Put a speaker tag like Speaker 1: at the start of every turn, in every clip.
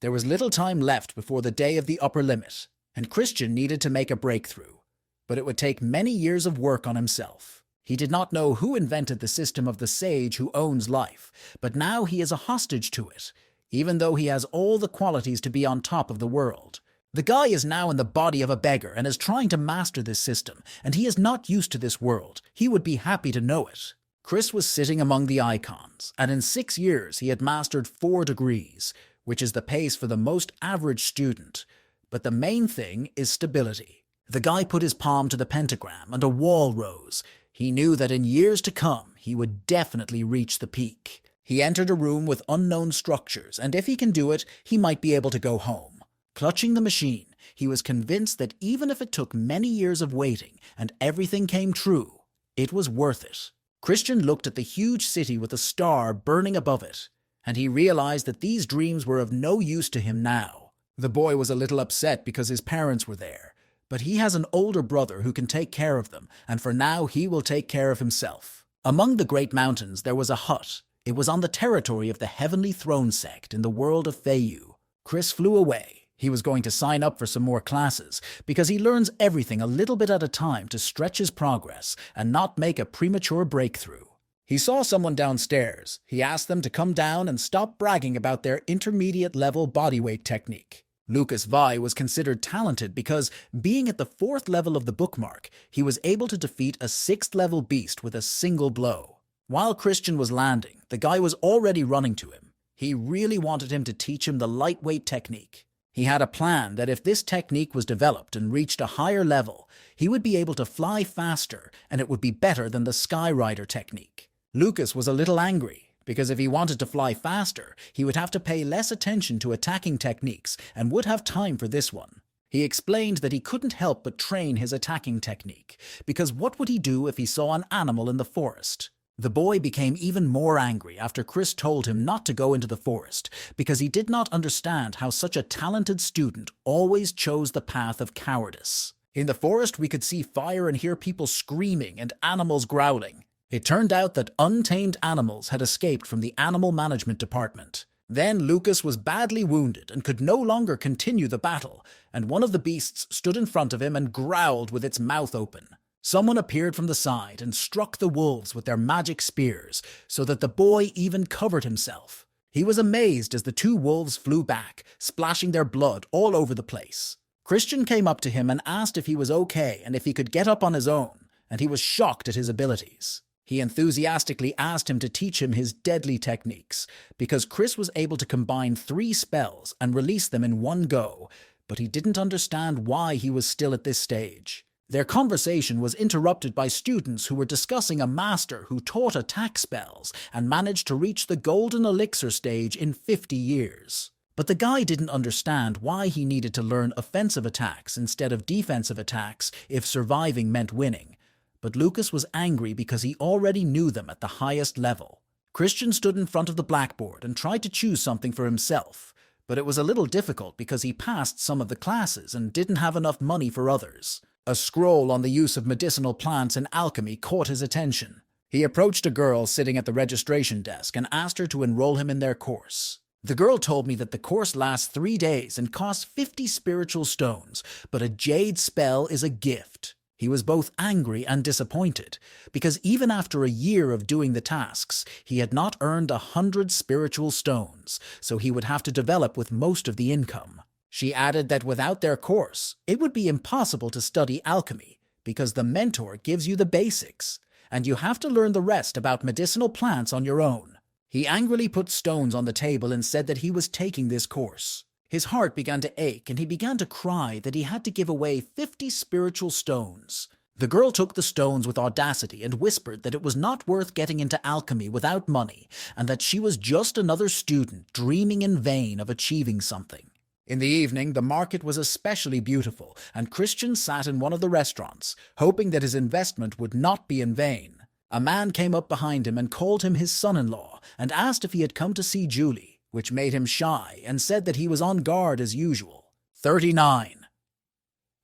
Speaker 1: There was little time left before the day of the upper limit, and Christian needed to make a breakthrough. But it would take many years of work on himself. He did not know who invented the system of the sage who owns life, but now he is a hostage to it, even though he has all the qualities to be on top of the world. The guy is now in the body of a beggar and is trying to master this system, and he is not used to this world. He would be happy to know it. Chris was sitting among the icons, and in 6 years he had mastered 4 degrees, which is the pace for the most average student. But the main thing is stability. The guy put his palm to the pentagram, and a wall rose. He knew that in years to come, he would definitely reach the peak. He entered a room with unknown structures, and if he can do it, he might be able to go home. Clutching the machine, he was convinced that even if it took many years of waiting and everything came true, it was worth it. Christian looked at the huge city with a star burning above it, and he realized that these dreams were of no use to him now. The boy was a little upset because his parents were there, but he has an older brother who can take care of them, and for now he will take care of himself. Among the great mountains there was a hut. It was on the territory of the Heavenly Throne Sect in the world of Feiyu. Chris flew away. He was going to sign up for some more classes, because he learns everything a little bit at a time to stretch his progress and not make a premature breakthrough. He saw someone downstairs. He asked them to come down and stop bragging about their intermediate level bodyweight technique. Lucas Vi was considered talented because, being at the 4th level of the bookmark, he was able to defeat a 6th level beast with a single blow. While Christian was landing, the guy was already running to him. He really wanted him to teach him the lightweight technique. He had a plan that if this technique was developed and reached a higher level, he would be able to fly faster, and it would be better than the Skyrider technique. Lucas was a little angry, because if he wanted to fly faster, he would have to pay less attention to attacking techniques and would have time for this one. He explained that he couldn't help but train his attacking technique, because what would he do if he saw an animal in the forest? The boy became even more angry after Chris told him not to go into the forest, because he did not understand how such a talented student always chose the path of cowardice. In the forest we could see fire and hear people screaming and animals growling. It turned out that untamed animals had escaped from the animal management department. Then Lucas was badly wounded and could no longer continue the battle, and one of the beasts stood in front of him and growled with its mouth open. Someone appeared from the side and struck the wolves with their magic spears, so that the boy even covered himself. He was amazed as the 2 wolves flew back, splashing their blood all over the place. Christian came up to him and asked if he was okay and if he could get up on his own, and he was shocked at his abilities. He enthusiastically asked him to teach him his deadly techniques, because Chris was able to combine 3 spells and release them in one go, but he didn't understand why he was still at this stage. Their conversation was interrupted by students who were discussing a master who taught attack spells and managed to reach the golden elixir stage in 50 years. But the guy didn't understand why he needed to learn offensive attacks instead of defensive attacks if surviving meant winning. But Lucas was angry because he already knew them at the highest level. Christian stood in front of the blackboard and tried to choose something for himself, but it was a little difficult because he passed some of the classes and didn't have enough money for others. A scroll on the use of medicinal plants in alchemy caught his attention. He approached a girl sitting at the registration desk and asked her to enroll him in their course. The girl told me that the course lasts 3 days and costs 50 spiritual stones, but a jade spell is a gift. He was both angry and disappointed, because even after a year of doing the tasks, he had not earned 100 spiritual stones, so he would have to develop with most of the income. She added that without their course, it would be impossible to study alchemy, because the mentor gives you the basics, and you have to learn the rest about medicinal plants on your own. He angrily put stones on the table and said that he was taking this course. His heart began to ache, and he began to cry that he had to give away 50 spiritual stones. The girl took the stones with audacity and whispered that it was not worth getting into alchemy without money, and that she was just another student dreaming in vain of achieving something. In the evening, the market was especially beautiful, and Christian sat in one of the restaurants, hoping that his investment would not be in vain. A man came up behind him and called him his son-in-law, and asked if he had come to see Julie, which made him shy, and said that he was on guard as usual. 39.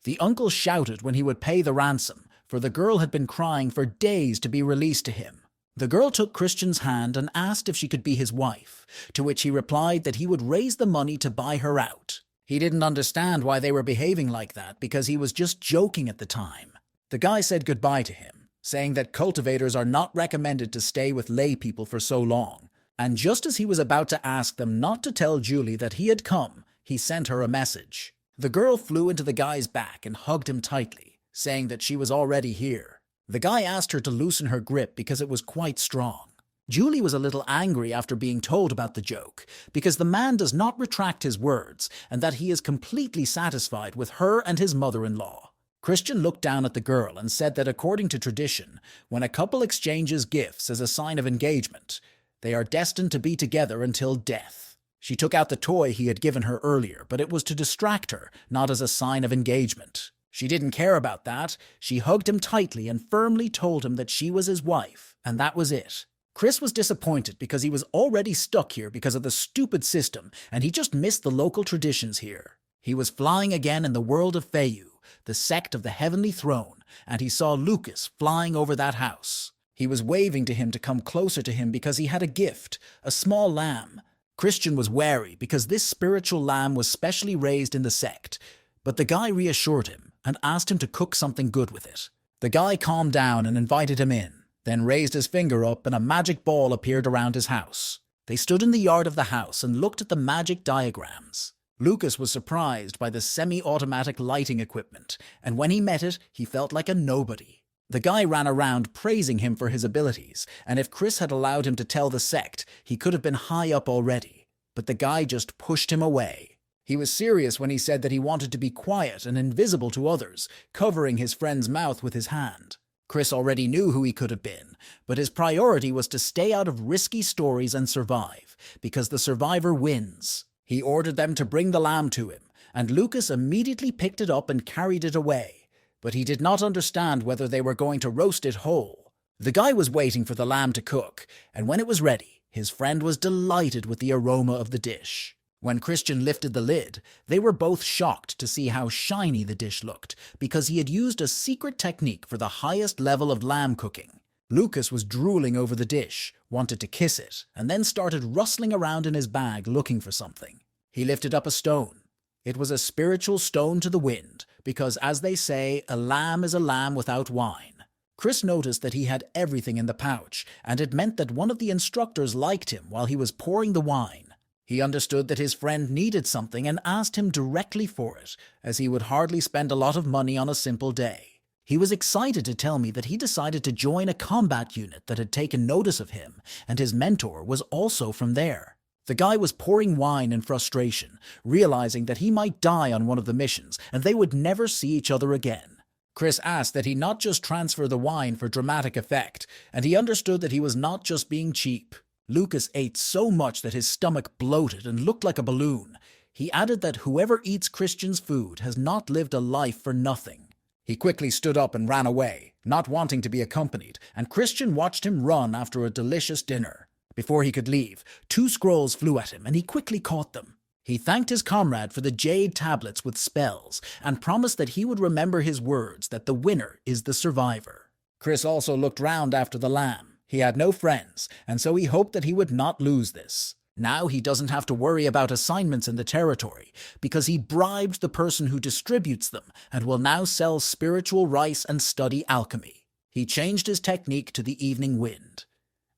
Speaker 1: The uncle shouted when he would pay the ransom, for the girl had been crying for days to be released to him. The girl took Christian's hand and asked if she could be his wife, to which he replied that he would raise the money to buy her out. He didn't understand why they were behaving like that because he was just joking at the time. The guy said goodbye to him, saying that cultivators are not recommended to stay with lay people for so long. And just as he was about to ask them not to tell Julie that he had come, he sent her a message. The girl flew into the guy's back and hugged him tightly, saying that she was already here. The guy asked her to loosen her grip because it was quite strong. Julie was a little angry after being told about the joke, because the man does not retract his words and that he is completely satisfied with her and his mother-in-law. Christian looked down at the girl and said that according to tradition, when a couple exchanges gifts as a sign of engagement, they are destined to be together until death. She took out the toy he had given her earlier, but it was to distract her, not as a sign of engagement. She didn't care about that. She hugged him tightly and firmly told him that she was his wife, and that was it. Chris was disappointed because he was already stuck here because of the stupid system, and he just missed the local traditions here. He was flying again in the world of Feiyu, the sect of the heavenly throne, and he saw Lucas flying over that house. He was waving to him to come closer to him because he had a gift, a small lamb. Christian was wary because this spiritual lamb was specially raised in the sect, but the guy reassured him and asked him to cook something good with it. The guy calmed down and invited him in, then raised his finger up and a magic ball appeared around his house. They stood in the yard of the house and looked at the magic diagrams. Lucas was surprised by the semi-automatic lighting equipment, and when he met it, he felt like a nobody. The guy ran around praising him for his abilities, and if Chris had allowed him to tell the sect, he could have been high up already. But the guy just pushed him away. He was serious when he said that he wanted to be quiet and invisible to others, covering his friend's mouth with his hand. Chris already knew who he could have been, but his priority was to stay out of risky stories and survive, because the survivor wins. He ordered them to bring the lamb to him, and Lucas immediately picked it up and carried it away, but he did not understand whether they were going to roast it whole. The guy was waiting for the lamb to cook, and when it was ready, his friend was delighted with the aroma of the dish. When Christian lifted the lid, they were both shocked to see how shiny the dish looked, because he had used a secret technique for the highest level of lamb cooking. Lucas was drooling over the dish, wanted to kiss it, and then started rustling around in his bag looking for something. He lifted up a stone. It was a spiritual stone to the wind, because as they say, a lamb is a lamb without wine. Chris noticed that he had everything in the pouch, and it meant that one of the instructors liked him while he was pouring the wine. He understood that his friend needed something and asked him directly for it, as he would hardly spend a lot of money on a simple day. He was excited to tell me that he decided to join a combat unit that had taken notice of him, and his mentor was also from there. The guy was pouring wine in frustration, realizing that he might die on one of the missions and they would never see each other again. Chris asked that he not just transfer the wine for dramatic effect, and he understood that he was not just being cheap. Lucas ate so much that his stomach bloated and looked like a balloon. He added that whoever eats Christian's food has not lived a life for nothing. He quickly stood up and ran away, not wanting to be accompanied, and Christian watched him run after a delicious dinner. Before he could leave, 2 scrolls flew at him and he quickly caught them. He thanked his comrade for the jade tablets with spells and promised that he would remember his words that the winner is the survivor. Chris also looked round after the lamb. He had no friends, and so he hoped that he would not lose this. Now he doesn't have to worry about assignments in the territory, because he bribed the person who distributes them and will now sell spiritual rice and study alchemy. He changed his technique to the evening wind.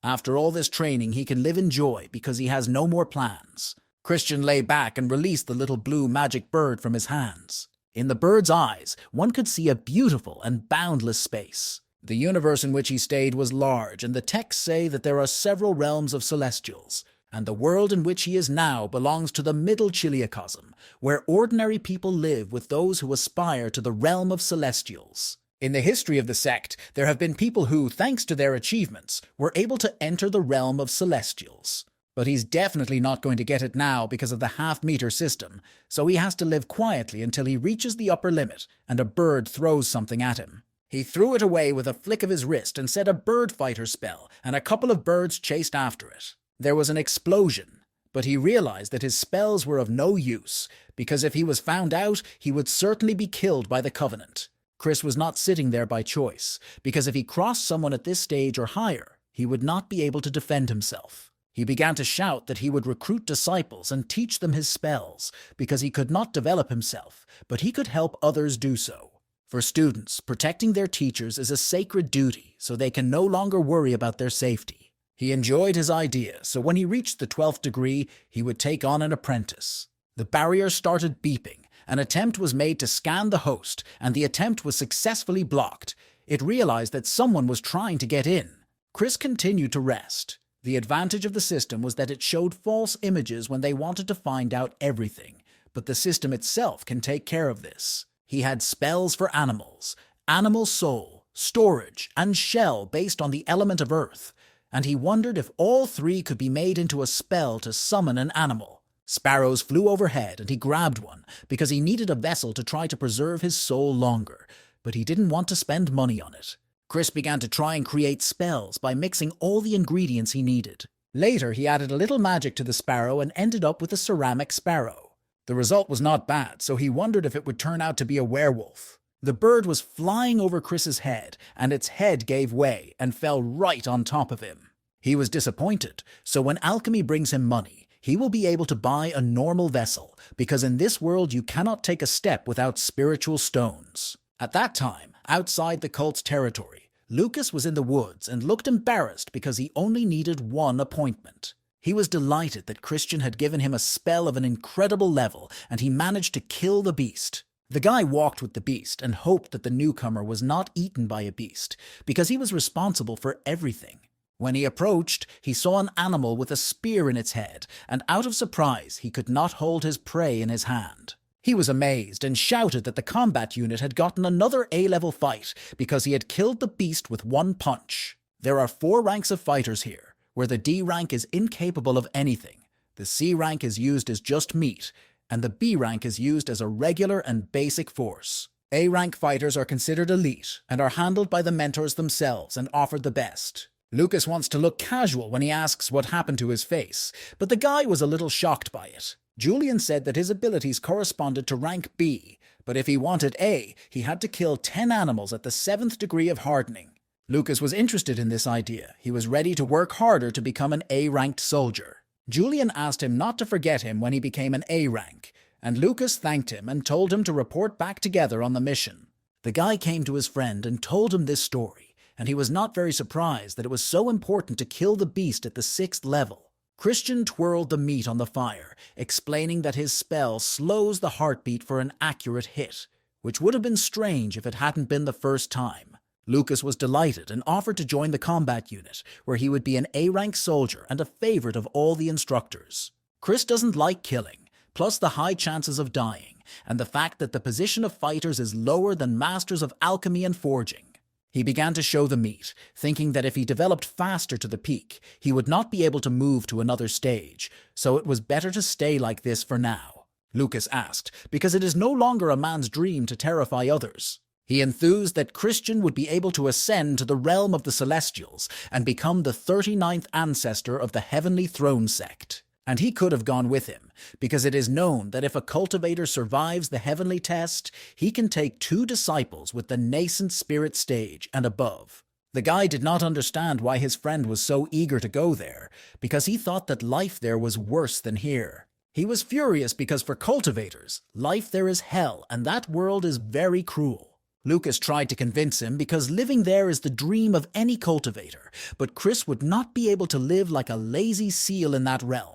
Speaker 1: After all this training, he can live in joy because he has no more plans. Christian lay back and released the little blue magic bird from his hands. In the bird's eyes, one could see a beautiful and boundless space. The universe in which he stayed was large, and the texts say that there are several realms of celestials, and the world in which he is now belongs to the middle Chiliocosm, where ordinary people live with those who aspire to the realm of celestials. In the history of the sect, there have been people who, thanks to their achievements, were able to enter the realm of celestials. But he's definitely not going to get it now because of the half-meter system, so he has to live quietly until he reaches the upper limit and a bird throws something at him. He threw it away with a flick of his wrist and said a bird fighter spell, and a couple of birds chased after it. There was an explosion, but he realized that his spells were of no use, because if he was found out, he would certainly be killed by the Covenant. Chris was not sitting there by choice, because if he crossed someone at this stage or higher, he would not be able to defend himself. He began to shout that he would recruit disciples and teach them his spells, because he could not develop himself, but he could help others do so. For students, protecting their teachers is a sacred duty, so they can no longer worry about their safety. He enjoyed his idea, so when he reached the 12th degree, he would take on an apprentice. The barrier started beeping. An attempt was made to scan the host, and the attempt was successfully blocked. It realized that someone was trying to get in. Chris continued to rest. The advantage of the system was that it showed false images when they wanted to find out everything, but the system itself can take care of this. He had spells for animals, animal soul, storage, and shell based on the element of earth, and he wondered if all three could be made into a spell to summon an animal. Sparrows flew overhead and he grabbed one because he needed a vessel to try to preserve his soul longer, but he didn't want to spend money on it. Chris began to try and create spells by mixing all the ingredients he needed. Later, he added a little magic to the sparrow and ended up with a ceramic sparrow. The result was not bad, so he wondered if it would turn out to be a werewolf. The bird was flying over Chris's head, and its head gave way and fell right on top of him. He was disappointed, so when Alchemy brings him money, he will be able to buy a normal vessel, because in this world you cannot take a step without spiritual stones. At that time, outside the cult's territory, Lucas was in the woods and looked embarrassed because he only needed one appointment. He was delighted that Christian had given him a spell of an incredible level, and he managed to kill the beast. The guy walked with the beast and hoped that the newcomer was not eaten by a beast, because he was responsible for everything. When he approached, he saw an animal with a spear in its head, and out of surprise, he could not hold his prey in his hand. He was amazed and shouted that the combat unit had gotten another A-level fight because he had killed the beast with one punch. There are 4 ranks of fighters here, where the D rank is incapable of anything, the C rank is used as just meat, and the B rank is used as a regular and basic force. A rank fighters are considered elite and are handled by the mentors themselves and offered the best. Lucas wants to look casual when he asks what happened to his face, but the guy was a little shocked by it. Julian said that his abilities corresponded to rank B, but if he wanted A, he had to kill 10 animals at the 7th degree of hardening. Lucas was interested in this idea. He was ready to work harder to become an A-ranked soldier. Julian asked him not to forget him when he became an A rank, and Lucas thanked him and told him to report back together on the mission. The guy came to his friend and told him this story, and he was not very surprised that it was so important to kill the beast at the 6th level. Christian twirled the meat on the fire, explaining that his spell slows the heartbeat for an accurate hit, which would have been strange if it hadn't been the first time. Lucas was delighted and offered to join the combat unit, where he would be an A-rank soldier and a favorite of all the instructors. Chris doesn't like killing, plus the high chances of dying, and the fact that the position of fighters is lower than masters of alchemy and forging. He began to show the meat, thinking that if he developed faster to the peak, he would not be able to move to another stage, so it was better to stay like this for now. Lucas asked, because it is no longer a man's dream to terrify others. He enthused that Christian would be able to ascend to the realm of the Celestials and become the 39th ancestor of the Heavenly Throne Sect. And he could have gone with him, because it is known that if a cultivator survives the heavenly test, he can take 2 disciples with the nascent spirit stage and above. The guy did not understand why his friend was so eager to go there, because he thought that life there was worse than here. He was furious because for cultivators, life there is hell, and that world is very cruel. Lucas tried to convince him because living there is the dream of any cultivator, but Chris would not be able to live like a lazy seal in that realm.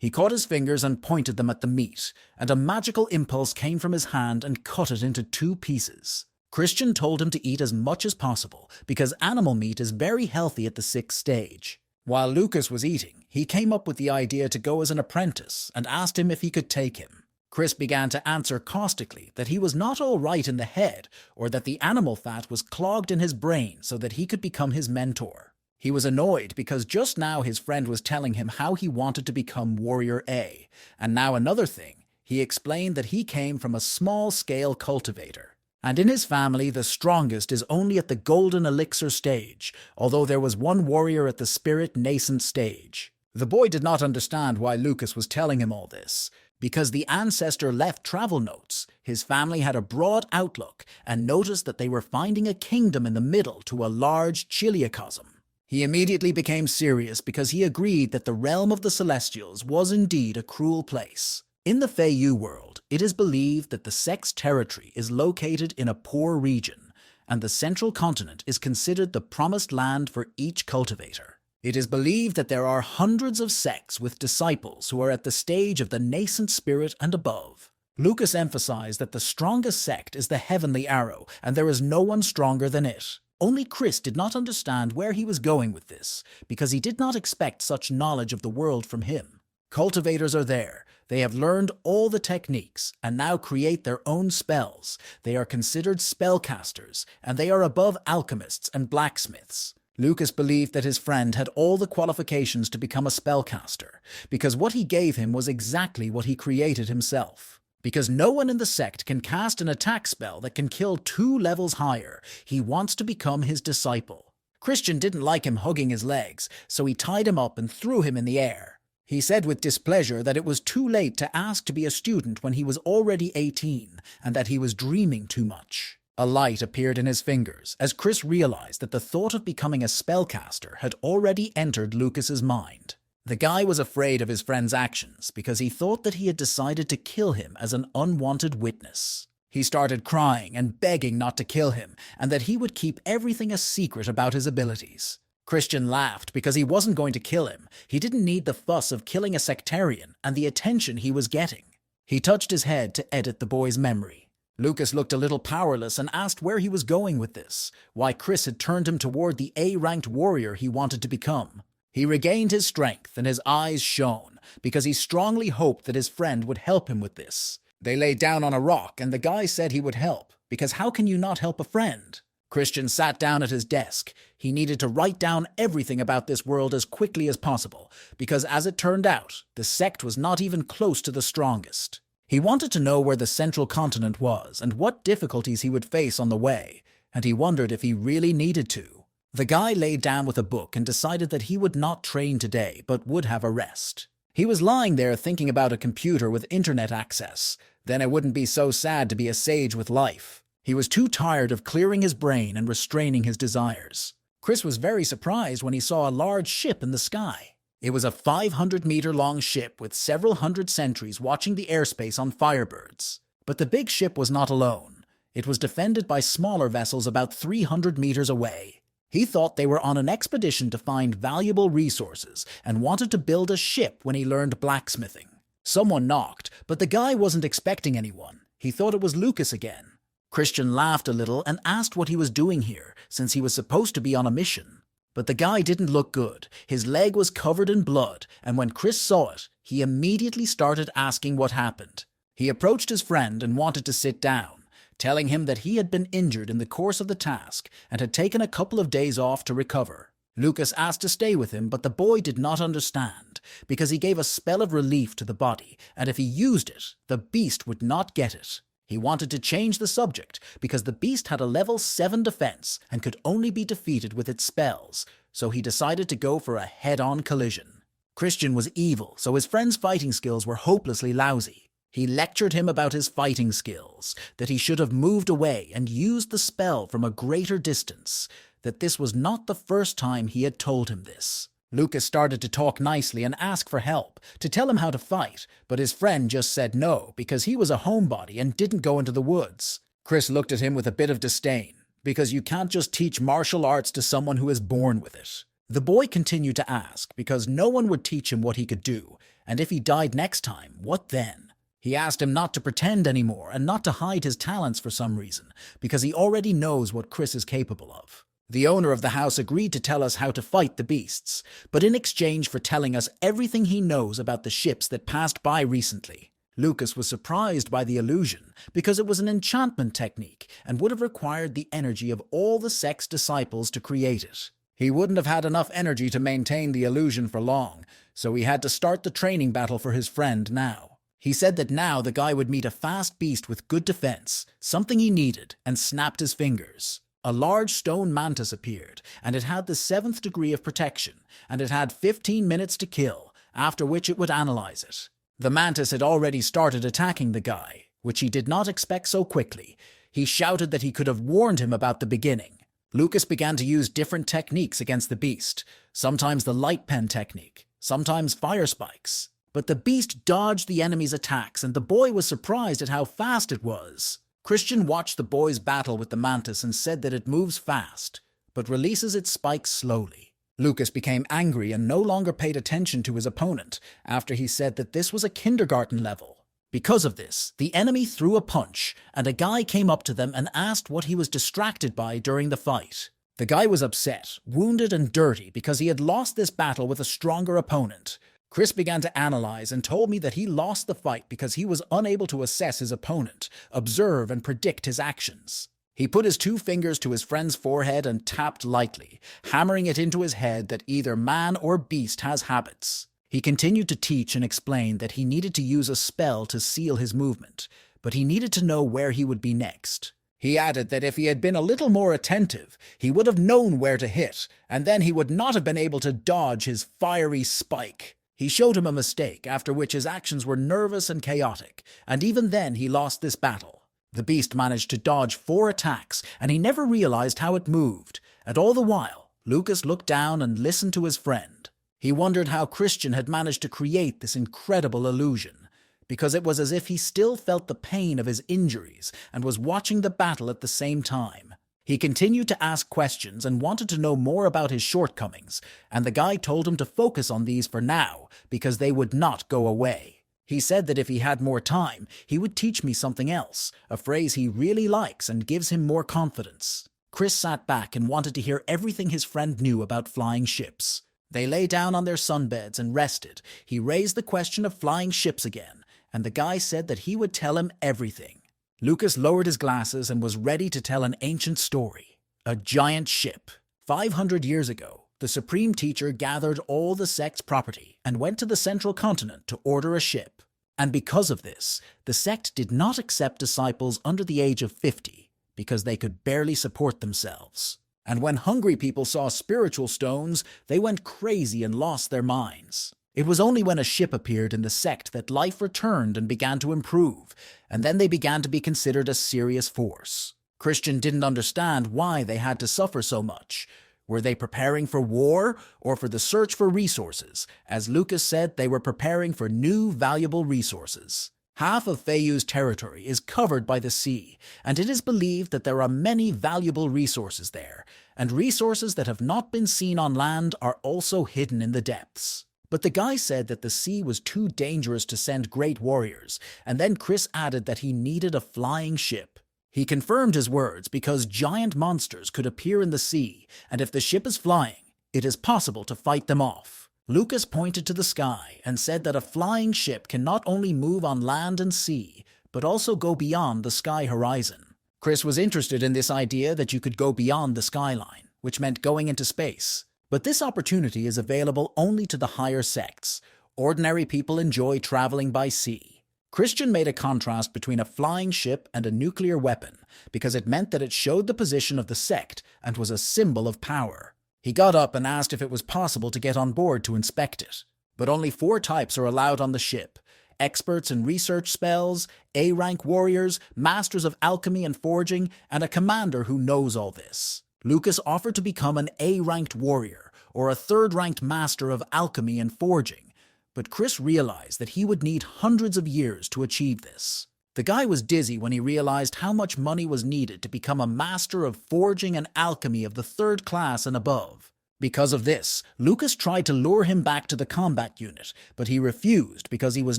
Speaker 1: He caught his fingers and pointed them at the meat, and a magical impulse came from his hand and cut it into 2 pieces. Christian told him to eat as much as possible, because animal meat is very healthy at the 6th stage. While Lucas was eating, he came up with the idea to go as an apprentice and asked him if he could take him. Chris began to answer caustically that he was not all right in the head, or that the animal fat was clogged in his brain so that he could become his mentor. He was annoyed because just now his friend was telling him how he wanted to become Warrior A, and now another thing, he explained that he came from a small-scale cultivator. And in his family, the strongest is only at the golden elixir stage, although there was one warrior at the spirit nascent stage. The boy did not understand why Lucas was telling him all this. Because the ancestor left travel notes, his family had a broad outlook and noticed that they were finding a kingdom in the middle to a large chiliocosm. He immediately became serious because he agreed that the realm of the Celestials was indeed a cruel place. In the Feiyu world, it is believed that the Sect's territory is located in a poor region, and the central continent is considered the promised land for each cultivator. It is believed that there are hundreds of sects with disciples who are at the stage of the nascent spirit and above. Lucas emphasized that the strongest sect is the Heavenly Arrow, and there is no one stronger than it. Only Chris did not understand where he was going with this, because he did not expect such knowledge of the world from him. Cultivators are there. They have learned all the techniques and now create their own spells. They are considered spellcasters, and they are above alchemists and blacksmiths. Lucas believed that his friend had all the qualifications to become a spellcaster, because what he gave him was exactly what he created himself. Because no one in the sect can cast an attack spell that can kill 2 levels higher, he wants to become his disciple. Christian didn't like him hugging his legs, so he tied him up and threw him in the air. He said with displeasure that it was too late to ask to be a student when he was already 18, and that he was dreaming too much. A light appeared in his fingers as Chris realized that the thought of becoming a spellcaster had already entered Lucas's mind. The guy was afraid of his friend's actions because he thought that he had decided to kill him as an unwanted witness. He started crying and begging not to kill him, and that he would keep everything a secret about his abilities. Christian laughed because he wasn't going to kill him. He didn't need the fuss of killing a sectarian and the attention he was getting. He touched his head to edit the boy's memory. Lucas looked a little powerless and asked where he was going with this, why Chris had turned him toward the A-ranked warrior he wanted to become. He regained his strength and his eyes shone because he strongly hoped that his friend would help him with this. They lay down on a rock and the guy said he would help, because how can you not help a friend? Christian sat down at his desk. He needed to write down everything about this world as quickly as possible, because as it turned out, the sect was not even close to the strongest. He wanted to know where the central continent was and what difficulties he would face on the way, and he wondered if he really needed to. The guy laid down with a book and decided that he would not train today, but would have a rest. He was lying there thinking about a computer with internet access. Then it wouldn't be so sad to be a sage with life. He was too tired of clearing his brain and restraining his desires. Chris was very surprised when he saw a large ship in the sky. It was a 500-meter-long ship with several hundred sentries watching the airspace on Firebirds. But the big ship was not alone. It was defended by smaller vessels about 300 meters away. He thought they were on an expedition to find valuable resources and wanted to build a ship when he learned blacksmithing. Someone knocked, but the guy wasn't expecting anyone. He thought it was Lucas again. Christian laughed a little and asked what he was doing here, since he was supposed to be on a mission. But the guy didn't look good. His leg was covered in blood, and when Chris saw it, he immediately started asking what happened. He approached his friend and wanted to sit down, telling him that he had been injured in the course of the task and had taken a couple of days off to recover. Lucas asked to stay with him, but the boy did not understand, because he gave a spell of relief to the body, and if he used it, the beast would not get it. He wanted to change the subject because the beast had a level 7 defense and could only be defeated with its spells, so he decided to go for a head-on collision. Christian was evil, so his friend's fighting skills were hopelessly lousy. He lectured him about his fighting skills, that he should have moved away and used the spell from a greater distance, that this was not the first time he had told him this. Lucas started to talk nicely and ask for help, to tell him how to fight, but his friend just said no because he was a homebody and didn't go into the woods. Chris looked at him with a bit of disdain, because you can't just teach martial arts to someone who is born with it. The boy continued to ask because no one would teach him what he could do, and if he died next time, what then? He asked him not to pretend anymore and not to hide his talents for some reason, because he already knows what Chris is capable of. The owner of the house agreed to tell us how to fight the beasts, but in exchange for telling us everything he knows about the ships that passed by recently. Lucas was surprised by the illusion because it was an enchantment technique and would have required the energy of all the Sect's disciples to create it. He wouldn't have had enough energy to maintain the illusion for long, so he had to start the training battle for his friend now. He said that now the guy would meet a fast beast with good defense, something he needed, and snapped his fingers. A large stone mantis appeared, and it had the 7th degree of protection, and it had 15 minutes to kill, after which it would analyze it. The mantis had already started attacking the guy, which he did not expect so quickly. He shouted that he could have warned him about the beginning. Lucas began to use different techniques against the beast, sometimes the light pen technique, sometimes fire spikes. But the beast dodged the enemy's attacks, and the boy was surprised at how fast it was. Christian watched the boy's battle with the mantis and said that it moves fast, but releases its spikes slowly. Lucas became angry and no longer paid attention to his opponent after he said that this was a kindergarten level. Because of this, the enemy threw a punch, and a guy came up to them and asked what he was distracted by during the fight. The guy was upset, wounded and dirty because he had lost this battle with a stronger opponent. Chris began to analyze and told me that he lost the fight because he was unable to assess his opponent, observe and predict his actions. He put his 2 fingers to his friend's forehead and tapped lightly, hammering it into his head that either man or beast has habits. He continued to teach and explain that he needed to use a spell to seal his movement, but he needed to know where he would be next. He added that if he had been a little more attentive, he would have known where to hit, and then he would not have been able to dodge his fiery spike. He showed him a mistake, after which his actions were nervous and chaotic, and even then he lost this battle. The beast managed to dodge 4 attacks, and he never realized how it moved, and all the while, Lucas looked down and listened to his friend. He wondered how Christian had managed to create this incredible illusion, because it was as if he still felt the pain of his injuries and was watching the battle at the same time. He continued to ask questions and wanted to know more about his shortcomings, and the guy told him to focus on these for now, because they would not go away. He said that if he had more time, he would teach me something else, a phrase he really likes and gives him more confidence. Chris sat back and wanted to hear everything his friend knew about flying ships. They lay down on their sunbeds and rested. He raised the question of flying ships again, and the guy said that he would tell him everything. Lucas lowered his glasses and was ready to tell an ancient story. A giant ship. 500 years ago, the Supreme Teacher gathered all the Sect's property and went to the central continent to order a ship. And because of this, the Sect did not accept disciples under the age of 50 because they could barely support themselves. And when hungry people saw spiritual stones, they went crazy and lost their minds. It was only when a ship appeared in the Sect that life returned and began to improve, and then they began to be considered a serious force. Christian didn't understand why they had to suffer so much. Were they preparing for war or for the search for resources? As Lucas said, they were preparing for new, valuable resources. Half of Feiyu's territory is covered by the sea, and it is believed that there are many valuable resources there, and resources that have not been seen on land are also hidden in the depths. But the guy said that the sea was too dangerous to send great warriors, and then Chris added that he needed a flying ship. He confirmed his words because giant monsters could appear in the sea, and if the ship is flying, it is possible to fight them off. Lucas pointed to the sky and said that a flying ship can not only move on land and sea, but also go beyond the sky horizon. Chris was interested in this idea that you could go beyond the skyline, which meant going into space. But this opportunity is available only to the higher sects. Ordinary people enjoy traveling by sea. Christian made a contrast between a flying ship and a nuclear weapon because it meant that it showed the position of the sect and was a symbol of power. He got up and asked if it was possible to get on board to inspect it. But only 4 types are allowed on the ship: experts in research spells, A-rank warriors, masters of alchemy and forging, and a commander who knows all this. Lucas offered to become an A-ranked warrior, or a 3rd-ranked master of alchemy and forging, but Chris realized that he would need hundreds of years to achieve this. The guy was dizzy when he realized how much money was needed to become a master of forging and alchemy of the 3rd class and above. Because of this, Lucas tried to lure him back to the combat unit, but he refused because he was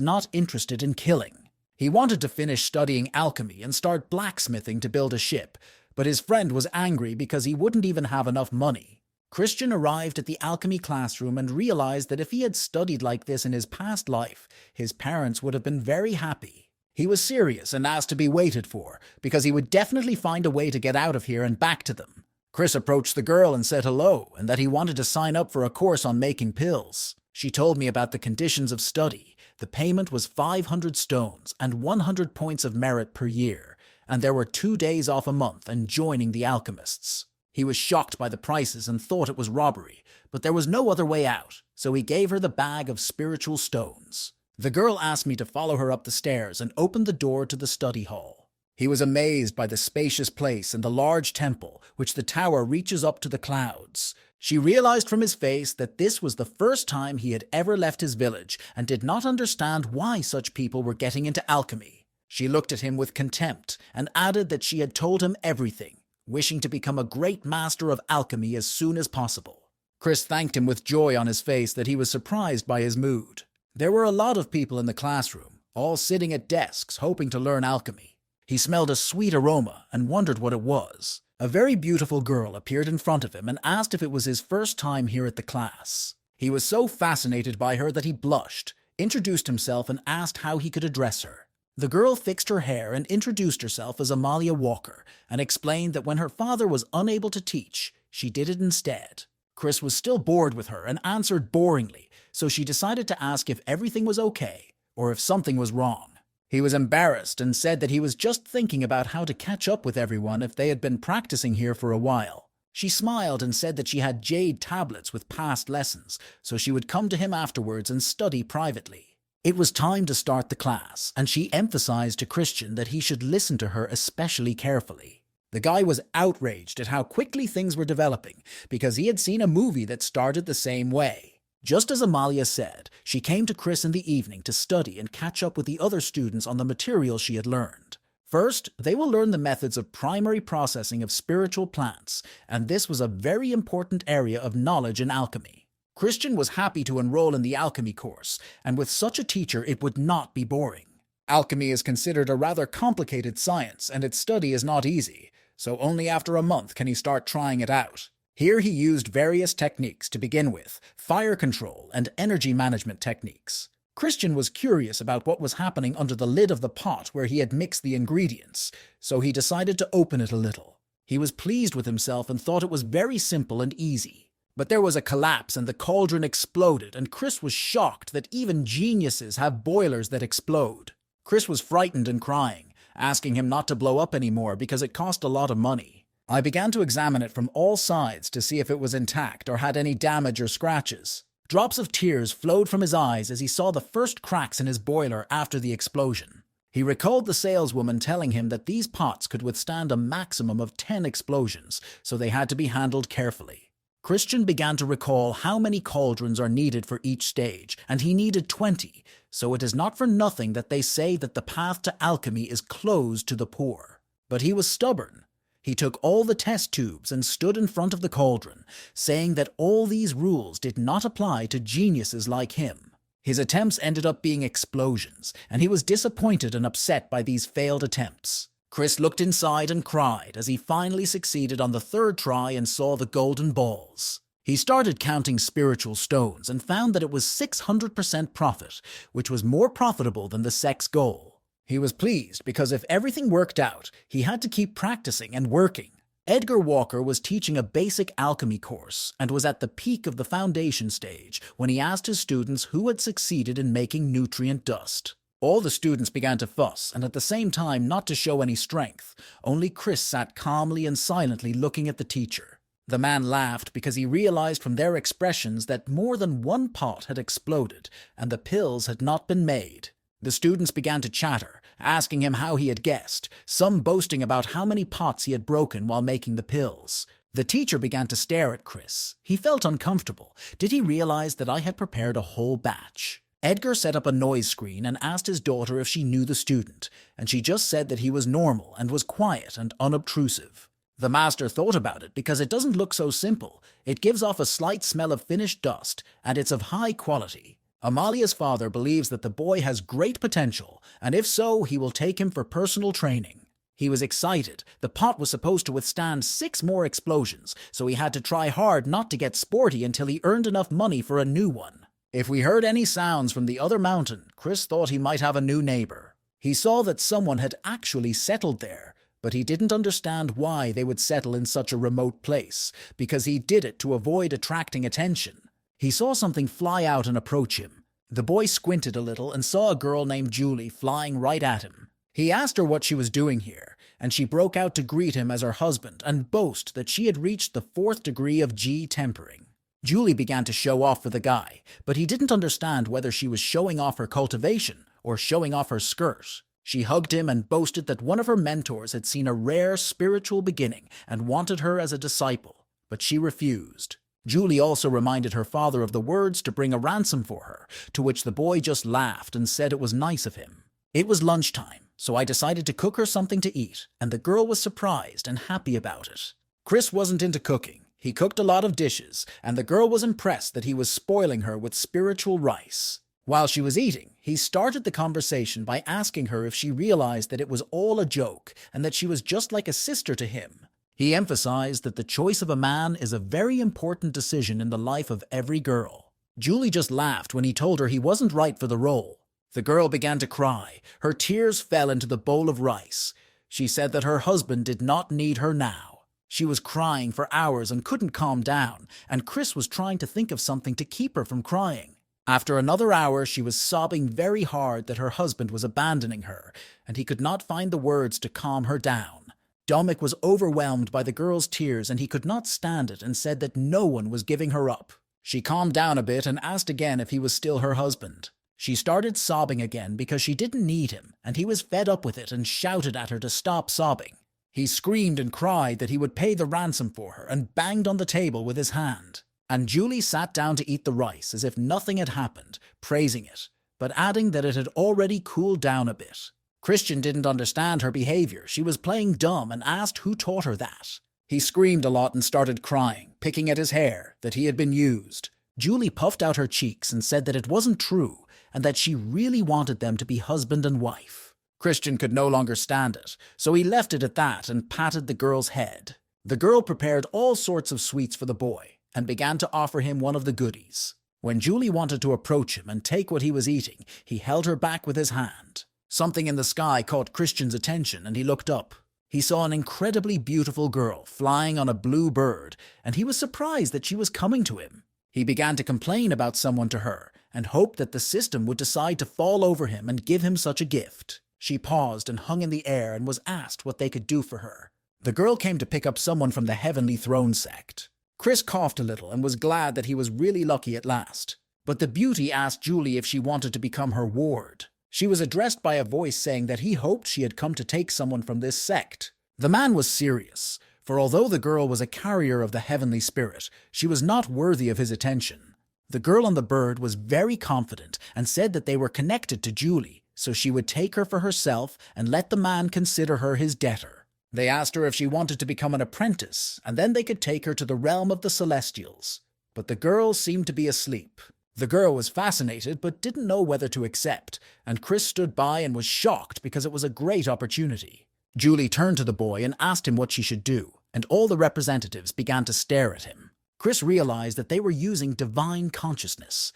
Speaker 1: not interested in killing. He wanted to finish studying alchemy and start blacksmithing to build a ship, but his friend was angry because he wouldn't even have enough money. Christian arrived at the alchemy classroom and realized that if he had studied like this in his past life, his parents would have been very happy. He was serious and asked to be waited for, because he would definitely find a way to get out of here and back to them. Chris approached the girl and said hello, and that he wanted to sign up for a course on making pills. She told me about the conditions of study. The payment was 500 stones and 100 points of merit per year, and there were 2 days off a month and joining the alchemists. He was shocked by the prices and thought it was robbery, but there was no other way out, so he gave her the bag of spiritual stones. The girl asked me to follow her up the stairs and opened the door to the study hall. He was amazed by the spacious place and the large temple, which the tower reaches up to the clouds. She realized from his face that this was the first time he had ever left his village and did not understand why such people were getting into alchemy. She looked at him with contempt and added that she had told him everything, wishing to become a great master of alchemy as soon as possible. Chris thanked him with joy on his face that he was surprised by his mood. There were a lot of people in the classroom, all sitting at desks hoping to learn alchemy. He smelled a sweet aroma and wondered what it was. A very beautiful girl appeared in front of him and asked if it was his first time here at the class. He was so fascinated by her that he blushed, introduced himself and asked how he could address her. The girl fixed her hair and introduced herself as Amalia Walker and explained that when her father was unable to teach, she did it instead. Chris was still bored with her and answered boringly, so she decided to ask if everything was okay or if something was wrong. He was embarrassed and said that he was just thinking about how to catch up with everyone if they had been practicing here for a while. She smiled and said that she had jade tablets with past lessons, so she would come to him afterwards and study privately. It was time to start the class, and she emphasized to Christian that he should listen to her especially carefully. The guy was outraged at how quickly things were developing, because he had seen a movie that started the same way. Just as Amalia said, she came to Chris in the evening to study and catch up with the other students on the material she had learned. First, they will learn the methods of primary processing of spiritual plants, and this was a very important area of knowledge in alchemy. Christian was happy to enroll in the alchemy course, and with such a teacher it would not be boring. Alchemy is considered a rather complicated science, and its study is not easy, so only after a month can he start trying it out. Here he used various techniques to begin with, fire control and energy management techniques. Christian was curious about what was happening under the lid of the pot where he had mixed the ingredients, so he decided to open it a little. He was pleased with himself and thought it was very simple and easy. But there was a collapse and the cauldron exploded, and Chris was shocked that even geniuses have boilers that explode. Chris was frightened and crying, asking him not to blow up anymore because it cost a lot of money. I began to examine it from all sides to see if it was intact or had any damage or scratches. Drops of tears flowed from his eyes as he saw the first cracks in his boiler after the explosion. He recalled the saleswoman telling him that these pots could withstand a maximum of 10 explosions, so they had to be handled carefully. Christian began to recall how many cauldrons are needed for each stage, and he needed 20, so it is not for nothing that they say that the path to alchemy is closed to the poor. But he was stubborn. He took all the test tubes and stood in front of the cauldron, saying that all these rules did not apply to geniuses like him. His attempts ended up being explosions, and he was disappointed and upset by these failed attempts. Chris looked inside and cried as he finally succeeded on the third try and saw the golden balls. He started counting spiritual stones and found that it was 600% profit, which was more profitable than the Sect's goal. He was pleased because if everything worked out, he had to keep practicing and working. Edgar Walker was teaching a basic alchemy course and was at the peak of the foundation stage when he asked his students who had succeeded in making nutrient dust. All the students began to fuss and at the same time not to show any strength. Only Chris sat calmly and silently looking at the teacher. The man laughed because he realized from their expressions that more than one pot had exploded and the pills had not been made. The students began to chatter, asking him how he had guessed, some boasting about how many pots he had broken while making the pills. The teacher began to stare at Chris. He felt uncomfortable. Did he realize that I had prepared a whole batch? Edgar set up a noise screen and asked his daughter if she knew the student, and she just said that he was normal and was quiet and unobtrusive. The master thought about it because it doesn't look so simple. It gives off a slight smell of finished dust, and it's of high quality. Amalia's father believes that the boy has great potential, and if so, he will take him for personal training. He was excited. The pot was supposed to withstand 6 more explosions, so he had to try hard not to get sporty until he earned enough money for a new one. If we heard any sounds from the other mountain, Chris thought he might have a new neighbor. He saw that someone had actually settled there, but he didn't understand why they would settle in such a remote place, because he did it to avoid attracting attention. He saw something fly out and approach him. The boy squinted a little and saw a girl named Julie flying right at him. He asked her what she was doing here, and she broke out to greet him as her husband and boast that she had reached the 4th degree of G tempering. Julie began to show off for the guy, but he didn't understand whether she was showing off her cultivation or showing off her skirt. She hugged him and boasted that one of her mentors had seen a rare spiritual beginning and wanted her as a disciple, but she refused. Julie also reminded her father of the words to bring a ransom for her, to which the boy just laughed and said it was nice of him. It was lunchtime, so I decided to cook her something to eat, and the girl was surprised and happy about it. Chris wasn't into cooking. He cooked a lot of dishes, and the girl was impressed that he was spoiling her with spiritual rice. While she was eating, he started the conversation by asking her if she realized that it was all a joke and that she was just like a sister to him. He emphasized that the choice of a man is a very important decision in the life of every girl. Julie just laughed when he told her he wasn't right for the role. The girl began to cry. Her tears fell into the bowl of rice. She said that her husband did not need her now. She was crying for hours and couldn't calm down, and Chris was trying to think of something to keep her from crying. After another hour, she was sobbing very hard that her husband was abandoning her, and he could not find the words to calm her down. Dominic was overwhelmed by the girl's tears, and he could not stand it and said that no one was giving her up. She calmed down a bit and asked again if he was still her husband. She started sobbing again because she didn't need him, and he was fed up with it and shouted at her to stop sobbing. He screamed and cried that he would pay the ransom for her and banged on the table with his hand. And Julie sat down to eat the rice as if nothing had happened, praising it, but adding that it had already cooled down a bit. Christian didn't understand her behavior. She was playing dumb and asked who taught her that. He screamed a lot and started crying, picking at his hair, that he had been used. Julie puffed out her cheeks and said that it wasn't true and that she really wanted them to be husband and wife. Christian could no longer stand it, so he left it at that and patted the girl's head. The girl prepared all sorts of sweets for the boy and began to offer him one of the goodies. When Julie wanted to approach him and take what he was eating, he held her back with his hand. Something in the sky caught Christian's attention, and he looked up. He saw an incredibly beautiful girl flying on a blue bird, and he was surprised that she was coming to him. He began to complain about someone to her, and hoped that the system would decide to fall over him and give him such a gift. She paused and hung in the air and was asked what they could do for her. The girl came to pick up someone from the Heavenly Throne Sect. Chris coughed a little and was glad that he was really lucky at last. But the beauty asked Julie if she wanted to become her ward. She was addressed by a voice saying that he hoped she had come to take someone from this sect. The man was serious, for although the girl was a carrier of the heavenly spirit, she was not worthy of his attention. The girl on the bird was very confident and said that they were connected to Julie, so she would take her for herself and let the man consider her his debtor. They asked her if she wanted to become an apprentice, and then they could take her to the realm of the Celestials. But the girl seemed to be asleep. The girl was fascinated but didn't know whether to accept, and Chris stood by and was shocked because it was a great opportunity. Julie turned to the boy and asked him what she should do, and all the representatives began to stare at him. Chris realized that they were using divine consciousness.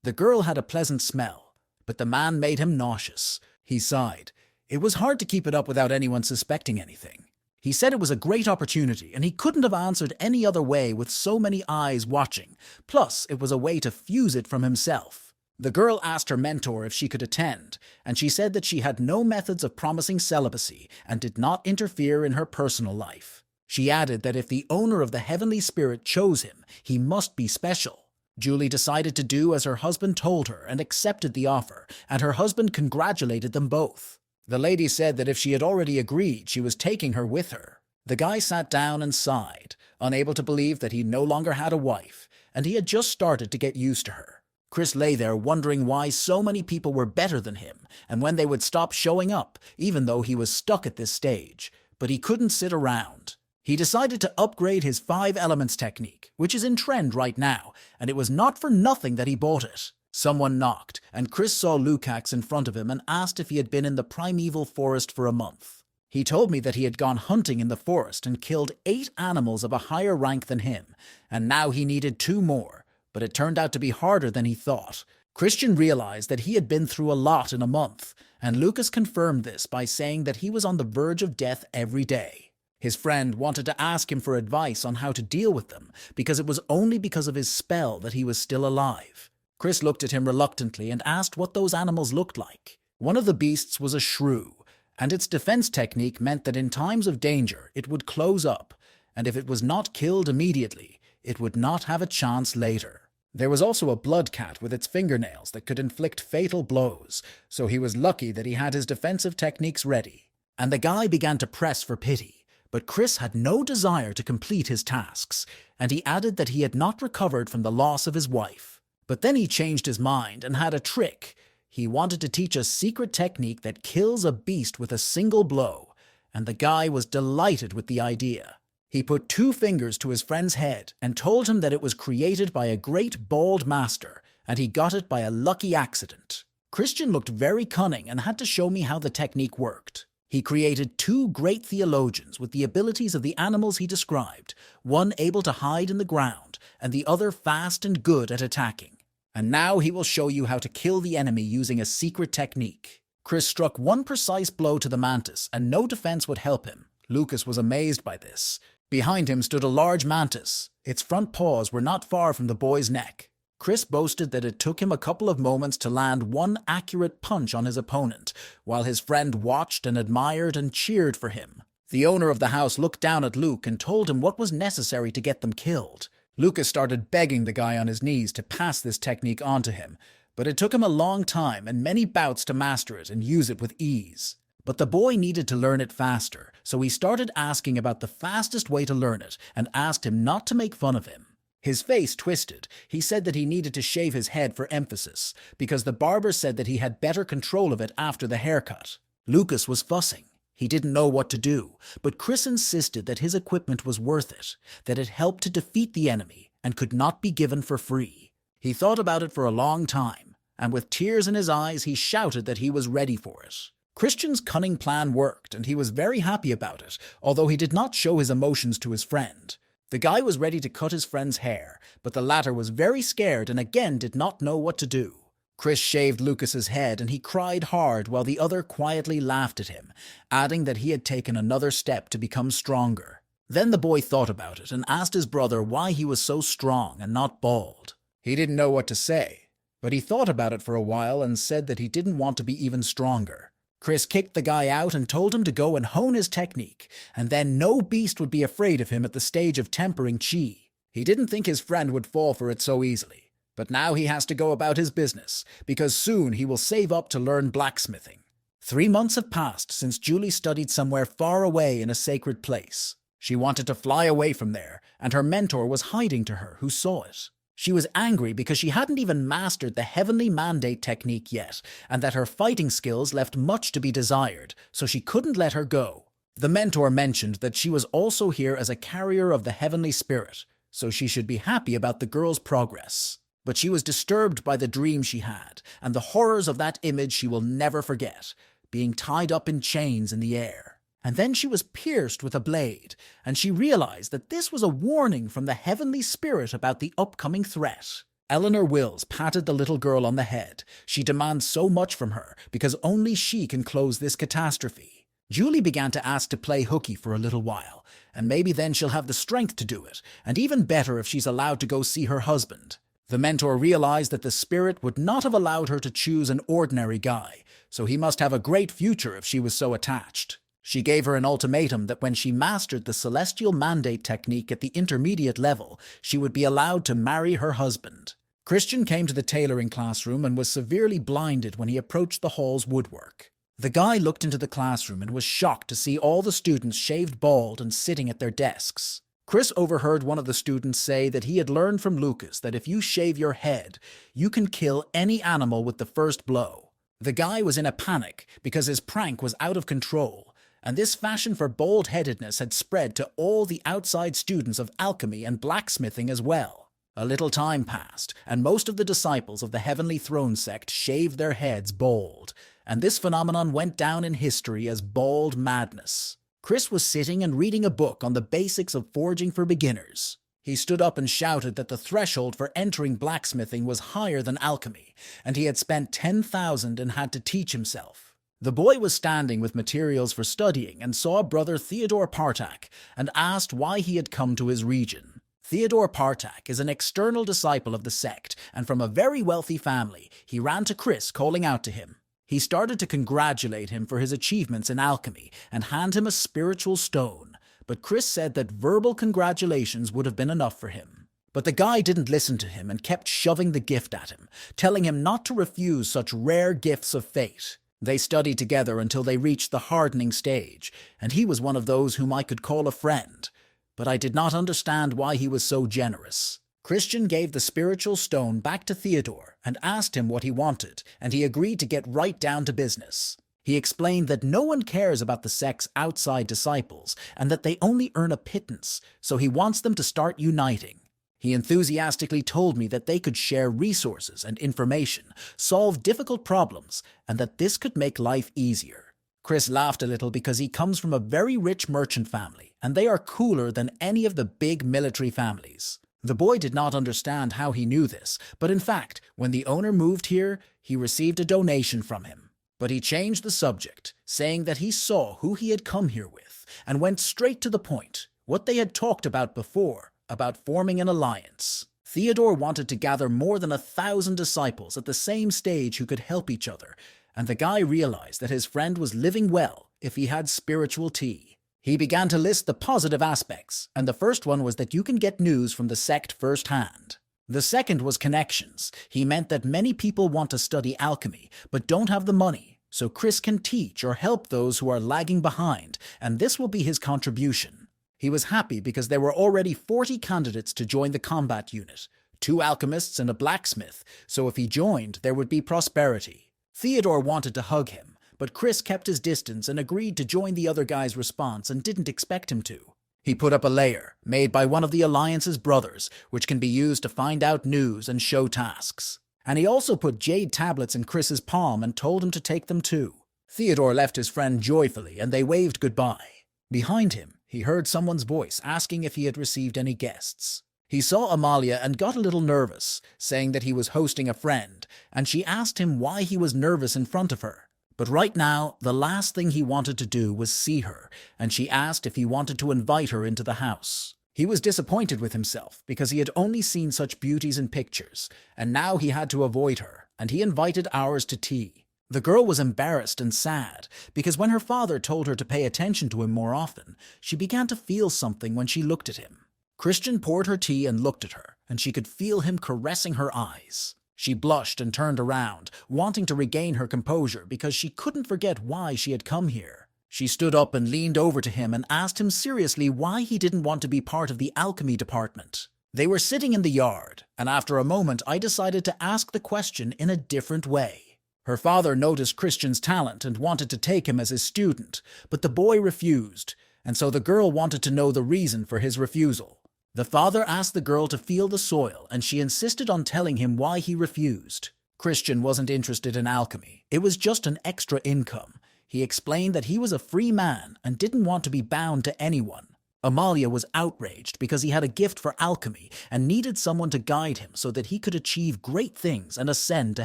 Speaker 1: The girl had a pleasant smell, but the man made him nauseous. He sighed. It was hard to keep it up without anyone suspecting anything. He said it was a great opportunity, and he couldn't have answered any other way with so many eyes watching. Plus, it was a way to fuse it from himself. The girl asked her mentor if she could attend, and she said that she had no methods of promising celibacy and did not interfere in her personal life. She added that if the owner of the heavenly spirit chose him, he must be special. Julie decided to do as her husband told her and accepted the offer, and her husband congratulated them both. The lady said that if she had already agreed, she was taking her with her. The guy sat down and sighed, unable to believe that he no longer had a wife, and he had just started to get used to her. Chris lay there wondering why so many people were better than him, and when they would stop showing up, even though he was stuck at this stage. But he couldn't sit around. He decided to upgrade his 5 elements technique, which is in trend right now, and it was not for nothing that he bought it. Someone knocked, and Chris saw Lukacs in front of him and asked if he had been in the primeval forest for a month. He told me that he had gone hunting in the forest and killed 8 animals of a higher rank than him, and now he needed 2 more, but it turned out to be harder than he thought. Christian realized that he had been through a lot in a month, and Lucas confirmed this by saying that he was on the verge of death every day. His friend wanted to ask him for advice on how to deal with them, because it was only because of his spell that he was still alive. Chris looked at him reluctantly and asked what those animals looked like. One of the beasts was a shrew, and its defense technique meant that in times of danger it would close up, and if it was not killed immediately, it would not have a chance later. There was also a blood cat with its fingernails that could inflict fatal blows, so he was lucky that he had his defensive techniques ready. And the guy began to press for pity, but Chris had no desire to complete his tasks, and he added that he had not recovered from the loss of his wife. But then he changed his mind and had a trick. He wanted to teach a secret technique that kills a beast with a single blow, and the guy was delighted with the idea. He put 2 fingers to his friend's head and told him that it was created by a great bald master, and he got it by a lucky accident. Christian looked very cunning and had to show me how the technique worked. He created 2 great theologians with the abilities of the animals he described, one able to hide in the ground, and the other fast and good at attacking. And now he will show you how to kill the enemy using a secret technique. Chris struck 1 precise blow to the mantis, and no defense would help him. Lucas was amazed by this. Behind him stood a large mantis. Its front paws were not far from the boy's neck. Chris boasted that it took him a couple of moments to land 1 accurate punch on his opponent, while his friend watched and admired and cheered for him. The owner of the house looked down at Luke and told him what was necessary to get them killed. Lucas started begging the guy on his knees to pass this technique on to him, but it took him a long time and many bouts to master it and use it with ease. But the boy needed to learn it faster, so he started asking about the fastest way to learn it and asked him not to make fun of him. His face twisted. He said that he needed to shave his head for emphasis, because the barber said that he had better control of it after the haircut. Lucas was fussing. He didn't know what to do, but Chris insisted that his equipment was worth it, that it helped to defeat the enemy and could not be given for free. He thought about it for a long time, and with tears in his eyes he shouted that he was ready for it. Christian's cunning plan worked, and he was very happy about it, although he did not show his emotions to his friend. The guy was ready to cut his friend's hair, but the latter was very scared and again did not know what to do. Chris shaved Lucas's head and he cried hard while the other quietly laughed at him, adding that he had taken another step to become stronger. Then the boy thought about it and asked his brother why he was so strong and not bald. He didn't know what to say, but he thought about it for a while and said that he didn't want to be even stronger. Chris kicked the guy out and told him to go and hone his technique, and then no beast would be afraid of him at the stage of tempering chi. He didn't think his friend would fall for it so easily, but now he has to go about his business, because soon he will save up to learn blacksmithing. 3 months have passed since Julie studied somewhere far away in a sacred place. She wanted to fly away from there, and her mentor was hiding to her, who saw it. She was angry because she hadn't even mastered the heavenly mandate technique yet, and that her fighting skills left much to be desired, so she couldn't let her go. The mentor mentioned that she was also here as a carrier of the heavenly spirit, so she should be happy about the girl's progress. But she was disturbed by the dream she had, and the horrors of that image she will never forget, being tied up in chains in the air. And then she was pierced with a blade, and she realized that this was a warning from the heavenly spirit about the upcoming threat. Eleanor Wills patted the little girl on the head. She demands so much from her, because only she can close this catastrophe. Julie began to ask to play hooky for a little while, and maybe then she'll have the strength to do it, and even better if she's allowed to go see her husband. The mentor realized that the spirit would not have allowed her to choose an ordinary guy, so he must have a great future if she was so attached. She gave her an ultimatum that when she mastered the celestial mandate technique at the intermediate level, she would be allowed to marry her husband. Christian came to the tailoring classroom and was severely blinded when he approached the hall's woodwork. The guy looked into the classroom and was shocked to see all the students shaved bald and sitting at their desks. Chris overheard one of the students say that he had learned from Lucas that if you shave your head, you can kill any animal with the first blow. The guy was in a panic because his prank was out of control, and this fashion for bald-headedness had spread to all the outside students of alchemy and blacksmithing as well. A little time passed, and most of the disciples of the Heavenly Throne Sect shaved their heads bald, and this phenomenon went down in history as bald madness. Chris was sitting and reading a book on the basics of forging for beginners. He stood up and shouted that the threshold for entering blacksmithing was higher than alchemy, and he had spent 10,000 and had to teach himself. The boy was standing with materials for studying and saw Brother Theodore Partak and asked why he had come to his region. Theodore Partak is an external disciple of the sect, and from a very wealthy family. He ran to Chris, calling out to him. He started to congratulate him for his achievements in alchemy and hand him a spiritual stone, but Chris said that verbal congratulations would have been enough for him. But the guy didn't listen to him and kept shoving the gift at him, telling him not to refuse such rare gifts of fate. They studied together until they reached the hardening stage, and he was one of those whom I could call a friend. But I did not understand why he was so generous. Christian gave the spiritual stone back to Theodore and asked him what he wanted, and he agreed to get right down to business. He explained that no one cares about the sect's outside disciples and that they only earn a pittance, so he wants them to start uniting. He enthusiastically told me that they could share resources and information, solve difficult problems, and that this could make life easier. Chris laughed a little because he comes from a very rich merchant family, and they are cooler than any of the big military families. The boy did not understand how he knew this, but in fact, when the owner moved here, he received a donation from him. But he changed the subject, saying that he saw who he had come here with, and went straight to the point, what they had talked about before, about forming an alliance. Theodore wanted to gather more than 1,000 disciples at the same stage who could help each other, and the guy realized that his friend was living well if he had spiritual tea. He began to list the positive aspects, and the first one was that you can get news from the sect firsthand. The second was connections. He meant that many people want to study alchemy, but don't have the money, so Chris can teach or help those who are lagging behind, and this will be his contribution. He was happy because there were already 40 candidates to join the combat unit, 2 alchemists and a blacksmith, so if he joined, there would be prosperity. Theodore wanted to hug him, but Chris kept his distance and agreed to join the other guy's response and didn't expect him to. He put up a layer, made by one of the Alliance's brothers, which can be used to find out news and show tasks. And he also put jade tablets in Chris's palm and told him to take them too. Theodore left his friend joyfully and they waved goodbye. Behind him, he heard someone's voice asking if he had received any guests. He saw Amalia and got a little nervous, saying that he was hosting a friend, and she asked him why he was nervous in front of her. But right now, the last thing he wanted to do was see her, and she asked if he wanted to invite her into the house. He was disappointed with himself because he had only seen such beauties in pictures, and now he had to avoid her, and he invited ours to tea. The girl was embarrassed and sad because when her father told her to pay attention to him more often, she began to feel something when she looked at him. Christian poured her tea and looked at her, and she could feel him caressing her eyes. She blushed and turned around, wanting to regain her composure because she couldn't forget why she had come here. She stood up and leaned over to him and asked him seriously why he didn't want to be part of the alchemy department. They were sitting in the yard, and after a moment I decided to ask the question in a different way. Her father noticed Christian's talent and wanted to take him as his student, but the boy refused, and so the girl wanted to know the reason for his refusal. The father asked the girl to feel the soil, and she insisted on telling him why he refused. Christian wasn't interested in alchemy. It was just an extra income. He explained that he was a free man and didn't want to be bound to anyone. Amalia was outraged because he had a gift for alchemy and needed someone to guide him so that he could achieve great things and ascend to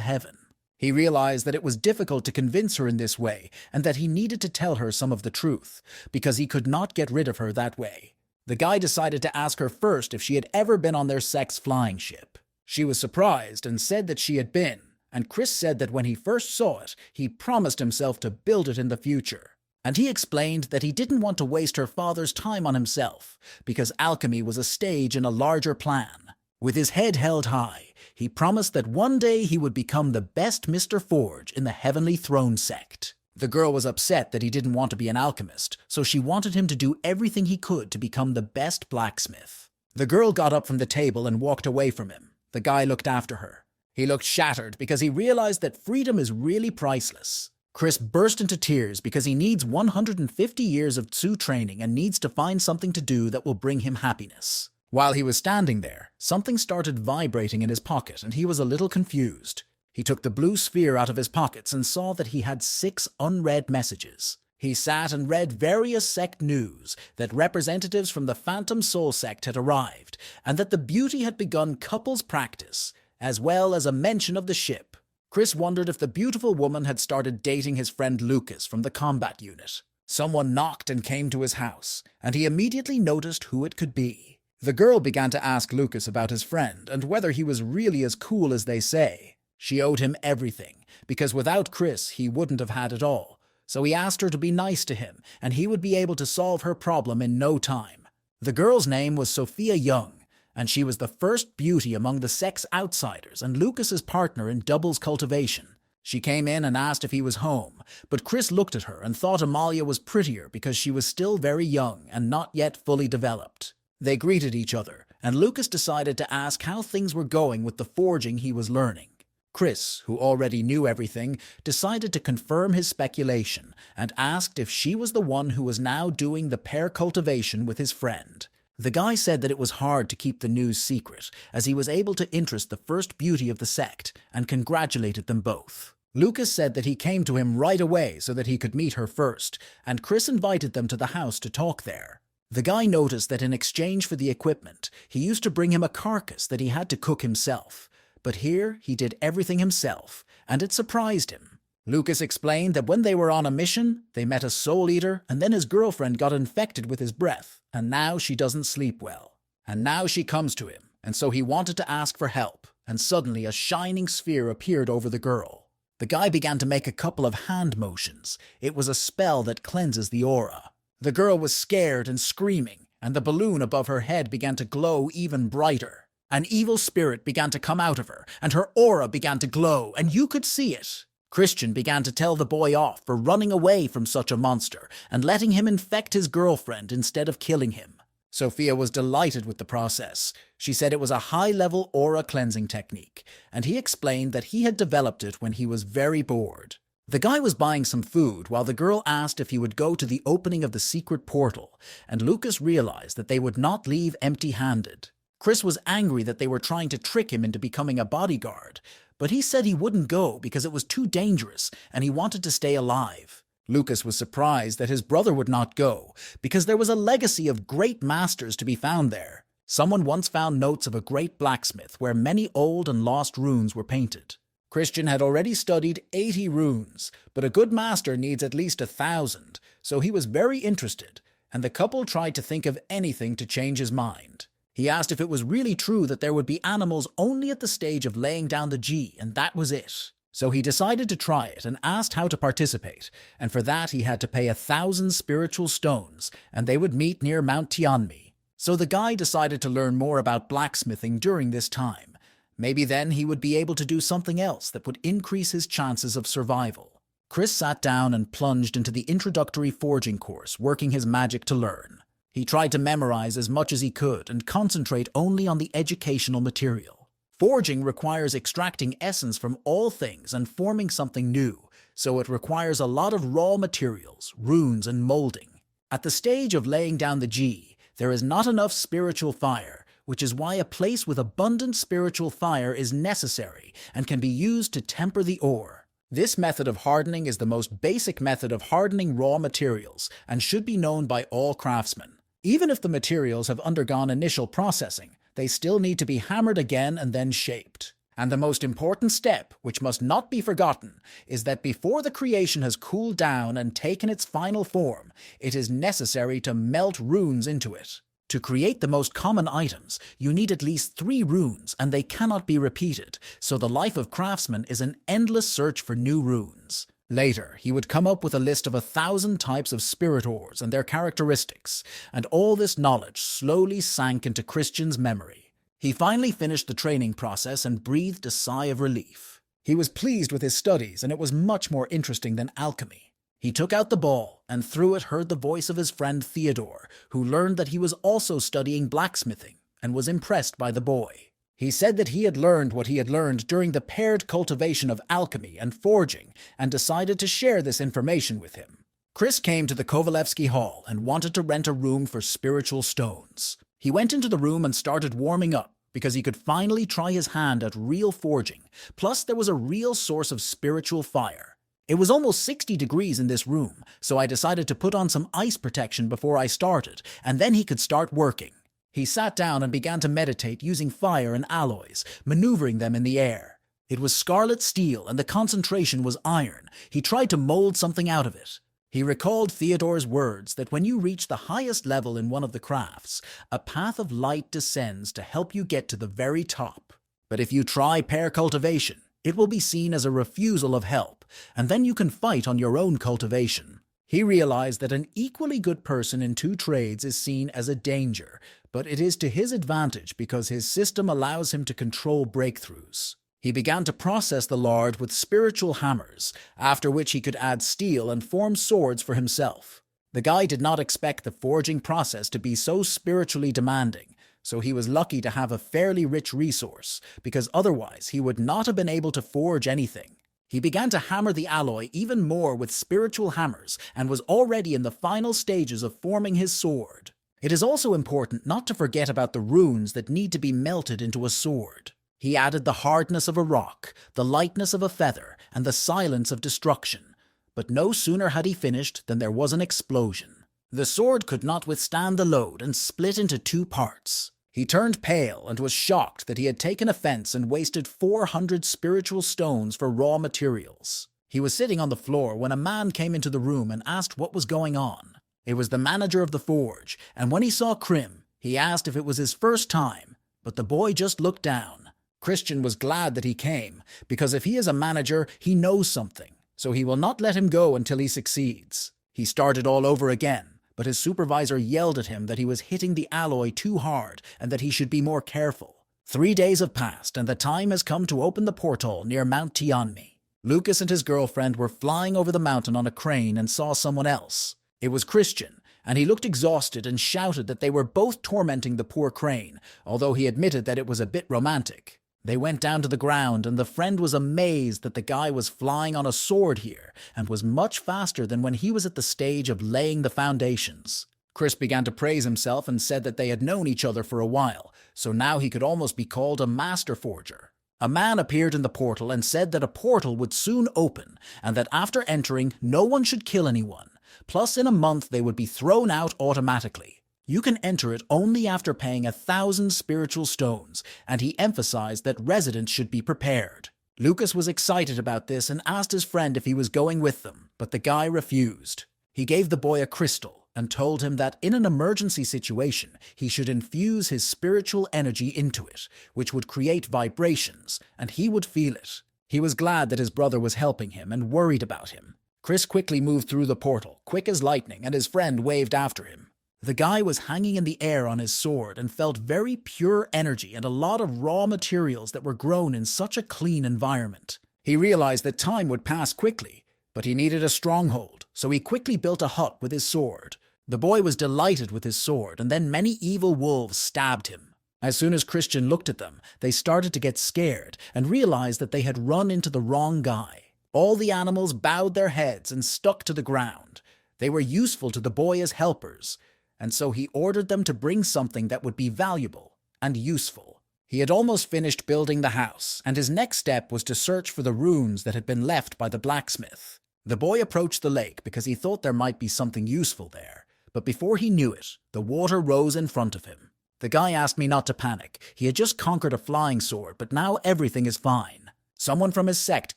Speaker 1: heaven. He realized that it was difficult to convince her in this way and that he needed to tell her some of the truth, because he could not get rid of her that way. The guy decided to ask her first if she had ever been on their sect's flying ship. She was surprised and said that she had been, and Chris said that when he first saw it, he promised himself to build it in the future. And he explained that he didn't want to waste her father's time on himself, because alchemy was a stage in a larger plan. With his head held high, he promised that one day he would become the best Mr. Forge in the Heavenly Throne sect. The girl was upset that he didn't want to be an alchemist, so she wanted him to do everything he could to become the best blacksmith. The girl got up from the table and walked away from him. The guy looked after her. He looked shattered because he realized that freedom is really priceless. Chris burst into tears because he needs 150 years of Tsu training and needs to find something to do that will bring him happiness. While he was standing there, something started vibrating in his pocket and he was a little confused. He took the blue sphere out of his pockets and saw that he had 6 unread messages. He sat and read various sect news, that representatives from the Phantom Soul sect had arrived, and that the beauty had begun couples practice, as well as a mention of the ship. Chris wondered if the beautiful woman had started dating his friend Lucas from the combat unit. Someone knocked and came to his house, and he immediately noticed who it could be. The girl began to ask Lucas about his friend and whether he was really as cool as they say. She owed him everything, because without Chris he wouldn't have had it all, so he asked her to be nice to him, and he would be able to solve her problem in no time. The girl's name was Sophia Young, and she was the first beauty among the Sect's outsiders and Lucas's partner in doubles cultivation. She came in and asked if he was home, but Chris looked at her and thought Amalia was prettier because she was still very young and not yet fully developed. They greeted each other, and Lucas decided to ask how things were going with the forging he was learning. Chris, who already knew everything, decided to confirm his speculation and asked if she was the one who was now doing the pear cultivation with his friend. The guy said that it was hard to keep the news secret, as he was able to interest the first beauty of the sect, and congratulated them both. Lucas said that he came to him right away so that he could meet her first, and Chris invited them to the house to talk there. The guy noticed that in exchange for the equipment, he used to bring him a carcass that he had to cook himself. But here he did everything himself, and it surprised him. Lucas explained that when they were on a mission, they met a soul eater, and then his girlfriend got infected with his breath, and now she doesn't sleep well. And now she comes to him, and so he wanted to ask for help, and suddenly a shining sphere appeared over the girl. The guy began to make a couple of hand motions. It was a spell that cleanses the aura. The girl was scared and screaming, and the balloon above her head began to glow even brighter. An evil spirit began to come out of her, and her aura began to glow, and you could see it. Christian began to tell the boy off for running away from such a monster and letting him infect his girlfriend instead of killing him. Sophia was delighted with the process. She said it was a high-level aura cleansing technique, and he explained that he had developed it when he was very bored. The guy was buying some food while the girl asked if he would go to the opening of the secret portal, and Lucas realized that they would not leave empty-handed. Chris was angry that they were trying to trick him into becoming a bodyguard, but he said he wouldn't go because it was too dangerous and he wanted to stay alive. Lucas was surprised that his brother would not go because there was a legacy of great masters to be found there. Someone once found notes of a great blacksmith where many old and lost runes were painted. Christian had already studied 80 runes, but a good master needs at least 1,000, so he was very interested, and the couple tried to think of anything to change his mind. He asked if it was really true that there would be animals only at the stage of laying down the G, and that was it. So he decided to try it and asked how to participate, and for that he had to pay 1,000 spiritual stones, and they would meet near Mount Tianmi. So the guy decided to learn more about blacksmithing during this time. Maybe then he would be able to do something else that would increase his chances of survival. Chris sat down and plunged into the introductory forging course, working his magic to learn. He tried to memorize as much as he could and concentrate only on the educational material. Forging requires extracting essence from all things and forming something new, so it requires a lot of raw materials, runes, and molding. At the stage of laying down the G, there is not enough spiritual fire, which is why a place with abundant spiritual fire is necessary and can be used to temper the ore. This method of hardening is the most basic method of hardening raw materials and should be known by all craftsmen. Even if the materials have undergone initial processing, they still need to be hammered again and then shaped. And the most important step, which must not be forgotten, is that before the creation has cooled down and taken its final form, it is necessary to melt runes into it. To create the most common items, you need at least 3 runes, and they cannot be repeated, so the life of craftsman is an endless search for new runes. Later, he would come up with a list of 1,000 types of spirit ores and their characteristics, and all this knowledge slowly sank into Christian's memory. He finally finished the training process and breathed a sigh of relief. He was pleased with his studies, and it was much more interesting than alchemy. He took out the ball, and through it heard the voice of his friend Theodore, who learned that he was also studying blacksmithing, and was impressed by the boy. He said that he had learned what he had learned during the paired cultivation of alchemy and forging, and decided to share this information with him. Chris came to the Kovalevsky Hall and wanted to rent a room for spiritual stones. He went into the room and started warming up, because he could finally try his hand at real forging, plus there was a real source of spiritual fire. It was almost 60 degrees in this room, so I decided to put on some ice protection before I started, and then he could start working. He sat down and began to meditate using fire and alloys, maneuvering them in the air. It was scarlet steel and the concentration was iron. He tried to mold something out of it. He recalled Theodore's words that when you reach the highest level in one of the crafts, a path of light descends to help you get to the very top. But if you try pear cultivation, it will be seen as a refusal of help, and then you can fight on your own cultivation. He realized that an equally good person in two trades is seen as a danger, but it is to his advantage because his system allows him to control breakthroughs. He began to process the lard with spiritual hammers, after which he could add steel and form swords for himself. The guy did not expect the forging process to be so spiritually demanding, so he was lucky to have a fairly rich resource, because otherwise he would not have been able to forge anything. He began to hammer the alloy even more with spiritual hammers and was already in the final stages of forming his sword. It is also important not to forget about the runes that need to be melted into a sword. He added the hardness of a rock, the lightness of a feather, and the silence of destruction. But no sooner had he finished than there was an explosion. The sword could not withstand the load and split into two parts. He turned pale and was shocked that he had taken offense and wasted 400 spiritual stones for raw materials. He was sitting on the floor when a man came into the room and asked what was going on. It was the manager of the forge, and when he saw Krim, he asked if it was his first time, but the boy just looked down. Christian was glad that he came, because if he is a manager, he knows something, so he will not let him go until he succeeds. He started all over again, but his supervisor yelled at him that he was hitting the alloy too hard and that he should be more careful. 3 days have passed, and the time has come to open the portal near Mount Tianmi. Lucas and his girlfriend were flying over the mountain on a crane and saw someone else. It was Christian, and he looked exhausted and shouted that they were both tormenting the poor crane, although he admitted that it was a bit romantic. They went down to the ground, and the friend was amazed that the guy was flying on a sword here and was much faster than when he was at the stage of laying the foundations. Chris began to praise himself and said that they had known each other for a while, so now he could almost be called a master forger. A man appeared in the portal and said that a portal would soon open, and that after entering, no one should kill anyone. Plus, in a month, they would be thrown out automatically. You can enter it only after paying 1,000 spiritual stones, and he emphasized that residents should be prepared. Lucas was excited about this and asked his friend if he was going with them, but the guy refused. He gave the boy a crystal and told him that in an emergency situation, he should infuse his spiritual energy into it, which would create vibrations, and he would feel it. He was glad that his brother was helping him and worried about him. Chris quickly moved through the portal, quick as lightning, and his friend waved after him. The guy was hanging in the air on his sword and felt very pure energy and a lot of raw materials that were grown in such a clean environment. He realized that time would pass quickly, but he needed a stronghold, so he quickly built a hut with his sword. The boy was delighted with his sword, and then many evil wolves stabbed him. As soon as Christian looked at them, they started to get scared and realized that they had run into the wrong guy. All the animals bowed their heads and stuck to the ground. They were useful to the boy as helpers, and so he ordered them to bring something that would be valuable and useful. He had almost finished building the house, and his next step was to search for the runes that had been left by the blacksmith. The boy approached the lake because he thought there might be something useful there, but before he knew it, the water rose in front of him. The guy asked me not to panic. He had just conquered a flying sword, but now everything is fine. Someone from his sect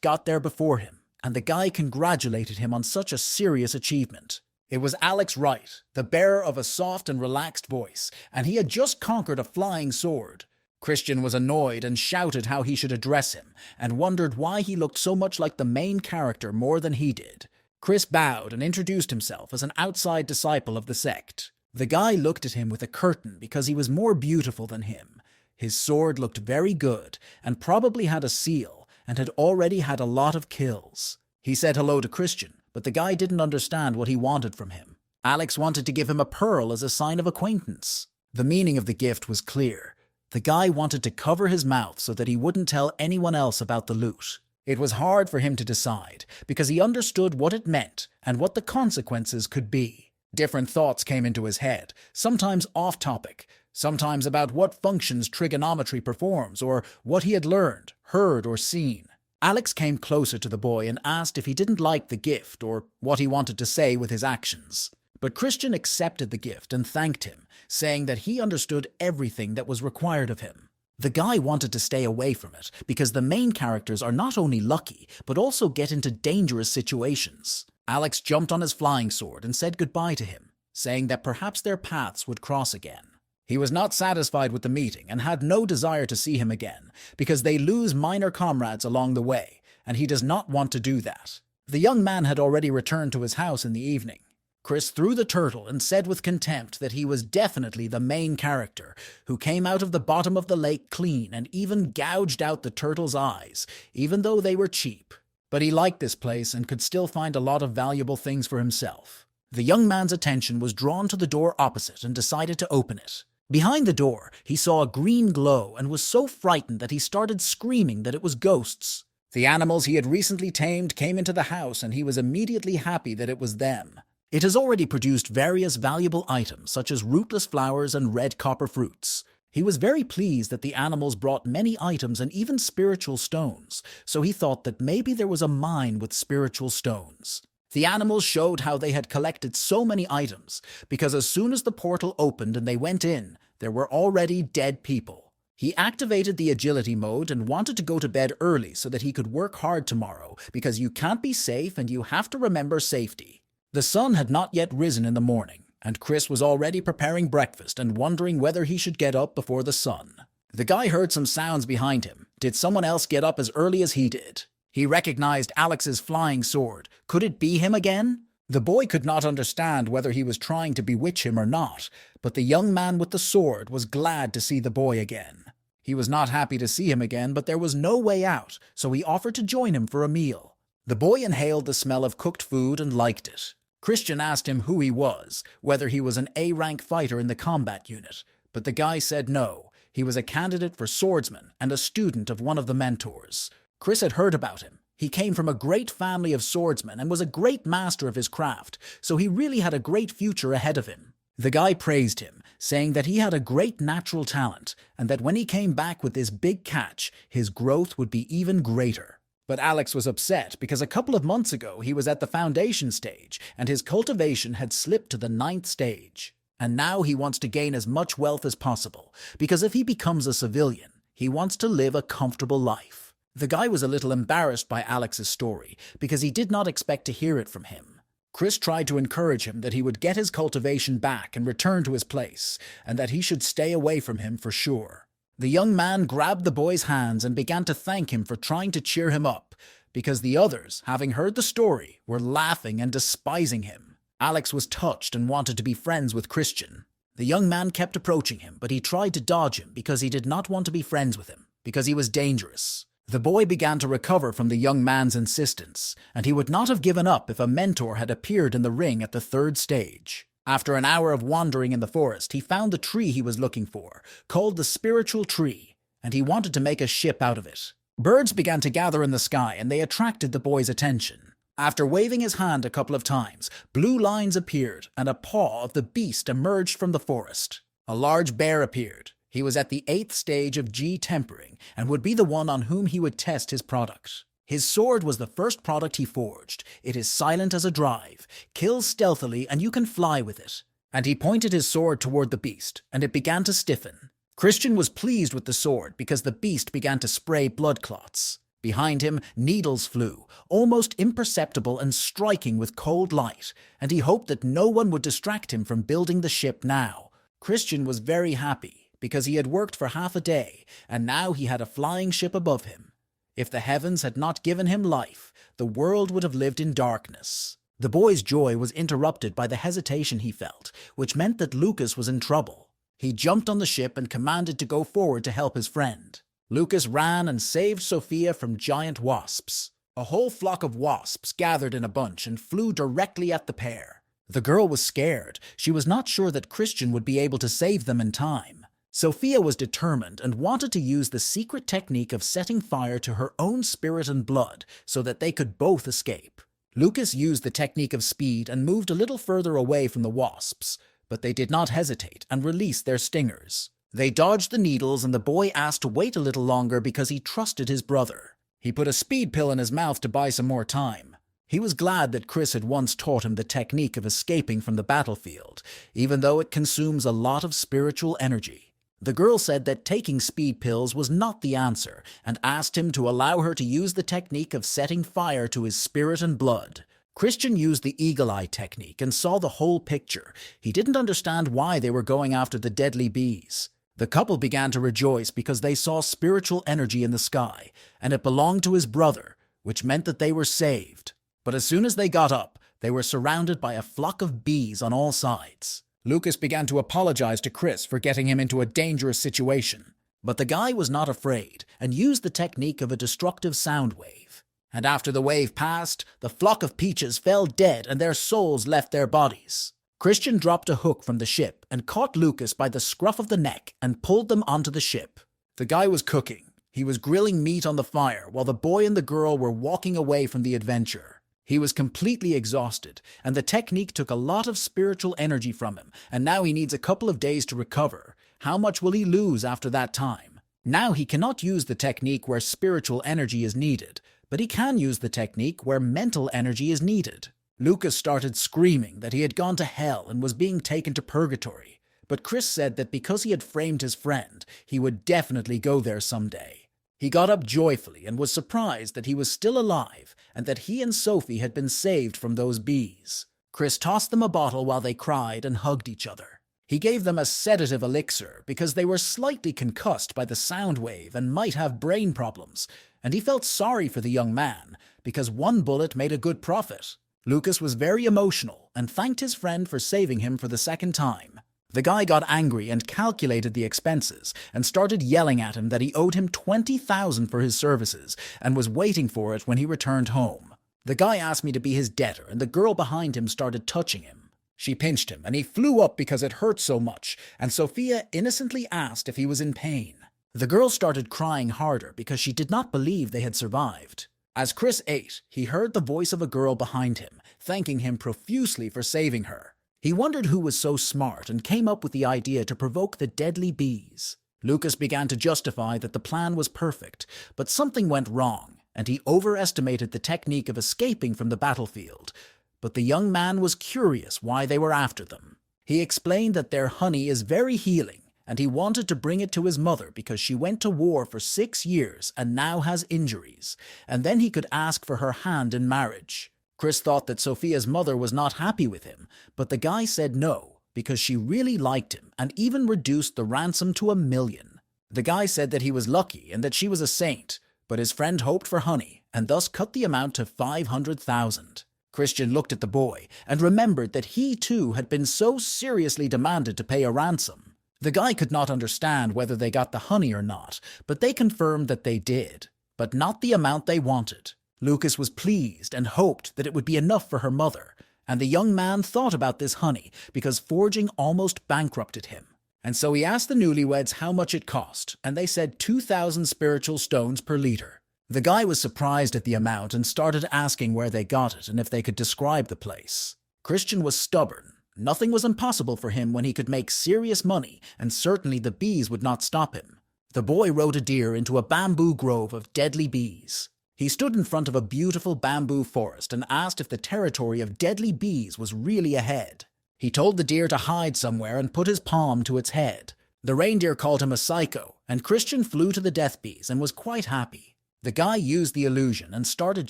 Speaker 1: got there before him, and the guy congratulated him on such a serious achievement. It was Alex Wright, the bearer of a soft and relaxed voice, and he had just conquered a flying sword. Christian was annoyed and shouted how he should address him, and wondered why he looked so much like the main character more than he did. Chris bowed and introduced himself as an outside disciple of the sect. The guy looked at him with a curtain because he was more beautiful than him. His sword looked very good, and probably had a seal, and had already had a lot of kills. He said hello to Christian, but the guy didn't understand what he wanted from him. Alex wanted to give him a pearl as a sign of acquaintance. The meaning of the gift was clear. The guy wanted to cover his mouth so that he wouldn't tell anyone else about the loot. It was hard for him to decide, because he understood what it meant and what the consequences could be. Different thoughts came into his head, sometimes off-topic, sometimes about what functions trigonometry performs, or what he had learned, heard, or seen. Alex came closer to the boy and asked if he didn't like the gift or what he wanted to say with his actions. But Christian accepted the gift and thanked him, saying that he understood everything that was required of him. The guy wanted to stay away from it because the main characters are not only lucky, but also get into dangerous situations. Alex jumped on his flying sword and said goodbye to him, saying that perhaps their paths would cross again. He was not satisfied with the meeting and had no desire to see him again, because they lose minor comrades along the way, and he does not want to do that. The young man had already returned to his house in the evening. Chris threw the turtle and said with contempt that he was definitely the main character, who came out of the bottom of the lake clean and even gouged out the turtle's eyes, even though they were cheap. But he liked this place and could still find a lot of valuable things for himself. The young man's attention was drawn to the door opposite and decided to open it. Behind the door, he saw a green glow and was so frightened that he started screaming that it was ghosts. The animals he had recently tamed came into the house and he was immediately happy that it was them. It has already produced various valuable items such as rootless flowers and red copper fruits. He was very pleased that the animals brought many items and even spiritual stones, so he thought that maybe there was a mine with spiritual stones. The animals showed how they had collected so many items, because as soon as the portal opened and they went in, there were already dead people. He activated the agility mode and wanted to go to bed early so that he could work hard tomorrow, because you can't be safe and you have to remember safety. The sun had not yet risen in the morning, and Chris was already preparing breakfast and wondering whether he should get up before the sun. The guy heard some sounds behind him. Did someone else get up as early as he did? He recognized Alex's flying sword. Could it be him again? The boy could not understand whether he was trying to bewitch him or not, but the young man with the sword was glad to see the boy again. He was not happy to see him again, but there was no way out, so he offered to join him for a meal. The boy inhaled the smell of cooked food and liked it. Christian asked him who he was, whether he was an A-rank fighter in the combat unit, but the guy said no. He was a candidate for swordsman and a student of one of the mentors. Chris had heard about him. He came from a great family of swordsmen and was a great master of his craft, so he really had a great future ahead of him. The guy praised him, saying that he had a great natural talent and that when he came back with this big catch, his growth would be even greater. But Alex was upset because a couple of months ago he was at the foundation stage and his cultivation had slipped to the 9th stage. And now he wants to gain as much wealth as possible, because if he becomes a civilian, he wants to live a comfortable life. The guy was a little embarrassed by Alex's story because he did not expect to hear it from him. Chris tried to encourage him that he would get his cultivation back and return to his place, and that he should stay away from him for sure. The young man grabbed the boy's hands and began to thank him for trying to cheer him up, because the others, having heard the story, were laughing and despising him. Alex was touched and wanted to be friends with Christian. The young man kept approaching him, but he tried to dodge him because he did not want to be friends with him, because he was dangerous. The boy began to recover from the young man's insistence, and he would not have given up if a mentor had appeared in the ring at the 3rd stage. After an hour of wandering in the forest, he found the tree he was looking for, called the spiritual tree, and he wanted to make a ship out of it. Birds began to gather in the sky, and they attracted the boy's attention. After waving his hand a couple of times, blue lines appeared, and a paw of the beast emerged from the forest. A large bear appeared. He was at the 8th stage of G tempering and would be the one on whom he would test his product. His sword was the first product he forged. It is silent as a drive, kills stealthily, and you can fly with it. And he pointed his sword toward the beast, and it began to stiffen. Christian was pleased with the sword because the beast began to spray blood clots. Behind him, needles flew, almost imperceptible and striking with cold light, and he hoped that no one would distract him from building the ship now. Christian was very happy, because he had worked for half a day, and now he had a flying ship above him. If the heavens had not given him life, the world would have lived in darkness. The boy's joy was interrupted by the hesitation he felt, which meant that Lucas was in trouble. He jumped on the ship and commanded to go forward to help his friend. Lucas ran and saved Sophia from giant wasps. A whole flock of wasps gathered in a bunch and flew directly at the pair. The girl was scared. She was not sure that Christian would be able to save them in time. Sophia was determined and wanted to use the secret technique of setting fire to her own spirit and blood so that they could both escape. Lucas used the technique of speed and moved a little further away from the wasps, but they did not hesitate and released their stingers. They dodged the needles and the boy asked to wait a little longer because he trusted his brother. He put a speed pill in his mouth to buy some more time. He was glad that Chris had once taught him the technique of escaping from the battlefield, even though it consumes a lot of spiritual energy. The girl said that taking speed pills was not the answer and asked him to allow her to use the technique of setting fire to his spirit and blood. Christian used the eagle eye technique and saw the whole picture. He didn't understand why they were going after the deadly bees. The couple began to rejoice because they saw spiritual energy in the sky, and it belonged to his brother, which meant that they were saved. But as soon as they got up, They were surrounded by a flock of bees on all sides. Lucas began to apologize to Chris for getting him into a dangerous situation. But the guy was not afraid and used the technique of a destructive sound wave. And after the wave passed, the flock of peaches fell dead and their souls left their bodies. Christian dropped a hook from the ship and caught Lucas by the scruff of the neck and pulled them onto the ship. The guy was cooking. He was grilling meat on the fire while the boy and the girl were walking away from the adventure. He was completely exhausted, and the technique took a lot of spiritual energy from him, and now he needs a couple of days to recover. How much will he lose after that time? Now he cannot use the technique where spiritual energy is needed, but he can use the technique where mental energy is needed. Lucas started screaming that he had gone to hell and was being taken to purgatory, but Chris said that because he had framed his friend, he would definitely go there someday. He got up joyfully and was surprised that he was still alive and that he and Sophie had been saved from those bees. Chris tossed them a bottle while they cried and hugged each other. He gave them a sedative elixir because they were slightly concussed by the sound wave and might have brain problems, and he felt sorry for the young man because one bullet made a good profit. Lucas was very emotional and thanked his friend for saving him for the second time. The guy got angry and calculated the expenses and started yelling at him that he owed him $20,000 for his services and was waiting for it when he returned home. The guy asked me to be his debtor, and the girl behind him started touching him. She pinched him and he flew up because it hurt so much, and Sophia innocently asked if he was in pain. The girl started crying harder because she did not believe they had survived. As Chris ate, he heard the voice of a girl behind him, thanking him profusely for saving her. He wondered who was so smart and came up with the idea to provoke the deadly bees. Lucas began to justify that the plan was perfect, but something went wrong, and he overestimated the technique of escaping from the battlefield. But the young man was curious why they were after them. He explained that their honey is very healing, and he wanted to bring it to his mother because she went to war for 6 years and now has injuries, and then he could ask for her hand in marriage. Chris thought that Sophia's mother was not happy with him, but the guy said no, because she really liked him and even reduced the ransom to $1 million. The guy said that he was lucky and that she was a saint, but his friend hoped for honey and thus cut the amount to $500,000. Christian looked at the boy and remembered that he too had been so seriously demanded to pay a ransom. The guy could not understand whether they got the honey or not, but they confirmed that they did, but not the amount they wanted. Lucas was pleased and hoped that it would be enough for her mother, and the young man thought about this honey because forging almost bankrupted him. And so he asked the newlyweds how much it cost, and they said 2,000 spiritual stones per liter. The guy was surprised at the amount and started asking where they got it and if they could describe the place. Christian was stubborn. Nothing was impossible for him when he could make serious money, and certainly the bees would not stop him. The boy rode a deer into a bamboo grove of deadly bees. He stood in front of a beautiful bamboo forest and asked if the territory of deadly bees was really ahead. He told the deer to hide somewhere and put his palm to its head. The reindeer called him a psycho, and Christian flew to the death bees and was quite happy. The guy used the illusion and started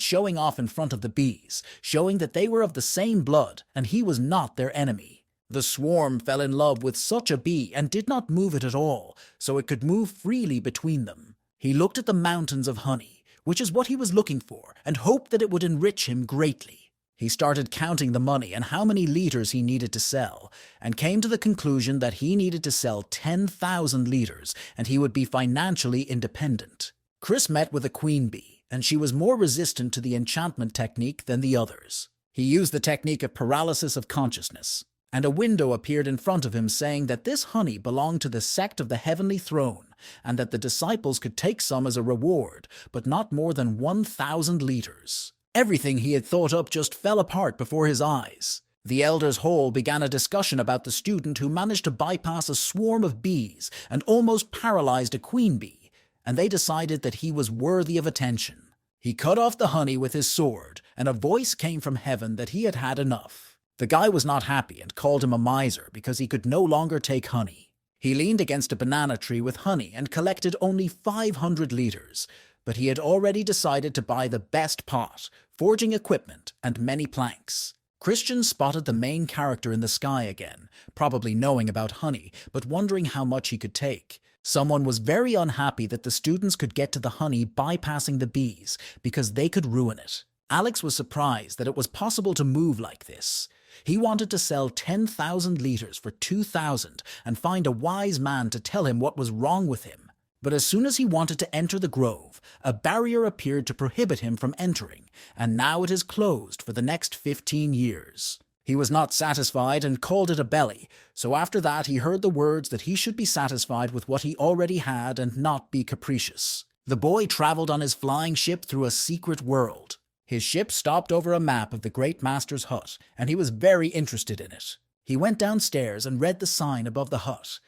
Speaker 1: showing off in front of the bees, showing that they were of the same blood and he was not their enemy. The swarm fell in love with such a bee and did not move it at all, so it could move freely between them. He looked at the mountains of honey, which is what he was looking for, and hoped that it would enrich him greatly. He started counting the money and how many liters he needed to sell, and came to the conclusion that he needed to sell 10,000 liters, and he would be financially independent. Chris met with a queen bee, and she was more resistant to the enchantment technique than the others. He used the technique of paralysis of consciousness, and a window appeared in front of him saying that this honey belonged to the Sect of the Heavenly Throne, and that the disciples could take some as a reward, but not more than 1,000 liters. Everything he had thought up just fell apart before his eyes. The elders' hall began a discussion about the student who managed to bypass a swarm of bees and almost paralyzed a queen bee, and they decided that he was worthy of attention. He cut off the honey with his sword, and a voice came from heaven that he had had enough. The guy was not happy and called him a miser because he could no longer take honey. He leaned against a banana tree with honey and collected only 500 liters, but he had already decided to buy the best pot, forging equipment, and many planks. Christian spotted the main character in the sky again, probably knowing about honey, but wondering how much he could take. Someone was very unhappy that the students could get to the honey bypassing the bees because they could ruin it. Alex was surprised that it was possible to move like this. He wanted to sell 10,000 liters for 2,000 and find a wise man to tell him what was wrong with him. But as soon as he wanted to enter the grove, a barrier appeared to prohibit him from entering, and now it is closed for the next 15 years. He was not satisfied and called it a belly, so after that he heard the words that he should be satisfied with what he already had and not be capricious. The boy traveled on his flying ship through a secret world. His ship stopped over a map of the Great Master's hut, and he was very interested in it. He went downstairs and read the sign above the hut.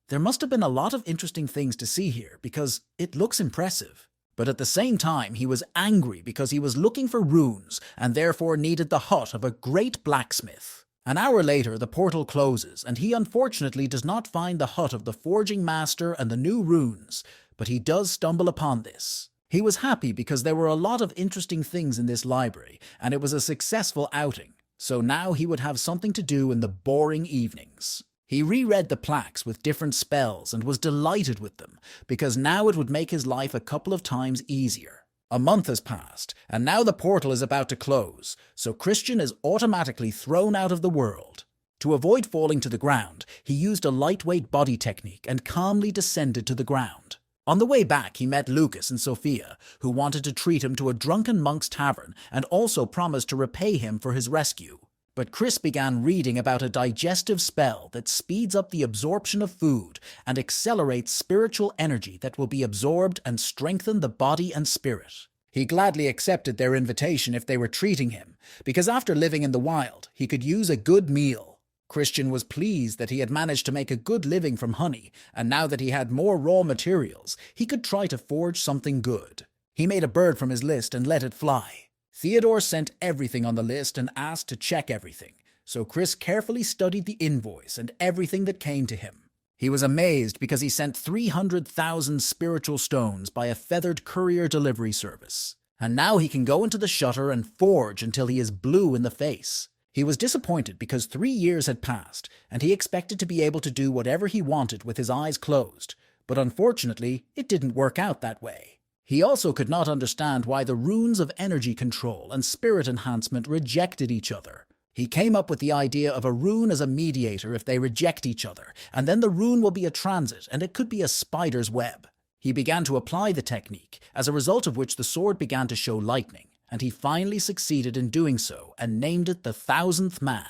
Speaker 1: There must have been a lot of interesting things to see here, because it looks impressive. But at the same time, he was angry because he was looking for runes, and therefore needed the hut of a great blacksmith. An hour later, the portal closes, and he unfortunately does not find the hut of the forging master and the new runes, but he does stumble upon this. He was happy because there were a lot of interesting things in this library, and it was a successful outing, so now he would have something to do in the boring evenings. He reread the plaques with different spells and was delighted with them, because now it would make his life a couple of times easier. A month has passed, and now the portal is about to close, so Christian is automatically thrown out of the world. To avoid falling to the ground, he used a lightweight body technique and calmly descended to the ground. On the way back, he met Lucas and Sophia, who wanted to treat him to a drunken monk's tavern and also promised to repay him for his rescue. But Chris began reading about a digestive spell that speeds up the absorption of food and accelerates spiritual energy that will be absorbed and strengthen the body and spirit. He gladly accepted their invitation if they were treating him, because after living in the wild, he could use a good meal. Christian was pleased that he had managed to make a good living from honey, and now that he had more raw materials, he could try to forge something good. He made a bird from his list and let it fly. Theodore sent everything on the list and asked to check everything, so Chris carefully studied the invoice and everything that came to him. He was amazed because he sent 300,000 spiritual stones by a feathered courier delivery service, and now he can go into the shutter and forge until he is blue in the face. He was disappointed because 3 years had passed, and he expected to be able to do whatever he wanted with his eyes closed, but unfortunately, it didn't work out that way. He also could not understand why the runes of energy control and spirit enhancement rejected each other. He came up with the idea of a rune as a mediator if they reject each other, and then the rune will be a transit, and it could be a spider's web. He began to apply the technique, as a result of which the sword began to show lightning, and he finally succeeded in doing so and named it the 1,000th Man.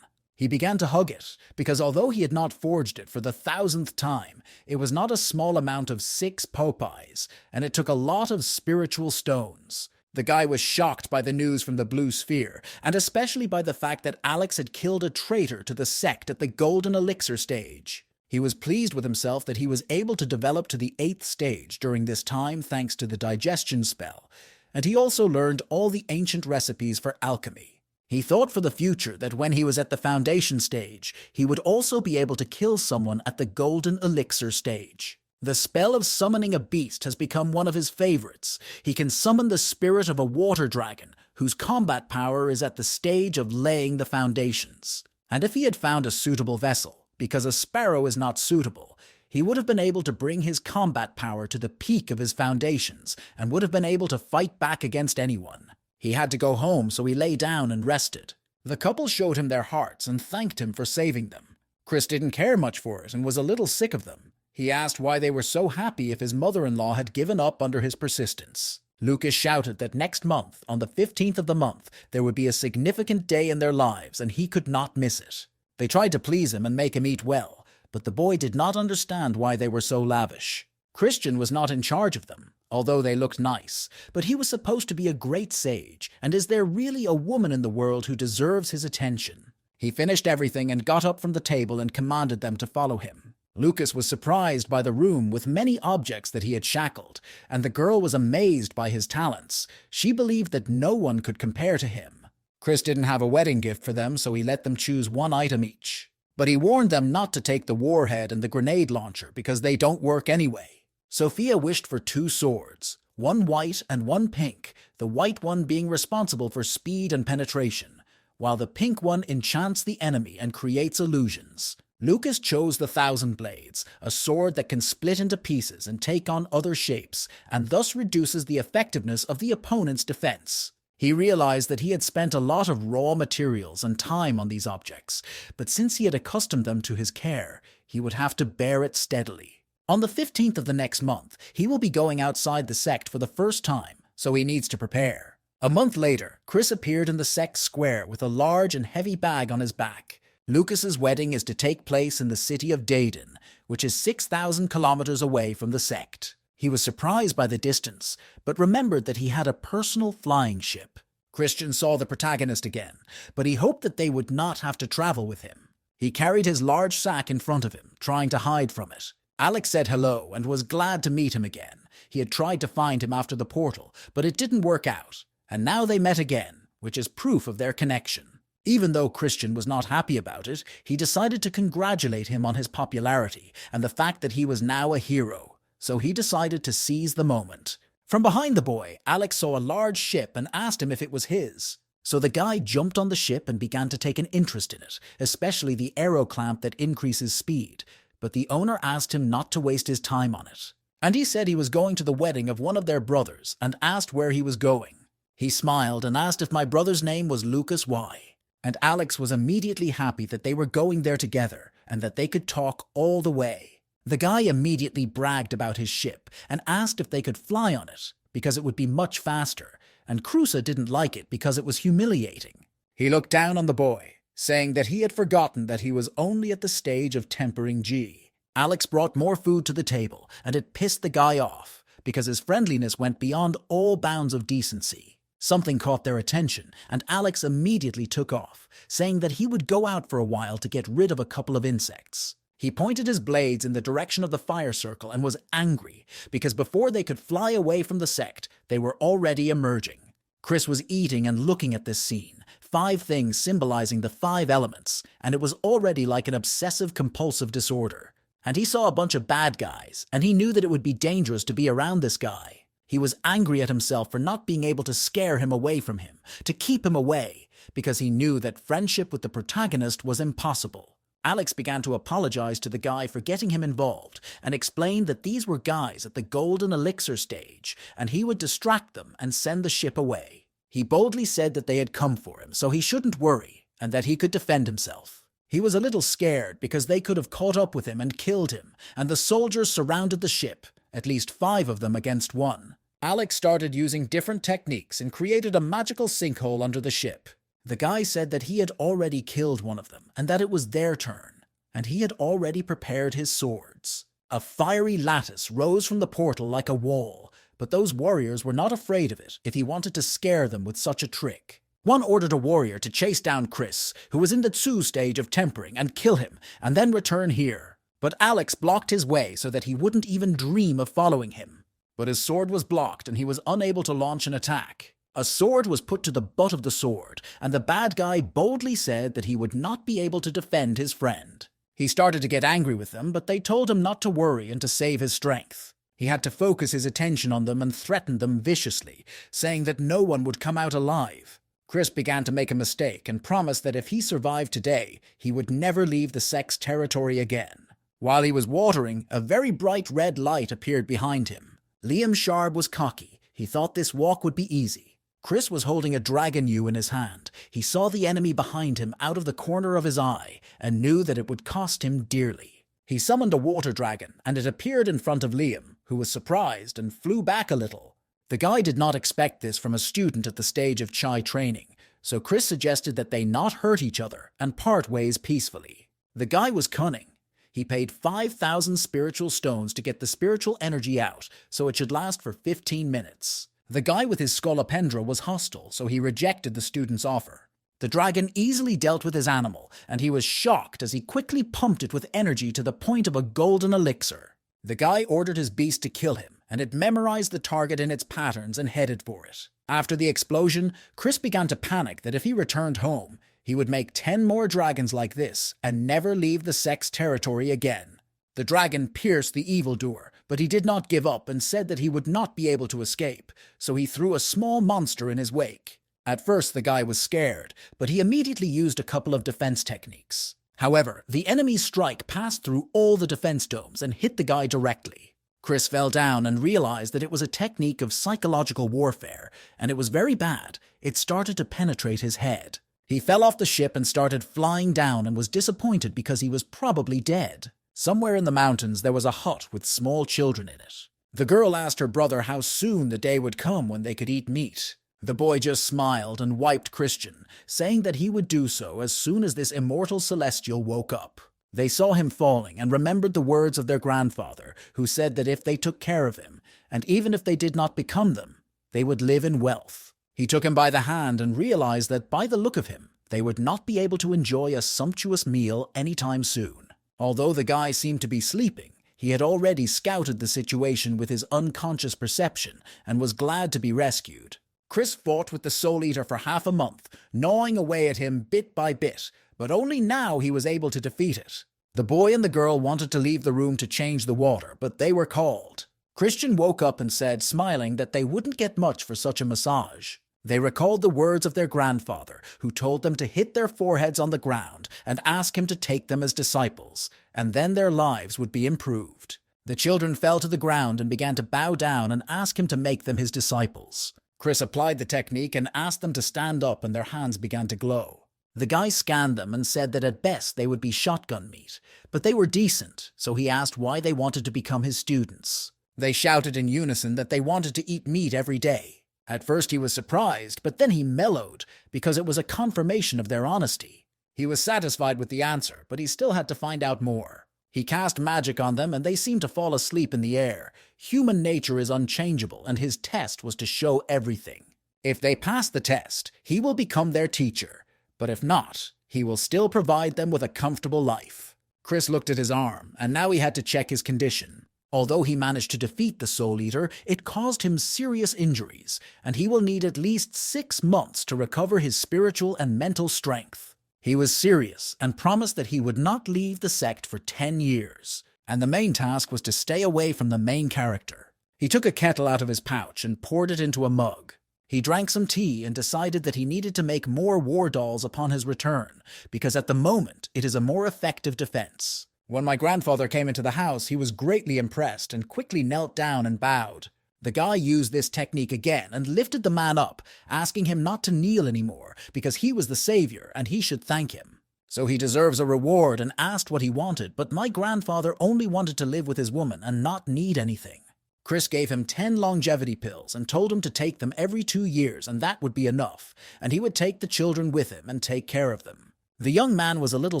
Speaker 1: He began to hug it, because although he had not forged it for the 1,000th time, it was not a small amount of 6 Popeyes, and it took a lot of spiritual stones. The guy was shocked by the news from the Blue Sphere, and especially by the fact that Alex had killed a traitor to the Sect at the Golden Elixir stage. He was pleased with himself that he was able to develop to the 8th stage during this time thanks to the digestion spell, and he also learned all the ancient recipes for alchemy. He thought for the future that when he was at the foundation stage, he would also be able to kill someone at the Golden Elixir stage. The spell of summoning a beast has become one of his favorites. He can summon the spirit of a water dragon, whose combat power is at the stage of laying the foundations. And if he had found a suitable vessel, because a sparrow is not suitable, he would have been able to bring his combat power to the peak of his foundations and would have been able to fight back against anyone. He had to go home, so he lay down and rested. The couple showed him their hearts and thanked him for saving them. Chris didn't care much for it and was a little sick of them. He asked why they were so happy if his mother-in-law had given up under his persistence. Lucas shouted that next month, on the 15th of the month, there would be a significant day in their lives and he could not miss it. They tried to please him and make him eat well, but the boy did not understand why they were so lavish. Christian was not in charge of them, although they looked nice, but he was supposed to be a great sage, and is there really a woman in the world who deserves his attention? He finished everything and got up from the table and commanded them to follow him. Lucas was surprised by the room with many objects that he had shackled, and the girl was amazed by his talents. She believed that no one could compare to him. Chris didn't have a wedding gift for them, so he let them choose one item each. But he warned them not to take the warhead and the grenade launcher because they don't work anyway. Sophia wished for 2 swords, one white and one pink, the white one being responsible for speed and penetration, while the pink one enchants the enemy and creates illusions. Lucas chose the 1,000 Blades, a sword that can split into pieces and take on other shapes, and thus reduces the effectiveness of the opponent's defense. He realized that he had spent a lot of raw materials and time on these objects, but since he had accustomed them to his care, he would have to bear it steadily. On the 15th of the next month, he will be going outside the sect for the first time, so he needs to prepare. A month later, Chris appeared in the sect square with a large and heavy bag on his back. Lucas's wedding is to take place in the city of Dayton, which is 6,000 kilometers away from the sect. He was surprised by the distance, but remembered that he had a personal flying ship. Christian saw the protagonist again, but he hoped that they would not have to travel with him. He carried his large sack in front of him, trying to hide from it. Alex said hello and was glad to meet him again. He had tried to find him after the portal, but it didn't work out, and now they met again, which is proof of their connection. Even though Christian was not happy about it, he decided to congratulate him on his popularity and the fact that he was now a hero. So he decided to seize the moment. From behind the boy, Alex saw a large ship and asked him if it was his. So the guy jumped on the ship and began to take an interest in it, especially the aero clamp that increases speed. But the owner asked him not to waste his time on it. And he said he was going to the wedding of one of their brothers and asked where he was going. He smiled and asked if my brother's name was Lucas Y. And Alex was immediately happy that they were going there together and that they could talk all the way. The guy immediately bragged about his ship and asked if they could fly on it, because it would be much faster, and Crusoe didn't like it because it was humiliating. He looked down on the boy, saying that he had forgotten that he was only at the stage of tempering G. Alex brought more food to the table, and it pissed the guy off, because his friendliness went beyond all bounds of decency. Something caught their attention, and Alex immediately took off, saying that he would go out for a while to get rid of a couple of insects. He pointed his blades in the direction of the fire circle and was angry, because before they could fly away from the sect, they were already emerging. Chris was eating and looking at this scene, 5 things symbolizing the 5 elements, and it was already like an obsessive-compulsive disorder. And he saw a bunch of bad guys, and he knew that it would be dangerous to be around this guy. He was angry at himself for not being able to scare him away from him, to keep him away, because he knew that friendship with the protagonist was impossible. Alex began to apologize to the guy for getting him involved and explained that these were guys at the golden elixir stage and he would distract them and send the ship away. He boldly said that they had come for him, so he shouldn't worry and that he could defend himself. He was a little scared because they could have caught up with him and killed him, and the soldiers surrounded the ship, at least 5 of them against 1. Alex started using different techniques and created a magical sinkhole under the ship. The guy said that he had already killed one of them and that it was their turn, and he had already prepared his swords. A fiery lattice rose from the portal like a wall, but those warriors were not afraid of it if he wanted to scare them with such a trick. One ordered a warrior to chase down Chris, who was in the Tsu stage of tempering, and kill him, and then return here. But Alex blocked his way so that he wouldn't even dream of following him. But his sword was blocked and he was unable to launch an attack. A sword was put to the butt of the sword, and the bad guy boldly said that he would not be able to defend his friend. He started to get angry with them, but they told him not to worry and to save his strength. He had to focus his attention on them and threatened them viciously, saying that no one would come out alive. Chris began to make a mistake and promised that if he survived today, he would never leave the Sect's territory again. While he was watering, a very bright red light appeared behind him. Liam Sharp was cocky. He thought this walk would be easy. Chris was holding a dragon ewe in his hand. He saw the enemy behind him out of the corner of his eye and knew that it would cost him dearly. He summoned a water dragon, and it appeared in front of Liam, who was surprised and flew back a little. The guy did not expect this from a student at the stage of Chai training, so Chris suggested that they not hurt each other and part ways peacefully. The guy was cunning. He paid 5,000 spiritual stones to get the spiritual energy out, so it should last for 15 minutes. The guy with his scolopendra was hostile, so he rejected the student's offer. The dragon easily dealt with his animal, and he was shocked as he quickly pumped it with energy to the point of a golden elixir. The guy ordered his beast to kill him, and it memorized the target in its patterns and headed for it. After the explosion, Chris began to panic that if he returned home, he would make 10 more dragons like this and never leave the Sect's territory again. The dragon pierced the evildoer, but he did not give up and said that he would not be able to escape, so he threw a small monster in his wake. At first the guy was scared, but he immediately used a couple of defense techniques. However, the enemy's strike passed through all the defense domes and hit the guy directly. Chris fell down and realized that it was a technique of psychological warfare, and it was very bad. It started to penetrate his head. He fell off the ship and started flying down and was disappointed because he was probably dead. Somewhere in the mountains there was a hut with small children in it. The girl asked her brother how soon the day would come when they could eat meat. The boy just smiled and wiped Christian, saying that he would do so as soon as this immortal celestial woke up. They saw him falling and remembered the words of their grandfather, who said that if they took care of him, and even if they did not become them, they would live in wealth. He took him by the hand and realized that by the look of him, they would not be able to enjoy a sumptuous meal anytime soon. Although the guy seemed to be sleeping, he had already scouted the situation with his unconscious perception and was glad to be rescued. Chris fought with the Soul Eater for half a month, gnawing away at him bit by bit, but only now he was able to defeat it. The boy and the girl wanted to leave the room to change the water, but they were called. Christian woke up and said, smiling, that they wouldn't get much for such a massage. They recalled the words of their grandfather, who told them to hit their foreheads on the ground and ask him to take them as disciples, and then their lives would be improved. The children fell to the ground and began to bow down and ask him to make them his disciples. Chris applied the technique and asked them to stand up, and their hands began to glow. The guy scanned them and said that at best they would be shotgun meat, but they were decent, so he asked why they wanted to become his students. They shouted in unison that they wanted to eat meat every day. At first he was surprised, but then he mellowed, because it was a confirmation of their honesty. He was satisfied with the answer, but he still had to find out more. He cast magic on them and they seemed to fall asleep in the air. Human nature is unchangeable, and his test was to show everything. If they pass the test, he will become their teacher. But if not, he will still provide them with a comfortable life. Chris looked at his arm, and now he had to check his condition. Although he managed to defeat the Soul Eater, it caused him serious injuries, and he will need at least 6 months to recover his spiritual and mental strength. He was serious and promised that he would not leave the sect for 10 years, and the main task was to stay away from the main character. He took a kettle out of his pouch and poured it into a mug. He drank some tea and decided that he needed to make more war dolls upon his return, because at the moment it is a more effective defense. When my grandfather came into the house, he was greatly impressed and quickly knelt down and bowed. The guy used this technique again and lifted the man up, asking him not to kneel anymore, because he was the savior and he should thank him. So he deserves a reward, and asked what he wanted, but my grandfather only wanted to live with his woman and not need anything. Chris gave him 10 longevity pills and told him to take them every 2 years, and that would be enough, and he would take the children with him and take care of them. The young man was a little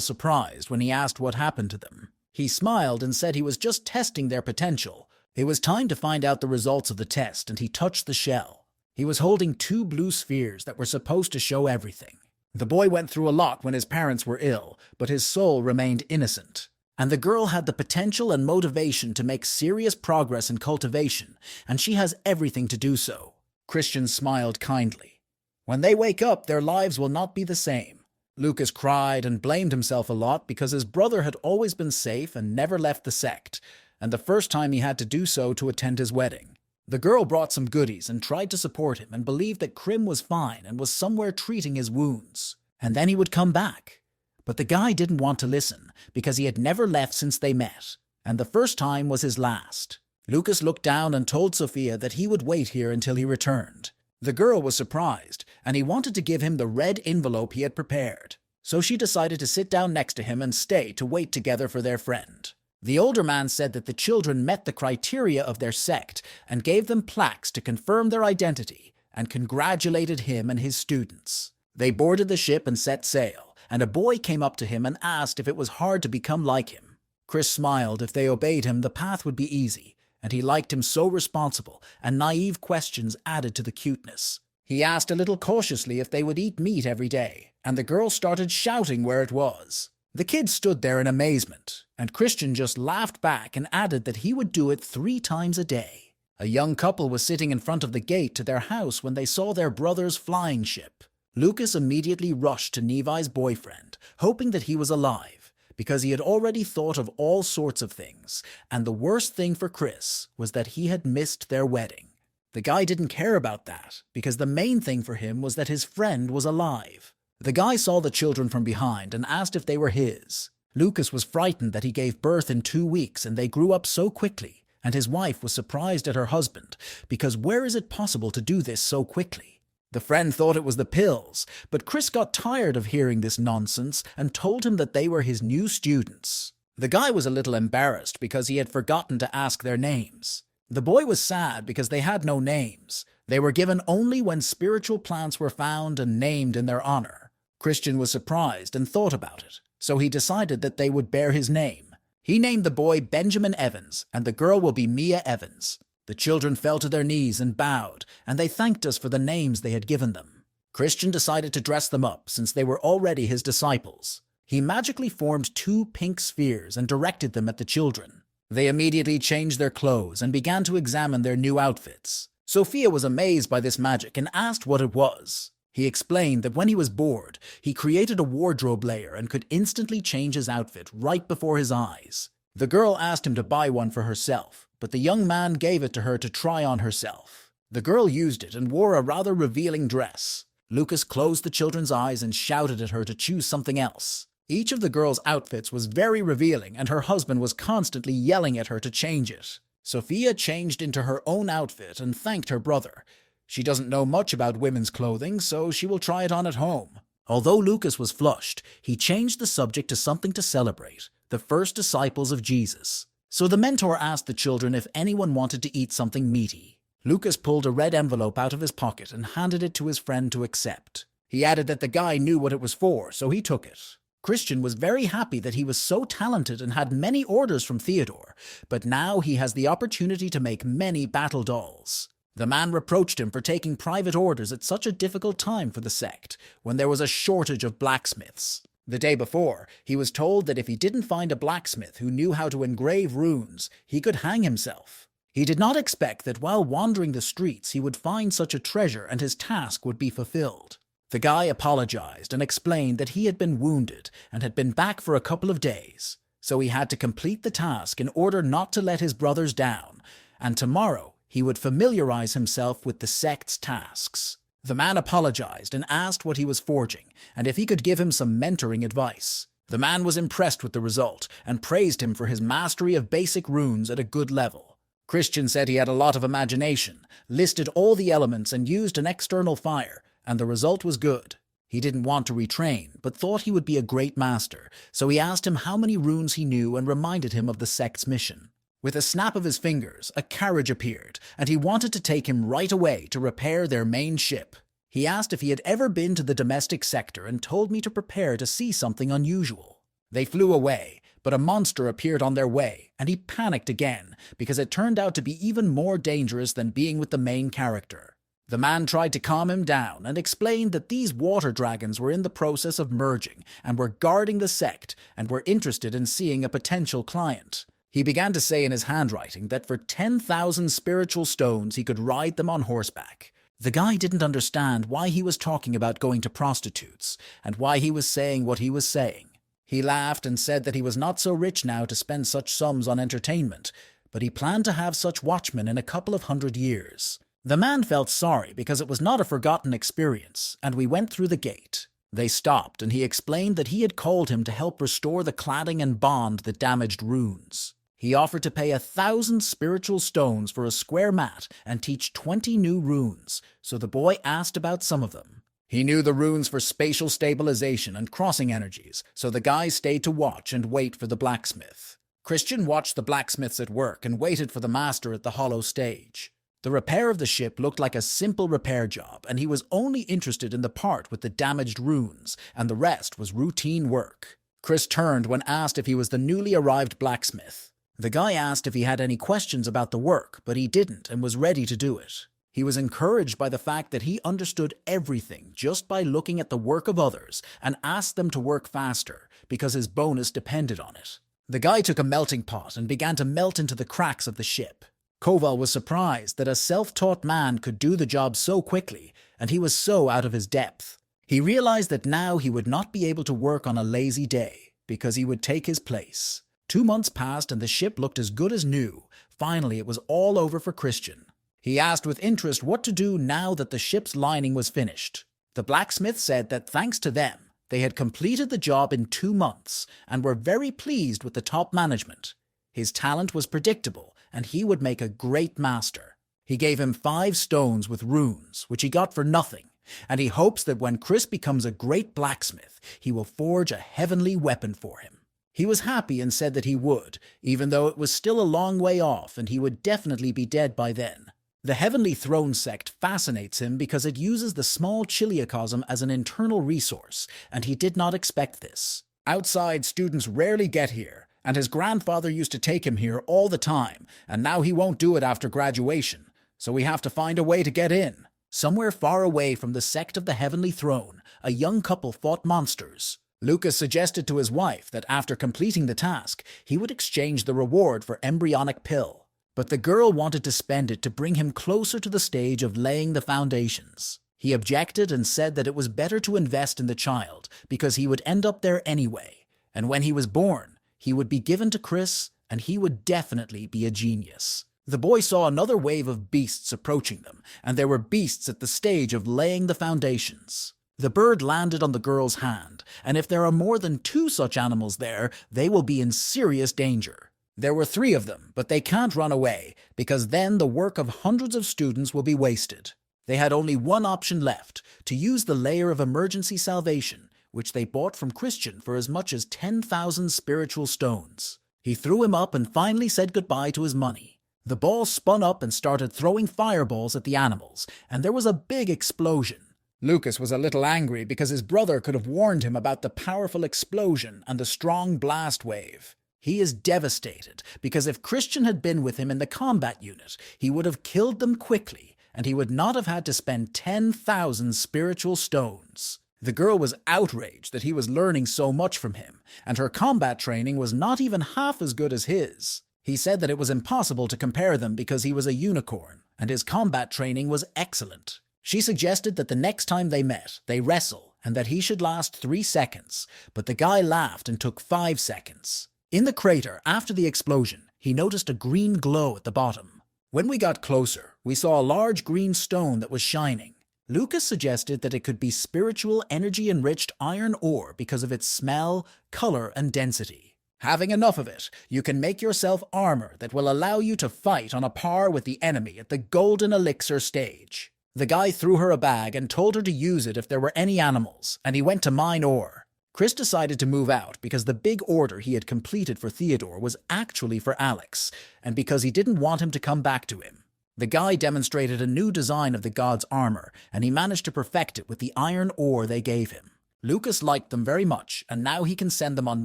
Speaker 1: surprised when he asked what happened to them. He smiled and said he was just testing their potential. It was time to find out the results of the test, and he touched the shell. He was holding 2 blue spheres that were supposed to show everything. The boy went through a lot when his parents were ill, but his soul remained innocent. And the girl had the potential and motivation to make serious progress in cultivation, and she has everything to do so. Christian smiled kindly. When they wake up, their lives will not be the same. Lucas cried and blamed himself a lot because his brother had always been safe and never left the sect, and the first time he had to do so to attend his wedding. The girl brought some goodies and tried to support him and believed that Krim was fine and was somewhere treating his wounds, and then he would come back. But the guy didn't want to listen, because he had never left since they met, and the first time was his last. Lucas looked down and told Sophia that he would wait here until he returned. The girl was surprised, and he wanted to give him the red envelope he had prepared. So she decided to sit down next to him and stay to wait together for their friend. The older man said that the children met the criteria of their sect and gave them plaques to confirm their identity, and congratulated him and his students. They boarded the ship and set sail, and a boy came up to him and asked if it was hard to become like him. Chris smiled. If they obeyed him, the path would be easy, and he liked him so responsible, and naive questions added to the cuteness. He asked a little cautiously if they would eat meat every day, and the girl started shouting where it was. The kid stood there in amazement, and Christian just laughed back and added that he would do it 3 times a day. A young couple was sitting in front of the gate to their house when they saw their brother's flying ship. Lucas immediately rushed to Nevi's boyfriend, hoping that he was alive, because he had already thought of all sorts of things, and the worst thing for Chris was that he had missed their wedding. The guy didn't care about that, because the main thing for him was that his friend was alive. The guy saw the children from behind and asked if they were his. Lucas was frightened that he gave birth in 2 weeks and they grew up so quickly, and his wife was surprised at her husband, because where is it possible to do this so quickly? The friend thought it was the pills, but Chris got tired of hearing this nonsense and told him that they were his new students. The guy was a little embarrassed because he had forgotten to ask their names. The boy was sad because they had no names. They were given only when spiritual plants were found and named in their honor. Christian was surprised and thought about it, so he decided that they would bear his name. He named the boy Benjamin Evans, and the girl will be Mia Evans. The children fell to their knees and bowed, and they thanked us for the names they had given them. Christian decided to dress them up since they were already his disciples. He magically formed 2 pink spheres and directed them at the children. They immediately changed their clothes and began to examine their new outfits. Sophia was amazed by this magic and asked what it was. He explained that when he was bored, he created a wardrobe layer and could instantly change his outfit right before his eyes. The girl asked him to buy one for herself, but the young man gave it to her to try on herself. The girl used it and wore a rather revealing dress. Lucas closed the children's eyes and shouted at her to choose something else. Each of the girl's outfits was very revealing, and her husband was constantly yelling at her to change it. Sophia changed into her own outfit and thanked her brother. She doesn't know much about women's clothing, so she will try it on at home. Although Lucas was flushed, he changed the subject to something to celebrate: the first disciples of Jesus. So the mentor asked the children if anyone wanted to eat something meaty. Lucas pulled a red envelope out of his pocket and handed it to his friend to accept. He added that the guy knew what it was for, so he took it. Christian was very happy that he was so talented and had many orders from Theodore, but now he has the opportunity to make many battle dolls. The man reproached him for taking private orders at such a difficult time for the sect, when there was a shortage of blacksmiths. The day before, he was told that if he didn't find a blacksmith who knew how to engrave runes, he could hang himself. He did not expect that while wandering the streets he would find such a treasure and his task would be fulfilled. The guy apologized and explained that he had been wounded and had been back for a couple of days, so he had to complete the task in order not to let his brothers down, and tomorrow he would familiarize himself with the sect's tasks. The man apologized and asked what he was forging, and if he could give him some mentoring advice. The man was impressed with the result and praised him for his mastery of basic runes at a good level. Christian said he had a lot of imagination, listed all the elements and used an external fire, and the result was good. He didn't want to retrain, but thought he would be a great master, so he asked him how many runes he knew and reminded him of the sect's mission. With a snap of his fingers, a carriage appeared, and he wanted to take him right away to repair their main ship. He asked if he had ever been to the domestic sector and told me to prepare to see something unusual. They flew away, but a monster appeared on their way, and he panicked again, because it turned out to be even more dangerous than being with the main character. The man tried to calm him down and explained that these water dragons were in the process of merging and were guarding the sect and were interested in seeing a potential client. He began to say in his handwriting that for 10,000 spiritual stones he could ride them on horseback. The guy didn't understand why he was talking about going to prostitutes and why he was saying what he was saying. He laughed and said that he was not so rich now to spend such sums on entertainment, but he planned to have such watchmen in a couple of 100 years. The man felt sorry because it was not a forgotten experience, and we went through the gate. They stopped, and he explained that he had called him to help restore the cladding and bond the damaged runes. He offered to pay 1,000 spiritual stones for a square mat and teach 20 new runes, so the boy asked about some of them. He knew the runes for spatial stabilization and crossing energies, so the guy stayed to watch and wait for the blacksmith. Christian watched the blacksmiths at work and waited for the master at the hollow stage. The repair of the ship looked like a simple repair job, and he was only interested in the part with the damaged runes, and the rest was routine work. Chris turned when asked if he was the newly arrived blacksmith. The guy asked if he had any questions about the work, but he didn't and was ready to do it. He was encouraged by the fact that he understood everything just by looking at the work of others and asked them to work faster, because his bonus depended on it. The guy took a melting pot and began to melt into the cracks of the ship. Koval was surprised that a self-taught man could do the job so quickly, and he was so out of his depth. He realized that now he would not be able to work on a lazy day, because he would take his place. 2 months passed and the ship looked as good as new. Finally, it was all over for Christian. He asked with interest what to do now that the ship's lining was finished. The blacksmith said that thanks to them, they had completed the job in 2 months and were very pleased with the top management. His talent was predictable, and he would make a great master. He gave him 5 stones with runes, which he got for nothing, and he hopes that when Chris becomes a great blacksmith, he will forge a heavenly weapon for him. He was happy and said that he would, even though it was still a long way off and he would definitely be dead by then. The Heavenly Throne sect fascinates him because it uses the small chiliocosm as an internal resource, and he did not expect this. Outside students rarely get here, and his grandfather used to take him here all the time, and now he won't do it after graduation, so we have to find a way to get in. Somewhere far away from the sect of the Heavenly Throne, a young couple fought monsters. Lucas suggested to his wife that after completing the task, he would exchange the reward for embryonic pill. But the girl wanted to spend it to bring him closer to the stage of laying the foundations. He objected and said that it was better to invest in the child because he would end up there anyway, and when he was born, he would be given to Chris and he would definitely be a genius. The boy saw another wave of beasts approaching them, and there were beasts at the stage of laying the foundations. The bird landed on the girl's hand, and if there are more than 2 such animals there, they will be in serious danger. There were 3 of them, but they can't run away, because then the work of hundreds of students will be wasted. They had only one option left, to use the layer of emergency salvation, which they bought from Christian for as much as 10,000 spiritual stones. He threw him up and finally said goodbye to his money. The ball spun up and started throwing fireballs at the animals, and there was a big explosion. Lucas was a little angry because his brother could have warned him about the powerful explosion and the strong blast wave. He is devastated because if Christian had been with him in the combat unit, he would have killed them quickly, and he would not have had to spend 10,000 spiritual stones. The girl was outraged that he was learning so much from him, and her combat training was not even half as good as his. He said that it was impossible to compare them because he was a unicorn, and his combat training was excellent. She suggested that the next time they met, they wrestle, and that he should last 3 seconds, but the guy laughed and took 5 seconds. In the crater, after the explosion, he noticed a green glow at the bottom. When we got closer, we saw a large green stone that was shining. Lucas suggested that it could be spiritual energy-enriched iron ore because of its smell, color, and density. Having enough of it, you can make yourself armor that will allow you to fight on a par with the enemy at the golden elixir stage. The guy threw her a bag and told her to use it if there were any animals, and he went to mine ore. Chris decided to move out because the big order he had completed for Theodore was actually for Alex, and because he didn't want him to come back to him. The guy demonstrated a new design of the god's armor, and he managed to perfect it with the iron ore they gave him. Lucas liked them very much, and now he can send them on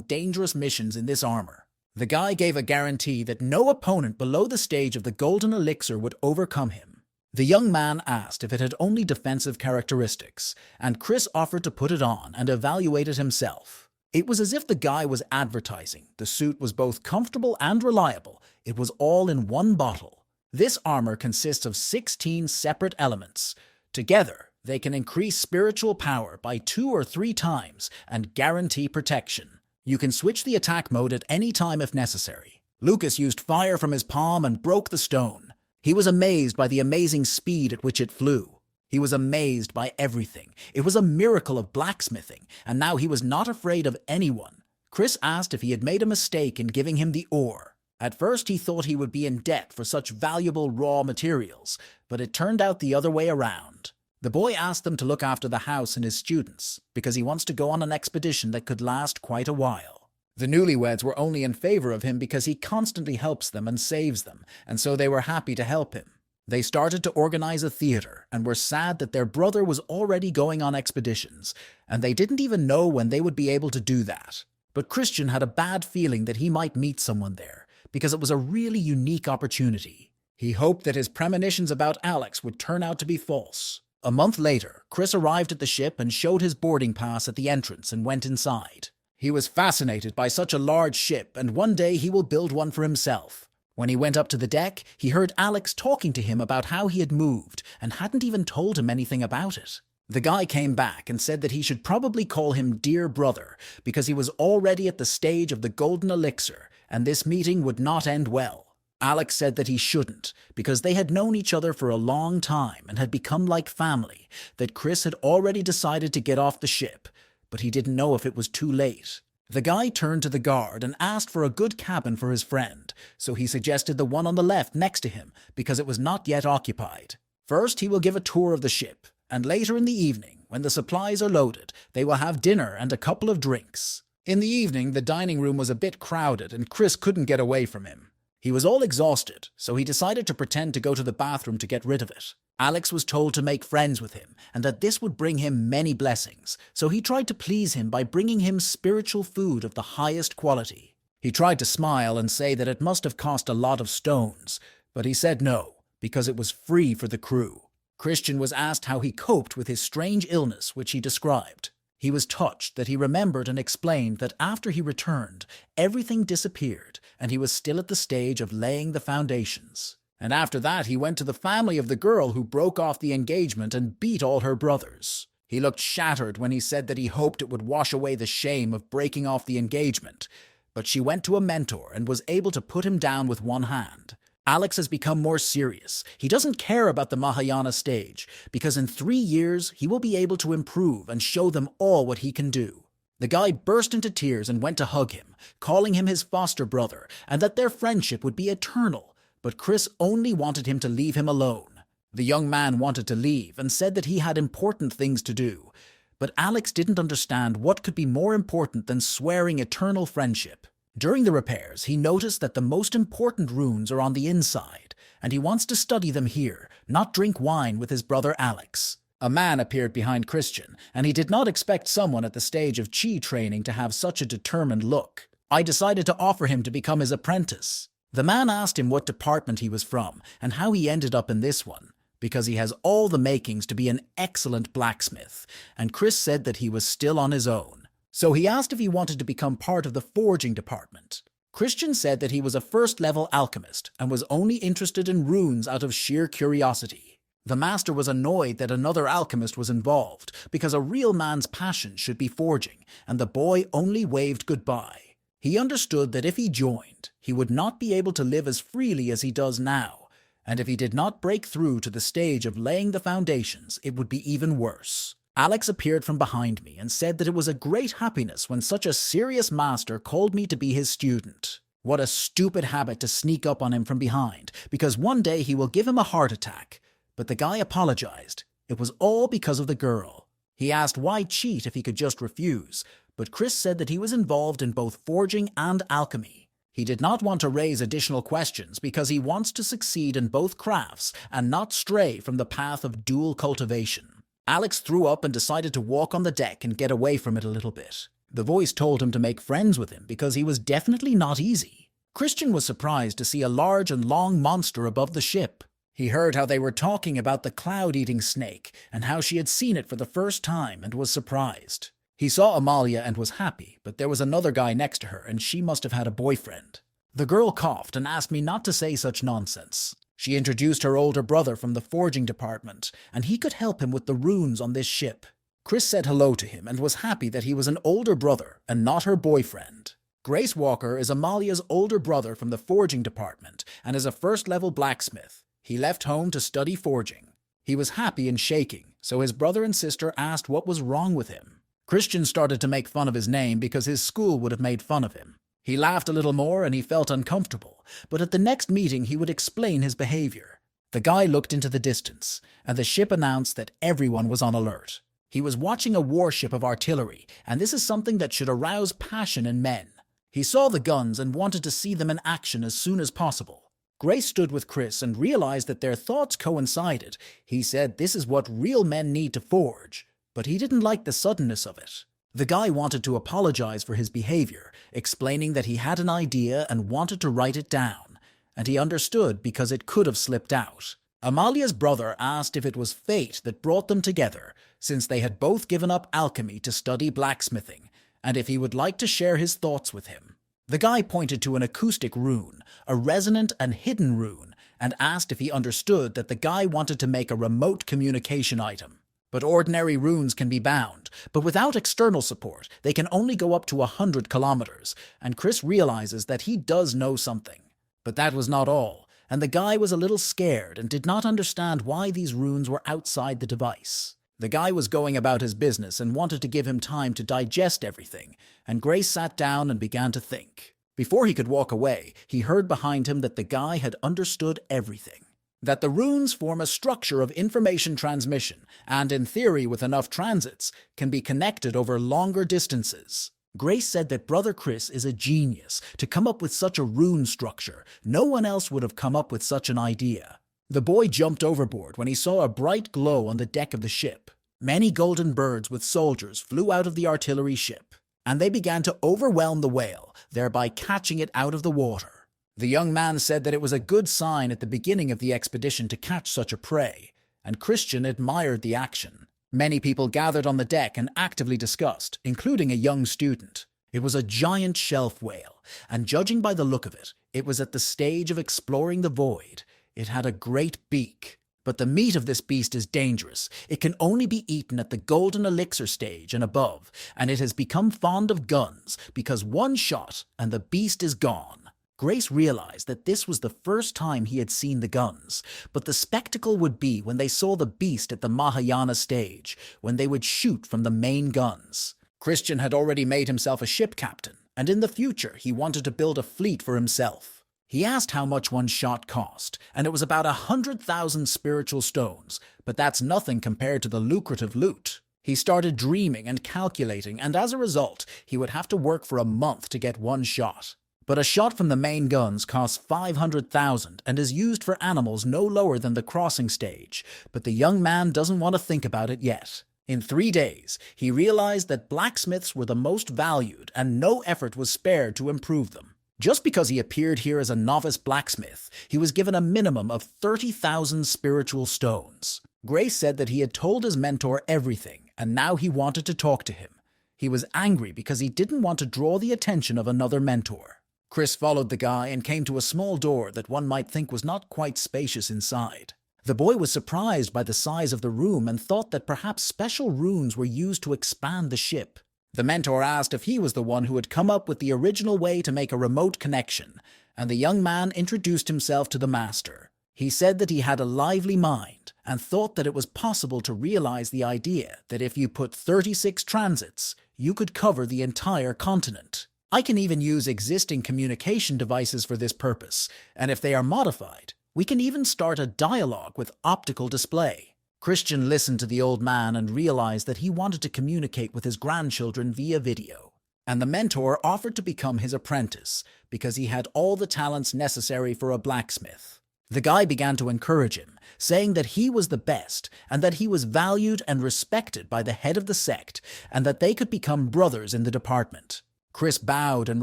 Speaker 1: dangerous missions in this armor. The guy gave a guarantee that no opponent below the stage of the golden elixir would overcome him. The young man asked if it had only defensive characteristics, and Chris offered to put it on and evaluate it himself. It was as if the guy was advertising. The suit was both comfortable and reliable. It was all in one bottle. This armor consists of 16 separate elements. Together, they can increase spiritual power by 2 or 3 times and guarantee protection. You can switch the attack mode at any time if necessary. Lucas used fire from his palm and broke the stone. He was amazed by the amazing speed at which it flew. He was amazed by everything. It was a miracle of blacksmithing, and now he was not afraid of anyone. Chris asked if he had made a mistake in giving him the ore. At first he thought he would be in debt for such valuable raw materials, but it turned out the other way around. The boy asked them to look after the house and his students, because he wants to go on an expedition that could last quite a while. The newlyweds were only in favor of him because he constantly helps them and saves them, and so they were happy to help him. They started to organize a theater and were sad that their brother was already going on expeditions, and they didn't even know when they would be able to do that. But Christian had a bad feeling that he might meet someone there, because it was a really unique opportunity. He hoped that his premonitions about Alex would turn out to be false. A month later, Chris arrived at the ship and showed his boarding pass at the entrance and went inside. He was fascinated by such a large ship, and one day he will build one for himself. When he went up to the deck, he heard Alex talking to him about how he had moved, and hadn't even told him anything about it. The guy came back and said that he should probably call him Dear Brother, because he was already at the stage of the golden elixir, and this meeting would not end well. Alex said that he shouldn't, because they had known each other for a long time and had become like family, that Chris had already decided to get off the ship, but he didn't know if it was too late. The guy turned to the guard and asked for a good cabin for his friend, so he suggested the one on the left next to him because it was not yet occupied. First, he will give a tour of the ship, and later in the evening, when the supplies are loaded, they will have dinner and a couple of drinks. In the evening, the dining room was a bit crowded and Chris couldn't get away from him. He was all exhausted, so he decided to pretend to go to the bathroom to get rid of it. Alex was told to make friends with him and that this would bring him many blessings, so he tried to please him by bringing him spiritual food of the highest quality. He tried to smile and say that it must have cost a lot of stones, but he said no, because it was free for the crew. Christian was asked how he coped with his strange illness, which he described. He was touched that he remembered and explained that after he returned, everything disappeared and he was still at the stage of laying the foundations. And after that, he went to the family of the girl who broke off the engagement and beat all her brothers. He looked shattered when he said that he hoped it would wash away the shame of breaking off the engagement, but she went to a mentor and was able to put him down with one hand. Alex has become more serious. He doesn't care about the Mahayana stage, because in 3 years he will be able to improve and show them all what he can do. The guy burst into tears and went to hug him, calling him his foster brother, and that their friendship would be eternal, but Chris only wanted him to leave him alone. The young man wanted to leave and said that he had important things to do, but Alex didn't understand what could be more important than swearing eternal friendship. During the repairs, he noticed that the most important runes are on the inside, and he wants to study them here, not drink wine with his brother Alex. A man appeared behind Christian, and he did not expect someone at the stage of chi training to have such a determined look. I decided to offer him to become his apprentice. The man asked him what department he was from and how he ended up in this one, because he has all the makings to be an excellent blacksmith, and Chris said that he was still on his own. So he asked if he wanted to become part of the forging department. Christian said that he was a first-level alchemist and was only interested in runes out of sheer curiosity. The master was annoyed that another alchemist was involved, because a real man's passion should be forging, and the boy only waved goodbye. He understood that if he joined, he would not be able to live as freely as he does now, and if he did not break through to the stage of laying the foundations, it would be even worse. Alex appeared from behind me and said that it was a great happiness when such a serious master called me to be his student. What a stupid habit to sneak up on him from behind, because one day he will give him a heart attack. But the guy apologized. It was all because of the girl. He asked why cheat if he could just refuse, but Chris said that he was involved in both forging and alchemy. He did not want to raise additional questions because he wants to succeed in both crafts and not stray from the path of dual cultivation. Alex threw up and decided to walk on the deck and get away from it a little bit. The voice told him to make friends with him because he was definitely not easy. Christian was surprised to see a large and long monster above the ship. He heard how they were talking about the cloud-eating snake and how she had seen it for the first time and was surprised. He saw Amalia and was happy, but there was another guy next to her and she must have had a boyfriend. The girl coughed and asked me not to say such nonsense. She introduced her older brother from the forging department, and he could help him with the runes on this ship. Chris said hello to him and was happy that he was an older brother and not her boyfriend. Grace Walker is Amalia's older brother from the forging department and is a first-level blacksmith. He left home to study forging. He was happy and shaking, so his brother and sister asked what was wrong with him. Christian started to make fun of his name because his school would have made fun of him. He laughed a little more and he felt uncomfortable, but at the next meeting he would explain his behavior. The guy looked into the distance, and the ship announced that everyone was on alert. He was watching a warship of artillery, and this is something that should arouse passion in men. He saw the guns and wanted to see them in action as soon as possible. Grace stood with Chris and realized that their thoughts coincided. He said this is what real men need to forge, but he didn't like the suddenness of it. The guy wanted to apologize for his behavior, explaining that he had an idea and wanted to write it down, and he understood because it could have slipped out. Amalia's brother asked if it was fate that brought them together, since they had both given up alchemy to study blacksmithing, and if he would like to share his thoughts with him. The guy pointed to an acoustic rune, a resonant and hidden rune, and asked if he understood that the guy wanted to make a remote communication item. But ordinary runes can be bound, but without external support, they can only go up to 100 kilometers, and Chris realizes that he does know something. But that was not all, and the guy was a little scared and did not understand why these runes were outside the device. The guy was going about his business and wanted to give him time to digest everything, and Grace sat down and began to think. Before he could walk away, he heard behind him that the guy had understood everything. That the runes form a structure of information transmission, and in theory with enough transits, can be connected over longer distances. Grace said that Brother Chris is a genius to come up with such a rune structure. No one else would have come up with such an idea. The boy jumped overboard when he saw a bright glow on the deck of the ship. Many golden birds with soldiers flew out of the artillery ship, and they began to overwhelm the whale, thereby catching it out of the water. The young man said that it was a good sign at the beginning of the expedition to catch such a prey, and Christian admired the action. Many people gathered on the deck and actively discussed, including a young student. It was a giant shelf whale, and judging by the look of it, it was at the stage of exploring the void. It had a great beak, but the meat of this beast is dangerous. It can only be eaten at the golden elixir stage and above, and it has become fond of guns because one shot and the beast is gone. Grace realized that this was the first time he had seen the guns, but the spectacle would be when they saw the beast at the Mahayana stage, when they would shoot from the main guns. Christian had already made himself a ship captain, and in the future he wanted to build a fleet for himself. He asked how much one shot cost, and it was about 100,000 spiritual stones, but that's nothing compared to the lucrative loot. He started dreaming and calculating, and as a result, he would have to work for a month to get one shot. But a shot from the main guns costs 500,000 and is used for animals no lower than the crossing stage, but the young man doesn't want to think about it yet. In 3 days, he realized that blacksmiths were the most valued and no effort was spared to improve them. Just because he appeared here as a novice blacksmith, he was given a minimum of 30,000 spiritual stones. Grace said that he had told his mentor everything, and now he wanted to talk to him. He was angry because he didn't want to draw the attention of another mentor. Chris followed the guy and came to a small door that one might think was not quite spacious inside. The boy was surprised by the size of the room and thought that perhaps special runes were used to expand the ship. The mentor asked if he was the one who had come up with the original way to make a remote connection, and the young man introduced himself to the master. He said that he had a lively mind and thought that it was possible to realize the idea that if you put 36 transits, you could cover the entire continent. I can even use existing communication devices for this purpose, and if they are modified, we can even start a dialogue with optical display. Christian listened to the old man and realized that he wanted to communicate with his grandchildren via video. And the mentor offered to become his apprentice because he had all the talents necessary for a blacksmith. The guy began to encourage him, saying that he was the best and that he was valued and respected by the head of the sect and that they could become brothers in the department. Chris bowed and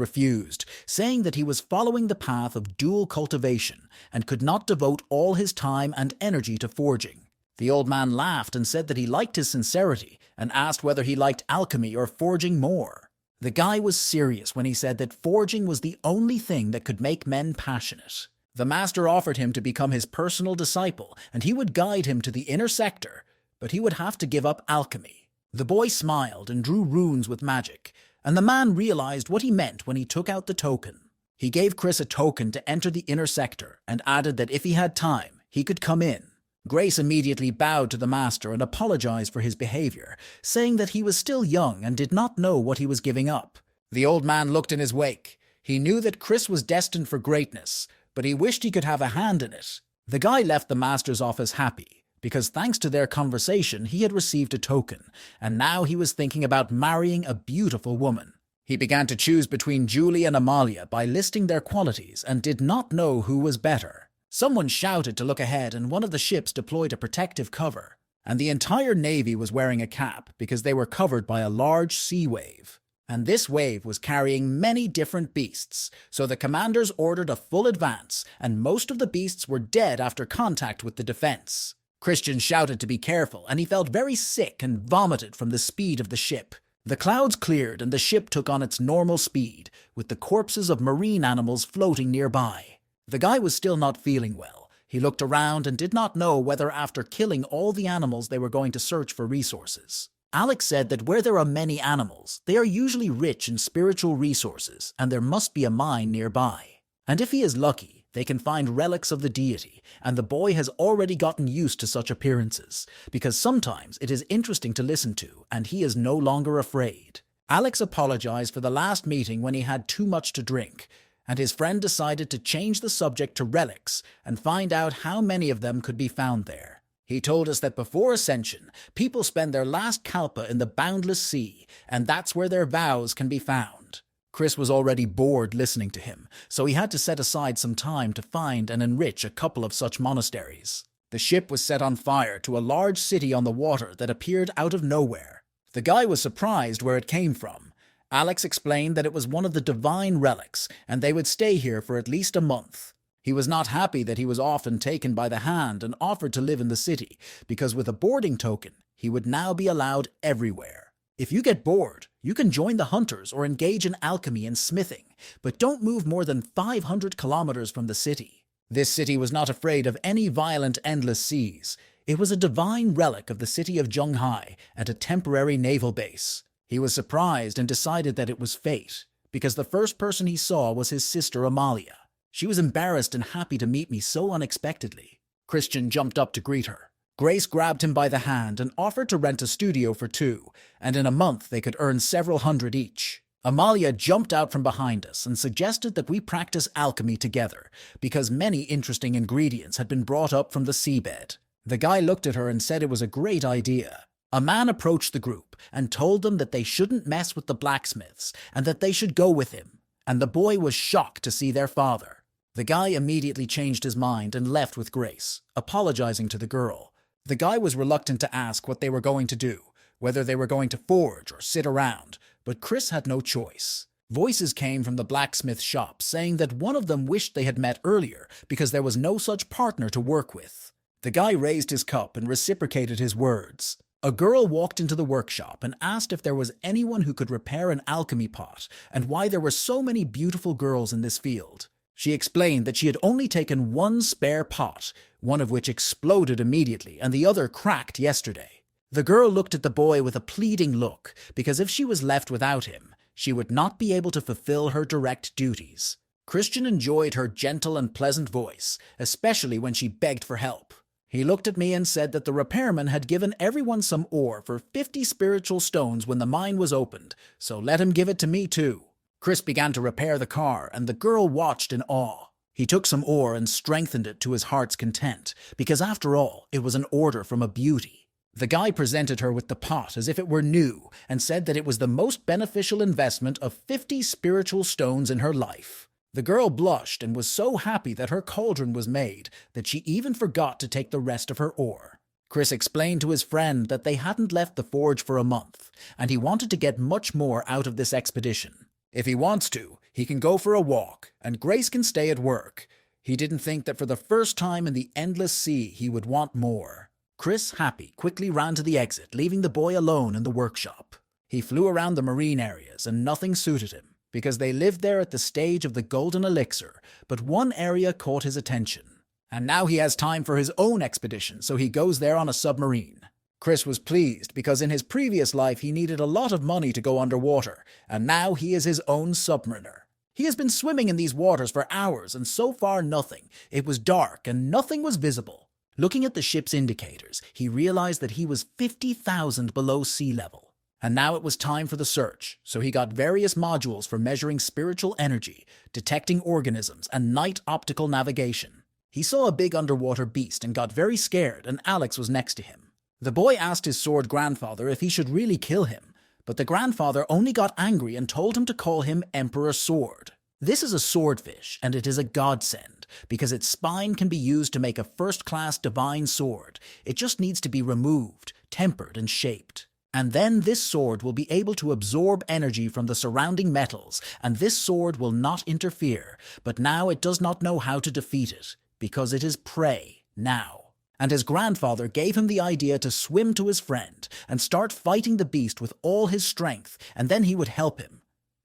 Speaker 1: refused, saying that he was following the path of dual cultivation and could not devote all his time and energy to forging. The old man laughed and said that he liked his sincerity and asked whether he liked alchemy or forging more. The guy was serious when he said that forging was the only thing that could make men passionate. The master offered him to become his personal disciple and he would guide him to the inner sector, but he would have to give up alchemy. The boy smiled and drew runes with magic, and the man realized what he meant when he took out the token. He gave Chris a token to enter the inner sector and added that if he had time, he could come in. Grace immediately bowed to the master and apologized for his behavior, saying that he was still young and did not know what he was giving up. The old man looked in his wake. He knew that Chris was destined for greatness, but he wished he could have a hand in it. The guy left the master's office happy, because thanks to their conversation he had received a token, and now he was thinking about marrying a beautiful woman. He began to choose between Julie and Amalia by listing their qualities and did not know who was better. Someone shouted to look ahead and one of the ships deployed a protective cover, and the entire navy was wearing a cap because they were covered by a large sea wave. And this wave was carrying many different beasts, so the commanders ordered a full advance, and most of the beasts were dead after contact with the defense. Christian shouted to be careful, and he felt very sick and vomited from the speed of the ship. The clouds cleared and the ship took on its normal speed, with the corpses of marine animals floating nearby. The guy was still not feeling well. He looked around and did not know whether after killing all the animals they were going to search for resources. Alex said that where there are many animals, they are usually rich in spiritual resources and there must be a mine nearby. And if he is lucky, they can find relics of the deity, and the boy has already gotten used to such appearances, because sometimes it is interesting to listen to, and he is no longer afraid. Alex apologized for the last meeting when he had too much to drink, and his friend decided to change the subject to relics and find out how many of them could be found there. He told us that before Ascension, people spend their last kalpa in the boundless sea, and that's where their vows can be found. Chris was already bored listening to him, so he had to set aside some time to find and enrich a couple of such monasteries. The ship was set on fire to a large city on the water that appeared out of nowhere. The guy was surprised where it came from. Alex explained that it was one of the divine relics, and they would stay here for at least a month. He was not happy that he was often taken by the hand and offered to live in the city, because with a boarding token, he would now be allowed everywhere. If you get bored, you can join the hunters or engage in alchemy and smithing, but don't move more than 500 kilometers from the city. This city was not afraid of any violent endless seas. It was a divine relic of the city of Zhonghai and a temporary naval base. He was surprised and decided that it was fate, because the first person he saw was his sister Amalia. She was embarrassed and happy to meet me so unexpectedly. Christian jumped up to greet her. Grace grabbed him by the hand and offered to rent a studio for 2, and in a month they could earn several hundred each. Amalia jumped out from behind us and suggested that we practice alchemy together, because many interesting ingredients had been brought up from the seabed. The guy looked at her and said it was a great idea. A man approached the group and told them that they shouldn't mess with the blacksmiths and that they should go with him, and the boy was shocked to see their father. The guy immediately changed his mind and left with Grace, apologizing to the girl. The guy was reluctant to ask what they were going to do, whether they were going to forge or sit around, but Chris had no choice. Voices came from the blacksmith shop saying that one of them wished they had met earlier because there was no such partner to work with. The guy raised his cup and reciprocated his words. A girl walked into the workshop and asked if there was anyone who could repair an alchemy pot and why there were so many beautiful girls in this field. She explained that she had only taken one spare pot, one of which exploded immediately and the other cracked yesterday. The girl looked at the boy with a pleading look, because if she was left without him, she would not be able to fulfill her direct duties. Christian enjoyed her gentle and pleasant voice, especially when she begged for help. He looked at me and said that the repairman had given everyone some ore for 50 spiritual stones when the mine was opened, so let him give it to me too. Chris began to repair the car, and the girl watched in awe. He took some ore and strengthened it to his heart's content, because after all, it was an order from a beauty. The guy presented her with the pot as if it were new, and said that it was the most beneficial investment of 50 spiritual stones in her life. The girl blushed and was so happy that her cauldron was made that she even forgot to take the rest of her ore. Chris explained to his friend that they hadn't left the forge for a month, and he wanted to get much more out of this expedition. If he wants to, he can go for a walk, and Grace can stay at work. He didn't think that for the first time in the endless sea he would want more. Chris, happy, quickly ran to the exit, leaving the boy alone in the workshop. He flew around the marine areas, and nothing suited him, because they lived there at the stage of the golden elixir, but one area caught his attention. And now he has time for his own expedition, so he goes there on a submarine. Chris was pleased because in his previous life he needed a lot of money to go underwater, and now he is his own submariner. He has been swimming in these waters for hours, and so far nothing. It was dark and nothing was visible. Looking at the ship's indicators, he realized that he was 50,000 below sea level. And now it was time for the search, so he got various modules for measuring spiritual energy, detecting organisms, and night optical navigation. He saw a big underwater beast and got very scared, and Alex was next to him. The boy asked his sword grandfather if he should really kill him, but the grandfather only got angry and told him to call him Emperor Sword. This is a swordfish, and it is a godsend, because its spine can be used to make a first-class divine sword. It just needs to be removed, tempered, and shaped. And then this sword will be able to absorb energy from the surrounding metals, and this sword will not interfere, but now it does not know how to defeat it, because it is prey now. And his grandfather gave him the idea to swim to his friend and start fighting the beast with all his strength, and then he would help him.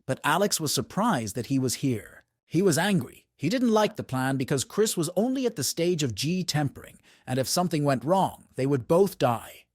Speaker 1: But Alex was surprised that he was here. He was angry. He didn't like the plan because Chris was only at the stage of G tempering, and if something went wrong, they would both die.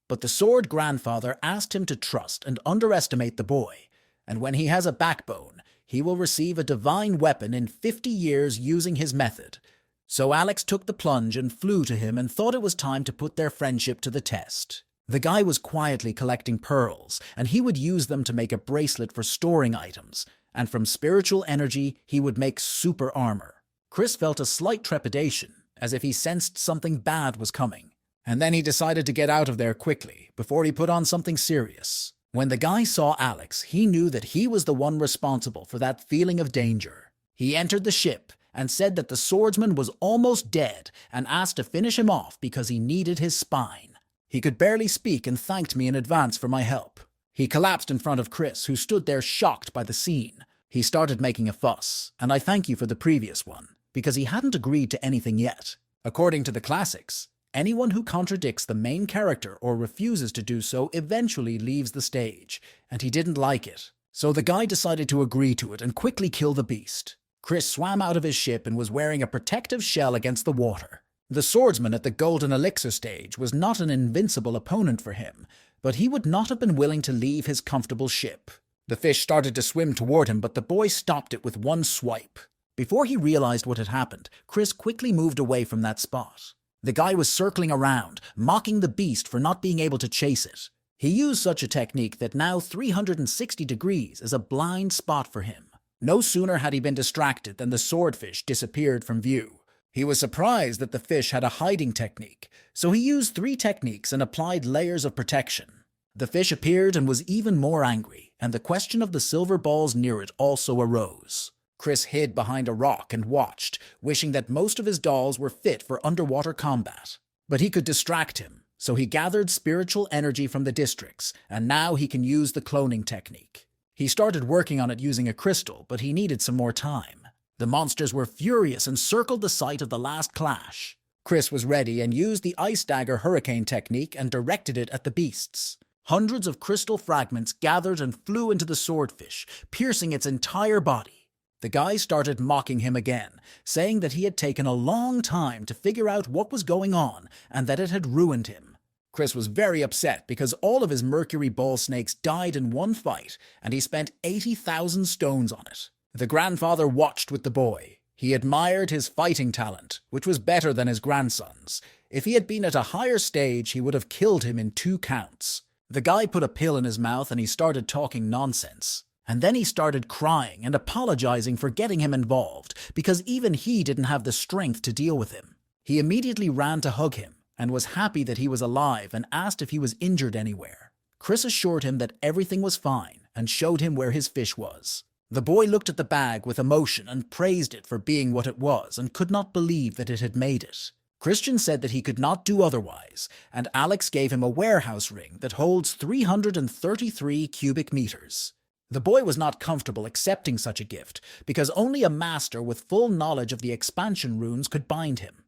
Speaker 1: But the sword grandfather asked him to trust and underestimate the boy, and when he has a backbone, he will receive a divine weapon in 50 years using his method. So Alex took the plunge and flew to him and thought it was time to put their friendship to the test. The guy was quietly collecting pearls, and he would use them to make a bracelet for storing items, and from spiritual energy he would make super armor. Chris felt a slight trepidation, as if he sensed something bad was coming. And then he decided to get out of there quickly, before he put on something serious. When the guy saw Alex, he knew that he was the one responsible for that feeling of danger. He entered the ship and said that the swordsman was almost dead and asked to finish him off because he needed his spine. He could barely speak and thanked me in advance for my help. He collapsed in front of Chris, who stood there shocked by the scene. He started making a fuss, and I thank you for the previous one, because he hadn't agreed to anything yet. According to the classics, anyone who contradicts the main character or refuses to do so eventually leaves the stage, and he didn't like it. So the guy decided to agree to it and quickly kill the beast. Chris swam out of his ship and was wearing a protective shell against the water. The swordsman at the Golden Elixir stage was not an invincible opponent for him, but he would not have been willing to leave his comfortable ship. The fish started to swim toward him, but the boy stopped it with one swipe. Before he realized what had happened, Chris quickly moved away from that spot. The guy was circling around, mocking the beast for not being able to chase it. He used such a technique that now 360 degrees is a blind spot for him. No sooner had he been distracted than the swordfish disappeared from view. He was surprised that the fish had a hiding technique, so he used 3 techniques and applied layers of protection. The fish appeared and was even more angry, and the question of the silver balls near it also arose. Chris hid behind a rock and watched, wishing that most of his dolls were fit for underwater combat. But he could distract him, so he gathered spiritual energy from the districts, and now he can use the cloning technique. He started working on it using a crystal, but he needed some more time. The monsters were furious and circled the site of the last clash. Chris was ready and used the Ice Dagger Hurricane technique and directed it at the beasts. Hundreds of crystal fragments gathered and flew into the swordfish, piercing its entire body. The guy started mocking him again, saying that he had taken a long time to figure out what was going on and that it had ruined him. Chris was very upset because all of his mercury ball snakes died in one fight, and he spent 80,000 stones on it. The grandfather watched with the boy. He admired his fighting talent, which was better than his grandson's. If he had been at a higher stage, he would have killed him in 2 counts. The guy put a pill in his mouth and he started talking nonsense. And then he started crying and apologizing for getting him involved, because even he didn't have the strength to deal with him. He immediately ran to hug him and was happy that he was alive and asked if he was injured anywhere. Chris assured him that everything was fine and showed him where his fish was. The boy looked at the bag with emotion and praised it for being what it was and could not believe that it had made it. Christian said that he could not do otherwise, and Alex gave him a warehouse ring that holds 333 cubic meters. The boy was not comfortable accepting such a gift, because only a master with full knowledge of the expansion runes could bind him.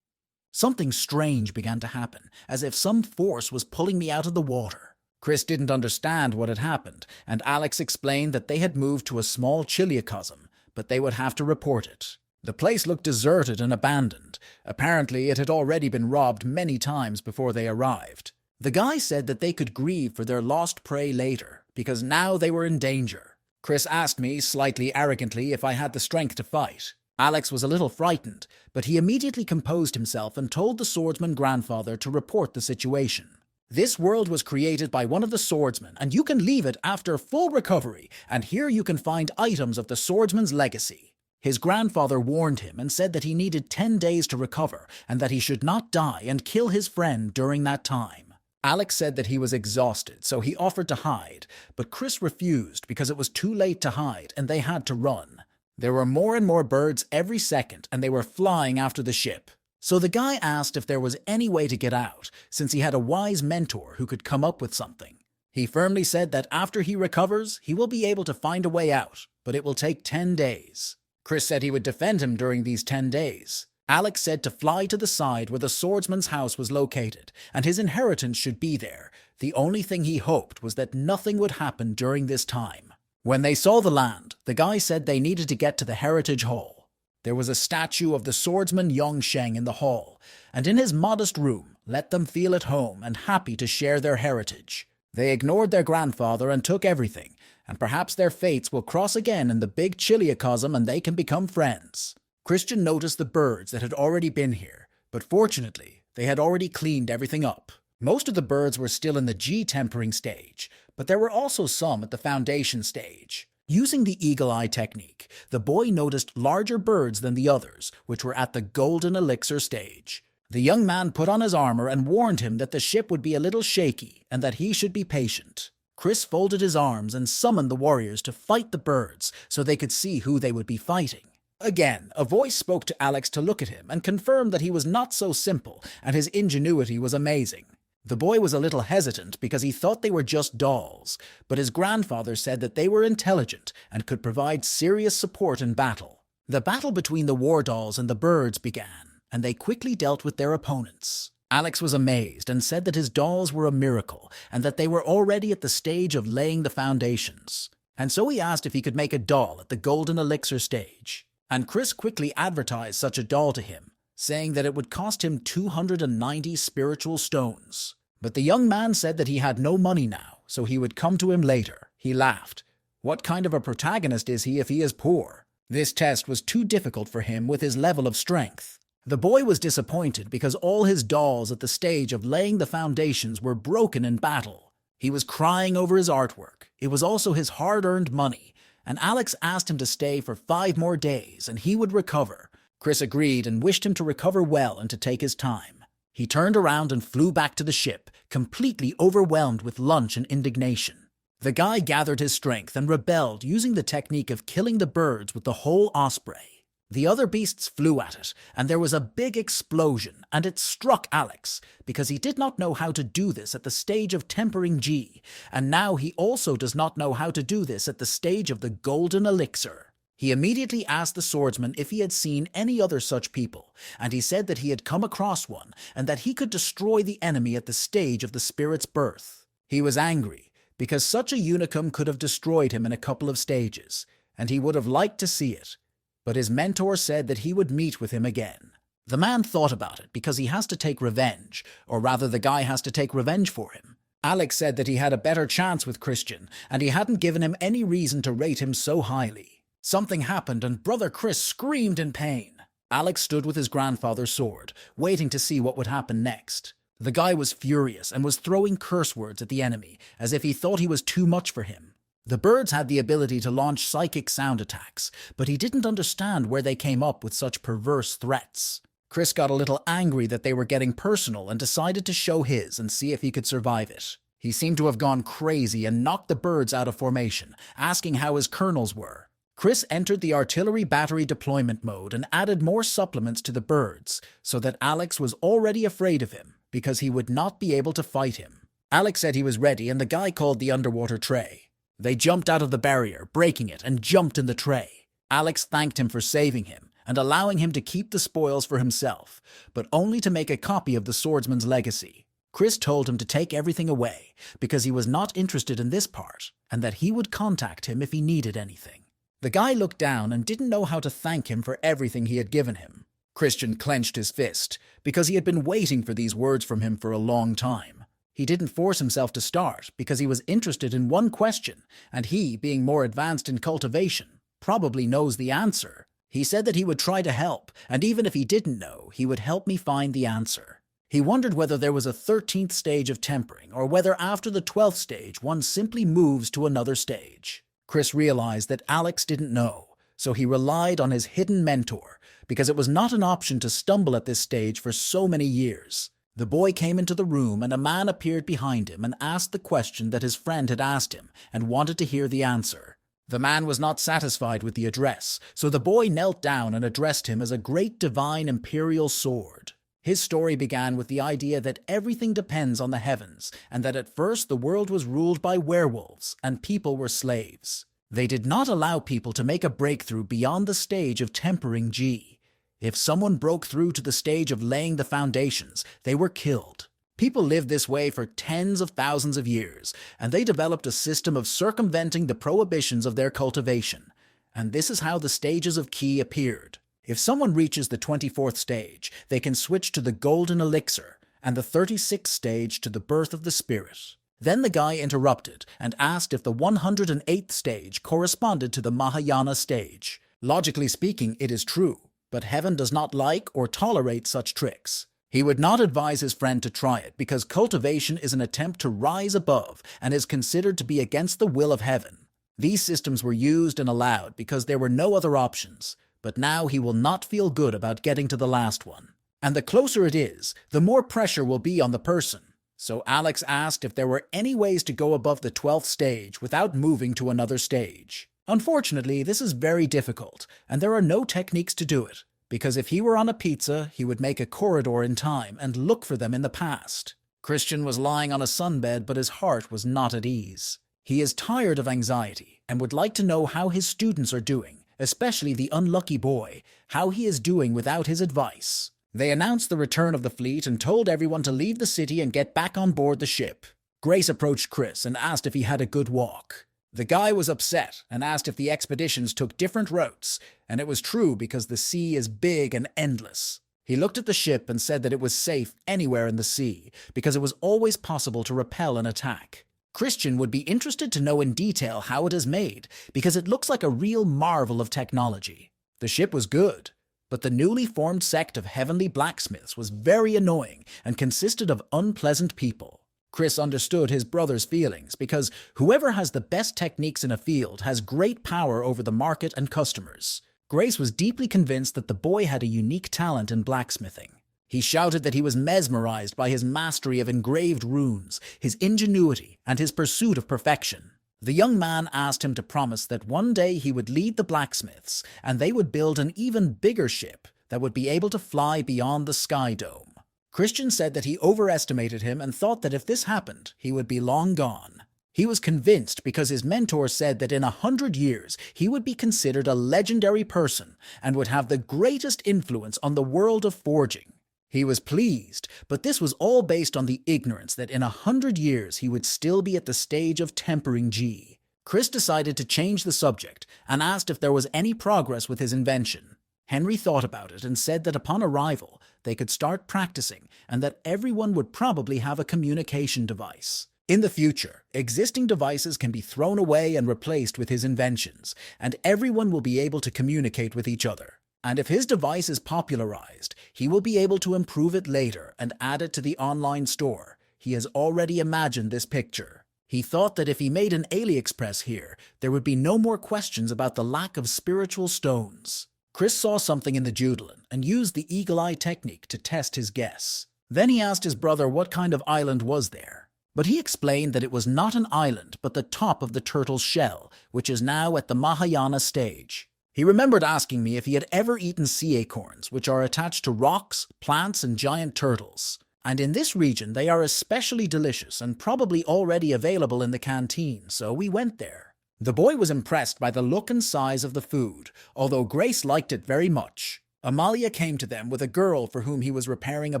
Speaker 1: Something strange began to happen, as if some force was pulling me out of the water. Chris didn't understand what had happened, and Alex explained that they had moved to a small chiliocosm, but they would have to report it. The place looked deserted and abandoned. Apparently, it had already been robbed many times before they arrived. The guy said that they could grieve for their lost prey later, because now they were in danger. Chris asked me, slightly arrogantly, if I had the strength to fight. Alex was a little frightened, but he immediately composed himself and told the swordsman grandfather to report the situation. This world was created by one of the swordsmen, and you can leave it after full recovery, and here you can find items of the swordsman's legacy. His grandfather warned him and said that he needed 10 days to recover, and that he should not die and kill his friend during that time. Alex said that he was exhausted, so he offered to hide, but Chris refused because it was too late to hide, and they had to run. There were more and more birds every second, and they were flying after the ship. So the guy asked if there was any way to get out, since he had a wise mentor who could come up with something. He firmly said that after he recovers, he will be able to find a way out, but it will take 10 days. Chris said he would defend him during these 10 days. Alex said to fly to the side where the swordsman's house was located, and his inheritance should be there. The only thing he hoped was that nothing would happen during this time. When they saw the land, the guy said they needed to get to the Heritage Hall. There was a statue of the swordsman Yongsheng in the hall, and in his modest room, let them feel at home and happy to share their heritage. They ignored their grandfather and took everything, and perhaps their fates will cross again in the big chiliocosm and they can become friends. Christian noticed the birds that had already been here, but fortunately, they had already cleaned everything up. Most of the birds were still in the G tempering stage, but there were also some at the foundation stage. Using the eagle eye technique, the boy noticed larger birds than the others, which were at the golden elixir stage. The young man put on his armor and warned him that the ship would be a little shaky and that he should be patient. Chris folded his arms and summoned the warriors to fight the birds so they could see who they would be fighting. Again, a voice spoke to Alex to look at him and confirmed that he was not so simple and his ingenuity was amazing. The boy was a little hesitant because he thought they were just dolls, but his grandfather said that they were intelligent and could provide serious support in battle. The battle between the war dolls and the birds began, and they quickly dealt with their opponents. Alex was amazed and said that his dolls were a miracle and that they were already at the stage of laying the foundations. And so he asked if he could make a doll at the golden elixir stage. And Chris quickly advertised such a doll to him, saying that it would cost him 290 spiritual stones. But the young man said that he had no money now, so he would come to him later. He laughed. What kind of a protagonist is he if he is poor? This test was too difficult for him with his level of strength. The boy was disappointed because all his dolls at the stage of laying the foundations were broken in battle. He was crying over his artwork. It was also his hard-earned money, and Alex asked him to stay for 5 more days and he would recover. Chris agreed and wished him to recover well and to take his time. He turned around and flew back to the ship, completely overwhelmed with lunch and indignation. The guy gathered his strength and rebelled using the technique of killing the birds with the whole osprey. The other beasts flew at it, and there was a big explosion, and it struck Alex, because he did not know how to do this at the stage of tempering G, and now he also does not know how to do this at the stage of the golden elixir. He immediately asked the swordsman if he had seen any other such people, and he said that he had come across one, and that he could destroy the enemy at the stage of the spirit's birth. He was angry, because such a unicum could have destroyed him in a couple of stages, and he would have liked to see it. But his mentor said that he would meet with him again. The man thought about it because he has to take revenge, or rather the guy has to take revenge for him. Alex said that he had a better chance with Christian, and he hadn't given him any reason to rate him so highly. Something happened and Brother Chris screamed in pain. Alex stood with his grandfather's sword, waiting to see what would happen next. The guy was furious and was throwing curse words at the enemy, as if he thought he was too much for him. The birds had the ability to launch psychic sound attacks, but he didn't understand where they came up with such perverse threats. Chris got a little angry that they were getting personal and decided to show his and see if he could survive it. He seemed to have gone crazy and knocked the birds out of formation, asking how his colonels were. Chris entered the artillery battery deployment mode and added more supplements to the birds, so that Alex was already afraid of him, because he would not be able to fight him. Alex said he was ready and the guy called the underwater tray. They jumped out of the barrier, breaking it, and jumped in the tray. Alex thanked him for saving him and allowing him to keep the spoils for himself, but only to make a copy of the swordsman's legacy. Chris told him to take everything away, because he was not interested in this part, and that he would contact him if he needed anything. The guy looked down and didn't know how to thank him for everything he had given him. Christian clenched his fist, because he had been waiting for these words from him for a long time. He didn't force himself to start, because he was interested in one question, and he, being more advanced in cultivation, probably knows the answer. He said that he would try to help, and even if he didn't know, he would help me find the answer. He wondered whether there was a 13th stage of tempering, or whether after the 12th stage one simply moves to another stage. Chris realized that Alex didn't know, so he relied on his hidden mentor, because it was not an option to stumble at this stage for so many years. The boy came into the room and a man appeared behind him and asked the question that his friend had asked him and wanted to hear the answer. The man was not satisfied with the address, so the boy knelt down and addressed him as a great divine imperial sword. His story began with the idea that everything depends on the heavens, and that at first the world was ruled by werewolves, and people were slaves. They did not allow people to make a breakthrough beyond the stage of tempering G. If someone broke through to the stage of laying the foundations, they were killed. People lived this way for tens of thousands of years, and they developed a system of circumventing the prohibitions of their cultivation. And this is how the stages of Ki appeared. If someone reaches the 24th stage, they can switch to the golden elixir, and the 36th stage to the birth of the spirit. Then the guy interrupted and asked if the 108th stage corresponded to the Mahayana stage. Logically speaking, it is true, but heaven does not like or tolerate such tricks. He would not advise his friend to try it because cultivation is an attempt to rise above and is considered to be against the will of heaven. These systems were used and allowed because there were no other options, but now he will not feel good about getting to the last one. And the closer it is, the more pressure will be on the person. So Alex asked if there were any ways to go above the 12th stage without moving to another stage. Unfortunately, this is very difficult, and there are no techniques to do it, because if he were on a pizza, he would make a corridor in time and look for them in the past. Christian was lying on a sunbed, but his heart was not at ease. He is tired of anxiety and would like to know how his students are doing, especially the unlucky boy, how he is doing without his advice. They announced the return of the fleet and told everyone to leave the city and get back on board the ship. Grace approached Chris and asked if he had a good walk. The guy was upset and asked if the expeditions took different routes, and it was true because the sea is big and endless. He looked at the ship and said that it was safe anywhere in the sea because it was always possible to repel an attack. Christian would be interested to know in detail how it is made because it looks like a real marvel of technology. The ship was good, but the newly formed sect of heavenly blacksmiths was very annoying and consisted of unpleasant people. Chris understood his brother's feelings because whoever has the best techniques in a field has great power over the market and customers. Grace was deeply convinced that the boy had a unique talent in blacksmithing. He shouted that he was mesmerized by his mastery of engraved runes, his ingenuity, and his pursuit of perfection. The young man asked him to promise that one day he would lead the blacksmiths and they would build an even bigger ship that would be able to fly beyond the sky dome. Christian said that he overestimated him and thought that if this happened, he would be long gone. He was convinced because his mentor said that in 100 years he would be considered a legendary person and would have the greatest influence on the world of forging. He was pleased, but this was all based on the ignorance that in 100 years he would still be at the stage of tempering G. Chris decided to change the subject and asked if there was any progress with his invention. Henry thought about it and said that upon arrival, they could start practicing and that everyone would probably have a communication device. In the future, existing devices can be thrown away and replaced with his inventions, and everyone will be able to communicate with each other. And if his device is popularized, he will be able to improve it later and add it to the online store. He has already imagined this picture. He thought that if he made an AliExpress here, there would be no more questions about the lack of spiritual stones. Chris saw something in the Judelin and used the eagle eye technique to test his guess. Then he asked his brother what kind of island was there. But he explained that it was not an island but the top of the turtle's shell, which is now at the Mahayana stage. He remembered asking me if he had ever eaten sea acorns, which are attached to rocks, plants, and giant turtles. And in this region, they are especially delicious and probably already available in the canteen, so we went there. The boy was impressed by the look and size of the food, although Grace liked it very much. Amalia came to them with a girl for whom he was repairing a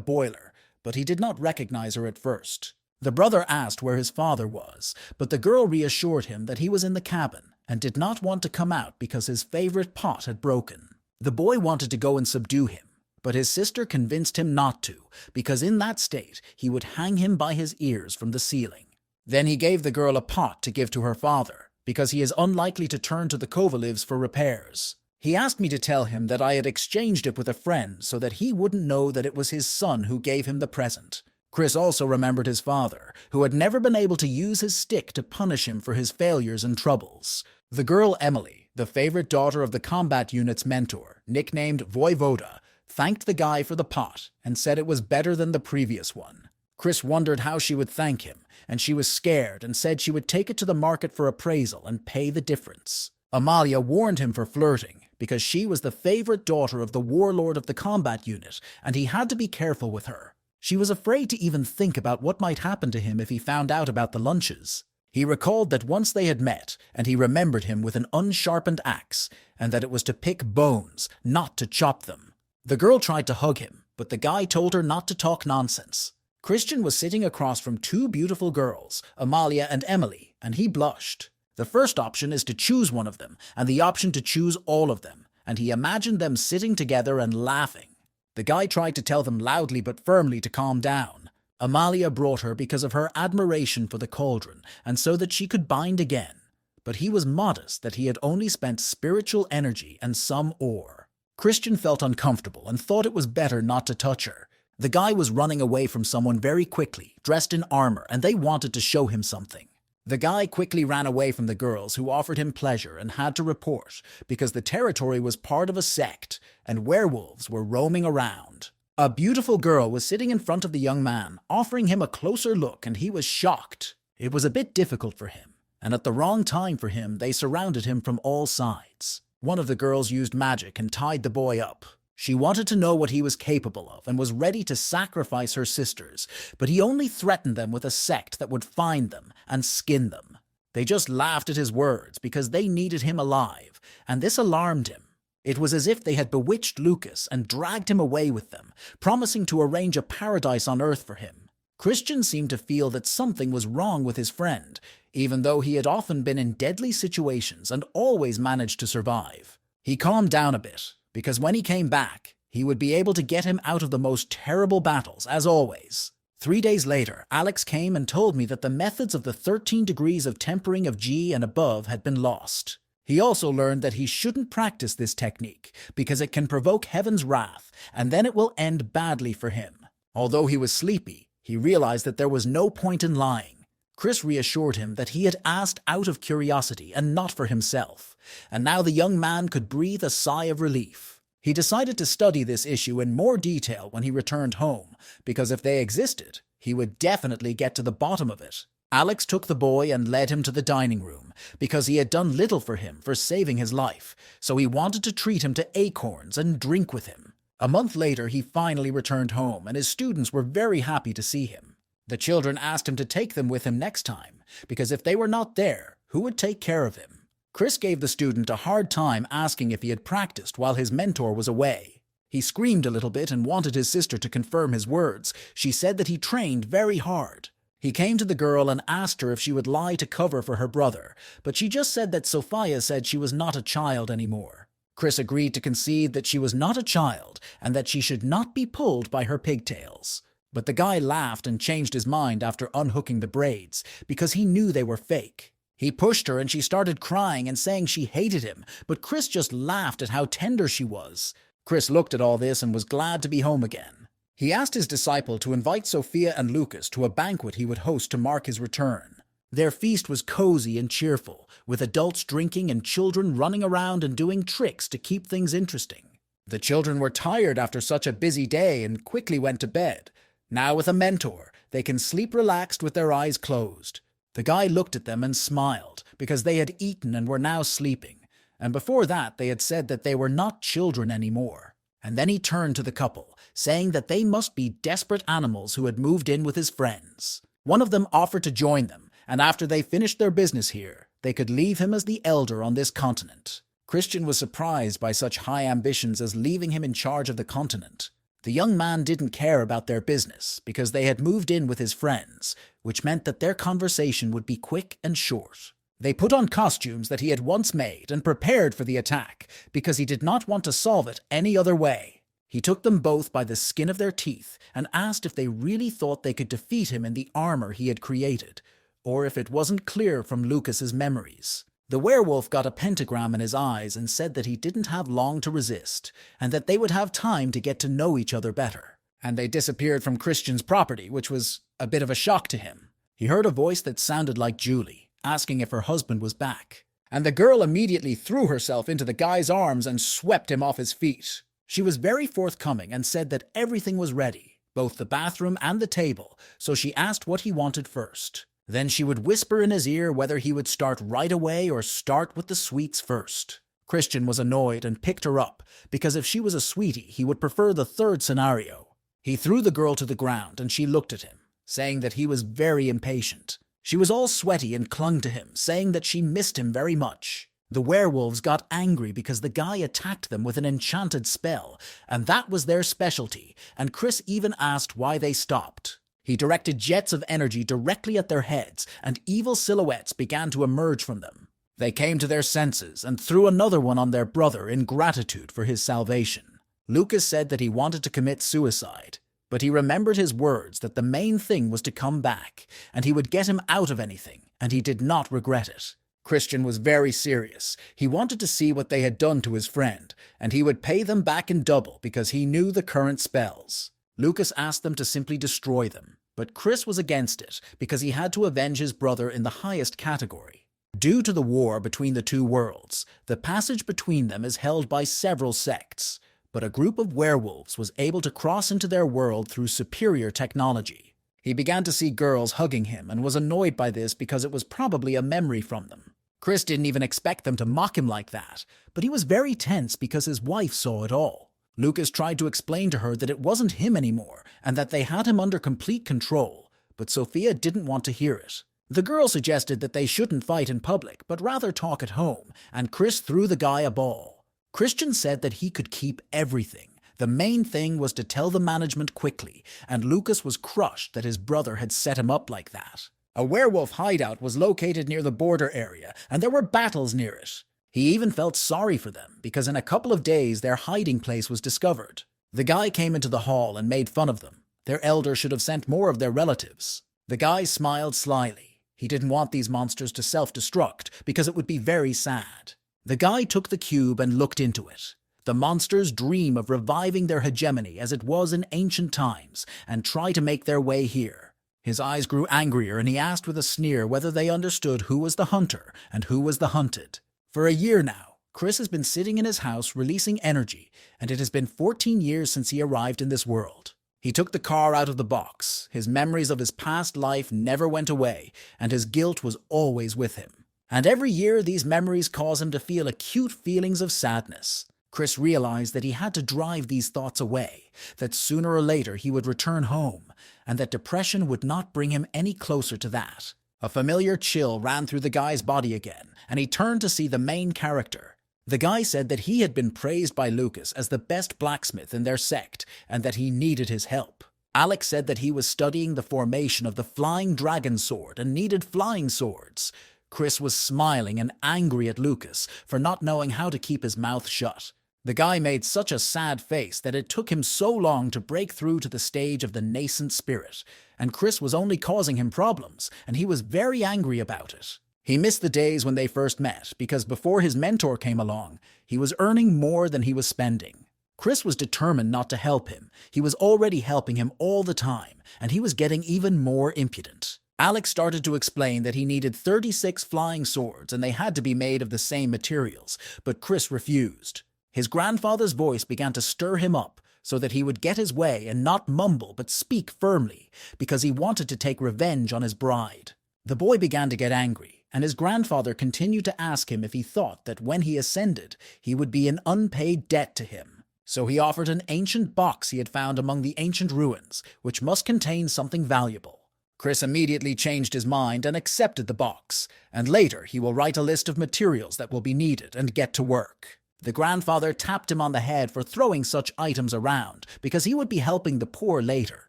Speaker 1: boiler, but he did not recognize her at first. The brother asked where his father was, but the girl reassured him that he was in the cabin and did not want to come out because his favorite pot had broken. The boy wanted to go and subdue him, but his sister convinced him not to, because in that state he would hang him by his ears from the ceiling. Then he gave the girl a pot to give to her father, because he is unlikely to turn to the Kovalivs for repairs. He asked me to tell him that I had exchanged it with a friend so that he wouldn't know that it was his son who gave him the present. Chris also remembered his father, who had never been able to use his stick to punish him for his failures and troubles. The girl Emily, the favorite daughter of the combat unit's mentor, nicknamed Voivoda, thanked the guy for the pot and said it was better than the previous one. Chris wondered how she would thank him, and she was scared and said she would take it to the market for appraisal and pay the difference. Amalia warned him for flirting, because she was the favorite daughter of the warlord of the combat unit, and he had to be careful with her. She was afraid to even think about what might happen to him if he found out about the lunches. He recalled that once they had met, and he remembered him with an unsharpened axe, and that it was to pick bones, not to chop them. The girl tried to hug him, but the guy told her not to talk nonsense. Christian was sitting across from two beautiful girls, Amalia and Emily, and he blushed. The first option is to choose one of them, and the option to choose all of them, and he imagined them sitting together and laughing. The guy tried to tell them loudly but firmly to calm down, Amalia brought her because of her admiration for the cauldron and so that she could bind again, but he was modest that he had only spent spiritual energy and some ore. Christian felt uncomfortable and thought it was better not to touch her. The guy was running away from someone very quickly, dressed in armor, and they wanted to show him something. The guy quickly ran away from the girls who offered him pleasure and had to report because the territory was part of a sect and werewolves were roaming around. A beautiful girl was sitting in front of the young man, offering him a closer look, and he was shocked. It was a bit difficult for him, and at the wrong time for him, they surrounded him from all sides. One of the girls used magic and tied the boy up. She wanted to know what he was capable of and was ready to sacrifice her sisters, but he only threatened them with a sect that would find them and skin them. They just laughed at his words because they needed him alive, and this alarmed him. It was as if they had bewitched Lucas and dragged him away with them, promising to arrange a paradise on earth for him. Christian seemed to feel that something was wrong with his friend, even though he had often been in deadly situations and always managed to survive. He calmed down a bit, because when he came back, he would be able to get him out of the most terrible battles, as always. 3 days later, Alex came and told me that the methods of the 13 degrees of tempering of G and above had been lost. He also learned that he shouldn't practice this technique because it can provoke heaven's wrath, and then it will end badly for him. Although he was sleepy, he realized that there was no point in lying. Chris reassured him that he had asked out of curiosity and not for himself, and now the young man could breathe a sigh of relief. He decided to study this issue in more detail when he returned home, because if they existed, he would definitely get to the bottom of it. Alex took the boy and led him to the dining room, because he had done little for him for saving his life, so he wanted to treat him to acorns and drink with him. A month later, he finally returned home, and his students were very happy to see him. The children asked him to take them with him next time, because if they were not there, who would take care of him? Chris gave the student a hard time asking if he had practiced while his mentor was away. He screamed a little bit and wanted his sister to confirm his words. She said that he trained very hard. He came to the girl and asked her if she would lie to cover for her brother, but she just said that Sophia said she was not a child anymore. Chris agreed to concede that she was not a child and that she should not be pulled by her pigtails. But the guy laughed and changed his mind after unhooking the braids, because he knew they were fake. He pushed her and she started crying and saying she hated him, but Chris just laughed at how tender she was. Chris looked at all this and was glad to be home again. He asked his disciple to invite Sophia and Lucas to a banquet he would host to mark his return. Their feast was cozy and cheerful, with adults drinking and children running around and doing tricks to keep things interesting. The children were tired after such a busy day and quickly went to bed. Now with a mentor, they can sleep relaxed with their eyes closed. The guy looked at them and smiled, because they had eaten and were now sleeping, and before that they had said that they were not children anymore. And then he turned to the couple, saying that they must be desperate animals who had moved in with his friends. One of them offered to join them, and after they finished their business here, they could leave him as the elder on this continent. Christian was surprised by such high ambitions as leaving him in charge of the continent. The young man didn't care about their business because they had moved in with his friends, which meant that their conversation would be quick and short. They put on costumes that he had once made and prepared for the attack because he did not want to solve it any other way. He took them both by the skin of their teeth and asked if they really thought they could defeat him in the armor he had created, or if it wasn't clear from Lucas's memories. The werewolf got a pentagram in his eyes and said that he didn't have long to resist, and that they would have time to get to know each other better. And they disappeared from Christian's property, which was a bit of a shock to him. He heard a voice that sounded like Julie, asking if her husband was back. And the girl immediately threw herself into the guy's arms and swept him off his feet. She was very forthcoming and said that everything was ready, both the bathroom and the table, so she asked what he wanted first. Then she would whisper in his ear whether he would start right away or start with the sweets first. Christian was annoyed and picked her up, because if she was a sweetie, he would prefer the third scenario. He threw the girl to the ground and she looked at him, saying that he was very impatient. She was all sweaty and clung to him, saying that she missed him very much. The werewolves got angry because the guy attacked them with an enchanted spell, and that was their specialty, and Chris even asked why they stopped. He directed jets of energy directly at their heads, and evil silhouettes began to emerge from them. They came to their senses and threw another one on their brother in gratitude for his salvation. Lucas said that he wanted to commit suicide. But he remembered his words that the main thing was to come back, and he would get him out of anything, and he did not regret it. Christian was very serious. He wanted to see what they had done to his friend, and he would pay them back in double because he knew the current spells. Lucas asked them to simply destroy them, but Chris was against it because he had to avenge his brother in the highest category. Due to the war between the two worlds, the passage between them is held by several sects, but a group of werewolves was able to cross into their world through superior technology. He began to see girls hugging him and was annoyed by this because it was probably a memory from them. Chris didn't even expect them to mock him like that, but he was very tense because his wife saw it all. Lucas tried to explain to her that it wasn't him anymore and that they had him under complete control, but Sophia didn't want to hear it. The girl suggested that they shouldn't fight in public, but rather talk at home, and Chris threw the guy a ball. Christian said that he could keep everything. The main thing was to tell the management quickly, and Lucas was crushed that his brother had set him up like that. A werewolf hideout was located near the border area, and there were battles near it. He even felt sorry for them, because in a couple of days their hiding place was discovered. The guy came into the hall and made fun of them. Their elder should have sent more of their relatives. The guy smiled slyly. He didn't want these monsters to self-destruct, because it would be very sad. The guy took the cube and looked into it. The monsters dream of reviving their hegemony as it was in ancient times, and try to make their way here. His eyes grew angrier, and he asked with a sneer whether they understood who was the hunter and who was the hunted. For a year now, Chris has been sitting in his house releasing energy, and it has been 14 years since he arrived in this world. He took the car out of the box. His memories of his past life never went away, and his guilt was always with him. And every year these memories cause him to feel acute feelings of sadness. Chris realized that he had to drive these thoughts away, that sooner or later he would return home, and that depression would not bring him any closer to that. A familiar chill ran through the guy's body again, and he turned to see the main character. The guy said that he had been praised by Lucas as the best blacksmith in their sect, and that he needed his help. Alex said that he was studying the formation of the flying dragon sword and needed flying swords. Chris was smiling and angry at Lucas for not knowing how to keep his mouth shut. The guy made such a sad face that it took him so long to break through to the stage of the nascent spirit, and Chris was only causing him problems, and he was very angry about it. He missed the days when they first met, because before his mentor came along, he was earning more than he was spending. Chris was determined not to help him. He was already helping him all the time, and he was getting even more impudent. Alex started to explain that he needed 36 flying swords, and they had to be made of the same materials, but Chris refused. His grandfather's voice began to stir him up so that he would get his way and not mumble but speak firmly, because he wanted to take revenge on his bride. The boy began to get angry, and his grandfather continued to ask him if he thought that when he ascended, he would be in unpaid debt to him. So he offered an ancient box he had found among the ancient ruins, which must contain something valuable. Chris immediately changed his mind and accepted the box, and later he will write a list of materials that will be needed and get to work. The grandfather tapped him on the head for throwing such items around, because he would be helping the poor later,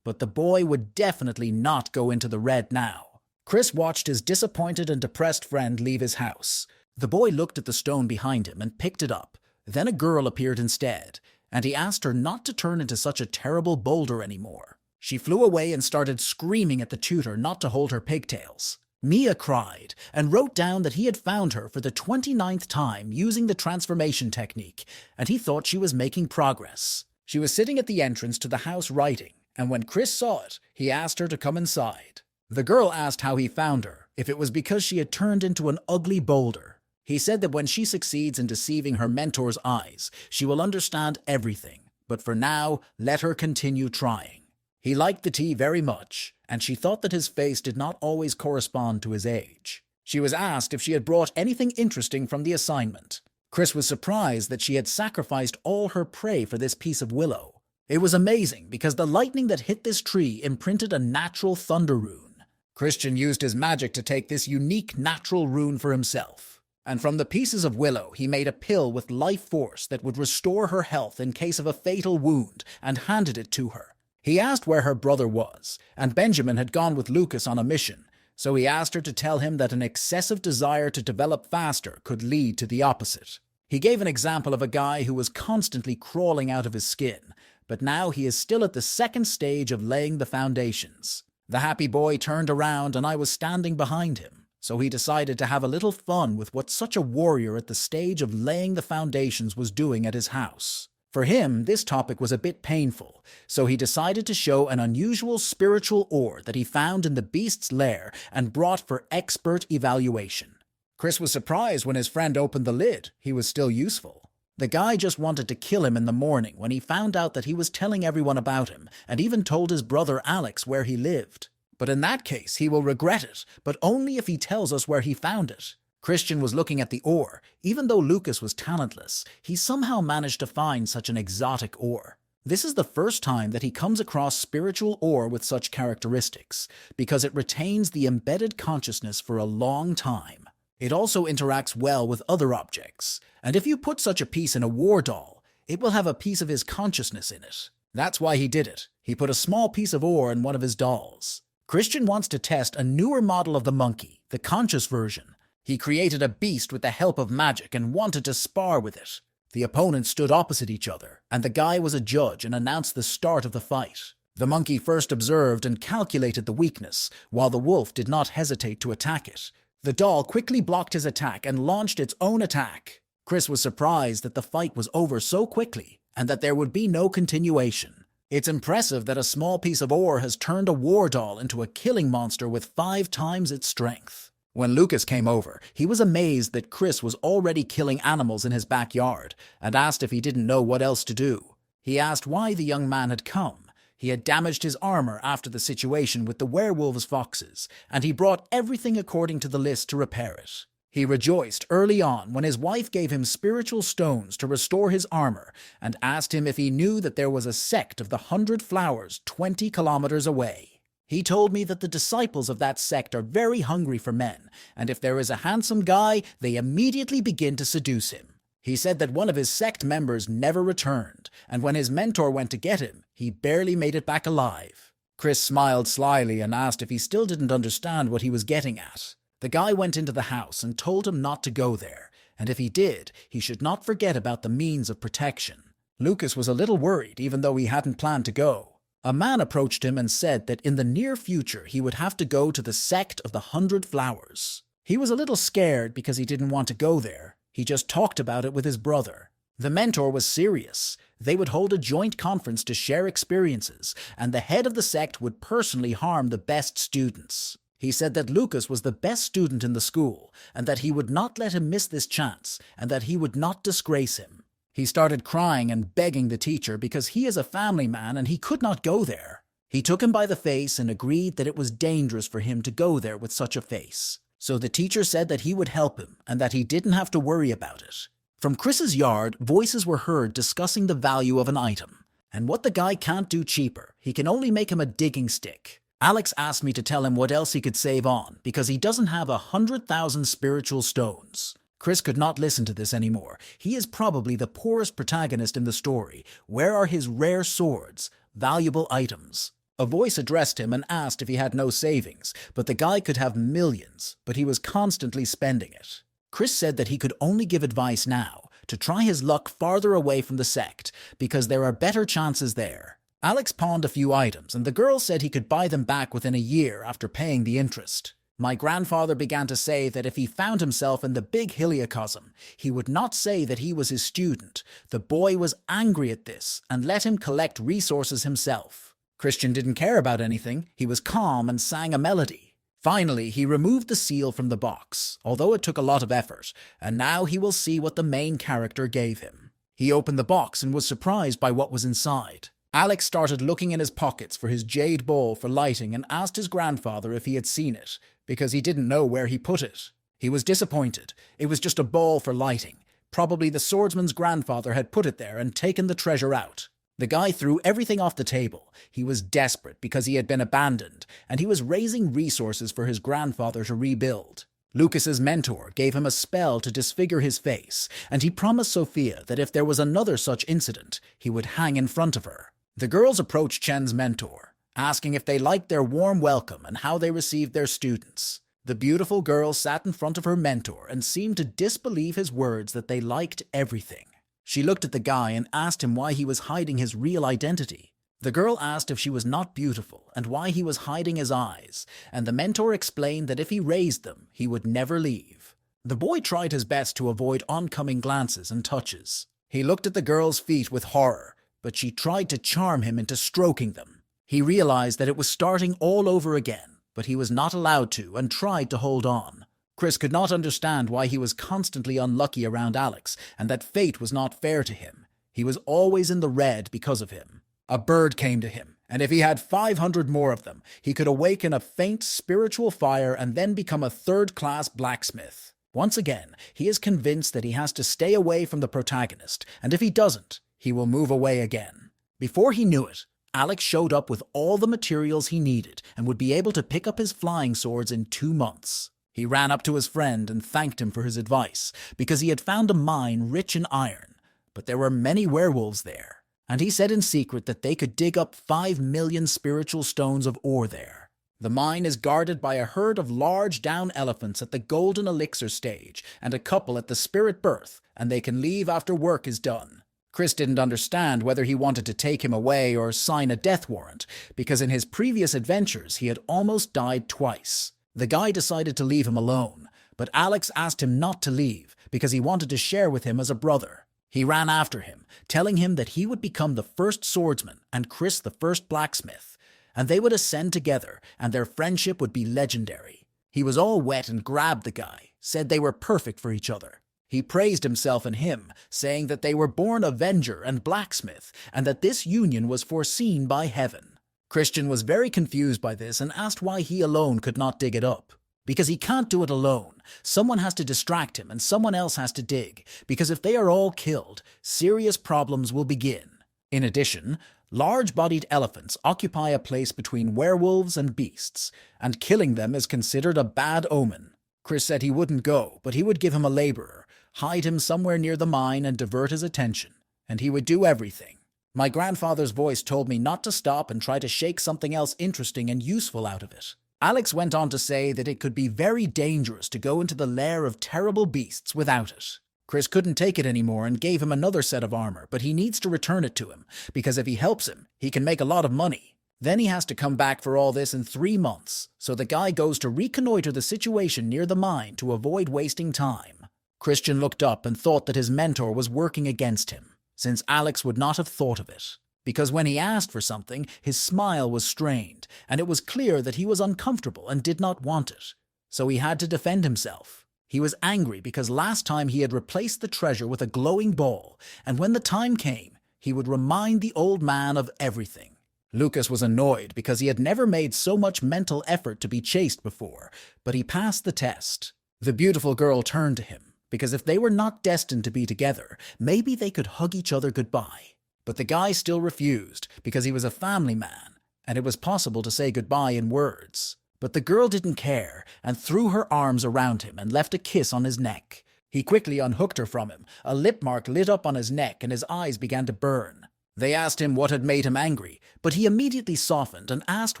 Speaker 1: but the boy would definitely not go into the red now. Chris watched his disappointed and depressed friend leave his house. The boy looked at the stone behind him and picked it up. Then a girl appeared instead, and he asked her not to turn into such a terrible boulder anymore. She flew away and started screaming at the tutor not to hold her pigtails. Mia cried and wrote down that he had found her for the 29th time using the transformation technique, and he thought she was making progress. She was sitting at the entrance to the house writing, and when Chris saw it, he asked her to come inside. The girl asked how he found her, if it was because she had turned into an ugly boulder. He said that when she succeeds in deceiving her mentor's eyes, she will understand everything, but for now, let her continue trying. He liked the tea very much, and she thought that his face did not always correspond to his age. She was asked if she had brought anything interesting from the assignment. Chris was surprised that she had sacrificed all her prey for this piece of willow. It was amazing because the lightning that hit this tree imprinted a natural thunder rune. Christian used his magic to take this unique natural rune for himself, and from the pieces of willow he made a pill with life force that would restore her health in case of a fatal wound and handed it to her. He asked where her brother was, and Benjamin had gone with Lucas on a mission, so he asked her to tell him that an excessive desire to develop faster could lead to the opposite. He gave an example of a guy who was constantly crawling out of his skin, but now he is still at the second stage of laying the foundations. The happy boy turned around and I was standing behind him, so he decided to have a little fun with what such a warrior at the stage of laying the foundations was doing at his house. For him, this topic was a bit painful, so he decided to show an unusual spiritual ore that he found in the beast's lair and brought for expert evaluation. Chris was surprised when his friend opened the lid. He was still useful. The guy just wanted to kill him in the morning when he found out that he was telling everyone about him and even told his brother Alex where he lived. But in that case, he will regret it, but only if he tells us where he found it. Christian was looking at the ore. Even though Lucas was talentless, he somehow managed to find such an exotic ore. This is the first time that he comes across spiritual ore with such characteristics, because it retains the embedded consciousness for a long time. It also interacts well with other objects, and if you put such a piece in a war doll, it will have a piece of his consciousness in it. That's why he did it. He put a small piece of ore in one of his dolls. Christian wants to test a newer model of the monkey, the conscious version. He created a beast with the help of magic and wanted to spar with it. The opponents stood opposite each other, and the guy was a judge and announced the start of the fight. The monkey first observed and calculated the weakness, while the wolf did not hesitate to attack it. The doll quickly blocked his attack and launched its own attack. Chris was surprised that the fight was over so quickly, and that there would be no continuation. It's impressive that a small piece of ore has turned a war doll into a killing monster with 5 times its strength. When Lucas came over, he was amazed that Chris was already killing animals in his backyard and asked if he didn't know what else to do. He asked why the young man had come. He had damaged his armor after the situation with the werewolves' foxes, and he brought everything according to the list to repair it. He rejoiced early on when his wife gave him spiritual stones to restore his armor and asked him if he knew that there was a sect of the 100 Flowers 20 kilometers away. He told me that the disciples of that sect are very hungry for men, and if there is a handsome guy, they immediately begin to seduce him. He said that one of his sect members never returned, and when his mentor went to get him, he barely made it back alive. Chris smiled slyly and asked if he still didn't understand what he was getting at. The guy went into the house and told him not to go there, and if he did, he should not forget about the means of protection. Lucas was a little worried, even though he hadn't planned to go. A man approached him and said that in the near future he would have to go to the Sect of the 100 Flowers. He was a little scared because he didn't want to go there. He just talked about it with his brother. The mentor was serious. They would hold a joint conference to share experiences, and the head of the sect would personally harm the best students. He said that Lucas was the best student in the school, and that he would not let him miss this chance, and that he would not disgrace him. He started crying and begging the teacher because he is a family man and he could not go there. He took him by the face and agreed that it was dangerous for him to go there with such a face. So the teacher said that he would help him and that he didn't have to worry about it. From Chris's yard, voices were heard discussing the value of an item. And what the guy can't do cheaper, he can only make him a digging stick. Alex asked me to tell him what else he could save on because he doesn't have 100,000 spiritual stones. Chris could not listen to this anymore. He is probably the poorest protagonist in the story. Where are his rare swords, valuable items? A voice addressed him and asked if he had no savings, but the guy could have millions, but he was constantly spending it. Chris said that he could only give advice now, to try his luck farther away from the sect, because there are better chances there. Alex pawned a few items, and the girl said he could buy them back within a year after paying the interest. My grandfather began to say that if he found himself in the big Heliacosm, he would not say that he was his student. The boy was angry at this and let him collect resources himself. Christian didn't care about anything. He was calm and sang a melody. Finally, he removed the seal from the box, although it took a lot of effort, and now he will see what the main character gave him. He opened the box and was surprised by what was inside. Alex started looking in his pockets for his jade bowl for lighting and asked his grandfather if he had seen it, because he didn't know where he put it. He was disappointed. It was just a bowl for lighting. Probably the swordsman's grandfather had put it there and taken the treasure out. The guy threw everything off the table. He was desperate because he had been abandoned, and he was raising resources for his grandfather to rebuild. Lucas's mentor gave him a spell to disfigure his face, and he promised Sophia that if there was another such incident, he would hang in front of her. The girls approached Chen's mentor, asking if they liked their warm welcome and how they received their students. The beautiful girl sat in front of her mentor and seemed to disbelieve his words that they liked everything. She looked at the guy and asked him why he was hiding his real identity. The girl asked if she was not beautiful and why he was hiding his eyes, and the mentor explained that if he raised them, he would never leave. The boy tried his best to avoid oncoming glances and touches. He looked at the girl's feet with horror, but she tried to charm him into stroking them. He realized that it was starting all over again, but he was not allowed to and tried to hold on. Chris could not understand why he was constantly unlucky around Alex and that fate was not fair to him. He was always in the red because of him. A bird came to him, and if he had 500 more of them, he could awaken a faint spiritual fire and then become a third-class blacksmith. Once again, he is convinced that he has to stay away from the protagonist, and if he doesn't, he will move away again. Before he knew it, Alex showed up with all the materials he needed and would be able to pick up his flying swords in 2 months. He ran up to his friend and thanked him for his advice, because he had found a mine rich in iron, but there were many werewolves there, and he said in secret that they could dig up 5 million spiritual stones of ore there. The mine is guarded by a herd of large down elephants at the golden elixir stage and a couple at the spirit birth, and they can leave after work is done. Chris didn't understand whether he wanted to take him away or sign a death warrant, because in his previous adventures he had almost died twice. The guy decided to leave him alone, but Alex asked him not to leave because he wanted to share with him as a brother. He ran after him, telling him that he would become the first swordsman and Chris the first blacksmith, and they would ascend together and their friendship would be legendary. He was all wet and grabbed the guy, said they were perfect for each other. He praised himself and him, saying that they were born avenger and blacksmith, and that this union was foreseen by heaven. Christian was very confused by this and asked why he alone could not dig it up. Because he can't do it alone. Someone has to distract him and someone else has to dig, because if they are all killed, serious problems will begin. In addition, large-bodied elephants occupy a place between werewolves and beasts, and killing them is considered a bad omen. Chris said he wouldn't go, but he would give him a laborer, hide him somewhere near the mine and divert his attention, and he would do everything. My grandfather's voice told me not to stop and try to shake something else interesting and useful out of it. Alex went on to say that it could be very dangerous to go into the lair of terrible beasts without it. Chris couldn't take it anymore and gave him another set of armor, but he needs to return it to him, because if he helps him, he can make a lot of money. Then he has to come back for all this in 3 months, so the guy goes to reconnoiter the situation near the mine to avoid wasting time. Christian looked up and thought that his mentor was working against him, since Alex would not have thought of it. Because when he asked for something, his smile was strained, and it was clear that he was uncomfortable and did not want it. So he had to defend himself. He was angry because last time he had replaced the treasure with a glowing ball, and when the time came, he would remind the old man of everything. Lucas was annoyed because he had never made so much mental effort to be chaste before, but he passed the test. The beautiful girl turned to him, because if they were not destined to be together, maybe they could hug each other goodbye. But the guy still refused, because he was a family man, and it was possible to say goodbye in words. But the girl didn't care, and threw her arms around him and left a kiss on his neck. He quickly unhooked her from him. A lip mark lit up on his neck, and his eyes began to burn. They asked him what had made him angry, but he immediately softened and asked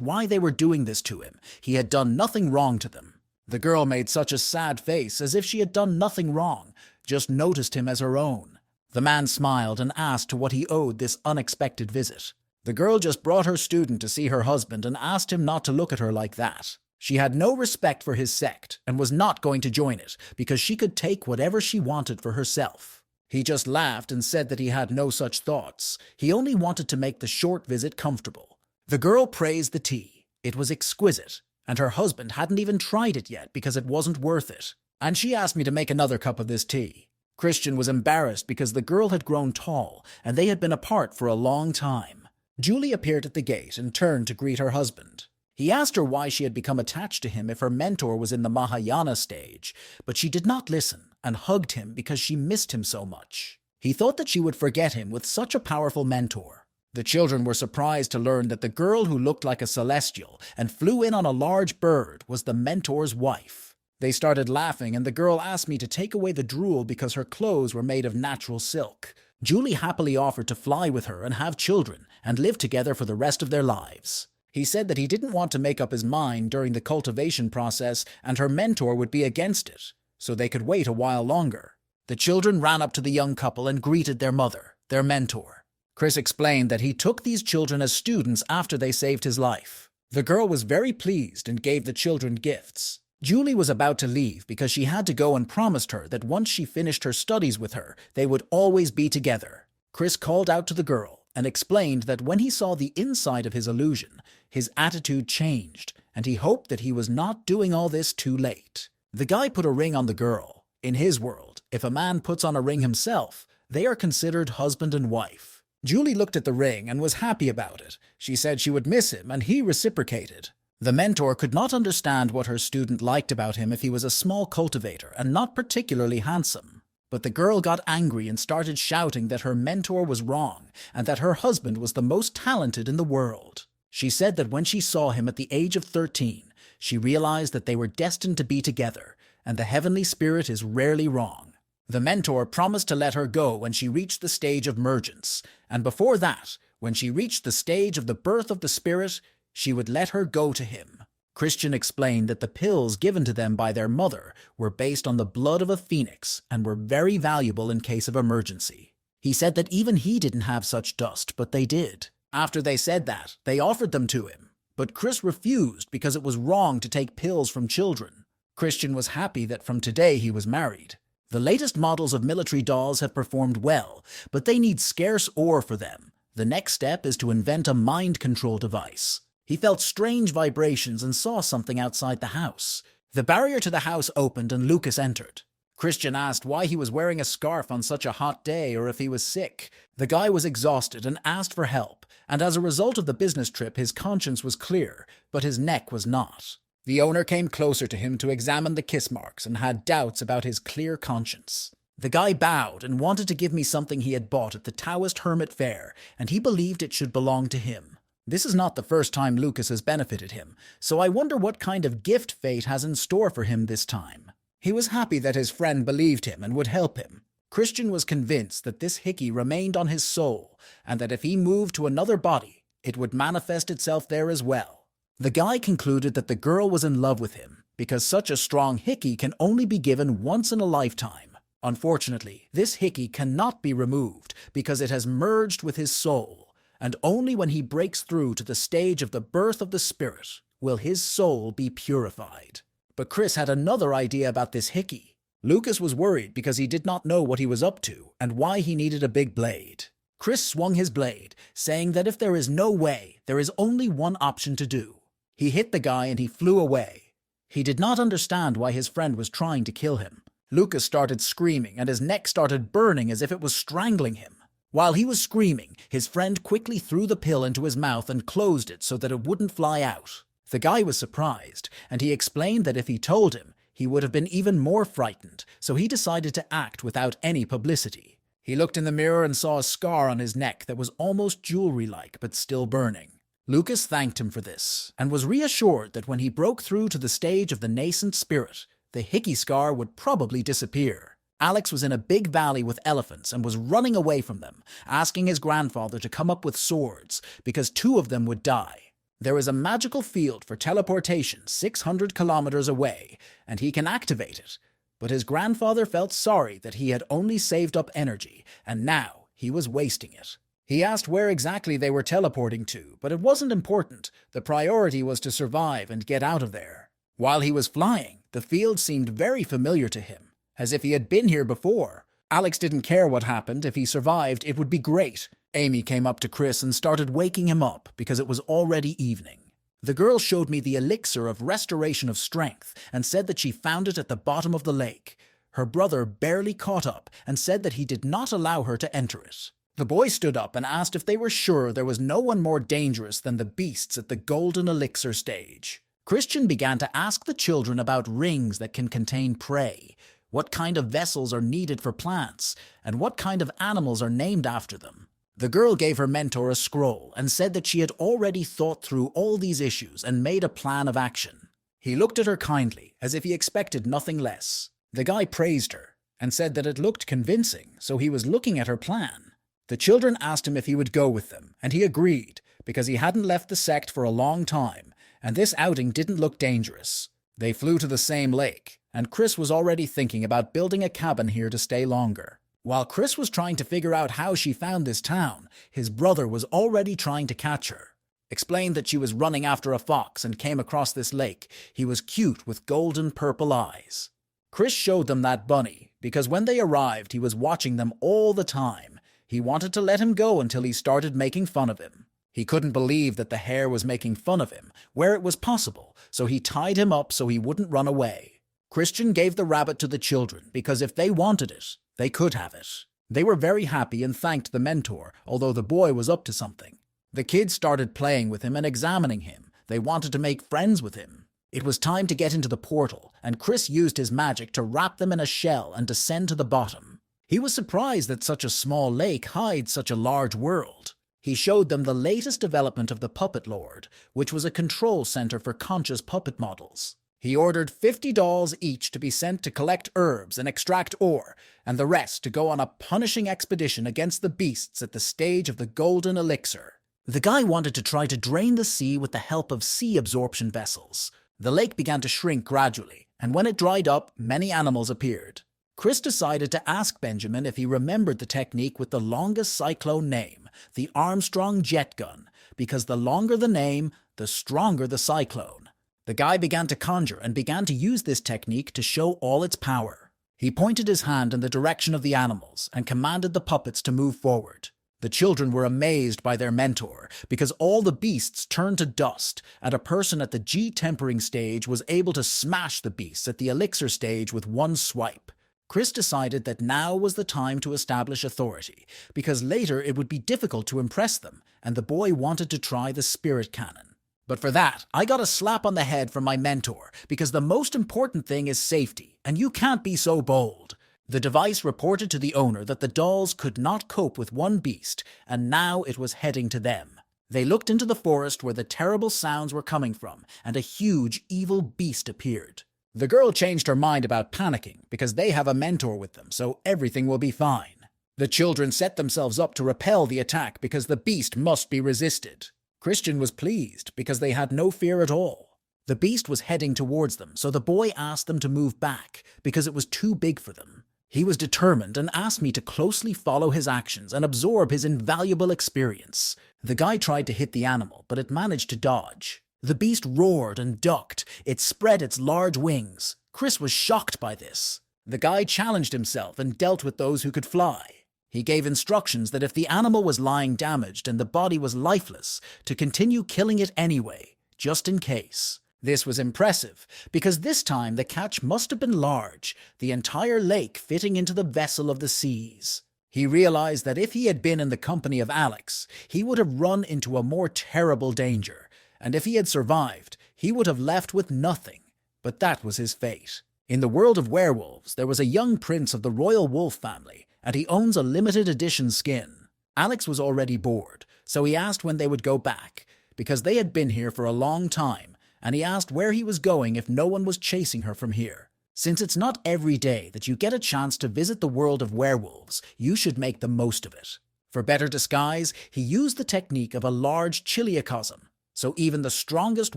Speaker 1: why they were doing this to him. He had done nothing wrong to them. The girl made such a sad face, as if she had done nothing wrong, just noticed him as her own. The man smiled and asked to what he owed this unexpected visit. The girl just brought her student to see her husband and asked him not to look at her like that. She had no respect for his sect and was not going to join it because she could take whatever she wanted for herself. He just laughed and said that he had no such thoughts. He only wanted to make the short visit comfortable. The girl praised the tea. It was exquisite, and her husband hadn't even tried it yet because it wasn't worth it. And she asked me to make another cup of this tea. Christian was embarrassed because the girl had grown tall and they had been apart for a long time. Julie appeared at the gate and turned to greet her husband. He asked her why she had become attached to him if her mentor was in the Mahayana stage, but she did not listen and hugged him because she missed him so much. He thought that she would forget him with such a powerful mentor. The children were surprised to learn that the girl who looked like a celestial and flew in on a large bird was the mentor's wife. They started laughing, and the girl asked me to take away the drool because her clothes were made of natural silk. Julie happily offered to fly with her and have children and live together for the rest of their lives. He said that he didn't want to make up his mind during the cultivation process and her mentor would be against it, so they could wait a while longer. The children ran up to the young couple and greeted their mother, their mentor. Chris explained that he took these children as students after they saved his life. The girl was very pleased and gave the children gifts. Julie was about to leave because she had to go and promised her that once she finished her studies with her, they would always be together. Chris called out to the girl and explained that when he saw the inside of his illusion, his attitude changed, and he hoped that he was not doing all this too late. The guy put a ring on the girl. In his world, if a man puts on a ring himself, they are considered husband and wife. Julie looked at the ring and was happy about it. She said she would miss him, and he reciprocated. The mentor could not understand what her student liked about him if he was a small cultivator and not particularly handsome. But the girl got angry and started shouting that her mentor was wrong and that her husband was the most talented in the world. She said that when she saw him at the age of 13, she realized that they were destined to be together, and the heavenly spirit is rarely wrong. The mentor promised to let her go when she reached the stage of mergence, and before that, when she reached the stage of the birth of the spirit, she would let her go to him. Christian explained that the pills given to them by their mother were based on the blood of a phoenix and were very valuable in case of emergency. He said that even he didn't have such dust, but they did. After they said that, they offered them to him, but Chris refused because it was wrong to take pills from children. Christian was happy that from today he was married. The latest models of military dolls have performed well, but they need scarce ore for them. The next step is to invent a mind control device. He felt strange vibrations and saw something outside the house. The barrier to the house opened and Lucas entered. Christian asked why he was wearing a scarf on such a hot day or if he was sick. The guy was exhausted and asked for help, and as a result of the business trip his conscience was clear, but his neck was not. The owner came closer to him to examine the kiss marks and had doubts about his clear conscience. The guy bowed and wanted to give me something he had bought at the Taoist Hermit Fair, and he believed it should belong to him. This is not the first time Lucas has benefited him, so I wonder what kind of gift fate has in store for him this time. He was happy that his friend believed him and would help him. Christian was convinced that this hickey remained on his soul, and that if he moved to another body, it would manifest itself there as well. The guy concluded that the girl was in love with him, because such a strong hickey can only be given once in a lifetime. Unfortunately, this hickey cannot be removed because it has merged with his soul, and only when he breaks through to the stage of the birth of the spirit will his soul be purified. But Chris had another idea about this hickey. Lucas was worried because he did not know what he was up to and why he needed a big blade. Chris swung his blade, saying that if there is no way, there is only one option to do. He hit the guy and he flew away. He did not understand why his friend was trying to kill him. Lucas started screaming and his neck started burning as if it was strangling him. While he was screaming, his friend quickly threw the pill into his mouth and closed it so that it wouldn't fly out. The guy was surprised, and he explained that if he told him, he would have been even more frightened, so he decided to act without any publicity. He looked in the mirror and saw a scar on his neck that was almost jewelry-like but still burning. Lucas thanked him for this, and was reassured that when he broke through to the stage of the nascent spirit, the hickey scar would probably disappear. Alex was in a big valley with elephants and was running away from them, asking his grandfather to come up with swords, because 2 of them would die. There is a magical field for teleportation 600 kilometers away, and he can activate it. But his grandfather felt sorry that he had only saved up energy, and now he was wasting it. He asked where exactly they were teleporting to, but it wasn't important. The priority was to survive and get out of there. While he was flying, the field seemed very familiar to him, as if he had been here before. Alex didn't care what happened. If he survived, it would be great. Amy came up to Chris and started waking him up because it was already evening. The girl showed me the elixir of restoration of strength and said that she found it at the bottom of the lake. Her brother barely caught up and said that he did not allow her to enter it. The boy stood up and asked if they were sure there was no one more dangerous than the beasts at the golden elixir stage. Christian began to ask the children about rings that can contain prey, what kind of vessels are needed for plants, and what kind of animals are named after them. The girl gave her mentor a scroll and said that she had already thought through all these issues and made a plan of action. He looked at her kindly, as if he expected nothing less. The guy praised her and said that it looked convincing, so he was looking at her plan. The children asked him if he would go with them, and he agreed, because he hadn't left the sect for a long time, and this outing didn't look dangerous. They flew to the same lake, and Chris was already thinking about building a cabin here to stay longer. While Chris was trying to figure out how she found this town, his brother was already trying to catch her. Explained that she was running after a fox and came across this lake. He was cute with golden purple eyes. Chris showed them that bunny, because when they arrived he was watching them all the time. He wanted to let him go until he started making fun of him. He couldn't believe that the hare was making fun of him, where it was possible, so he tied him up so he wouldn't run away. Christian gave the rabbit to the children, because if they wanted it, they could have it. They were very happy and thanked the mentor, although the boy was up to something. The kids started playing with him and examining him. They wanted to make friends with him. It was time to get into the portal, and Chris used his magic to wrap them in a shell and descend to the bottom. He was surprised that such a small lake hides such a large world. He showed them the latest development of the Puppet Lord, which was a control center for conscious puppet models. He ordered 50 dolls each to be sent to collect herbs and extract ore, and the rest to go on a punishing expedition against the beasts at the stage of the golden elixir. The guy wanted to try to drain the sea with the help of sea absorption vessels. The lake began to shrink gradually, and when it dried up, many animals appeared. Chris decided to ask Benjamin if he remembered the technique with the longest cyclone name, the Armstrong jet gun, because the longer the name, the stronger the cyclone. The guy began to conjure and began to use this technique to show all its power. He pointed his hand in the direction of the animals and commanded the puppets to move forward. The children were amazed by their mentor because all the beasts turned to dust, and a person at the G-tempering stage was able to smash the beasts at the elixir stage with one swipe. Chris decided that now was the time to establish authority, because later it would be difficult to impress them, and the boy wanted to try the spirit cannon. But for that, I got a slap on the head from my mentor, because the most important thing is safety, and you can't be so bold. The device reported to the owner that the dolls could not cope with one beast, and now it was heading to them. They looked into the forest where the terrible sounds were coming from, and a huge, evil beast appeared. The girl changed her mind about panicking, because they have a mentor with them, so everything will be fine. The children set themselves up to repel the attack because the beast must be resisted. Christian was pleased, because they had no fear at all. The beast was heading towards them, so the boy asked them to move back, because it was too big for them. He was determined and asked me to closely follow his actions and absorb his invaluable experience. The guy tried to hit the animal, but it managed to dodge. The beast roared and ducked. It spread its large wings. Chris was shocked by this. The guy challenged himself and dealt with those who could fly. He gave instructions that if the animal was lying damaged and the body was lifeless, to continue killing it anyway, just in case. This was impressive, because this time the catch must have been large, the entire lake fitting into the vessel of the seas. He realized that if he had been in the company of Alex, he would have run into a more terrible danger, and if he had survived, he would have left with nothing. But that was his fate. In the world of werewolves, there was a young prince of the royal wolf family, and he owns a limited edition skin. Alex was already bored, so he asked when they would go back, because they had been here for a long time, and he asked where he was going if no one was chasing her from here. Since it's not every day that you get a chance to visit the world of werewolves, you should make the most of it. For better disguise, he used the technique of a large chiliocosm, so even the strongest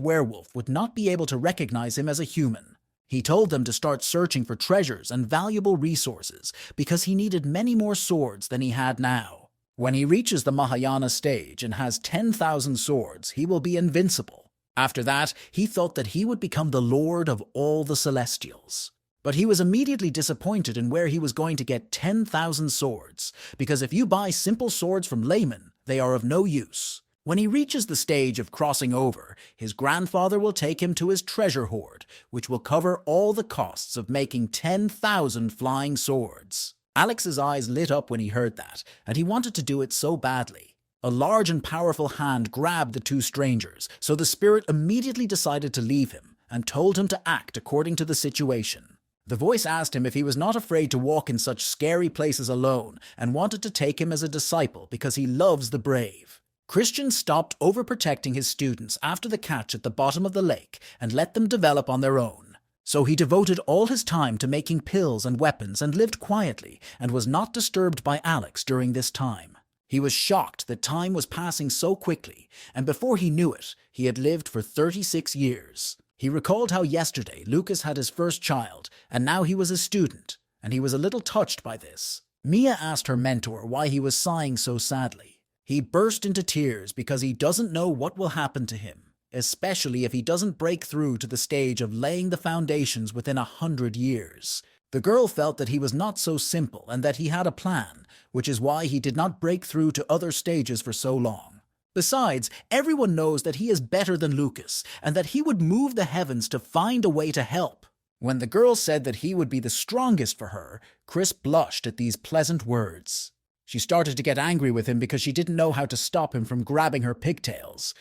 Speaker 1: werewolf would not be able to recognize him as a human. He told them to start searching for treasures and valuable resources, because he needed many more swords than he had now. When he reaches the Mahayana stage and has 10,000 swords, he will be invincible. After that, he thought that he would become the lord of all the Celestials. But he was immediately disappointed in where he was going to get 10,000 swords, because if you buy simple swords from laymen, they are of no use. When he reaches the stage of crossing over, his grandfather will take him to his treasure hoard, which will cover all the costs of making 10,000 flying swords. Alex's eyes lit up when he heard that, and he wanted to do it so badly. A large and powerful hand grabbed the two strangers, so the spirit immediately decided to leave him and told him to act according to the situation. The voice asked him if he was not afraid to walk in such scary places alone and wanted to take him as a disciple because he loves the brave. Christian stopped overprotecting his students after the catch at the bottom of the lake and let them develop on their own. So he devoted all his time to making pills and weapons and lived quietly and was not disturbed by Alex during this time. He was shocked that time was passing so quickly, and before he knew it, he had lived for 36 years. He recalled how yesterday Lucas had his first child, and now he was a student, and he was a little touched by this. Mia asked her mentor why he was sighing so sadly. He burst into tears because he doesn't know what will happen to him, especially if he doesn't break through to the stage of laying the foundations within 100 years. The girl felt that he was not so simple and that he had a plan, which is why he did not break through to other stages for so long. Besides, everyone knows that he is better than Lucas and that he would move the heavens to find a way to help. When the girl said that he would be the strongest for her, Chris blushed at these pleasant words. She started to get angry with him because she didn't know how to stop him from grabbing her pigtails.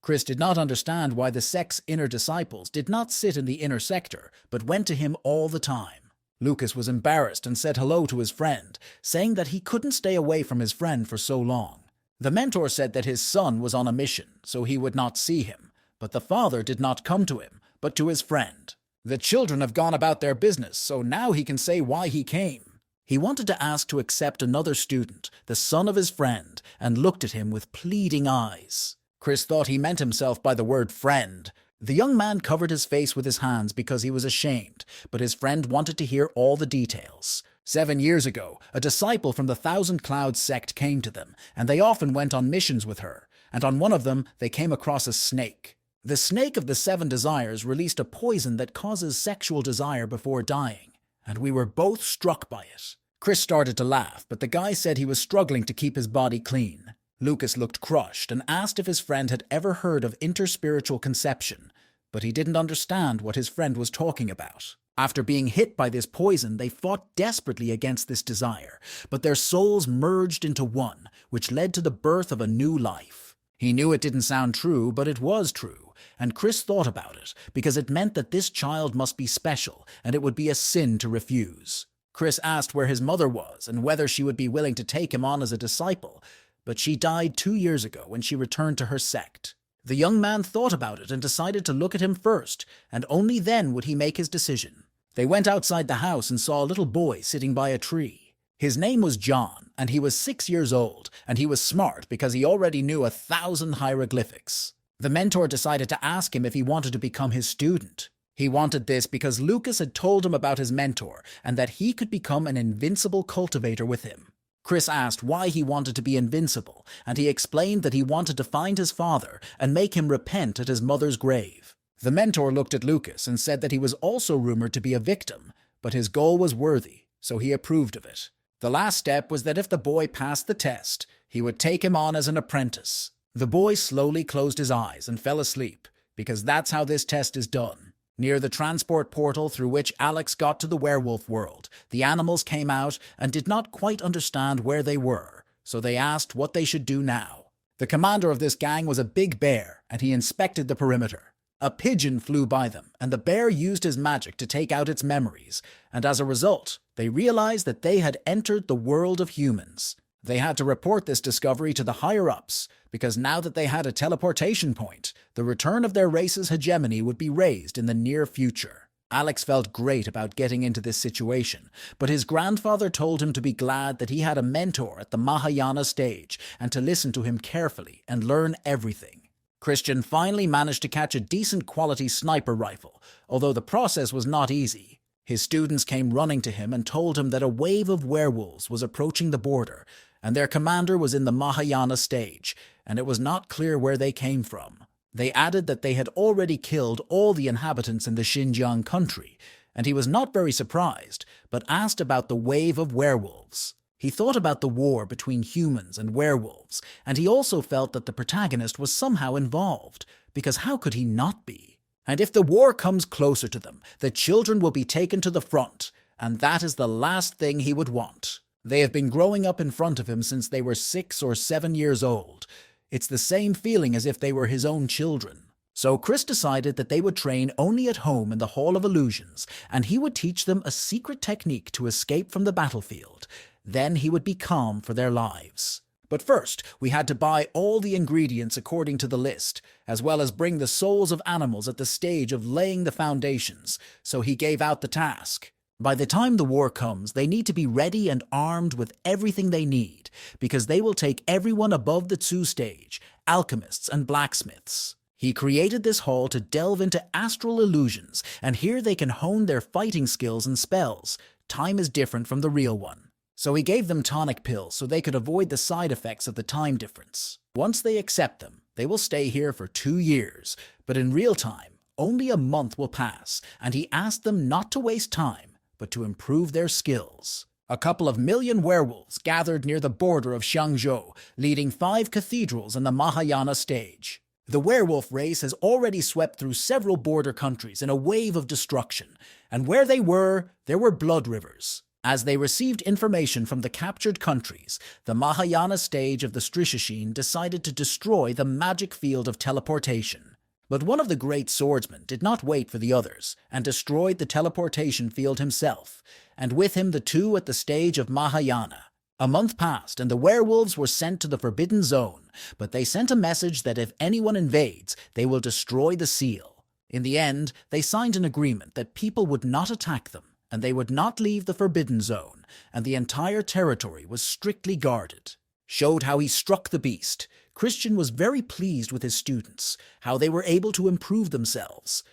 Speaker 1: Chris did not understand why the Sect's inner disciples did not sit in the inner sector, but went to him all the time. Lucas was embarrassed and said hello to his friend, saying that he couldn't stay away from his friend for so long. The mentor said that his son was on a mission, so he would not see him, but the father did not come to him, but to his friend. The children have gone about their business, so now he can say why he came. He wanted to ask to accept another student, the son of his friend, and looked at him with pleading eyes. Chris thought he meant himself by the word friend. The young man covered his face with his hands because he was ashamed, but his friend wanted to hear all the details. 7 years ago, a disciple from the Thousand Clouds sect came to them, and they often went on missions with her, and on one of them they came across a snake. The snake of the 7 desires released a poison that causes sexual desire before dying, and we were both struck by it. Chris started to laugh, but the guy said he was struggling to keep his body clean. Lucas looked crushed and asked if his friend had ever heard of interspiritual conception, but he didn't understand what his friend was talking about. After being hit by this poison, they fought desperately against this desire, but their souls merged into one, which led to the birth of a new life. He knew it didn't sound true, but it was true, and Chris thought about it, because it meant that this child must be special, and it would be a sin to refuse. Chris asked where his mother was, and whether she would be willing to take him on as a disciple, but she died 2 years ago when she returned to her sect. The young man thought about it and decided to look at him first, and only then would he make his decision. They went outside the house and saw a little boy sitting by a tree. His name was John, and he was 6 years old, and he was smart because he already knew 1,000 hieroglyphics. The mentor decided to ask him if he wanted to become his student. He wanted this because Lucas had told him about his mentor and that he could become an invincible cultivator with him. Chris asked why he wanted to be invincible, and he explained that he wanted to find his father and make him repent at his mother's grave. The mentor looked at Lucas and said that he was also rumored to be a victim, but his goal was worthy, so he approved of it. The last step was that if the boy passed the test, he would take him on as an apprentice. The boy slowly closed his eyes and fell asleep, because that's how this test is done. Near the transport portal through which Alex got to the werewolf world, the animals came out and did not quite understand where they were, so they asked what they should do now. The commander of this gang was a big bear, and he inspected the perimeter. A pigeon flew by them, and the bear used his magic to take out its memories, and as a result, they realized that they had entered the world of humans. They had to report this discovery to the higher-ups, because now that they had a teleportation point, the return of their race's hegemony would be raised in the near future. Alex felt great about getting into this situation, but his grandfather told him to be glad that he had a mentor at the Mahayana stage and to listen to him carefully and learn everything. Christian finally managed to catch a decent quality sniper rifle, although the process was not easy. His students came running to him and told him that a wave of werewolves was approaching the border, and their commander was in the Mahayana stage, and it was not clear where they came from. They added that they had already killed all the inhabitants in the Xinjiang country, and he was not very surprised, but asked about the wave of werewolves. He thought about the war between humans and werewolves, and he also felt that the protagonist was somehow involved, because how could he not be? And if the war comes closer to them, the children will be taken to the front, and that is the last thing he would want. They have been growing up in front of him since they were 6 or 7 years old. It's the same feeling as if they were his own children. So Chris decided that they would train only at home in the Hall of Illusions, and he would teach them a secret technique to escape from the battlefield. Then he would be calm for their lives. But first, we had to buy all the ingredients according to the list, as well as bring the souls of animals at the stage of laying the foundations, so he gave out the task. By the time the war comes, they need to be ready and armed with everything they need, because they will take everyone above the 2 stage, alchemists and blacksmiths. He created this hall to delve into astral illusions, and here they can hone their fighting skills and spells. Time is different from the real one. So he gave them tonic pills so they could avoid the side effects of the time difference. Once they accept them, they will stay here for 2 years, but in real time, only a month will pass, and he asked them not to waste time, but to improve their skills. A couple of million werewolves gathered near the border of Xiangzhou, leading 5 cathedrals in the Mahayana stage. The werewolf race has already swept through several border countries in a wave of destruction, and where they were, there were blood rivers. As they received information from the captured countries, the Mahayana stage of the Strishashin decided to destroy the magic field of teleportation. But one of the great swordsmen did not wait for the others, and destroyed the teleportation field himself, and with him the 2 at the stage of Mahayana. A month passed, and the werewolves were sent to the Forbidden Zone, but they sent a message that if anyone invades, they will destroy the seal. In the end, they signed an agreement that people would not attack them, and they would not leave the Forbidden Zone, and the entire territory was strictly guarded. Showed how he struck the beast. Christian was very pleased with his students, how they were able to improve themselves.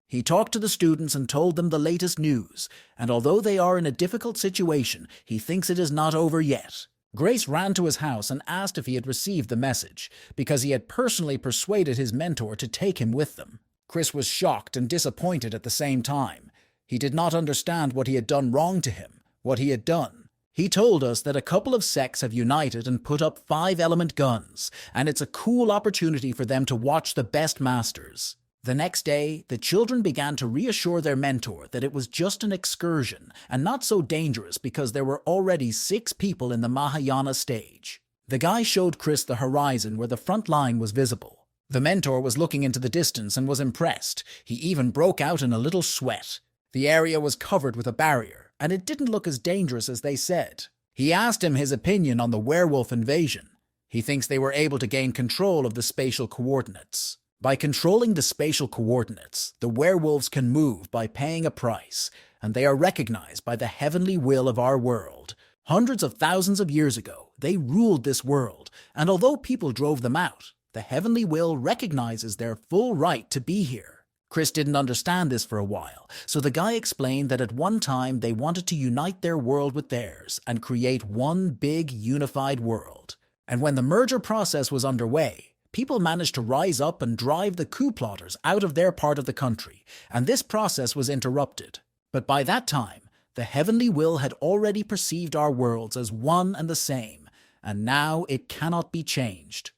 Speaker 1: He talked to the students and told them the latest news, and although they are in a difficult situation, he thinks it is not over yet. Grace ran to his house and asked if he had received the message, because he had personally persuaded his mentor to take him with them. Chris was shocked and disappointed at the same time. He did not understand what he had done wrong to him, what he had done. He told us that a couple of sects have united and put up 5-element guns, and it's a cool opportunity for them to watch the best masters. The next day, the children began to reassure their mentor that it was just an excursion and not so dangerous because there were already 6 people in the Mahayana stage. The guy showed Chris the horizon where the front line was visible. The mentor was looking into the distance and was impressed. He even broke out in a little sweat. The area was covered with a barrier, and it didn't look as dangerous as they said. He asked him his opinion on the werewolf invasion. He thinks they were able to gain control of the spatial coordinates. By controlling the spatial coordinates, the werewolves can move by paying a price, and they are recognized by the heavenly will of our world. Hundreds of thousands of years ago, they ruled this world, and although people drove them out, the heavenly will recognizes their full right to be here. Chris didn't understand this for a while, so the guy explained that at one time they wanted to unite their world with theirs and create one big unified world. And when the merger process was underway, people managed to rise up and drive the coup plotters out of their part of the country, and this process was interrupted. But by that time, the heavenly will had already perceived our worlds as one and the same, and now it cannot be changed.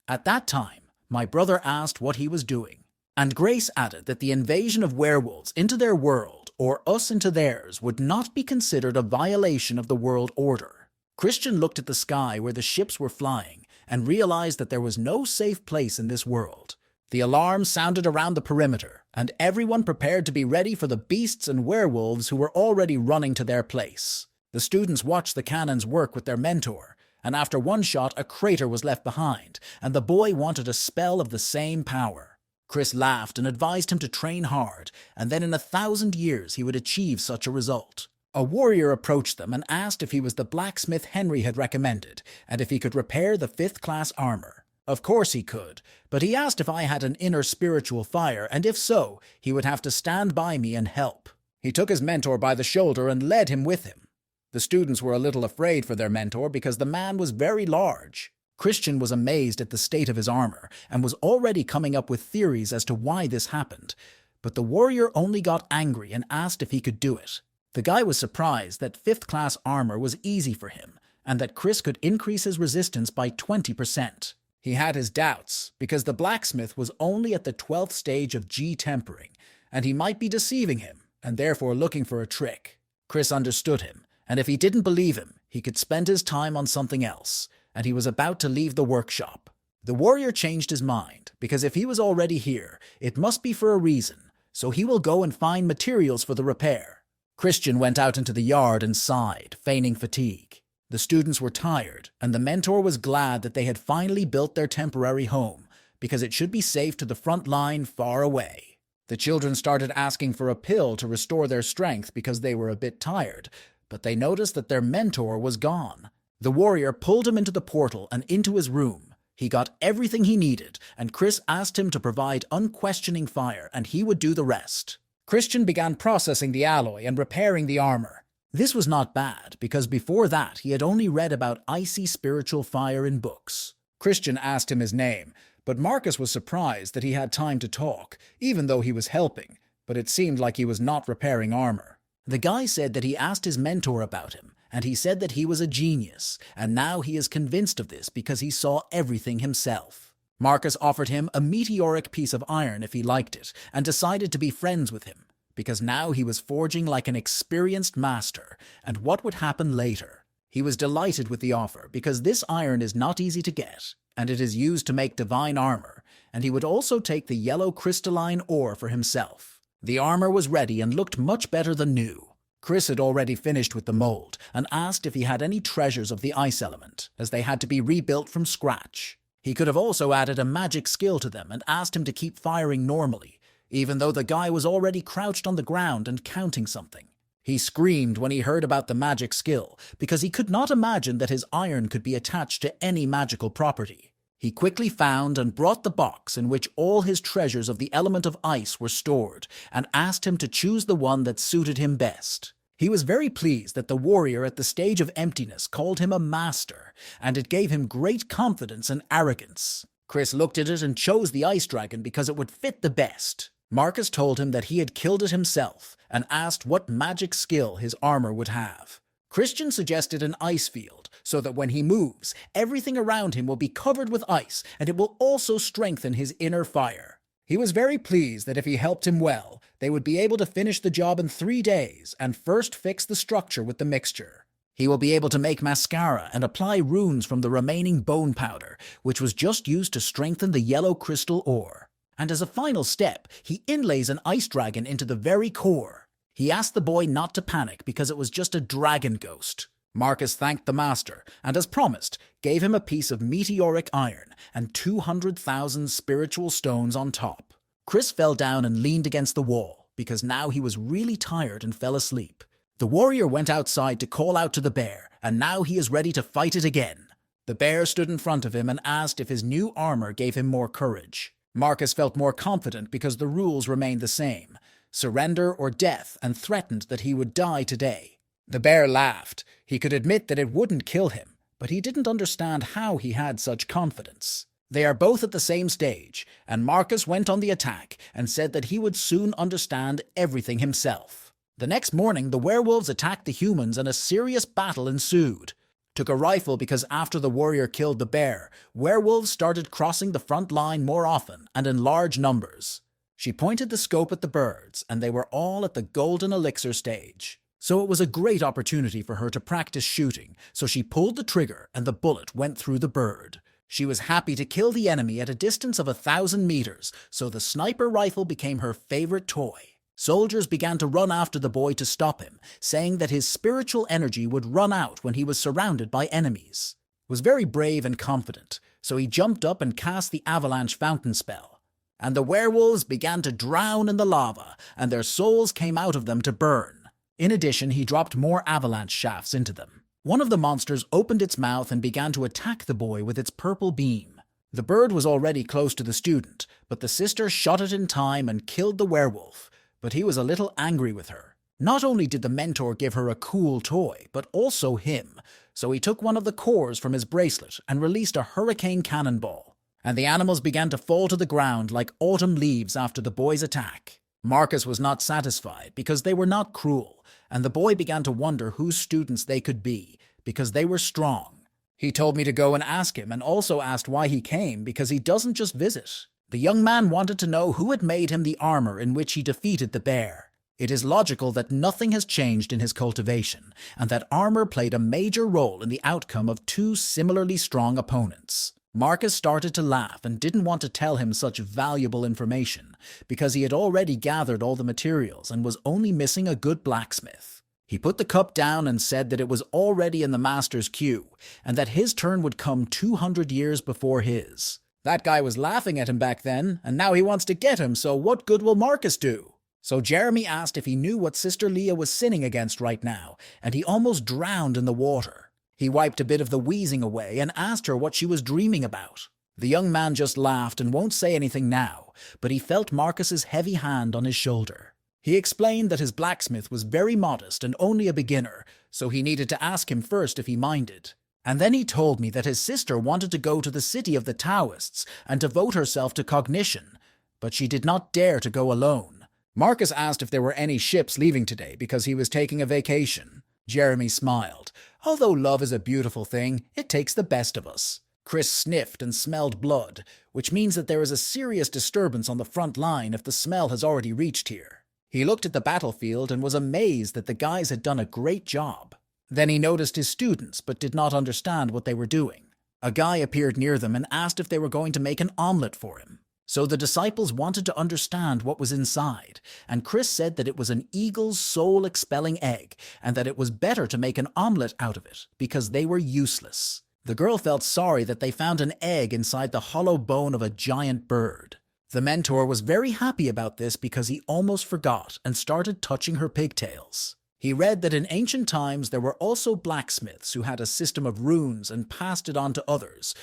Speaker 1: At that time, my brother asked what he was doing, and Grace added that the invasion of werewolves into their world, or us into theirs, would not be considered a violation of the world order. Christian looked at the sky where the ships were flying and realized that there was no safe place in this world. The alarm sounded around the perimeter, and everyone prepared to be ready for the beasts and werewolves who were already running to their place. The students watched the cannons work with their mentor, and after one shot a crater was left behind, and the boy wanted a spell of the same power. Chris laughed and advised him to train hard, and then in 1,000 years he would achieve such a result. A warrior approached them and asked if he was the blacksmith Henry had recommended, and if he could repair the 5th-class armor. Of course he could, but he asked if I had an inner spiritual fire, and if so, he would have to stand by me and help. He took his mentor by the shoulder and led him with him. The students were a little afraid for their mentor because the man was very large. Christian was amazed at the state of his armor, and was already coming up with theories as to why this happened. But the warrior only got angry and asked if he could do it. The guy was surprised that 5th-class armor was easy for him, and that Chris could increase his resistance by 20%. He had his doubts, because the blacksmith was only at the 12th stage of G-tempering, and he might be deceiving him, and therefore looking for a trick. Chris understood him, and if he didn't believe him, he could spend his time on something else, and he was about to leave the workshop. The warrior changed his mind, because if he was already here, it must be for a reason, so he will go and find materials for the repair. Christian went out into the yard and sighed, feigning fatigue. The students were tired, and the mentor was glad that they had finally built their temporary home, because it should be safe to the front line far away. The children started asking for a pill to restore their strength because they were a bit tired, but they noticed that their mentor was gone. The warrior pulled him into the portal and into his room. He got everything he needed, and Chris asked him to provide unquestioning fire, and he would do the rest. Christian began processing the alloy and repairing the armor. This was not bad, because before that he had only read about icy spiritual fire in books. Christian asked him his name, but Marcus was surprised that he had time to talk, even though he was helping, but it seemed like he was not repairing armor. The guy said that he asked his mentor about him, and he said that he was a genius, and now he is convinced of this because he saw everything himself. Marcus offered him a meteoric piece of iron if he liked it, and decided to be friends with him, because now he was forging like an experienced master, and what would happen later? He was delighted with the offer, because this iron is not easy to get, and it is used to make divine armor, and he would also take the yellow crystalline ore for himself. The armor was ready and looked much better than new. Chris had already finished with the mold, and asked if he had any treasures of the ice element, as they had to be rebuilt from scratch. He could have also added a magic skill to them and asked him to keep firing normally, even though the guy was already crouched on the ground and counting something. He screamed when he heard about the magic skill, because he could not imagine that his iron could be attached to any magical property. He quickly found and brought the box in which all his treasures of the element of ice were stored, and asked him to choose the one that suited him best. He was very pleased that the warrior at the stage of emptiness called him a master, and it gave him great confidence and arrogance. Chris looked at it and chose the ice dragon because it would fit the best. Marcus told him that he had killed it himself, and asked what magic skill his armor would have. Christian suggested an ice field, so that when he moves, everything around him will be covered with ice, and it will also strengthen his inner fire. He was very pleased that if he helped him well, they would be able to finish the job in 3 days, and first fix the structure with the mixture. He will be able to make mascara and apply runes from the remaining bone powder, which was just used to strengthen the yellow crystal ore. And as a final step, he inlays an ice dragon into the very core. He asked the boy not to panic because it was just a dragon ghost. Marcus thanked the master, and as promised, gave him a piece of meteoric iron and 200,000 spiritual stones on top. Chris fell down and leaned against the wall, because now he was really tired and fell asleep. The warrior went outside to call out to the bear, and now he is ready to fight it again. The bear stood in front of him and asked if his new armor gave him more courage. Marcus felt more confident because the rules remained the same: surrender or death, and threatened that he would die today. The bear laughed. He could admit that it wouldn't kill him, but he didn't understand how he had such confidence. They are both at the same stage, and Marcus went on the attack and said that he would soon understand everything himself. The next morning, the werewolves attacked the humans and a serious battle ensued. Took a rifle because after the warrior killed the bear, werewolves started crossing the front line more often and in large numbers. She pointed the scope at the birds, and they were all at the golden elixir stage. So it was a great opportunity for her to practice shooting, so she pulled the trigger and the bullet went through the bird. She was happy to kill the enemy at a distance of 1,000 meters, so the sniper rifle became her favorite toy. Soldiers began to run after the boy to stop him, saying that his spiritual energy would run out when he was surrounded by enemies. He was very brave and confident, so he jumped up and cast the avalanche fountain spell. And the werewolves began to drown in the lava, and their souls came out of them to burn. In addition, he dropped more avalanche shafts into them. One of the monsters opened its mouth and began to attack the boy with its purple beam. The bird was already close to the student, but the sister shot it in time and killed the werewolf. But he was a little angry with her. Not only did the mentor give her a cool toy, but also him, so he took one of the cores from his bracelet and released a hurricane cannonball. And the animals began to fall to the ground like autumn leaves after the boy's attack. Marcus was not satisfied because they were not cruel, and the boy began to wonder whose students they could be, because they were strong. He told me to go and ask him, and also asked why he came, because he doesn't just visit. The young man wanted to know who had made him the armor in which he defeated the bear. It is logical that nothing has changed in his cultivation, and that armor played a major role in the outcome of 2 similarly strong opponents. Marcus started to laugh and didn't want to tell him such valuable information, because he had already gathered all the materials and was only missing a good blacksmith. He put the cup down and said that it was already in the master's queue, and that his turn would come 200 years before his. That guy was laughing at him back then, and now he wants to get him, so what good will Marcus do? So Jeremy asked if he knew what Sister Leah was sinning against right now, and he almost drowned in the water. He wiped a bit of the wheezing away and asked her what she was dreaming about. The young man just laughed and won't say anything now, but he felt Marcus's heavy hand on his shoulder. He explained that his blacksmith was very modest and only a beginner, so he needed to ask him first if he minded. And then he told me that his sister wanted to go to the city of the Taoists and devote herself to cognition, but she did not dare to go alone. Marcus asked if there were any ships leaving today because he was taking a vacation. Jeremy smiled. Although love is a beautiful thing, it takes the best of us. Chris sniffed and smelled blood, which means that there is a serious disturbance on the front line if the smell has already reached here. He looked at the battlefield and was amazed that the guys had done a great job. Then he noticed his students, but did not understand what they were doing. A guy appeared near them and asked if they were going to make an omelet for him. So the disciples wanted to understand what was inside, and Chris said that it was an eagle's soul-expelling egg, and that it was better to make an omelet out of it, because they were useless. The girl felt sorry that they found an egg inside the hollow bone of a giant bird. The mentor was very happy about this because he almost forgot and started touching her pigtails. He read that in ancient times there were also blacksmiths who had a system of runes and passed it on to others,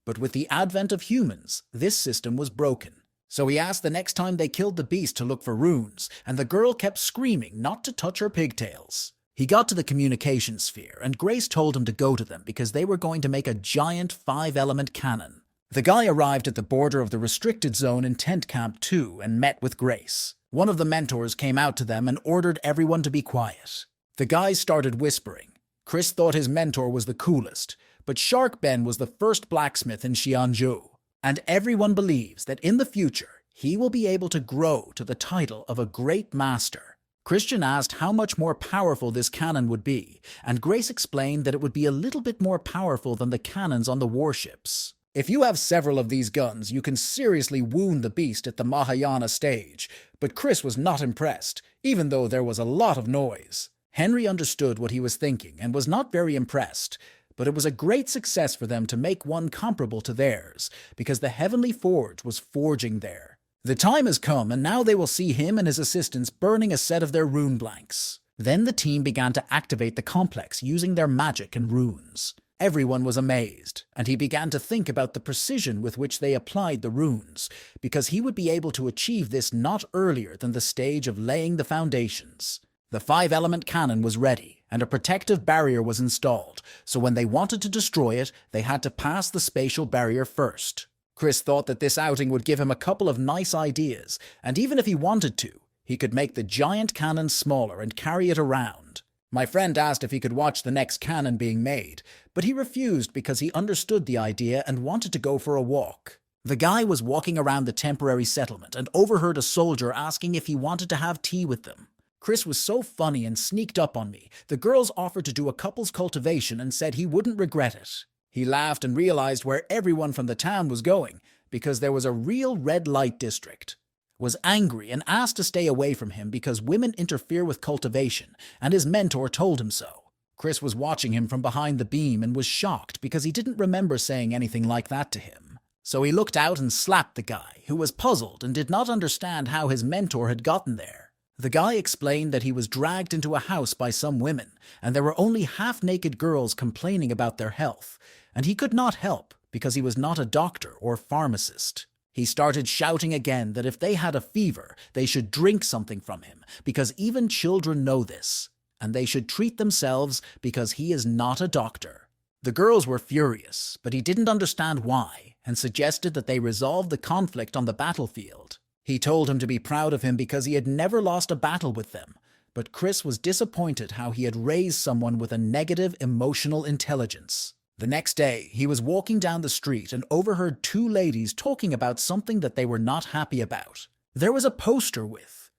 Speaker 1: but with the advent of humans, this system was broken. So he asked the next time they killed the beast to look for runes, and the girl kept screaming not to touch her pigtails. He got to the communication sphere, and Grace told him to go to them because they were going to make a giant 5-element cannon. The guy arrived at the border of the restricted zone in Tent Camp 2 and met with Grace. One of the mentors came out to them and ordered everyone to be quiet. The guys started whispering. Chris thought his mentor was the coolest, but Shark Ben was the first blacksmith in Xianzhou, and everyone believes that in the future he will be able to grow to the title of a great master. Christian asked how much more powerful this cannon would be, and Grace explained that it would be a little bit more powerful than the cannons on the warships. If you have several of these guns, you can seriously wound the beast at the Mahayana stage, but Chris was not impressed, even though there was a lot of noise. Henry understood what he was thinking and was not very impressed, but it was a great success for them to make one comparable to theirs, because the Heavenly Forge was forging there. The time has come, and now they will see him and his assistants burning a set of their rune blanks. Then the team began to activate the complex using their magic and runes. Everyone was amazed, and he began to think about the precision with which they applied the runes, because he would be able to achieve this not earlier than the stage of laying the foundations. The 5-element cannon was ready, and a protective barrier was installed, so when they wanted to destroy it, they had to pass the spatial barrier first. Chris thought that this outing would give him a couple of nice ideas, and even if he wanted to, he could make the giant cannon smaller and carry it around. My friend asked if he could watch the next cannon being made, but he refused because he understood the idea and wanted to go for a walk. The guy was walking around the temporary settlement and overheard a soldier asking if he wanted to have tea with them. Chris was so funny and sneaked up on me. The girls offered to do a couple's cultivation and said he wouldn't regret it. He laughed and realized where everyone from the town was going, because there was a real red light district. Was angry and asked to stay away from him because women interfere with cultivation, and his mentor told him so. Chris was watching him from behind the beam and was shocked because he didn't remember saying anything like that to him. So he looked out and slapped the guy, who was puzzled and did not understand how his mentor had gotten there. The guy explained that he was dragged into a house by some women, and there were only half-naked girls complaining about their health, and he could not help because he was not a doctor or pharmacist. He started shouting again that if they had a fever, they should drink something from him, because even children know this, and they should treat themselves because he is not a doctor. The girls were furious, but he didn't understand why, and suggested that they resolve the conflict on the battlefield. He told him to be proud of him because he had never lost a battle with them, but Chris was disappointed how he had raised someone with a negative emotional intelligence. The next day, he was walking down the street and overheard 2 ladies talking about something that they were not happy about. There was a poster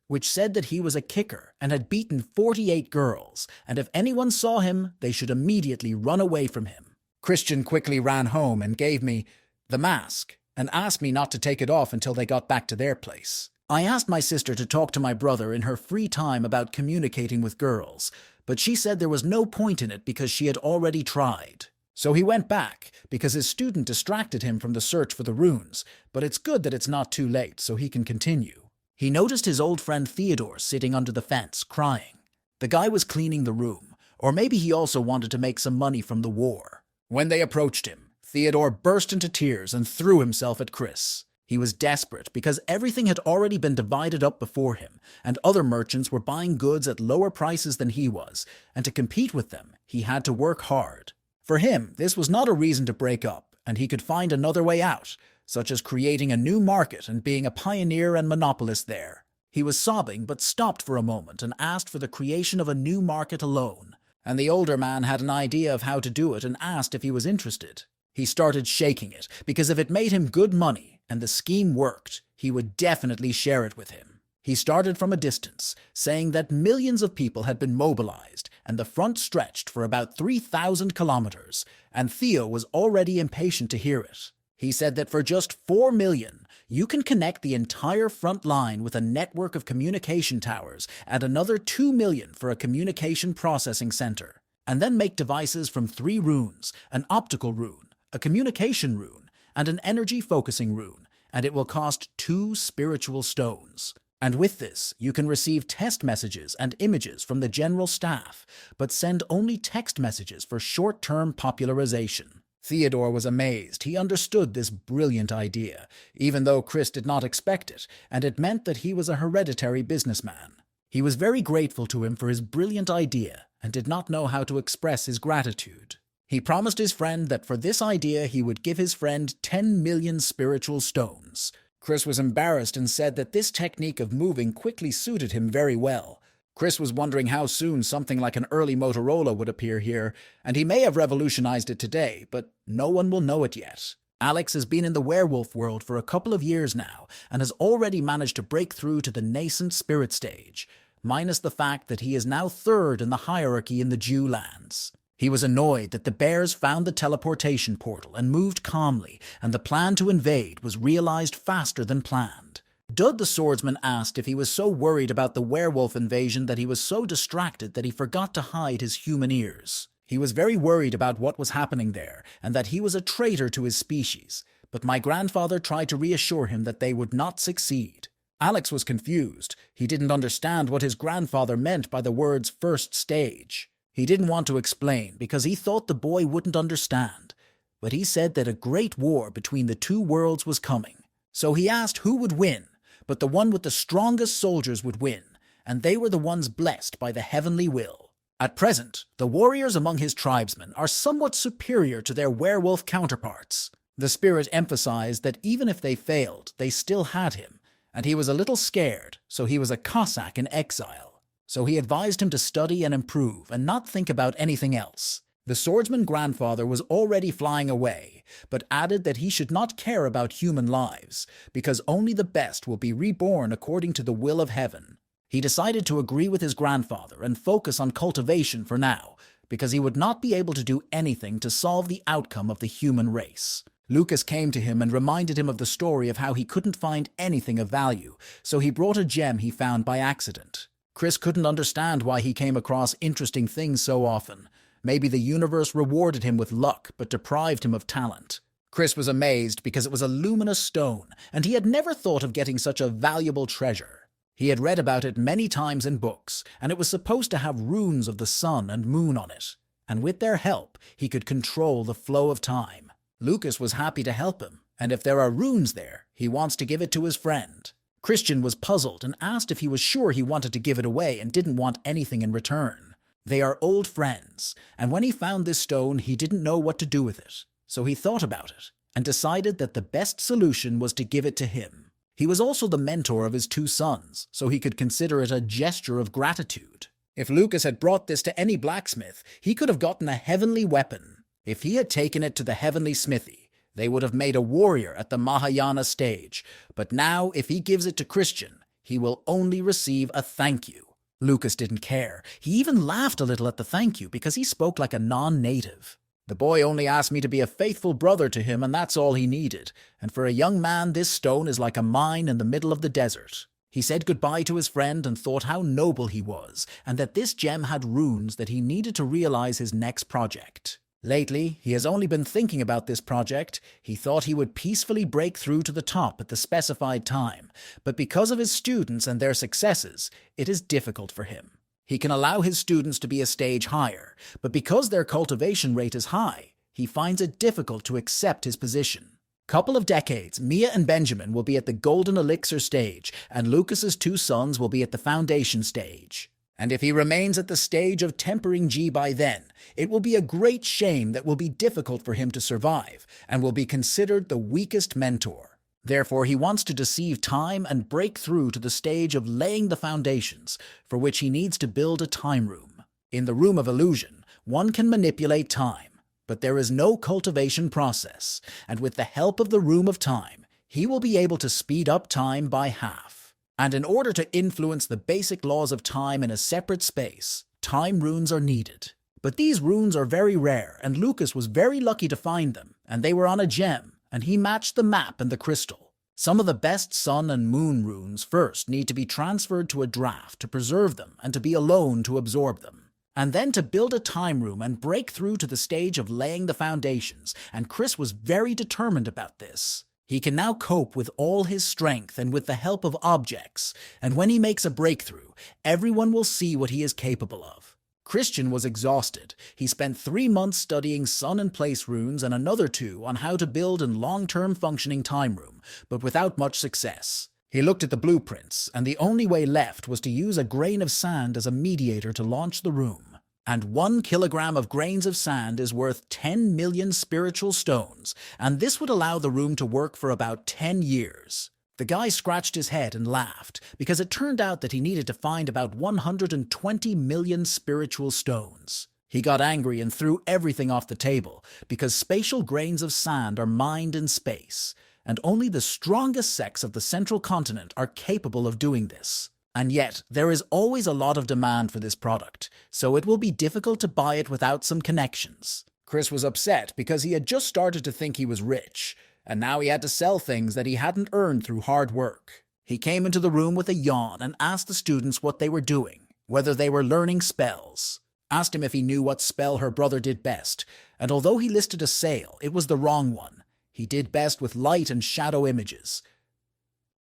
Speaker 1: which said that he was a kicker and had beaten 48 girls, and if anyone saw him, they should immediately run away from him. Christian quickly ran home and gave me the mask, and asked me not to take it off until they got back to their place. I asked my sister to talk to my brother in her free time about communicating with girls, but she said there was no point in it because she had already tried. So he went back, because his student distracted him from the search for the runes, but it's good that it's not too late, so he can continue. He noticed his old friend Theodore sitting under the fence, crying. The guy was cleaning the room, or maybe he also wanted to make some money from the war. When they approached him, Theodore burst into tears and threw himself at Chris. He was desperate because everything had already been divided up before him, and other merchants were buying goods at lower prices than he was, and to compete with them, he had to work hard. For him, this was not a reason to break up, and he could find another way out, such as creating a new market and being a pioneer and monopolist there. He was sobbing but stopped for a moment and asked for the creation of a new market alone, and the older man had an idea of how to do it and asked if he was interested. He started shaking it, because if it made him good money, and the scheme worked, he would definitely share it with him. He started from a distance, saying that millions of people had been mobilized, and the front stretched for about 3,000 kilometers, and Theo was already impatient to hear it. He said that for just 4 million, you can connect the entire front line with a network of communication towers and another 2 million for a communication processing center, and then make devices from 3 runes, an optical rune, a communication rune, and an energy-focusing rune, and it will cost 2 spiritual stones. And with this, you can receive test messages and images from the general staff, but send only text messages for short-term popularization. Theodore was amazed. He understood this brilliant idea, even though Chris did not expect it, and it meant that he was a hereditary businessman. He was very grateful to him for his brilliant idea, and did not know how to express his gratitude. He promised his friend that for this idea he would give his friend 10 million spiritual stones. Chris was embarrassed and said that this technique of moving quickly suited him very well. Chris was wondering how soon something like an early Motorola would appear here, and he may have revolutionized it today, but no one will know it yet. Alex has been in the werewolf world for a couple of years now, and has already managed to break through to the nascent spirit stage, minus the fact that he is now 3rd in the hierarchy in the Jew lands. He was annoyed that the bears found the teleportation portal and moved calmly, and the plan to invade was realized faster than planned. Dud the swordsman asked if he was so worried about the werewolf invasion that he was so distracted that he forgot to hide his human ears. He was very worried about what was happening there, and that he was a traitor to his species, but my grandfather tried to reassure him that they would not succeed. Alex was confused. He didn't understand what his grandfather meant by the words first stage. He didn't want to explain because he thought the boy wouldn't understand, but he said that a great war between the 2 worlds was coming. So he asked who would win, but the one with the strongest soldiers would win, and they were the ones blessed by the heavenly will. At present, the warriors among his tribesmen are somewhat superior to their werewolf counterparts. The spirit emphasized that even if they failed, they still had him, and he was a little scared, so he was a Cossack in exile. So he advised him to study and improve and not think about anything else. The swordsman grandfather was already flying away, but added that he should not care about human lives, because only the best will be reborn according to the will of heaven. He decided to agree with his grandfather and focus on cultivation for now, because he would not be able to do anything to solve the outcome of the human race. Lucas came to him and reminded him of the story of how he couldn't find anything of value, so he brought a gem he found by accident. Chris couldn't understand why he came across interesting things so often. Maybe the universe rewarded him with luck, but deprived him of talent. Chris was amazed because it was a luminous stone, and he had never thought of getting such a valuable treasure. He had read about it many times in books, and it was supposed to have runes of the sun and moon on it, and with their help, he could control the flow of time. Lucas was happy to help him, and if there are runes there, he wants to give it to his friend. Christian was puzzled and asked if he was sure he wanted to give it away and didn't want anything in return. They are old friends, and when he found this stone, he didn't know what to do with it. So he thought about it, and decided that the best solution was to give it to him. He was also the mentor of his 2 sons, so he could consider it a gesture of gratitude. If Lucas had brought this to any blacksmith, he could have gotten a heavenly weapon. If he had taken it to the heavenly smithy, they would have made a warrior at the Mahayana stage, but now if he gives it to Christian, he will only receive a thank you. Lucas didn't care. He even laughed a little at the thank you because he spoke like a non-native. The boy only asked me to be a faithful brother to him, and that's all he needed, and for a young man this stone is like a mine in the middle of the desert. He said goodbye to his friend and thought how noble he was, and that this gem had runes that he needed to realize his next project. Lately, he has only been thinking about this project. He thought he would peacefully break through to the top at the specified time, but because of his students and their successes, it is difficult for him. He can allow his students to be a stage higher, but because their cultivation rate is high, he finds it difficult to accept his position. Couple of decades, Mia and Benjamin will be at the Golden Elixir stage, and Lucas's two sons will be at the Foundation stage. And if he remains at the stage of tempering G by then, it will be a great shame that will be difficult for him to survive, and will be considered the weakest mentor. Therefore, he wants to deceive time and break through to the stage of laying the foundations, for which he needs to build a time room. In the Room of Illusion, one can manipulate time, but there is no cultivation process, and with the help of the Room of Time, he will be able to speed up time by half. And in order to influence the basic laws of time in a separate space, time runes are needed. But these runes are very rare, and Lucas was very lucky to find them, and they were on a gem, and he matched the map and the crystal. Some of the best sun and moon runes first need to be transferred to a draft to preserve them and to be alone to absorb them. And then to build a time room and break through to the stage of laying the foundations, and Chris was very determined about this. He can now cope with all his strength and with the help of objects, and when he makes a breakthrough, everyone will see what he is capable of. Christian was exhausted. He spent 3 months studying sun and place runes and another 2 on how to build a long-term functioning time room, but without much success. He looked at the blueprints, and the only way left was to use a grain of sand as a mediator to launch the room. And 1 kilogram of grains of sand is worth 10 million spiritual stones, and this would allow the room to work for about 10 years. The guy scratched his head and laughed, because it turned out that he needed to find about 120 million spiritual stones. He got angry and threw everything off the table, because spatial grains of sand are mined in space, and only the strongest sects of the central continent are capable of doing this. And yet, there is always a lot of demand for this product, so it will be difficult to buy it without some connections. Chris was upset because he had just started to think he was rich, and now he had to sell things that he hadn't earned through hard work. He came into the room with a yawn and asked the students what they were doing, whether they were learning spells. Asked him if he knew what spell her brother did best, and although he listed a sale, it was the wrong one. He did best with light and shadow images.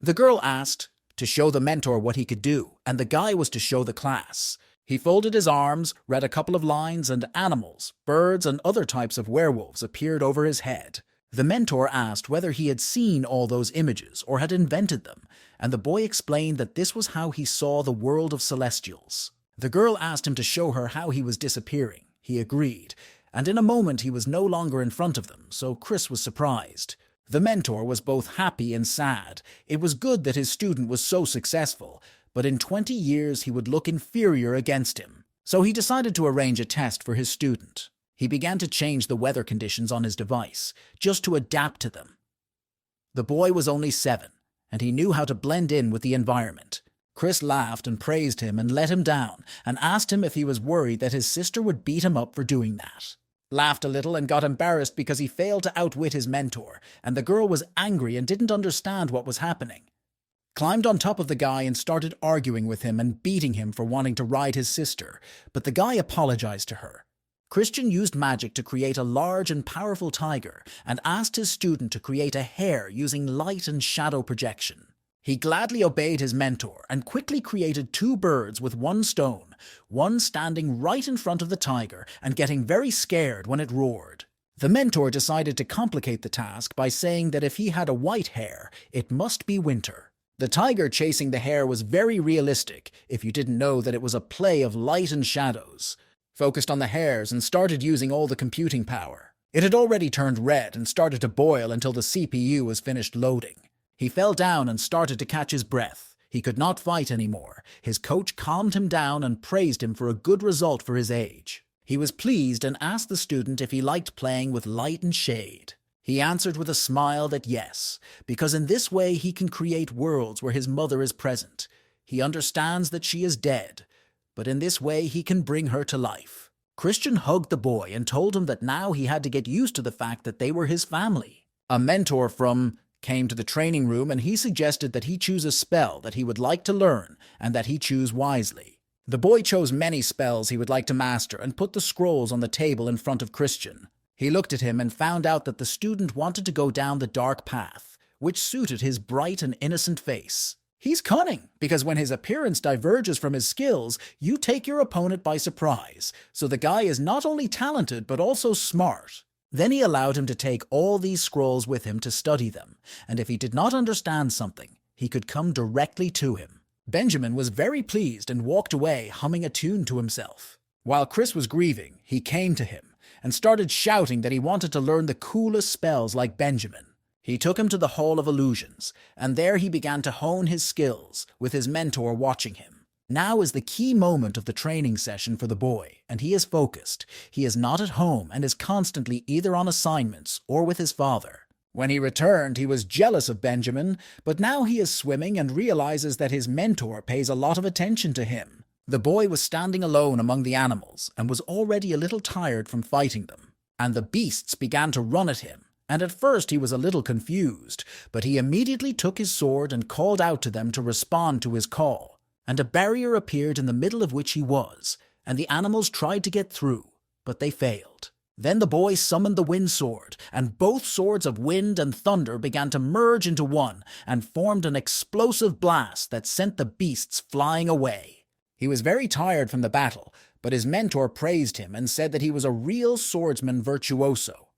Speaker 1: The girl asked to show the mentor what he could do, and the guy was to show the class. He folded his arms, read a couple of lines, and animals, birds, and other types of werewolves appeared over his head. The mentor asked whether he had seen all those images or had invented them, and the boy explained that this was how he saw the world of celestials. The girl asked him to show her how he was disappearing. He agreed, and in a moment he was no longer in front of them, so Chris was surprised. The mentor was both happy and sad. It was good that his student was so successful, but in 20 years he would look inferior against him. So he decided to arrange a test for his student. He began to change the weather conditions on his device, just to adapt to them. The boy was only 7, and he knew how to blend in with the environment. Chris laughed and praised him and let him down, and asked him if he was worried that his sister would beat him up for doing that. Laughed a little and got embarrassed because he failed to outwit his mentor, and the girl was angry and didn't understand what was happening. Climbed on top of the guy and started arguing with him and beating him for wanting to ride his sister, but the guy apologized to her. Christian used magic to create a large and powerful tiger and asked his student to create a hare using light and shadow projection. He gladly obeyed his mentor and quickly created 2 birds with 1 stone, one standing right in front of the tiger and getting very scared when it roared. The mentor decided to complicate the task by saying that if he had a white hare, it must be winter. The tiger chasing the hare was very realistic if you didn't know that it was a play of light and shadows. Focused on the hares and started using all the computing power. It had already turned red and started to boil until the CPU was finished loading. He fell down and started to catch his breath. He could not fight anymore. His coach calmed him down and praised him for a good result for his age. He was pleased and asked the student if he liked playing with light and shade. He answered with a smile that yes, because in this way he can create worlds where his mother is present. He understands that she is dead, but in this way he can bring her to life. Christian hugged the boy and told him that now he had to get used to the fact that they were his family. A mentor from came to the training room and he suggested that he choose a spell that he would like to learn and that he choose wisely. The boy chose many spells he would like to master and put the scrolls on the table in front of Christian. He looked at him and found out that the student wanted to go down the dark path, which suited his bright and innocent face. He's cunning, because when his appearance diverges from his skills, you take your opponent by surprise, so the guy is not only talented but also smart. Then he allowed him to take all these scrolls with him to study them, and if he did not understand something, he could come directly to him. Benjamin was very pleased and walked away humming a tune to himself. While Chris was grieving, he came to him and started shouting that he wanted to learn the coolest spells like Benjamin. He took him to the Hall of Illusions, and there he began to hone his skills, with his mentor watching him. Now is the key moment of the training session for the boy, and he is focused. He is not at home and is constantly either on assignments or with his father. When he returned, he was jealous of Benjamin, but now he is swimming and realizes that his mentor pays a lot of attention to him. The boy was standing alone among the animals and was already a little tired from fighting them, and the beasts began to run at him. And at first he was a little confused, but he immediately took his sword and called out to them to respond to his call. And a barrier appeared in the middle of which he was, and the animals tried to get through, but they failed. Then the boy summoned the wind sword, and both swords of wind and thunder began to merge into one and formed an explosive blast that sent the beasts flying away. He was very tired from the battle, but his mentor praised him and said that he was a real swordsman virtuoso.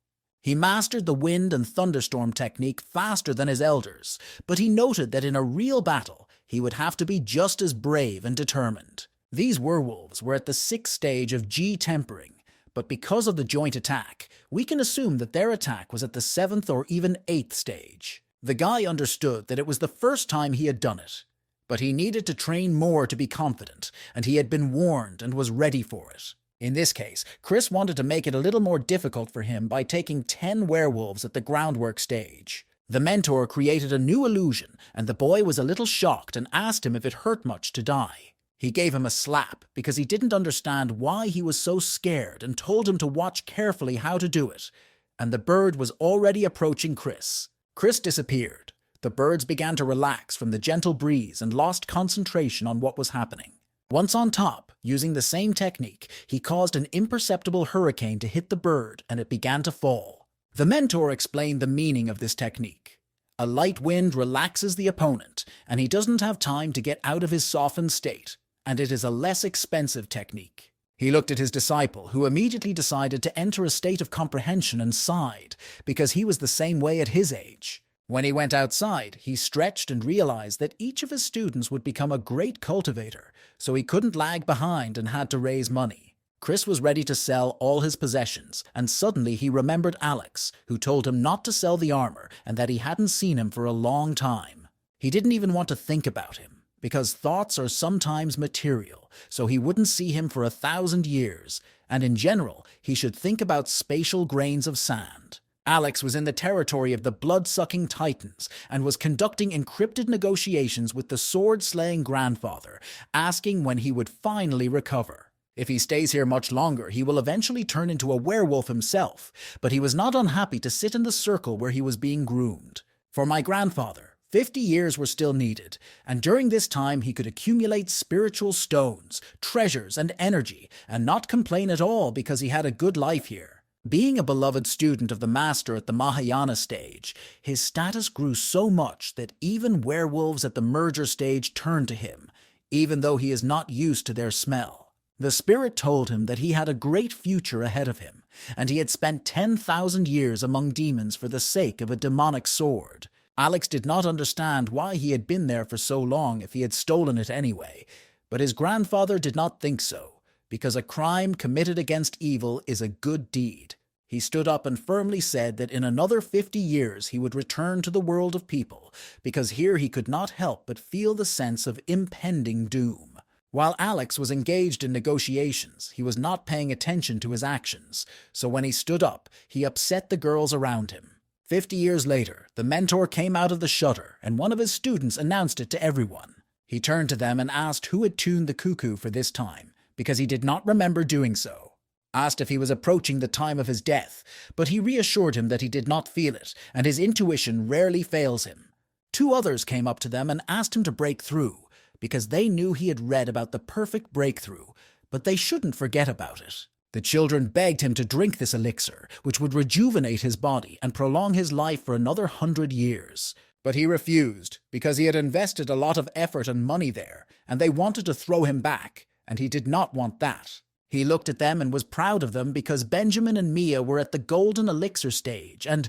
Speaker 1: He mastered the wind and thunderstorm technique faster than his elders, but he noted that in a real battle, he would have to be just as brave and determined. These werewolves were at the 6th stage of G tempering, but because of the joint attack, we can assume that their attack was at the 7th or even 8th stage. The guy understood that it was the first time he had done it, but he needed to train more to be confident, and he had been warned and was ready for it. In this case, Chris wanted to make it a little more difficult for him by taking 10 werewolves at the groundwork stage. The mentor created a new illusion, and the boy was a little shocked and asked him if it hurt much to die. He gave him a slap because he didn't understand why he was so scared and told him to watch carefully how to do it. And the bird was already approaching Chris. Chris disappeared. The birds began to relax from the gentle breeze and lost concentration on what was happening. Once on top, using the same technique, he caused an imperceptible hurricane to hit the bird and it began to fall. The mentor explained the meaning of this technique. A light wind relaxes the opponent, and he doesn't have time to get out of his softened state, and it is a less expensive technique. He looked at his disciple, who immediately decided to enter a state of comprehension and sighed, because he was the same way at his age. When he went outside, he stretched and realized that each of his students would become a great cultivator, so he couldn't lag behind and had to raise money. Chris was ready to sell all his possessions, and suddenly he remembered Alex, who told him not to sell the armor and that he hadn't seen him for a long time. He didn't even want to think about him, because thoughts are sometimes material, so he wouldn't see him for 1,000 years, and in general, he should think about spatial grains of sand. Alex was in the territory of the blood-sucking titans and was conducting encrypted negotiations with the sword-slaying grandfather, asking when he would finally recover. If he stays here much longer, he will eventually turn into a werewolf himself, but he was not unhappy to sit in the circle where he was being groomed. For my grandfather, 50 years were still needed, and during this time he could accumulate spiritual stones, treasures, and energy, and not complain at all because he had a good life here. Being a beloved student of the master at the Mahayana stage, his status grew so much that even werewolves at the merger stage turned to him, even though he is not used to their smell. The spirit told him that he had a great future ahead of him, and he had spent 10,000 years among demons for the sake of a demonic sword. Alex did not understand why he had been there for so long if he had stolen it anyway, but his grandfather did not think so, because a crime committed against evil is a good deed. He stood up and firmly said that in another 50 years he would return to the world of people, because here he could not help but feel the sense of impending doom. While Alex was engaged in negotiations, he was not paying attention to his actions, so when he stood up, he upset the girls around him. 50 years later, the mentor came out of the shutter, and one of his students announced it to everyone. He turned to them and asked who had tuned the cuckoo for this time, because he did not remember doing so. Asked if he was approaching the time of his death, but he reassured him that he did not feel it, and his intuition rarely fails him. 2 others came up to them and asked him to break through, because they knew he had read about the perfect breakthrough, but they shouldn't forget about it. The children begged him to drink this elixir, which would rejuvenate his body and prolong his life for another 100 years. But he refused, because he had invested a lot of effort and money there, and they wanted to throw him back, and he did not want that. He looked at them and was proud of them because Benjamin and Mia were at the golden elixir stage and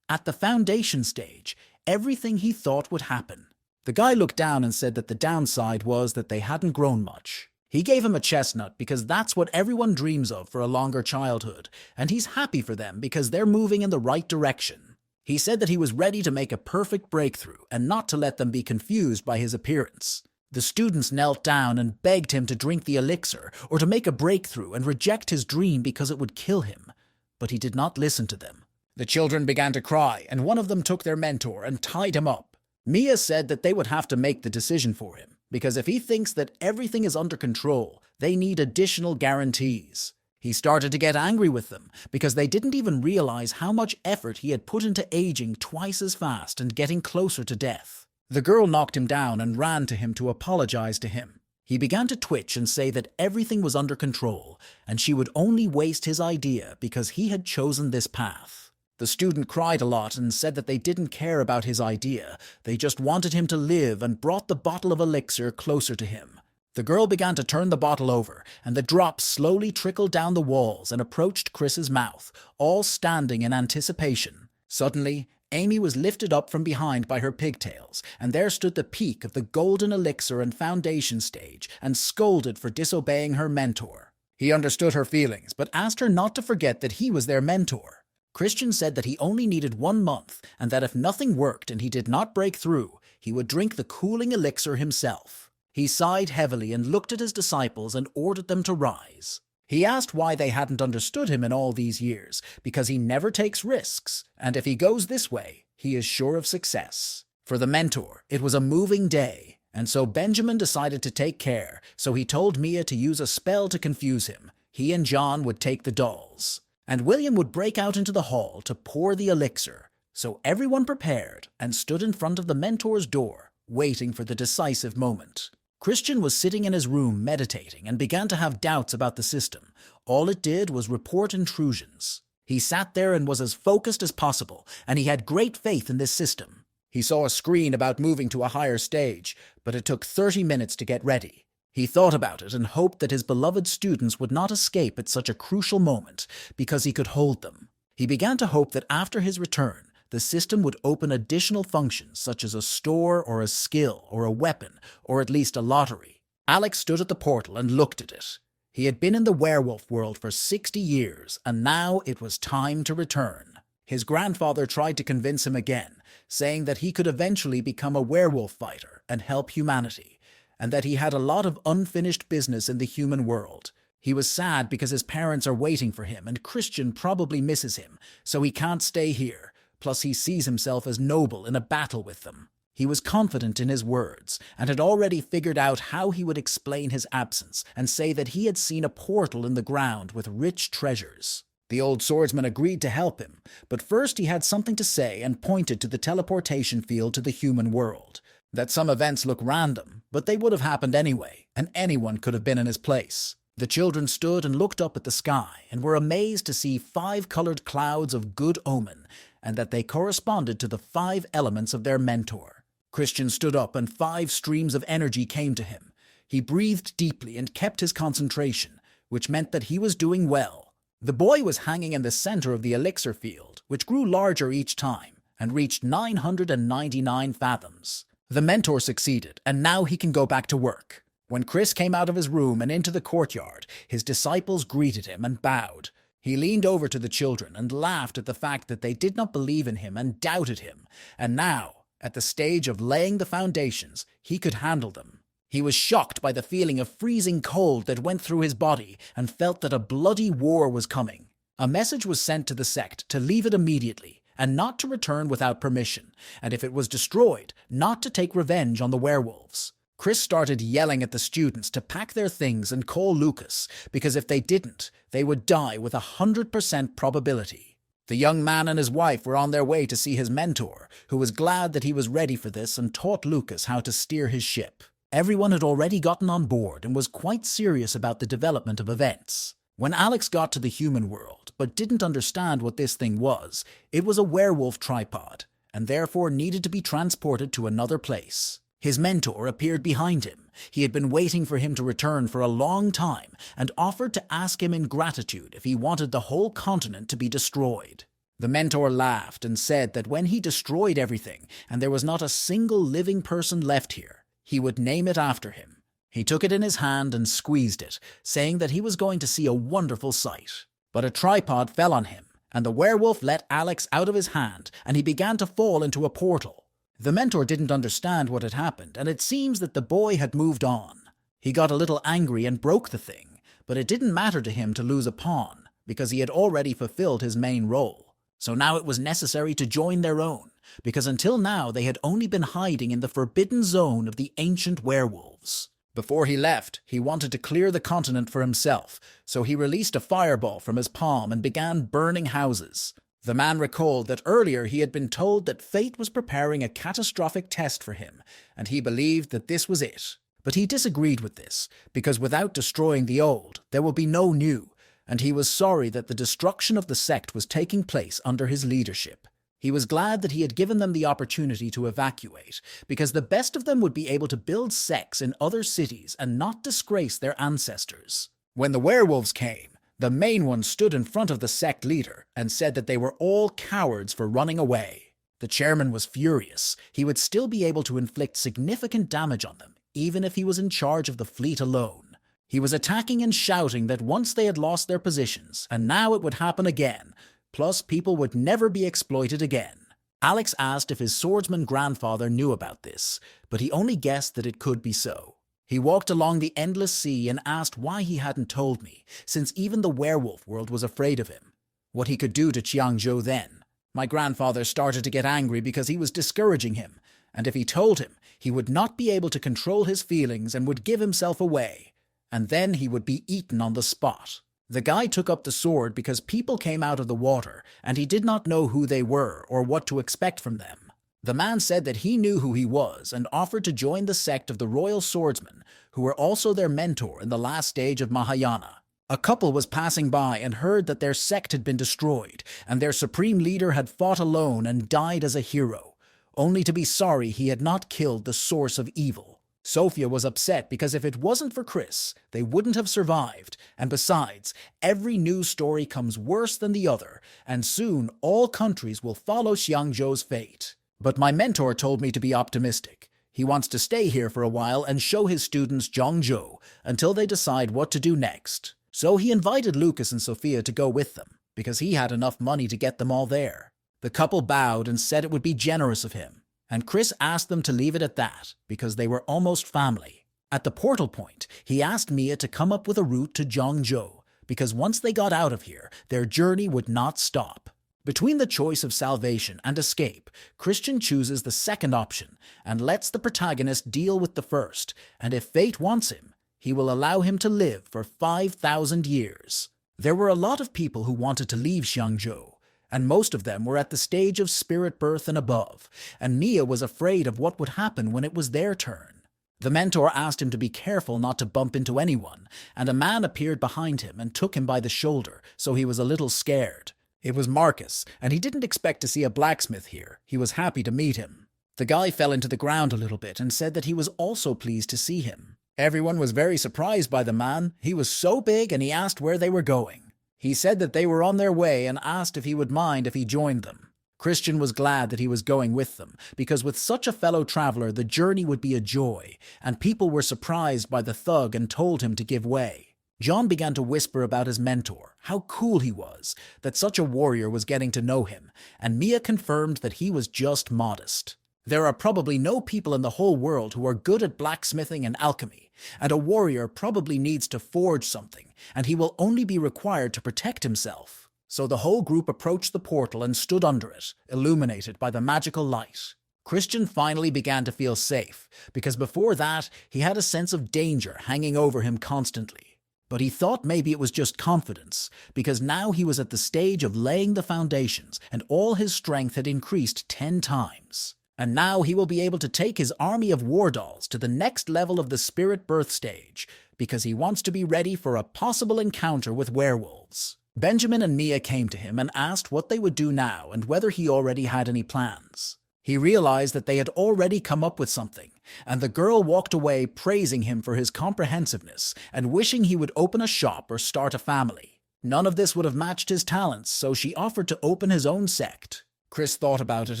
Speaker 1: at the foundation stage, everything he thought would happen. The guy looked down and said that the downside was that they hadn't grown much. He gave him a chestnut because that's what everyone dreams of for a longer childhood, and he's happy for them because they're moving in the right direction. He said that he was ready to make a perfect breakthrough and not to let them be confused by his appearance. The students knelt down and begged him to drink the elixir or to make a breakthrough and reject his dream because it would kill him, but he did not listen to them. The children began to cry, and one of them took their mentor and tied him up. Mia said that they would have to make the decision for him, because if he thinks that everything is under control, they need additional guarantees. He started to get angry with them, because they didn't even realize how much effort he had put into aging twice as fast and getting closer to death. The girl knocked him down and ran to him to apologize to him. He began to twitch and say that everything was under control, and she would only waste his idea because he had chosen this path. The student cried a lot and said that they didn't care about his idea, they just wanted him to live and brought the bottle of elixir closer to him. The girl began to turn the bottle over, and the drops slowly trickled down the walls and approached Chris's mouth, all standing in anticipation. Suddenly, Amy was lifted up from behind by her pigtails, and there stood the peak of the golden elixir and foundation stage, and scolded for disobeying her mentor. He understood her feelings, but asked her not to forget that he was their mentor. Christian said that he only needed 1 month, and that if nothing worked and he did not break through, he would drink the cooling elixir himself. He sighed heavily and looked at his disciples and ordered them to rise. He asked why they hadn't understood him in all these years, because he never takes risks, and if he goes this way, he is sure of success. For the mentor, it was a moving day, and so Benjamin decided to take care, so he told Mia to use a spell to confuse him. He and John would take the dolls, and William would break out into the hall to pour the elixir. So everyone prepared and stood in front of the mentor's door, waiting for the decisive moment. Christian was sitting in his room meditating and began to have doubts about the system. All it did was report intrusions. He sat there and was as focused as possible, and he had great faith in this system. He saw a screen about moving to a higher stage, but it took 30 minutes to get ready. He thought about it and hoped that his beloved students would not escape at such a crucial moment, because he could hold them. He began to hope that after his return, the system would open additional functions such as a store or a skill or a weapon, or at least a lottery. Alex stood at the portal and looked at it. He had been in the werewolf world for 60 years, and now it was time to return. His grandfather tried to convince him again, saying that he could eventually become a werewolf fighter and help humanity, and that he had a lot of unfinished business in the human world. He was sad because his parents are waiting for him, and Christian probably misses him, so he can't stay here, plus he sees himself as noble in a battle with them. He was confident in his words, and had already figured out how he would explain his absence and say that he had seen a portal in the ground with rich treasures. The old swordsman agreed to help him, but first he had something to say and pointed to the teleportation field to the human world. That some events look random, but they would have happened anyway, and anyone could have been in his place. The children stood and looked up at the sky and were amazed to see 5 colored clouds of good omen, and that they corresponded to the 5 elements of their mentor. Christian stood up and 5 streams of energy came to him. He breathed deeply and kept his concentration, which meant that he was doing well. The boy was hanging in the center of the elixir field, which grew larger each time, and reached 999 fathoms. The mentor succeeded, and now he can go back to work. When Chris came out of his room and into the courtyard, his disciples greeted him and bowed. He leaned over to the children and laughed at the fact that they did not believe in him and doubted him, and now, at the stage of laying the foundations, he could handle them. He was shocked by the feeling of freezing cold that went through his body and felt that a bloody war was coming. A message was sent to the Sect to leave it immediately, and not to return without permission, and if it was destroyed, not to take revenge on the werewolves. Chris started yelling at the students to pack their things and call Lucas, because if they didn't, they would die with 100% probability. The young man and his wife were on their way to see his mentor, who was glad that he was ready for this and taught Lucas how to steer his ship. Everyone had already gotten on board and was quite serious about the development of events. When Alex got to the human world, but didn't understand what this thing was, it was a werewolf tripod, and therefore needed to be transported to another place. His mentor appeared behind him. He had been waiting for him to return for a long time and offered to ask him in gratitude if he wanted the whole continent to be destroyed. The mentor laughed and said that when he destroyed everything and there was not a single living person left here, he would name it after him. He took it in his hand and squeezed it, saying that he was going to see a wonderful sight. But a tripod fell on him, and the werewolf let Alex out of his hand, and he began to fall into a portal. The mentor didn't understand what had happened, and it seems that the boy had moved on. He got a little angry and broke the thing, but it didn't matter to him to lose a pawn, because he had already fulfilled his main role. So now it was necessary to join their own, because until now they had only been hiding in the forbidden zone of the ancient werewolves. Before he left, he wanted to clear the continent for himself, so he released a fireball from his palm and began burning houses. The man recalled that earlier he had been told that fate was preparing a catastrophic test for him, and he believed that this was it. But he disagreed with this, because without destroying the old, there will be no new, and he was sorry that the destruction of the sect was taking place under his leadership. He was glad that he had given them the opportunity to evacuate, because the best of them would be able to build sects in other cities and not disgrace their ancestors. When the werewolves came, the main one stood in front of the sect leader and said that they were all cowards for running away. The chairman was furious. He would still be able to inflict significant damage on them, even if he was in charge of the fleet alone. He was attacking and shouting that once they had lost their positions, and now it would happen again, plus people would never be exploited again. Alex asked if his swordsman grandfather knew about this, but he only guessed that it could be so. He walked along the endless sea and asked why he hadn't told me, since even the werewolf world was afraid of him. What he could do to Qiangzhou then. My grandfather started to get angry because he was discouraging him, and if he told him, he would not be able to control his feelings and would give himself away, and then he would be eaten on the spot. The guy took up the sword because people came out of the water, and he did not know who they were or what to expect from them. The man said that he knew who he was and offered to join the sect of the royal swordsmen, who were also their mentor in the last stage of Mahayana. A couple was passing by and heard that their sect had been destroyed, and their supreme leader had fought alone and died as a hero, only to be sorry he had not killed the source of evil. Sophia was upset because if it wasn't for Chris, they wouldn't have survived, and besides, every news story comes worse than the other, and soon all countries will follow Xiangzhou's fate. But my mentor told me to be optimistic. He wants to stay here for a while and show his students Zhongzhou until they decide what to do next. So he invited Lucas and Sophia to go with them, because he had enough money to get them all there. The couple bowed and said it would be generous of him, and Chris asked them to leave it at that, because they were almost family. At the portal point, he asked Mia to come up with a route to Zhongzhou, because once they got out of here, their journey would not stop. Between the choice of salvation and escape, Christian chooses the second option and lets the protagonist deal with the first, and if fate wants him, he will allow him to live for 5,000 years. There were a lot of people who wanted to leave Xiangzhou, and most of them were at the stage of spirit birth and above, and Mia was afraid of what would happen when it was their turn. The mentor asked him to be careful not to bump into anyone, and a man appeared behind him and took him by the shoulder, so he was a little scared. It was Marcus, and he didn't expect to see a blacksmith here. He was happy to meet him. The guy fell into the ground a little bit and said that he was also pleased to see him. Everyone was very surprised by the man. He was so big, and he asked where they were going. He said that they were on their way and asked if he would mind if he joined them. Christian was glad that he was going with them, because with such a fellow traveler the journey would be a joy, and people were surprised by the thug and told him to give way. John began to whisper about his mentor, how cool he was, that such a warrior was getting to know him, and Mia confirmed that he was just modest. There are probably no people in the whole world who are good at blacksmithing and alchemy, and a warrior probably needs to forge something, and he will only be required to protect himself. So the whole group approached the portal and stood under it, illuminated by the magical light. Christian finally began to feel safe, because before that he had a sense of danger hanging over him constantly. But he thought maybe it was just confidence, because now he was at the stage of laying the foundations, and all his strength had increased 10 times. And now he will be able to take his army of war dolls to the next level of the spirit birth stage, because he wants to be ready for a possible encounter with werewolves. Benjamin and Mia came to him and asked what they would do now and whether he already had any plans. He realized that they had already come up with something, and the girl walked away praising him for his comprehensiveness and wishing he would open a shop or start a family. None of this would have matched his talents, so she offered to open his own sect. Chris thought about it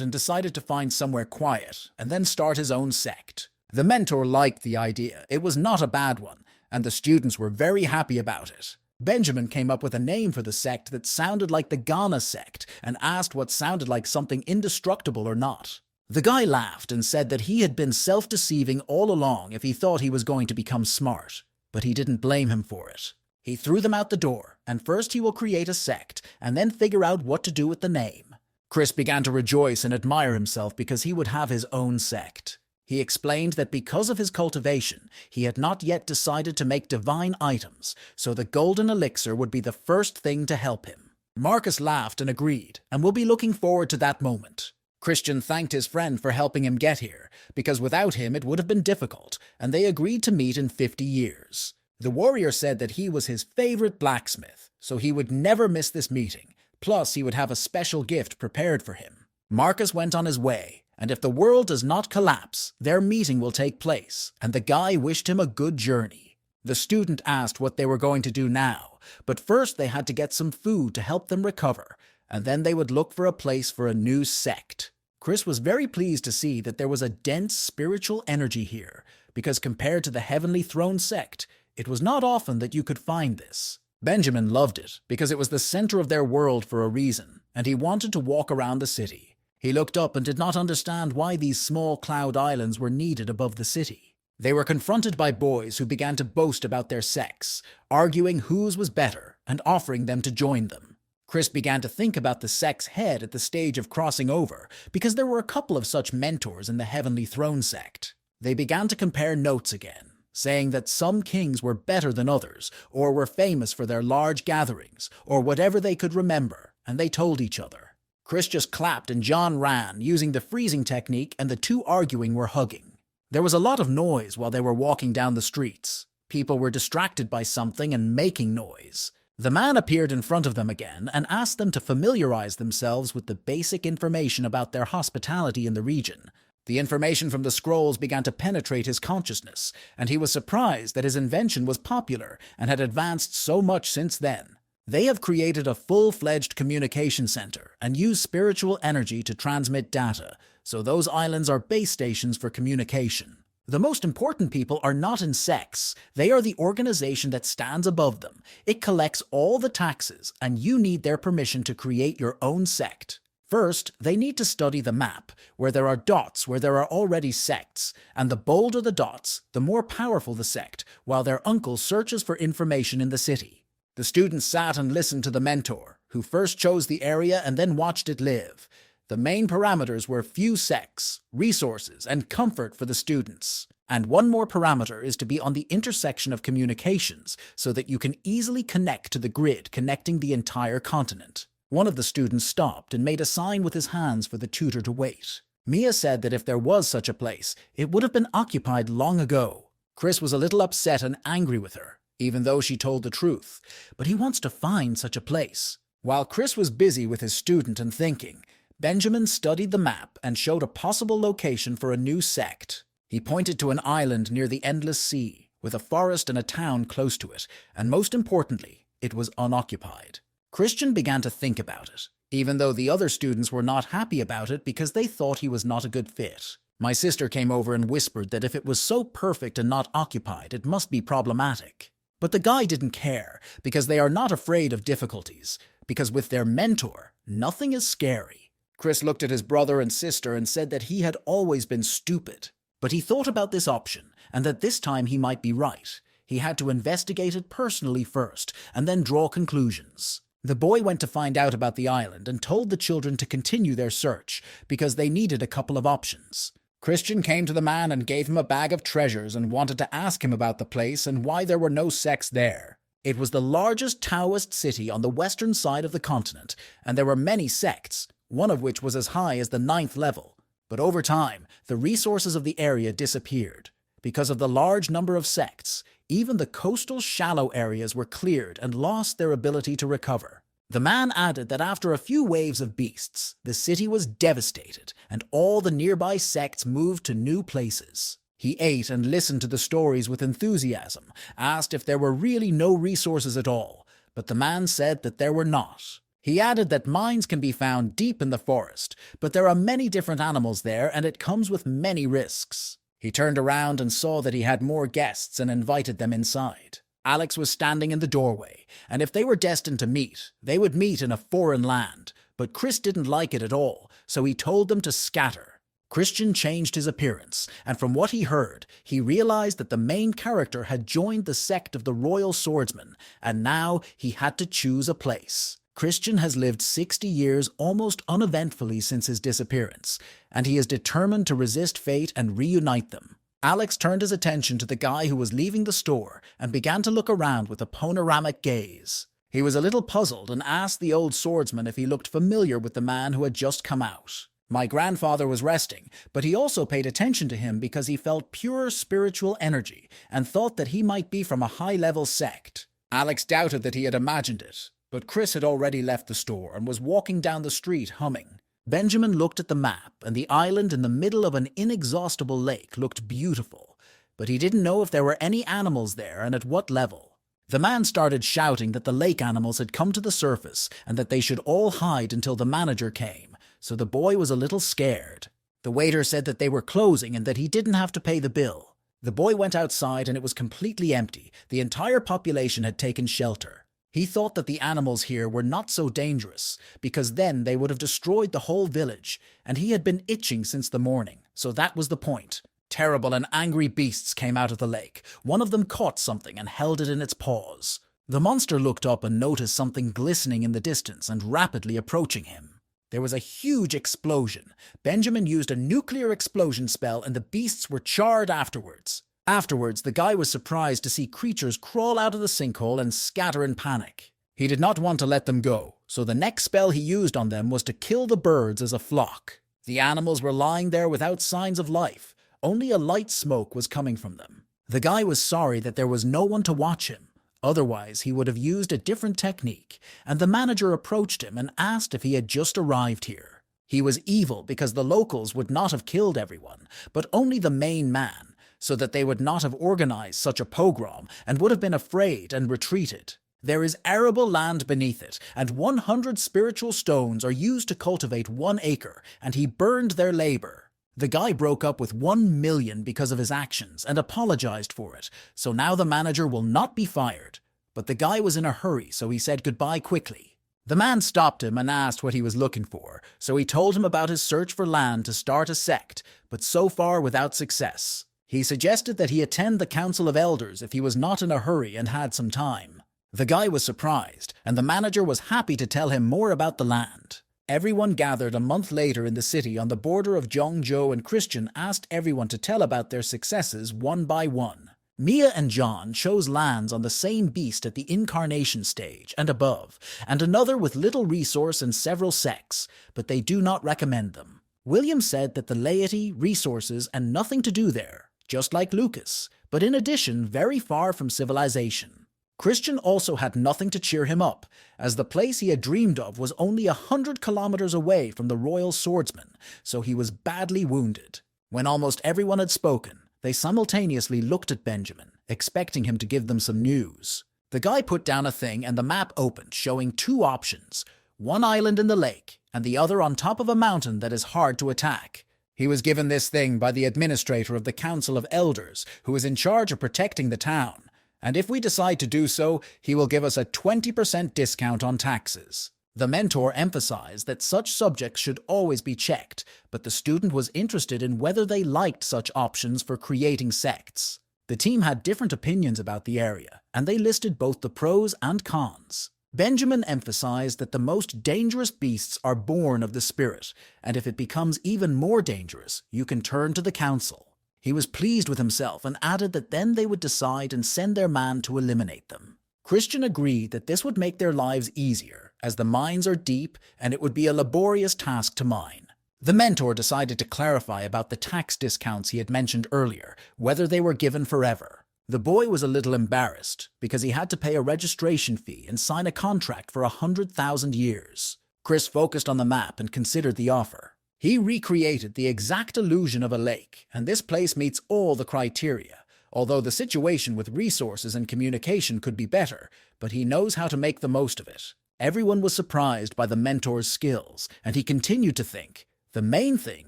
Speaker 1: and decided to find somewhere quiet and then start his own sect. The mentor liked the idea. It was not a bad one, and the students were very happy about it. Benjamin came up with a name for the sect that sounded like the Ghana sect and asked what sounded like something indestructible or not. The guy laughed and said that he had been self-deceiving all along if he thought he was going to become smart, but he didn't blame him for it. He threw them out the door, and first he will create a sect and then figure out what to do with the name. Chris began to rejoice and admire himself because he would have his own sect. He explained that because of his cultivation, he had not yet decided to make divine items, so the golden elixir would be the first thing to help him. Marcus laughed and agreed, and will be looking forward to that moment. Christian thanked his friend for helping him get here, because without him it would have been difficult, and they agreed to meet in 50 years. The warrior said that he was his favorite blacksmith, so he would never miss this meeting. Plus, he would have a special gift prepared for him. Marcus went on his way, and if the world does not collapse, their meeting will take place, and the guy wished him a good journey. The student asked what they were going to do now, but first they had to get some food to help them recover, and then they would look for a place for a new sect. Chris was very pleased to see that there was a dense spiritual energy here, because compared to the Heavenly Throne sect, it was not often that you could find this. Benjamin loved it because it was the center of their world for a reason, and he wanted to walk around the city. He looked up and did not understand why these small cloud islands were needed above the city. They were confronted by boys who began to boast about their sects, arguing whose was better and offering them to join them. Chris began to think about the sect's head at the stage of crossing over because there were a couple of such mentors in the Heavenly Throne sect. They began to compare notes again, saying that some kings were better than others, or were famous for their large gatherings, or whatever they could remember, and they told each other. Chris just clapped and John ran, using the freezing technique, and the two arguing were hugging. There was a lot of noise while they were walking down the streets. People were distracted by something and making noise. The man appeared in front of them again and asked them to familiarize themselves with the basic information about their hospitality in the region. The information from the scrolls began to penetrate his consciousness, and he was surprised that his invention was popular and had advanced so much since then. They have created a full-fledged communication center and use spiritual energy to transmit data, so those islands are base stations for communication. The most important people are not in sects. They are the organization that stands above them. It collects all the taxes, and you need their permission to create your own sect. First, they need to study the map, where there are dots where there are already sects, and the bolder the dots, the more powerful the sect, while their uncle searches for information in the city. The students sat and listened to the mentor, who first chose the area and then watched it live. The main parameters were few sects, resources, and comfort for the students. And one more parameter is to be on the intersection of communications, so that you can easily connect to the grid connecting the entire continent. One of the students stopped and made a sign with his hands for the tutor to wait. Mia said that if there was such a place, it would have been occupied long ago. Chris was a little upset and angry with her, even though she told the truth, but he wants to find such a place. While Chris was busy with his student and thinking, Benjamin studied the map and showed a possible location for a new sect. He pointed to an island near the endless sea, with a forest and a town close to it, and most importantly, it was unoccupied. Christian began to think about it, even though the other students were not happy about it because they thought he was not a good fit. My sister came over and whispered that if it was so perfect and not occupied, it must be problematic. But the guy didn't care, because they are not afraid of difficulties, because with their mentor, nothing is scary. Chris looked at his brother and sister and said that he had always been stupid. But he thought about this option, and that this time he might be right. He had to investigate it personally first, and then draw conclusions. The boy went to find out about the island and told the children to continue their search, because they needed a couple of options. Christian came to the man and gave him a bag of treasures and wanted to ask him about the place and why there were no sects there. It was the largest Taoist city on the western side of the continent, and there were many sects, one of which was as high as the 9th level. But over time, the resources of the area disappeared. Because of the large number of sects, even the coastal shallow areas were cleared and lost their ability to recover. The man added that after a few waves of beasts, the city was devastated and all the nearby sects moved to new places. He ate and listened to the stories with enthusiasm, asked if there were really no resources at all, but the man said that there were not. He added that mines can be found deep in the forest, but there are many different animals there and it comes with many risks. He turned around and saw that he had more guests and invited them inside. Alex was standing in the doorway, and if they were destined to meet, they would meet in a foreign land, but Chris didn't like it at all, so he told them to scatter. Christian changed his appearance, and from what he heard, he realized that the main character had joined the sect of the Royal Swordsmen, and now he had to choose a place. Christian has lived 60 years almost uneventfully since his disappearance, and he is determined to resist fate and reunite them. Alex turned his attention to the guy who was leaving the store and began to look around with a panoramic gaze. He was a little puzzled and asked the old swordsman if he looked familiar with the man who had just come out. My grandfather was resting, but he also paid attention to him because he felt pure spiritual energy and thought that he might be from a high-level sect. Alex doubted that he had imagined it, but Chris had already left the store and was walking down the street humming. Benjamin looked at the map, and the island in the middle of an inexhaustible lake looked beautiful, but he didn't know if there were any animals there and at what level. The man started shouting that the lake animals had come to the surface and that they should all hide until the manager came, so the boy was a little scared. The waiter said that they were closing and that he didn't have to pay the bill. The boy went outside and it was completely empty. The entire population had taken shelter. He thought that the animals here were not so dangerous, because then they would have destroyed the whole village, and he had been itching since the morning, so that was the point. Terrible and angry beasts came out of the lake. One of them caught something and held it in its paws. The monster looked up and noticed something glistening in the distance and rapidly approaching him. There was a huge explosion. Benjamin used a nuclear explosion spell and the beasts were charred afterwards. Afterwards, the guy was surprised to see creatures crawl out of the sinkhole and scatter in panic. He did not want to let them go, so the next spell he used on them was to kill the birds as a flock. The animals were lying there without signs of life. Only a light smoke was coming from them. The guy was sorry that there was no one to watch him. Otherwise, he would have used a different technique, and the manager approached him and asked if he had just arrived here. He was evil because the locals would not have killed everyone, but only the main man, so that they would not have organized such a pogrom and would have been afraid and retreated. There is arable land beneath it, and 100 spiritual stones are used to cultivate 1 acre, and he burned their labor. The guy broke up with 1 million because of his actions and apologized for it, so now the manager will not be fired. But the guy was in a hurry, so he said goodbye quickly. The man stopped him and asked what he was looking for, so he told him about his search for land to start a sect, but so far without success. He suggested that he attend the Council of Elders if he was not in a hurry and had some time. The guy was surprised, and the manager was happy to tell him more about the land. Everyone gathered a month later in the city on the border of Zhongzhou, and Christian asked everyone to tell about their successes one by one. Mia and John chose lands on the same beast at the incarnation stage and above, and another with little resource and several sects, but they do not recommend them. William said that the laity, resources, and nothing to do there, just like Lucas, but in addition very far from civilization. Christian also had nothing to cheer him up, as the place he had dreamed of was only 100 kilometers away from the Royal Swordsman, so he was badly wounded. When almost everyone had spoken, they simultaneously looked at Benjamin, expecting him to give them some news. The guy put down a thing and the map opened, showing 2 options, one island in the lake and the other on top of a mountain that is hard to attack. He was given this thing by the administrator of the Council of Elders, who is in charge of protecting the town. And if we decide to do so, he will give us a 20% discount on taxes. The mentor emphasized that such subjects should always be checked, but the student was interested in whether they liked such options for creating sects. The team had different opinions about the area, and they listed both the pros and cons. Benjamin emphasized that the most dangerous beasts are born of the spirit, and if it becomes even more dangerous, you can turn to the council. He was pleased with himself and added that then they would decide and send their man to eliminate them. Christian agreed that this would make their lives easier, as the mines are deep and it would be a laborious task to mine. The mentor decided to clarify about the tax discounts he had mentioned earlier, whether they were given forever. The boy was a little embarrassed, because he had to pay a registration fee and sign a contract for 100,000 years. Chris focused on the map and considered the offer. He recreated the exact illusion of a lake, and this place meets all the criteria, although the situation with resources and communication could be better, but he knows how to make the most of it. Everyone was surprised by the mentor's skills, and he continued to think, the main thing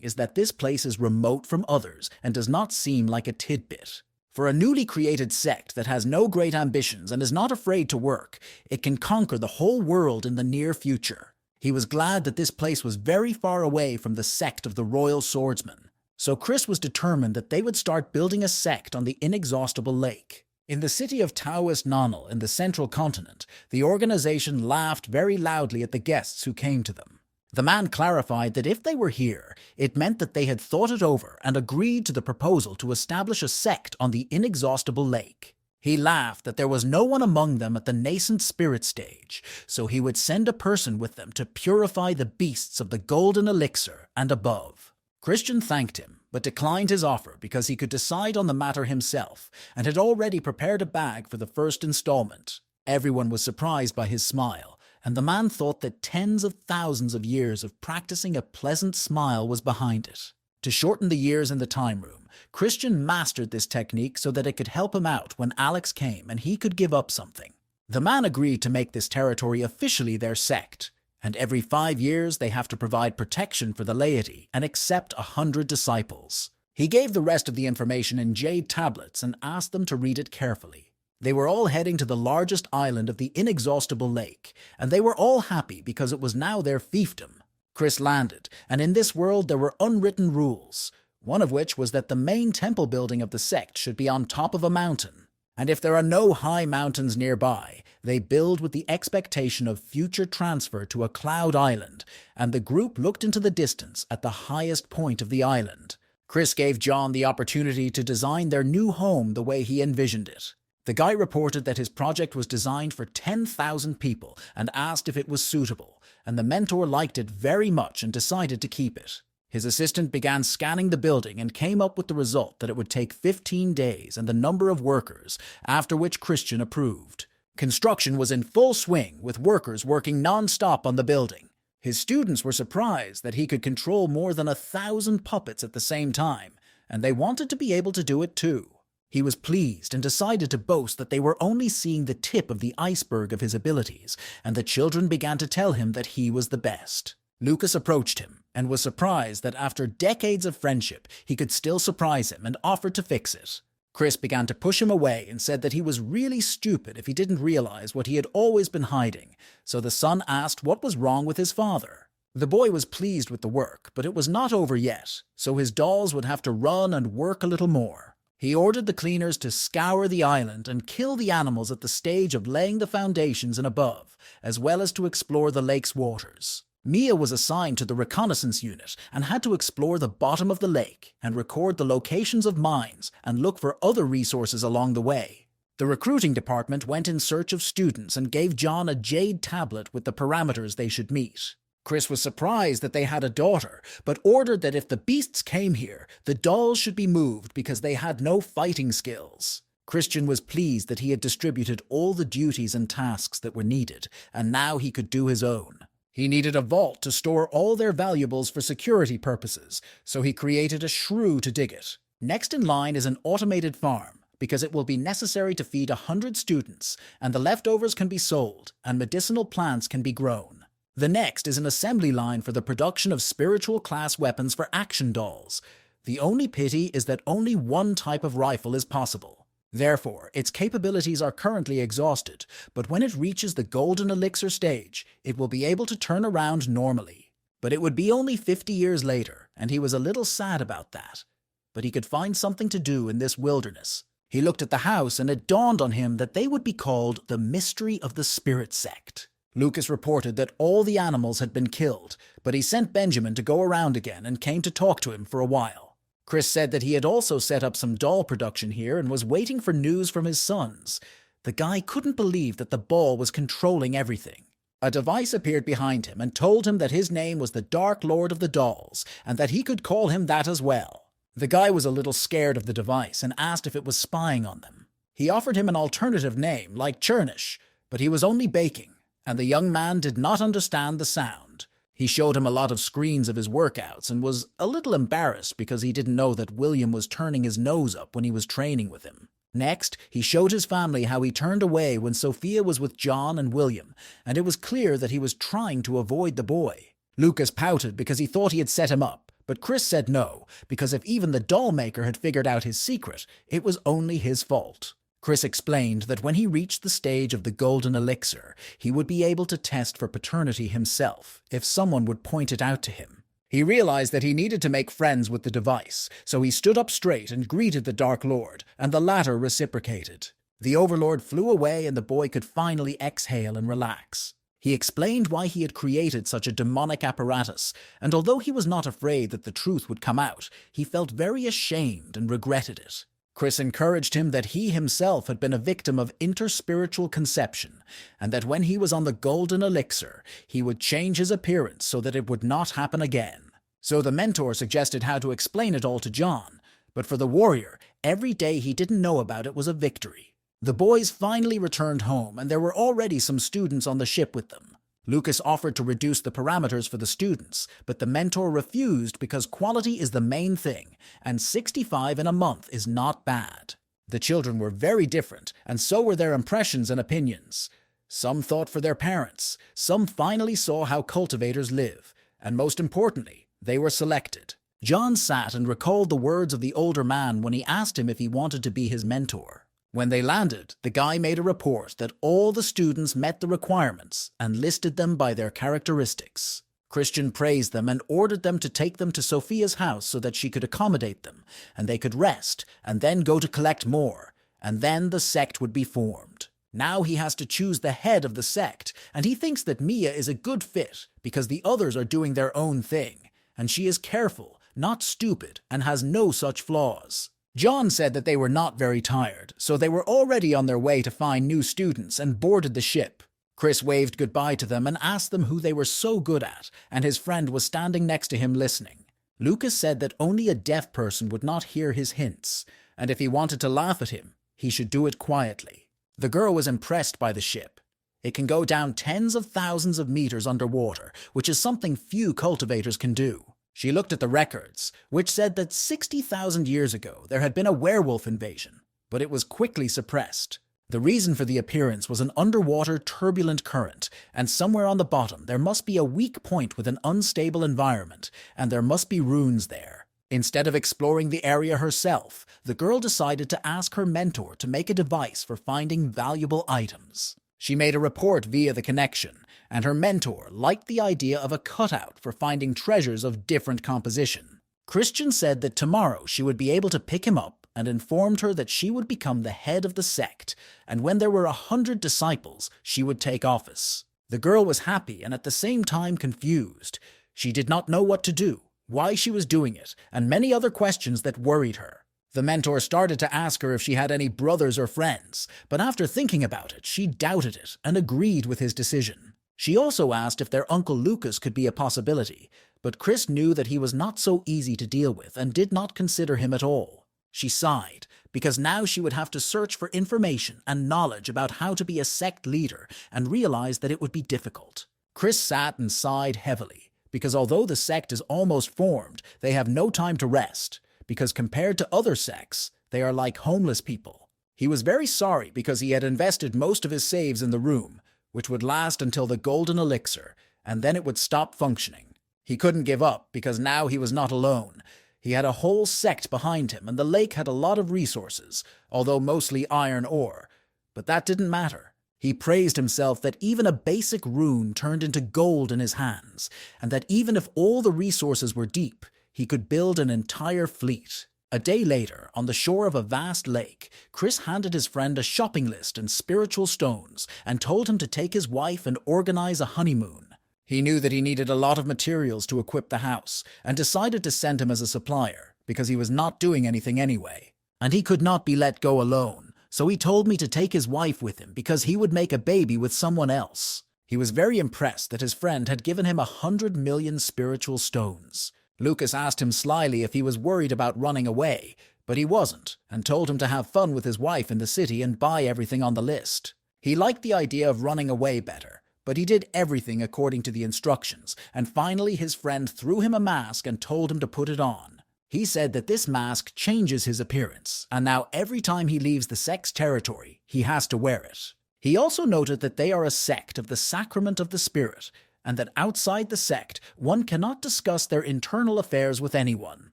Speaker 1: is that this place is remote from others and does not seem like a tidbit. For a newly created sect that has no great ambitions and is not afraid to work, it can conquer the whole world in the near future. He was glad that this place was very far away from the sect of the Royal Swordsman. So Chris was determined that they would start building a sect on the inexhaustible lake. In the city of Taoist Nanal in the central continent, the organization laughed very loudly at the guests who came to them. The man clarified that if they were here, it meant that they had thought it over and agreed to the proposal to establish a sect on the inexhaustible lake. He laughed that there was no one among them at the nascent spirit stage, so he would send a person with them to purify the beasts of the golden elixir and above. Christian thanked him, but declined his offer because he could decide on the matter himself and had already prepared a bag for the first installment. Everyone was surprised by his smile, and the man thought that tens of thousands of years of practicing a pleasant smile was behind it. To shorten the years in the time room, Christian mastered this technique so that it could help him out when Alex came and he could give up something. The man agreed to make this territory officially their sect, and every 5 years they have to provide protection for the laity and accept 100 disciples. He gave the rest of the information in jade tablets and asked them to read it carefully. They were all heading to the largest island of the inexhaustible lake, and they were all happy because it was now their fiefdom. Chris landed, and in this world there were unwritten rules, one of which was that the main temple building of the sect should be on top of a mountain. And if there are no high mountains nearby, they build with the expectation of future transfer to a cloud island, and the group looked into the distance at the highest point of the island. Chris gave John the opportunity to design their new home the way he envisioned it. The guy reported that his project was designed for 10,000 people and asked if it was suitable, and the mentor liked it very much and decided to keep it. His assistant began scanning the building and came up with the result that it would take 15 days and the number of workers, after which Christian approved. Construction was in full swing, with workers working non-stop on the building. His students were surprised that he could control more than 1,000 puppets at the same time, and they wanted to be able to do it too. He was pleased and decided to boast that they were only seeing the tip of the iceberg of his abilities, and the children began to tell him that he was the best. Lucas approached him and was surprised that after decades of friendship, he could still surprise him and offered to fix it. Chris began to push him away and said that he was really stupid if he didn't realize what he had always been hiding, so the son asked what was wrong with his father. The boy was pleased with the work, but it was not over yet, so his dolls would have to run and work a little more. He ordered the cleaners to scour the island and kill the animals at the stage of laying the foundations and above, as well as to explore the lake's waters. Mia was assigned to the reconnaissance unit and had to explore the bottom of the lake and record the locations of mines and look for other resources along the way. The recruiting department went in search of students and gave John a jade tablet with the parameters they should meet. Chris was surprised that they had a daughter, but ordered that if the beasts came here, the dolls should be moved because they had no fighting skills. Christian was pleased that he had distributed all the duties and tasks that were needed, and now he could do his own. He needed a vault to store all their valuables for security purposes, so he created a shrew to dig it. Next in line is an automated farm, because it will be necessary to feed 100 students, and the leftovers can be sold, and medicinal plants can be grown. The next is an assembly line for the production of spiritual class weapons for action dolls. The only pity is that only one type of rifle is possible. Therefore, its capabilities are currently exhausted, but when it reaches the golden elixir stage, it will be able to turn around normally. But it would be only 50 years later, and he was a little sad about that. But he could find something to do in this wilderness. He looked at the house and it dawned on him that they would be called the Mystery of the Spirit Sect. Lucas reported that all the animals had been killed, but he sent Benjamin to go around again and came to talk to him for a while. Chris said that he had also set up some doll production here and was waiting for news from his sons. The guy couldn't believe that the ball was controlling everything. A device appeared behind him and told him that his name was the Dark Lord of the Dolls, and that he could call him that as well. The guy was a little scared of the device and asked if it was spying on them. He offered him an alternative name, like Churnish, but he was only baking, and the young man did not understand the sound. He showed him a lot of screens of his workouts and was a little embarrassed because he didn't know that William was turning his nose up when he was training with him. Next, he showed his family how he turned away when Sophia was with John and William, and it was clear that he was trying to avoid the boy. Lucas pouted because he thought he had set him up, but Chris said no, because if even the doll maker had figured out his secret, it was only his fault. Chris explained that when he reached the stage of the golden elixir, he would be able to test for paternity himself if someone would point it out to him. He realized that he needed to make friends with the device, so he stood up straight and greeted the Dark Lord, and the latter reciprocated. The Overlord flew away and the boy could finally exhale and relax. He explained why he had created such a demonic apparatus, and although he was not afraid that the truth would come out, he felt very ashamed and regretted it. Chris encouraged him that he himself had been a victim of interspiritual conception, and that when he was on the golden elixir, he would change his appearance so that it would not happen again. So the mentor suggested how to explain it all to John, but for the warrior, every day he didn't know about it was a victory. The boys finally returned home, and there were already some students on the ship with them. Lucas offered to reduce the parameters for the students, but the mentor refused because quality is the main thing, and 65 in a month is not bad. The children were very different, and so were their impressions and opinions. Some thought for their parents, some finally saw how cultivators live, and most importantly, they were selected. John sat and recalled the words of the older man when he asked him if he wanted to be his mentor. When they landed, the guy made a report that all the students met the requirements and listed them by their characteristics. Christian praised them and ordered them to take them to Sophia's house so that she could accommodate them, and they could rest, and then go to collect more, and then the sect would be formed. Now he has to choose the head of the sect, and he thinks that Mia is a good fit because the others are doing their own thing, and she is careful, not stupid, and has no such flaws. John said that they were not very tired, so they were already on their way to find new students and boarded the ship. Chris waved goodbye to them and asked them who they were so good at, and his friend was standing next to him listening. Lucas said that only a deaf person would not hear his hints, and if he wanted to laugh at him, he should do it quietly. The girl was impressed by the ship. It can go down tens of thousands of meters underwater, which is something few cultivators can do. She looked at the records, which said that 60,000 years ago there had been a werewolf invasion, but it was quickly suppressed. The reason for the appearance was an underwater turbulent current, and somewhere on the bottom there must be a weak point with an unstable environment, and there must be runes there. Instead of exploring the area herself, the girl decided to ask her mentor to make a device for finding valuable items. She made a report via the connection, and her mentor liked the idea of a cutout for finding treasures of different composition. Christian said that tomorrow she would be able to pick him up and informed her that she would become the head of the sect, and when there were 100 disciples, she would take office. The girl was happy and at the same time confused. She did not know what to do, why she was doing it, and many other questions that worried her. The mentor started to ask her if she had any brothers or friends, but after thinking about it, she doubted it and agreed with his decision. She also asked if their uncle Lucas could be a possibility, but Chris knew that he was not so easy to deal with and did not consider him at all. She sighed, because now she would have to search for information and knowledge about how to be a sect leader and realized that it would be difficult. Chris sat and sighed heavily, because although the sect is almost formed, they have no time to rest, because compared to other sects, they are like homeless people. He was very sorry because he had invested most of his saves in the room, which would last until the golden elixir, and then it would stop functioning. He couldn't give up because now he was not alone. He had a whole sect behind him, and the lake had a lot of resources, although mostly iron ore. But that didn't matter. He praised himself that even a basic rune turned into gold in his hands, and that even if all the resources were deep, he could build an entire fleet. A day later, on the shore of a vast lake, Chris handed his friend a shopping list and spiritual stones and told him to take his wife and organize a honeymoon. He knew that he needed a lot of materials to equip the house and decided to send him as a supplier because he was not doing anything anyway. And he could not be let go alone, so he told me to take his wife with him because he would make a baby with someone else. He was very impressed that his friend had given him 100 million spiritual stones. Lucas asked him slyly if he was worried about running away, but he wasn't, and told him to have fun with his wife in the city and buy everything on the list. He liked the idea of running away better, But he did everything according to the instructions, and finally his friend threw him a mask and told him to put it on. He said that this mask changes his appearance, and now every time he leaves the Sect's territory, he has to wear it. He also noted that they are a sect of the Sacrament of the Spirit, and that outside the sect, one cannot discuss their internal affairs with anyone.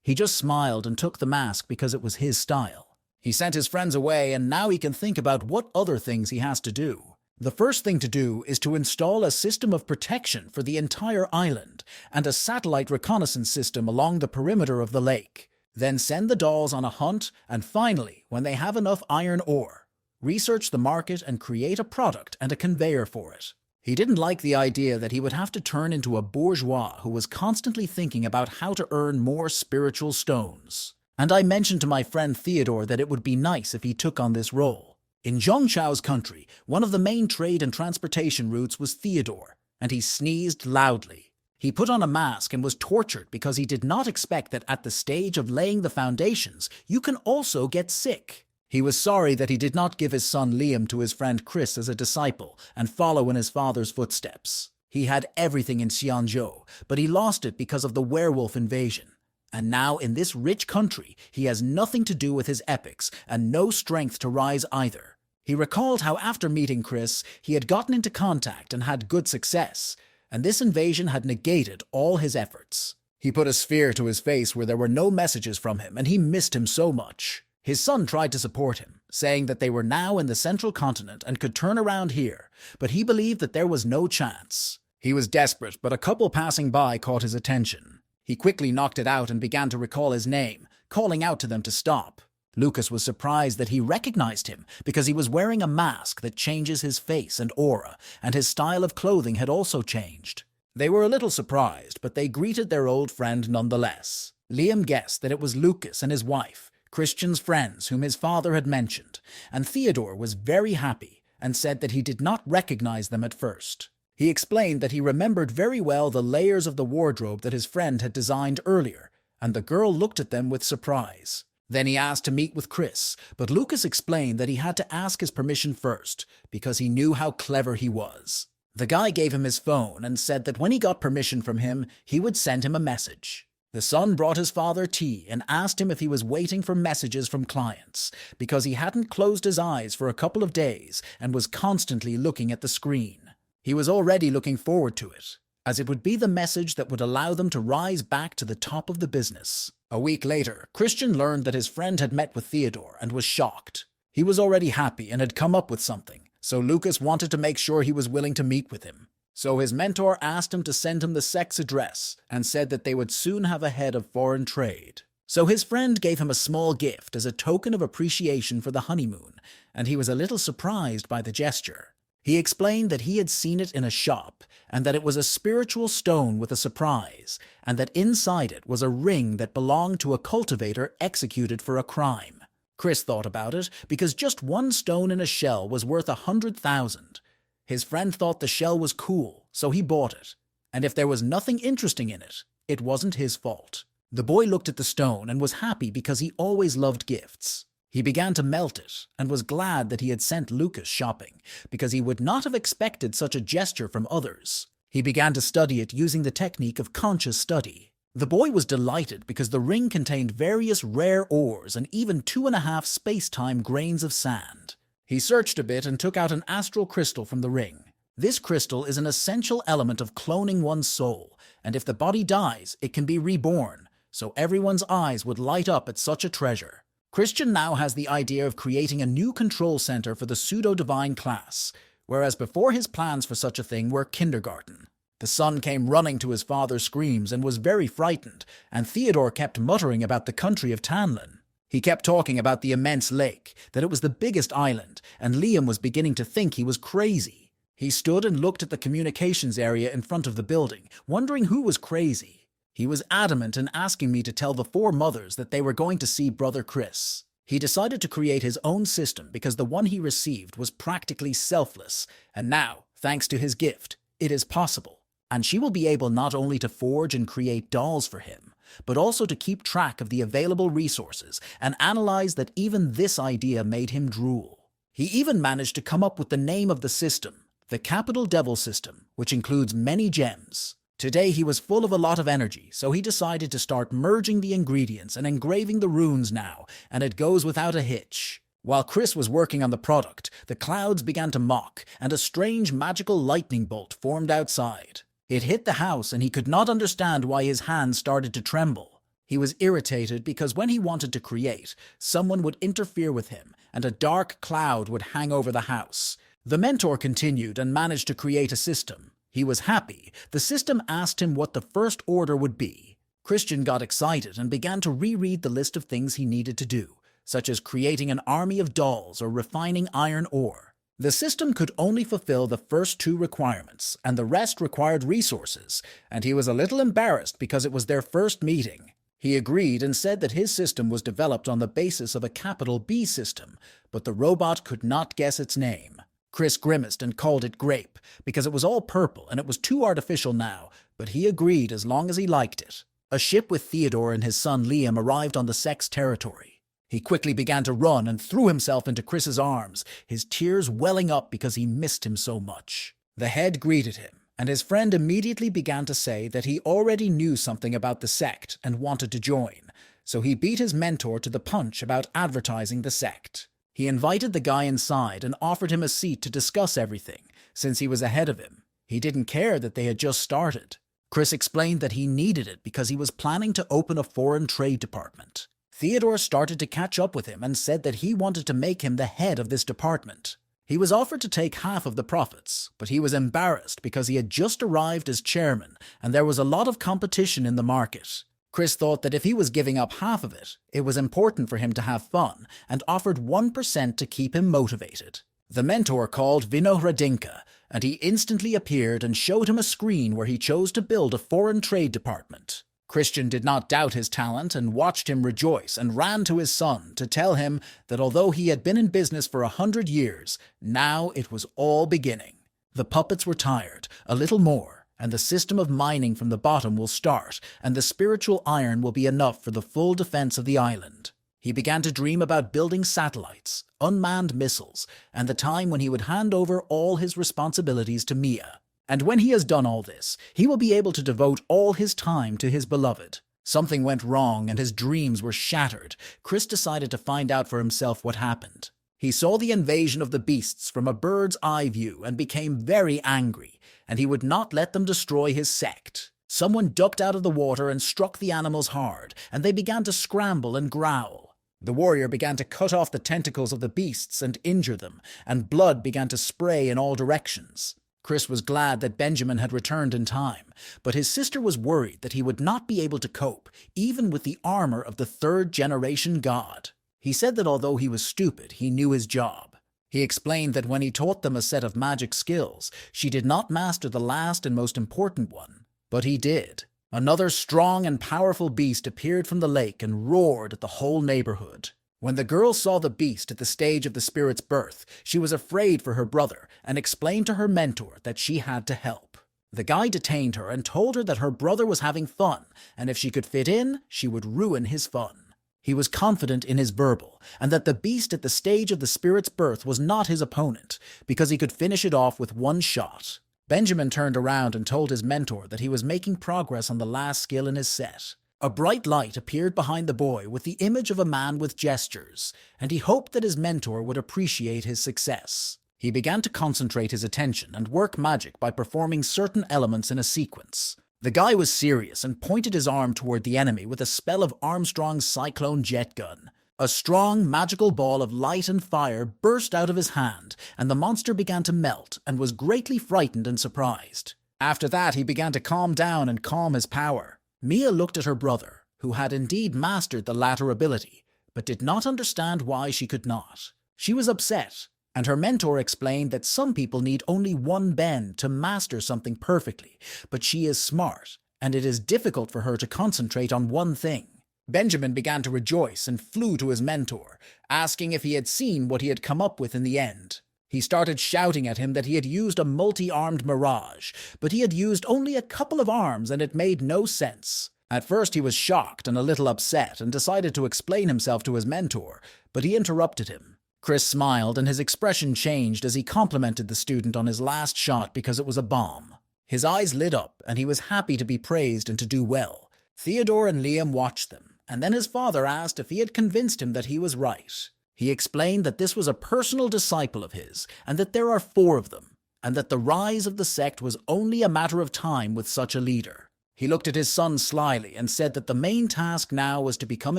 Speaker 1: He just smiled and took the mask because it was his style. He sent his friends away, and now he can think about what other things he has to do. The first thing to do is to install a system of protection for the entire island and a satellite reconnaissance system along the perimeter of the lake. Then send the dolls on a hunt, and finally, when they have enough iron ore, research the market and create a product and a conveyor for it. He didn't like the idea that he would have to turn into a bourgeois who was constantly thinking about how to earn more spiritual stones. And I mentioned to my friend Theodore that it would be nice if he took on this role. In Zhongchao's country, one of the main trade and transportation routes was Theodore, and he sneezed loudly. He put on a mask and was tortured because he did not expect that at the stage of laying the foundations, you can also get sick. He was sorry that he did not give his son Liam to his friend Chris as a disciple and follow in his father's footsteps. He had everything in Xianzhou, but he lost it because of the werewolf invasion. And now in this rich country, he has nothing to do with his epics and no strength to rise either. He recalled how after meeting Chris, he had gotten into contact and had good success, and this invasion had negated all his efforts. He put a sphere to his face where there were no messages from him, and he missed him so much. His son tried to support him, saying that they were now in the central continent and could turn around here, but he believed that there was no chance. He was desperate, but a couple passing by caught his attention. He quickly knocked it out and began to recall his name, calling out to them to stop. Lucas was surprised that he recognized him because he was wearing a mask that changes his face and aura, and his style of clothing had also changed. They were a little surprised, but they greeted their old friend nonetheless. Liam guessed that it was Lucas and his wife, Christian's friends whom his father had mentioned, and Theodore was very happy and said that he did not recognize them at first. He explained that he remembered very well the layers of the wardrobe that his friend had designed earlier, and the girl looked at them with surprise. Then he asked to meet with Chris, but Lucas explained that he had to ask his permission first because he knew how clever he was. The guy gave him his phone and said that when he got permission from him, he would send him a message. The son brought his father tea and asked him if he was waiting for messages from clients, because he hadn't closed his eyes for a couple of days and was constantly looking at the screen. He was already looking forward to it, as it would be the message that would allow them to rise back to the top of the business. A week later, Christian learned that his friend had met with Theodore and was shocked. He was already happy and had come up with something, so Lucas wanted to make sure he was willing to meet with him. So his mentor asked him to send him the Sect's address and said that they would soon have a head of foreign trade. So his friend gave him a small gift as a token of appreciation for the honeymoon, and he was a little surprised by the gesture. He explained that he had seen it in a shop, and that it was a spiritual stone with a surprise, and that inside it was a ring that belonged to a cultivator executed for a crime. Chris thought about it, because just one stone in a shell was worth 100,000. His friend thought the shell was cool, so he bought it. And if there was nothing interesting in it, it wasn't his fault. The boy looked at the stone and was happy because he always loved gifts. He began to melt it, and was glad that he had sent Lucas shopping, because he would not have expected such a gesture from others. He began to study it using the technique of conscious study. The boy was delighted because the ring contained various rare ores and even 2.5 space-time grains of sand. He searched a bit and took out an astral crystal from the ring. This crystal is an essential element of cloning one's soul, and if the body dies, it can be reborn, so everyone's eyes would light up at such a treasure. Christian now has the idea of creating a new control center for the pseudo-divine class, whereas before his plans for such a thing were kindergarten. The son came running to his father's screams and was very frightened, and Theodore kept muttering about the country of Tanlin. He kept talking about the immense lake, that it was the biggest island, and Liam was beginning to think he was crazy. He stood and looked at the communications area in front of the building, wondering who was crazy. He was adamant in asking me to tell the 4 mothers that they were going to see Brother Chris. He decided to create his own system because the one he received was practically selfless, and now, thanks to his gift, it is possible. And she will be able not only to forge and create dolls for him, but also to keep track of the available resources and analyze that even this idea made him drool. He even managed to come up with the name of the system, the Capital Devil system, which includes many gems. Today he was full of a lot of energy, so he decided to start merging the ingredients and engraving the runes now, and it goes without a hitch. While Chris was working on the product, the clouds began to mock, and a strange magical lightning bolt formed outside. It hit the house, and he could not understand why his hands started to tremble. He was irritated because when he wanted to create, someone would interfere with him, and a dark cloud would hang over the house. The mentor continued and managed to create a system. He was happy. The system asked him what the first order would be. Christian got excited and began to reread the list of things he needed to do, such as creating an army of dolls or refining iron ore. The system could only fulfill the first two requirements, and the rest required resources, and he was a little embarrassed because it was their first meeting. He agreed and said that his system was developed on the basis of a capital B system, but the robot could not guess its name. Chris grimaced and called it Grape, because it was all purple and it was too artificial now, but he agreed as long as he liked it. A ship with Theodore and his son Liam arrived on the Sect's territory. He quickly began to run and threw himself into Chris's arms, his tears welling up because he missed him so much. The head greeted him, and his friend immediately began to say that he already knew something about the Sect and wanted to join, so he beat his mentor to the punch about advertising the Sect. He invited the guy inside and offered him a seat to discuss everything, since he was ahead of him. He didn't care that they had just started. Chris explained that he needed it because he was planning to open a foreign trade department. Theodore started to catch up with him and said that he wanted to make him the head of this department. He was offered to take half of the profits, but he was embarrassed because he had just arrived as chairman and there was a lot of competition in the market. Chris thought that if he was giving up half of it, it was important for him to have fun and offered 1% to keep him motivated. The mentor called Vinohradinka, and he instantly appeared and showed him a screen where he chose to build a foreign trade department. Christian did not doubt his talent and watched him rejoice and ran to his son to tell him that although he had been in business for 100 years, now it was all beginning. The puppets were tired, a little more, and the system of mining from the bottom will start, and the spiritual iron will be enough for the full defense of the island. He began to dream about building satellites, unmanned missiles, and the time when he would hand over all his responsibilities to Mia. And when he has done all this, he will be able to devote all his time to his beloved. Something went wrong and his dreams were shattered. Chris decided to find out for himself what happened. He saw the invasion of the beasts from a bird's eye view and became very angry, and he would not let them destroy his sect. Someone ducked out of the water and struck the animals hard, and they began to scramble and growl. The warrior began to cut off the tentacles of the beasts and injure them, and blood began to spray in all directions. Chris was glad that Benjamin had returned in time, but his sister was worried that he would not be able to cope, even with the armor of the third-generation god. He said that although he was stupid, he knew his job. He explained that when he taught them a set of magic skills, she did not master the last and most important one, but he did. Another strong and powerful beast appeared from the lake and roared at the whole neighborhood. When the girl saw the beast at the stage of the spirit's birth, she was afraid for her brother and explained to her mentor that she had to help. The guy detained her and told her that her brother was having fun, and if she could fit in, she would ruin his fun. He was confident in his verbal, and that the beast at the stage of the spirit's birth was not his opponent, because he could finish it off with one shot. Benjamin turned around and told his mentor that he was making progress on the last skill in his set. A bright light appeared behind the boy with the image of a man with gestures, and he hoped that his mentor would appreciate his success. He began to concentrate his attention and work magic by performing certain elements in a sequence. The guy was serious and pointed his arm toward the enemy with a spell of Armstrong's cyclone jet gun. A strong, magical ball of light and fire burst out of his hand, and the monster began to melt and was greatly frightened and surprised. After that, he began to calm down and calm his power. Mia looked at her brother, who had indeed mastered the latter ability, but did not understand why she could not. She was upset, and her mentor explained that some people need only one bend to master something perfectly, but she is smart, and it is difficult for her to concentrate on one thing. Benjamin began to rejoice and flew to his mentor, asking if he had seen what he had come up with in the end. He started shouting at him that he had used a multi-armed mirage, but he had used only a couple of arms and it made no sense. At first he was shocked and a little upset and decided to explain himself to his mentor, but he interrupted him. Chris smiled and his expression changed as he complimented the student on his last shot because it was a bomb. His eyes lit up and he was happy to be praised and to do well. Theodore and Liam watched them, and then his father asked if he had convinced him that he was right. He explained that this was a personal disciple of his, and that there are 4 of them, and that the rise of the sect was only a matter of time with such a leader. He looked at his son slyly and said that the main task now was to become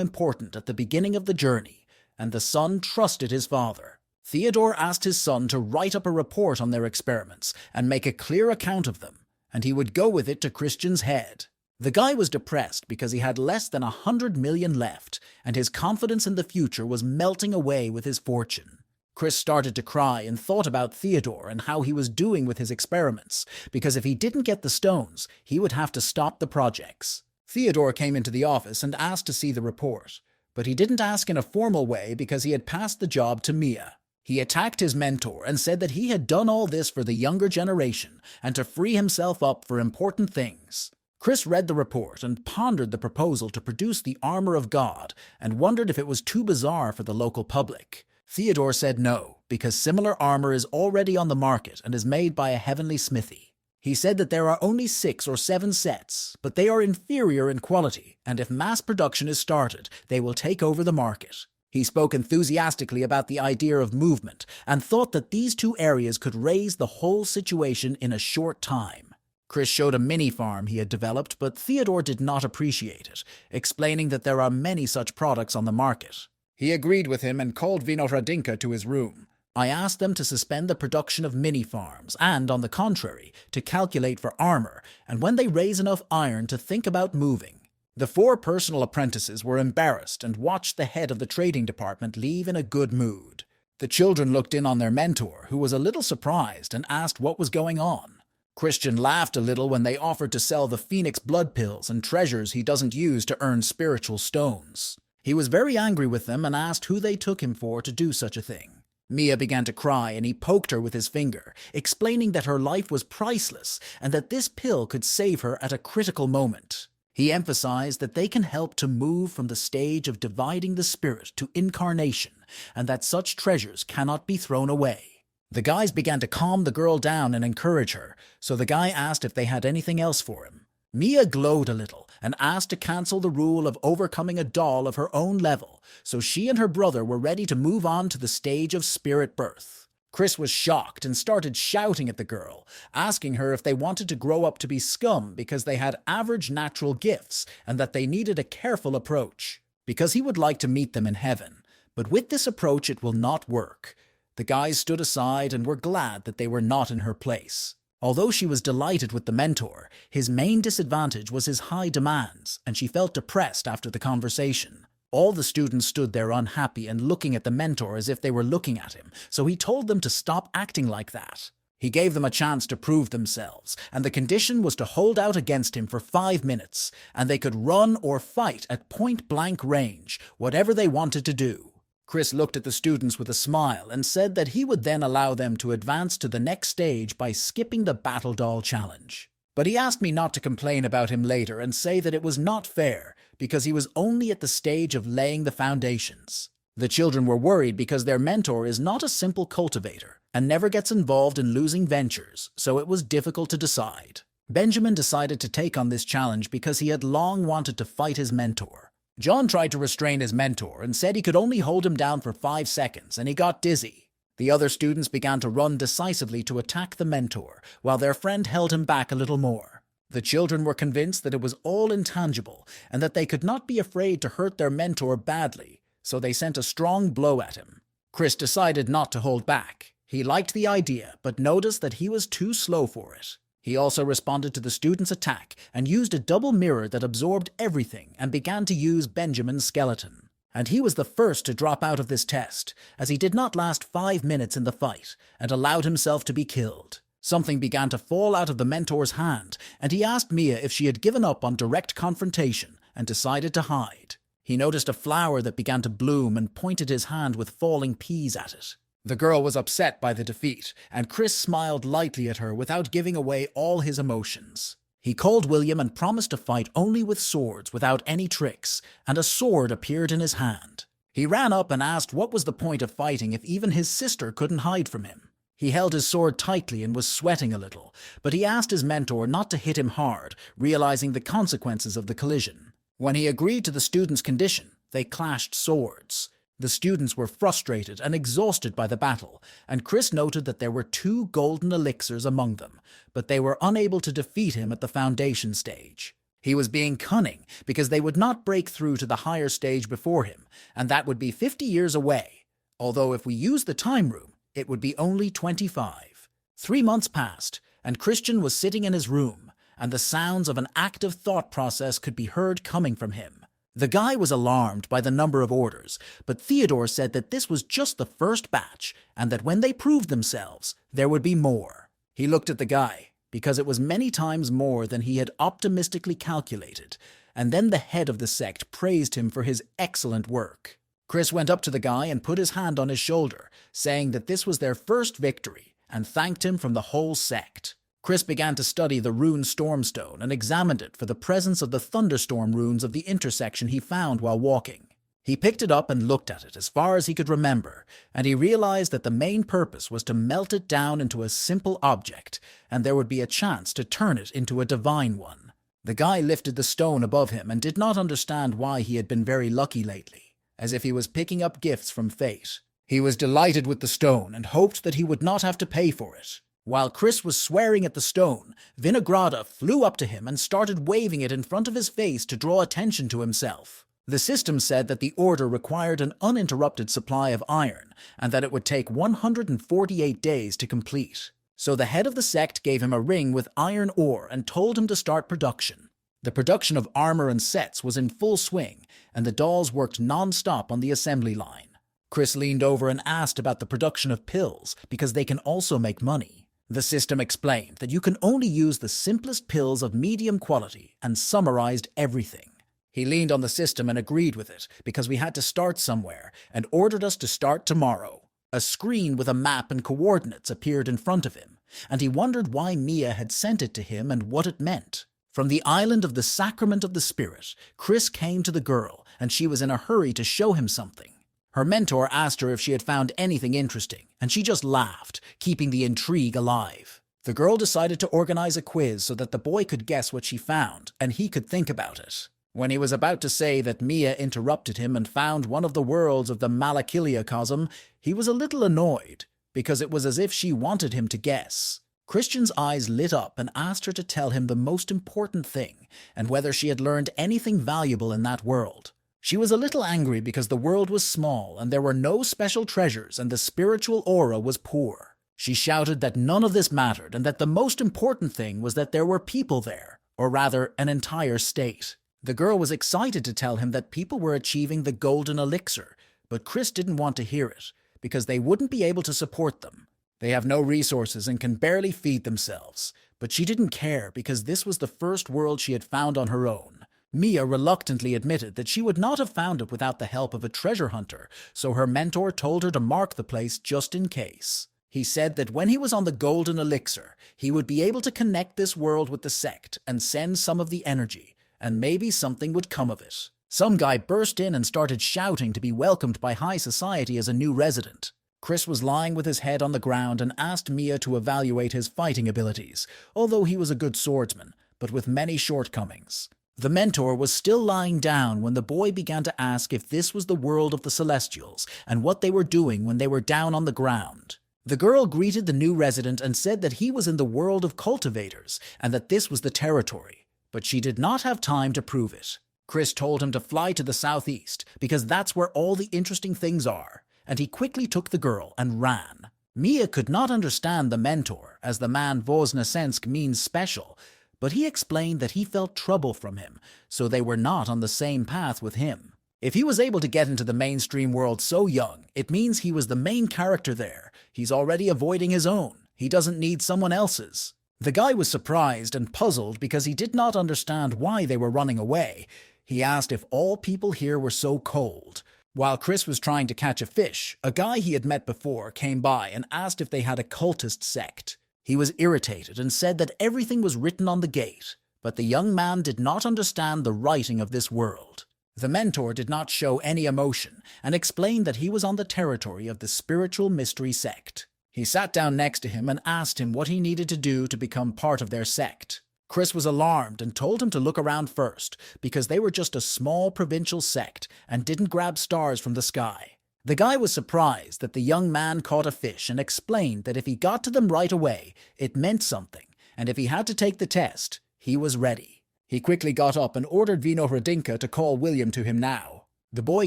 Speaker 1: important at the beginning of the journey, and the son trusted his father. Theodore asked his son to write up a report on their experiments and make a clear account of them, and he would go with it to Christian's head. The guy was depressed because he had less than 100 million left, and his confidence in the future was melting away with his fortune. Chris started to cry and thought about Theodore and how he was doing with his experiments, because if he didn't get the stones, he would have to stop the projects. Theodore came into the office and asked to see the report, but he didn't ask in a formal way because he had passed the job to Mia. He attacked his mentor and said that he had done all this for the younger generation and to free himself up for important things. Chris read the report and pondered the proposal to produce the armor of God and wondered if it was too bizarre for the local public. Theodore said no, because similar armor is already on the market and is made by a heavenly smithy. He said that there are only 6 or 7 sets, but they are inferior in quality, and if mass production is started, they will take over the market. He spoke enthusiastically about the idea of movement and thought that these 2 areas could raise the whole situation in a short time. Chris showed a mini-farm he had developed, but Theodore did not appreciate it, explaining that there are many such products on the market. He agreed with him and called Vinohradinka to his room. I asked them to suspend the production of mini-farms and, on the contrary, to calculate for armor, and when they raise enough iron to think about moving. The 4 personal apprentices were embarrassed and watched the head of the trading department leave in a good mood. The children looked in on their mentor, who was a little surprised and asked what was going on. Christian laughed a little when they offered to sell the Phoenix blood pills and treasures he doesn't use to earn spiritual stones. He was very angry with them and asked who they took him for to do such a thing. Mia began to cry and he poked her with his finger, explaining that her life was priceless and that this pill could save her at a critical moment. He emphasized that they can help to move from the stage of dividing the spirit to incarnation, and that such treasures cannot be thrown away. The guys began to calm the girl down and encourage her, so the guy asked if they had anything else for him. Mia glowed a little and asked to cancel the rule of overcoming a doll of her own level, so she and her brother were ready to move on to the stage of spirit birth. Chris was shocked and started shouting at the girl, asking her if they wanted to grow up to be scum because they had average natural gifts and that they needed a careful approach, because he would like to meet them in heaven. But with this approach it will not work. The guys stood aside and were glad that they were not in her place. Although she was delighted with the mentor, his main disadvantage was his high demands, and she felt depressed after the conversation. All the students stood there unhappy and looking at the mentor as if they were looking at him, so he told them to stop acting like that. He gave them a chance to prove themselves, and the condition was to hold out against him for 5 minutes, and they could run or fight at point-blank range, whatever they wanted to do. Chris looked at the students with a smile and said that he would then allow them to advance to the next stage by skipping the Battle Doll Challenge. But he asked me not to complain about him later and say that it was not fair because he was only at the stage of laying the foundations. The children were worried because their mentor is not a simple cultivator and never gets involved in losing ventures, so it was difficult to decide. Benjamin decided to take on this challenge because he had long wanted to fight his mentor. John tried to restrain his mentor and said he could only hold him down for 5 seconds, and he got dizzy. The other students began to run decisively to attack the mentor, while their friend held him back a little more. The children were convinced that it was all intangible, and that they could not be afraid to hurt their mentor badly, so they sent a strong blow at him. Chris decided not to hold back. He liked the idea, but noticed that he was too slow for it. He also responded to the students' attack and used a double mirror that absorbed everything and began to use Benjamin's skeleton. And he was the first to drop out of this test, as he did not last 5 minutes in the fight and allowed himself to be killed. Something began to fall out of the mentor's hand, and he asked Mia if she had given up on direct confrontation and decided to hide. He noticed a flower that began to bloom and pointed his hand with falling peas at it. The girl was upset by the defeat, and Chris smiled lightly at her without giving away all his emotions. He called William and promised to fight only with swords without any tricks, and a sword appeared in his hand. He ran up and asked what was the point of fighting if even his sister couldn't hide from him. He held his sword tightly and was sweating a little, but he asked his mentor not to hit him hard, realizing the consequences of the collision. When he agreed to the students' condition, they clashed swords. The students were frustrated and exhausted by the battle, and Chris noted that there were 2 golden elixirs among them, but they were unable to defeat him at the foundation stage. He was being cunning because they would not break through to the higher stage before him, and that would be 50 years away, although if we use the time room, it would be only 25. 3 months passed, and Christian was sitting in his room, and the sounds of an active thought process could be heard coming from him. The guy was alarmed by the number of orders, but Theodore said that this was just the first batch, and that when they proved themselves, there would be more. He looked at the guy, because it was many times more than he had optimistically calculated, and then the head of the sect praised him for his excellent work. Chris went up to the guy and put his hand on his shoulder, saying that this was their first victory, and thanked him from the whole sect. Chris began to study the rune Stormstone and examined it for the presence of the thunderstorm runes of the intersection he found while walking. He picked it up and looked at it as far as he could remember, and he realized that the main purpose was to melt it down into a simple object, and there would be a chance to turn it into a divine one. The guy lifted the stone above him and did not understand why he had been very lucky lately, as if he was picking up gifts from fate. He was delighted with the stone and hoped that he would not have to pay for it. While Chris was swearing at the stone, Vinograda flew up to him and started waving it in front of his face to draw attention to himself. The system said that the order required an uninterrupted supply of iron, and that it would take 148 days to complete. So the head of the sect gave him a ring with iron ore and told him to start production. The production of armor and sets was in full swing, and the dolls worked non-stop on the assembly line. Chris leaned over and asked about the production of pills, because they can also make money. The system explained that you can only use the simplest pills of medium quality and summarized everything. He leaned on the system and agreed with it, because we had to start somewhere, and ordered us to start tomorrow. A screen with a map and coordinates appeared in front of him, and he wondered why Mia had sent it to him and what it meant. From the island of the Sacrament of the Spirit, Chris came to the girl, and she was in a hurry to show him something. Her mentor asked her if she had found anything interesting, and she just laughed, keeping the intrigue alive. The girl decided to organize a quiz so that the boy could guess what she found, and he could think about it. When he was about to say that Mia interrupted him and found one of the worlds of the Malakiliacosm, he was a little annoyed, because it was as if she wanted him to guess. Christian's eyes lit up and asked her to tell him the most important thing, and whether she had learned anything valuable in that world. She was a little angry because the world was small and there were no special treasures and the spiritual aura was poor. She shouted that none of this mattered and that the most important thing was that there were people there, or rather, an entire state. The girl was excited to tell him that people were achieving the golden elixir, but Chris didn't want to hear it, because they wouldn't be able to support them. They have no resources and can barely feed themselves, but she didn't care because this was the first world she had found on her own. Mia reluctantly admitted that she would not have found it without the help of a treasure hunter, so her mentor told her to mark the place just in case. He said that when he was on the golden elixir, he would be able to connect this world with the sect and send some of the energy, and maybe something would come of it. Some guy burst in and started shouting to be welcomed by high society as a new resident. Chris was lying with his head on the ground and asked Mia to evaluate his fighting abilities, although he was a good swordsman, but with many shortcomings. The mentor was still lying down when the boy began to ask if this was the world of the Celestials and what they were doing when they were down on the ground. The girl greeted the new resident and said that he was in the world of cultivators and that this was the territory, but she did not have time to prove it. Chris told him to fly to the southeast because that's where all the interesting things are, and he quickly took the girl and ran. Mia could not understand the mentor, as the man Voznesensk means special, but he explained that he felt trouble from him, so they were not on the same path with him. If he was able to get into the mainstream world so young, it means he was the main character there. He's already avoiding his own. He doesn't need someone else's. The guy was surprised and puzzled because he did not understand why they were running away. He asked if all people here were so cold. While Chris was trying to catch a fish, a guy he had met before came by and asked if they had a cultist sect. He was irritated and said that everything was written on the gate, but the young man did not understand the writing of this world. The mentor did not show any emotion and explained that he was on the territory of the spiritual mystery sect. He sat down next to him and asked him what he needed to do to become part of their sect. Chris was alarmed and told him to look around first because they were just a small provincial sect and didn't grab stars from the sky. The guy was surprised that the young man caught a fish and explained that if he got to them right away, it meant something, and if he had to take the test, he was ready. He quickly got up and ordered Vino Radinka to call William to him now. The boy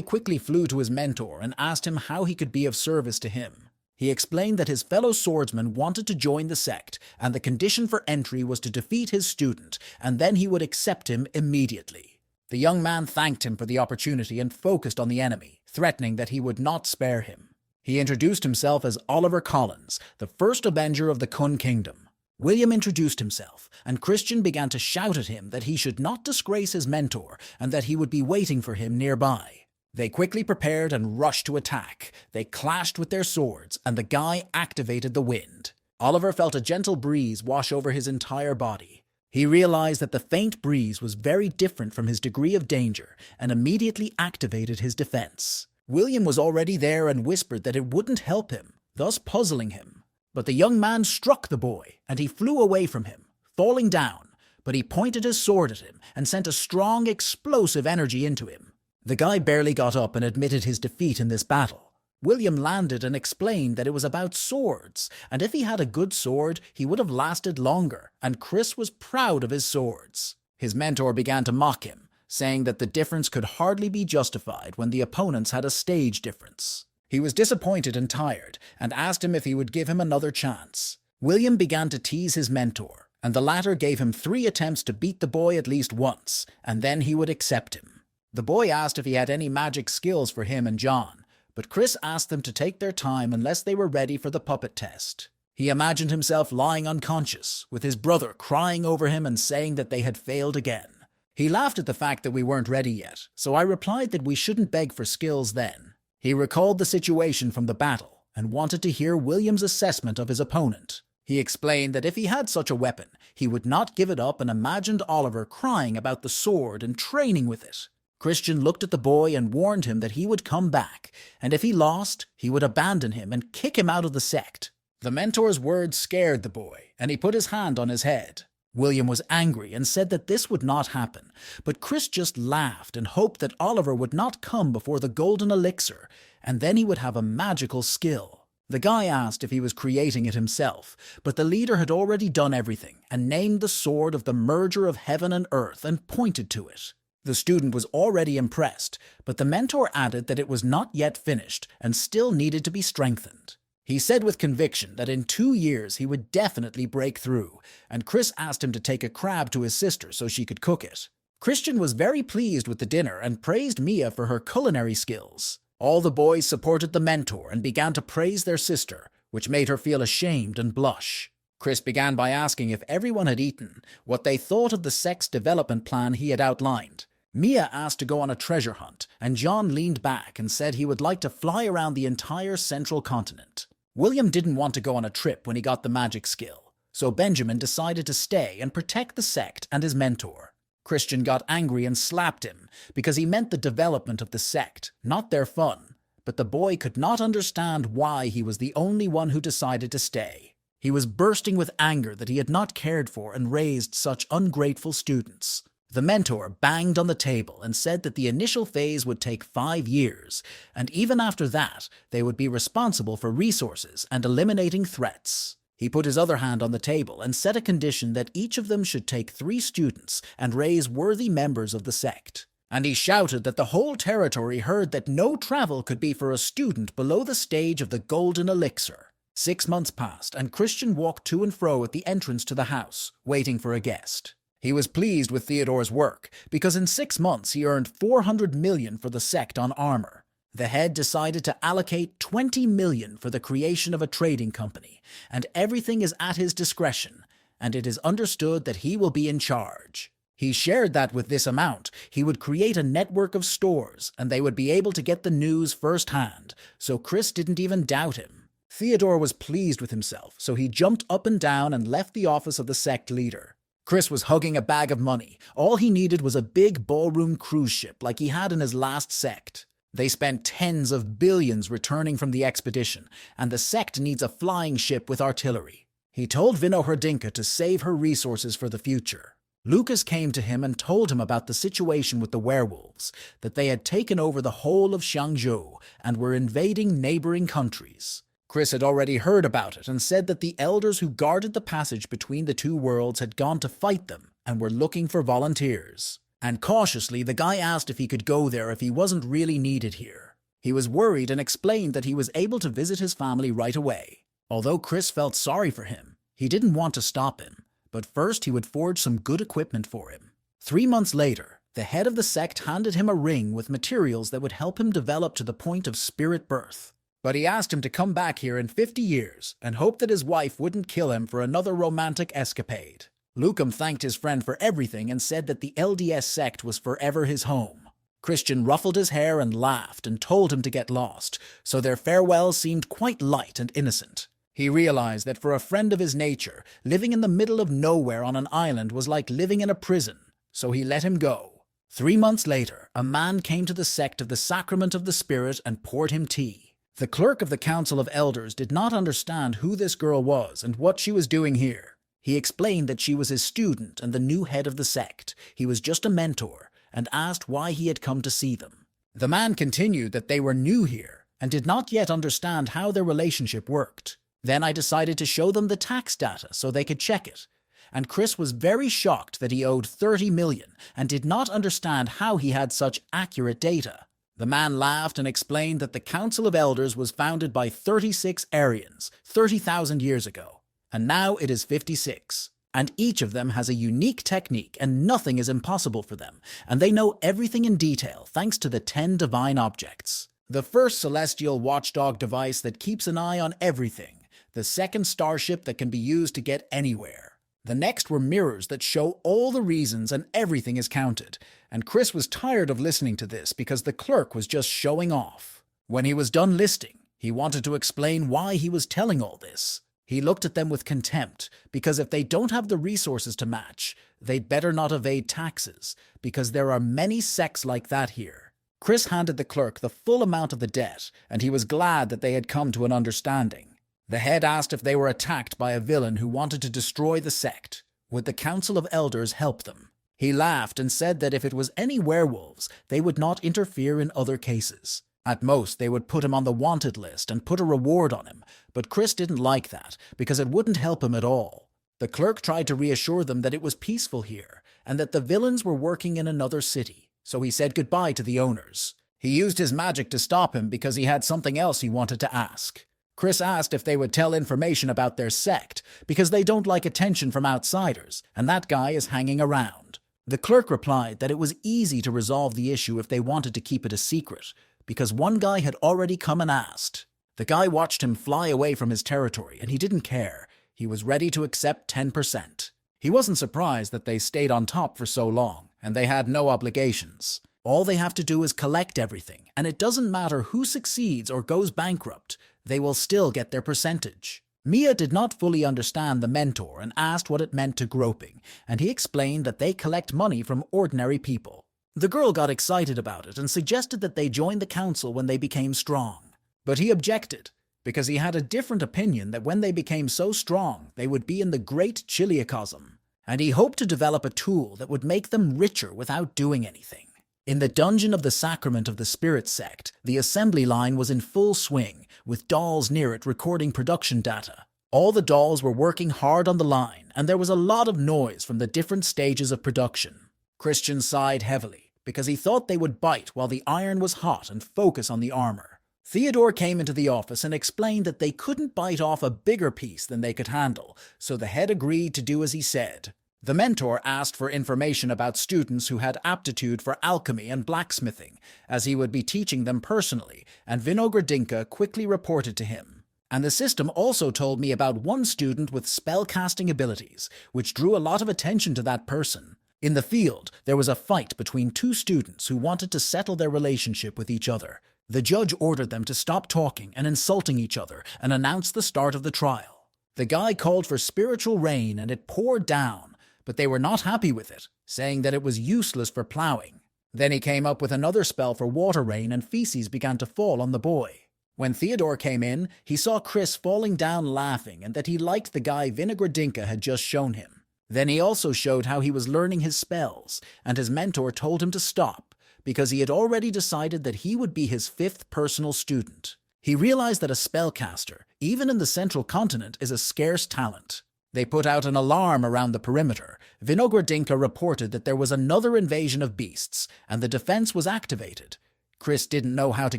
Speaker 1: quickly flew to his mentor and asked him how he could be of service to him. He explained that his fellow swordsman wanted to join the sect, and the condition for entry was to defeat his student, and then he would accept him immediately. The young man thanked him for the opportunity and focused on the enemy, threatening that he would not spare him. He introduced himself as Oliver Collins, the first Avenger of the Kun Kingdom. William introduced himself, and Christian began to shout at him that he should not disgrace his mentor and that he would be waiting for him nearby. They quickly prepared and rushed to attack. They clashed with their swords, and the guy activated the wind. Oliver felt a gentle breeze wash over his entire body. He realized that the faint breeze was very different from his degree of danger and immediately activated his defense. William was already there and whispered that it wouldn't help him, thus puzzling him. But the young man struck the boy, and he flew away from him, falling down, but he pointed his sword at him and sent a strong, explosive energy into him. The guy barely got up and admitted his defeat in this battle. William landed and explained that it was about swords, and if he had a good sword, he would have lasted longer, and Chris was proud of his swords. His mentor began to mock him, saying that the difference could hardly be justified when the opponents had a stage difference. He was disappointed and tired, and asked him if he would give him another chance. William began to tease his mentor, and the latter gave him 3 attempts to beat the boy at least once, and then he would accept him. The boy asked if he had any magic skills for him and John, but Chris asked them to take their time unless they were ready for the puppet test. He imagined himself lying unconscious, with his brother crying over him and saying that they had failed again. He laughed at the fact that we weren't ready yet, so I replied that we shouldn't beg for skills then. He recalled the situation from the battle and wanted to hear William's assessment of his opponent. He explained that if he had such a weapon, he would not give it up and imagined Oliver crying about the sword and training with it. Christian looked at the boy and warned him that he would come back, and if he lost, he would abandon him and kick him out of the sect. The mentor's words scared the boy, and he put his hand on his head. William was angry and said that this would not happen, but Chris just laughed and hoped that Oliver would not come before the golden elixir, and then he would have a magical skill. The guy asked if he was creating it himself, but the leader had already done everything and named the sword of the merger of heaven and earth and pointed to it. The student was already impressed, but the mentor added that it was not yet finished and still needed to be strengthened. He said with conviction that in 2 years he would definitely break through, and Chris asked him to take a crab to his sister so she could cook it. Christian was very pleased with the dinner and praised Mia for her culinary skills. All the boys supported the mentor and began to praise their sister, which made her feel ashamed and blush. Chris began by asking if everyone had eaten, what they thought of the sect's development plan he had outlined. Mia asked to go on a treasure hunt, and John leaned back and said he would like to fly around the entire central continent. William didn't want to go on a trip when he got the magic skill, so Benjamin decided to stay and protect the sect and his mentor. Christian got angry and slapped him because he meant the development of the sect, not their fun, but the boy could not understand why he was the only one who decided to stay. He was bursting with anger that he had not cared for and raised such ungrateful students. The mentor banged on the table and said that the initial phase would take 5 years, and even after that, they would be responsible for resources and eliminating threats. He put his other hand on the table and set a condition that each of them should take 3 students and raise worthy members of the sect. And he shouted that the whole territory heard that no travel could be for a student below the stage of the golden elixir. 6 months passed, and Christian walked to and fro at the entrance to the house, waiting for a guest. He was pleased with Theodore's work, because in 6 months he earned 400 million for the sect on armor. The head decided to allocate 20 million for the creation of a trading company, and everything is at his discretion, and it is understood that he will be in charge. He shared that with this amount, he would create a network of stores, and they would be able to get the news firsthand, so Chris didn't even doubt him. Theodore was pleased with himself, so he jumped up and down and left the office of the sect leader. Chris was hugging a bag of money. All he needed was a big ballroom cruise ship like he had in his last sect. They spent tens of billions returning from the expedition, and the sect needs a flying ship with artillery. He told Hrdinka to save her resources for the future. Lucas came to him and told him about the situation with the werewolves, that they had taken over the whole of Xiangzhou and were invading neighboring countries. Chris had already heard about it and said that the elders who guarded the passage between the two worlds had gone to fight them and were looking for volunteers. And cautiously, the guy asked if he could go there if he wasn't really needed here. He was worried and explained that he was able to visit his family right away. Although Chris felt sorry for him, he didn't want to stop him, but first he would forge some good equipment for him. 3 months later, the head of the sect handed him a ring with materials that would help him develop to the point of spirit birth. But he asked him to come back here in 50 years and hoped that his wife wouldn't kill him for another romantic escapade. Lucum thanked his friend for everything and said that the LDS sect was forever his home. Christian ruffled his hair and laughed and told him to get lost, so their farewell seemed quite light and innocent. He realized that for a friend of his nature, living in the middle of nowhere on an island was like living in a prison, so he let him go. 3 months later, a man came to the sect of the Sacrament of the Spirit and poured him tea. The clerk of the Council of Elders did not understand who this girl was and what she was doing here. He explained that she was his student and the new head of the sect. He was just a mentor, and asked why he had come to see them. The man continued that they were new here and did not yet understand how their relationship worked. Then I decided to show them the tax data so they could check it. And Chris was very shocked that he owed 30 million and did not understand how he had such accurate data. The man laughed and explained that the Council of Elders was founded by 36 Aryans 30,000 years ago, and now it is 56. And each of them has a unique technique and nothing is impossible for them, and they know everything in detail thanks to the 10 divine objects. The first celestial watchdog device that keeps an eye on everything, the second starship that can be used to get anywhere. The next were mirrors that show all the reasons and everything is counted, and Chris was tired of listening to this because the clerk was just showing off. When he was done listing, he wanted to explain why he was telling all this. He looked at them with contempt, because if they don't have the resources to match, they'd better not evade taxes, because there are many sects like that here. Chris handed the clerk the full amount of the debt, and he was glad that they had come to an understanding. The head asked if they were attacked by a villain who wanted to destroy the sect. Would the Council of Elders help them? He laughed and said that if it was any werewolves, they would not interfere in other cases. At most, they would put him on the wanted list and put a reward on him, but Chris didn't like that because it wouldn't help him at all. The clerk tried to reassure them that it was peaceful here and that the villains were working in another city, so he said goodbye to the owners. He used his magic to stop him because he had something else he wanted to ask. Chris asked if they would tell information about their sect because they don't like attention from outsiders, and that guy is hanging around. The clerk replied that it was easy to resolve the issue if they wanted to keep it a secret, because one guy had already come and asked. The guy watched him fly away from his territory, and he didn't care. He was ready to accept 10%. He wasn't surprised that they stayed on top for so long, and they had no obligations. All they have to do is collect everything, and it doesn't matter who succeeds or goes bankrupt, they will still get their percentage. Mia did not fully understand the mentor and asked what it meant to groping, and he explained that they collect money from ordinary people. The girl got excited about it and suggested that they join the council when they became strong. But he objected, because he had a different opinion that when they became so strong, they would be in the Great Chiliacosm, and he hoped to develop a tool that would make them richer without doing anything. In the dungeon of the Sacrament of the Spirit sect, the assembly line was in full swing, with dolls near it recording production data. All the dolls were working hard on the line, and there was a lot of noise from the different stages of production. Christian sighed heavily, because he thought they would bite while the iron was hot and focus on the armor. Theodore came into the office and explained that they couldn't bite off a bigger piece than they could handle, so the head agreed to do as he said. The mentor asked for information about students who had aptitude for alchemy and blacksmithing, as he would be teaching them personally, and Vinogradinka quickly reported to him. And the system also told me about one student with spellcasting abilities, which drew a lot of attention to that person. In the field, there was a fight between two students who wanted to settle their relationship with each other. The judge ordered them to stop talking and insulting each other and announced the start of the trial. The guy called for spiritual rain and it poured down, but they were not happy with it, saying that it was useless for plowing. Then he came up with another spell for water rain and feces began to fall on the boy. When Theodore came in, he saw Chris falling down laughing and that he liked the guy Vinogradinka had just shown him. Then he also showed how he was learning his spells, and his mentor told him to stop, because he had already decided that he would be his 5th personal student. He realized that a spellcaster, even in the central continent, is a scarce talent. They put out an alarm around the perimeter. Vinogradinka reported that there was another invasion of beasts, and the defense was activated. Chris didn't know how to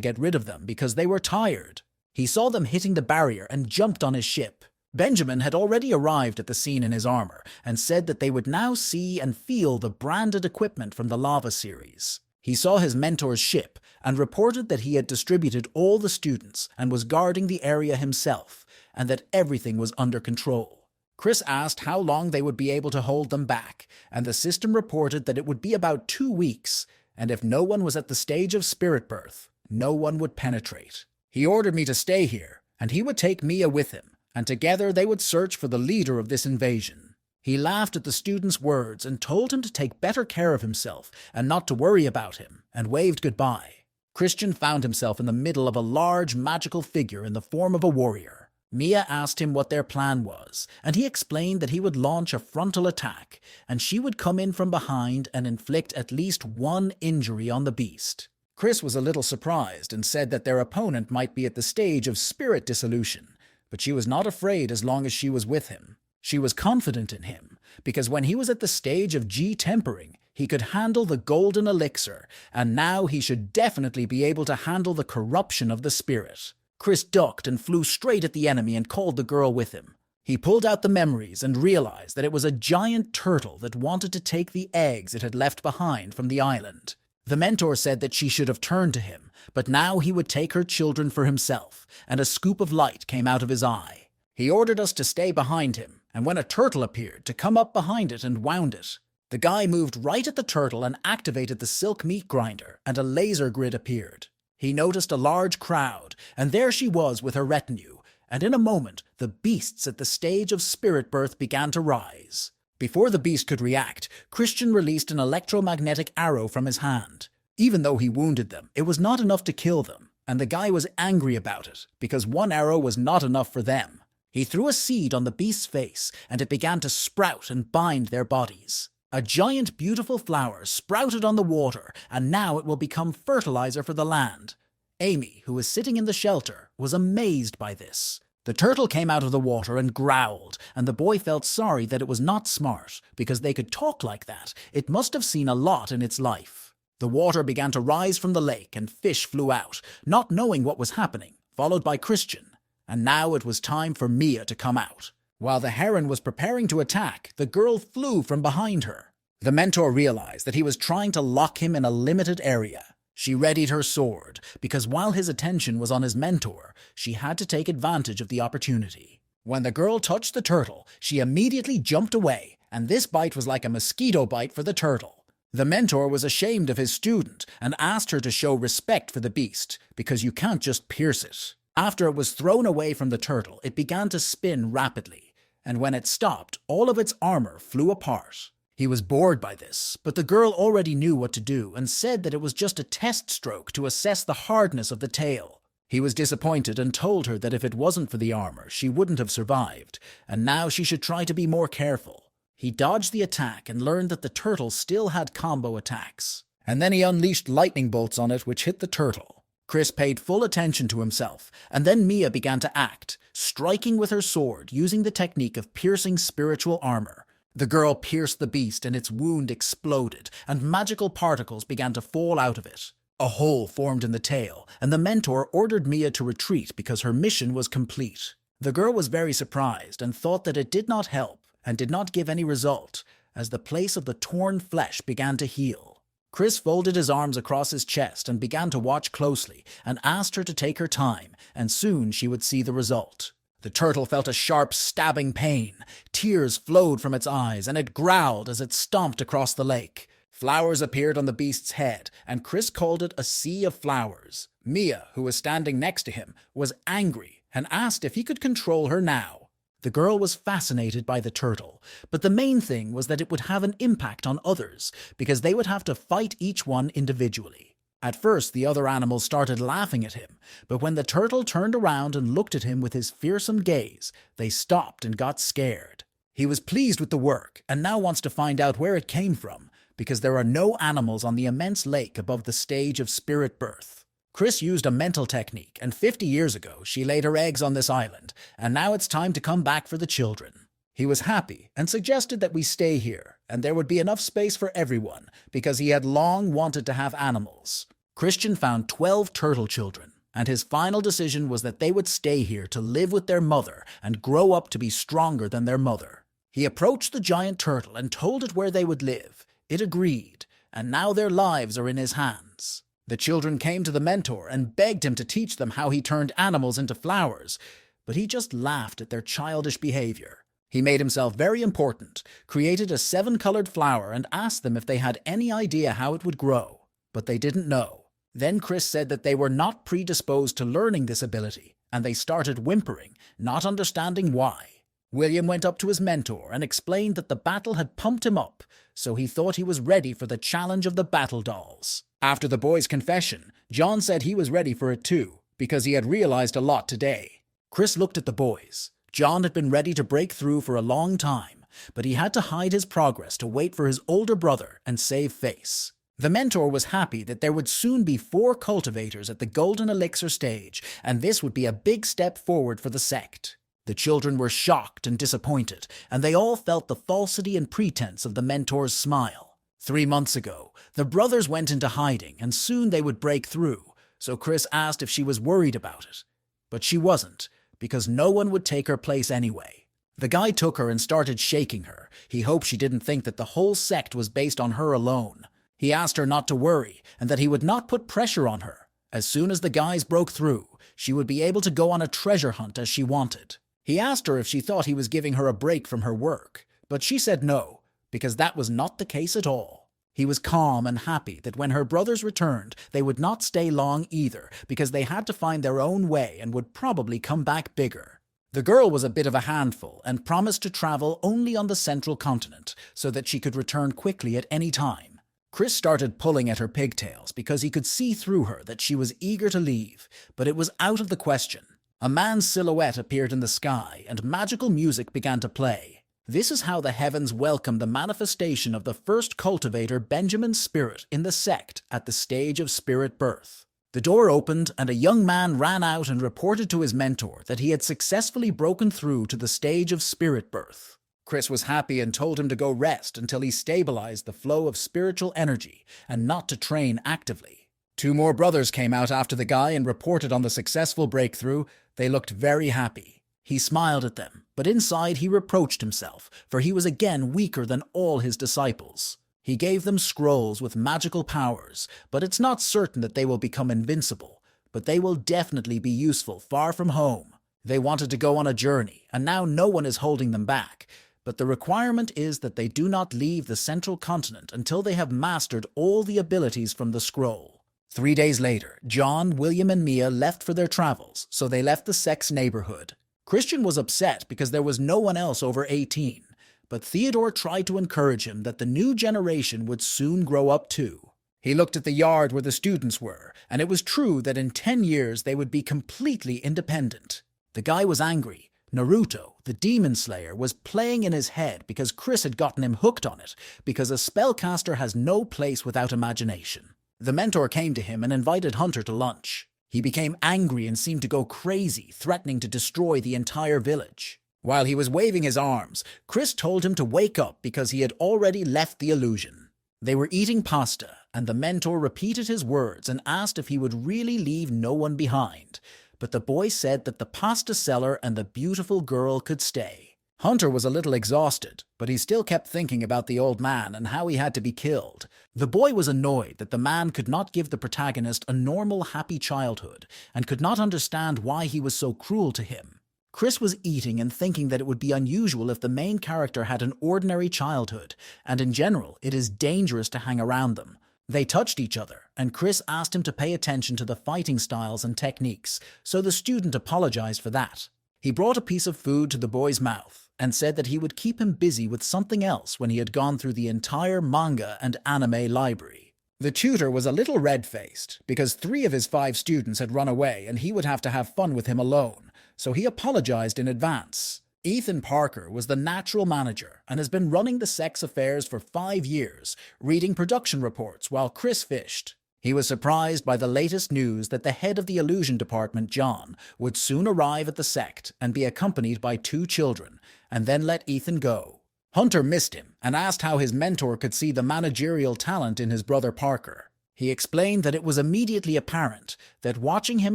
Speaker 1: get rid of them because they were tired. He saw them hitting the barrier and jumped on his ship. Benjamin had already arrived at the scene in his armor and said that they would now see and feel the branded equipment from the Lava series. He saw his mentor's ship and reported that he had distributed all the students and was guarding the area himself, and that everything was under control. Chris asked how long they would be able to hold them back, and the system reported that it would be about 2 weeks, and if no one was at the stage of spirit birth, no one would penetrate. He ordered me to stay here, and he would take Mia with him, and together they would search for the leader of this invasion. He laughed at the student's words and told him to take better care of himself and not to worry about him, and waved goodbye. Christian found himself in the middle of a large magical figure in the form of a warrior. Mia asked him what their plan was, and he explained that he would launch a frontal attack, and she would come in from behind and inflict at least 1 injury on the beast. Chris was a little surprised and said that their opponent might be at the stage of spirit dissolution, but she was not afraid as long as she was with him. She was confident in him, because when he was at the stage of G-tempering, he could handle the golden elixir, and now he should definitely be able to handle the corruption of the spirit. Chris ducked and flew straight at the enemy and called the girl with him. He pulled out the memories and realized that it was a giant turtle that wanted to take the eggs it had left behind from the island. The mentor said that she should have turned to him, but now he would take her children for himself, and a scoop of light came out of his eye. He ordered us to stay behind him, and when a turtle appeared, to come up behind it and wound it. The guy moved right at the turtle and activated the silk meat grinder, and a laser grid appeared. He noticed a large crowd, and there she was with her retinue, and in a moment the beasts at the stage of spirit birth began to rise. Before the beast could react, Christian released an electromagnetic arrow from his hand. Even though he wounded them, it was not enough to kill them, and the guy was angry about it, because 1 arrow was not enough for them. He threw a seed on the beast's face, and it began to sprout and bind their bodies. A giant beautiful flower sprouted on the water, and now it will become fertilizer for the land. Amy, who was sitting in the shelter, was amazed by this. The turtle came out of the water and growled, and the boy felt sorry that it was not smart, because they could talk like that. It must have seen a lot in its life. The water began to rise from the lake, and fish flew out, not knowing what was happening, followed by Christian. And now it was time for Mia to come out. While the heron was preparing to attack, the girl flew from behind her. The mentor realized that he was trying to lock him in a limited area. She readied her sword, because while his attention was on his mentor, she had to take advantage of the opportunity. When the girl touched the turtle, she immediately jumped away, and this bite was like a mosquito bite for the turtle. The mentor was ashamed of his student and asked her to show respect for the beast, because you can't just pierce it. After it was thrown away from the turtle, it began to spin rapidly, and when it stopped, all of its armor flew apart. He was bored by this, but the girl already knew what to do and said that it was just a test stroke to assess the hardness of the tail. He was disappointed and told her that if it wasn't for the armor, she wouldn't have survived, and now she should try to be more careful. He dodged the attack and learned that the turtle still had combo attacks. And then he unleashed lightning bolts on it, which hit the turtle. Chris paid full attention to himself, and then Mia began to act, striking with her sword using the technique of piercing spiritual armor. The girl pierced the beast and its wound exploded, and magical particles began to fall out of it. A hole formed in the tail, and the mentor ordered Mia to retreat because her mission was complete. The girl was very surprised and thought that it did not help and did not give any result, as the place of the torn flesh began to heal. Chris folded his arms across his chest and began to watch closely and asked her to take her time, and soon she would see the result. The turtle felt a sharp, stabbing pain. Tears flowed from its eyes, and it growled as it stomped across the lake. Flowers appeared on the beast's head, and Chris called it a sea of flowers. Mia, who was standing next to him, was angry and asked if he could control her now. The girl was fascinated by the turtle, but the main thing was that it would have an impact on others, because they would have to fight each one individually. At first, the other animals started laughing at him, but when the turtle turned around and looked at him with his fearsome gaze, they stopped and got scared. He was pleased with the work, and now wants to find out where it came from, because there are no animals on the immense lake above the stage of spirit birth. Chris used a mental technique, and 50 years ago she laid her eggs on this island, and now it's time to come back for the children. He was happy and suggested that we stay here, and there would be enough space for everyone, because he had long wanted to have animals. Christian found 12 turtle children, and his final decision was that they would stay here to live with their mother and grow up to be stronger than their mother. He approached the giant turtle and told it where they would live. It agreed, and now their lives are in his hands. The children came to the mentor and begged him to teach them how he turned animals into flowers, but he just laughed at their childish behavior. He made himself very important, created a 7-colored flower, and asked them if they had any idea how it would grow, but they didn't know. Then Chris said that they were not predisposed to learning this ability, and they started whimpering, not understanding why. William went up to his mentor and explained that the battle had pumped him up, so he thought he was ready for the challenge of the battle dolls. After the boy's confession, John said he was ready for it too, because he had realized a lot today. Chris looked at the boys. John had been ready to break through for a long time, but he had to hide his progress to wait for his older brother and save face. The mentor was happy that there would soon be 4 cultivators at the Golden Elixir stage, and this would be a big step forward for the sect. The children were shocked and disappointed, and they all felt the falsity and pretense of the mentor's smile. 3 months ago, the brothers went into hiding, and soon they would break through, so Chris asked if she was worried about it. But she wasn't, because no one would take her place anyway. The guy took her and started shaking her. He hoped she didn't think that the whole sect was based on her alone. He asked her not to worry, and that he would not put pressure on her. As soon as the guys broke through, she would be able to go on a treasure hunt as she wanted. He asked her if she thought he was giving her a break from her work, but she said no, because that was not the case at all. He was calm and happy that when her brothers returned, they would not stay long either, because they had to find their own way and would probably come back bigger. The girl was a bit of a handful and promised to travel only on the central continent, so that she could return quickly at any time. Chris started pulling at her pigtails because he could see through her that she was eager to leave, but it was out of the question. A man's silhouette appeared in the sky, and magical music began to play. This is how the heavens welcomed the manifestation of the first cultivator, Benjamin's spirit, in the sect at the stage of spirit birth. The door opened, and a young man ran out and reported to his mentor that he had successfully broken through to the stage of spirit birth. Chris was happy and told him to go rest until he stabilized the flow of spiritual energy and not to train actively. 2 more brothers came out after the guy and reported on the successful breakthrough. They looked very happy. He smiled at them, but inside he reproached himself, for he was again weaker than all his disciples. He gave them scrolls with magical powers, but it's not certain that they will become invincible, but they will definitely be useful far from home. They wanted to go on a journey, and now no one is holding them back. But the requirement is that they do not leave the central continent until they have mastered all the abilities from the scroll. 3 days later, John, William, and Mia left for their travels, so they left the sect's neighborhood. Christian was upset because there was no one else over 18, but Theodore tried to encourage him that the new generation would soon grow up too. He looked at the yard where the students were, and it was true that in 10 years they would be completely independent. The guy was angry. Naruto, the demon slayer, was playing in his head because Chris had gotten him hooked on it, because a spellcaster has no place without imagination. The mentor came to him and invited Hunter to lunch. He became angry and seemed to go crazy, threatening to destroy the entire village. While he was waving his arms, Chris told him to wake up because he had already left the illusion. They were eating pasta, and the mentor repeated his words and asked if he would really leave no one behind. But the boy said that the pasta seller and the beautiful girl could stay. Hunter was a little exhausted, but he still kept thinking about the old man and how he had to be killed. The boy was annoyed that the man could not give the protagonist a normal, happy childhood, and could not understand why he was so cruel to him. Chris was eating and thinking that it would be unusual if the main character had an ordinary childhood, and in general, it is dangerous to hang around them. They touched each other, and Chris asked him to pay attention to the fighting styles and techniques, so the student apologized for that. He brought a piece of food to the boy's mouth and said that he would keep him busy with something else when he had gone through the entire manga and anime library. The tutor was a little red-faced because 3 of his 5 students had run away and he would have to have fun with him alone, so he apologized in advance. Ethan Parker was the natural manager and has been running the Sect's affairs for 5 years, reading production reports while Chris fished. He was surprised by the latest news that the head of the illusion department, John, would soon arrive at the Sect and be accompanied by 2 children, and then let Ethan go. Hunter missed him and asked how his mentor could see the managerial talent in his brother Parker. He explained that it was immediately apparent that watching him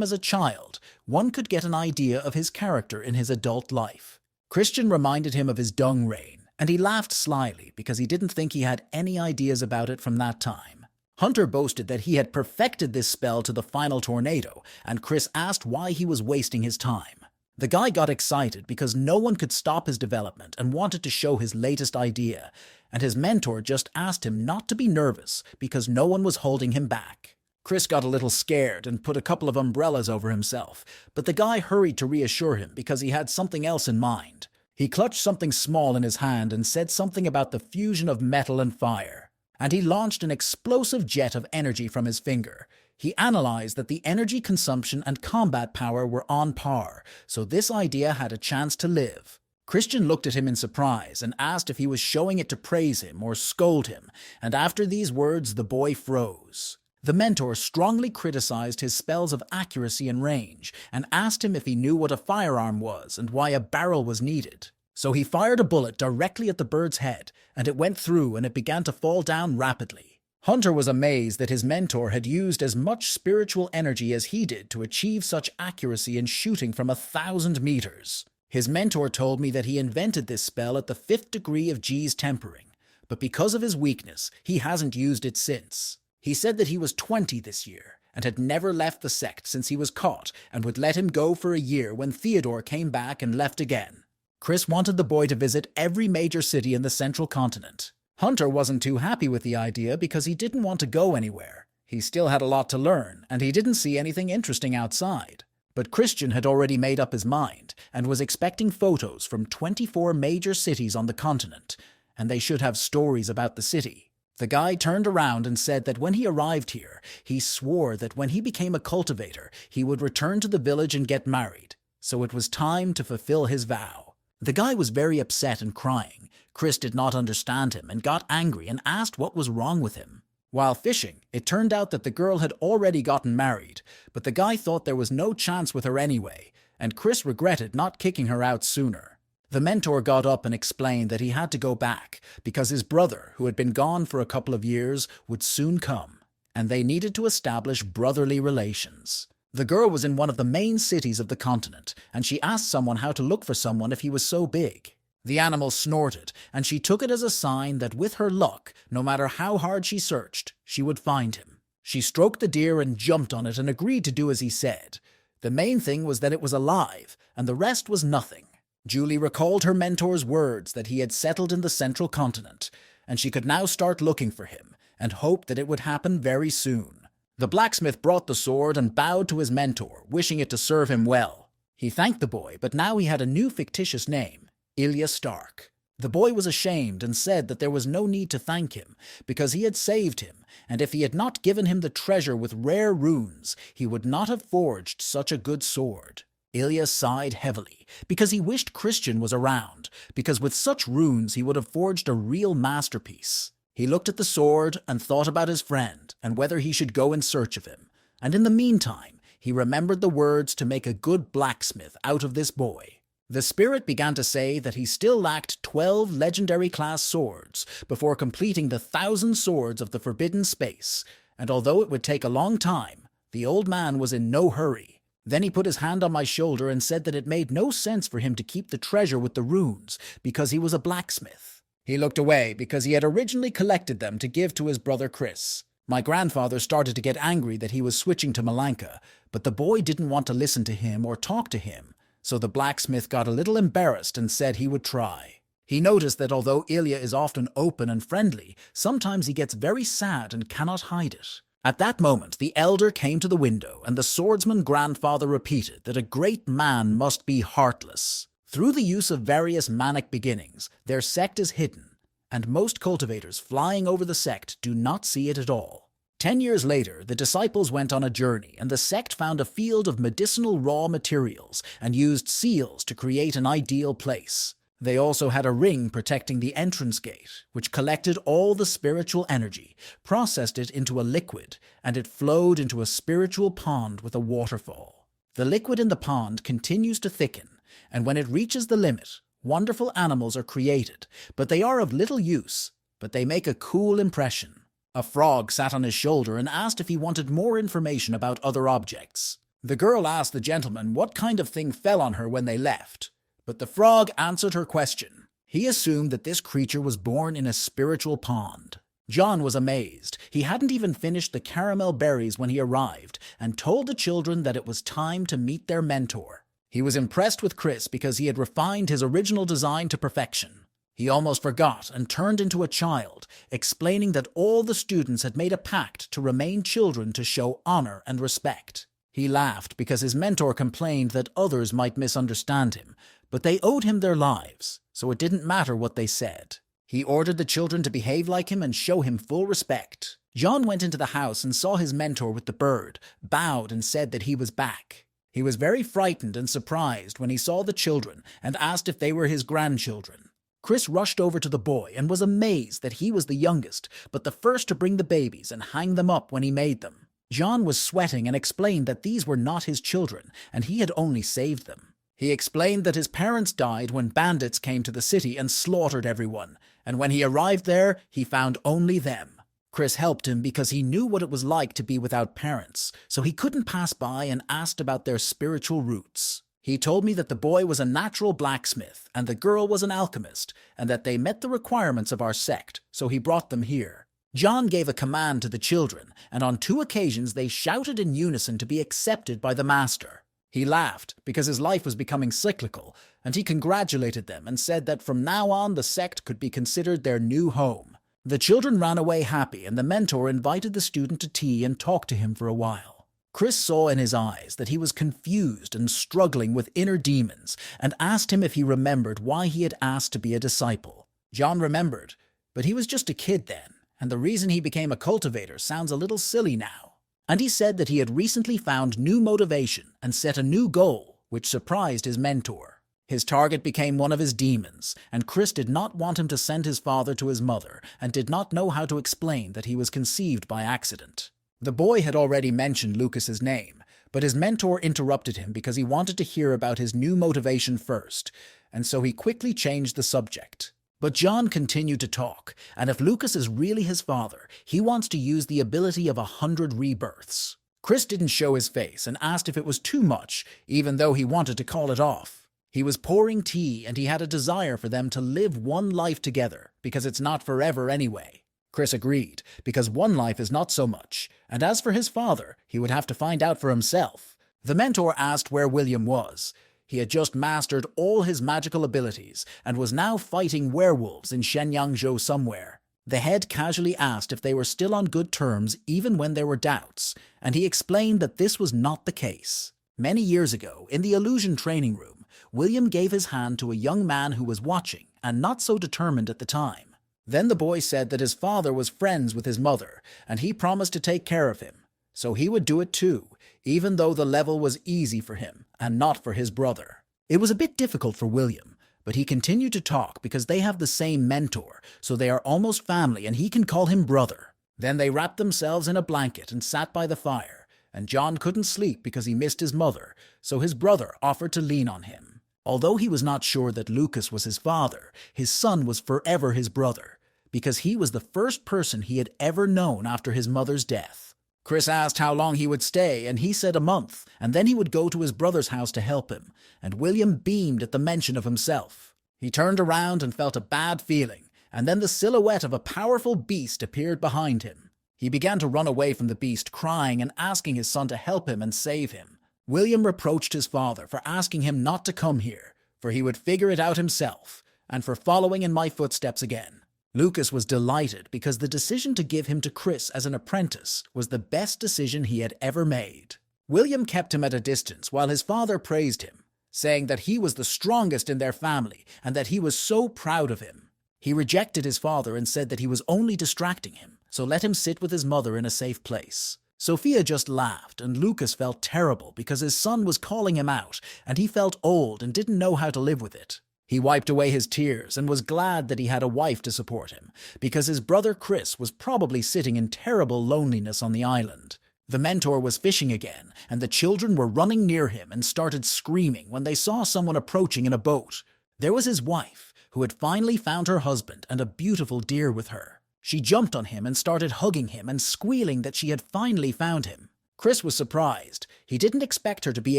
Speaker 1: as a child, one could get an idea of his character in his adult life. Christian reminded him of his dung rain, and he laughed slyly because he didn't think he had any ideas about it from that time. Hunter boasted that he had perfected this spell to the final tornado, and Chris asked why he was wasting his time. The guy got excited because no one could stop his development and wanted to show his latest idea, and his mentor just asked him not to be nervous because no one was holding him back. Chris got a little scared and put a couple of umbrellas over himself, but the guy hurried to reassure him because he had something else in mind. He clutched something small in his hand and said something about the fusion of metal and fire. And he launched an explosive jet of energy from his finger. He analyzed that the energy consumption and combat power were on par, so this idea had a chance to live. Christian looked at him in surprise and asked if he was showing it to praise him or scold him, and after these words the boy froze. The mentor strongly criticized his spells of accuracy and range, and asked him if he knew what a firearm was and why a barrel was needed. So he fired a bullet directly at the bird's head, and it went through and it began to fall down rapidly. Hunter was amazed that his mentor had used as much spiritual energy as he did to achieve such accuracy in shooting from 1,000 meters. His mentor told me that he invented this spell at the 5th degree of G's tempering, but because of his weakness, he hasn't used it since. He said that he was 20 this year, and had never left the Sect since he was caught, and would let him go for a year when Theodore came back and left again. Chris wanted the boy to visit every major city in the central continent. Hunter wasn't too happy with the idea because he didn't want to go anywhere. He still had a lot to learn, and he didn't see anything interesting outside. But Christian had already made up his mind, and was expecting photos from 24 major cities on the continent, and they should have stories about the city. The guy turned around and said that when he arrived here, he swore that when he became a cultivator, he would return to the village and get married. So it was time to fulfill his vow. The guy was very upset and crying. Chris did not understand him and got angry and asked what was wrong with him. While fishing, it turned out that the girl had already gotten married, but the guy thought there was no chance with her anyway, and Chris regretted not kicking her out sooner. The mentor got up and explained that he had to go back because his brother, who had been gone for a couple of years, would soon come, and they needed to establish brotherly relations. The girl was in one of the main cities of the continent, and she asked someone how to look for someone if he was so big. The animal snorted, and she took it as a sign that with her luck, no matter how hard she searched, she would find him. She stroked the deer and jumped on it and agreed to do as he said. The main thing was that it was alive, and the rest was nothing. Julie recalled her mentor's words that he had settled in the central continent, and she could now start looking for him, and hoped that it would happen very soon. The blacksmith brought the sword and bowed to his mentor, wishing it to serve him well. He thanked the boy, but now he had a new fictitious name, Ilya Stark. The boy was ashamed and said that there was no need to thank him, because he had saved him, and if he had not given him the treasure with rare runes, he would not have forged such a good sword. Ilya sighed heavily, because he wished Christian was around, because with such runes he would have forged a real masterpiece. He looked at the sword and thought about his friend and whether he should go in search of him, and in the meantime he remembered the words to make a good blacksmith out of this boy. The spirit began to say that he still lacked 12 legendary-class swords before completing the 1,000 swords of the forbidden space, and although it would take a long time, the old man was in no hurry. Then he put his hand on my shoulder and said that it made no sense for him to keep the treasure with the runes, because he was a blacksmith. He looked away because he had originally collected them to give to his brother Chris. My grandfather started to get angry that he was switching to Malanka, but the boy didn't want to listen to him or talk to him, so the blacksmith got a little embarrassed and said he would try. He noticed that although Ilya is often open and friendly, sometimes he gets very sad and cannot hide it. At that moment, the elder came to the window, and the swordsman grandfather repeated that a great man must be heartless. Through the use of various manic beginnings, their sect is hidden, and most cultivators flying over the sect do not see it at all. 10 years later, the disciples went on a journey, and the sect found a field of medicinal raw materials and used seals to create an ideal place. They also had a ring protecting the entrance gate, which collected all the spiritual energy, processed it into a liquid, and it flowed into a spiritual pond with a waterfall. The liquid in the pond continues to thicken, and when it reaches the limit, wonderful animals are created, but they are of little use, but they make a cool impression. A frog sat on his shoulder and asked if he wanted more information about other objects. The girl asked the gentleman what kind of thing fell on her when they left. But the frog answered her question. He assumed that this creature was born in a spiritual pond. John was amazed. He hadn't even finished the caramel berries when he arrived, and told the children that it was time to meet their mentor. He was impressed with Chris because he had refined his original design to perfection. He almost forgot and turned into a child, explaining that all the students had made a pact to remain children to show honor and respect. He laughed because his mentor complained that others might misunderstand him, but they owed him their lives, so it didn't matter what they said. He ordered the children to behave like him and show him full respect. John went into the house and saw his mentor with the bird, bowed and said that he was back. He was very frightened and surprised when he saw the children and asked if they were his grandchildren. Chris rushed over to the boy and was amazed that he was the youngest, but the first to bring the babies and hang them up when he made them. John was sweating and explained that these were not his children, and he had only saved them. He explained that his parents died when bandits came to the city and slaughtered everyone, and when he arrived there, he found only them. Chris helped him because he knew what it was like to be without parents, so he couldn't pass by and asked about their spiritual roots. He told me that the boy was a natural blacksmith and the girl was an alchemist, and that they met the requirements of our sect, so he brought them here. John gave a command to the children, and on 2 occasions they shouted in unison to be accepted by the master. He laughed because his life was becoming cyclical, and he congratulated them and said that from now on the sect could be considered their new home. The children ran away happy, and the mentor invited the student to tea and talked to him for a while. Chris saw in his eyes that he was confused and struggling with inner demons, and asked him if he remembered why he had asked to be a disciple. John remembered, but he was just a kid then, and the reason he became a cultivator sounds a little silly now. And he said that he had recently found new motivation and set a new goal, which surprised his mentor. His target became one of his demons, and Chris did not want him to send his father to his mother, and did not know how to explain that he was conceived by accident. The boy had already mentioned Lucas's name, but his mentor interrupted him because he wanted to hear about his new motivation first, and so he quickly changed the subject. But John continued to talk, and if Lucas is really his father, he wants to use the ability of 100 rebirths. Chris didn't show his face and asked if it was too much, even though he wanted to call it off. He was pouring tea, and he had a desire for them to live one life together, because it's not forever anyway. Chris agreed, because one life is not so much, and as for his father, he would have to find out for himself. The mentor asked where William was. He had just mastered all his magical abilities and was now fighting werewolves in Shenyangzhou somewhere. The head casually asked if they were still on good terms even when there were doubts, and he explained that this was not the case. Many years ago, in the illusion training room, William gave his hand to a young man who was watching and not so determined at the time. Then the boy said that his father was friends with his mother, and he promised to take care of him. So he would do it too, even though the level was easy for him and not for his brother. It was a bit difficult for William, but he continued to talk because they have the same mentor, so they are almost family and he can call him brother. Then they wrapped themselves in a blanket and sat by the fire, and John couldn't sleep because he missed his mother, so his brother offered to lean on him. Although he was not sure that Lucas was his father, his son was forever his brother, because he was the first person he had ever known after his mother's death. Chris asked how long he would stay, and he said a month, and then he would go to his brother's house to help him, and William beamed at the mention of himself. He turned around and felt a bad feeling, and then the silhouette of a powerful beast appeared behind him. He began to run away from the beast, crying and asking his son to help him and save him. William reproached his father for asking him not to come here, for he would figure it out himself, and for following in my footsteps again. Lucas was delighted because the decision to give him to Chris as an apprentice was the best decision he had ever made. William kept him at a distance while his father praised him, saying that he was the strongest in their family and that he was so proud of him. He rejected his father and said that he was only distracting him, so let him sit with his mother in a safe place. Sophia just laughed, and Lucas felt terrible because his son was calling him out, and he felt old and didn't know how to live with it. He wiped away his tears and was glad that he had a wife to support him, because his brother Chris was probably sitting in terrible loneliness on the island. The mentor was fishing again, and the children were running near him and started screaming when they saw someone approaching in a boat. There was his wife, who had finally found her husband and a beautiful deer with her. She jumped on him and started hugging him and squealing that she had finally found him. Chris was surprised. He didn't expect her to be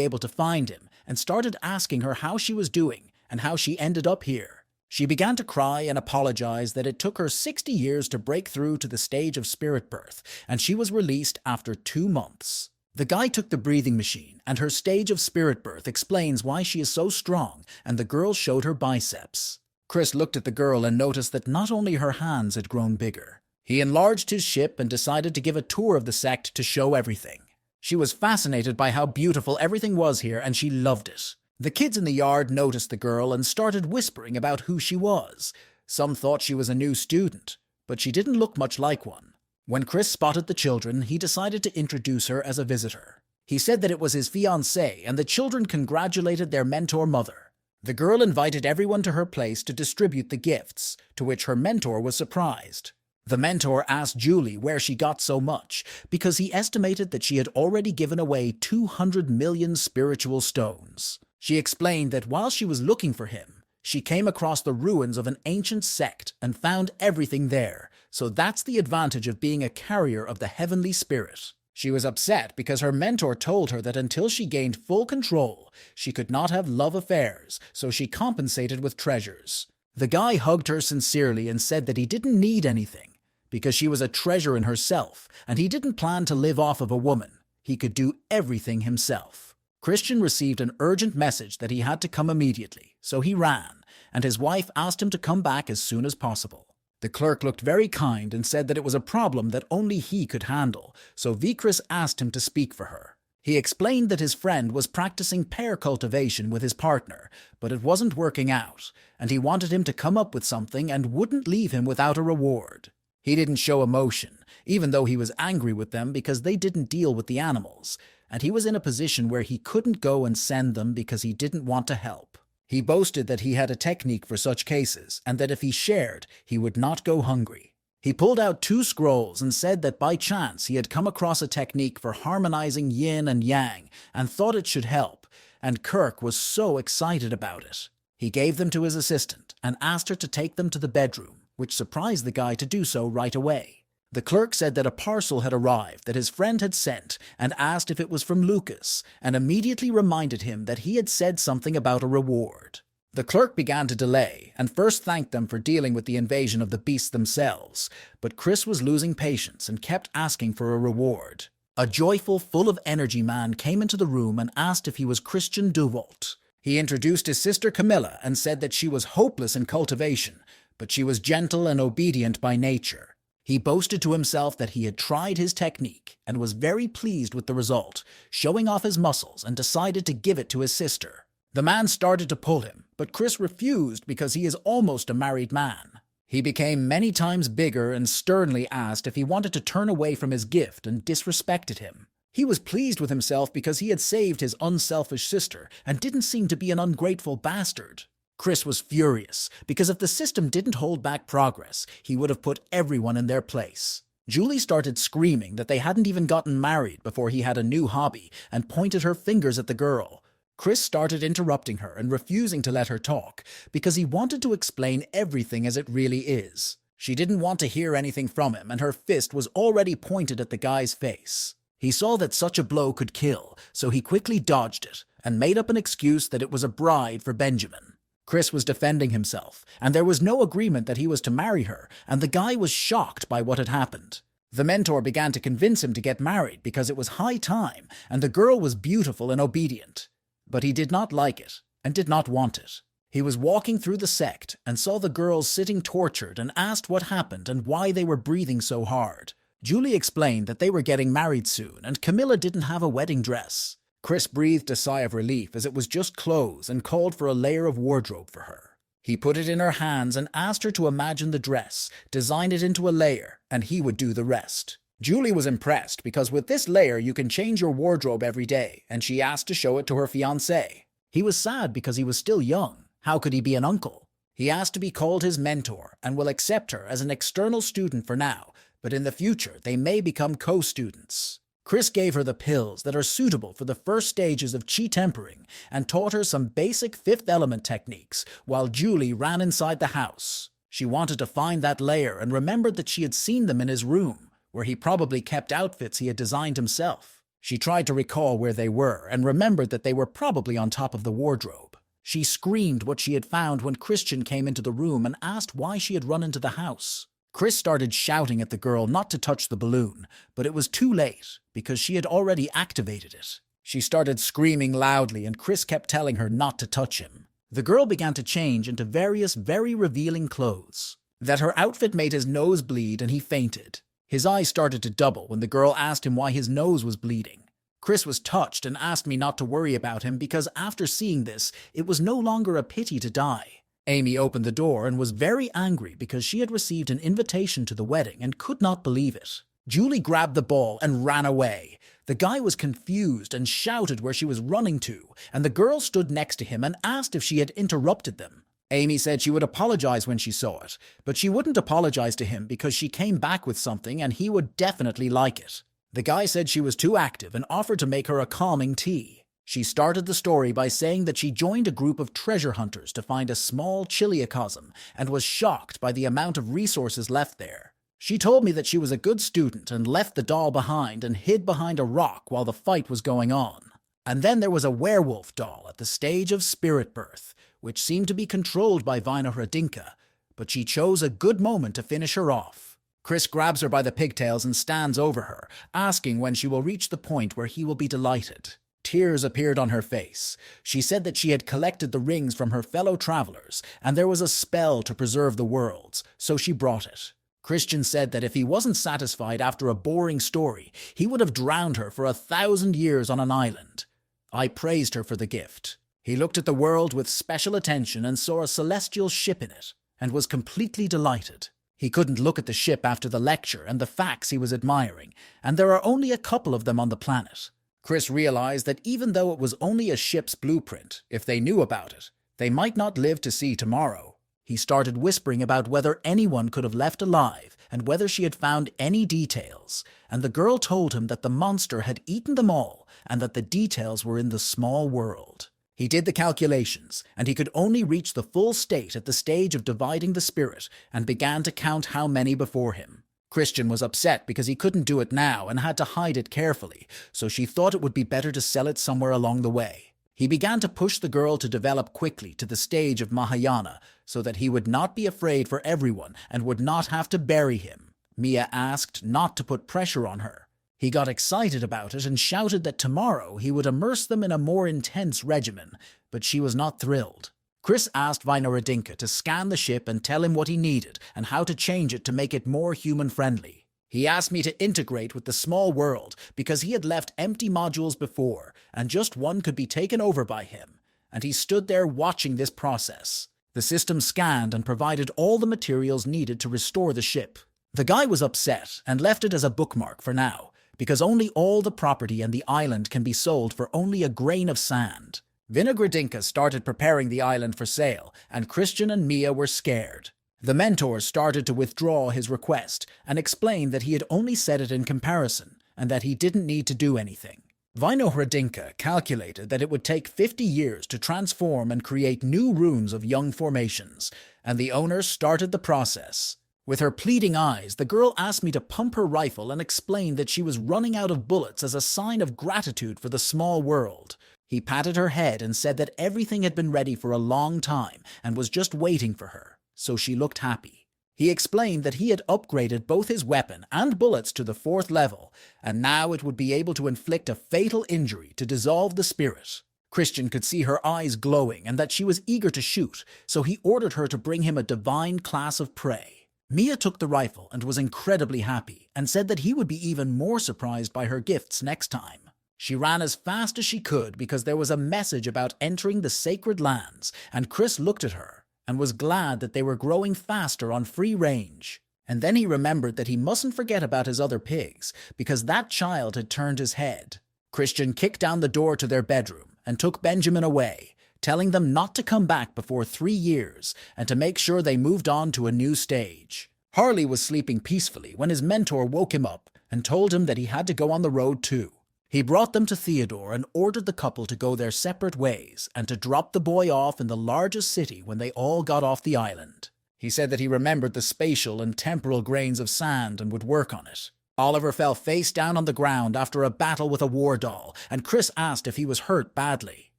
Speaker 1: able to find him and started asking her how she was doing and how she ended up here. She began to cry and apologize that it took her 60 years to break through to the stage of spirit birth, and she was released after 2 months. The guy took the breathing machine, and her stage of spirit birth explains why she is so strong, and the girl showed her biceps. Chris looked at the girl and noticed that not only her hands had grown bigger. He enlarged his ship and decided to give a tour of the sect to show everything. She was fascinated by how beautiful everything was here, and she loved it. The kids in the yard noticed the girl and started whispering about who she was. Some thought she was a new student, but she didn't look much like one. When Chris spotted the children, he decided to introduce her as a visitor. He said that it was his fiancée, and the children congratulated their mentor mother. The girl invited everyone to her place to distribute the gifts, to which her mentor was surprised. The mentor asked Julie where she got so much, because he estimated that she had already given away 200 million spiritual stones. She explained that while she was looking for him, she came across the ruins of an ancient sect and found everything there, so that's the advantage of being a carrier of the heavenly spirit. She was upset because her mentor told her that until she gained full control, she could not have love affairs, so she compensated with treasures. The guy hugged her sincerely and said that he didn't need anything, because she was a treasure in herself, and he didn't plan to live off of a woman. He could do everything himself. Christian received an urgent message that he had to come immediately, so he ran, and his wife asked him to come back as soon as possible. The clerk looked very kind and said that it was a problem that only he could handle, so Vikris asked him to speak for her. He explained that his friend was practicing pear cultivation with his partner, but it wasn't working out, and he wanted him to come up with something and wouldn't leave him without a reward. He didn't show emotion, even though he was angry with them because they didn't deal with the animals, and he was in a position where he couldn't go and send them because he didn't want to help. He boasted that he had a technique for such cases, and that if he shared, he would not go hungry. He pulled out 2 scrolls and said that by chance he had come across a technique for harmonizing yin and yang and thought it should help, and Kirk was so excited about it. He gave them to his assistant and asked her to take them to the bedroom, which surprised the guy to do so right away. The clerk said that a parcel had arrived that his friend had sent and asked if it was from Lucas, and immediately reminded him that he had said something about a reward. The clerk began to delay and first thanked them for dealing with the invasion of the beasts themselves, but Chris was losing patience and kept asking for a reward. A joyful, full of energy man came into the room and asked if he was Christian Duvault. He introduced his sister Camilla and said that she was hopeless in cultivation, but she was gentle and obedient by nature. He boasted to himself that he had tried his technique and was very pleased with the result, showing off his muscles, and decided to give it to his sister. The man started to pull him, but Chris refused because he is almost a married man. He became many times bigger and sternly asked if he wanted to turn away from his gift and disrespected him. He was pleased with himself because he had saved his unselfish sister and didn't seem to be an ungrateful bastard. Chris was furious, because if the system didn't hold back progress, he would have put everyone in their place. Julie started screaming that they hadn't even gotten married before he had a new hobby, and pointed her fingers at the girl. Chris started interrupting her and refusing to let her talk, because he wanted to explain everything as it really is. She didn't want to hear anything from him, and her fist was already pointed at the guy's face. He saw that such a blow could kill, so he quickly dodged it, and made up an excuse that it was a bride for Benjamin. Chris was defending himself, and there was no agreement that he was to marry her, and the guy was shocked by what had happened. The mentor began to convince him to get married because it was high time, and the girl was beautiful and obedient. But he did not like it, and did not want it. He was walking through the sect and saw the girls sitting tortured and asked what happened and why they were breathing so hard. Julie explained that they were getting married soon and Camilla didn't have a wedding dress. Chris breathed a sigh of relief as it was just clothes and called for a layer of wardrobe for her. He put it in her hands and asked her to imagine the dress, design it into a layer, and he would do the rest. Julie was impressed because with this layer you can change your wardrobe every day, and she asked to show it to her fiancé. He was sad because he was still young. How could he be an uncle? He asked to be called his mentor and will accept her as an external student for now, but in the future they may become co-students. Chris gave her the pills that are suitable for the first stages of chi tempering and taught her some basic fifth element techniques while Julie ran inside the house. She wanted to find that layer and remembered that she had seen them in his room, where he probably kept outfits he had designed himself. She tried to recall where they were and remembered that they were probably on top of the wardrobe. She screamed what she had found when Christian came into the room and asked why she had run into the house. Chris started shouting at the girl not to touch the balloon, but it was too late because she had already activated it. She started screaming loudly and Chris kept telling her not to touch him. The girl began to change into various very revealing clothes. That her outfit made his nose bleed and he fainted. His eyes started to double when the girl asked him why his nose was bleeding. Chris was touched and asked me not to worry about him because after seeing this, it was no longer a pity to die. Amy opened the door and was very angry because she had received an invitation to the wedding and could not believe it. Julie grabbed the ball and ran away. The guy was confused and shouted where she was running to, and the girl stood next to him and asked if she had interrupted them. Amy said she would apologize when she saw it, but she wouldn't apologize to him because she came back with something and he would definitely like it. The guy said she was too active and offered to make her a calming tea. She started the story by saying that she joined a group of treasure hunters to find a small chiliocosm and was shocked by the amount of resources left there. She told me that she was a good student and left the doll behind and hid behind a rock while the fight was going on. And then there was a werewolf doll at the stage of spirit birth, which seemed to be controlled by Vinahradinka, but she chose a good moment to finish her off. Chris grabs her by the pigtails and stands over her, asking when she will reach the point where he will be delighted. Tears appeared on her face. She said that she had collected the rings from her fellow travelers, and there was a spell to preserve the worlds, so she brought it. Christian said that if he wasn't satisfied after a boring story, he would have drowned her for 1,000 years on an island. I praised her for the gift. He looked at the world with special attention and saw a celestial ship in it, and was completely delighted. He couldn't look at the ship after the lecture and the facts he was admiring, and there are only a couple of them on the planet. Chris realized that even though it was only a ship's blueprint, if they knew about it, they might not live to see tomorrow. He started whispering about whether anyone could have left alive and whether she had found any details, and the girl told him that the monster had eaten them all and that the details were in the small world. He did the calculations, and he could only reach the full state at the stage of dividing the spirit and began to count how many before him. Christian was upset because he couldn't do it now and had to hide it carefully, so she thought it would be better to sell it somewhere along the way. He began to push the girl to develop quickly to the stage of Mahayana so that he would not be afraid for everyone and would not have to bury him. Mia asked not to put pressure on her. He got excited about it and shouted that tomorrow he would immerse them in a more intense regimen, but she was not thrilled. Chris asked Vinahradinka to scan the ship and tell him what he needed and how to change it to make it more human-friendly. He asked me to integrate with the small world because he had left empty modules before and just one could be taken over by him, and he stood there watching this process. The system scanned and provided all the materials needed to restore the ship. The guy was upset and left it as a bookmark for now, because only all the property and the island can be sold for only a grain of sand. Vinahradinka started preparing the island for sale, and Christian and Mia were scared. The mentor started to withdraw his request and explained that he had only said it in comparison, and that he didn't need to do anything. Vinahradinka calculated that it would take 50 years to transform and create new runes of young formations, and the owner started the process. With her pleading eyes, the girl asked me to pump her rifle and explained that she was running out of bullets as a sign of gratitude for the small world. He patted her head and said that everything had been ready for a long time and was just waiting for her, so she looked happy. He explained that he had upgraded both his weapon and bullets to the 4th level, and now it would be able to inflict a fatal injury to dissolve the spirit. Christian could see her eyes glowing and that she was eager to shoot, so he ordered her to bring him a divine class of prey. Mia took the rifle and was incredibly happy and said that he would be even more surprised by her gifts next time. She ran as fast as she could because there was a message about entering the sacred lands, and Chris looked at her and was glad that they were growing faster on free range. And then he remembered that he mustn't forget about his other pigs, because that child had turned his head. Christian kicked down the door to their bedroom and took Benjamin away, telling them not to come back before 3 years and to make sure they moved on to a new stage. Harley was sleeping peacefully when his mentor woke him up and told him that he had to go on the road too. He brought them to Theodore and ordered the couple to go their separate ways and to drop the boy off in the largest city when they all got off the island. He said that he remembered the spatial and temporal grains of sand and would work on it. Oliver fell face down on the ground after a battle with a war doll, and Chris asked if he was hurt badly.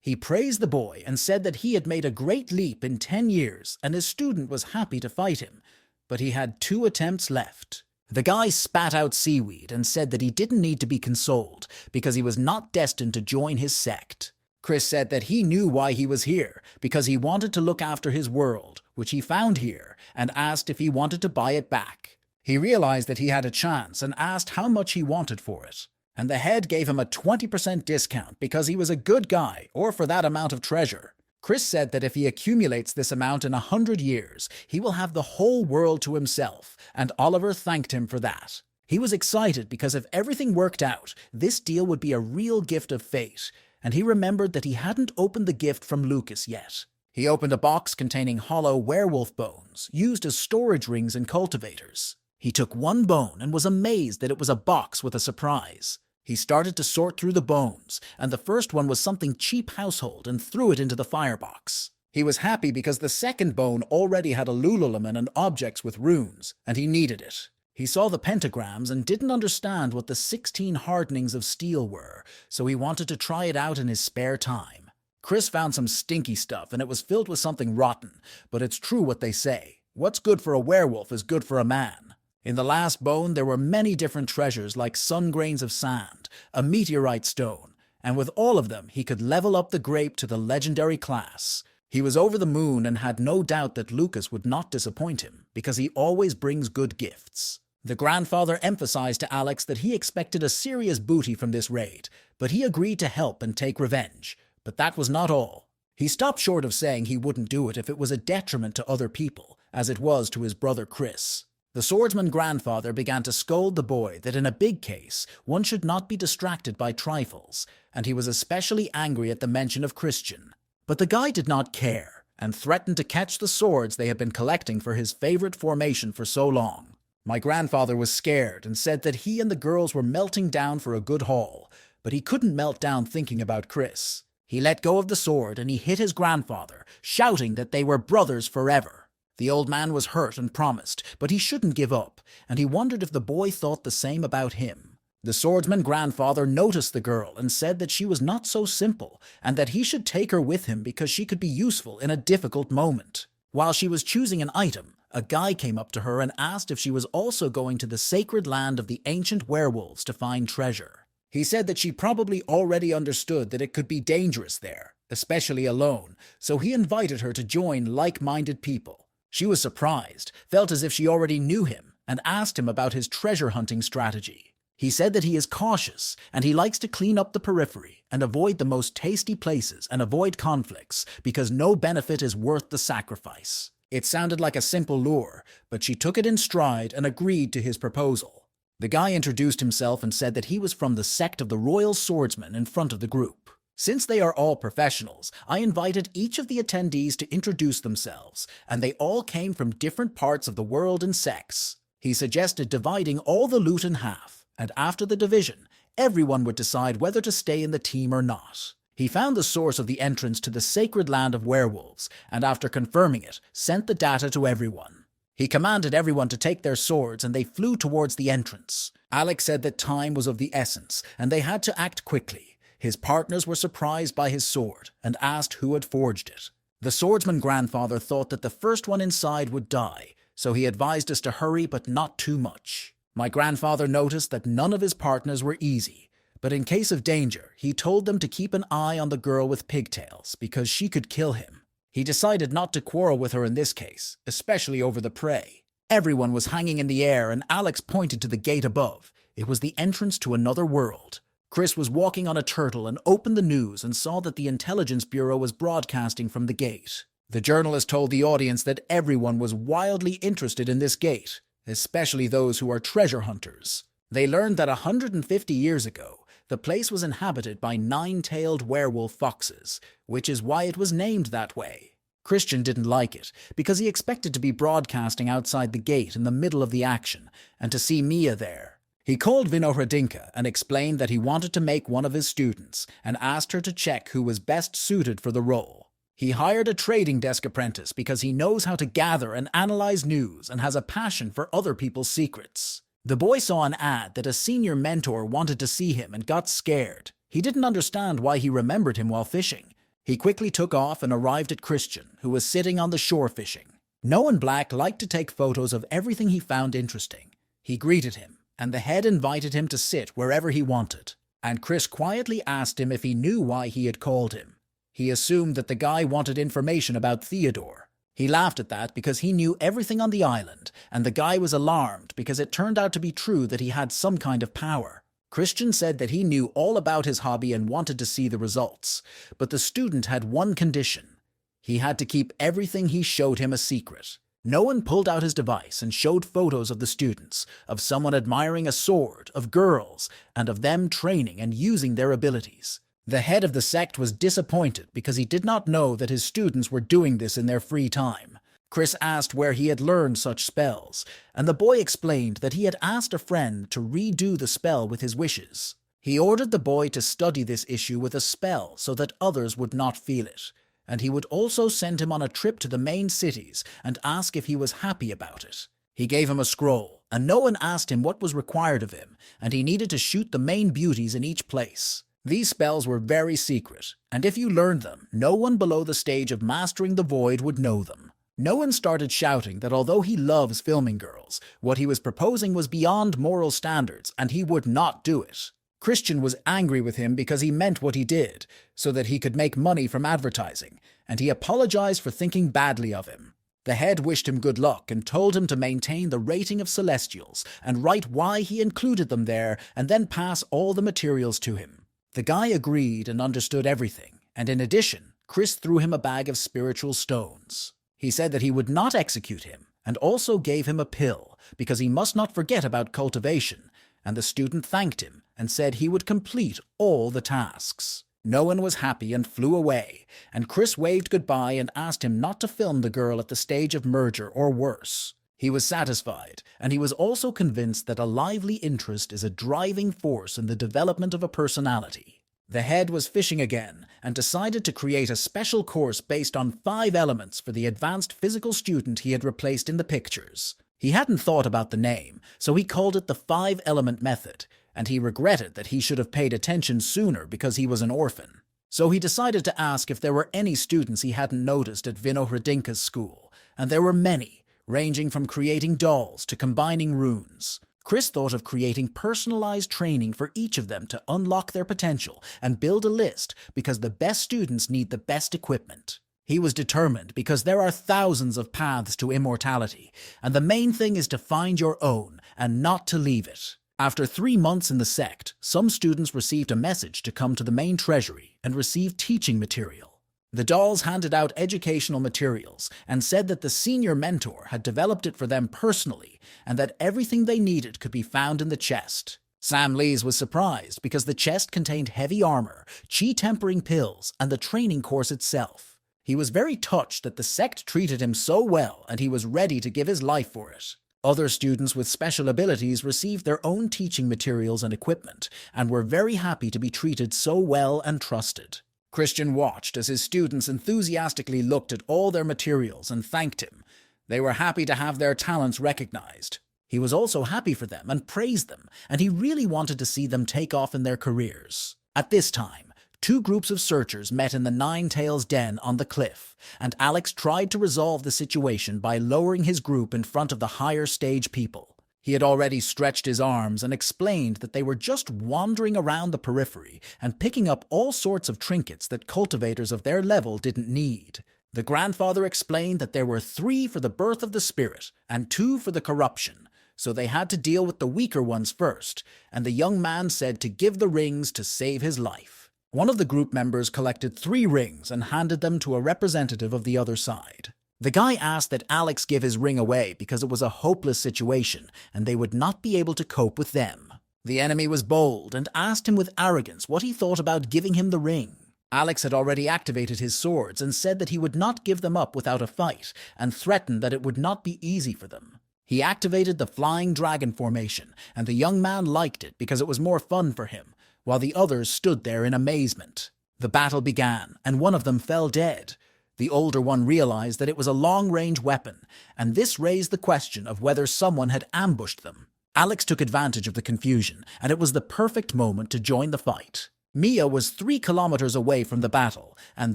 Speaker 1: He praised the boy and said that he had made a great leap in 10 years and his student was happy to fight him, but he had 2 attempts left. The guy spat out seaweed and said that he didn't need to be consoled because he was not destined to join his sect. Chris said that he knew why he was here, because he wanted to look after his world, which he found here, and asked if he wanted to buy it back. He realized that he had a chance and asked how much he wanted for it. And the head gave him a 20% discount because he was a good guy, or for that amount of treasure. Chris said that if he accumulates this amount in 100 years, he will have the whole world to himself, and Oliver thanked him for that. He was excited because if everything worked out, this deal would be a real gift of fate, and he remembered that he hadn't opened the gift from Lucas yet. He opened a box containing hollow werewolf bones, used as storage rings in cultivators. He took one bone and was amazed that it was a box with a surprise. He started to sort through the bones, and the first one was something cheap household and threw it into the firebox. He was happy because the second bone already had a lululemon and objects with runes, and he needed it. He saw the pentagrams and didn't understand what the 16 hardenings of steel were, so he wanted to try it out in his spare time. Chris found some stinky stuff, and it was filled with something rotten, but it's true what they say. What's good for a werewolf is good for a man. In the last bone, there were many different treasures like sun grains of sand, a meteorite stone, and with all of them, he could level up the grape to the legendary class. He was over the moon and had no doubt that Lucas would not disappoint him, because he always brings good gifts. The grandfather emphasized to Alex that he expected a serious booty from this raid, but he agreed to help and take revenge. But that was not all. He stopped short of saying he wouldn't do it if it was a detriment to other people, as it was to his brother Chris. The swordsman grandfather began to scold the boy that in a big case, one should not be distracted by trifles, and he was especially angry at the mention of Christian. But the guy did not care, and threatened to catch the swords they had been collecting for his favorite formation for so long. My grandfather was scared and said that he and the girls were melting down for a good haul, but he couldn't melt down thinking about Chris. He let go of the sword and he hit his grandfather, shouting that they were brothers forever. The old man was hurt and promised, but he shouldn't give up, and he wondered if the boy thought the same about him. The swordsman grandfather noticed the girl and said that she was not so simple, and that he should take her with him because she could be useful in a difficult moment. While she was choosing an item, a guy came up to her and asked if she was also going to the sacred land of the ancient werewolves to find treasure. He said that she probably already understood that it could be dangerous there, especially alone, so he invited her to join like-minded people. She was surprised, felt as if she already knew him, and asked him about his treasure hunting strategy. He said that he is cautious, and he likes to clean up the periphery and avoid the most tasty places and avoid conflicts, because no benefit is worth the sacrifice. It sounded like a simple lure, but she took it in stride and agreed to his proposal. The guy introduced himself and said that he was from the Sect of the Royal Swordsmen in front of the group. Since they are all professionals, I invited each of the attendees to introduce themselves, and they all came from different parts of the world and sects. He suggested dividing all the loot in half, and after the division, everyone would decide whether to stay in the team or not. He found the source of the entrance to the sacred land of werewolves, and after confirming it, sent the data to everyone. He commanded everyone to take their swords, and they flew towards the entrance. Alex said that time was of the essence, and they had to act quickly. His partners were surprised by his sword and asked who had forged it. The swordsman grandfather thought that the first one inside would die, so he advised us to hurry but not too much. My grandfather noticed that none of his partners were easy, But in case of danger, he told them to keep an eye on the girl with pigtails because she could kill him. He decided not to quarrel with her in this case, especially over the prey. Everyone was hanging in the air and Alex pointed to the gate above. It was the entrance to another world. Chris was walking on a turtle and opened the news and saw that the Intelligence Bureau was broadcasting from the gate. The journalist told the audience that everyone was wildly interested in this gate, especially those who are treasure hunters. They learned that 150 years ago, the place was inhabited by 9-tailed werewolf foxes, which is why it was named that way. Christian didn't like it, because he expected to be broadcasting outside the gate in the middle of the action, and to see Mia there. He called Vinohradinka and explained that he wanted to make one of his students, and asked her to check who was best suited for the role. He hired a trading desk apprentice because he knows how to gather and analyze news and has a passion for other people's secrets. The boy saw an ad that a senior mentor wanted to see him and got scared. He didn't understand why he remembered him while fishing. He quickly took off and arrived at Christian, who was sitting on the shore fishing. Noah Black liked to take photos of everything he found interesting. He greeted him, and the head invited him to sit wherever he wanted. And Chris quietly asked him if he knew why he had called him. He assumed that the guy wanted information about Theodore. He laughed at that because he knew everything on the island, and the guy was alarmed because it turned out to be true that he had some kind of power. Christian said that he knew all about his hobby and wanted to see the results, but the student had one condition. He had to keep everything he showed him a secret. No one pulled out his device and showed photos of the students, of someone admiring a sword, of girls, and of them training and using their abilities. The head of the sect was disappointed because he did not know that his students were doing this in their free time. Chris asked where he had learned such spells, and the boy explained that he had asked a friend to redo the spell with his wishes. He ordered the boy to study this issue with a spell so that others would not feel it, and he would also send him on a trip to the main cities and ask if he was happy about it. He gave him a scroll, and no one asked him what was required of him, and he needed to shoot the main beauties in each place. These spells were very secret, and if you learned them, no one below the stage of mastering the void would know them. No one started shouting that although he loves filming girls, what he was proposing was beyond moral standards, and he would not do it. Christian was angry with him because he meant what he did, so that he could make money from advertising, and he apologized for thinking badly of him. The head wished him good luck and told him to maintain the rating of Celestials and write why he included them there and then pass all the materials to him. The guy agreed and understood everything, and in addition, Chris threw him a bag of spiritual stones. He said that he would not execute him, and also gave him a pill, because he must not forget about cultivation, and the student thanked him and said he would complete all the tasks. No one was happy and flew away, and Chris waved goodbye and asked him not to film the girl at the stage of merger or worse. He was satisfied, and he was also convinced that a lively interest is a driving force in the development of a personality. The head was fishing again, and decided to create a special course based on 5 elements for the advanced physical student he had replaced in the pictures. He hadn't thought about the name, so he called it the 5-element method, and he regretted that he should have paid attention sooner because he was an orphan. So he decided to ask if there were any students he hadn't noticed at Vinohradinka's school, and there were many, ranging from creating dolls to combining runes. Chris thought of creating personalized training for each of them to unlock their potential and build a list because the best students need the best equipment. He was determined because there are thousands of paths to immortality, and the main thing is to find your own and not to leave it. After 3 months in the sect, some students received a message to come to the main treasury and receive teaching material. The dolls handed out educational materials and said that the senior mentor had developed it for them personally and that everything they needed could be found in the chest. Sam Lees was surprised because the chest contained heavy armor, chi-tempering pills, and the training course itself. He was very touched that the sect treated him so well and he was ready to give his life for it. Other students with special abilities received their own teaching materials and equipment and were very happy to be treated so well and trusted. Christian watched as his students enthusiastically looked at all their materials and thanked him. They were happy to have their talents recognized. He was also happy for them and praised them, and he really wanted to see them take off in their careers. At this time, 2 groups of searchers met in the Nine-Tails den on the cliff, and Alex tried to resolve the situation by lowering his group in front of the higher stage people. He had already stretched his arms and explained that they were just wandering around the periphery and picking up all sorts of trinkets that cultivators of their level didn't need. The grandfather explained that there were 3 for the birth of the spirit and 2 for the corruption, so they had to deal with the weaker ones first, and the young man said to give the rings to save his life. One of the group members collected 3 rings and handed them to a representative of the other side. The guy asked that Alex give his ring away because it was a hopeless situation and they would not be able to cope with them. The enemy was bold and asked him with arrogance what he thought about giving him the ring. Alex had already activated his swords and said that he would not give them up without a fight and threatened that it would not be easy for them. He activated the flying dragon formation and the young man liked it because it was more fun for him, while the others stood there in amazement. The battle began and one of them fell dead. The older one realized that it was a long-range weapon, and this raised the question of whether someone had ambushed them. Alex took advantage of the confusion, and it was the perfect moment to join the fight. Mia was 3 kilometers away from the battle, and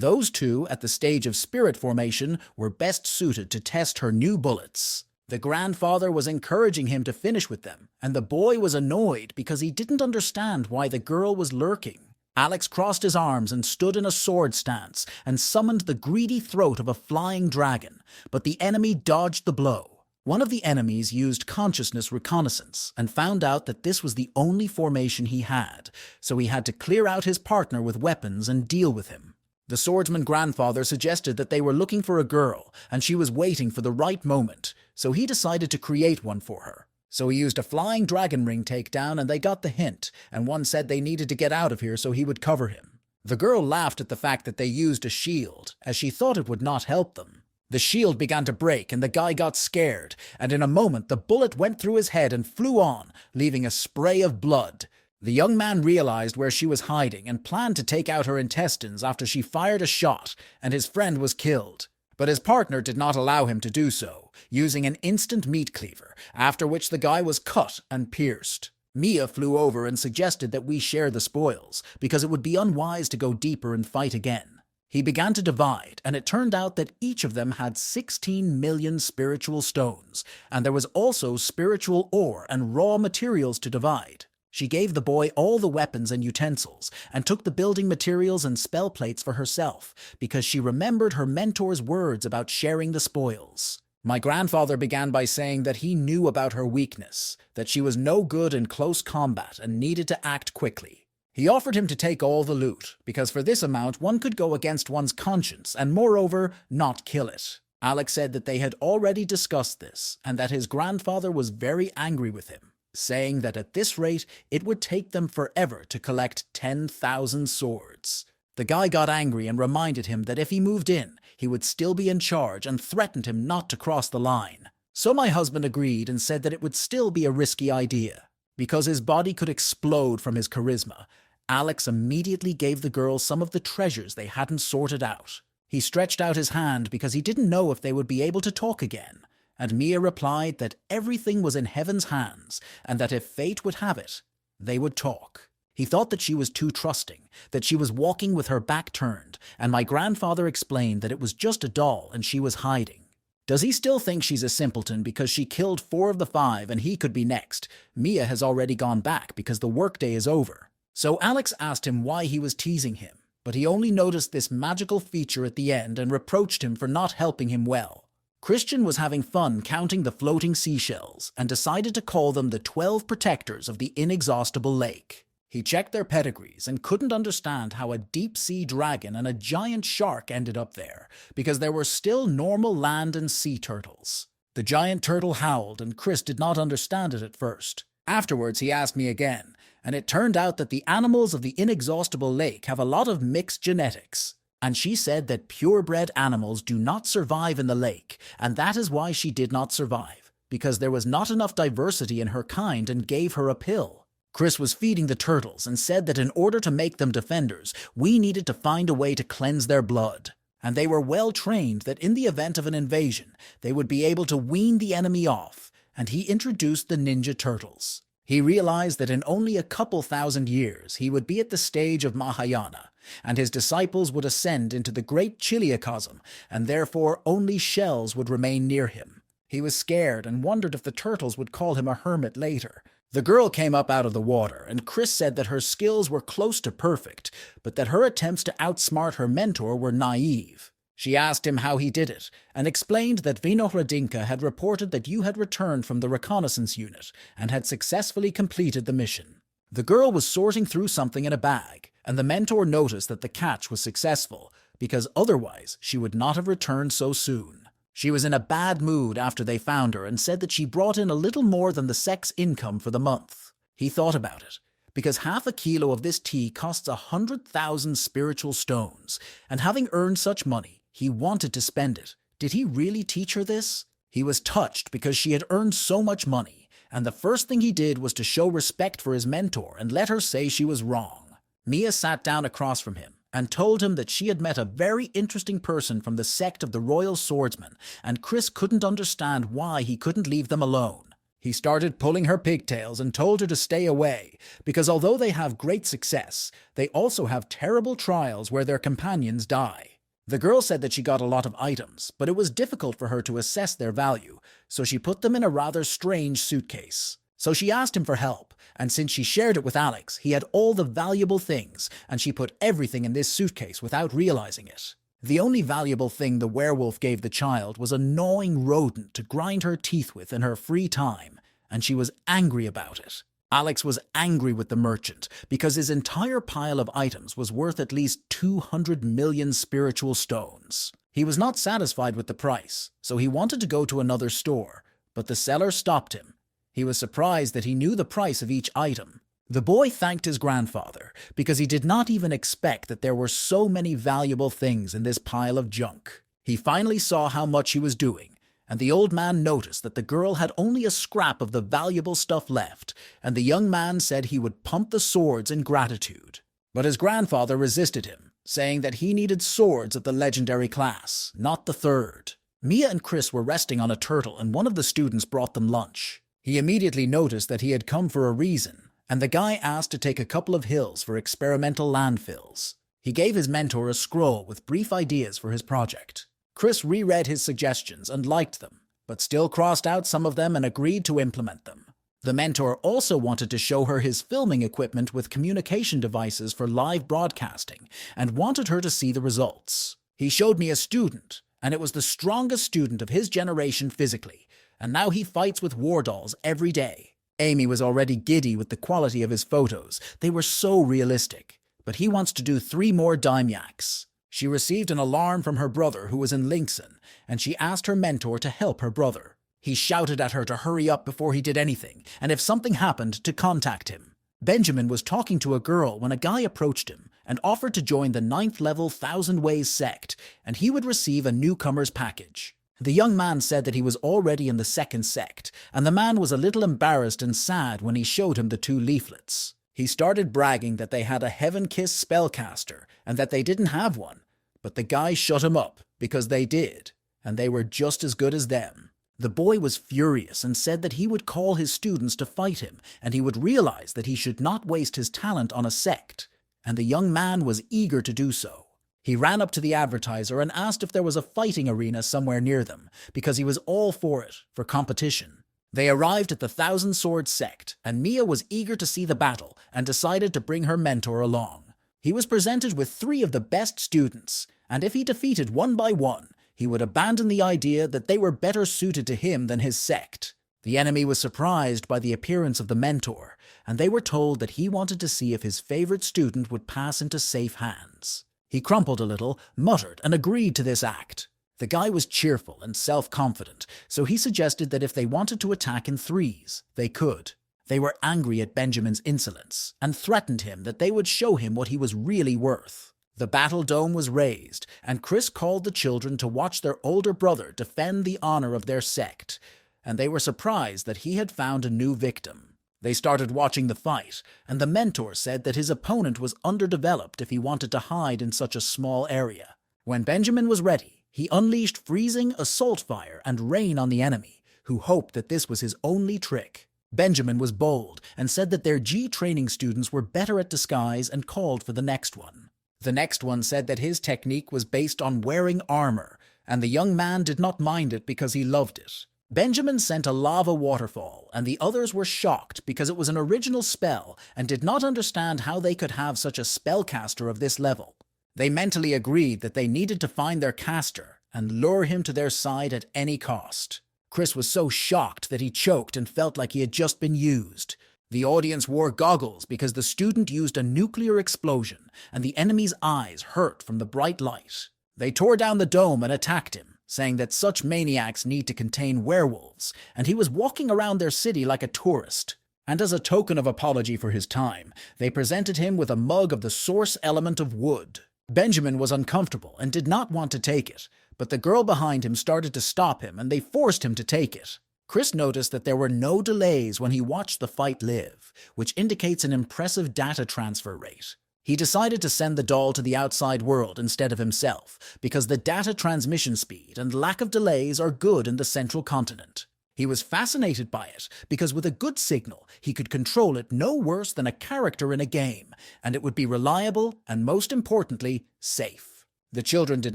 Speaker 1: those 2, at the stage of spirit formation, were best suited to test her new bullets. The grandfather was encouraging him to finish with them, and the boy was annoyed because he didn't understand why the girl was lurking. Alex crossed his arms and stood in a sword stance and summoned the greedy throat of a flying dragon, but the enemy dodged the blow. One of the enemies used consciousness reconnaissance and found out that this was the only formation he had, so he had to clear out his partner with weapons and deal with him. The swordsman grandfather suggested that they were looking for a girl and she was waiting for the right moment, so he decided to create one for her. So he used a flying dragon ring takedown and they got the hint, and one said they needed to get out of here so he would cover him. The girl laughed at the fact that they used a shield, as she thought it would not help them. The shield began to break and the guy got scared, and in a moment the bullet went through his head and flew on, leaving a spray of blood. The young man realized where she was hiding and planned to take out her intestines after she fired a shot, and his friend was killed. But his partner did not allow him to do so, using an instant meat cleaver, after which the guy was cut and pierced. Mia flew over and suggested that we share the spoils, because it would be unwise to go deeper and fight again. He began to divide, and it turned out that each of them had 16 million spiritual stones, and there was also spiritual ore and raw materials to divide. She gave the boy all the weapons and utensils, and took the building materials and spell plates for herself, because she remembered her mentor's words about sharing the spoils. My grandfather began by saying that he knew about her weakness, that she was no good in close combat and needed to act quickly. He offered him to take all the loot, because for this amount one could go against one's conscience and moreover not kill it. Alex said that they had already discussed this and that his grandfather was very angry with him, saying that at this rate it would take them forever to collect 10,000 swords. The guy got angry and reminded him that if he moved in, he would still be in charge and threatened him not to cross the line. So my husband agreed and said that it would still be a risky idea. Because his body could explode from his charisma, Alex immediately gave the girls some of the treasures they hadn't sorted out. He stretched out his hand because he didn't know if they would be able to talk again, and Mia replied that everything was in heaven's hands and that if fate would have it, they would talk. He thought that she was too trusting, that she was walking with her back turned, and my grandfather explained that it was just a doll and she was hiding. Does he still think she's a simpleton because she killed 4 of the 5 and he could be next? Mia has already gone back because the workday is over. So Alex asked him why he was teasing him, but he only noticed this magical feature at the end and reproached him for not helping him well. Christian was having fun counting the floating seashells and decided to call them the 12 protectors of the inexhaustible lake. He checked their pedigrees and couldn't understand how a deep-sea dragon and a giant shark ended up there, because there were still normal land and sea turtles. The giant turtle howled and Chris did not understand it at first. Afterwards he asked me again, and it turned out that the animals of the inexhaustible lake have a lot of mixed genetics. And she said that purebred animals do not survive in the lake, and that is why she did not survive, because there was not enough diversity in her kind and gave her a pill. Chris was feeding the turtles and said that in order to make them defenders, we needed to find a way to cleanse their blood. And they were well trained that in the event of an invasion, they would be able to wean the enemy off, and he introduced the ninja turtles. He realized that in only a couple thousand years he would be at the stage of Mahayana, and his disciples would ascend into the great Chiliacosm, and therefore only shells would remain near him. He was scared and wondered if the turtles would call him a hermit later. The girl came up out of the water, and Chris said that her skills were close to perfect, but that her attempts to outsmart her mentor were naive. She asked him how he did it, and explained that Vinohradinka had reported that you had returned from the reconnaissance unit and had successfully completed the mission. The girl was sorting through something in a bag, and the mentor noticed that the catch was successful, because otherwise she would not have returned so soon. She was in a bad mood after they found her and said that she brought in a little more than the Sect's income for the month. He thought about it, because half a kilo of this tea costs 100,000 spiritual stones, and having earned such money, he wanted to spend it. Did he really teach her this? He was touched because she had earned so much money, and the first thing he did was to show respect for his mentor and let her say she was wrong. Mia sat down across from him and told him that she had met a very interesting person from the sect of the Royal Swordsmen, and Chris couldn't understand why he couldn't leave them alone. He started pulling her pigtails and told her to stay away, because although they have great success, they also have terrible trials where their companions die. The girl said that she got a lot of items, but it was difficult for her to assess their value, so she put them in a rather strange suitcase. So she asked him for help, and since she shared it with Alex, he had all the valuable things, and she put everything in this suitcase without realizing it. The only valuable thing the werewolf gave the child was a gnawing rodent to grind her teeth with in her free time, and she was angry about it. Alex was angry with the merchant because his entire pile of items was worth at least 200 million spiritual stones. He was not satisfied with the price, so he wanted to go to another store, but the seller stopped him. He was surprised that he knew the price of each item. The boy thanked his grandfather because he did not even expect that there were so many valuable things in this pile of junk. He finally saw how much he was doing, and the old man noticed that the girl had only a scrap of the valuable stuff left, and the young man said he would pump the swords in gratitude. But his grandfather resisted him, saying that he needed swords of the legendary class, not the third. Mia and Chris were resting on a turtle, and one of the students brought them lunch. He immediately noticed that he had come for a reason, and the guy asked to take a couple of hills for experimental landfills. He gave his mentor a scroll with brief ideas for his project. Chris reread his suggestions and liked them, but still crossed out some of them and agreed to implement them. The mentor also wanted to show her his filming equipment with communication devices for live broadcasting and wanted her to see the results. He showed me a student, and it was the strongest student of his generation physically, and now he fights with war dolls every day. Amy was already giddy with the quality of his photos. They were so realistic. But he wants to do 3 more daimyaks. She received an alarm from her brother who was in Linkson, and she asked her mentor to help her brother. He shouted at her to hurry up before he did anything, and if something happened, to contact him. Benjamin was talking to a girl when a guy approached him and offered to join the 9th level 1000 Ways Sect, and he would receive a newcomer's package. The young man said that he was already in the 2nd sect, and the man was a little embarrassed and sad when he showed him the 2 leaflets. He started bragging that they had a Heaven Kiss spellcaster and that they didn't have one, but the guy shut him up because they did, and they were just as good as them. The boy was furious and said that he would call his students to fight him, and he would realize that he should not waste his talent on a sect, and the young man was eager to do so. He ran up to the advertiser and asked if there was a fighting arena somewhere near them, because he was all for it, for competition. They arrived at the 1000 Sword Sect, and Mia was eager to see the battle and decided to bring her mentor along. He was presented with 3 of the best students, and if he defeated one by one, he would abandon the idea that they were better suited to him than his sect. The enemy was surprised by the appearance of the mentor, and they were told that he wanted to see if his favorite student would pass into safe hands. He crumpled a little, muttered, and agreed to this act. The guy was cheerful and self-confident, so he suggested that if they wanted to attack in 3s, they could. They were angry at Benjamin's insolence, and threatened him that they would show him what he was really worth. The battle dome was raised, and Chris called the children to watch their older brother defend the honor of their sect, and they were surprised that he had found a new victim. They started watching the fight, and the mentor said that his opponent was underdeveloped if he wanted to hide in such a small area. When Benjamin was ready, he unleashed freezing, assault fire, and rain on the enemy, who hoped that this was his only trick. Benjamin was bold and said that their G training students were better at disguise and called for the next one. The next one said that his technique was based on wearing armor, and the young man did not mind it because he loved it. Benjamin sent a lava waterfall, and the others were shocked because it was an original spell and did not understand how they could have such a spellcaster of this level. They mentally agreed that they needed to find their caster and lure him to their side at any cost. Chris was so shocked that he choked and felt like he had just been used. The audience wore goggles because the student used a nuclear explosion, and the enemy's eyes hurt from the bright light. They tore down the dome and attacked him, saying that such maniacs need to contain werewolves, and he was walking around their city like a tourist. And as a token of apology for his time, they presented him with a mug of the source element of wood. Benjamin was uncomfortable and did not want to take it, but the girl behind him started to stop him and they forced him to take it. Chris noticed that there were no delays when he watched the fight live, which indicates an impressive data transfer rate. He decided to send the doll to the outside world instead of himself, because the data transmission speed and lack of delays are good in the central continent. He was fascinated by it, because with a good signal, he could control it no worse than a character in a game, and it would be reliable and, most importantly, safe. The children did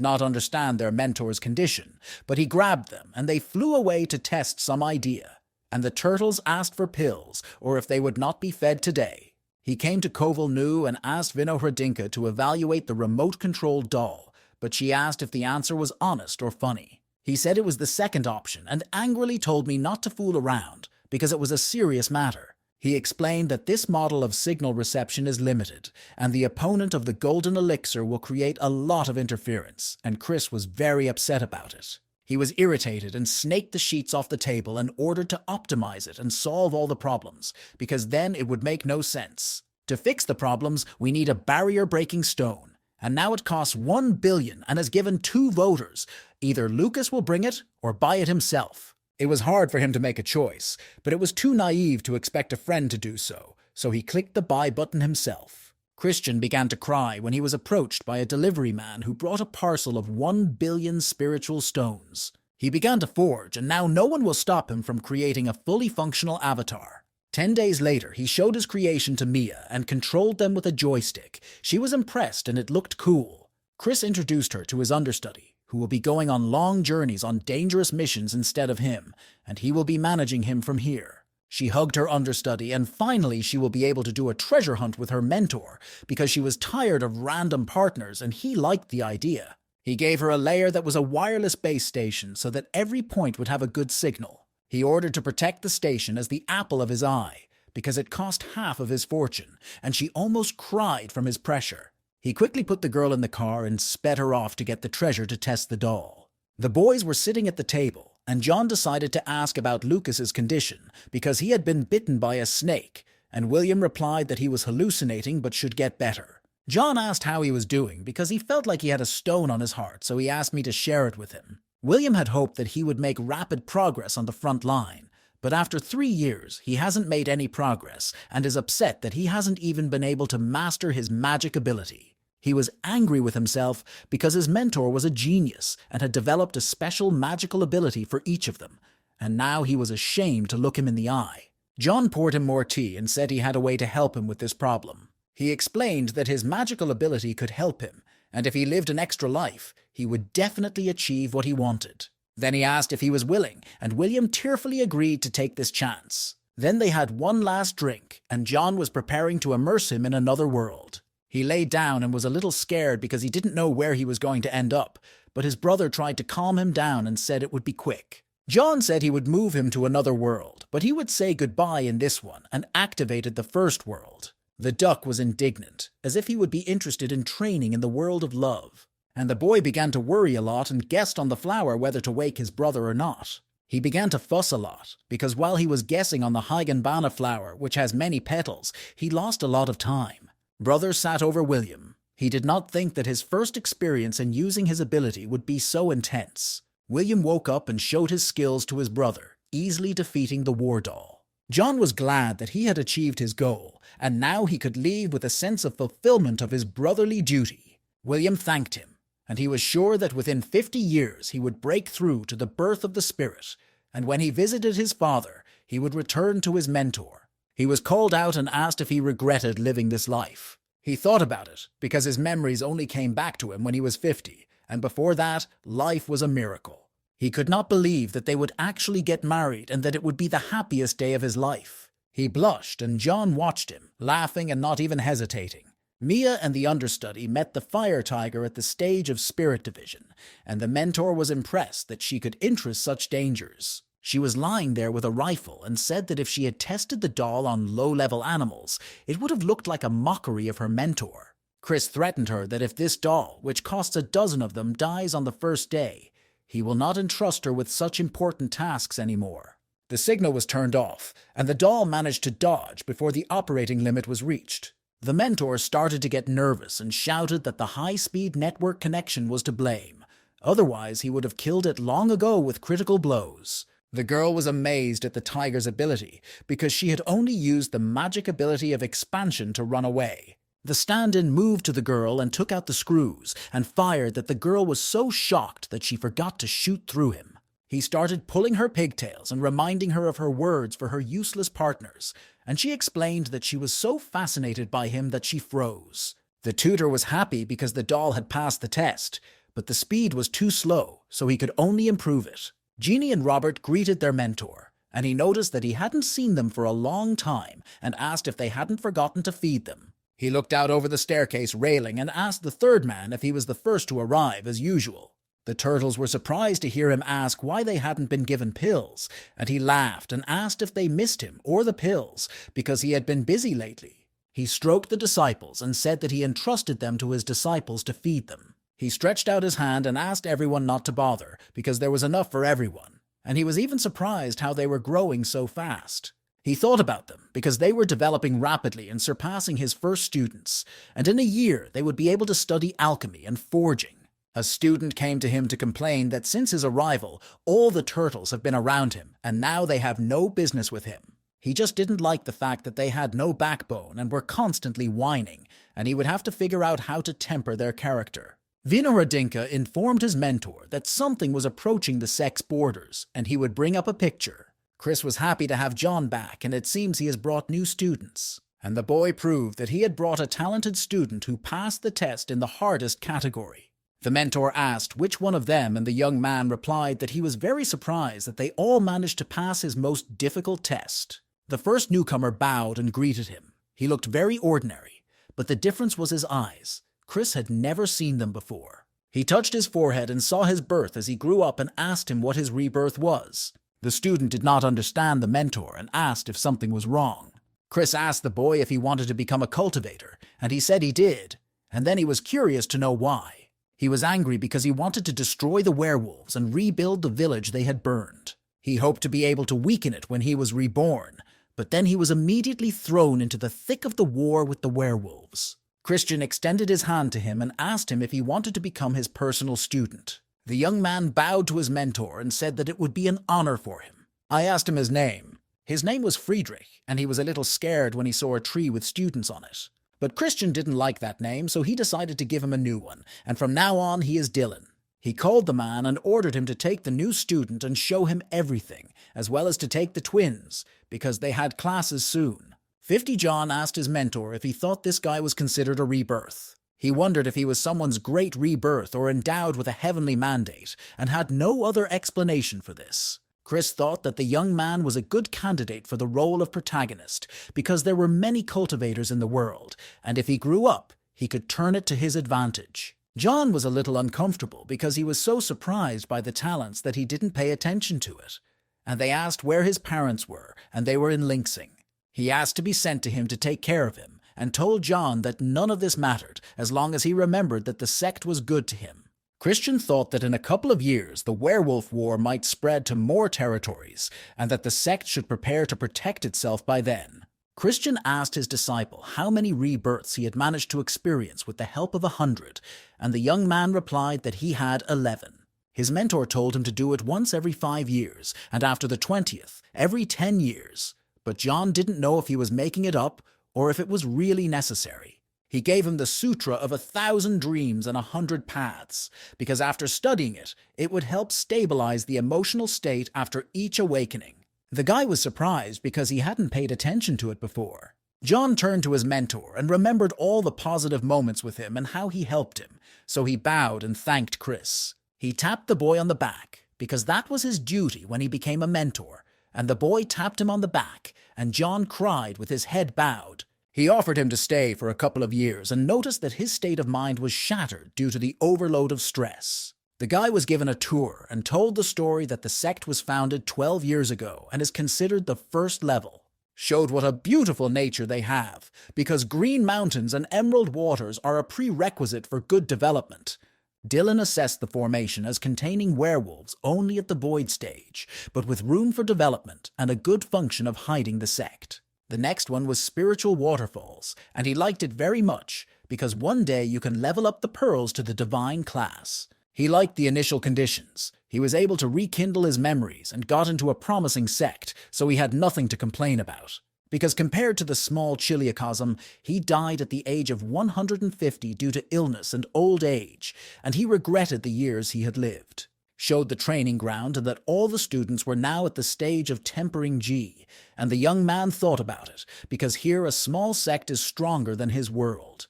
Speaker 1: not understand their mentor's condition, but he grabbed them and they flew away to test some idea. And the turtles asked for pills, or if they would not be fed today. He came to Koval Nu and asked Vinohradinka to evaluate the remote-controlled doll, but she asked if the answer was honest or funny. He said it was the second option and angrily told me not to fool around, because it was a serious matter. He explained that this model of signal reception is limited, and the opponent of the golden elixir will create a lot of interference, and Chris was very upset about it. He was irritated and snaked the sheets off the table and ordered to optimize it and solve all the problems, because then it would make no sense. To fix the problems, we need a barrier-breaking stone, and now it costs 1 billion and has given 2 voters. Either Lucas will bring it or buy it himself. It was hard for him to make a choice, but it was too naive to expect a friend to do so, so he clicked the buy button himself. Christian began to cry when he was approached by a delivery man who brought a parcel of 1 billion spiritual stones. He began to forge, and now no one will stop him from creating a fully functional avatar. 10 days later, he showed his creation to Mia and controlled them with a joystick. She was impressed and it looked cool. Chris introduced her to his understudy, who will be going on long journeys on dangerous missions instead of him, and he will be managing him from here. She hugged her understudy, and finally she will be able to do a treasure hunt with her mentor, because she was tired of random partners and he liked the idea. He gave her a layer that was a wireless base station so that every point would have a good signal. He ordered to protect the station as the apple of his eye, because it cost half of his fortune, and she almost cried from his pressure. He quickly put the girl in the car and sped her off to get the treasure to test the doll. The boys were sitting at the table, and John decided to ask about Lucas's condition because he had been bitten by a snake, and William replied that he was hallucinating but should get better. John asked how he was doing because he felt like he had a stone on his heart, so he asked me to share it with him. William had hoped that he would make rapid progress on the front line, but after 3 years, he hasn't made any progress and is upset that he hasn't even been able to master his magic ability. He was angry with himself because his mentor was a genius and had developed a special magical ability for each of them, and now he was ashamed to look him in the eye. John poured him more tea and said he had a way to help him with this problem. He explained that his magical ability could help him, and if he lived an extra life, he would definitely achieve what he wanted. Then he asked if he was willing, and William tearfully agreed to take this chance. Then they had one last drink, and John was preparing to immerse him in another world. He lay down and was a little scared because he didn't know where he was going to end up, but his brother tried to calm him down and said it would be quick. John said he would move him to another world, but he would say goodbye in this one and activated the first world. The duck was indignant, as if he would be interested in training in the world of love. And the boy began to worry a lot and guessed on the flower whether to wake his brother or not. He began to fuss a lot, because while he was guessing on the Higanbana flower, which has many petals, he lost a lot of time. Brother sat over William. He did not think that his first experience in using his ability would be so intense. William woke up and showed his skills to his brother, easily defeating the war doll. John was glad that he had achieved his goal, and now he could leave with a sense of fulfillment of his brotherly duty. William thanked him, and he was sure that within 50 years he would break through to the birth of the spirit, and when he visited his father, he would return to his mentor. He was called out and asked if he regretted living this life. He thought about it, because his memories only came back to him when he was 50, and before that, life was a miracle. He could not believe that they would actually get married and that it would be the happiest day of his life. He blushed, and John watched him, laughing and not even hesitating. Mia and the understudy met the fire tiger at the stage of spirit division, and the mentor was impressed that she could interest such dangers. She was lying there with a rifle and said that if she had tested the doll on low-level animals, it would have looked like a mockery of her mentor. Chris threatened her that if this doll, which costs a dozen of them, dies on the first day, he will not entrust her with such important tasks anymore. The signal was turned off, and the doll managed to dodge before the operating limit was reached. The mentor started to get nervous and shouted that the high-speed network connection was to blame. Otherwise, he would have killed it long ago with critical blows. The girl was amazed at the tiger's ability because she had only used the magic ability of expansion to run away. The stand-in moved to the girl and took out the screws and fired that the girl was so shocked that she forgot to shoot through him. He started pulling her pigtails and reminding her of her words for her useless partners, and she explained that she was so fascinated by him that she froze. The tutor was happy because the doll had passed the test, but the speed was too slow, so he could only improve it. Jeannie and Robert greeted their mentor, and he noticed that he hadn't seen them for a long time and asked if they hadn't forgotten to feed them. He looked out over the staircase railing and asked the third man if he was the first to arrive as usual. The turtles were surprised to hear him ask why they hadn't been given pills, and he laughed and asked if they missed him or the pills because he had been busy lately. He stroked the disciples and said that he entrusted them to his disciples to feed them. He stretched out his hand and asked everyone not to bother because there was enough for everyone, and he was even surprised how they were growing so fast. He thought about them because they were developing rapidly and surpassing his first students, and in a year they would be able to study alchemy and forging. A student came to him to complain that since his arrival, all the turtles have been around him, and now they have no business with him. He just didn't like the fact that they had no backbone and were constantly whining, and he would have to figure out how to temper their character. Vinorudinka informed his mentor that something was approaching the Sect's borders, and he would bring up a picture. Chris was happy to have John back, and it seems he has brought new students. And the boy proved that he had brought a talented student who passed the test in the hardest category. The mentor asked which one of them, and the young man replied that he was very surprised that they all managed to pass his most difficult test. The first newcomer bowed and greeted him. He looked very ordinary, but the difference was his eyes. Chris had never seen them before. He touched his forehead and saw his birth as he grew up and asked him what his rebirth was. The student did not understand the mentor and asked if something was wrong. Chris asked the boy if he wanted to become a cultivator, and he said he did, and then he was curious to know why. He was angry because he wanted to destroy the werewolves and rebuild the village they had burned. He hoped to be able to weaken it when he was reborn, but then he was immediately thrown into the thick of the war with the werewolves. Christian extended his hand to him and asked him if he wanted to become his personal student. The young man bowed to his mentor and said that it would be an honor for him. I asked him his name. His name was Friedrich, and he was a little scared when he saw a tree with students on it. But Christian didn't like that name, so he decided to give him a new one, and from now on he is Dylan. He called the man and ordered him to take the new student and show him everything, as well as to take the twins, because they had classes soon. 50 John asked his mentor if he thought this guy was considered a rebirth. He wondered if he was someone's great rebirth or endowed with a heavenly mandate, and had no other explanation for this. Chris thought that the young man was a good candidate for the role of protagonist, because there were many cultivators in the world, and if he grew up, he could turn it to his advantage. John was a little uncomfortable because he was so surprised by the talents that he didn't pay attention to it, and they asked where his parents were, and they were in Linksing. He asked to be sent to him to take care of him, and told John that none of this mattered as long as he remembered that the Sect was good to him. Christian thought that in a couple of years the werewolf war might spread to more territories, and that the Sect should prepare to protect itself by then. Christian asked his disciple how many rebirths he had managed to experience with the help of 100, and the young man replied that he had 11. His mentor told him to do it once every 5 years, and after the 20th, every 10 years. But John didn't know if he was making it up or if it was really necessary. He gave him the Sutra of 1,000 Dreams and 100 Paths, because after studying it, it would help stabilize the emotional state after each awakening. The guy was surprised because he hadn't paid attention to it before. John turned to his mentor and remembered all the positive moments with him and how he helped him, so he bowed and thanked Chris. He tapped the boy on the back, because that was his duty when he became a mentor, and the boy tapped him on the back, and John cried with his head bowed. He offered him to stay for a couple of years and noticed that his state of mind was shattered due to the overload of stress. The guy was given a tour and told the story that the sect was founded 12 years ago and is considered the first level. Showed what a beautiful nature they have, because green mountains and emerald waters are a prerequisite for good development. Dylan assessed the formation as containing werewolves only at the void stage, but with room for development and a good function of hiding the sect. The next one was spiritual waterfalls, and he liked it very much, because one day you can level up the pearls to the divine class. He liked the initial conditions. He was able to rekindle his memories and got into a promising sect, so he had nothing to complain about. Because compared to the small Chiliocosm, he died at the age of 150 due to illness and old age, and he regretted the years he had lived. Showed the training ground and that all the students were now at the stage of tempering G, and the young man thought about it, because here a small sect is stronger than his world.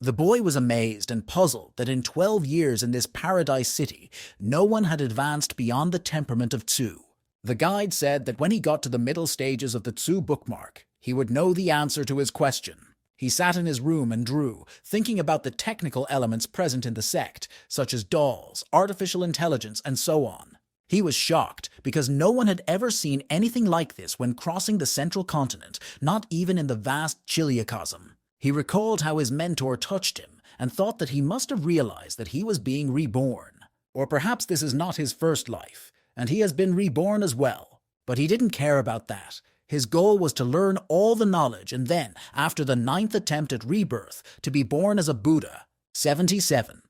Speaker 1: The boy was amazed and puzzled that in 12 years in this paradise city, no one had advanced beyond the temperament of Tsu. The guide said that when he got to the middle stages of the Tsu bookmark, he would know the answer to his question. He sat in his room and drew, thinking about the technical elements present in the sect, such as dolls, artificial intelligence, and so on. He was shocked, because no one had ever seen anything like this when crossing the central continent, not even in the vast Chiliocosm. He recalled how his mentor touched him, and thought that he must have realized that he was being reborn. Or perhaps this is not his first life, and he has been reborn as well. But he didn't care about that. His goal was to learn all the knowledge and then, after the 9th attempt at rebirth, to be born as a Buddha. 77.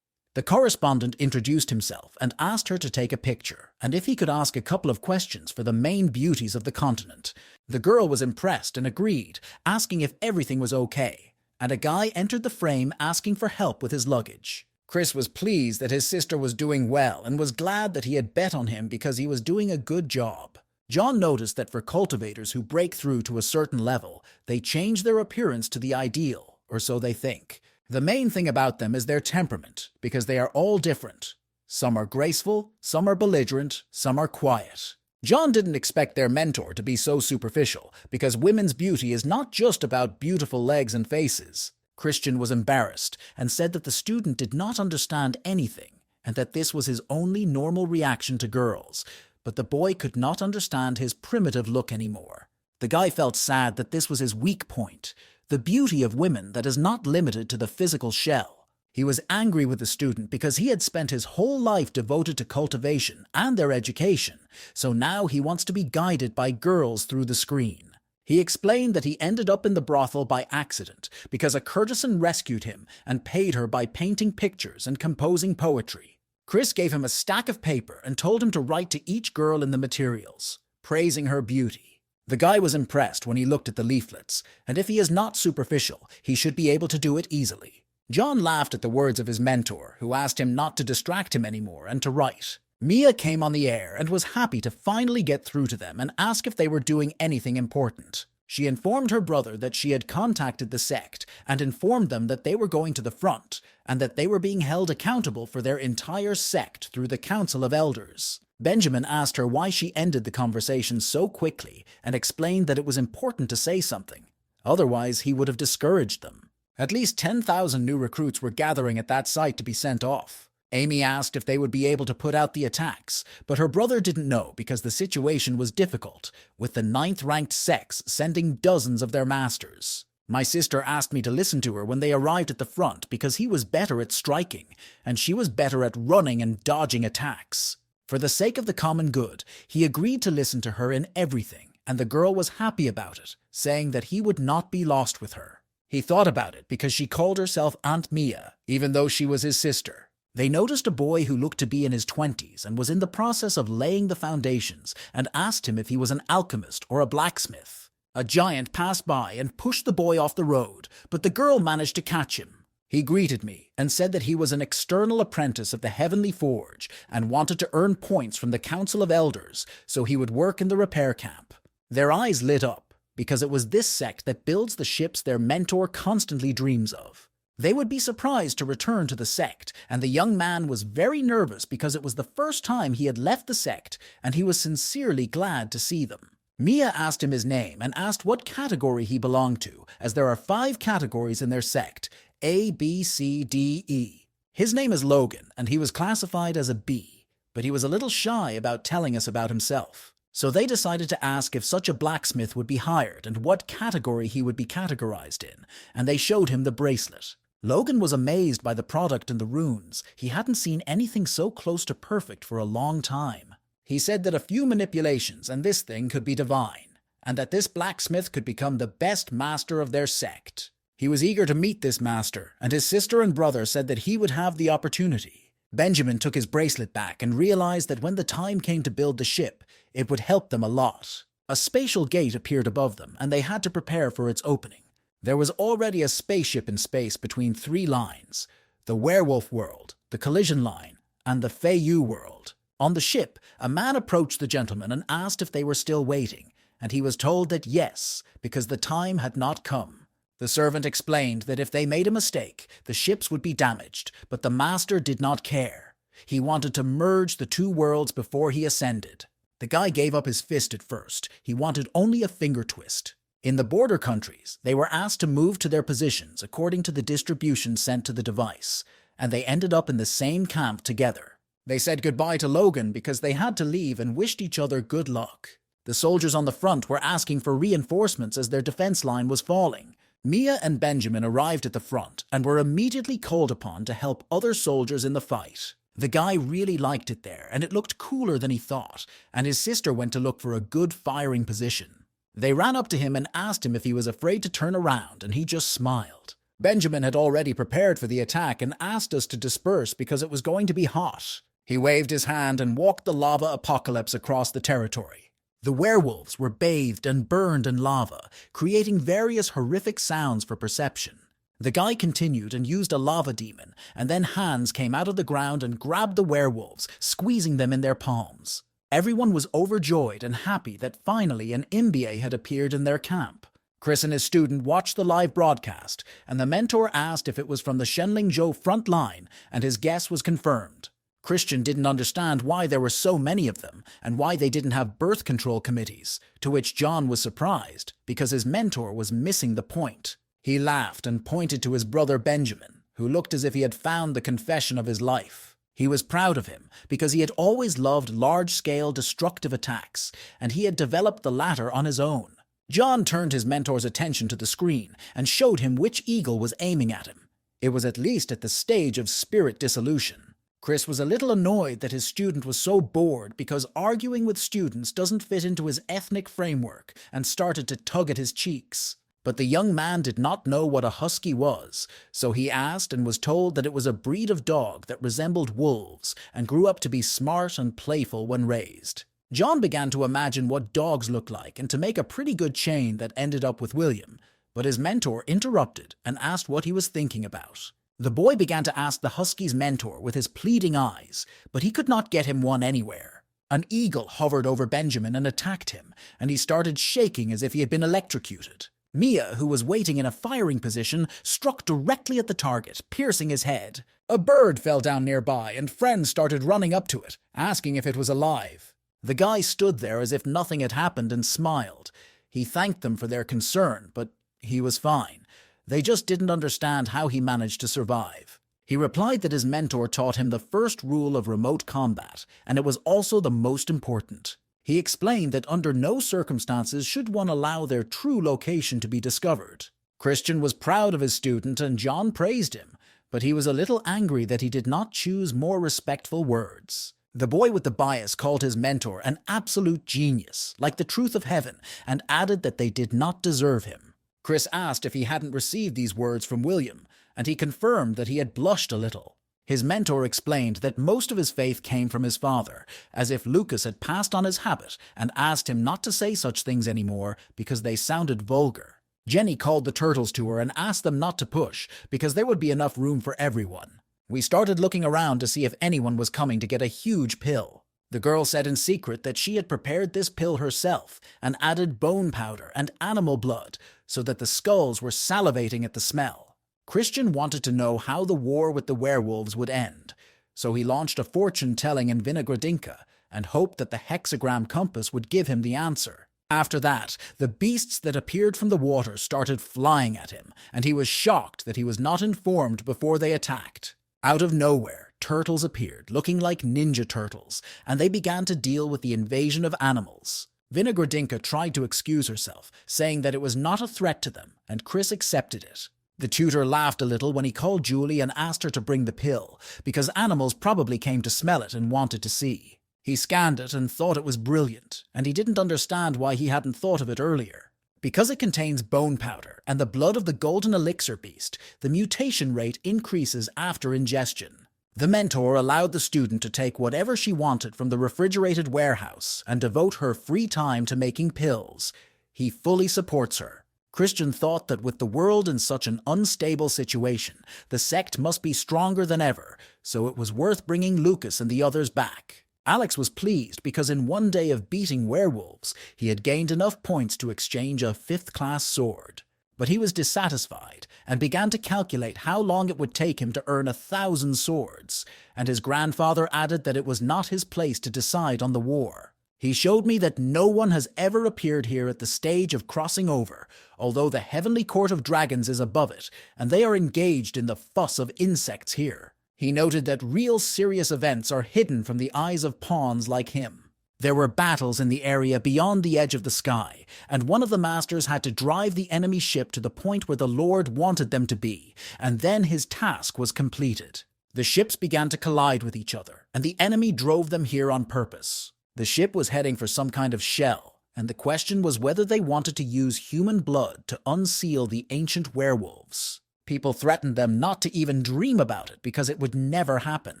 Speaker 1: The correspondent introduced himself and asked her to take a picture, and if he could ask a couple of questions for the main beauties of the continent. The girl was impressed and agreed, asking if everything was okay, and a guy entered the frame asking for help with his luggage. Chris was pleased that his sister was doing well and was glad that he had bet on him because he was doing a good job. John noticed that for cultivators who break through to a certain level, they change their appearance to the ideal, or so they think. The main thing about them is their temperament, because they are all different. Some are graceful, some are belligerent, some are quiet. John didn't expect their mentor to be so superficial, because women's beauty is not just about beautiful legs and faces. Christian was embarrassed and said that the student did not understand anything, and that this was his only normal reaction to girls, but the boy could not understand his primitive look anymore. The guy felt sad that this was his weak point, the beauty of women that is not limited to the physical shell. He was angry with the student because he had spent his whole life devoted to cultivation and their education, so now he wants to be guided by girls through the screen. He explained that he ended up in the brothel by accident because a courtesan rescued him and paid her by painting pictures and composing poetry. Chris gave him a stack of paper and told him to write to each girl in the materials, praising her beauty. The guy was impressed when he looked at the leaflets, and if he is not superficial, he should be able to do it easily. John laughed at the words of his mentor, who asked him not to distract him anymore and to write. Mia came on the air and was happy to finally get through to them and ask if they were doing anything important. She informed her brother that she had contacted the sect and informed them that they were going to the front and that they were being held accountable for their entire sect through the Council of Elders. Benjamin asked her why she ended the conversation so quickly and explained that it was important to say something. Otherwise, he would have discouraged them. At least 10,000 new recruits were gathering at that site to be sent off. Amy asked if they would be able to put out the attacks, but her brother didn't know because the situation was difficult, with the 9th-ranked sects sending dozens of their masters. My sister asked me to listen to her when they arrived at the front because he was better at striking, and she was better at running and dodging attacks. For the sake of the common good, he agreed to listen to her in everything, and the girl was happy about it, saying that he would not be lost with her. He thought about it because she called herself Aunt Mia, even though she was his sister. They noticed a boy who looked to be in his 20s and was in the process of laying the foundations and asked him if he was an alchemist or a blacksmith. A giant passed by and pushed the boy off the road, but the girl managed to catch him. He greeted me and said that he was an external apprentice of the Heavenly Forge and wanted to earn points from the Council of Elders so he would work in the repair camp. Their eyes lit up because it was this sect that builds the ships their mentor constantly dreams of. They would be surprised to return to the sect, and the young man was very nervous because it was the first time he had left the sect, and he was sincerely glad to see them. Mia asked him his name and asked what category he belonged to, as there are 5 categories in their sect, A, B, C, D, E. His name is Logan, and he was classified as a B, but he was a little shy about telling us about himself. So they decided to ask if such a blacksmith would be hired and what category he would be categorized in, and they showed him the bracelet. Logan was amazed by the product and the runes. He hadn't seen anything so close to perfect for a long time. He said that a few manipulations and this thing could be divine, and that this blacksmith could become the best master of their sect. He was eager to meet this master, and his sister and brother said that he would have the opportunity. Benjamin took his bracelet back and realized that when the time came to build the ship, it would help them a lot. A spatial gate appeared above them, and they had to prepare for its opening. There was already a spaceship in space between 3 lines, the werewolf world, the collision line, and the Feiyu world. On the ship, a man approached the gentleman and asked if they were still waiting, and he was told that yes, because the time had not come. The servant explained that if they made a mistake, the ships would be damaged, but the master did not care. He wanted to merge the 2 worlds before he ascended. The guy gave up his fist at first. He wanted only a finger twist. In the border countries, they were asked to move to their positions according to the distribution sent to the device, and they ended up in the same camp together. They said goodbye to Logan because they had to leave and wished each other good luck. The soldiers on the front were asking for reinforcements as their defense line was falling. Mia and Benjamin arrived at the front and were immediately called upon to help other soldiers in the fight. The guy really liked it there, and it looked cooler than he thought, and his sister went to look for a good firing position. They ran up to him and asked him if he was afraid to turn around, and he just smiled. Benjamin had already prepared for the attack and asked us to disperse because it was going to be hot. He waved his hand and walked the lava apocalypse across the territory. The werewolves were bathed and burned in lava, creating various horrific sounds for perception. The guy continued and used a lava demon, and then hands came out of the ground and grabbed the werewolves, squeezing them in their palms. Everyone was overjoyed and happy that finally an MBA had appeared in their camp. Chris and his student watched the live broadcast, and the mentor asked if it was from the Shenlingzhou front line, and his guess was confirmed. Christian didn't understand why there were so many of them, and why they didn't have birth control committees, to which John was surprised, because his mentor was missing the point. He laughed and pointed to his brother Benjamin, who looked as if he had found the confession of his life. He was proud of him because he had always loved large-scale destructive attacks, and he had developed the latter on his own. John turned his mentor's attention to the screen and showed him which eagle was aiming at him. It was at least at the stage of spirit dissolution. Chris was a little annoyed that his student was so bored because arguing with students doesn't fit into his ethnic framework, and started to tug at his cheeks. But the young man did not know what a husky was, so he asked and was told that it was a breed of dog that resembled wolves and grew up to be smart and playful when raised. John began to imagine what dogs look like and to make a pretty good chain that ended up with William, but his mentor interrupted and asked what he was thinking about. The boy began to ask the husky's mentor with his pleading eyes, but he could not get him one anywhere. An eagle hovered over Benjamin and attacked him, and he started shaking as if he had been electrocuted. Mia, who was waiting in a firing position, struck directly at the target, piercing his head. A bird fell down nearby, and friends started running up to it, asking if it was alive. The guy stood there as if nothing had happened and smiled. He thanked them for their concern, but he was fine. They just didn't understand how he managed to survive. He replied that his mentor taught him the first rule of remote combat, and it was also the most important. He explained that under no circumstances should one allow their true location to be discovered. Christian was proud of his student and John praised him, but he was a little angry that he did not choose more respectful words. The boy with the bias called his mentor an absolute genius, like the truth of heaven, and added that they did not deserve him. Chris asked if he hadn't received these words from William, and he confirmed that he had blushed a little. His mentor explained that most of his faith came from his father, as if Lucas had passed on his habit and asked him not to say such things anymore because they sounded vulgar. Jenny called the turtles to her and asked them not to push because there would be enough room for everyone. We started looking around to see if anyone was coming to get a huge pill. The girl said in secret that she had prepared this pill herself and added bone powder and animal blood so that the skulls were salivating at the smell. Christian wanted to know how the war with the werewolves would end, so he launched a fortune-telling in Vinogradinka and hoped that the hexagram compass would give him the answer. After that, the beasts that appeared from the water started flying at him, and he was shocked that he was not informed before they attacked. Out of nowhere, turtles appeared, looking like ninja turtles, and they began to deal with the invasion of animals. Vinogradinka tried to excuse herself, saying that it was not a threat to them, and Chris accepted it. The tutor laughed a little when he called Julie and asked her to bring the pill, because animals probably came to smell it and wanted to see. He scanned it and thought it was brilliant, and he didn't understand why he hadn't thought of it earlier. Because it contains bone powder and the blood of the golden elixir beast, the mutation rate increases after ingestion. The mentor allowed the student to take whatever she wanted from the refrigerated warehouse and devote her free time to making pills. He fully supports her. Christian thought that with the world in such an unstable situation, the sect must be stronger than ever, so it was worth bringing Lucas and the others back. Alex was pleased because in one day of beating werewolves, he had gained enough points to exchange a 5th-class sword. But he was dissatisfied and began to calculate how long it would take him to earn 1,000 swords, and his grandfather added that it was not his place to decide on the war. He showed me that no one has ever appeared here at the stage of crossing over, although the Heavenly Court of Dragons is above it, and they are engaged in the fuss of insects here. He noted that real serious events are hidden from the eyes of pawns like him. There were battles in the area beyond the edge of the sky, and one of the masters had to drive the enemy ship to the point where the Lord wanted them to be, and then his task was completed. The ships began to collide with each other, and the enemy drove them here on purpose. The ship was heading for some kind of shell, and the question was whether they wanted to use human blood to unseal the ancient werewolves. People threatened them not to even dream about it because it would never happen.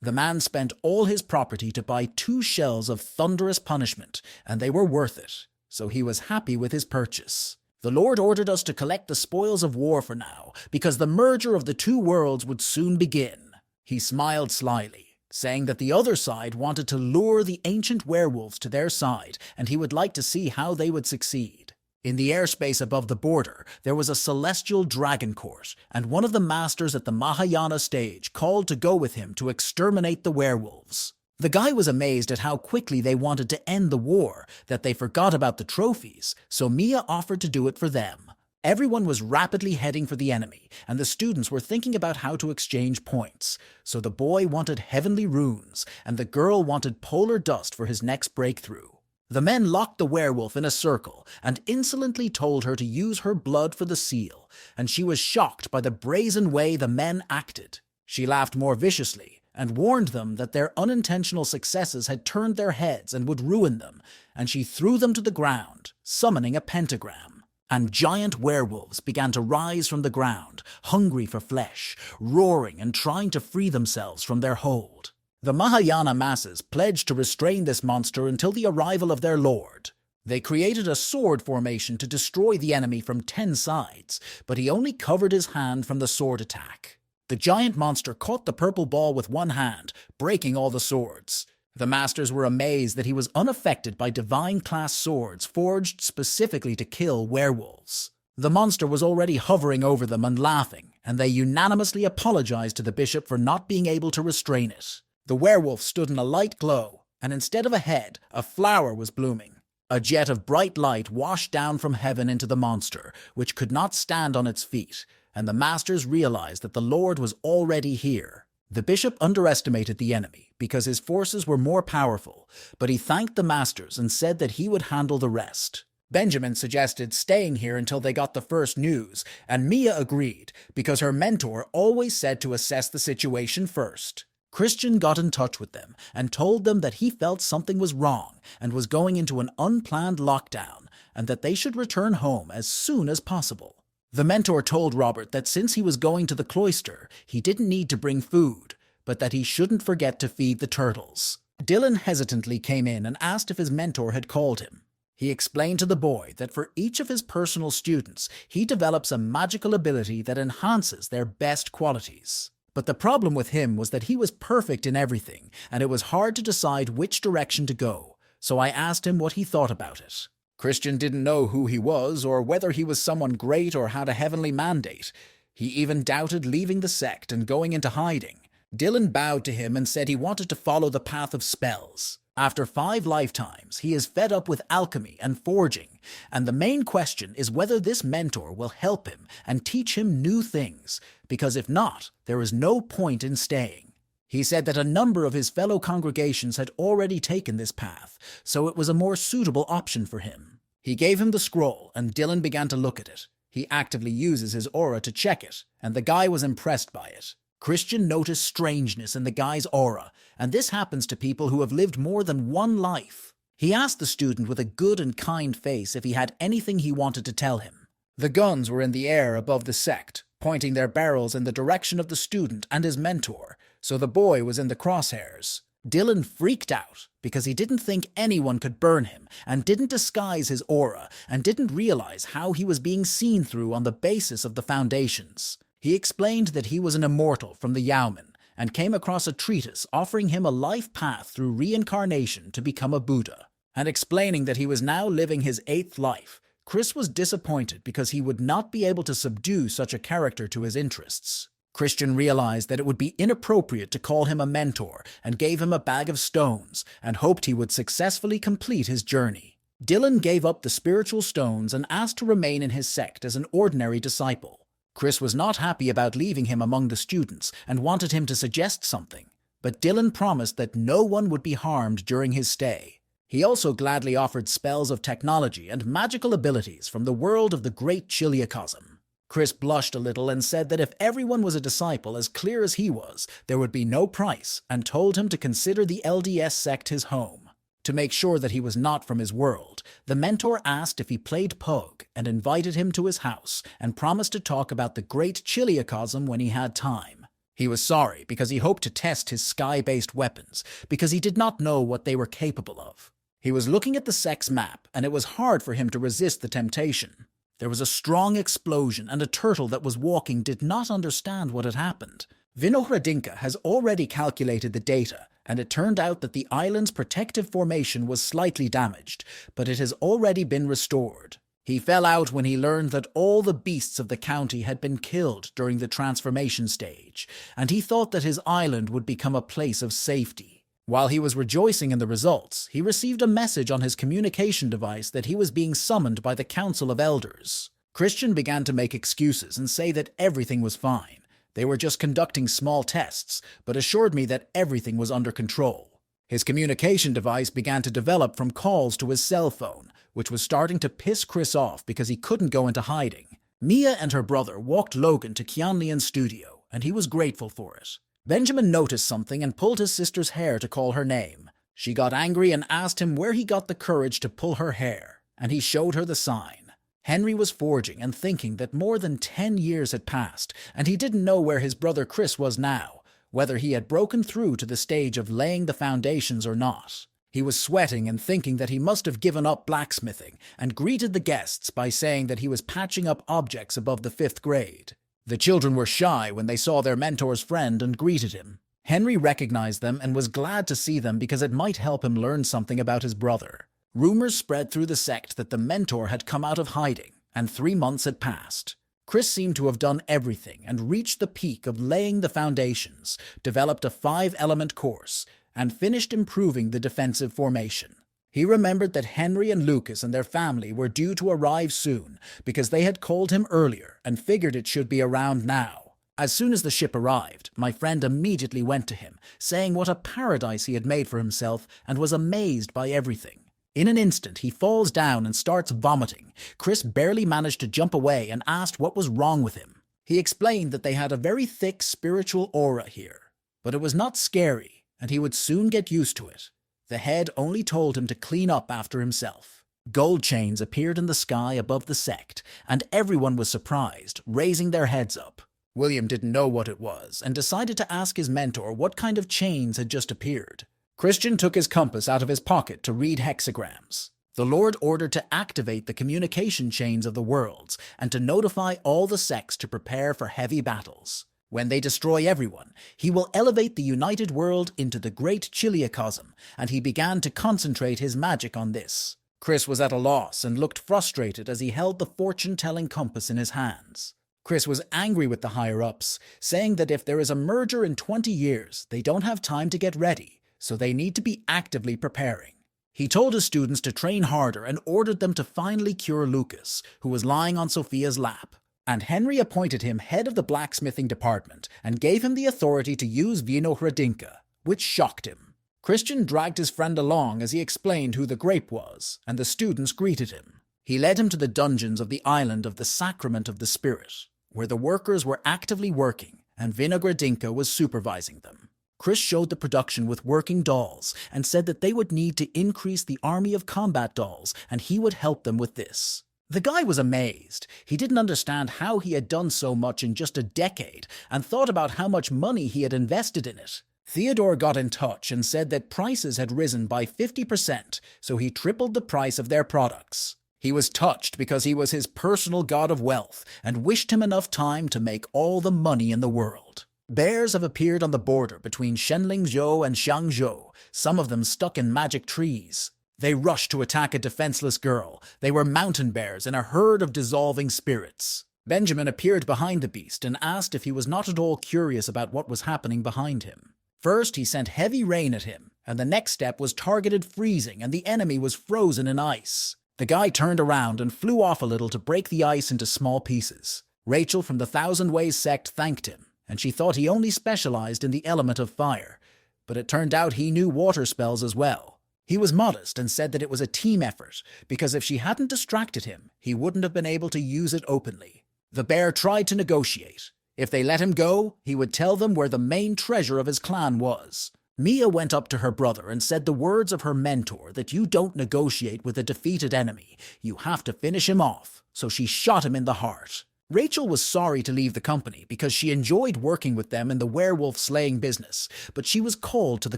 Speaker 1: The man spent all his property to buy 2 shells of thunderous punishment, and they were worth it, so he was happy with his purchase. The Lord ordered us to collect the spoils of war for now, because the merger of the 2 worlds would soon begin. He smiled slyly, saying that the other side wanted to lure the ancient werewolves to their side, and he would like to see how they would succeed. In the airspace above the border, there was a celestial dragon court, and one of the masters at the Mahayana stage called to go with him to exterminate the werewolves. The guy was amazed at how quickly they wanted to end the war, that they forgot about the trophies, so Mia offered to do it for them. Everyone was rapidly heading for the enemy, and the students were thinking about how to exchange points. So the boy wanted heavenly runes, and the girl wanted polar dust for his next breakthrough. The men locked the werewolf in a circle and insolently told her to use her blood for the seal, and she was shocked by the brazen way the men acted. She laughed more viciously and warned them that their unintentional successes had turned their heads and would ruin them, and she threw them to the ground, summoning a pentagram. And giant werewolves began to rise from the ground, hungry for flesh, roaring and trying to free themselves from their hold. The Mahayana masses pledged to restrain this monster until the arrival of their lord. They created a sword formation to destroy the enemy from 10 sides, but he only covered his hand from the sword attack. The giant monster caught the purple ball with one hand, breaking all the swords. The masters were amazed that he was unaffected by divine-class swords forged specifically to kill werewolves. The monster was already hovering over them and laughing, and they unanimously apologized to the bishop for not being able to restrain it. The werewolf stood in a light glow, and instead of a head, a flower was blooming. A jet of bright light washed down from heaven into the monster, which could not stand on its feet, and the masters realized that the Lord was already here. The bishop underestimated the enemy because his forces were more powerful, but he thanked the masters and said that he would handle the rest. Benjamin suggested staying here until they got the first news, and Mia agreed because her mentor always said to assess the situation first. Christian got in touch with them and told them that he felt something was wrong and was going into an unplanned lockdown, and that they should return home as soon as possible. The mentor told Robert that since he was going to the cloister, he didn't need to bring food, but that he shouldn't forget to feed the turtles. Dylan hesitantly came in and asked if his mentor had called him. He explained to the boy that for each of his personal students, he develops a magical ability that enhances their best qualities. But the problem with him was that he was perfect in everything, and it was hard to decide which direction to go, so I asked him what he thought about it. Christian didn't know who he was, or whether he was someone great or had a heavenly mandate. He even doubted leaving the sect and going into hiding. Dylan bowed to him and said he wanted to follow the path of spells. After 5 lifetimes, he is fed up with alchemy and forging, and the main question is whether this mentor will help him and teach him new things, because if not, there is no point in staying. He said that a number of his fellow congregations had already taken this path, so it was a more suitable option for him. He gave him the scroll, and Dylan began to look at it. He actively uses his aura to check it, and the guy was impressed by it. Christian noticed strangeness in the guy's aura, and this happens to people who have lived more than one life. He asked the student with a good and kind face if he had anything he wanted to tell him. The guns were in the air above the sect, pointing their barrels in the direction of the student and his mentor, so the boy was in the crosshairs. Dylan freaked out because he didn't think anyone could burn him and didn't disguise his aura and didn't realize how he was being seen through on the basis of the foundations. He explained that he was an immortal from the Yaomen and came across a treatise offering him a life path through reincarnation to become a Buddha. And explaining that he was now living his 8th life, Chris was disappointed because he would not be able to subdue such a character to his interests. Christian realized that it would be inappropriate to call him a mentor and gave him a bag of stones and hoped he would successfully complete his journey. Dylan gave up the spiritual stones and asked to remain in his sect as an ordinary disciple. Chris was not happy about leaving him among the students and wanted him to suggest something, but Dylan promised that no one would be harmed during his stay. He also gladly offered spells of technology and magical abilities from the world of the Great Chiliacosm. Chris blushed a little and said that if everyone was a disciple as clear as he was, there would be no price, and told him to consider the LDS sect his home. To make sure that he was not from his world, the mentor asked if he played Pug and invited him to his house and promised to talk about the Great Chiliacosm when he had time. He was sorry because he hoped to test his sky-based weapons because he did not know what they were capable of. He was looking at the sect's map and it was hard for him to resist the temptation. There was a strong explosion and a turtle that was walking did not understand what had happened. Vinohradinka has already calculated the data, and it turned out that the island's protective formation was slightly damaged, but it has already been restored. He fell out when he learned that all the beasts of the county had been killed during the transformation stage, and he thought that his island would become a place of safety. While he was rejoicing in the results, he received a message on his communication device that he was being summoned by the Council of Elders. Christian began to make excuses and say that everything was fine. They were just conducting small tests, but assured me that everything was under control. His communication device began to develop from calls to his cell phone, which was starting to piss Chris off because he couldn't go into hiding. Mia and her brother walked Logan to Kianlian's studio, and he was grateful for it. Benjamin noticed something and pulled his sister's hair to call her name. She got angry and asked him where he got the courage to pull her hair, and he showed her the sign. Henry was forging and thinking that more than 10 years had passed, and he didn't know where his brother Chris was now, whether he had broken through to the stage of laying the foundations or not. He was sweating and thinking that he must have given up blacksmithing, and greeted the guests by saying that he was patching up objects above the 5th grade. The children were shy when they saw their mentor's friend and greeted him. Henry recognized them and was glad to see them because it might help him learn something about his brother. Rumors spread through the sect that the mentor had come out of hiding, and 3 months had passed. Chris seemed to have done everything and reached the peak of laying the foundations, developed a 5-element course, and finished improving the defensive formation. He remembered that Henry and Lucas and their family were due to arrive soon because they had called him earlier and figured it should be around now. As soon as the ship arrived, my friend immediately went to him, saying what a paradise he had made for himself and was amazed by everything. In an instant, he falls down and starts vomiting. Chris barely managed to jump away and asked what was wrong with him. He explained that they had a very thick spiritual aura here, but it was not scary, and he would soon get used to it. The head only told him to clean up after himself. Gold chains appeared in the sky above the sect, and everyone was surprised, raising their heads up. William didn't know what it was, and decided to ask his mentor what kind of chains had just appeared. Christian took his compass out of his pocket to read hexagrams. The Lord ordered to activate the communication chains of the worlds and to notify all the sects to prepare for heavy battles. When they destroy everyone, he will elevate the united world into the Great Chiliacosm, and he began to concentrate his magic on this. Chris was at a loss and looked frustrated as he held the fortune-telling compass in his hands. Chris was angry with the higher-ups, saying that if there is a merger in 20 years, they don't have time to get ready, so they need to be actively preparing. He told his students to train harder and ordered them to finally cure Lucas, who was lying on Sophia's lap. And Henry appointed him head of the blacksmithing department and gave him the authority to use Reuniting, which shocked him. Christian dragged his friend along as he explained who the grape was, and the students greeted him. He led him to the dungeons of the island of the Sacrament of the Spirit, where the workers were actively working, and Vinogradinka was supervising them. Chris showed the production with working dolls and said that they would need to increase the army of combat dolls, and he would help them with this. The guy was amazed. He didn't understand how he had done so much in just a decade and thought about how much money he had invested in it. Theodore got in touch and said that prices had risen by 50%, so he tripled the price of their products. He was touched because he was his personal god of wealth and wished him enough time to make all the money in the world. Bears have appeared on the border between Shenlingzhou and Xiangzhou, some of them stuck in magic trees. They rushed to attack a defenseless girl. They were mountain bears in a herd of dissolving spirits. Benjamin appeared behind the beast and asked if he was not at all curious about what was happening behind him. First, he sent heavy rain at him, and the next step was targeted freezing, and the enemy was frozen in ice. The guy turned around and flew off a little to break the ice into small pieces. Rachel from the Thousand Ways Sect thanked him, and she thought he only specialized in the element of fire, but it turned out he knew water spells as well. He was modest and said that it was a team effort, because if she hadn't distracted him, he wouldn't have been able to use it openly. The bear tried to negotiate. If they let him go, he would tell them where the main treasure of his clan was. Mia went up to her brother and said the words of her mentor that you don't negotiate with a defeated enemy, you have to finish him off, so she shot him in the heart. Rachel was sorry to leave the company because she enjoyed working with them in the werewolf-slaying business, but she was called to the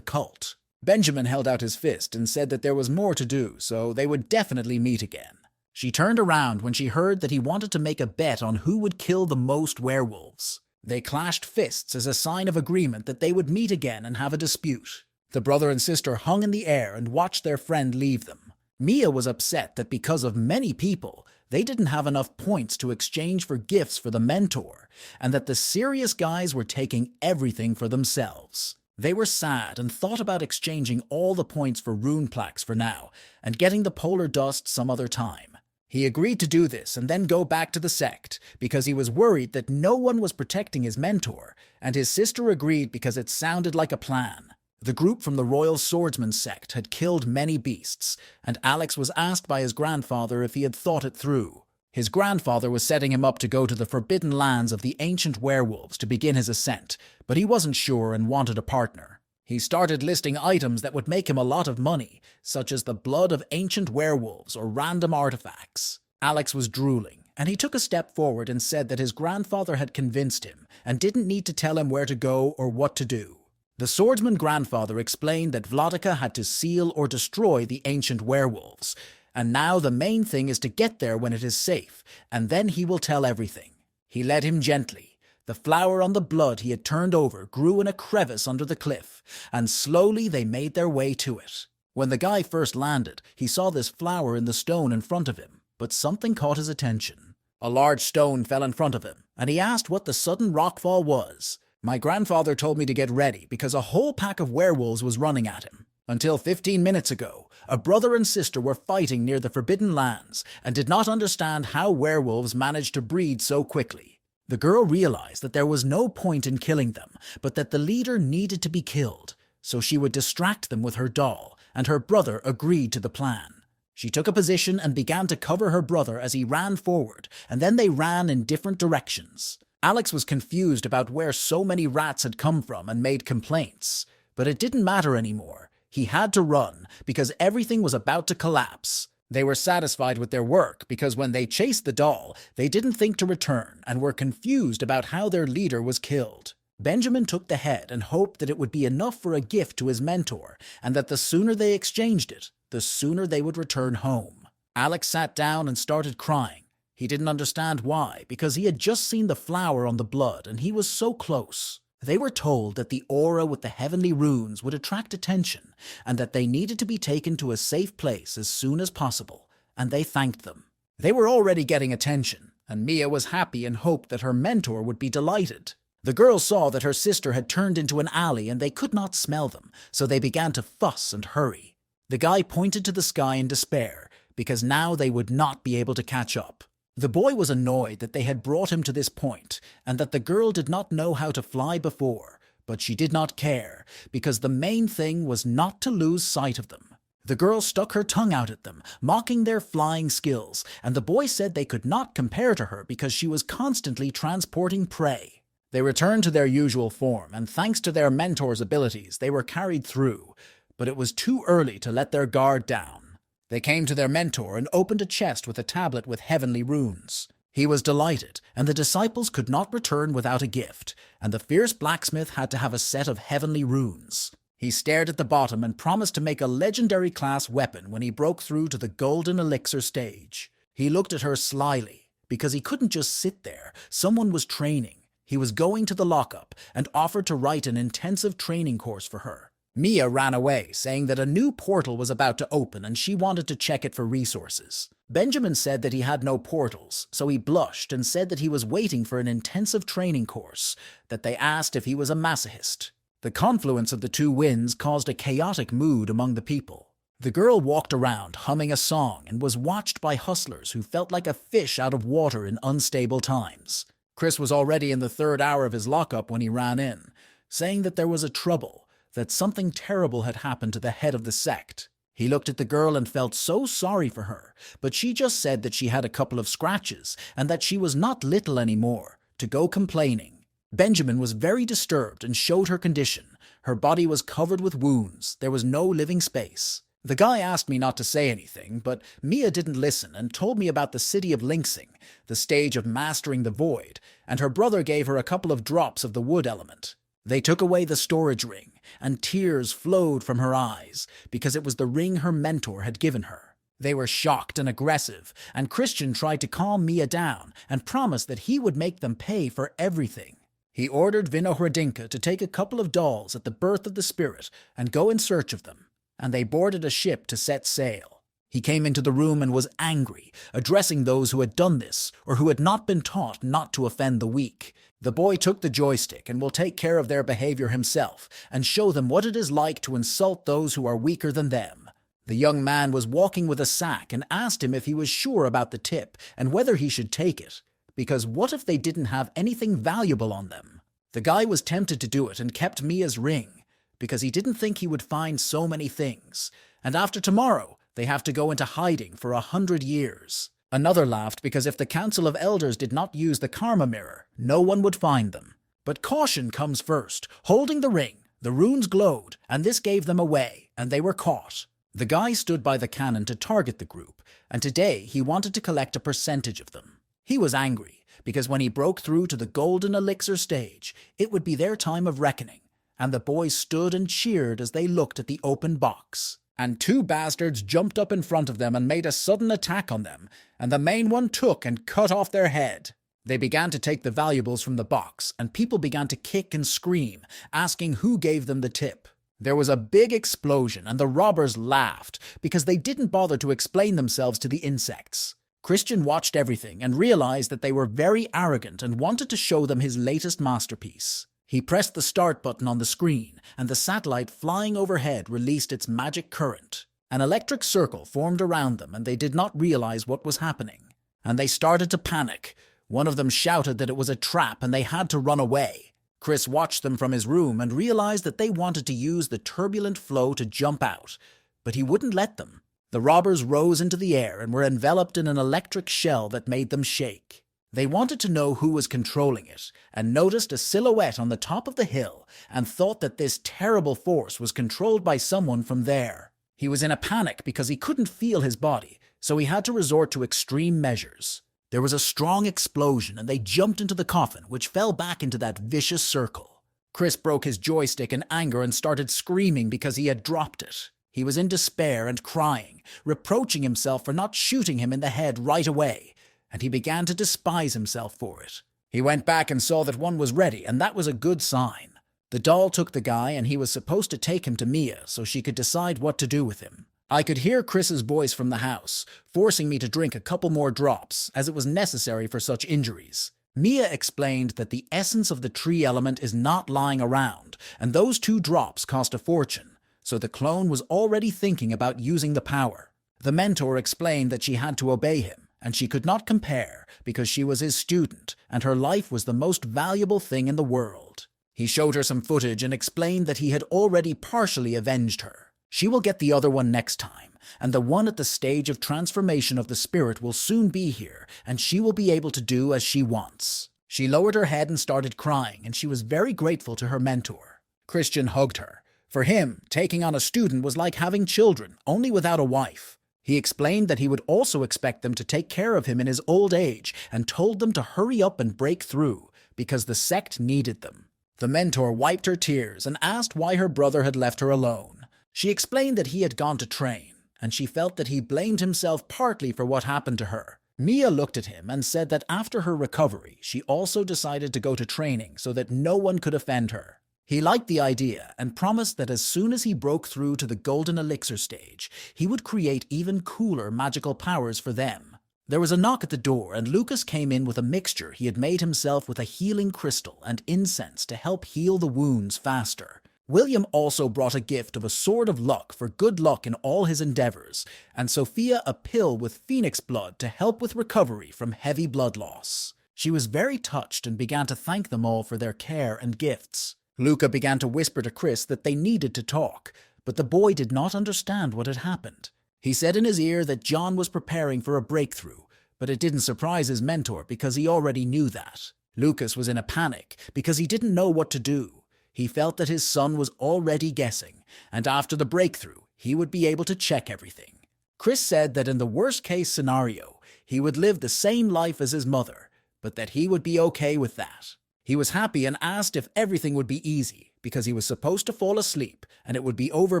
Speaker 1: cult. Benjamin held out his fist and said that there was more to do, so they would definitely meet again. She turned around when she heard that he wanted to make a bet on who would kill the most werewolves. They clashed fists as a sign of agreement that they would meet again and have a dispute. The brother and sister hung in the air and watched their friend leave them. Mia was upset that because of many people, they didn't have enough points to exchange for gifts for the mentor, and that the serious guys were taking everything for themselves. They were sad and thought about exchanging all the points for rune plaques for now, and getting the polar dust some other time. He agreed to do this and then go back to the sect, because he was worried that no one was protecting his mentor, and his sister agreed because it sounded like a plan. The group from the Royal Swordsman sect had killed many beasts, and Alex was asked by his grandfather if he had thought it through. His grandfather was setting him up to go to the forbidden lands of the ancient werewolves to begin his ascent, but he wasn't sure and wanted a partner. He started listing items that would make him a lot of money, such as the blood of ancient werewolves or random artifacts. Alex was drooling, and he took a step forward and said that his grandfather had convinced him and didn't need to tell him where to go or what to do. The swordsman grandfather explained that Vladika had to seal or destroy the ancient werewolves, and now the main thing is to get there when it is safe, and then he will tell everything. He led him gently. The flower on the blood he had turned over grew in a crevice under the cliff, and slowly they made their way to it. When the guy first landed, he saw this flower in the stone in front of him, but something caught his attention. A large stone fell in front of him, and he asked what the sudden rockfall was. My grandfather told me to get ready because a whole pack of werewolves was running at him. Until 15 minutes ago, a brother and sister were fighting near the Forbidden Lands and did not understand how werewolves managed to breed so quickly. The girl realized that there was no point in killing them, but that the leader needed to be killed, so she would distract them with her doll, and her brother agreed to the plan. She took a position and began to cover her brother as he ran forward, and then they ran in different directions. Alex was confused about where so many rats had come from and made complaints, but it didn't matter anymore. He had to run because everything was about to collapse. They were satisfied with their work because when they chased the doll, they didn't think to return and were confused about how their leader was killed. Benjamin took the head and hoped that it would be enough for a gift to his mentor, and that the sooner they exchanged it, the sooner they would return home. Alex sat down and started crying. He didn't understand why, because he had just seen the flower on the blood and he was so close. They were told that the aura with the heavenly runes would attract attention and that they needed to be taken to a safe place as soon as possible, and they thanked them. They were already getting attention, and Mia was happy and hoped that her mentor would be delighted. The girl saw that her sister had turned into an alley and they could not smell them, so they began to fuss and hurry. The guy pointed to the sky in despair, because now they would not be able to catch up. The boy was annoyed that they had brought him to this point, and that the girl did not know how to fly before, but she did not care, because the main thing was not to lose sight of them. The girl stuck her tongue out at them, mocking their flying skills, and the boy said they could not compare to her because she was constantly transporting prey. They returned to their usual form, and thanks to their mentor's abilities, they were carried through, but it was too early to let their guard down. They came to their mentor and opened a chest with a tablet with heavenly runes. He was delighted, and the disciples could not return without a gift, and the fierce blacksmith had to have a set of heavenly runes. He stared at the bottom and promised to make a legendary class weapon when he broke through to the golden elixir stage. He looked at her slyly, because he couldn't just sit there. Someone was training. He was going to the lockup and offered to write an intensive training course for her. Mia ran away, saying that a new portal was about to open and she wanted to check it for resources. Benjamin said that he had no portals, so he blushed and said that he was waiting for an intensive training course, that they asked if he was a masochist. The confluence of the two winds caused a chaotic mood among the people. The girl walked around humming a song and was watched by hustlers who felt like a fish out of water in unstable times. Chris was already in the 3rd hour of his lockup when he ran in, saying that there was a trouble, that something terrible had happened to the head of the sect. He looked at the girl and felt so sorry for her, but she just said that she had a couple of scratches and that she was not little anymore, to go complaining. Benjamin was very disturbed and showed her condition. Her body was covered with wounds. There was no living space. The guy asked me not to say anything, but Mia didn't listen and told me about the city of Linksing, the stage of mastering the void, and her brother gave her a couple of drops of the wood element. They took away the storage ring, and tears flowed from her eyes, because it was the ring her mentor had given her. They were shocked and aggressive, and Christian tried to calm Mia down and promised that he would make them pay for everything. He ordered Vinohradinka to take a couple of dolls at the birth of the spirit and go in search of them, and they boarded a ship to set sail. He came into the room and was angry, addressing those who had done this or who had not been taught not to offend the weak. The boy took the joystick and will take care of their behavior himself and show them what it is like to insult those who are weaker than them. The young man was walking with a sack and asked him if he was sure about the tip and whether he should take it, because what if they didn't have anything valuable on them? The guy was tempted to do it and kept Mia's ring, because he didn't think he would find so many things, and after tomorrow they have to go into hiding for 100 years. Another laughed because if the Council of Elders did not use the Karma Mirror, no one would find them. But caution comes first. Holding the ring, the runes glowed, and this gave them away, and they were caught. The guy stood by the cannon to target the group, and today he wanted to collect a percentage of them. He was angry, because when he broke through to the golden elixir stage, it would be their time of reckoning, and the boys stood and cheered as they looked at the open box. And 2 bastards jumped up in front of them and made a sudden attack on them, and the main one took and cut off their head. They began to take the valuables from the box, and people began to kick and scream, asking who gave them the tip. There was a big explosion, and the robbers laughed, because they didn't bother to explain themselves to the insects. Christian watched everything and realized that they were very arrogant and wanted to show them his latest masterpiece. He pressed the start button on the screen, and the satellite flying overhead released its magic current. An electric circle formed around them, and they did not realize what was happening. And they started to panic. One of them shouted that it was a trap and they had to run away. Chris watched them from his room and realized that they wanted to use the turbulent flow to jump out, but he wouldn't let them. The robbers rose into the air and were enveloped in an electric shell that made them shake. They wanted to know who was controlling it, and noticed a silhouette on the top of the hill, and thought that this terrible force was controlled by someone from there. He was in a panic because he couldn't feel his body, so he had to resort to extreme measures. There was a strong explosion, and they jumped into the coffin, which fell back into that vicious circle. Chris broke his joystick in anger and started screaming because he had dropped it. He was in despair and crying, reproaching himself for not shooting him in the head right away, and he began to despise himself for it. He went back and saw that one was ready, and that was a good sign. The doll took the guy, and he was supposed to take him to Mia so she could decide what to do with him. I could hear Chris's voice from the house, forcing me to drink a couple more drops, as it was necessary for such injuries. Mia explained that the essence of the tree element is not lying around, and those 2 drops cost a fortune, so the clone was already thinking about using the power. The mentor explained that she had to obey him, and she could not compare because she was his student, and her life was the most valuable thing in the world. He showed her some footage and explained that he had already partially avenged her. She will get the other one next time, and the one at the stage of transformation of the spirit will soon be here, and she will be able to do as she wants. She lowered her head and started crying, and she was very grateful to her mentor. Christian hugged her. For him, taking on a student was like having children, only without a wife. He explained that he would also expect them to take care of him in his old age, and told them to hurry up and break through, because the sect needed them. The mentor wiped her tears and asked why her brother had left her alone. She explained that he had gone to train, and she felt that he blamed himself partly for what happened to her. Mia looked at him and said that after her recovery, she also decided to go to training so that no one could offend her. He liked the idea and promised that as soon as he broke through to the golden elixir stage, he would create even cooler magical powers for them. There was a knock at the door, and Lucas came in with a mixture he had made himself with a healing crystal and incense to help heal the wounds faster. William also brought a gift of a sword of luck for good luck in all his endeavors, and Sophia a pill with phoenix blood to help with recovery from heavy blood loss. She was very touched and began to thank them all for their care and gifts. Luca began to whisper to Chris that they needed to talk, but the boy did not understand what had happened. He said in his ear that John was preparing for a breakthrough, but it didn't surprise his mentor because he already knew that. Lucas was in a panic because he didn't know what to do. He felt that his son was already guessing, and after the breakthrough, he would be able to check everything. Chris said that in the worst-case scenario, he would live the same life as his mother, but that he would be okay with that. He was happy and asked if everything would be easy, because he was supposed to fall asleep, and it would be over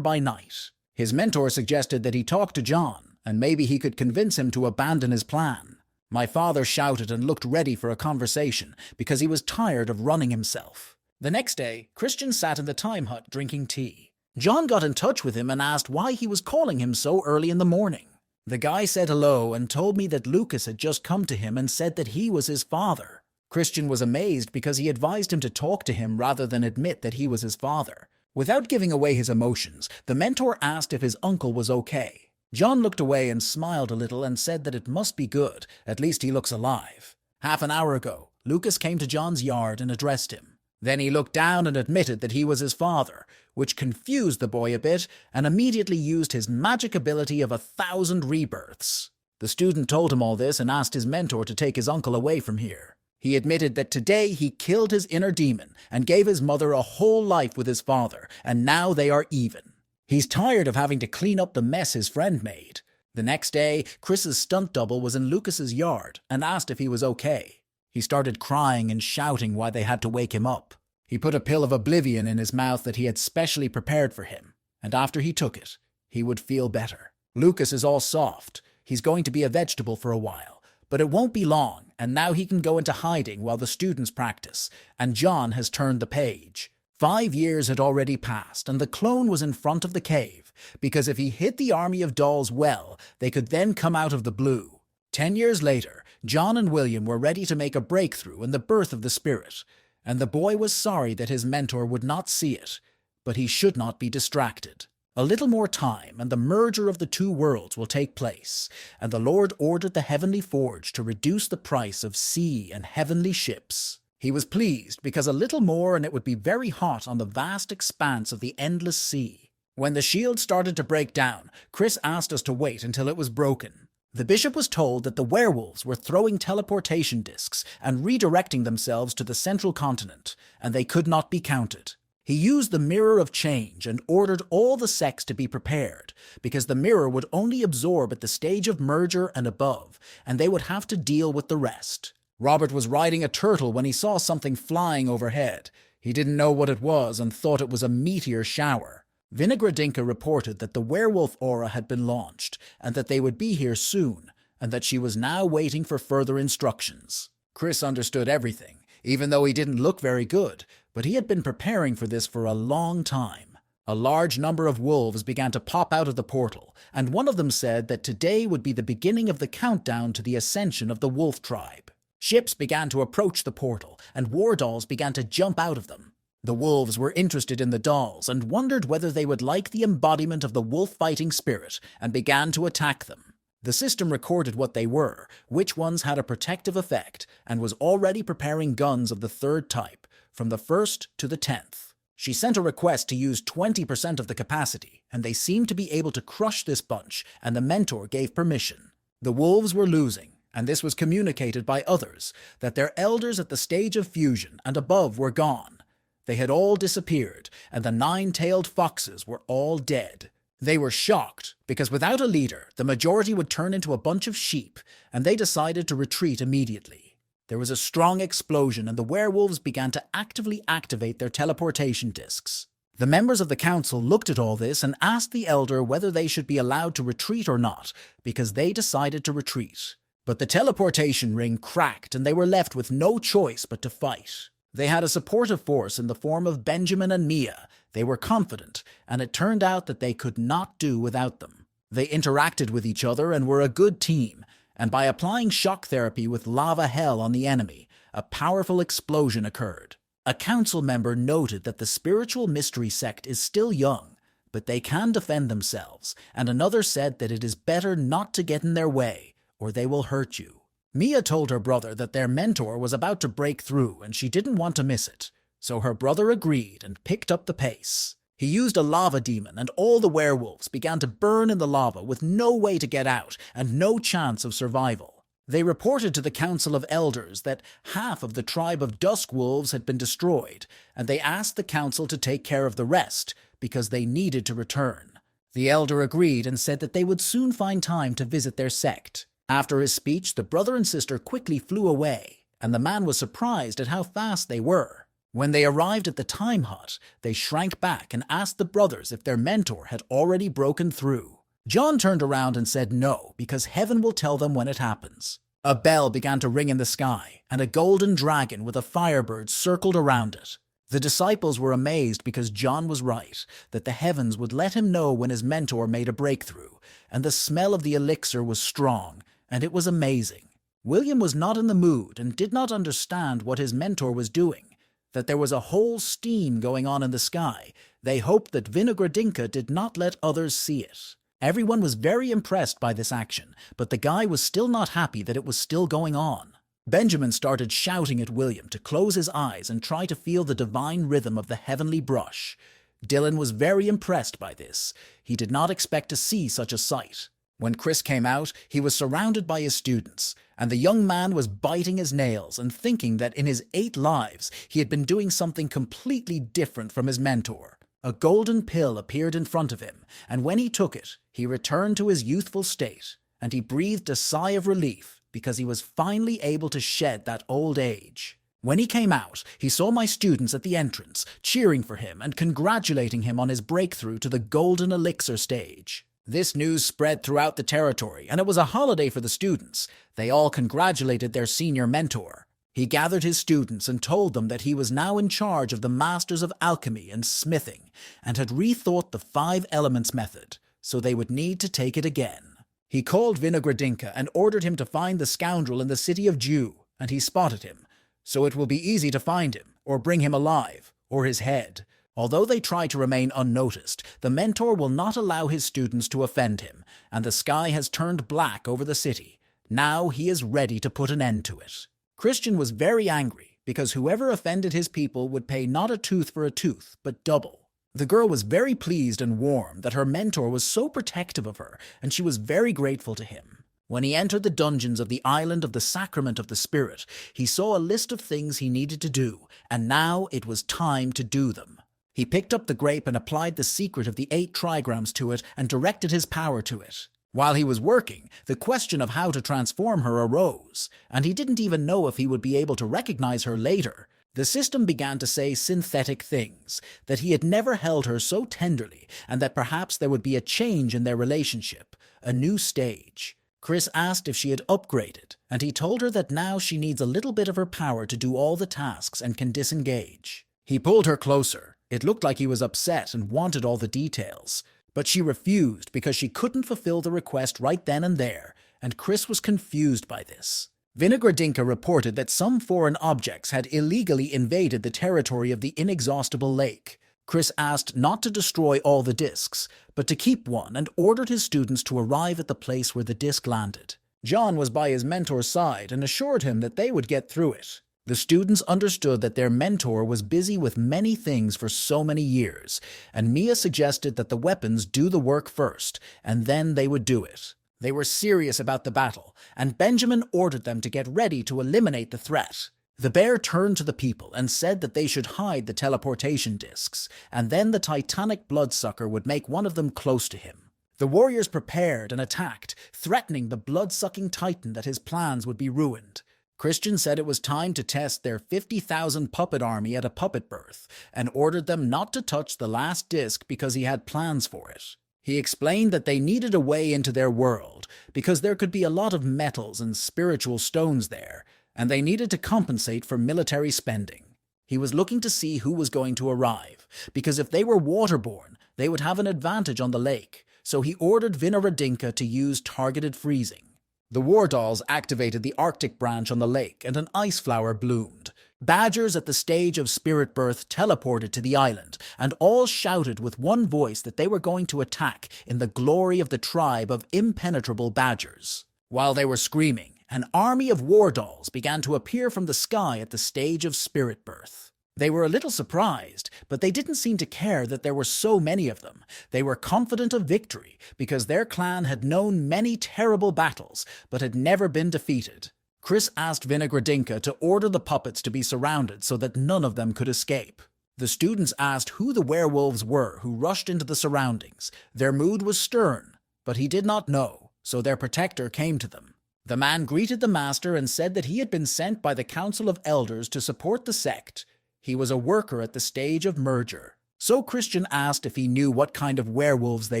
Speaker 1: by night. His mentor suggested that he talk to John, and maybe he could convince him to abandon his plan. My father shouted and looked ready for a conversation, because he was tired of running himself. The next day, Christian sat in the time hut drinking tea. John got in touch with him and asked why he was calling him so early in the morning. The guy said hello and told me that Lucas had just come to him and said that he was his father. Christian was amazed because he advised him to talk to him rather than admit that he was his father. Without giving away his emotions, the mentor asked if his uncle was okay. John looked away and smiled a little and said that it must be good, at least he looks alive. Half an hour ago, Lucas came to John's yard and addressed him. Then he looked down and admitted that he was his father, which confused the boy a bit, and immediately used his magic ability of 1,000 rebirths. The student told him all this and asked his mentor to take his uncle away from here. He admitted that today he killed his inner demon and gave his mother a whole life with his father, and now they are even. He's tired of having to clean up the mess his friend made. The next day, Chris's stunt double was in Lucas's yard and asked if he was okay. He started crying and shouting why they had to wake him up. He put a pill of oblivion in his mouth that he had specially prepared for him, and after he took it, he would feel better. Lucas is all soft. He's going to be a vegetable for a while, but it won't be long, and now he can go into hiding while the students practice, and John has turned the page. 5 years had already passed, and the clone was in front of the cave, because if he hit the army of dolls well, they could then come out of the blue. 10 years later, John and William were ready to make a breakthrough in the birth of the spirit, and the boy was sorry that his mentor would not see it, but he should not be distracted. A little more time, and the merger of the 2 worlds will take place, and the Lord ordered the heavenly forge to reduce the price of sea and heavenly ships. He was pleased because a little more and it would be very hot on the vast expanse of the endless sea. When the shield started to break down, Chris asked us to wait until it was broken. The bishop was told that the werewolves were throwing teleportation discs and redirecting themselves to the central continent, and they could not be counted. He used the mirror of change and ordered all the sects to be prepared, because the mirror would only absorb at the stage of merger and above, and they would have to deal with the rest. Robert was riding a turtle when he saw something flying overhead. He didn't know what it was and thought it was a meteor shower. Vinegradinka reported that the werewolf aura had been launched, and that they would be here soon, and that she was now waiting for further instructions. Chris understood everything, even though he didn't look very good, but he had been preparing for this for a long time. A large number of wolves began to pop out of the portal, and one of them said that today would be the beginning of the countdown to the ascension of the wolf tribe. Ships began to approach the portal, and war dolls began to jump out of them. The wolves were interested in the dolls and wondered whether they would like the embodiment of the wolf-fighting spirit and began to attack them. The system recorded what they were, which ones had a protective effect, and was already preparing guns of the third type, from the 1st to the 10th. She sent a request to use 20% of the capacity, and they seemed to be able to crush this bunch, and the mentor gave permission. The wolves were losing, and this was communicated by others, that their elders at the stage of fusion and above were gone. They had all disappeared, and the 9-tailed foxes were all dead. They were shocked, because without a leader, the majority would turn into a bunch of sheep, and they decided to retreat immediately. There was a strong explosion, and the werewolves began to actively activate their teleportation discs. The members of the council looked at all this and asked the elder whether they should be allowed to retreat or not, because they decided to retreat. But the teleportation ring cracked, and they were left with no choice but to fight. They had a supportive force in the form of Benjamin and Mia. They were confident, and it turned out that they could not do without them. They interacted with each other and were a good team, and by applying shock therapy with lava hell on the enemy, a powerful explosion occurred. A council member noted that the spiritual mystery sect is still young, but they can defend themselves, and another said that it is better not to get in their way, or they will hurt you. Mia told her brother that their mentor was about to break through and she didn't want to miss it, so her brother agreed and picked up the pace. He used a lava demon and all the werewolves began to burn in the lava with no way to get out and no chance of survival. They reported to the Council of Elders that half of the tribe of Dusk Wolves had been destroyed, and they asked the council to take care of the rest because they needed to return. The elder agreed and said that they would soon find time to visit their sect. After his speech, the brother and sister quickly flew away, and the man was surprised at how fast they were. When they arrived at the time hut, they shrank back and asked the brothers if their mentor had already broken through. John turned around and said no, because heaven will tell them when it happens. A bell began to ring in the sky, and a golden dragon with a firebird circled around it. The disciples were amazed because John was right, that the heavens would let him know when his mentor made a breakthrough, and the smell of the elixir was strong, and it was amazing. William was not in the mood and did not understand what his mentor was doing, that there was a whole steam going on in the sky. They hoped that Vinogradinka did not let others see it. Everyone was very impressed by this action, but the guy was still not happy that it was still going on. Benjamin started shouting at William to close his eyes and try to feel the divine rhythm of the heavenly brush. Dylan was very impressed by this. He did not expect to see such a sight. When Chris came out, he was surrounded by his students, and the young man was biting his nails and thinking that in his 8 lives he had been doing something completely different from his mentor. A golden pill appeared in front of him, and when he took it, he returned to his youthful state, and he breathed a sigh of relief because he was finally able to shed that old age. When he came out, he saw my students at the entrance, cheering for him and congratulating him on his breakthrough to the golden elixir stage. This news spread throughout the territory, and it was a holiday for the students. They all congratulated their senior mentor. He gathered his students and told them that he was now in charge of the masters of alchemy and smithing, and had rethought the 5 elements method, so they would need to take it again. He called Vinogradinka and ordered him to find the scoundrel in the city of Jew, and he spotted him. So it will be easy to find him, or bring him alive, or his head. Although they try to remain unnoticed, the mentor will not allow his students to offend him, and the sky has turned black over the city. Now he is ready to put an end to it. Christian was very angry, because whoever offended his people would pay not a tooth for a tooth, but double. The girl was very pleased and warm that her mentor was so protective of her, and she was very grateful to him. When he entered the dungeons of the island of the Sacrament of the Spirit, he saw a list of things he needed to do, and now it was time to do them. He picked up the grape and applied the secret of the 8 trigrams to it and directed his power to it. While he was working, the question of how to transform her arose, and he didn't even know if he would be able to recognize her later. The system began to say synthetic things, that he had never held her so tenderly, and that perhaps there would be a change in their relationship, a new stage. Chris asked if she had upgraded, and he told her that now she needs a little bit of her power to do all the tasks and can disengage. He pulled her closer, It looked like he was upset and wanted all the details, but she refused because she couldn't fulfill the request right then and there, and Chris was confused by this. Vinogradinka reported that some foreign objects had illegally invaded the territory of the inexhaustible lake. Chris asked not to destroy all the discs, but to keep one, and ordered his students to arrive at the place where the disc landed. John was by his mentor's side and assured him that they would get through it. The students understood that their mentor was busy with many things for so many years, and Mia suggested that the weapons do the work first, and then they would do it. They were serious about the battle, and Benjamin ordered them to get ready to eliminate the threat. The bear turned to the people and said that they should hide the teleportation discs, and then the titanic bloodsucker would make one of them close to him. The warriors prepared and attacked, threatening the blood-sucking titan that his plans would be ruined. Christian said it was time to test their 50,000 puppet army at a puppet birth, and ordered them not to touch the last disc because he had plans for it. He explained that they needed a way into their world, because there could be a lot of metals and spiritual stones there, and they needed to compensate for military spending. He was looking to see who was going to arrive, because if they were waterborne, they would have an advantage on the lake, so he ordered Vinogradinka to use targeted freezing. The war dolls activated the Arctic branch on the lake, and an ice flower bloomed. Badgers at the stage of spirit birth teleported to the island, and all shouted with one voice that they were going to attack in the glory of the tribe of impenetrable badgers. While they were screaming, an army of war dolls began to appear from the sky at the stage of spirit birth. They were a little surprised, but they didn't seem to care that there were so many of them. They were confident of victory, because their clan had known many terrible battles, but had never been defeated. Chris asked Vinogradinka to order the puppets to be surrounded so that none of them could escape. The students asked who the werewolves were who rushed into the surroundings. Their mood was stern, but he did not know, so their protector came to them. The man greeted the master and said that he had been sent by the Council of Elders to support the Sect. He was a worker at the stage of merger. So Christian asked if he knew what kind of werewolves they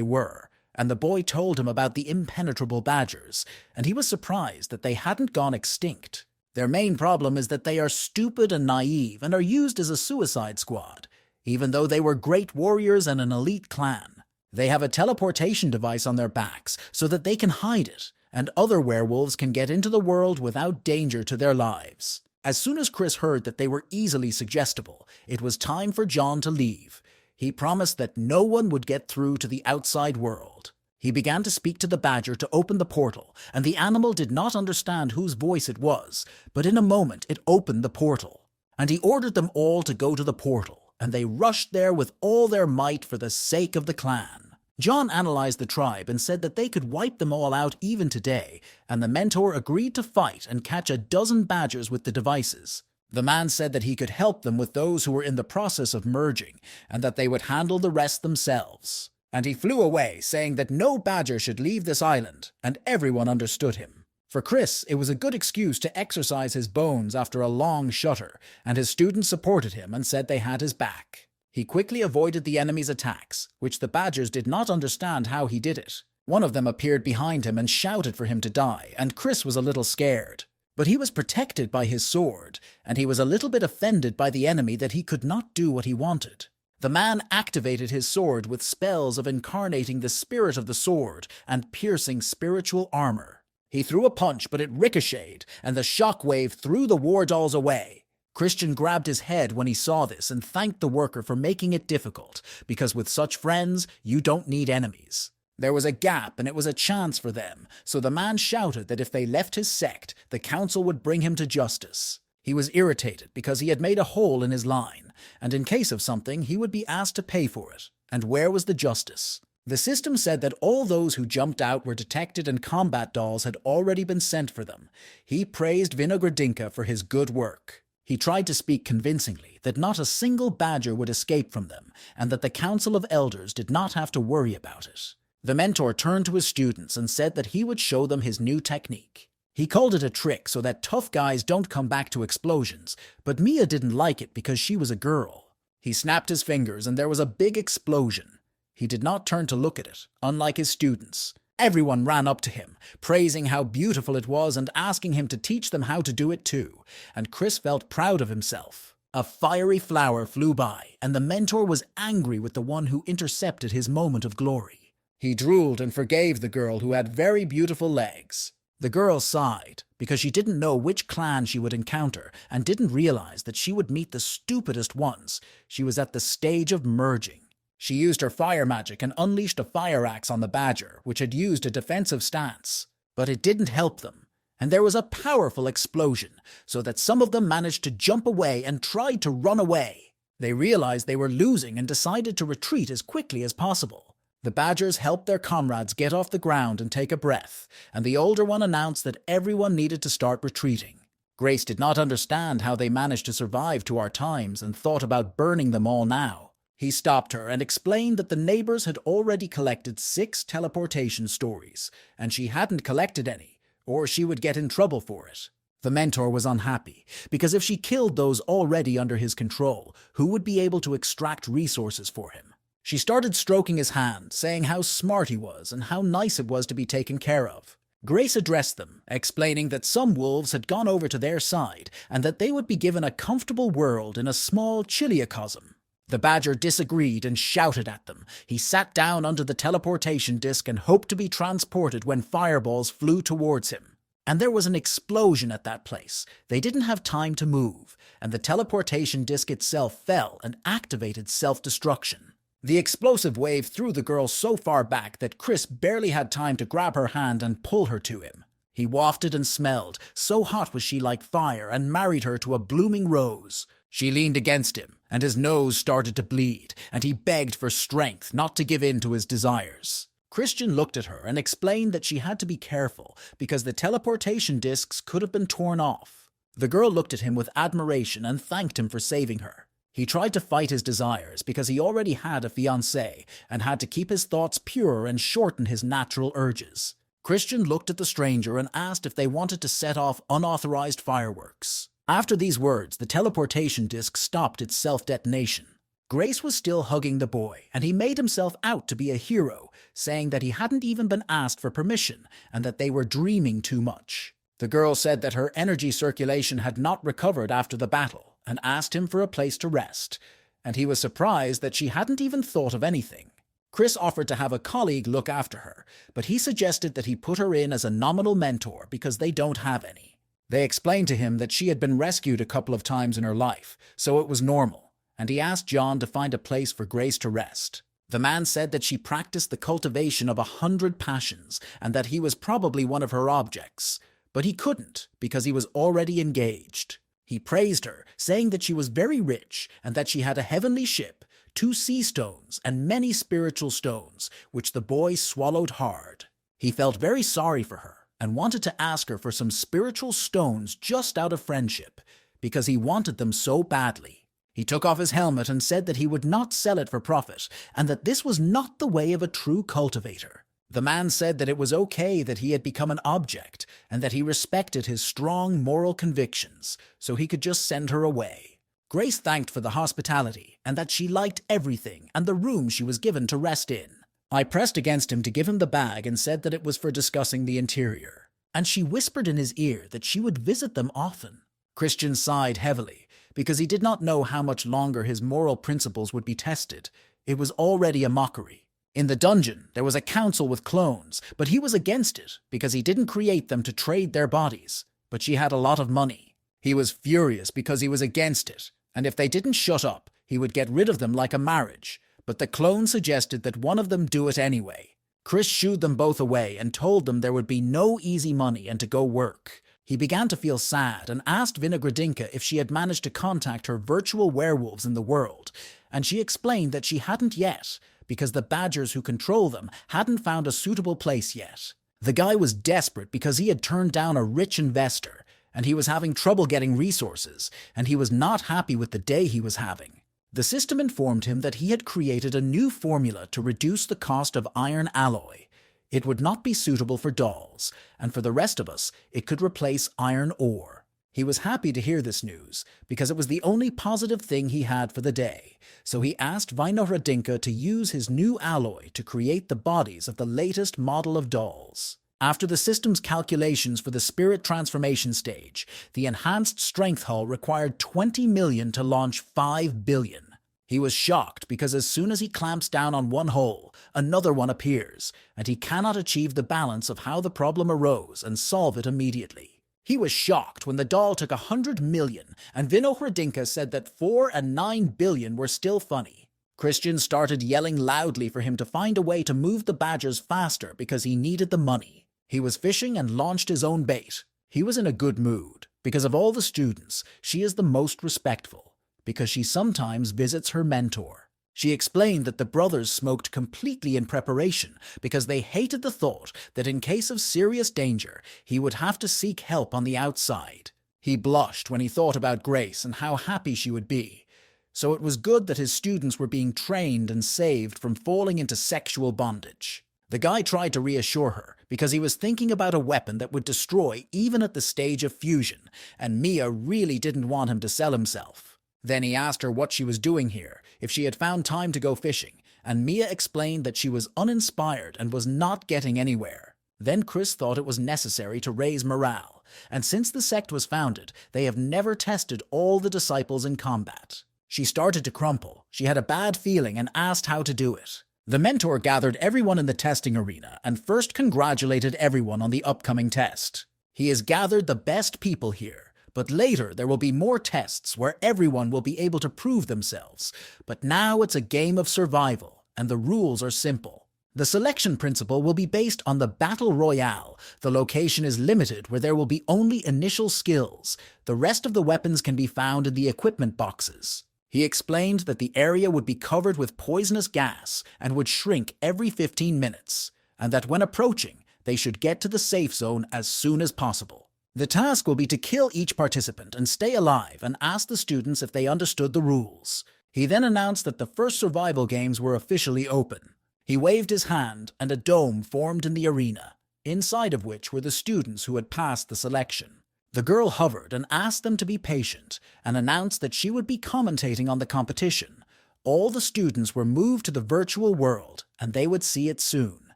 Speaker 1: were, and the boy told him about the impenetrable badgers, and he was surprised that they hadn't gone extinct. Their main problem is that they are stupid and naive and are used as a suicide squad, even though they were great warriors and an elite clan. They have a teleportation device on their backs so that they can hide it, and other werewolves can get into the world without danger to their lives. As soon as Chris heard that they were easily suggestible, it was time for John to leave. He promised that no one would get through to the outside world. He began to speak to the badger to open the portal, and the animal did not understand whose voice it was, but in a moment it opened the portal. And he ordered them all to go to the portal, and they rushed there with all their might for the sake of the clan. John analyzed the tribe and said that they could wipe them all out even today, and the mentor agreed to fight and catch a dozen badgers with the devices. The man said that he could help them with those who were in the process of merging, and that they would handle the rest themselves. And he flew away, saying that no badger should leave this island, and everyone understood him. For Chris, it was a good excuse to exercise his bones after a long shutter, and his students supported him and said they had his back. He quickly avoided the enemy's attacks, which the badgers did not understand how he did it. One of them appeared behind him and shouted for him to die, and Chris was a little scared. But he was protected by his sword, and he was a little bit offended by the enemy that he could not do what he wanted. The man activated his sword with spells of incarnating the spirit of the sword and piercing spiritual armor. He threw a punch, but it ricocheted, and the shockwave threw the war dolls away. Christian grabbed his head when he saw this and thanked the worker for making it difficult, because with such friends, you don't need enemies. There was a gap, and it was a chance for them, so the man shouted that if they left his sect, the council would bring him to justice. He was irritated because he had made a hole in his line, and in case of something, he would be asked to pay for it. And where was the justice? The system said that all those who jumped out were detected and combat dolls had already been sent for them. He praised Vinogradinka for his good work. He tried to speak convincingly that not a single badger would escape from them, and that the Council of Elders did not have to worry about it. The mentor turned to his students and said that he would show them his new technique. He called it a trick so that tough guys don't come back to explosions, but Mia didn't like it because she was a girl. He snapped his fingers and there was a big explosion. He did not turn to look at it, unlike his students. Everyone ran up to him, praising how beautiful it was and asking him to teach them how to do it too, and Chris felt proud of himself. A fiery flower flew by, and the mentor was angry with the one who intercepted his moment of glory. He drooled and forgave the girl who had very beautiful legs. The girl sighed because she didn't know which clan she would encounter and didn't realize that she would meet the stupidest ones. She was at the stage of merging. She used her fire magic and unleashed a fire axe on the badger, which had used a defensive stance. But it didn't help them, and there was a powerful explosion, so that some of them managed to jump away and tried to run away. They realized they were losing and decided to retreat as quickly as possible. The badgers helped their comrades get off the ground and take a breath, and the older one announced that everyone needed to start retreating. Grace did not understand how they managed to survive to our times and thought about burning them all now. He stopped her and explained that the neighbors had already collected 6 teleportation stories, and she hadn't collected any, or she would get in trouble for it. The mentor was unhappy, because if she killed those already under his control, who would be able to extract resources for him? She started stroking his hand, saying how smart he was and how nice it was to be taken care of. Grace addressed them, explaining that some wolves had gone over to their side and that they would be given a comfortable world in a small chiliacosm. The badger disagreed and shouted at them. He sat down under the teleportation disc and hoped to be transported when fireballs flew towards him. And there was an explosion at that place. They didn't have time to move, and the teleportation disc itself fell and activated self-destruction. The explosive wave threw the girl so far back that Chris barely had time to grab her hand and pull her to him. He wafted and smelled, so hot was she like fire, and married her to a blooming rose. She leaned against him, and his nose started to bleed, and he begged for strength not to give in to his desires. Christian looked at her and explained that she had to be careful because the teleportation discs could have been torn off. The girl looked at him with admiration and thanked him for saving her. He tried to fight his desires because he already had a fiancée and had to keep his thoughts pure and shorten his natural urges. Christian looked at the stranger and asked if they wanted to set off unauthorized fireworks. After these words, the teleportation disc stopped its self-detonation. Grace was still hugging the boy, and he made himself out to be a hero, saying that he hadn't even been asked for permission and that they were dreaming too much. The girl said that her energy circulation had not recovered after the battle and asked him for a place to rest, and he was surprised that she hadn't even thought of anything. Chris offered to have a colleague look after her, but he suggested that he put her in as a nominal mentor because they don't have any. They explained to him that she had been rescued a couple of times in her life, so it was normal, and he asked John to find a place for Grace to rest. The man said that she practiced the cultivation of 100 passions and that he was probably one of her objects, but he couldn't because he was already engaged. He praised her, saying that she was very rich and that she had a heavenly ship, 2 sea stones, and many spiritual stones, which the boy swallowed hard. He felt very sorry for her and wanted to ask her for some spiritual stones just out of friendship, because he wanted them so badly. He took off his helmet and said that he would not sell it for profit, and that this was not the way of a true cultivator. The man said that it was okay that he had become an object, and that he respected his strong moral convictions, so he could just send her away. Grace thanked for the hospitality, and that she liked everything and the room she was given to rest in. I pressed against him to give him the bag and said that it was for discussing the interior, and she whispered in his ear that she would visit them often. Christian sighed heavily, because he did not know how much longer his moral principles would be tested. It was already a mockery. In the dungeon, there was a council with clones, but he was against it because he didn't create them to trade their bodies, but she had a lot of money. He was furious because he was against it, and if they didn't shut up, he would get rid of them like a marriage, but the clone suggested that one of them do it anyway. Chris shooed them both away and told them there would be no easy money and to go work. He began to feel sad and asked Vinogradinka if she had managed to contact her virtual werewolves in the world, and she explained that she hadn't yet, because the badgers who control them hadn't found a suitable place yet. The guy was desperate because he had turned down a rich investor, and he was having trouble getting resources, and he was not happy with the day he was having. The system informed him that he had created a new formula to reduce the cost of iron alloy. It would not be suitable for dolls, and for the rest of us, it could replace iron ore. He was happy to hear this news, because it was the only positive thing he had for the day, so he asked Vinogradinka to use his new alloy to create the bodies of the latest model of dolls. After the system's calculations for the spirit transformation stage, the enhanced strength hull required 20 million to launch 5 billion. He was shocked because as soon as he clamps down on one hole, another one appears, and he cannot achieve the balance of how the problem arose and solve it immediately. He was shocked when the doll took 100 million, and Vino Hrdinka said that 4 and 9 billion were still funny. Christian started yelling loudly for him to find a way to move the badgers faster because he needed the money. He was fishing and launched his own bait. He was in a good mood. Because of all the students, she is the most respectful, because she sometimes visits her mentor. She explained that the brothers smoked completely in preparation because they hated the thought that in case of serious danger, he would have to seek help on the outside. He blushed when he thought about Grace and how happy she would be. So it was good that his students were being trained and saved from falling into sexual bondage. The guy tried to reassure her because he was thinking about a weapon that would destroy even at the stage of fusion, and Mia really didn't want him to sell himself. Then he asked her what she was doing here, if she had found time to go fishing, and Mia explained that she was uninspired and was not getting anywhere. Then Chris thought it was necessary to raise morale, and since the sect was founded, they have never tested all the disciples in combat. She started to crumple. She had a bad feeling and asked how to do it. The mentor gathered everyone in the testing arena and first congratulated everyone on the upcoming test. He has gathered the best people here, but later there will be more tests where everyone will be able to prove themselves. But now it's a game of survival, and the rules are simple. The selection principle will be based on the Battle Royale. The location is limited where there will be only initial skills. The rest of the weapons can be found in the equipment boxes. He explained that the area would be covered with poisonous gas and would shrink every 15 minutes, and that when approaching, they should get to the safe zone as soon as possible. The task will be to kill each participant and stay alive and ask the students if they understood the rules. He then announced that the first survival games were officially open. He waved his hand and a dome formed in the arena, inside of which were the students who had passed the selection. The girl hovered and asked them to be patient and announced that she would be commentating on the competition. All the students were moved to the virtual world and they would see it soon.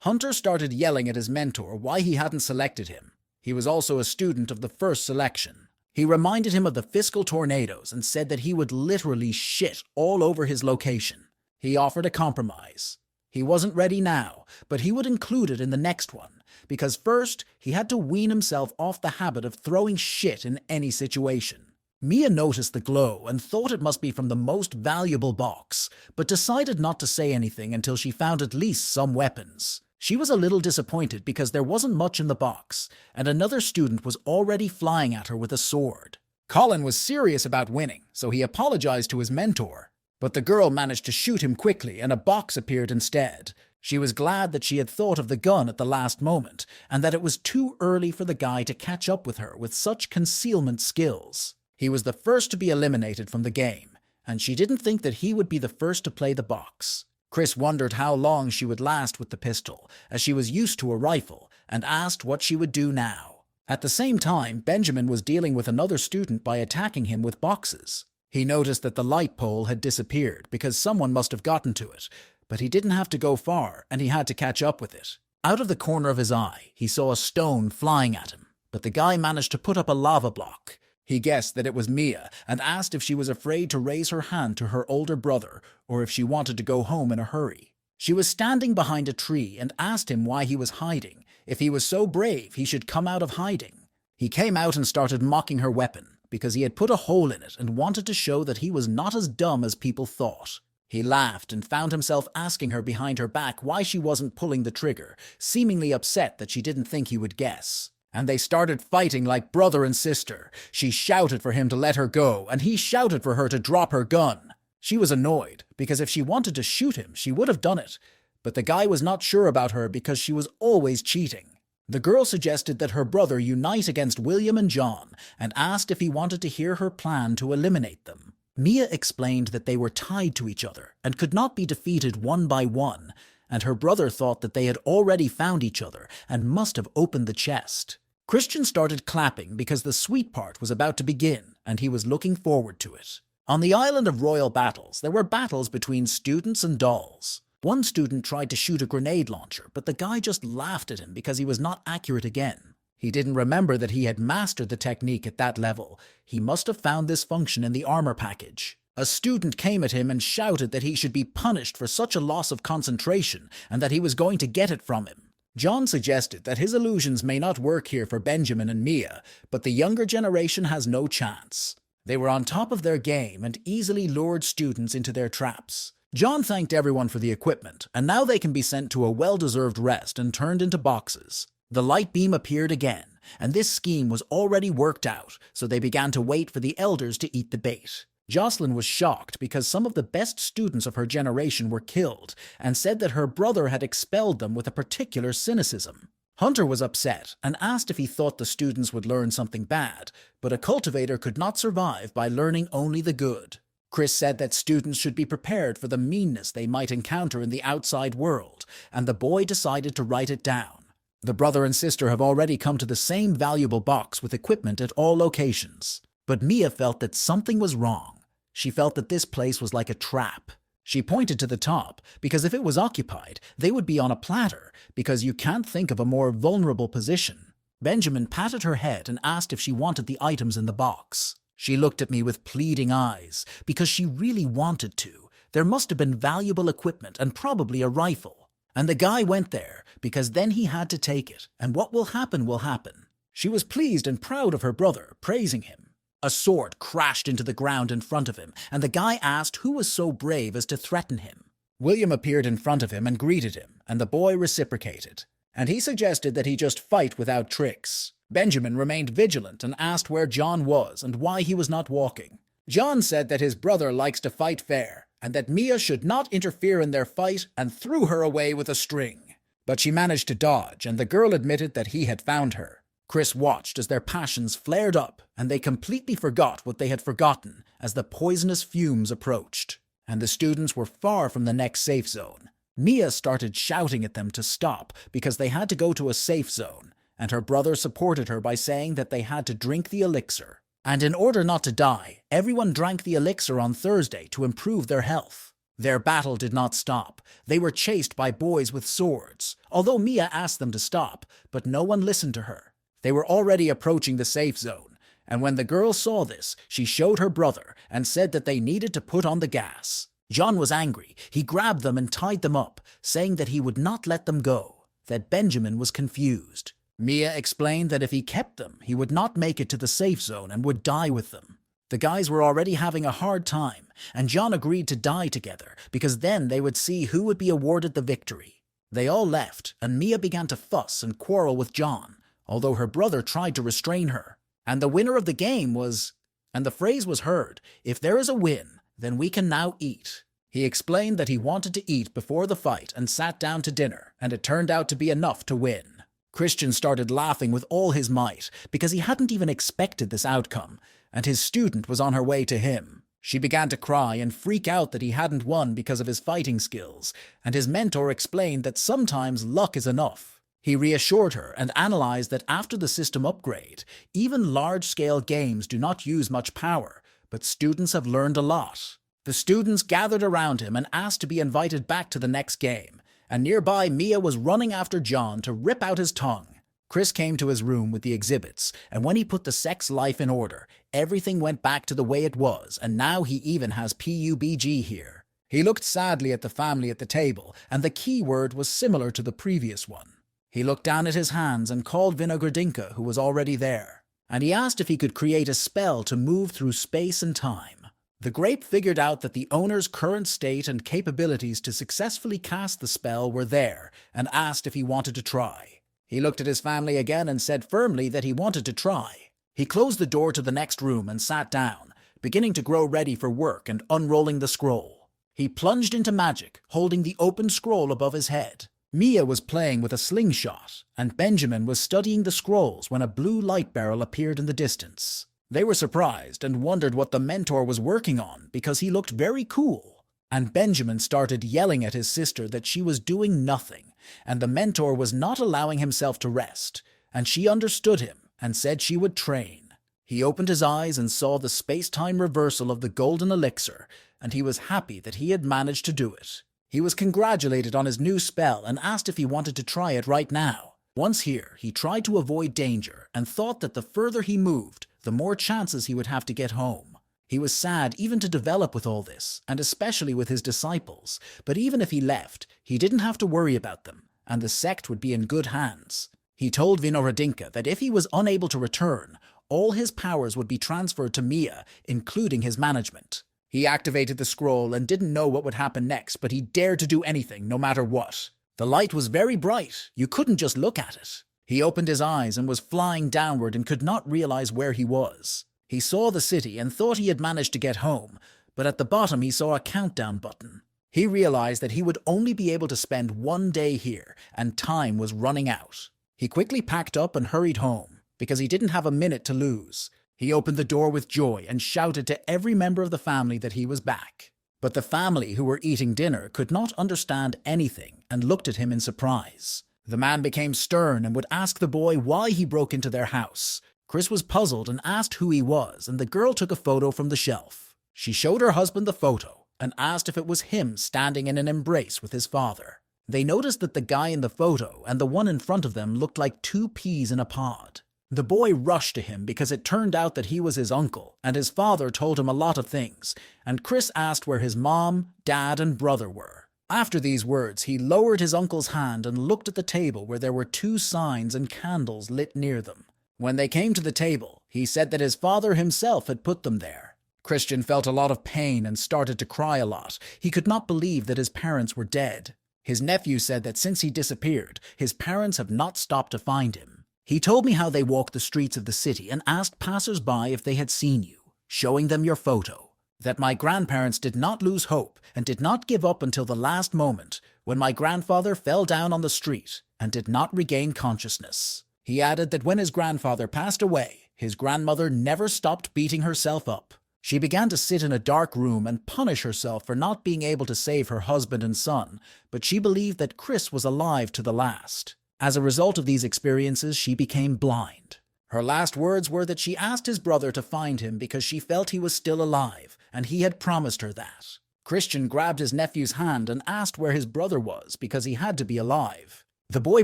Speaker 1: Hunter started yelling at his mentor why he hadn't selected him. He was also a student of the first selection. He reminded him of the fiscal tornadoes and said that he would literally shit all over his location. He offered a compromise. He wasn't ready now, but he would include it in the next one, because first he had to wean himself off the habit of throwing shit in any situation. Mia noticed the glow and thought it must be from the most valuable box, but decided not to say anything until she found at least some weapons. She was a little disappointed because there wasn't much in the box, and another student was already flying at her with a sword. Colin was serious about winning, so he apologized to his mentor. But the girl managed to shoot him quickly and a box appeared instead. She was glad that she had thought of the gun at the last moment, and that it was too early for the guy to catch up with her with such concealment skills. He was the first to be eliminated from the game, and she didn't think that he would be the first to play the box. Chris wondered how long she would last with the pistol, as she was used to a rifle, and asked what she would do now. At the same time, Benjamin was dealing with another student by attacking him with boxes. He noticed that the light pole had disappeared because someone must have gotten to it, but he didn't have to go far and he had to catch up with it. Out of the corner of his eye, he saw a stone flying at him, but the guy managed to put up a lava block. He guessed that it was Mia and asked if she was afraid to raise her hand to her older brother or if she wanted to go home in a hurry. She was standing behind a tree and asked him why he was hiding. If he was so brave, he should come out of hiding. He came out and started mocking her weapon, because he had put a hole in it and wanted to show that he was not as dumb as people thought. He laughed and found himself asking her behind her back why she wasn't pulling the trigger, seemingly upset that she didn't think he would guess. And they started fighting like brother and sister. She shouted for him to let her go, and he shouted for her to drop her gun. She was annoyed, because if she wanted to shoot him, she would have done it. But the guy was not sure about her because she was always cheating. The girl suggested that her brother unite against William and John and asked if he wanted to hear her plan to eliminate them. Mia explained that they were tied to each other and could not be defeated one by one, and her brother thought that they had already found each other and must have opened the chest. Christian started clapping because the sweet part was about to begin and he was looking forward to it. On the island of Royal Battles, there were battles between students and dolls. One student tried to shoot a grenade launcher, but the guy just laughed at him because he was not accurate again. He didn't remember that he had mastered the technique at that level. He must have found this function in the armor package. A student came at him and shouted that he should be punished for such a loss of concentration and that he was going to get it from him. John suggested that his illusions may not work here for Benjamin and Mia, but the younger generation has no chance. They were on top of their game and easily lured students into their traps. John thanked everyone for the equipment, and now they can be sent to a well-deserved rest and turned into boxes. The light beam appeared again, and this scheme was already worked out, so they began to wait for the elders to eat the bait. Jocelyn was shocked because some of the best students of her generation were killed, and said that her brother had expelled them with a particular cynicism. Hunter was upset and asked if he thought the students would learn something bad, but a cultivator could not survive by learning only the good. Chris said that students should be prepared for the meanness they might encounter in the outside world, and the boy decided to write it down. The brother and sister have already come to the same valuable box with equipment at all locations. But Mia felt that something was wrong. She felt that this place was like a trap. She pointed to the top, because if it was occupied, they would be on a platter, because you can't think of a more vulnerable position. Benjamin patted her head and asked if she wanted the items in the box. She looked at me with pleading eyes, because she really wanted to. There must have been valuable equipment and probably a rifle. And the guy went there, because then he had to take it, and what will happen will happen. She was pleased and proud of her brother, praising him. A sword crashed into the ground in front of him, and the guy asked who was so brave as to threaten him. William appeared in front of him and greeted him, and the boy reciprocated. And he suggested that he just fight without tricks. Benjamin remained vigilant and asked where John was and why he was not walking. John said that his brother likes to fight fair, and that Mia should not interfere in their fight, and threw her away with a string. But she managed to dodge, and the girl admitted that he had found her. Chris watched as their passions flared up, and they completely forgot what they had forgotten as the poisonous fumes approached. And the students were far from the next safe zone. Mia started shouting at them to stop because they had to go to a safe zone, and her brother supported her by saying that they had to drink the elixir. And in order not to die, everyone drank the elixir on Thursday to improve their health. Their battle did not stop. They were chased by boys with swords, although Mia asked them to stop, but no one listened to her. They were already approaching the safe zone, and when the girl saw this, she showed her brother and said that they needed to put on the gas. John was angry. He grabbed them and tied them up, saying that he would not let them go, that Benjamin was confused. Mia explained that if he kept them, he would not make it to the safe zone and would die with them. The guys were already having a hard time, and John agreed to die together because then they would see who would be awarded the victory. They all left, and Mia began to fuss and quarrel with John, although her brother tried to restrain her. And the winner of the game was... And the phrase was heard, "If there is a win, then we can now eat." He explained that he wanted to eat before the fight and sat down to dinner, and it turned out to be enough to win. Christian started laughing with all his might, because he hadn't even expected this outcome, and his student was on her way to him. She began to cry and freak out that he hadn't won because of his fighting skills, and his mentor explained that sometimes luck is enough. He reassured her and analyzed that after the system upgrade, even large-scale games do not use much power, but students have learned a lot. The students gathered around him and asked to be invited back to the next game, and nearby Mia was running after John to rip out his tongue. Chris came to his room with the exhibits, and when he put the Sect's life in order, everything went back to the way it was, and now he even has PUBG here. He looked sadly at the family at the table, and the keyword was similar to the previous one. He looked down at his hands and called Vinogradinka, who was already there, and he asked if he could create a spell to move through space and time. The grape figured out that the owner's current state and capabilities to successfully cast the spell were there, and asked if he wanted to try. He looked at his family again and said firmly that he wanted to try. He closed the door to the next room and sat down, beginning to grow ready for work and unrolling the scroll. He plunged into magic, holding the open scroll above his head. Mia was playing with a slingshot, and Benjamin was studying the scrolls when a blue light barrel appeared in the distance. They were surprised and wondered what the mentor was working on because he looked very cool. And Benjamin started yelling at his sister that she was doing nothing, and the mentor was not allowing himself to rest, and she understood him and said she would train. He opened his eyes and saw the space-time reversal of the golden elixir, and he was happy that he had managed to do it. He was congratulated on his new spell and asked if he wanted to try it right now. Once here, he tried to avoid danger and thought that the further he moved, the more chances he would have to get home. He was sad even to develop with all this, and especially with his disciples, but even if he left, he didn't have to worry about them, and the sect would be in good hands. He told Vinoradinka that if he was unable to return, all his powers would be transferred to Mia, including his management. He activated the scroll and didn't know what would happen next, but he dared to do anything, no matter what. The light was very bright. You couldn't just look at it. He opened his eyes and was flying downward and could not realize where he was. He saw the city and thought he had managed to get home, but at the bottom he saw a countdown button. He realized that he would only be able to spend 1 day here, and time was running out. He quickly packed up and hurried home, because he didn't have a minute to lose. He opened the door with joy and shouted to every member of the family that he was back. But the family who were eating dinner could not understand anything and looked at him in surprise. The man became stern and would ask the boy why he broke into their house. Chris was puzzled and asked who he was, and the girl took a photo from the shelf. She showed her husband the photo and asked if it was him standing in an embrace with his father. They noticed that the guy in the photo and the one in front of them looked like 2 peas in a pod. The boy rushed to him because it turned out that he was his uncle, and his father told him a lot of things, and Chris asked where his mom, dad, and brother were. After these words, he lowered his uncle's hand and looked at the table where there were 2 signs and candles lit near them. When they came to the table, he said that his father himself had put them there. Christian felt a lot of pain and started to cry a lot. He could not believe that his parents were dead. His nephew said that since he disappeared, his parents have not stopped to find him. He told me how they walked the streets of the city and asked passers-by if they had seen you, showing them your photo. That my grandparents did not lose hope and did not give up until the last moment, when my grandfather fell down on the street and did not regain consciousness. He added that when his grandfather passed away, his grandmother never stopped beating herself up. She began to sit in a dark room and punish herself for not being able to save her husband and son, but she believed that Chris was alive to the last. As a result of these experiences, she became blind. Her last words were that she asked his brother to find him because she felt he was still alive, and he had promised her that. Christian grabbed his nephew's hand and asked where his brother was because he had to be alive. The boy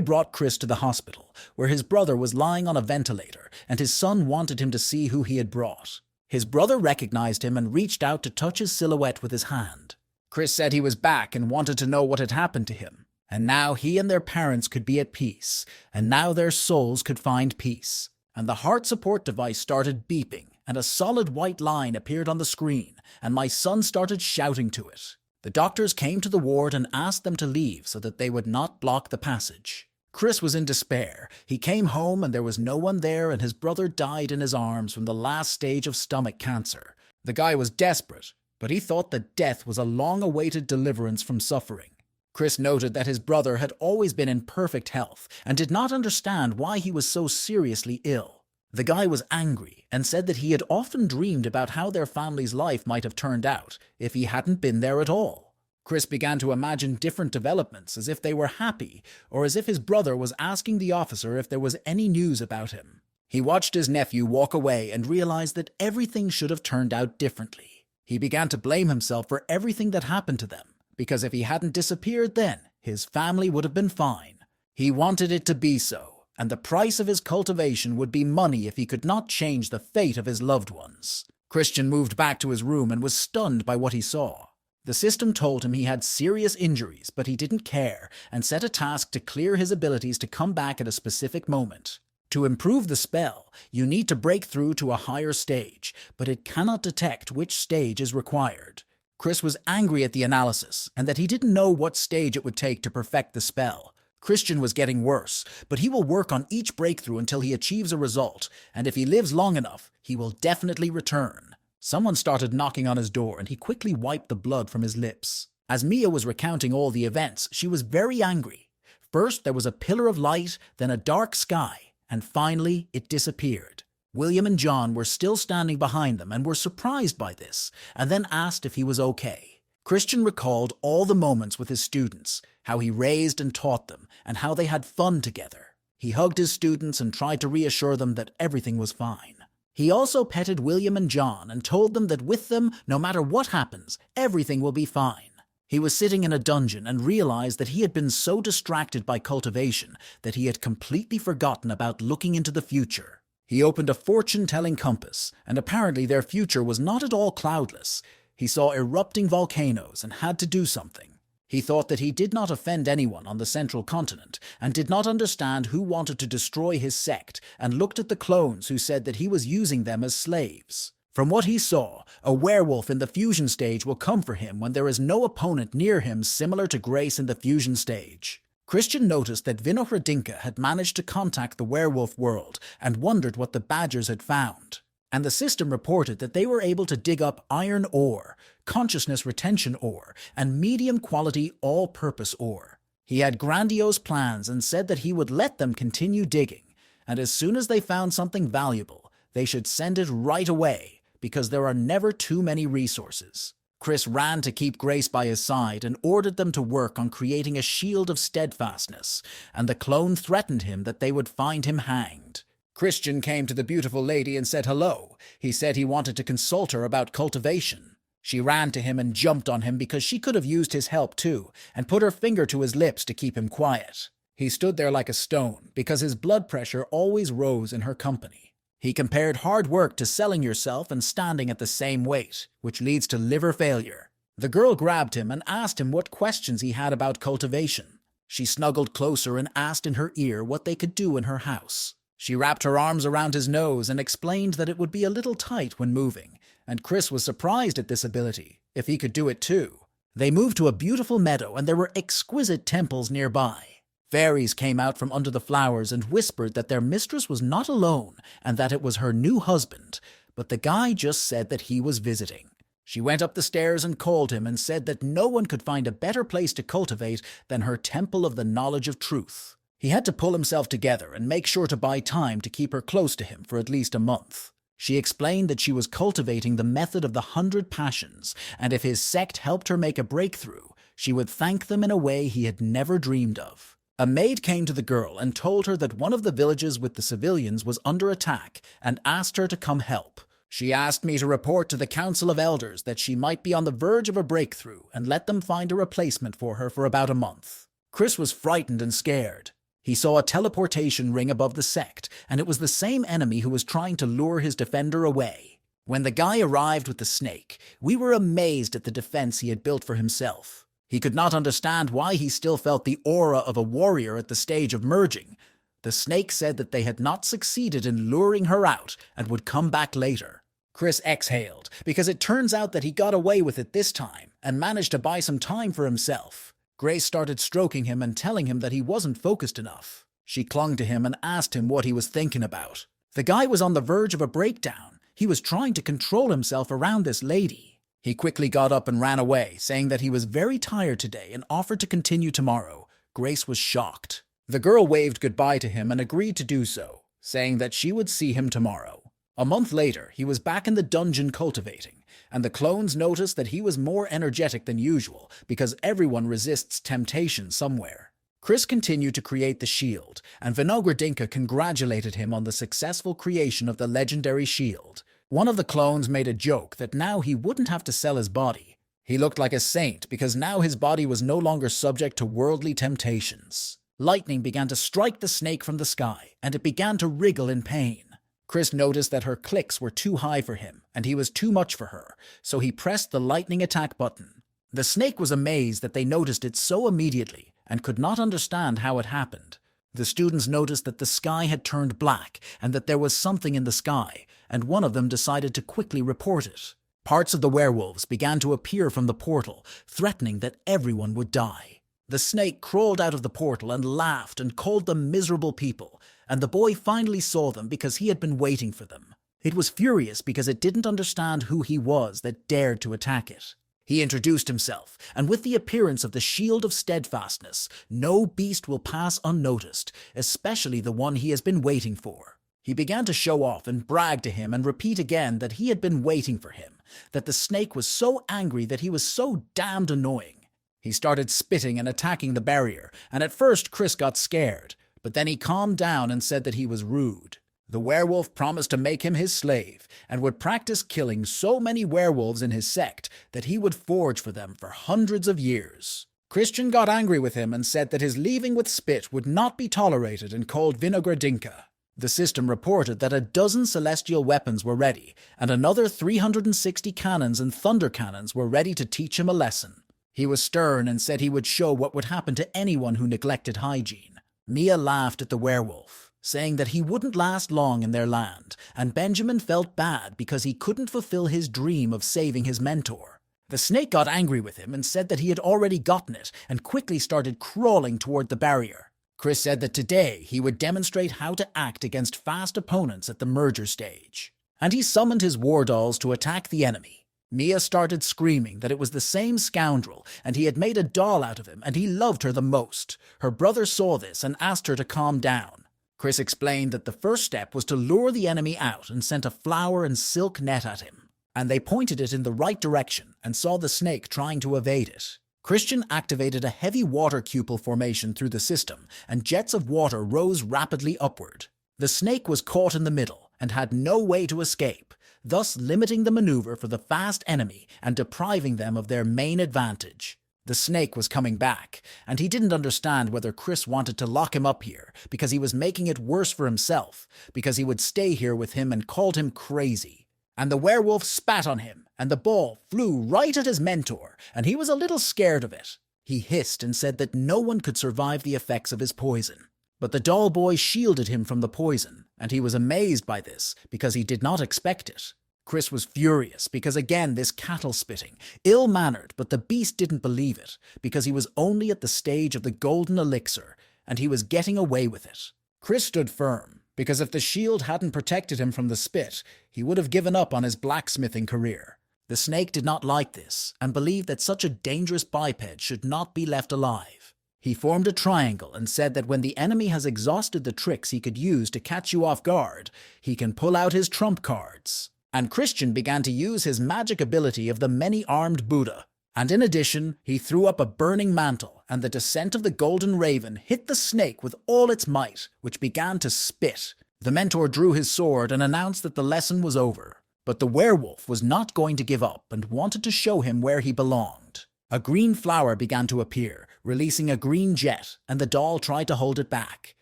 Speaker 1: brought Chris to the hospital, where his brother was lying on a ventilator, and his son wanted him to see who he had brought. His brother recognized him and reached out to touch his silhouette with his hand. Chris said he was back and wanted to know what had happened to him. And now he and their parents could be at peace, and now their souls could find peace. And the heart support device started beeping, and a solid white line appeared on the screen, and my son started shouting to it. The doctors came to the ward and asked them to leave so that they would not block the passage. Chris was in despair. He came home and there was no one there, and his brother died in his arms from the last stage of stomach cancer. The guy was desperate, but he thought that death was a long-awaited deliverance from suffering. Chris noted that his brother had always been in perfect health and did not understand why he was so seriously ill. The guy was angry and said that he had often dreamed about how their family's life might have turned out if he hadn't been there at all. Chris began to imagine different developments, as if they were happy, or as if his brother was asking the officer if there was any news about him. He watched his nephew walk away and realized that everything should have turned out differently. He began to blame himself for everything that happened to them, because if he hadn't disappeared then, his family would have been fine. He wanted it to be so, and the price of his cultivation would be money if he could not change the fate of his loved ones. Christian moved back to his room and was stunned by what he saw. The system told him he had serious injuries, but he didn't care, and set a task to clear his abilities to come back at a specific moment. To improve the spell, you need to break through to a higher stage, but it cannot detect which stage is required. Chris was angry at the analysis, and that he didn't know what stage it would take to perfect the spell. Christian was getting worse, but he will work on each breakthrough until he achieves a result, and if he lives long enough, he will definitely return. Someone started knocking on his door, and he quickly wiped the blood from his lips. As Mia was recounting all the events, she was very angry. First, there was a pillar of light, then a dark sky, and finally, it disappeared. William and John were still standing behind them and were surprised by this, and then asked if he was okay. Christian recalled all the moments with his students, how he raised and taught them, and how they had fun together. He hugged his students and tried to reassure them that everything was fine. He also petted William and John and told them that with them, no matter what happens, everything will be fine. He was sitting in a dungeon and realized that he had been so distracted by cultivation that he had completely forgotten about looking into the future. He opened a fortune-telling compass, and apparently their future was not at all cloudless. He saw erupting volcanoes and had to do something. He thought that he did not offend anyone on the central continent and did not understand who wanted to destroy his sect, and looked at the clones who said that he was using them as slaves. From what he saw, a werewolf in the fusion stage will come for him when there is no opponent near him similar to Grace in the fusion stage. Christian noticed that Reuniting had managed to contact the werewolf world and wondered what the Badgers had found. And the system reported that they were able to dig up iron ore, consciousness retention ore, and medium-quality all-purpose ore. He had grandiose plans and said that he would let them continue digging, and as soon as they found something valuable, they should send it right away, because there are never too many resources. Chris ran to keep Grace by his side and ordered them to work on creating a shield of steadfastness, and the clone threatened him that they would find him hanged. Christian came to the beautiful lady and said hello. He said he wanted to consult her about cultivation. She ran to him and jumped on him because she could have used his help too, and put her finger to his lips to keep him quiet. He stood there like a stone because his blood pressure always rose in her company. He compared hard work to selling yourself and standing at the same weight, which leads to liver failure. The girl grabbed him and asked him what questions he had about cultivation. She snuggled closer and asked in her ear what they could do in her house. She wrapped her arms around his nose and explained that it would be a little tight when moving, and Chris was surprised at this ability, if he could do it too. They moved to a beautiful meadow and there were exquisite temples nearby. Fairies came out from under the flowers and whispered that their mistress was not alone and that it was her new husband, but the guy just said that he was visiting. She went up the stairs and called him and said that no one could find a better place to cultivate than her temple of the knowledge of truth. He had to pull himself together and make sure to buy time to keep her close to him for at least a month. She explained that she was cultivating the method of the 100 passions, and if his sect helped her make a breakthrough, she would thank them in a way he had never dreamed of. A maid came to the girl and told her that one of the villages with the civilians was under attack and asked her to come help. She asked me to report to the Council of Elders that she might be on the verge of a breakthrough and let them find a replacement for her for about a month. Chris was frightened and scared. He saw a teleportation ring above the sect, and it was the same enemy who was trying to lure his defender away. When the guy arrived with the snake, we were amazed at the defense he had built for himself. He could not understand why he still felt the aura of a warrior at the stage of merging. The snake said that they had not succeeded in luring her out and would come back later. Chris exhaled, because it turns out that he got away with it this time and managed to buy some time for himself. Grace started stroking him and telling him that he wasn't focused enough. She clung to him and asked him what he was thinking about. The guy was on the verge of a breakdown. He was trying to control himself around this lady. He quickly got up and ran away, saying that he was very tired today and offered to continue tomorrow. Grace was shocked. The girl waved goodbye to him and agreed to do so, saying that she would see him tomorrow. A month later, he was back in the dungeon cultivating, and the clones noticed that he was more energetic than usual because everyone resists temptation somewhere. Chris continued to create the shield, and Reuniting congratulated him on the successful creation of the legendary shield. One of the clones made a joke that now he wouldn't have to sell his body. He looked like a saint because now his body was no longer subject to worldly temptations. Lightning began to strike the snake from the sky, and it began to wriggle in pain. Chris noticed that her clicks were too high for him, and he was too much for her, so he pressed the lightning attack button. The snake was amazed that they noticed it so immediately, and could not understand how it happened. The students noticed that the sky had turned black, and that there was something in the sky, and one of them decided to quickly report it. Parts of the werewolves began to appear from the portal, threatening that everyone would die. The snake crawled out of the portal and laughed and called them miserable people, and the boy finally saw them because he had been waiting for them. It was furious because it didn't understand who he was that dared to attack it. He introduced himself, and with the appearance of the shield of steadfastness, no beast will pass unnoticed, especially the one he has been waiting for. He began to show off and brag to him and repeat again that he had been waiting for him, that the snake was so angry that he was so damned annoying. He started spitting and attacking the barrier, and at first Chris got scared, but then he calmed down and said that he was rude. The werewolf promised to make him his slave and would practice killing so many werewolves in his sect that he would forge for them for hundreds of years. Christian got angry with him and said that his leaving with Spit would not be tolerated and called Vinogradinka. The system reported that a dozen celestial weapons were ready, and another 360 cannons and thunder cannons were ready to teach him a lesson. He was stern and said he would show what would happen to anyone who neglected hygiene. Mia laughed at the werewolf, saying that he wouldn't last long in their land, and Benjamin felt bad because he couldn't fulfill his dream of saving his mentor. The snake got angry with him and said that he had already gotten it and quickly started crawling toward the barrier. Chris said that today he would demonstrate how to act against fast opponents at the merger stage. And he summoned his war dolls to attack the enemy. Mia started screaming that it was the same scoundrel and he had made a doll out of him and he loved her the most. Her brother saw this and asked her to calm down. Chris explained that the first step was to lure the enemy out and sent a flower and silk net at him. And they pointed it in the right direction and saw the snake trying to evade it. Christian activated a heavy water cupule formation through the system, and jets of water rose rapidly upward. The snake was caught in the middle and had no way to escape, thus limiting the maneuver for the fast enemy and depriving them of their main advantage. The snake was coming back, and he didn't understand whether Chris wanted to lock him up here because he was making it worse for himself, because he would stay here with him and called him crazy. And the werewolf spat on him, and the ball flew right at his mentor, and he was a little scared of it. He hissed and said that no one could survive the effects of his poison. But the doll boy shielded him from the poison, and he was amazed by this because he did not expect it. Chris was furious because again this cattle spitting, ill-mannered, but the beast didn't believe it because he was only at the stage of the golden elixir, and he was getting away with it. Chris stood firm, because if the shield hadn't protected him from the spit, he would have given up on his blacksmithing career. The snake did not like this, and believed that such a dangerous biped should not be left alive. He formed a triangle and said that when the enemy has exhausted the tricks he could use to catch you off guard, he can pull out his trump cards. And Christian began to use his magic ability of the many-armed Buddha. And in addition, he threw up a burning mantle, and the descent of the golden raven hit the snake with all its might, which began to spit. The mentor drew his sword and announced that the lesson was over. But the werewolf was not going to give up and wanted to show him where he belonged. A green flower began to appear, releasing a green jet, and the doll tried to hold it back.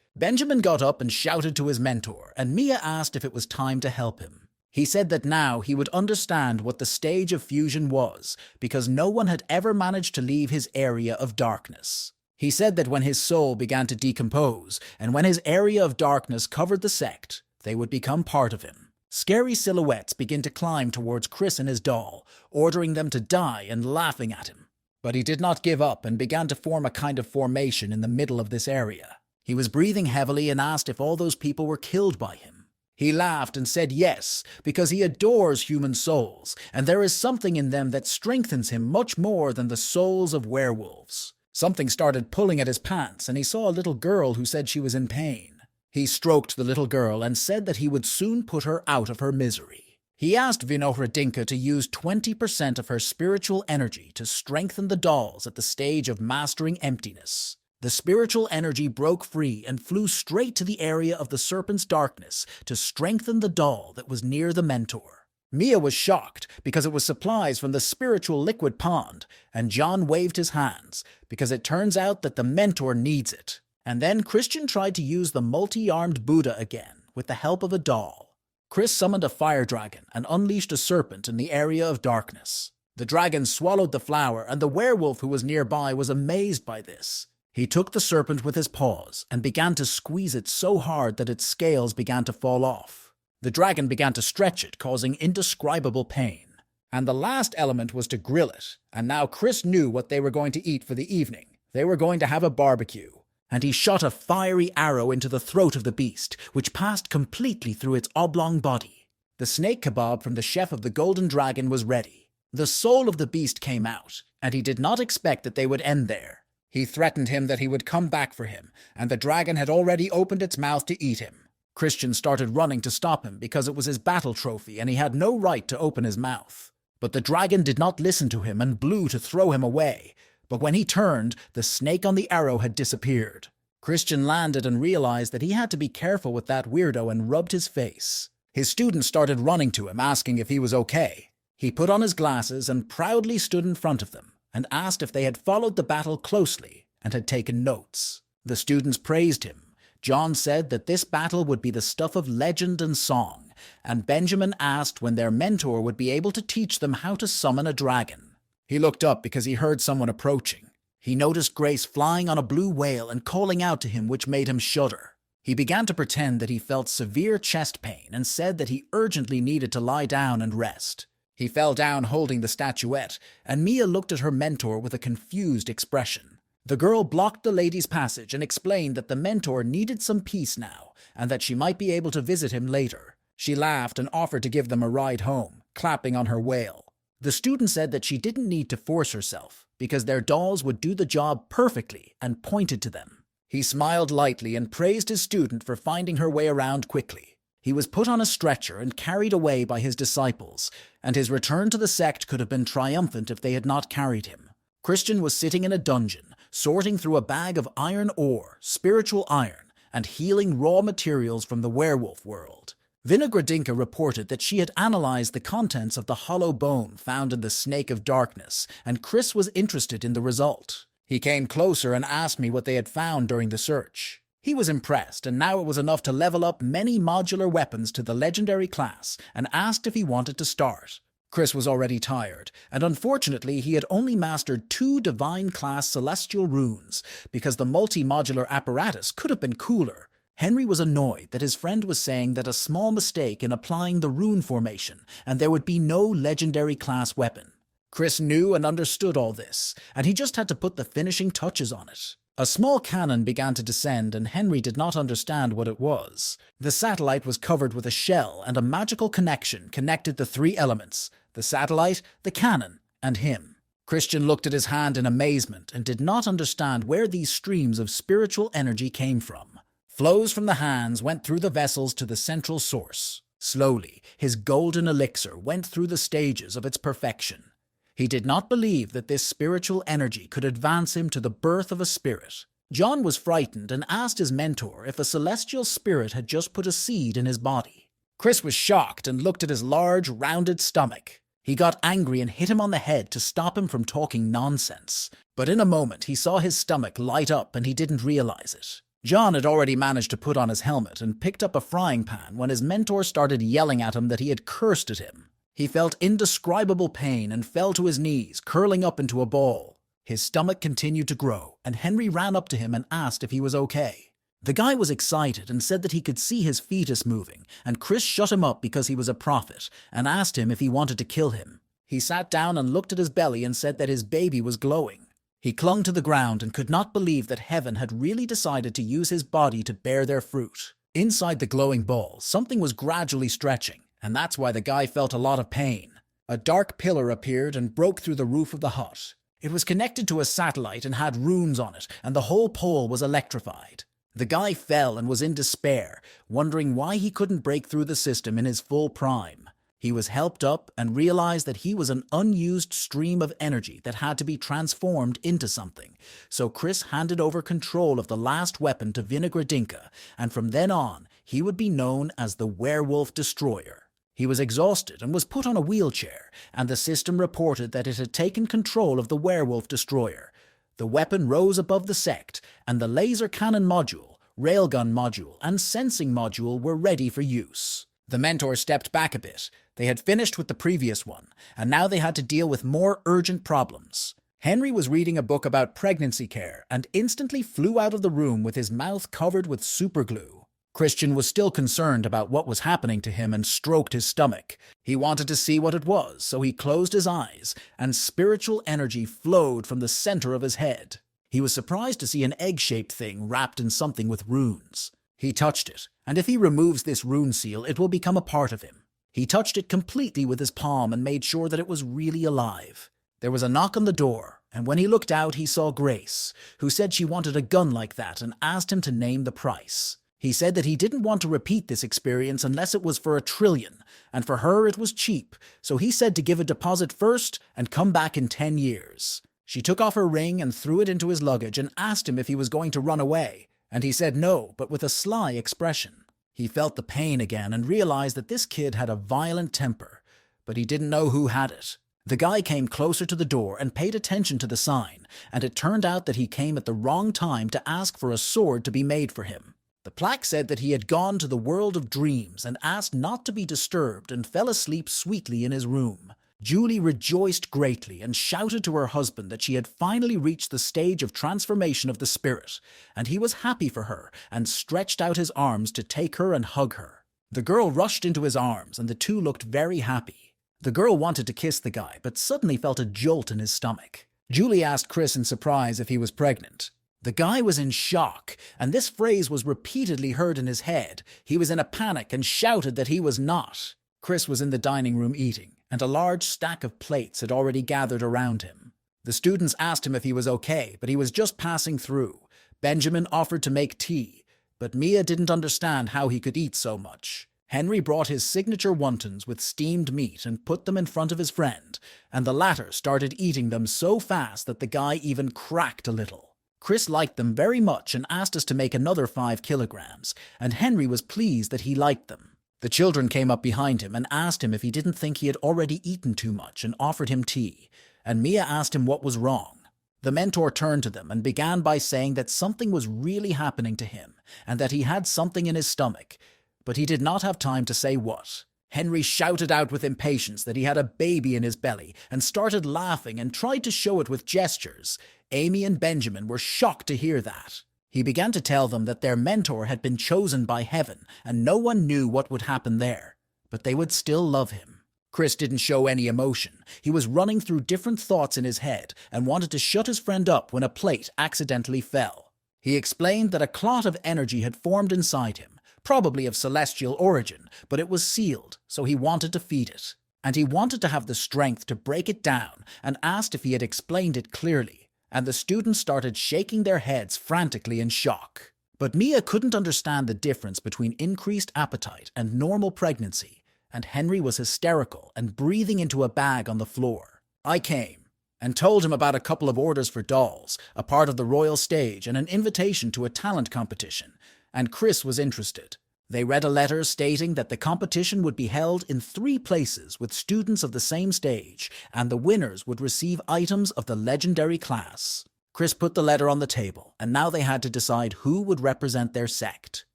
Speaker 1: Benjamin got up and shouted to his mentor, and Mia asked if it was time to help him. He said that now he would understand what the stage of fusion was, because no one had ever managed to leave his area of darkness. He said that when his soul began to decompose, and when his area of darkness covered the sect, they would become part of him. Scary silhouettes began to climb towards Chris and his doll, ordering them to die and laughing at him. But he did not give up and began to form a kind of formation in the middle of this area. He was breathing heavily and asked if all those people were killed by him. He laughed and said yes, because he adores human souls, and there is something in them that strengthens him much more than the souls of werewolves. Something started pulling at his pants, and he saw a little girl who said she was in pain. He stroked the little girl and said that he would soon put her out of her misery. He asked Vinogradinka to use 20% of her spiritual energy to strengthen the dolls at the stage of mastering emptiness. The spiritual energy broke free and flew straight to the area of the serpent's darkness to strengthen the doll that was near the mentor. Mia was shocked because it was supplies from the spiritual liquid pond, and John waved his hands because it turns out that the mentor needs it. And then Christian tried to use the multi-armed Buddha again with the help of a doll. Chris summoned a fire dragon and unleashed a serpent in the area of darkness. The dragon swallowed the flower, and the werewolf who was nearby was amazed by this. He took the serpent with his paws and began to squeeze it so hard that its scales began to fall off. The dragon began to stretch it, causing indescribable pain. And the last element was to grill it, and now Chris knew what they were going to eat for the evening. They were going to have a barbecue. And he shot a fiery arrow into the throat of the beast, which passed completely through its oblong body. The snake kebab from the chef of the Golden Dragon was ready. The soul of the beast came out, and he did not expect that they would end there. He threatened him that he would come back for him, and the dragon had already opened its mouth to eat him. Christian started running to stop him because it was his battle trophy and he had no right to open his mouth. But the dragon did not listen to him and blew to throw him away. But when he turned, the snake on the arrow had disappeared. Christian landed and realized that he had to be careful with that weirdo and rubbed his face. His students started running to him, asking if he was okay. He put on his glasses and proudly stood in front of them and asked if they had followed the battle closely and had taken notes. The students praised him. John said that this battle would be the stuff of legend and song, and Benjamin asked when their mentor would be able to teach them how to summon a dragon. He looked up because he heard someone approaching. He noticed Grace flying on a blue whale and calling out to him, which made him shudder. He began to pretend that he felt severe chest pain and said that he urgently needed to lie down and rest. He fell down holding the statuette, and Mia looked at her mentor with a confused expression. The girl blocked the lady's passage and explained that the mentor needed some peace now and that she might be able to visit him later. She laughed and offered to give them a ride home, clapping on her whale. The student said that she didn't need to force herself because their dolls would do the job perfectly and pointed to them. He smiled lightly and praised his student for finding her way around quickly. He was put on a stretcher and carried away by his disciples, and his return to the sect could have been triumphant if they had not carried him. Christian was sitting in a dungeon, sorting through a bag of iron ore, spiritual iron, and healing raw materials from the werewolf world. Vinogradinka reported that she had analyzed the contents of the hollow bone found in the Snake of Darkness, and Chris was interested in the result. He came closer and asked me what they had found during the search. He was impressed, and now it was enough to level up many modular weapons to the legendary class, and asked if he wanted to start. Chris was already tired, and unfortunately he had only mastered 2 divine-class celestial runes, because the multi-modular apparatus could have been cooler. Henry was annoyed that his friend was saying that a small mistake in applying the rune formation, and there would be no legendary class weapon. Chris knew and understood all this, and he just had to put the finishing touches on it. A small cannon began to descend, and Henry did not understand what it was. The satellite was covered with a shell, and a magical connection connected the 3 elements: the satellite, the cannon, and him. Christian looked at his hand in amazement and did not understand where these streams of spiritual energy came from. Flows from the hands went through the vessels to the central source. Slowly, his golden elixir went through the stages of its perfection. He did not believe that this spiritual energy could advance him to the birth of a spirit. John was frightened and asked his mentor if a celestial spirit had just put a seed in his body. Chris was shocked and looked at his large, rounded stomach. He got angry and hit him on the head to stop him from talking nonsense. But in a moment, he saw his stomach light up and he didn't realize it. John had already managed to put on his helmet and picked up a frying pan when his mentor started yelling at him that he had cursed at him. He felt indescribable pain and fell to his knees, curling up into a ball. His stomach continued to grow, and Henry ran up to him and asked if he was okay. The guy was excited and said that he could see his fetus moving, and Chris shut him up because he was a prophet and asked him if he wanted to kill him. He sat down and looked at his belly and said that his baby was glowing. He clung to the ground and could not believe that heaven had really decided to use his body to bear their fruit. Inside the glowing ball, something was gradually stretching, and that's why the guy felt a lot of pain. A dark pillar appeared and broke through the roof of the hut. It was connected to a satellite and had runes on it, and the whole pole was electrified. The guy fell and was in despair, wondering why he couldn't break through the system in his full prime. He was helped up and realized that he was an unused stream of energy that had to be transformed into something. So Chris handed over control of the last weapon to Vinogradinka, and from then on, he would be known as the Werewolf Destroyer. He was exhausted and was put on a wheelchair, and the system reported that it had taken control of the Werewolf Destroyer. The weapon rose above the Sect, and the laser cannon module, railgun module, and sensing module were ready for use. The mentor stepped back a bit. They had finished with the previous one, and now they had to deal with more urgent problems. Henry was reading a book about pregnancy care and instantly flew out of the room with his mouth covered with superglue. Christian was still concerned about what was happening to him and stroked his stomach. He wanted to see what it was, so he closed his eyes, and spiritual energy flowed from the center of his head. He was surprised to see an egg-shaped thing wrapped in something with runes. He touched it, and if he removes this rune seal, it will become a part of him. He touched it completely with his palm and made sure that it was really alive. There was a knock on the door, and when he looked out, he saw Grace, who said she wanted a gun like that and asked him to name the price. He said that he didn't want to repeat this experience unless it was for 1 trillion, and for her it was cheap, so he said to give a deposit first and come back in 10 years. She took off her ring and threw it into his luggage and asked him if he was going to run away, and he said no, but with a sly expression. He felt the pain again and realized that this kid had a violent temper, but he didn't know who had it. The guy came closer to the door and paid attention to the sign, and it turned out that he came at the wrong time to ask for a sword to be made for him. The plaque said that he had gone to the world of dreams and asked not to be disturbed and fell asleep sweetly in his room. Julie rejoiced greatly and shouted to her husband that she had finally reached the stage of transformation of the spirit, and he was happy for her and stretched out his arms to take her and hug her. The girl rushed into his arms and the two looked very happy. The girl wanted to kiss the guy, but suddenly felt a jolt in his stomach. Julie asked Chris in surprise if he was pregnant. The guy was in shock, and this phrase was repeatedly heard in his head. He was in a panic and shouted that he was not. Chris was in the dining room eating, and a large stack of plates had already gathered around him. The students asked him if he was okay, but he was just passing through. Benjamin offered to make tea, but Mia didn't understand how he could eat so much. Henry brought his signature wontons with steamed meat and put them in front of his friend, and the latter started eating them so fast that the guy even cracked a little. Chris liked them very much and asked us to make another 5 kilograms, and Henry was pleased that he liked them. The children came up behind him and asked him if he didn't think he had already eaten too much and offered him tea, and Mia asked him what was wrong. The mentor turned to them and began by saying that something was really happening to him and that he had something in his stomach, but he did not have time to say what. Henry shouted out with impatience that he had a baby in his belly and started laughing and tried to show it with gestures. Amy and Benjamin were shocked to hear that. He began to tell them that their mentor had been chosen by heaven and no one knew what would happen there, but they would still love him. Chris didn't show any emotion. He was running through different thoughts in his head and wanted to shut his friend up when a plate accidentally fell. He explained that a clot of energy had formed inside him, probably of celestial origin, but it was sealed, so he wanted to feed it. And he wanted to have the strength to break it down and asked if he had explained it clearly. And the students started shaking their heads frantically in shock. But Mia couldn't understand the difference between increased appetite and normal pregnancy, and Henry was hysterical and breathing into a bag on the floor. I came and told him about a couple of orders for dolls, a part of the royal stage, and an invitation to a talent competition, and Chris was interested. They read a letter stating that the competition would be held in 3 places with students of the same stage, and the winners would receive items of the legendary class. Chris put the letter on the table, and now they had to decide who would represent their sect.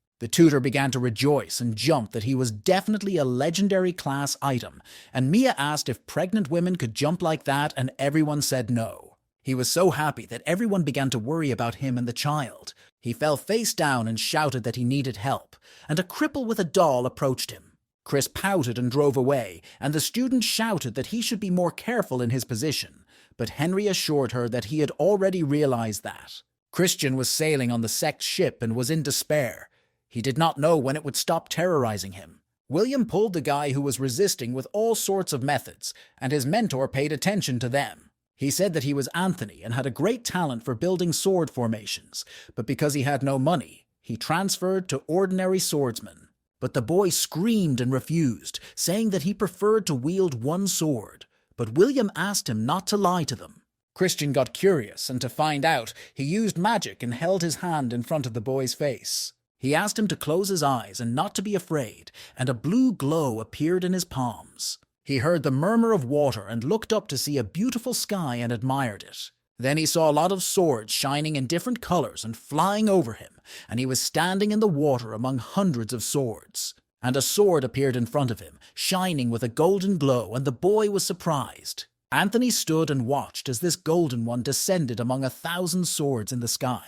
Speaker 1: The tutor began to rejoice and jump that he was definitely a legendary class item, and Mia asked if pregnant women could jump like that, and everyone said no. He was so happy that everyone began to worry about him and the child. He fell face down and shouted that he needed help, and a cripple with a doll approached him. Chris pouted and drove away, and the student shouted that he should be more careful in his position, but Henry assured her that he had already realized that. Christian was sailing on the Sect ship and was in despair. He did not know when it would stop terrorizing him. William pulled the guy who was resisting with all sorts of methods, and his mentor paid attention to them. He said that he was Anthony and had a great talent for building sword formations, but because he had no money, he transferred to ordinary swordsman. But the boy screamed and refused, saying that he preferred to wield one sword, but William asked him not to lie to them. Christian got curious, and to find out, he used magic and held his hand in front of the boy's face. He asked him to close his eyes and not to be afraid, and a blue glow appeared in his palms. He heard the murmur of water and looked up to see a beautiful sky and admired it. Then he saw a lot of swords shining in different colors and flying over him, and he was standing in the water among hundreds of swords. And a sword appeared in front of him, shining with a golden glow, and the boy was surprised. Anthony stood and watched as this golden one descended among 1,000 swords in the sky.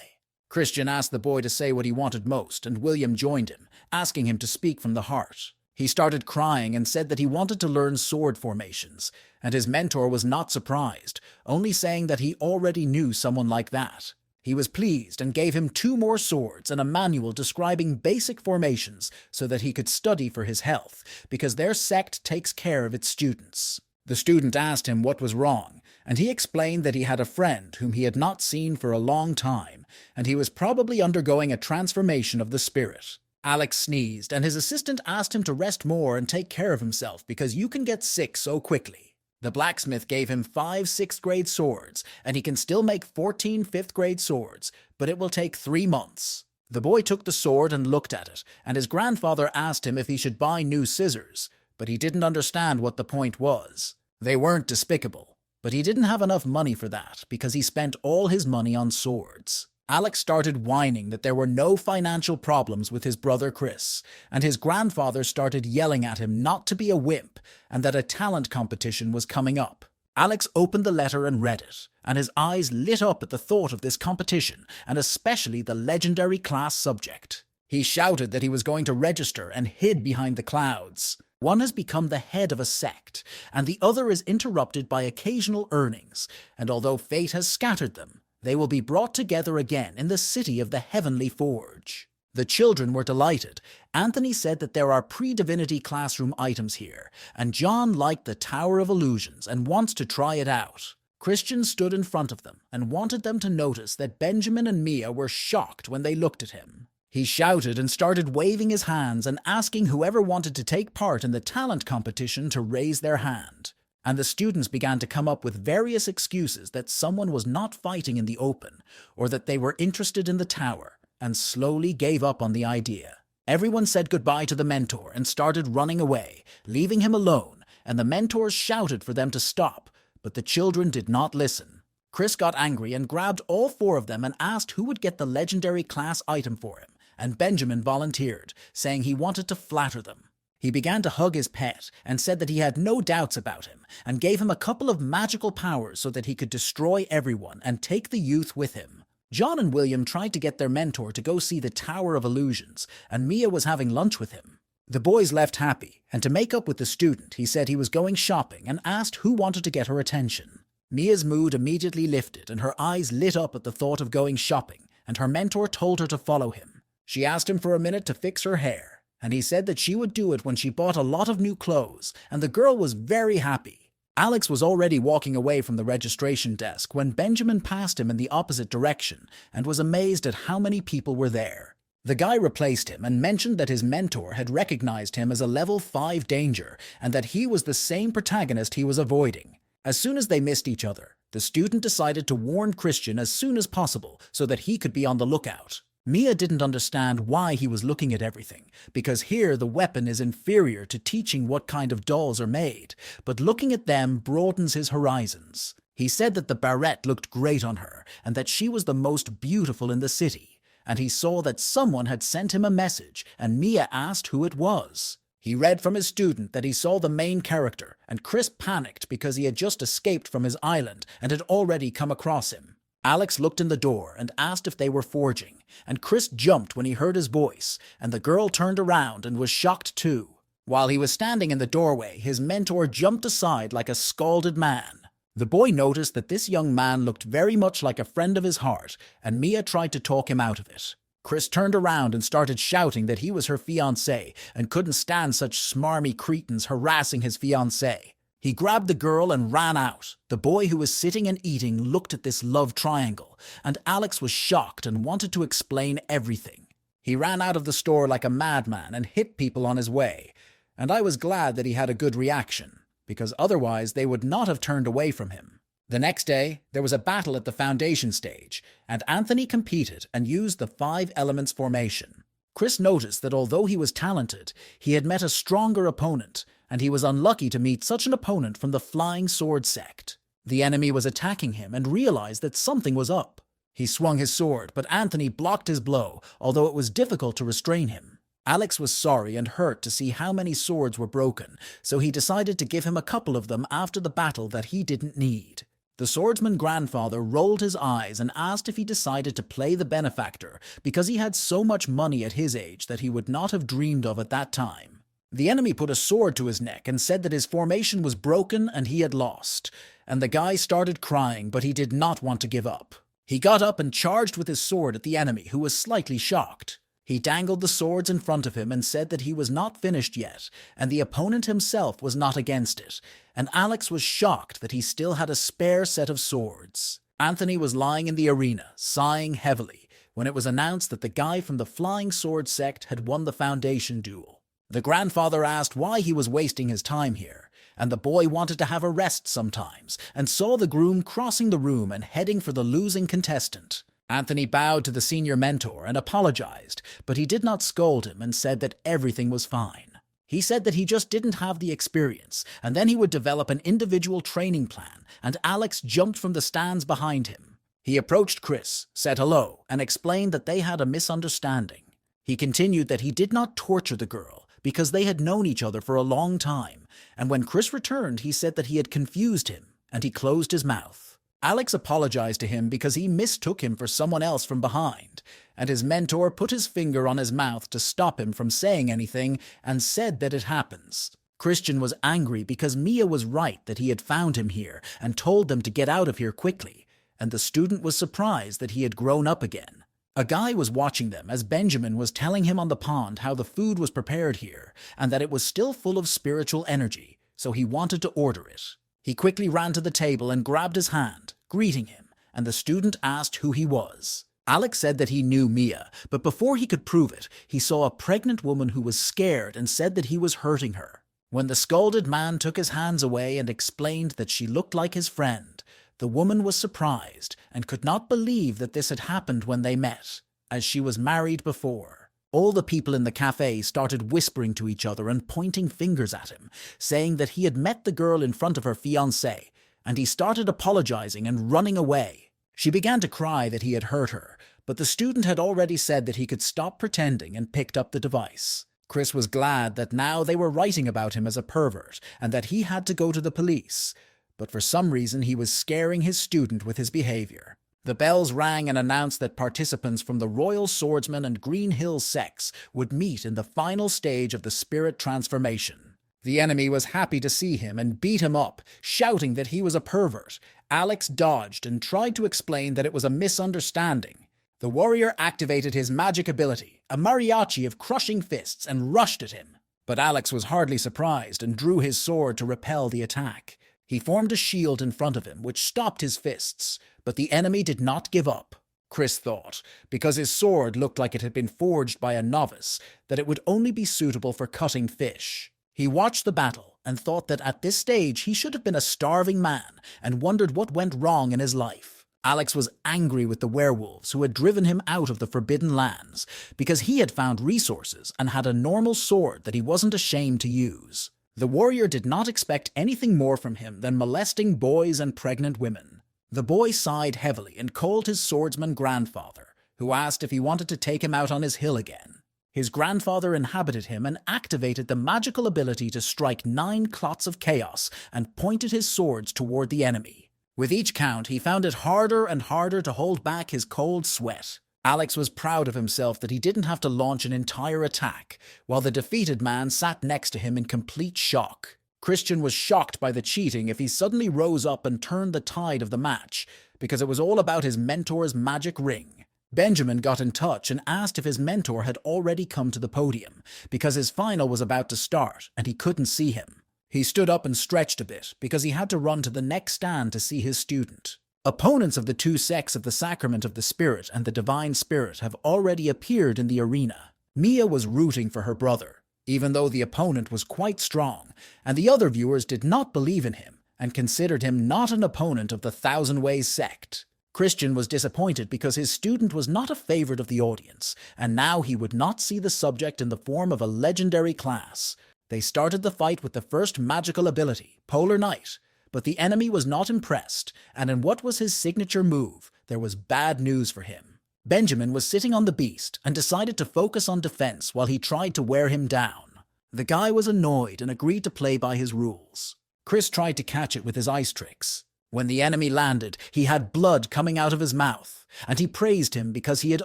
Speaker 1: Christian asked the boy to say what he wanted most, and William joined him, asking him to speak from the heart. He started crying and said that he wanted to learn sword formations, and his mentor was not surprised, only saying that he already knew someone like that. He was pleased and gave him 2 more swords and a manual describing basic formations so that he could study for his health, because their sect takes care of its students. The student asked him what was wrong, and he explained that he had a friend whom he had not seen for a long time, and he was probably undergoing a transformation of the spirit. Alex sneezed, and his assistant asked him to rest more and take care of himself because you can get sick so quickly. The blacksmith gave him 5 6th-grade swords, and he can still make 14 5th-grade swords, but it will take 3 months. The boy took the sword and looked at it, and his grandfather asked him if he should buy new scissors, but he didn't understand what the point was. They weren't despicable, but he didn't have enough money for that because he spent all his money on swords. Alex started whining that there were no financial problems with his brother Chris, and his grandfather started yelling at him not to be a wimp and that a talent competition was coming up. Alex opened the letter and read it, and his eyes lit up at the thought of this competition, and especially the legendary class subject. He shouted that he was going to register and hid behind the clouds. One has become the head of a sect, and the other is interrupted by occasional earnings, and although fate has scattered them, they will be brought together again in the city of the Heavenly Forge. The children were delighted. Anthony said that there are pre-divinity classroom items here, and John liked the Tower of Illusions and wants to try it out. Christian stood in front of them and wanted them to notice that Benjamin and Mia were shocked when they looked at him. He shouted and started waving his hands and asking whoever wanted to take part in the talent competition to raise their hand. And the students began to come up with various excuses that someone was not fighting in the open, or that they were interested in the tower, and slowly gave up on the idea. Everyone said goodbye to the mentor and started running away, leaving him alone, and the mentors shouted for them to stop, but the children did not listen. Chris got angry and grabbed all four of them and asked who would get the legendary class item for him, and Benjamin volunteered, saying he wanted to flatter them. He began to hug his pet and said that he had no doubts about him, and gave him a couple of magical powers so that he could destroy everyone and take the youth with him. John and William tried to get their mentor to go see the Tower of Illusions, and Mia was having lunch with him. The boys left happy, and to make up with the student, he said he was going shopping and asked who wanted to get her attention. Mia's mood immediately lifted, and her eyes lit up at the thought of going shopping, and her mentor told her to follow him. She asked him for a minute to fix her hair, and he said that she would do it when she bought a lot of new clothes, and the girl was very happy. Alex was already walking away from the registration desk when Benjamin passed him in the opposite direction and was amazed at how many people were there. The guy replaced him and mentioned that his mentor had recognized him as a level 5 danger and that he was the same protagonist he was avoiding. As soon as they missed each other, the student decided to warn Christian as soon as possible so that he could be on the lookout. Mia didn't understand why he was looking at everything, because here the weapon is inferior to teaching what kind of dolls are made, but looking at them broadens his horizons. He said that the barrette looked great on her, and that she was the most beautiful in the city, and he saw that someone had sent him a message, and Mia asked who it was. He read from his student that he saw the main character, and Chris panicked because he had just escaped from his island and had already come across him. Alex looked in the door and asked if they were forging, and Chris jumped when he heard his voice, and the girl turned around and was shocked too. While he was standing in the doorway, his mentor jumped aside like a scalded man. The boy noticed that this young man looked very much like a friend of his heart, and Mia tried to talk him out of it. Chris turned around and started shouting that he was her fiancé and couldn't stand such smarmy cretins harassing his fiancée. He grabbed the girl and ran out. The boy who was sitting and eating looked at this love triangle, and Alex was shocked and wanted to explain everything. He ran out of the store like a madman and hit people on his way, and I was glad that he had a good reaction, because otherwise they would not have turned away from him. The next day, there was a battle at the foundation stage, and Anthony competed and used the 5 elements formation. Chris noticed that although he was talented, he had met a stronger opponent, and he was unlucky to meet such an opponent from the Flying Sword Sect. The enemy was attacking him and realized that something was up. He swung his sword, but Anthony blocked his blow, although it was difficult to restrain him. Alex was sorry and hurt to see how many swords were broken, so he decided to give him a couple of them after the battle that he didn't need. The swordsman grandfather rolled his eyes and asked if he decided to play the benefactor because he had so much money at his age that he would not have dreamed of at that time. The enemy put a sword to his neck and said that his formation was broken and he had lost, and the guy started crying, but he did not want to give up. He got up and charged with his sword at the enemy, who was slightly shocked. He dangled the swords in front of him and said that he was not finished yet, and the opponent himself was not against it, and Alex was shocked that he still had a spare set of swords. Anthony was lying in the arena, sighing heavily, when it was announced that the guy from the Flying Sword Sect had won the foundation duel. The grandfather asked why he was wasting his time here, and the boy wanted to have a rest sometimes, and saw the groom crossing the room and heading for the losing contestant. Anthony bowed to the senior mentor and apologized, but he did not scold him and said that everything was fine. He said that he just didn't have the experience, and then he would develop an individual training plan, and Alex jumped from the stands behind him. He approached Chris, said hello, and explained that they had a misunderstanding. He continued that he did not torture the girl because they had known each other for a long time, and when Chris returned, he said that he had confused him, and he closed his mouth. Alex apologized to him because he mistook him for someone else from behind, and his mentor put his finger on his mouth to stop him from saying anything and said that it happens. Christian was angry because Mia was right that he had found him here and told them to get out of here quickly, and the student was surprised that he had grown up again. A guy was watching them as Benjamin was telling him on the pond how the food was prepared here and that it was still full of spiritual energy, so he wanted to order it. He quickly ran to the table and grabbed his hand, greeting him, and the student asked who he was. Alex said that he knew Mia, but before he could prove it, he saw a pregnant woman who was scared and said that he was hurting her. When the scalded man took his hands away and explained that she looked like his friend, the woman was surprised and could not believe that this had happened when they met, as she was married before. All the people in the cafe started whispering to each other and pointing fingers at him, saying that he had met the girl in front of her fiancé, and he started apologizing and running away. She began to cry that he had hurt her, but the student had already said that he could stop pretending and picked up the device. Chris was glad that now they were writing about him as a pervert and that he had to go to the police, but for some reason he was scaring his student with his behavior. The bells rang and announced that participants from the Royal Swordsman and Green Hill sects would meet in the final stage of the spirit transformation. The enemy was happy to see him and beat him up, shouting that he was a pervert. Alex dodged and tried to explain that it was a misunderstanding. The warrior activated his magic ability, a mariachi of crushing fists, and rushed at him. But Alex was hardly surprised and drew his sword to repel the attack. He formed a shield in front of him, which stopped his fists, but the enemy did not give up. Chris thought, because his sword looked like it had been forged by a novice, that it would only be suitable for cutting fish. He watched the battle and thought that at this stage he should have been a starving man and wondered what went wrong in his life. Alex was angry with the werewolves who had driven him out of the Forbidden Lands because he had found resources and had a normal sword that he wasn't ashamed to use. The warrior did not expect anything more from him than molesting boys and pregnant women. The boy sighed heavily and called his swordsman grandfather, who asked if he wanted to take him out on his hill again. His grandfather inhabited him and activated the magical ability to strike 9 clots of chaos and pointed his swords toward the enemy. With each count, he found it harder and harder to hold back his cold sweat. Alex was proud of himself that he didn't have to launch an entire attack, while the defeated man sat next to him in complete shock. Christian was shocked by the cheating if he suddenly rose up and turned the tide of the match, because it was all about his mentor's magic ring. Benjamin got in touch and asked if his mentor had already come to the podium, because his final was about to start and he couldn't see him. He stood up and stretched a bit, because he had to run to the next stand to see his student. Opponents of the 2 sects of the Sacrament of the Spirit and the Divine Spirit have already appeared in the arena. Mia was rooting for her brother, even though the opponent was quite strong, and the other viewers did not believe in him and considered him not an opponent of the Thousand Ways sect. Christian was disappointed because his student was not a favorite of the audience, and now he would not see the subject in the form of a legendary class. They started the fight with the first magical ability, Polar Night, but the enemy was not impressed, and in what was his signature move, there was bad news for him. Benjamin was sitting on the beast and decided to focus on defense while he tried to wear him down. The guy was annoyed and agreed to play by his rules. Chris tried to catch it with his ice tricks. When the enemy landed, he had blood coming out of his mouth, and he praised him because he had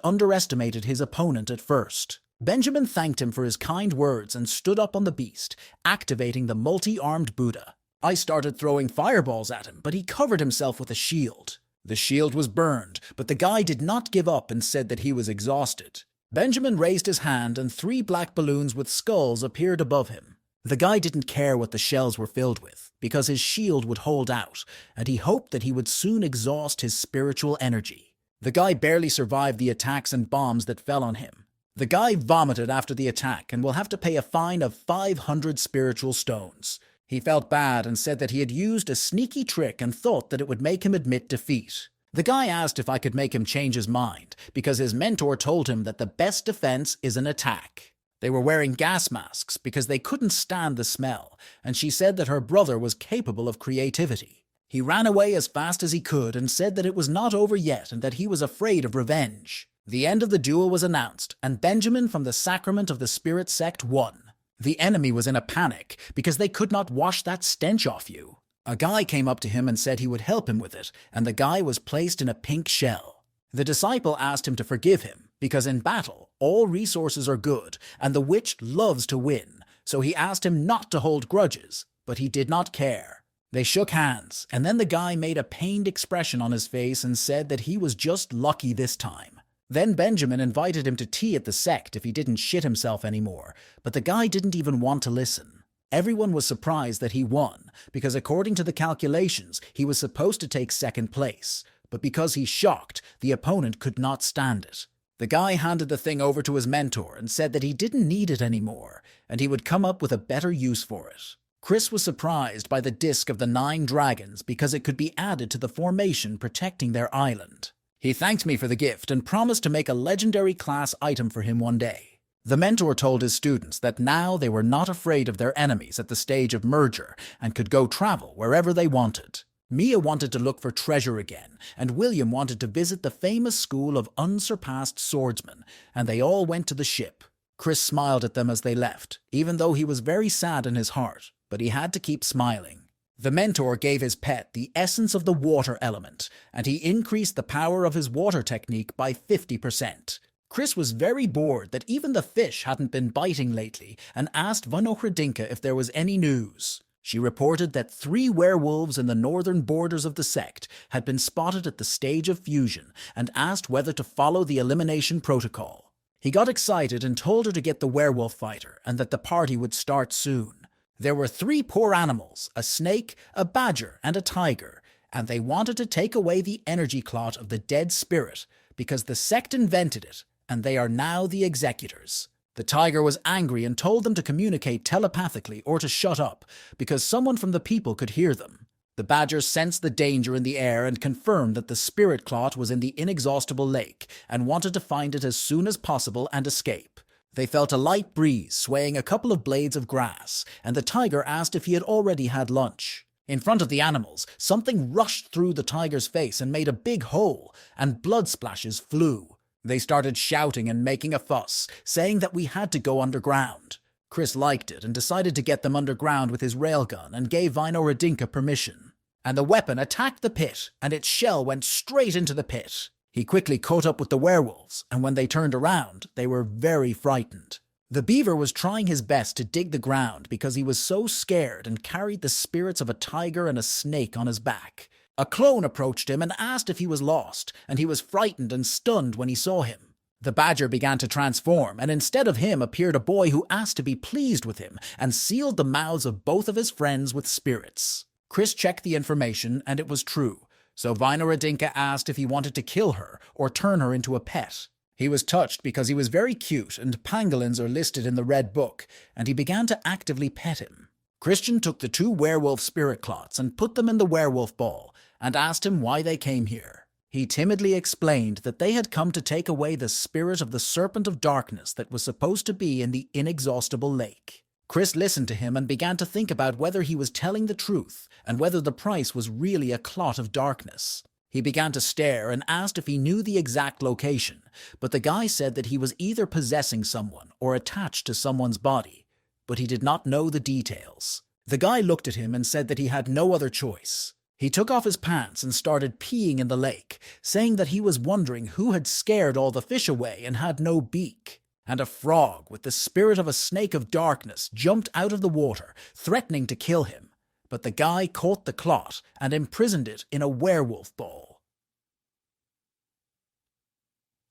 Speaker 1: underestimated his opponent at first. Benjamin thanked him for his kind words and stood up on the beast, activating the multi-armed Buddha. I started throwing fireballs at him, but he covered himself with a shield. The shield was burned, but the guy did not give up and said that he was exhausted. Benjamin raised his hand and 3 black balloons with skulls appeared above him. The guy didn't care what the shells were filled with, because his shield would hold out, and he hoped that he would soon exhaust his spiritual energy. The guy barely survived the attacks and bombs that fell on him. The guy vomited after the attack and will have to pay a fine of 500 spiritual stones. He felt bad and said that he had used a sneaky trick and thought that it would make him admit defeat. The guy asked if I could make him change his mind, because his mentor told him that the best defense is an attack. They were wearing gas masks because they couldn't stand the smell, and she said that her brother was capable of creativity. He ran away as fast as he could and said that it was not over yet and that he was afraid of revenge. The end of the duel was announced, and Benjamin from the Sacrament of the Spirit Sect won. The enemy was in a panic because they could not wash that stench off you. A guy came up to him and said he would help him with it, and the guy was placed in a pink shell. The disciple asked him to forgive him, because in battle, all resources are good, and the witch loves to win, so he asked him not to hold grudges, but he did not care. They shook hands, and then the guy made a pained expression on his face and said that he was just lucky this time. Then Benjamin invited him to tea at the Sect if he didn't shit himself anymore, but the guy didn't even want to listen. Everyone was surprised that he won, because according to the calculations, he was supposed to take second place, but because he's shocked, the opponent could not stand it. The guy handed the thing over to his mentor and said that he didn't need it anymore, and he would come up with a better use for it. Chris was surprised by the disc of the 9 dragons because it could be added to the formation protecting their island. He thanked me for the gift and promised to make a legendary class item for him one day. The mentor told his students that now they were not afraid of their enemies at the stage of merger and could go travel wherever they wanted. Mia wanted to look for treasure again, and William wanted to visit the famous school of unsurpassed swordsmen, and they all went to the ship. Chris smiled at them as they left, even though he was very sad in his heart, but he had to keep smiling. The mentor gave his pet the essence of the water element, and he increased the power of his water technique by 50%. Chris was very bored that even the fish hadn't been biting lately and asked Vanokradinka if there was any news. She reported that 3 werewolves in the northern borders of the Sect had been spotted at the stage of fusion and asked whether to follow the elimination protocol. He got excited and told her to get the werewolf fighter and that the party would start soon. There were 3 poor animals, a snake, a badger, and a tiger, and they wanted to take away the energy clot of the dead spirit because the Sect invented it, and they are now the executors. The tiger was angry and told them to communicate telepathically or to shut up, because someone from the people could hear them. The badger sensed the danger in the air and confirmed that the spirit clot was in the inexhaustible lake and wanted to find it as soon as possible and escape. They felt a light breeze swaying a couple of blades of grass, and the tiger asked if he had already had lunch. In front of the animals, something rushed through the tiger's face and made a big hole, and blood splashes flew. They started shouting and making a fuss, saying that we had to go underground. Chris liked it and decided to get them underground with his railgun and gave Vanokradinka permission. And the weapon attacked the pit, and its shell went straight into the pit. He quickly caught up with the werewolves, and when they turned around, they were very frightened. The beaver was trying his best to dig the ground because he was so scared and carried the spirits of a tiger and a snake on his back. A clone approached him and asked if he was lost, and he was frightened and stunned when he saw him. The badger began to transform, and instead of him appeared a boy who asked to be pleased with him and sealed the mouths of both of his friends with spirits. Chris checked the information, and it was true, so Vanokradinka asked if he wanted to kill her or turn her into a pet. He was touched because he was very cute and pangolins are listed in the Red Book, and he began to actively pet him. Christian took the 2 werewolf spirit clots and put them in the werewolf ball, and asked him why they came here. He timidly explained that they had come to take away the spirit of the Serpent of Darkness that was supposed to be in the inexhaustible lake. Chris listened to him and began to think about whether he was telling the truth and whether the price was really a clot of darkness. He began to stare and asked if he knew the exact location, but the guy said that he was either possessing someone or attached to someone's body, but he did not know the details. The guy looked at him and said that he had no other choice. He took off his pants and started peeing in the lake, saying that he was wondering who had scared all the fish away and had no beak. And a frog with the spirit of a snake of darkness jumped out of the water, threatening to kill him. But the guy caught the clot and imprisoned it in a werewolf ball.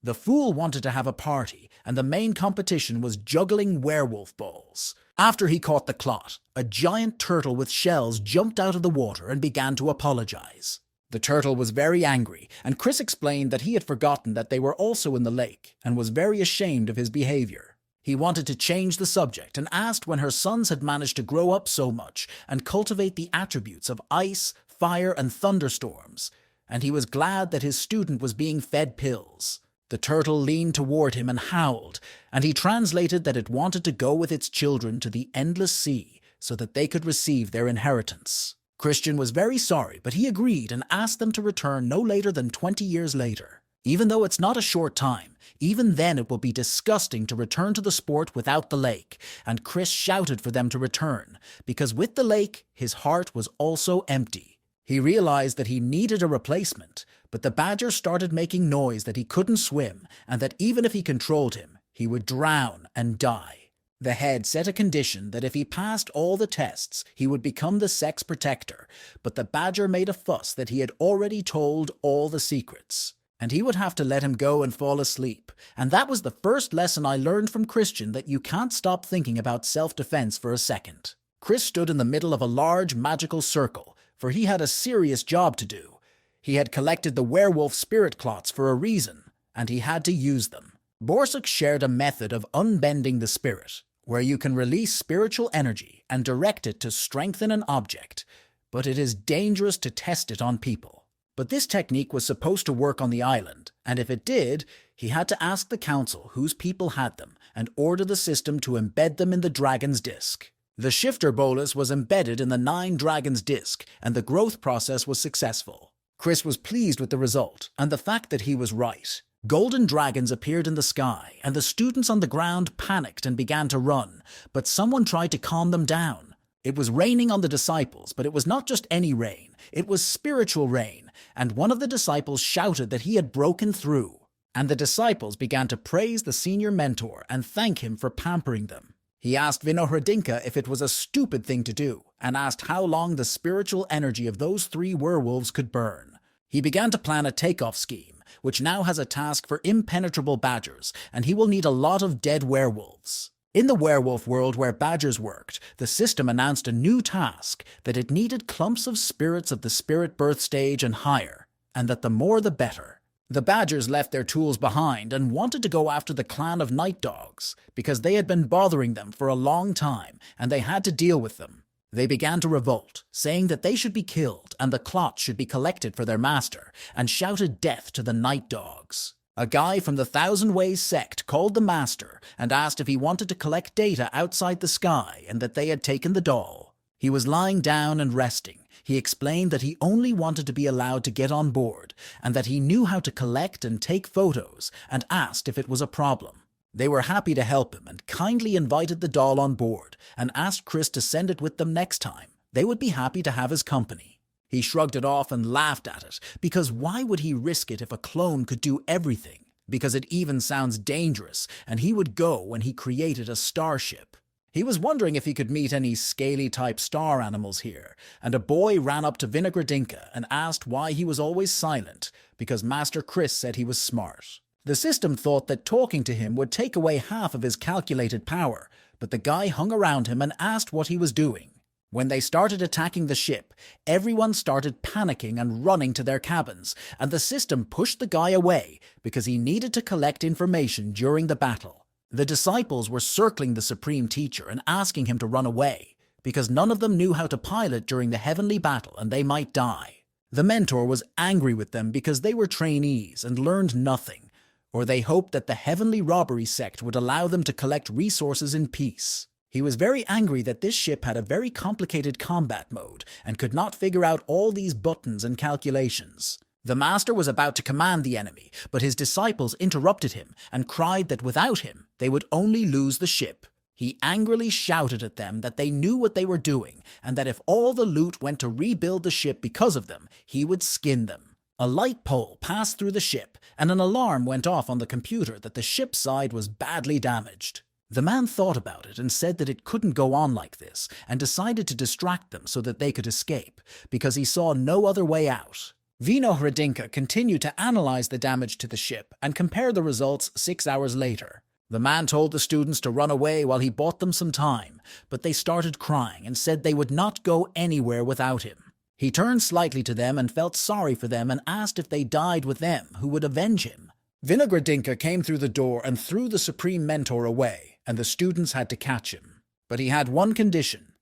Speaker 1: The fool wanted to have a party, and the main competition was juggling werewolf balls. After he caught the clot, a giant turtle with shells jumped out of the water and began to apologize. The turtle was very angry, and Chris explained that he had forgotten that they were also in the lake and was very ashamed of his behavior. He wanted to change the subject and asked when her sons had managed to grow up so much and cultivate the attributes of ice, fire, and thunderstorms. and he was glad that his student was being fed pills. The turtle leaned toward him and howled, and he translated that it wanted to go with its children to the endless sea so that they could receive their inheritance. Christian was very sorry, but he agreed and asked them to return no later than 20 years later. Even though it's not a short time, even then it will be disgusting to return to the sport without the lake, and Chris shouted for them to return, because with the lake, his heart was also empty. He realized that he needed a replacement, but the badger started making noise that he couldn't swim, and that even if he controlled him, he would drown and die. The head set a condition that if he passed all the tests, he would become the Sect's protector, but the badger made a fuss that he had already told all the secrets, and he would have to let him go and fall asleep. And that was the first lesson I learned from Christian, that you can't stop thinking about self-defense for a second. Chris stood in the middle of a large magical circle, for he had a serious job to do. He had collected the werewolf spirit clots for a reason, and he had to use them. Borsuk shared a method of unbending the spirit, where you can release spiritual energy and direct it to strengthen an object, but it is dangerous to test it on people. But this technique was supposed to work on the island, and if it did, he had to ask the council whose people had them and order the system to embed them in the dragon's disc. The shifter bolus was embedded in the 9 dragons disc, and the growth process was successful. Chris was pleased with the result, and the fact that he was right. Golden dragons appeared in the sky, and the students on the ground panicked and began to run, but someone tried to calm them down. It was raining on the disciples, but it was not just any rain, it was spiritual rain, and one of the disciples shouted that he had broken through. And the disciples began to praise the senior mentor and thank him for pampering them. He asked Vinohradinka if it was a stupid thing to do, and asked how long the spiritual energy of those 3 werewolves could burn. He began to plan a takeoff scheme, which now has a task for impenetrable badgers, and he will need a lot of dead werewolves. In the werewolf world where badgers worked, the system announced a new task, that it needed clumps of spirits of the spirit birth stage and higher, and that the more the better. The badgers left their tools behind and wanted to go after the clan of night dogs, because they had been bothering them for a long time, and they had to deal with them. They began to revolt, saying that they should be killed and the clots should be collected for their master, and shouted death to the night dogs. A guy from the Thousand Ways Sect called the master and asked if he wanted to collect data outside the sky and that they had taken the doll. He was lying down and resting. He explained that he only wanted to be allowed to get on board and that he knew how to collect and take photos, and asked if it was a problem. They were happy to help him and kindly invited the doll on board and asked Chris to send it with them next time. They would be happy to have his company. He shrugged it off and laughed at it, because why would he risk it if a clone could do everything? Because it even sounds dangerous, and he would go when he created a starship. He was wondering if he could meet any scaly-type star animals here, and a boy ran up to Vinogradinka and asked why he was always silent, because Master Chris said he was smart. The system thought that talking to him would take away half of his calculated power, but the guy hung around him and asked what he was doing. When they started attacking the ship, everyone started panicking and running to their cabins, and the system pushed the guy away because he needed to collect information during the battle. The disciples were circling the Supreme Teacher and asking him to run away, because none of them knew how to pilot during the heavenly battle and they might die. The mentor was angry with them because they were trainees and learned nothing, or they hoped that the heavenly robbery sect would allow them to collect resources in peace. He was very angry that this ship had a very complicated combat mode and could not figure out all these buttons and calculations. The master was about to command the enemy, but his disciples interrupted him and cried that without him, they would only lose the ship. He angrily shouted at them that they knew what they were doing, and that if all the loot went to rebuild the ship because of them, he would skin them. A light pole passed through the ship, and an alarm went off on the computer that the ship's side was badly damaged. The man thought about it and said that it couldn't go on like this, and decided to distract them so that they could escape, because he saw no other way out. Vinohradinka continued to analyze the damage to the ship and compare the results 6 hours later. The man told the students to run away while he bought them some time, but they started crying and said they would not go anywhere without him. He turned slightly to them and felt sorry for them and asked if they died with them, who would avenge him. Vinogradinka came through the door and threw the Supreme Mentor away, and the students had to catch him. But he had one condition.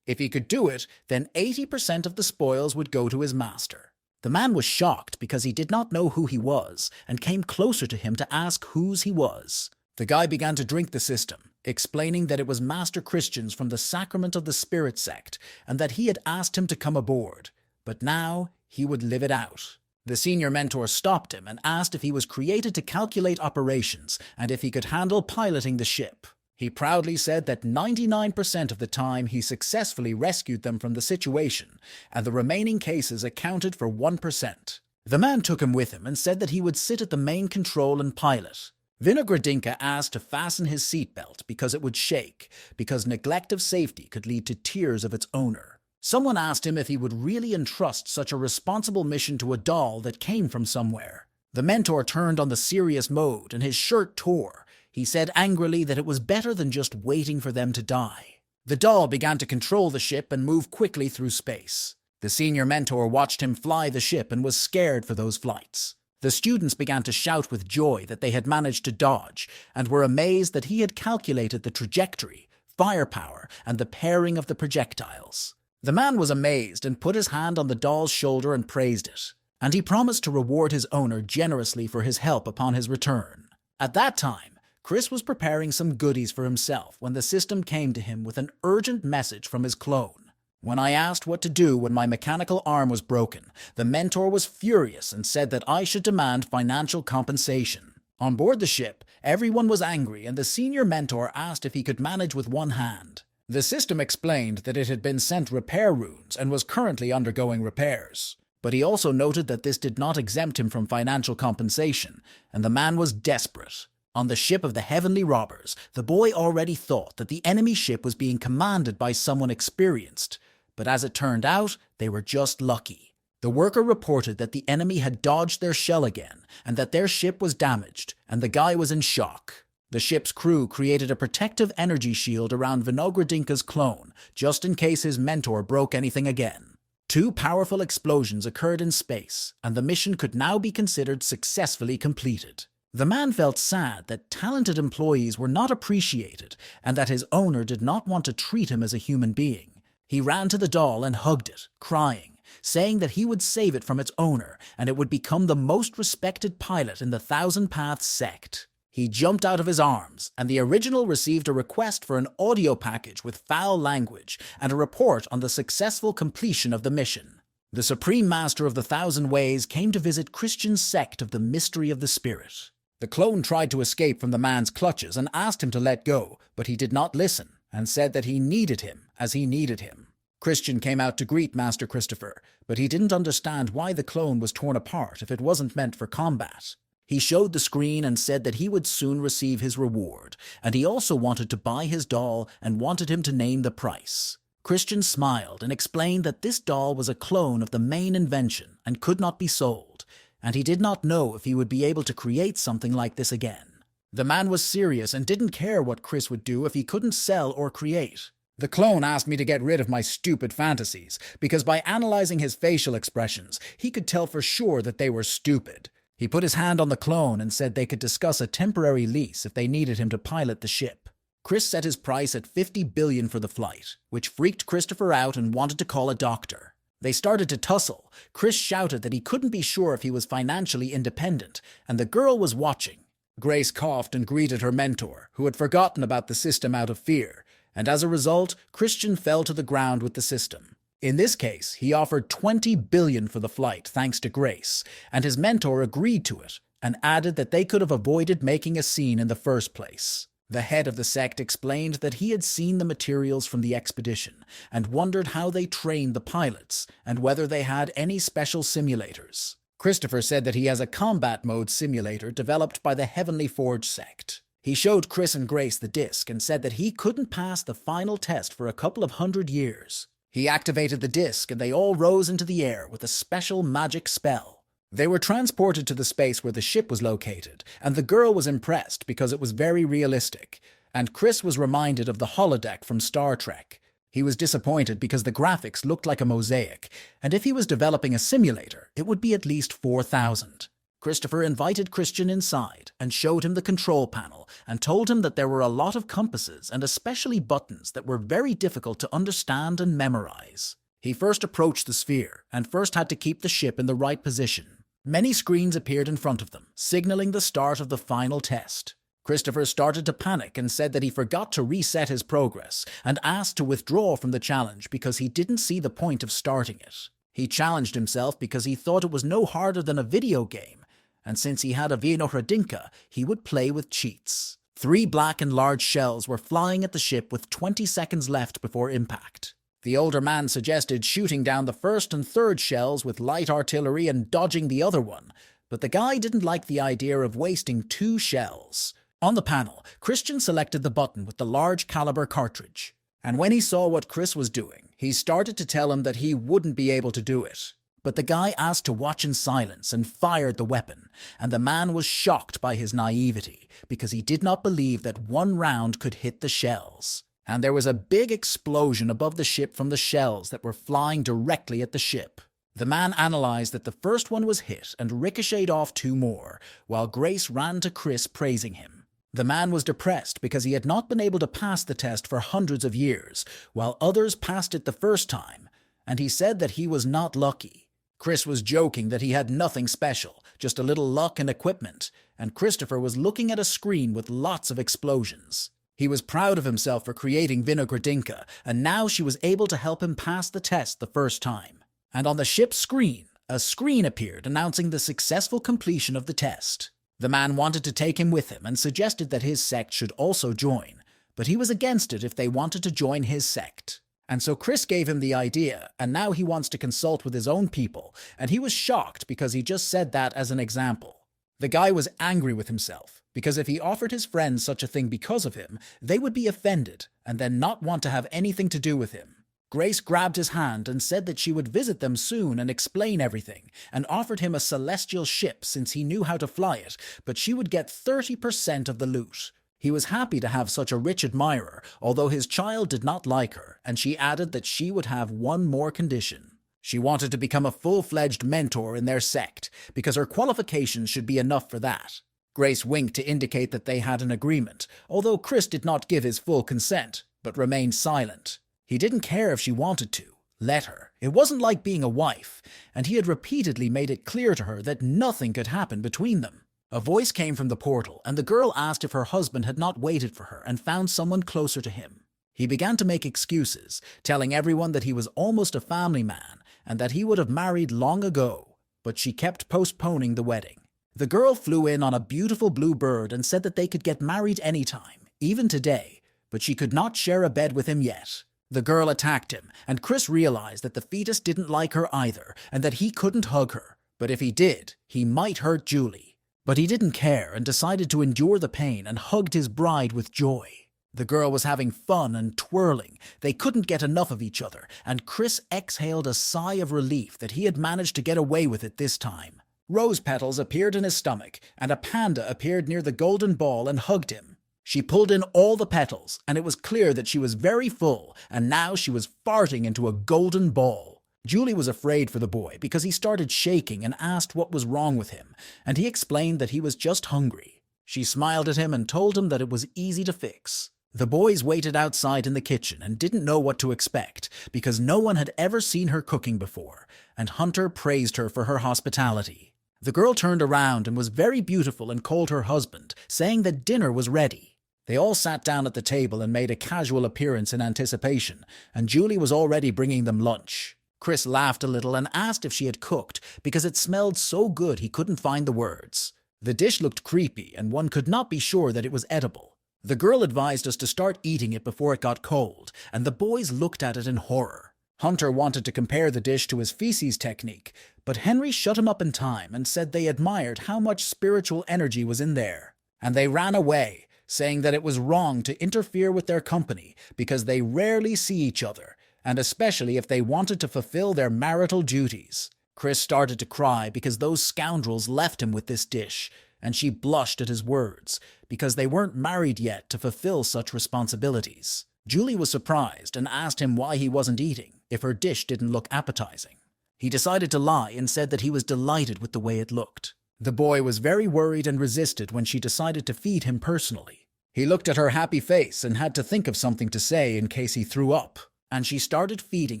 Speaker 1: If he could do it, then 80% of the spoils would go to his master. The man was shocked because he did not know who he was and came closer to him to ask whose he was. The guy began to drink the system, explaining that it was Master Christian's from the Sacrament of the Spirit Sect and that he had asked him to come aboard, but now he would live it out. The senior mentor stopped him and asked if he was created to calculate operations and if he could handle piloting the ship. He proudly said that 99% of the time he successfully rescued them from the situation, and the remaining cases accounted for 1%. The man took him with him and said that he would sit at the main control and pilot. Vinogradinka asked to fasten his seatbelt because it would shake, because neglect of safety could lead to tears of its owner. Someone asked him if he would really entrust such a responsible mission to a doll that came from somewhere. The mentor turned on the serious mode and his shirt tore. He said angrily that it was better than just waiting for them to die. The doll began to control the ship and move quickly through space. The senior mentor watched him fly the ship and was scared for those flights. The students began to shout with joy that they had managed to dodge and were amazed that he had calculated the trajectory, firepower, and the pairing of the projectiles. The man was amazed and put his hand on the doll's shoulder and praised it, and he promised to reward his owner generously for his help upon his return. At that time, Chris was preparing some goodies for himself when the system came to him with an urgent message from his clone. When I asked what to do when my mechanical arm was broken, the mentor was furious and said that I should demand financial compensation. On board the ship, everyone was angry and the senior mentor asked if he could manage with one hand. The system explained that it had been sent repair runes and was currently undergoing repairs. But he also noted that this did not exempt him from financial compensation, and the man was desperate. On the ship of the heavenly robbers, the boy already thought that the enemy ship was being commanded by someone experienced, but as it turned out, they were just lucky. The worker reported that the enemy had dodged their shell again, and that their ship was damaged, and the guy was in shock. The ship's crew created a protective energy shield around Vinogradinka's clone, just in case his mentor broke anything again. 2 powerful explosions occurred in space, and the mission could now be considered successfully completed. The man felt sad that talented employees were not appreciated, and that his owner did not want to treat him as a human being. He ran to the doll and hugged it, crying, saying that he would save it from its owner, and it would become the most respected pilot in the Thousand Paths Sect. He jumped out of his arms, and the original received a request for an audio package with foul language and a report on the successful completion of the mission. The Supreme Master of the Thousand Ways came to visit Christian's sect of the Mystery of the Spirit. The clone tried to escape from the man's clutches and asked him to let go, but he did not listen and said that he needed him as he needed him. Christian came out to greet Master Christopher, but he didn't understand why the clone was torn apart if it wasn't meant for combat. He showed the screen and said that he would soon receive his reward, and he also wanted to buy his doll and wanted him to name the price. Christian smiled and explained that this doll was a clone of the main invention and could not be sold, and he did not know if he would be able to create something like this again. The man was serious and didn't care what Chris would do if he couldn't sell or create. The clone asked me to get rid of my stupid fantasies, because by analyzing his facial expressions, he could tell for sure that they were stupid. He put his hand on the clone and said they could discuss a temporary lease if they needed him to pilot the ship. Chris set his price at $50 billion for the flight, which freaked Christopher out and wanted to call a doctor. They started to tussle. Chris shouted that he couldn't be sure if he was financially independent, and the girl was watching. Grace coughed and greeted her mentor, who had forgotten about the system out of fear, and as a result, Christian fell to the ground with the system. In this case, he offered $20 billion for the flight thanks to Grace, and his mentor agreed to it and added that they could have avoided making a scene in the first place. The head of the sect explained that he had seen the materials from the expedition and wondered how they trained the pilots and whether they had any special simulators. Christopher said that he has a combat mode simulator developed by the Heavenly Forge sect. He showed Chris and Grace the disc and said that he couldn't pass the final test for a couple of 100 years. He activated the disc and they all rose into the air with a special magic spell. They were transported to the space where the ship was located, and the girl was impressed because it was very realistic, and Chris was reminded of the holodeck from Star Trek. He was disappointed because the graphics looked like a mosaic, and if he was developing a simulator, it would be at least 4,000. Christopher invited Christian inside and showed him the control panel and told him that there were a lot of compasses and especially buttons that were very difficult to understand and memorize. He first approached the sphere and first had to keep the ship in the right position. Many screens appeared in front of them, signaling the start of the final test. Christopher started to panic and said that he forgot to reset his progress and asked to withdraw from the challenge because he didn't see the point of starting it. He challenged himself because he thought it was no harder than a video game, and since he had a reunite, he would play with cheats. 3 black and large shells were flying at the ship with 20 seconds left before impact. The older man suggested shooting down the first and third shells with light artillery and dodging the other one, but the guy didn't like the idea of wasting 2 shells. On the panel, Christian selected the button with the large caliber cartridge, and when he saw what Chris was doing, he started to tell him that he wouldn't be able to do it. But the guy asked to watch in silence and fired the weapon, and the man was shocked by his naivety because he did not believe that 1 round could hit the shells. And there was a big explosion above the ship from the shells that were flying directly at the ship. The man analyzed that the first one was hit and ricocheted off 2 more, while Grace ran to Chris praising him. The man was depressed because he had not been able to pass the test for hundreds of years, while others passed it the first time, and he said that he was not lucky. Chris was joking that he had nothing special, just a little luck and equipment, and Christopher was looking at a screen with lots of explosions. He was proud of himself for creating Vinogradinka, and now she was able to help him pass the test the first time. And on the ship's screen, a screen appeared announcing the successful completion of the test. The man wanted to take him with him and suggested that his sect should also join, but he was against it if they wanted to join his sect. And so Chris gave him the idea, and now he wants to consult with his own people, and he was shocked because he just said that as an example. The guy was angry with himself, because if he offered his friends such a thing because of him, they would be offended and then not want to have anything to do with him. Grace grabbed his hand and said that she would visit them soon and explain everything, and offered him a celestial ship since he knew how to fly it, but she would get 30% of the loot. He was happy to have such a rich admirer, although his child did not like her, and she added that she would have 1 more condition. She wanted to become a full-fledged mentor in their sect, because her qualifications should be enough for that. Grace winked to indicate that they had an agreement, although Chris did not give his full consent, but remained silent. He didn't care if she wanted to. Let her. It wasn't like being a wife, and he had repeatedly made it clear to her that nothing could happen between them. A voice came from the portal, and the girl asked if her husband had not waited for her and found someone closer to him. He began to make excuses, telling everyone that he was almost a family man and that he would have married long ago, but she kept postponing the wedding. The girl flew in on a beautiful blue bird and said that they could get married anytime, even today, but she could not share a bed with him yet. The girl attacked him, and Chris realized that the fetus didn't like her either, and that he couldn't hug her. But if he did, he might hurt Julie. But he didn't care and decided to endure the pain and hugged his bride with joy. The girl was having fun and twirling. They couldn't get enough of each other, and Chris exhaled a sigh of relief that he had managed to get away with it this time. Rose petals appeared in his stomach, and a panda appeared near the golden ball and hugged him. She pulled in all the petals, and it was clear that she was very full, and now she was farting into a golden ball. Julie was afraid for the boy because he started shaking and asked what was wrong with him, and he explained that he was just hungry. She smiled at him and told him that it was easy to fix. The boys waited outside in the kitchen and didn't know what to expect because no one had ever seen her cooking before, and Hunter praised her for her hospitality. The girl turned around and was very beautiful and called her husband, saying that dinner was ready. They all sat down at the table and made a casual appearance in anticipation, and Julie was already bringing them lunch. Chris laughed a little and asked if she had cooked because it smelled so good he couldn't find the words. The dish looked creepy and one could not be sure that it was edible. The girl advised us to start eating it before it got cold, and the boys looked at it in horror. Hunter wanted to compare the dish to his feces technique, but Henry shut him up in time and said they admired how much spiritual energy was in there. And they ran away, saying that it was wrong to interfere with their company because they rarely see each other, and especially if they wanted to fulfill their marital duties. Chris started to cry because those scoundrels left him with this dish, and she blushed at his words because they weren't married yet to fulfill such responsibilities. Julie was surprised and asked him why he wasn't eating, if her dish didn't look appetizing. He decided to lie and said that he was delighted with the way it looked. The boy was very worried and resisted when she decided to feed him personally. He looked at her happy face and had to think of something to say in case he threw up, and she started feeding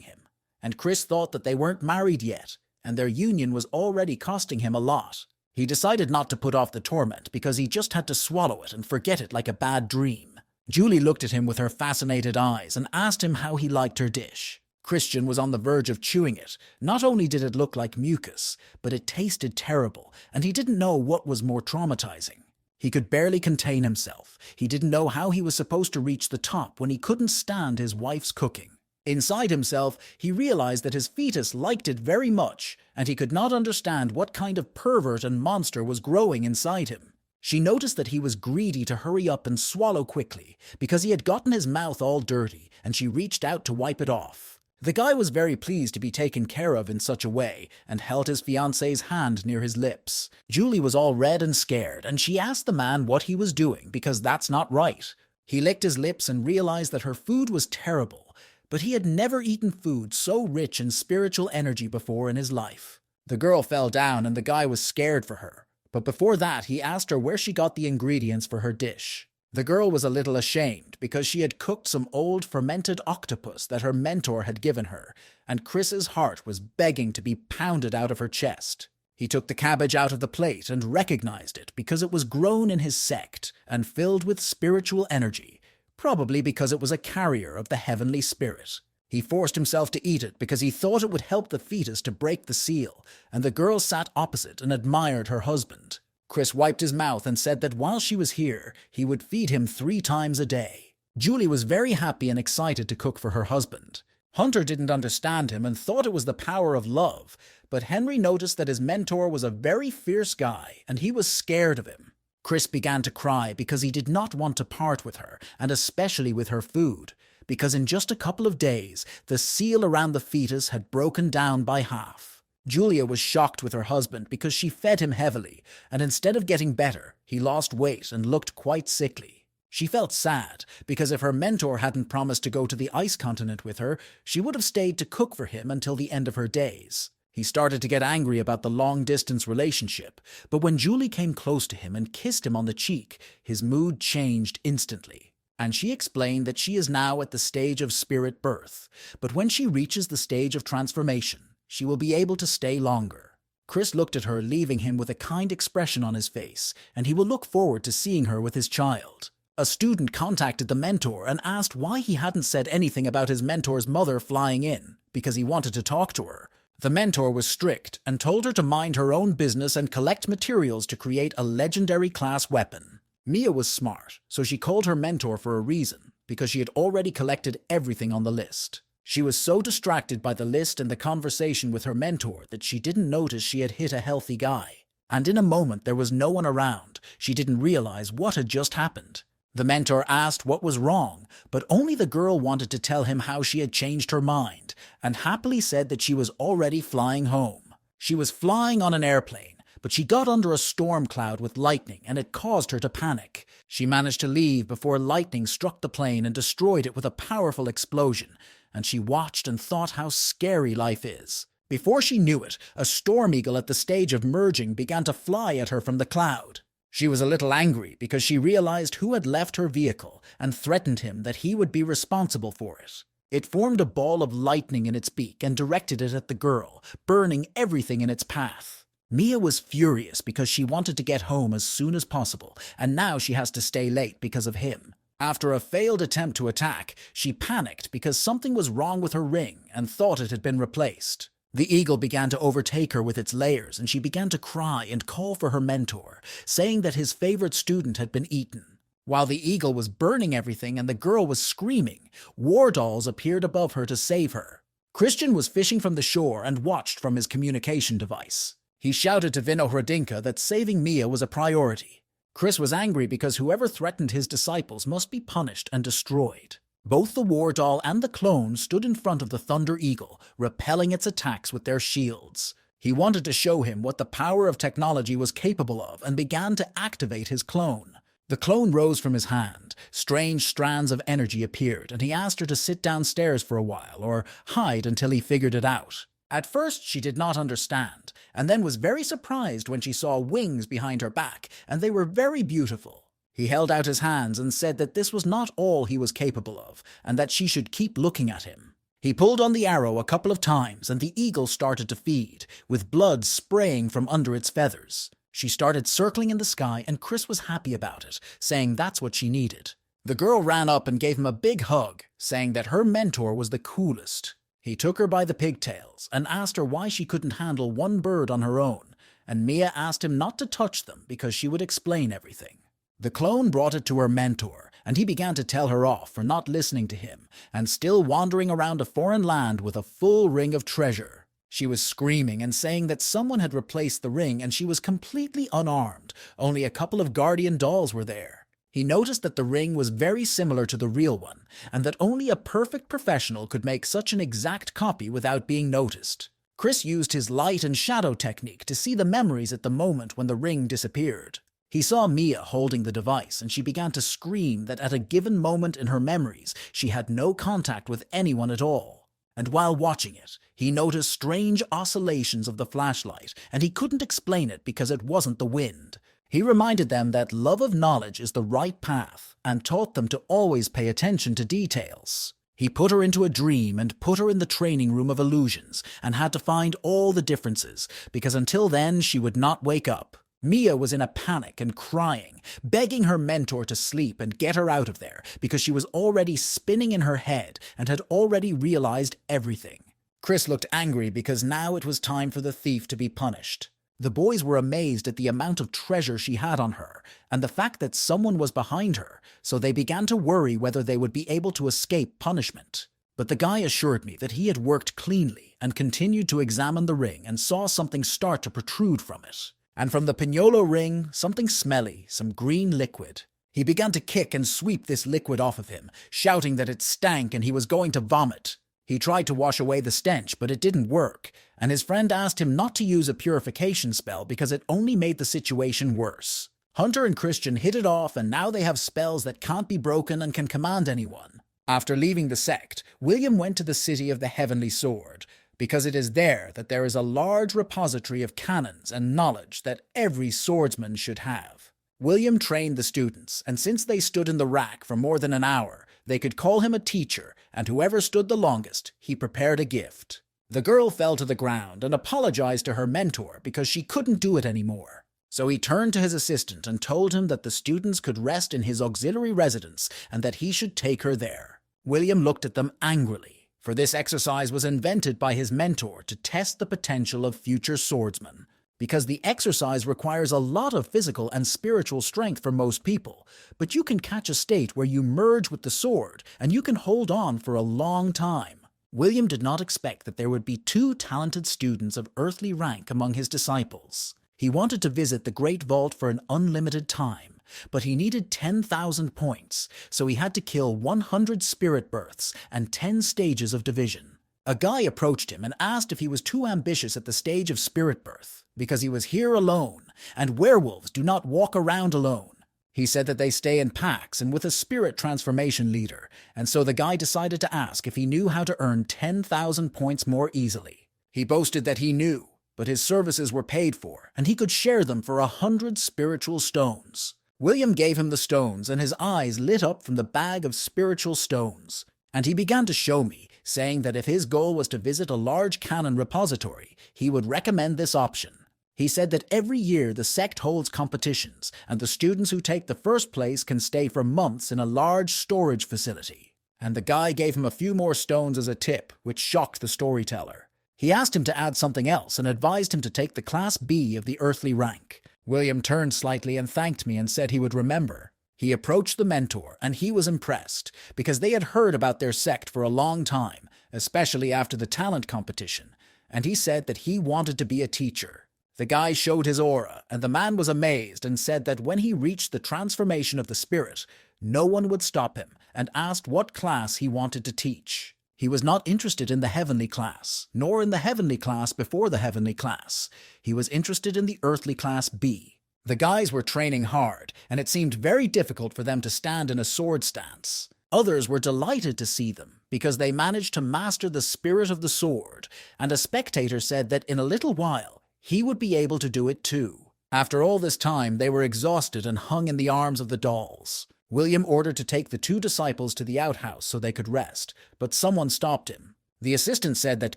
Speaker 1: him. and Chris thought that they weren't married yet, and their union was already costing him a lot. He decided not to put off the torment because he just had to swallow it and forget it like a bad dream. Julie looked at him with her fascinated eyes and asked him how he liked her dish. Christian was on the verge of chewing it. Not only did it look like mucus, but it tasted terrible, and he didn't know what was more traumatizing. He could barely contain himself. He didn't know how he was supposed to reach the top when he couldn't stand his wife's cooking. Inside himself, he realized that his fetus liked it very much, and he could not understand what kind of pervert and monster was growing inside him. She noticed that he was greedy to hurry up and swallow quickly, because he had gotten his mouth all dirty, and she reached out to wipe it off. The guy was very pleased to be taken care of in such a way, and held his fiancée's hand near his lips. Julie was all red and scared, and she asked the man what he was doing, because that's not right. He licked his lips and realized that her food was terrible, but he had never eaten food so rich in spiritual energy before in his life. The girl fell down and the guy was scared for her, but before that he asked her where she got the ingredients for her dish. The girl was a little ashamed because she had cooked some old fermented octopus that her mentor had given her, and Chris's heart was begging to be pounded out of her chest. He took the cabbage out of the plate and recognized it because it was grown in his sect and filled with spiritual energy, probably because it was a carrier of the heavenly spirit. He forced himself to eat it because he thought it would help the fetus to break the seal, and the girl sat opposite and admired her husband. Chris wiped his mouth and said that while she was here, he would feed him 3 times a day. Julie was very happy and excited to cook for her husband. Hunter didn't understand him and thought it was the power of love, but Henry noticed that his mentor was a very fierce guy and he was scared of him. Chris began to cry because he did not want to part with her, and especially with her food, because in just a couple of days, the seal around the fetus had broken down by half. Julia was shocked with her husband because she fed him heavily, and instead of getting better, he lost weight and looked quite sickly. She felt sad, because if her mentor hadn't promised to go to the ice continent with her, she would have stayed to cook for him until the end of her days. He started to get angry about the long-distance relationship, but when Julie came close to him and kissed him on the cheek, his mood changed instantly. And she explained that she is now at the stage of spirit birth, but when she reaches the stage of transformation, she will be able to stay longer. Chris looked at her, leaving him with a kind expression on his face, and he will look forward to seeing her with his child. A student contacted the mentor and asked why he hadn't said anything about his mentor's mother flying in, because he wanted to talk to her. The mentor was strict and told her to mind her own business and collect materials to create a legendary class weapon. Mia was smart, so she called her mentor for a reason, because she had already collected everything on the list. She was so distracted by the list and the conversation with her mentor that she didn't notice she had hit a healthy guy. And in a moment there was no one around. She didn't realize what had just happened. The mentor asked what was wrong, but only the girl wanted to tell him how she had changed her mind, and happily said that she was already flying home. She was flying on an airplane, but she got under a storm cloud with lightning and it caused her to panic. She managed to leave before lightning struck the plane and destroyed it with a powerful explosion, and she watched and thought how scary life is. Before she knew it, a storm eagle at the stage of merging began to fly at her from the cloud. She was a little angry because she realized who had left her vehicle and threatened him that he would be responsible for it. It formed a ball of lightning in its beak and directed it at the girl, burning everything in its path. Mia was furious because she wanted to get home as soon as possible, and now she has to stay late because of him. After a failed attempt to attack, she panicked because something was wrong with her ring and thought it had been replaced. The eagle began to overtake her with its layers, and she began to cry and call for her mentor, saying that his favorite student had been eaten. While the eagle was burning everything and the girl was screaming, war dolls appeared above her to save her. Christian was fishing from the shore and watched from his communication device. He shouted to Vino Hradinka that saving Mia was a priority. Chris was angry because whoever threatened his disciples must be punished and destroyed. Both the war doll and the clone stood in front of the Thunder Eagle, repelling its attacks with their shields. He wanted to show him what the power of technology was capable of and began to activate his clone. The clone rose from his hand. Strange strands of energy appeared, and he asked her to sit downstairs for a while or hide until he figured it out. At first, she did not understand, and then was very surprised when she saw wings behind her back, and they were very beautiful. He held out his hands and said that this was not all he was capable of, and that she should keep looking at him. He pulled on the arrow a couple of times and the eagle started to feed, with blood spraying from under its feathers. She started circling in the sky and Chris was happy about it, saying that's what she needed. The girl ran up and gave him a big hug, saying that her mentor was the coolest. He took her by the pigtails and asked her why she couldn't handle one bird on her own, and Mia asked him not to touch them because she would explain everything. The clone brought it to her mentor, and he began to tell her off for not listening to him and still wandering around a foreign land with a full ring of treasure. She was screaming and saying that someone had replaced the ring and she was completely unarmed, only a couple of guardian dolls were there. He noticed that the ring was very similar to the real one, and that only a perfect professional could make such an exact copy without being noticed. Chris used his light and shadow technique to see the memories at the moment when the ring disappeared. He saw Mia holding the device and she began to scream that at a given moment in her memories she had no contact with anyone at all. And while watching it, he noticed strange oscillations of the flashlight and he couldn't explain it because it wasn't the wind. He reminded them that love of knowledge is the right path and taught them to always pay attention to details. He put her into a dream and put her in the training room of illusions and had to find all the differences because until then she would not wake up. Mia was in a panic and crying, begging her mentor to sleep and get her out of there because she was already spinning in her head and had already realized everything. Chris looked angry because now it was time for the thief to be punished. The boys were amazed at the amount of treasure she had on her and the fact that someone was behind her, so they began to worry whether they would be able to escape punishment. But the guy assured me that he had worked cleanly and continued to examine the ring and saw something start to protrude from it. And from the Pignolo ring, something smelly, some green liquid. He began to kick and sweep this liquid off of him, shouting that it stank and he was going to vomit. He tried to wash away the stench, but it didn't work, and his friend asked him not to use a purification spell because it only made the situation worse. Hunter and Christian hit it off, and now they have spells that can't be broken and can command anyone. After leaving the Sect, William went to the City of the Heavenly Sword, because it is there that there is a large repository of cannons and knowledge that every swordsman should have. William trained the students, and since they stood in the rack for more than an hour, they could call him a teacher, and whoever stood the longest, he prepared a gift. The girl fell to the ground and apologized to her mentor because she couldn't do it anymore. So he turned to his assistant and told him that the students could rest in his auxiliary residence and that he should take her there. William looked at them angrily, for this exercise was invented by his mentor to test the potential of future swordsmen. Because the exercise requires a lot of physical and spiritual strength for most people, but you can catch a state where you merge with the sword and you can hold on for a long time. William did not expect that there would be 2 talented students of earthly rank among his disciples. He wanted to visit the Great Vault for an unlimited time, but he needed 10,000 points, so he had to kill 100 spirit births and 10 stages of division. A guy approached him and asked if he was too ambitious at the stage of spirit birth, because he was here alone, and werewolves do not walk around alone. He said that they stay in packs and with a spirit transformation leader, and so the guy decided to ask if he knew how to earn 10,000 points more easily. He boasted that he knew, but his services were paid for, and he could share them for 100 spiritual stones. William gave him the stones, and his eyes lit up from the bag of spiritual stones, and he began to show me, saying that if his goal was to visit a large canon repository, he would recommend this option. He said that every year the sect holds competitions, and the students who take the first place can stay for months in a large storage facility. And the guy gave him a few more stones as a tip, which shocked the storyteller. He asked him to add something else and advised him to take the Class B of the earthly rank. William turned slightly and thanked me and said he would remember. He approached the mentor, and he was impressed, because they had heard about their sect for a long time, especially after the talent competition, and he said that he wanted to be a teacher. The guy showed his aura, and the man was amazed and said that when he reached the transformation of the spirit, no one would stop him, and asked what class he wanted to teach. He was not interested in the heavenly class, nor in the heavenly class before the heavenly class. He was interested in the earthly class B. The guys were training hard, and it seemed very difficult for them to stand in a sword stance. Others were delighted to see them, because they managed to master the spirit of the sword, and a spectator said that in a little while, he would be able to do it too. After all this time, they were exhausted and hung in the arms of the dolls. William ordered to take the 2 disciples to the outhouse so they could rest, but someone stopped him. The assistant said that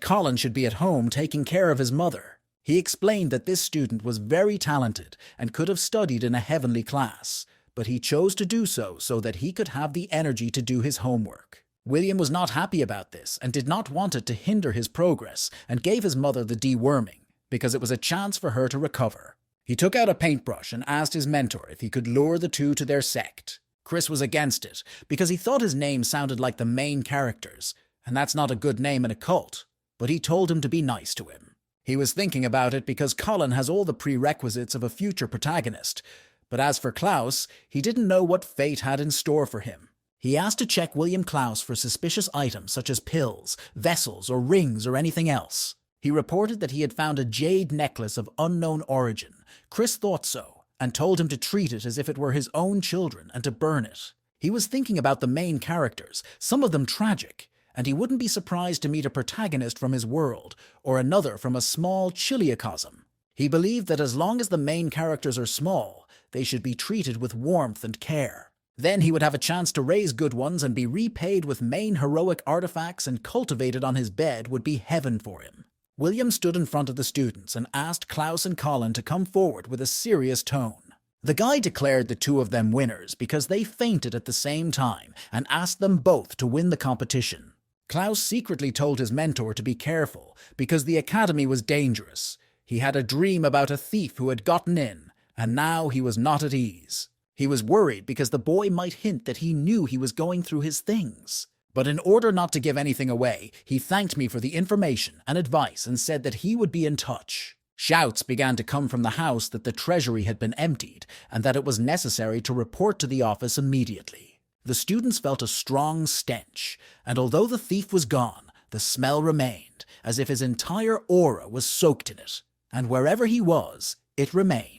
Speaker 1: Colin should be at home taking care of his mother. He explained that this student was very talented and could have studied in a heavenly class, but he chose to do so that he could have the energy to do his homework. William was not happy about this and did not want it to hinder his progress and gave his mother the deworming because it was a chance for her to recover. He took out a paintbrush and asked his mentor if he could lure the two to their sect. Chris was against it because he thought his name sounded like the main characters, and that's not a good name in a cult, but he told him to be nice to him. He was thinking about it because Colin has all the prerequisites of a future protagonist, but as for Klaus, he didn't know what fate had in store for him. He asked to check William Klaus for suspicious items such as pills, vessels, or rings or anything else. He reported that he had found a jade necklace of unknown origin. Chris thought so, and told him to treat it as if it were his own children and to burn it. He was thinking about the main characters, some of them tragic, and he wouldn't be surprised to meet a protagonist from his world, or another from a small chiliocosm. He believed that as long as the main characters are small, they should be treated with warmth and care. Then he would have a chance to raise good ones and be repaid with main heroic artifacts, and cultivated on his bed would be heaven for him. William stood in front of the students and asked Klaus and Colin to come forward with a serious tone. The guy declared the two of them winners because they fainted at the same time and asked them both to win the competition. Klaus secretly told his mentor to be careful because the academy was dangerous. He had a dream about a thief who had gotten in, and now he was not at ease. He was worried because the boy might hint that he knew he was going through his things. But in order not to give anything away, he thanked me for the information and advice and said that he would be in touch. Shouts began to come from the house that the treasury had been emptied and that it was necessary to report to the office immediately. The students felt a strong stench, and although the thief was gone, the smell remained, as if his entire aura was soaked in it. And wherever he was, it remained.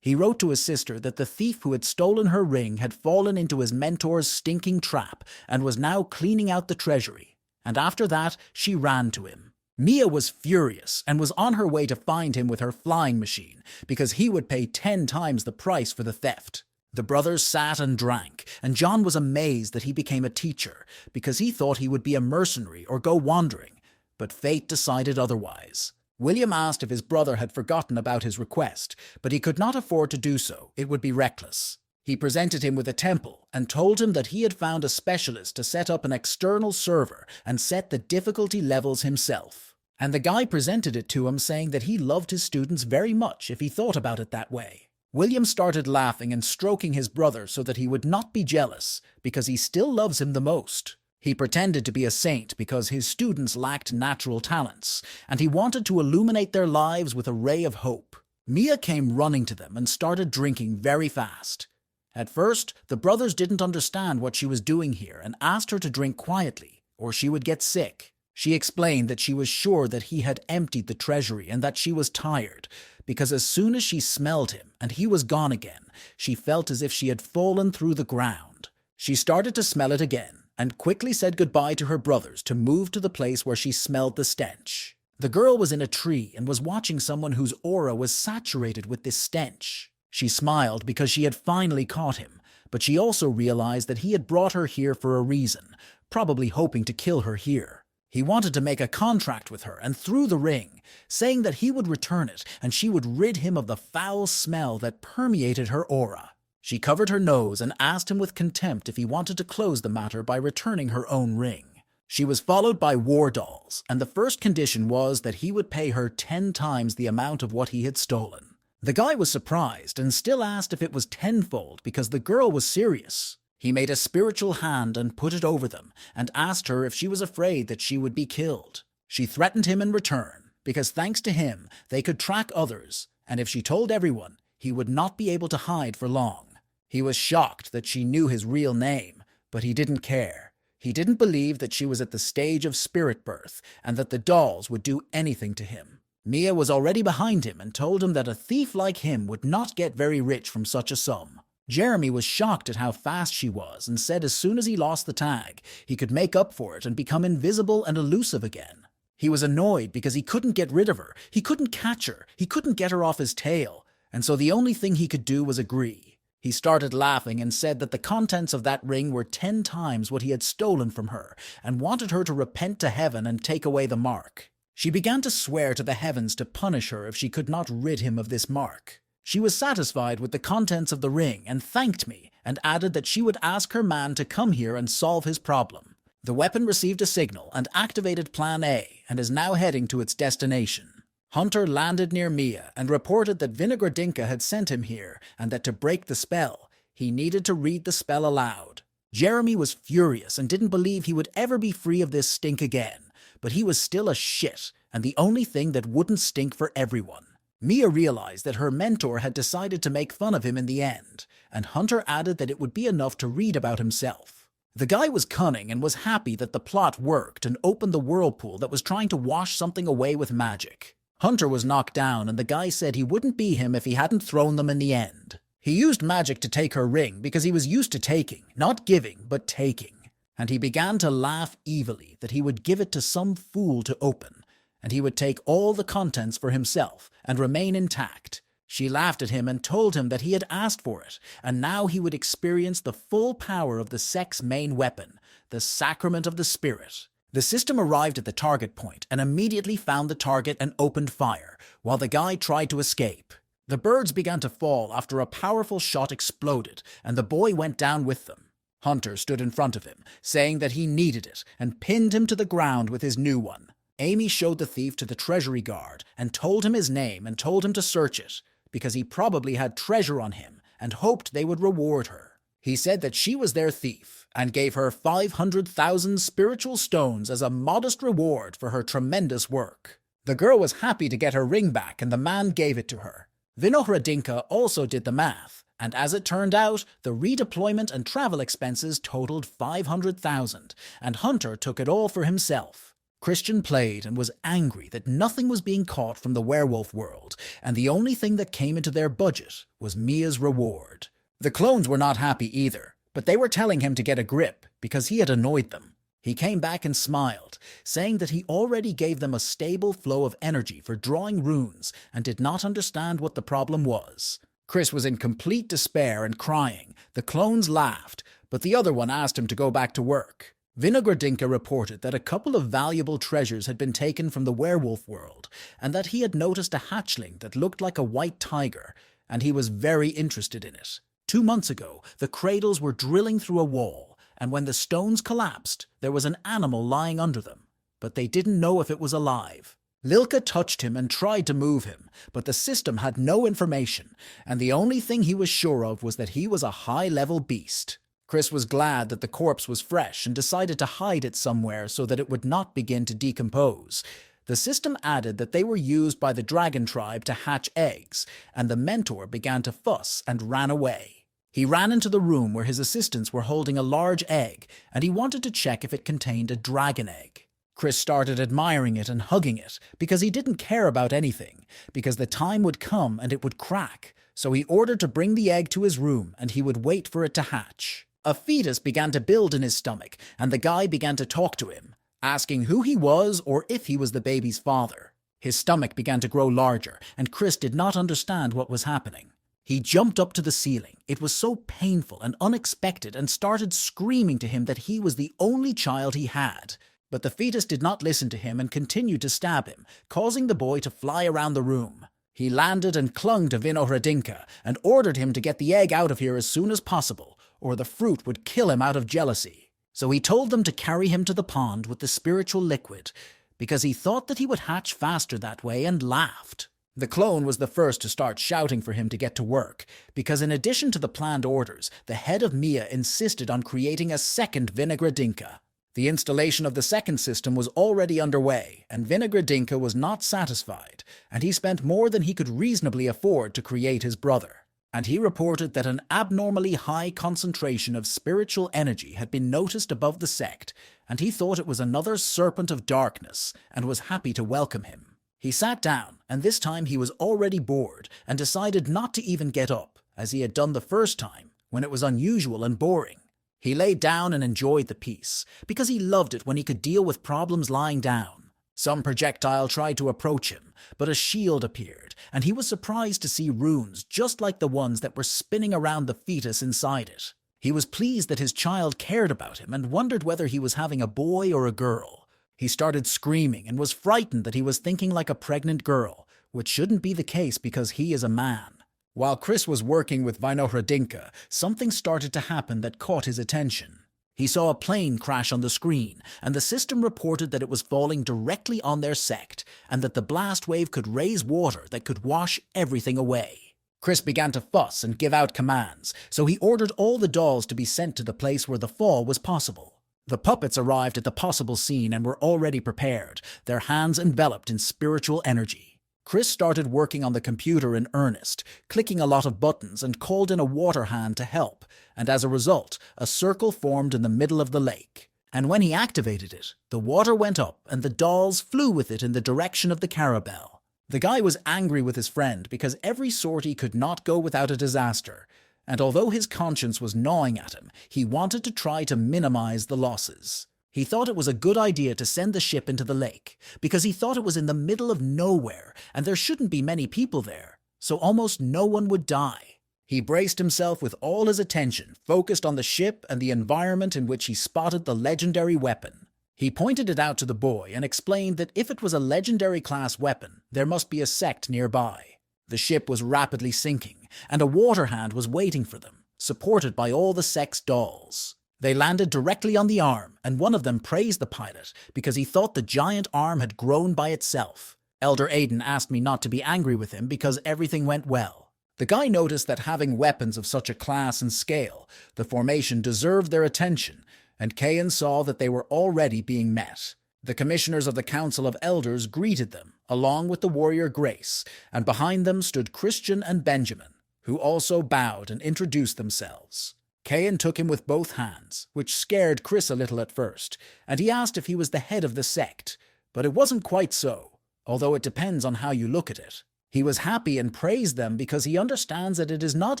Speaker 1: He wrote to his sister that the thief who had stolen her ring had fallen into his mentor's stinking trap and was now cleaning out the treasury, and after that she ran to him. Mia was furious and was on her way to find him with her flying machine because he would pay 10 times the price for the theft. The brothers sat and drank, and John was amazed that he became a teacher because he thought he would be a mercenary or go wandering, but fate decided otherwise. William asked if his brother had forgotten about his request, but he could not afford to do so. It would be reckless. He presented him with a temple and told him that he had found a specialist to set up an external server and set the difficulty levels himself. And the guy presented it to him saying that he loved his students very much if he thought about it that way. William started laughing and stroking his brother so that he would not be jealous because he still loves him the most. He pretended to be a saint because his students lacked natural talents, and he wanted to illuminate their lives with a ray of hope. Mia came running to them and started drinking very fast. At first, the brothers didn't understand what she was doing here and asked her to drink quietly, or she would get sick. She explained that she was sure that he had emptied the treasury and that she was tired, because as soon as she smelled him and he was gone again, she felt as if she had fallen through the ground. She started to smell it again, and quickly said goodbye to her brothers to move to the place where she smelled the stench. The girl was in a tree and was watching someone whose aura was saturated with this stench. She smiled because she had finally caught him, but she also realized that he had brought her here for a reason, probably hoping to kill her here. He wanted to make a contract with her and threw the ring, saying that he would return it and she would rid him of the foul smell that permeated her aura. She covered her nose and asked him with contempt if he wanted to close the matter by returning her own ring. She was followed by war dolls, and the first condition was that he would pay her 10 times the amount of what he had stolen. The guy was surprised and still asked if it was tenfold because the girl was serious. He made a spiritual hand and put it over them and asked her if she was afraid that she would be killed. She threatened him in return because thanks to him they could track others, and if she told everyone, he would not be able to hide for long. He was shocked that she knew his real name, but he didn't care. He didn't believe that she was at the stage of spirit birth and that the dolls would do anything to him. Mia was already behind him and told him that a thief like him would not get very rich from such a sum. Jeremy was shocked at how fast she was and said as soon as he lost the tag, he could make up for it and become invisible and elusive again. He was annoyed because he couldn't get rid of her, he couldn't catch her, he couldn't get her off his tail, and so the only thing he could do was agree. He started laughing and said that the contents of that ring were 10 times what he had stolen from her, and wanted her to repent to heaven and take away the mark. She began to swear to the heavens to punish her if she could not rid him of this mark. She was satisfied with the contents of the ring and thanked me, and added that she would ask her man to come here and solve his problem. The weapon received a signal and activated Plan A and is now heading to its destination. Hunter landed near Mia and reported that Vinogradinka had sent him here and that to break the spell, he needed to read the spell aloud. Jeremy was furious and didn't believe he would ever be free of this stink again, but he was still a shit and the only thing that wouldn't stink for everyone. Mia realized that her mentor had decided to make fun of him in the end, and Hunter added that it would be enough to read about himself. The guy was cunning and was happy that the plot worked and opened the whirlpool that was trying to wash something away with magic. Hunter was knocked down and the guy said he wouldn't be him if he hadn't thrown them in the end. He used magic to take her ring because he was used to taking, not giving, but taking. And he began to laugh evilly that he would give it to some fool to open, and he would take all the contents for himself and remain intact. She laughed at him and told him that he had asked for it, and now he would experience the full power of the Sect's main weapon, the Sacrament of the Spirit. The system arrived at the target point and immediately found the target and opened fire, while the guy tried to escape. The birds began to fall after a powerful shot exploded, and the boy went down with them. Hunter stood in front of him, saying that he needed it, and pinned him to the ground with his new one. Amy showed the thief to the treasury guard and told him his name and told him to search it, because he probably had treasure on him and hoped they would reward her. He said that she was their thief and gave her 500,000 spiritual stones as a modest reward for her tremendous work. The girl was happy to get her ring back and the man gave it to her. Vinogradinka also did the math, and as it turned out, the redeployment and travel expenses totaled 500,000, and Hunter took it all for himself. Christian played and was angry that nothing was being caught from the werewolf world, and the only thing that came into their budget was Mia's reward. The clones were not happy either, but they were telling him to get a grip because he had annoyed them. He came back and smiled, saying that he already gave them a stable flow of energy for drawing runes and did not understand what the problem was. Chris was in complete despair and crying. The clones laughed, but the other one asked him to go back to work. Vinogradinka reported that a couple of valuable treasures had been taken from the werewolf world, and that he had noticed a hatchling that looked like a white tiger, and he was very interested in it. 2 months ago, the cradles were drilling through a wall, and when the stones collapsed, there was an animal lying under them, but they didn't know if it was alive. Lilka touched him and tried to move him, but the system had no information, and the only thing he was sure of was that he was a high-level beast. Chris was glad that the corpse was fresh and decided to hide it somewhere so that it would not begin to decompose. The system added that they were used by the dragon tribe to hatch eggs, and the mentor began to fuss and ran away. He ran into the room where his assistants were holding a large egg, and he wanted to check if it contained a dragon egg. Chris started admiring it and hugging it, because he didn't care about anything, because the time would come and it would crack, so he ordered to bring the egg to his room and he would wait for it to hatch. A fetus began to build in his stomach, and the guy began to talk to him, asking who he was or if he was the baby's father. His stomach began to grow larger, and Chris did not understand what was happening. He jumped up to the ceiling. It was so painful and unexpected, and started screaming to him that he was the only child he had. But the fetus did not listen to him and continued to stab him, causing the boy to fly around the room. He landed and clung to Vinogradinka and ordered him to get the egg out of here as soon as possible, or the fruit would kill him out of jealousy. So he told them to carry him to the pond with the spiritual liquid, because he thought that he would hatch faster that way, and laughed. The clone was the first to start shouting for him to get to work, because in addition to the planned orders, the head of Mia insisted on creating a second Vinogradinka. The installation of the second system was already underway, and Vinogradinka was not satisfied, and he spent more than he could reasonably afford to create his brother. And he reported that an abnormally high concentration of spiritual energy had been noticed above the sect, and he thought it was another serpent of darkness, and was happy to welcome him. He sat down, and this time he was already bored, and decided not to even get up, as he had done the first time, when it was unusual and boring. He lay down and enjoyed the peace, because he loved it when he could deal with problems lying down. Some projectile tried to approach him, but a shield appeared, and he was surprised to see runes just like the ones that were spinning around the fetus inside it. He was pleased that his child cared about him and wondered whether he was having a boy or a girl. He started screaming and was frightened that he was thinking like a pregnant girl, which shouldn't be the case because he is a man. While Chris was working with Reuniting, something started to happen that caught his attention. He saw a plane crash on the screen, and the system reported that it was falling directly on their sect, and that the blast wave could raise water that could wash everything away. Chris began to fuss and give out commands, so he ordered all the dolls to be sent to the place where the fall was possible. The puppets arrived at the possible scene and were already prepared, their hands enveloped in spiritual energy. Chris started working on the computer in earnest, clicking a lot of buttons and called in a water hand to help, and as a result, a circle formed in the middle of the lake. And when he activated it, the water went up and the dolls flew with it in the direction of the caravel. The guy was angry with his friend because every sortie could not go without a disaster, and although his conscience was gnawing at him, he wanted to try to minimize the losses. He thought it was a good idea to send the ship into the lake, because he thought it was in the middle of nowhere and there shouldn't be many people there, so almost no one would die. He braced himself with all his attention, focused on the ship and the environment in which he spotted the legendary weapon. He pointed it out to the boy and explained that if it was a legendary class weapon, there must be a sect nearby. The ship was rapidly sinking, and a water hand was waiting for them, supported by all the sect's dolls. They landed directly on the arm, and one of them praised the pilot because he thought the giant arm had grown by itself. Elder Aiden asked me not to be angry with him because everything went well. The guy noticed that having weapons of such a class and scale, the formation deserved their attention, and Cain saw that they were already being met. The commissioners of the Council of Elders greeted them, along with the warrior Grace, and behind them stood Christian and Benjamin, who also bowed and introduced themselves. Cain took him with both hands, which scared Chris a little at first, and he asked if he was the head of the sect, but it wasn't quite so, although it depends on how you look at it. He was happy and praised them because he understands that it is not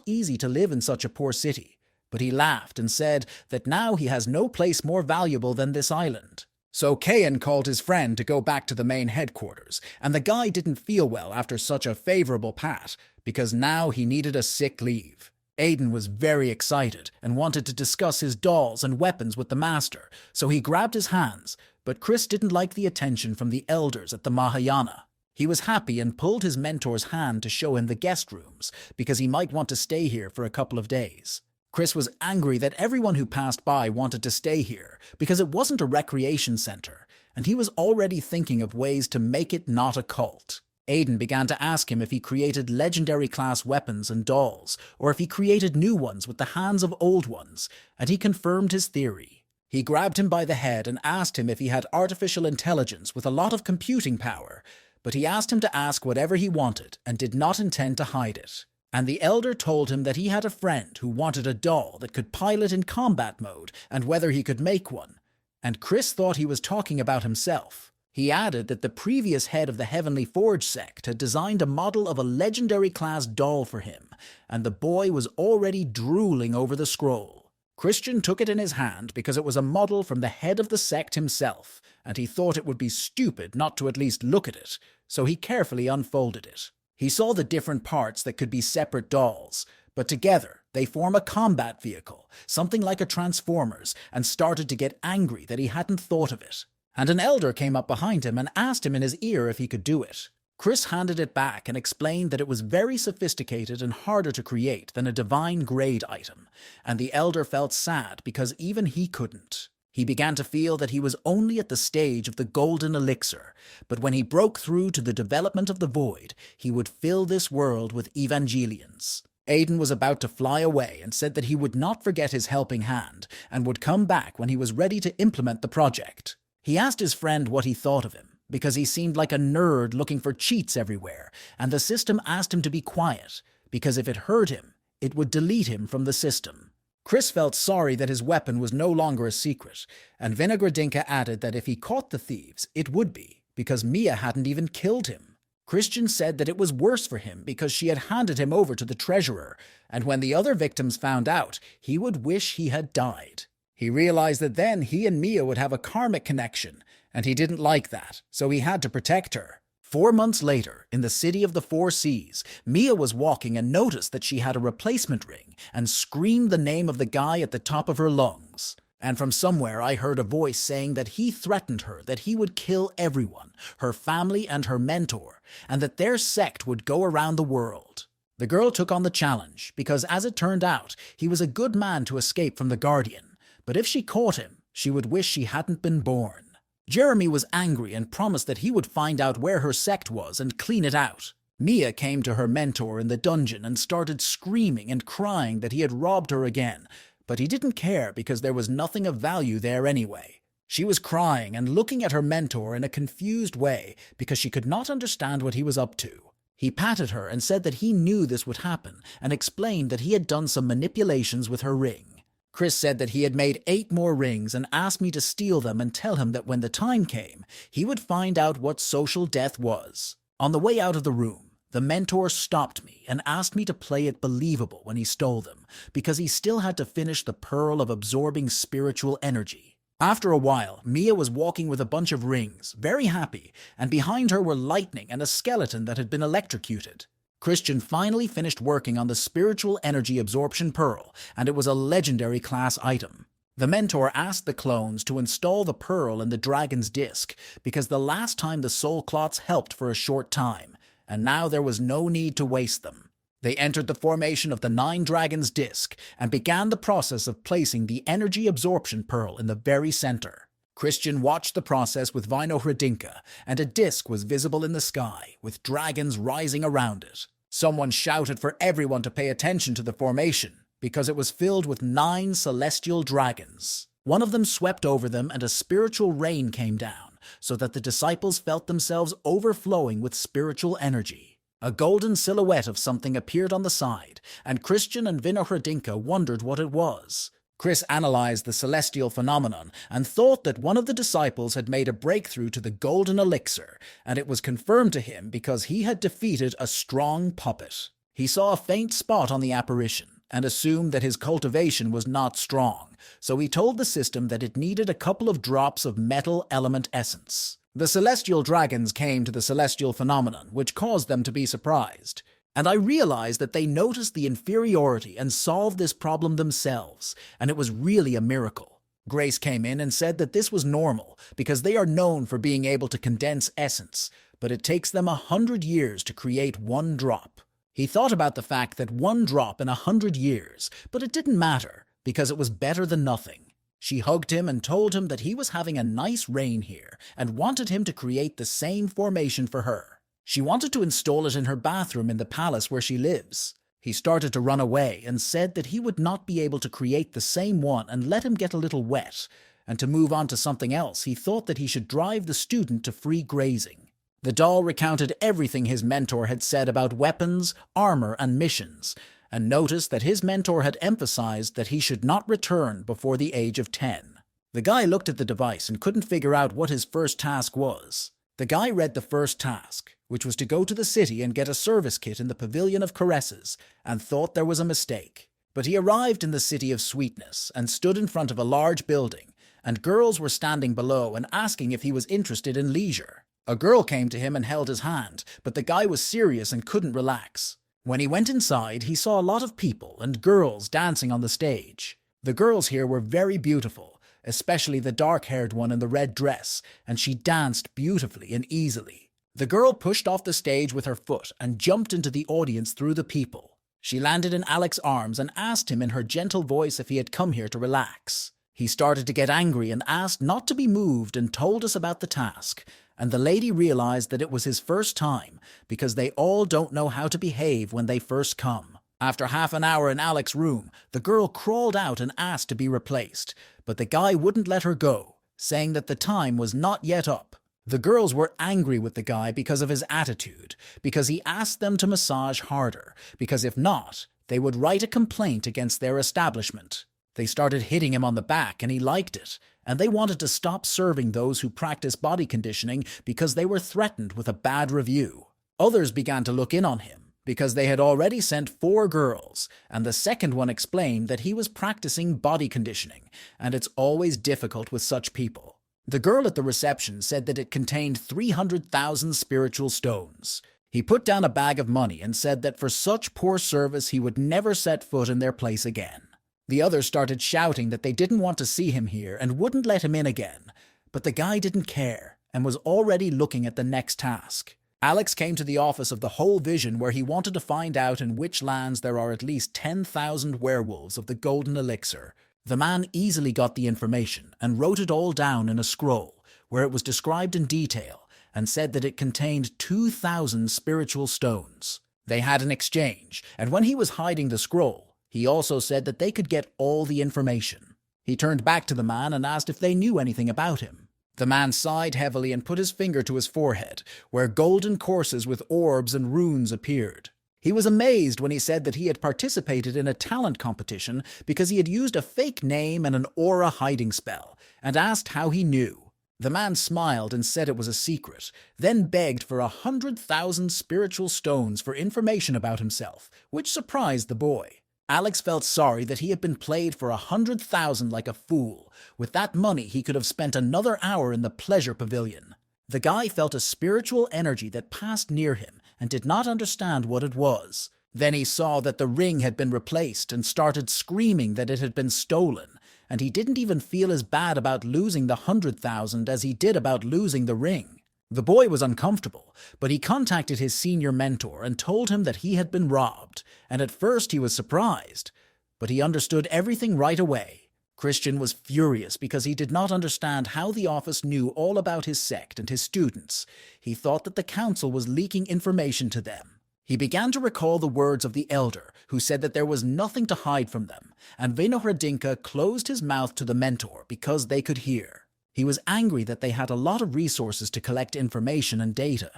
Speaker 1: easy to live in such a poor city, but he laughed and said that now he has no place more valuable than this island. So Cain called his friend to go back to the main headquarters, and the guy didn't feel well after such a favorable pat, because now he needed a sick leave. Aiden was very excited and wanted to discuss his dolls and weapons with the master, so he grabbed his hands, but Chris didn't like the attention from the elders at the Mahayana. He was happy and pulled his mentor's hand to show him the guest rooms, because he might want to stay here for a couple of days. Chris was angry that everyone who passed by wanted to stay here, because it wasn't a recreation center, and he was already thinking of ways to make it not a cult. Aiden began to ask him if he created legendary class weapons and dolls, or if he created new ones with the hands of old ones, and he confirmed his theory. He grabbed him by the head and asked him if he had artificial intelligence with a lot of computing power, but he asked him to ask whatever he wanted and did not intend to hide it. And the elder told him that he had a friend who wanted a doll that could pilot in combat mode and whether he could make one, and Chris thought he was talking about himself. He added that the previous head of the Heavenly Forge sect had designed a model of a legendary class doll for him, and the boy was already drooling over the scroll. Christian took it in his hand because it was a model from the head of the sect himself, and he thought it would be stupid not to at least look at it, so he carefully unfolded it. He saw the different parts that could be separate dolls, but together they form a combat vehicle, something like a Transformers, and started to get angry that he hadn't thought of it. And an elder came up behind him and asked him in his ear if he could do it. Chris handed it back and explained that it was very sophisticated and harder to create than a divine grade item, and the elder felt sad because even he couldn't. He began to feel that he was only at the stage of the golden elixir, but when he broke through to the development of the void, he would fill this world with evangelions. Aiden was about to fly away and said that he would not forget his helping hand and would come back when he was ready to implement the project. He asked his friend what he thought of him, because he seemed like a nerd looking for cheats everywhere, and the system asked him to be quiet, because if it heard him, it would delete him from the system. Chris felt sorry that his weapon was no longer a secret, and Vinogradinka added that if he caught the thieves, it would be, because Mia hadn't even killed him. Christian said that it was worse for him because she had handed him over to the treasurer, and when the other victims found out, he would wish he had died. He realized that then he and Mia would have a karmic connection, and he didn't like that, so he had to protect her. 4 months later, in the city of the Four Seas, Mia was walking and noticed that she had a replacement ring and screamed the name of the guy at the top of her lungs. And from somewhere I heard a voice saying that he threatened her, that he would kill everyone, her family and her mentor, and that their sect would go around the world. The girl took on the challenge because, as it turned out, he was a good man to escape from the Guardian, but if she caught him, she would wish she hadn't been born. Jeremy was angry and promised that he would find out where her sect was and clean it out. Mia came to her mentor in the dungeon and started screaming and crying that he had robbed her again, but he didn't care because there was nothing of value there anyway. She was crying and looking at her mentor in a confused way because she could not understand what he was up to. He patted her and said that he knew this would happen and explained that he had done some manipulations with her ring. Chris said that he had made 8 more rings and asked me to steal them and tell him that when the time came, he would find out what social death was. On the way out of the room, the mentor stopped me and asked me to play it believable when he stole them, because he still had to finish the pearl of absorbing spiritual energy. After a while, Mia was walking with a bunch of rings, very happy, and behind her were lightning and a skeleton that had been electrocuted. Christian finally finished working on the spiritual energy absorption pearl, and it was a legendary class item. The mentor asked the clones to install the pearl in the dragon's disc, because the last time the soul clots helped for a short time, and now there was no need to waste them. They entered the formation of the 9 dragons disc and began the process of placing the energy absorption pearl in the very center. Christian watched the process with Hredinka, and a disc was visible in the sky, with dragons rising around it. Someone shouted for everyone to pay attention to the formation, because it was filled with 9 celestial dragons. One of them swept over them and a spiritual rain came down, so that the disciples felt themselves overflowing with spiritual energy. A golden silhouette of something appeared on the side, and Christian and Hredinka wondered what it was. Chris analyzed the celestial phenomenon and thought that one of the disciples had made a breakthrough to the golden elixir, and it was confirmed to him because he had defeated a strong puppet. He saw a faint spot on the apparition and assumed that his cultivation was not strong, so he told the system that it needed a couple of drops of metal element essence. The celestial dragons came to the celestial phenomenon, which caused them to be surprised. And I realized that they noticed the inferiority and solved this problem themselves, and it was really a miracle. Grace came in and said that this was normal, because they are known for being able to condense essence, but it takes them 100 years to create 1 drop. He thought about the fact that 1 drop in 100 years, but it didn't matter, because it was better than nothing. She hugged him and told him that he was having a nice reign here, and wanted him to create the same formation for her. She wanted to install it in her bathroom in the palace where she lives. He started to run away and said that he would not be able to create the same one and let him get a little wet. And to move on to something else, he thought that he should drive the student to free grazing. The doll recounted everything his mentor had said about weapons, armor, and missions, and noticed that his mentor had emphasized that he should not return before the age of 10. The guy looked at the device and couldn't figure out what his first task was. The guy read the first task, which was to go to the city and get a service kit in the Pavilion of Caresses, and thought there was a mistake. But he arrived in the City of Sweetness and stood in front of a large building, and girls were standing below and asking if he was interested in leisure. A girl came to him and held his hand, but the guy was serious and couldn't relax. When he went inside, he saw a lot of people and girls dancing on the stage. The girls here were very beautiful, especially the dark-haired one in the red dress, and she danced beautifully and easily. The girl pushed off the stage with her foot and jumped into the audience through the people. She landed in Alex's arms and asked him in her gentle voice if he had come here to relax. He started to get angry and asked not to be moved and told us about the task, and the lady realized that it was his first time, because they all don't know how to behave when they first come. After half an hour in Alex's room, the girl crawled out and asked to be replaced, but the guy wouldn't let her go, saying that the time was not yet up. The girls were angry with the guy because of his attitude, because he asked them to massage harder, because if not, they would write a complaint against their establishment. They started hitting him on the back and he liked it, and they wanted to stop serving those who practice body conditioning because they were threatened with a bad review. Others began to look in on him, because they had already sent 4 girls, and the second one explained that he was practicing body conditioning, and it's always difficult with such people. The girl at the reception said that it contained 300,000 spiritual stones. He put down a bag of money and said that for such poor service he would never set foot in their place again. The others started shouting that they didn't want to see him here and wouldn't let him in again, but the guy didn't care and was already looking at the next task. Alex came to the office of the Whole Vision where he wanted to find out in which lands there are at least 10,000 werewolves of the golden elixir. The man easily got the information and wrote it all down in a scroll where it was described in detail and said that it contained 2,000 spiritual stones. They had an exchange, and when he was hiding the scroll, he also said that they could get all the information. He turned back to the man and asked if they knew anything about him. The man sighed heavily and put his finger to his forehead, where golden courses with orbs and runes appeared. He was amazed when he said that he had participated in a talent competition because he had used a fake name and an aura hiding spell, and asked how he knew. The man smiled and said it was a secret, then begged for 100,000 spiritual stones for information about himself, which surprised the boy. Alex felt sorry that he had been played for 100,000 like a fool. With that money, he could have spent another hour in the pleasure pavilion. The guy felt a spiritual energy that passed near him and did not understand what it was. Then he saw that the ring had been replaced and started screaming that it had been stolen, and he didn't even feel as bad about losing the 100,000 as he did about losing the ring. The boy was uncomfortable, but he contacted his senior mentor and told him that he had been robbed, and at first he was surprised, but he understood everything right away. Christian was furious because he did not understand how the office knew all about his sect and his students. He thought that the council was leaking information to them. He began to recall the words of the elder, who said that there was nothing to hide from them, and Vinohradinka closed his mouth to the mentor because they could hear. He was angry that they had a lot of resources to collect information and data,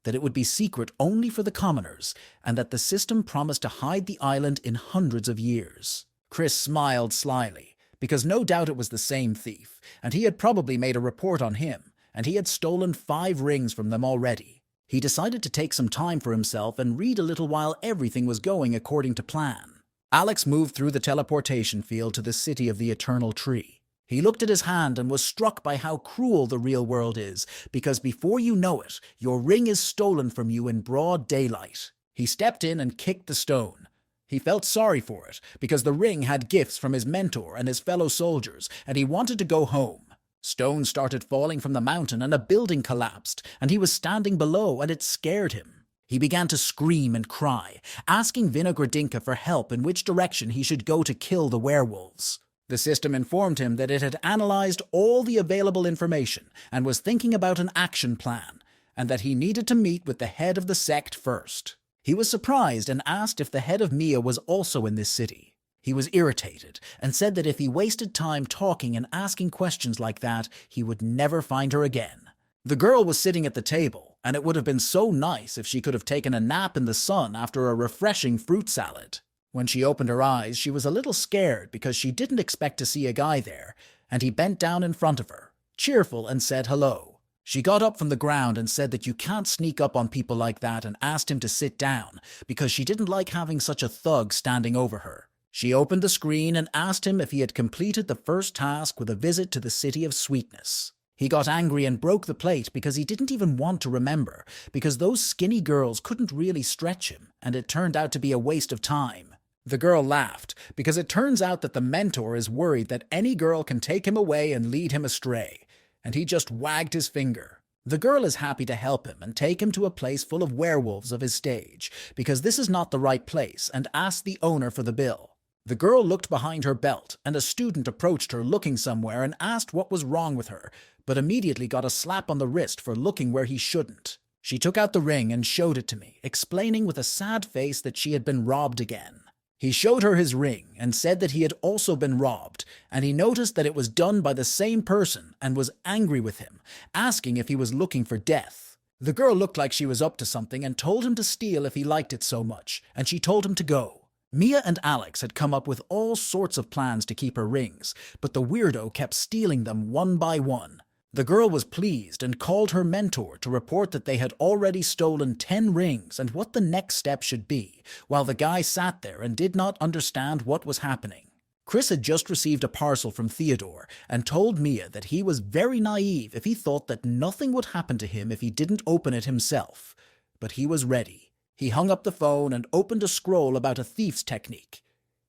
Speaker 1: that it would be secret only for the commoners, and that the system promised to hide the island in hundreds of years. Chris smiled slyly, because no doubt it was the same thief, and he had probably made a report on him, and he had stolen 5 rings from them already. He decided to take some time for himself and read a little while everything was going according to plan. Alex moved through the teleportation field to the city of the Eternal Tree. He looked at his hand and was struck by how cruel the real world is, because before you know it, your ring is stolen from you in broad daylight. He stepped in and kicked the stone. He felt sorry for it, because the ring had gifts from his mentor and his fellow soldiers, and he wanted to go home. Stones started falling from the mountain and a building collapsed, and he was standing below, and it scared him. He began to scream and cry, asking Vinogradinka for help in which direction he should go to kill the werewolves. The system informed him that it had analyzed all the available information and was thinking about an action plan, and that he needed to meet with the head of the sect first. He was surprised and asked if the head of Mia was also in this city. He was irritated and said that if he wasted time talking and asking questions like that, he would never find her again. The girl was sitting at the table, and it would have been so nice if she could have taken a nap in the sun after a refreshing fruit salad. When she opened her eyes, she was a little scared because she didn't expect to see a guy there, and he bent down in front of her, cheerful, and said hello. She got up from the ground and said that you can't sneak up on people like that, and asked him to sit down because she didn't like having such a thug standing over her. She opened the screen and asked him if he had completed the first task with a visit to the City of Sweetness. He got angry and broke the plate because he didn't even want to remember, because those skinny girls couldn't really stretch him, and it turned out to be a waste of time. The girl laughed, because it turns out that the mentor is worried that any girl can take him away and lead him astray, and he just wagged his finger. The girl is happy to help him and take him to a place full of werewolves of his stage, because this is not the right place, and asked the owner for the bill. The girl looked behind her belt, and a student approached her looking somewhere and asked what was wrong with her, but immediately got a slap on the wrist for looking where he shouldn't. She took out the ring and showed it to me, explaining with a sad face that she had been robbed again. He showed her his ring and said that he had also been robbed, and he noticed that it was done by the same person and was angry with him, asking if he was looking for death. The girl looked like she was up to something and told him to steal if he liked it so much, and she told him to go. Mia and Alex had come up with all sorts of plans to keep her rings, but the weirdo kept stealing them one by one. The girl was pleased and called her mentor to report that they had already stolen 10 rings and what the next step should be, while the guy sat there and did not understand what was happening. Chris had just received a parcel from Theodore and told Mia that he was very naive if he thought that nothing would happen to him if he didn't open it himself. But he was ready. He hung up the phone and opened a scroll about a thief's technique.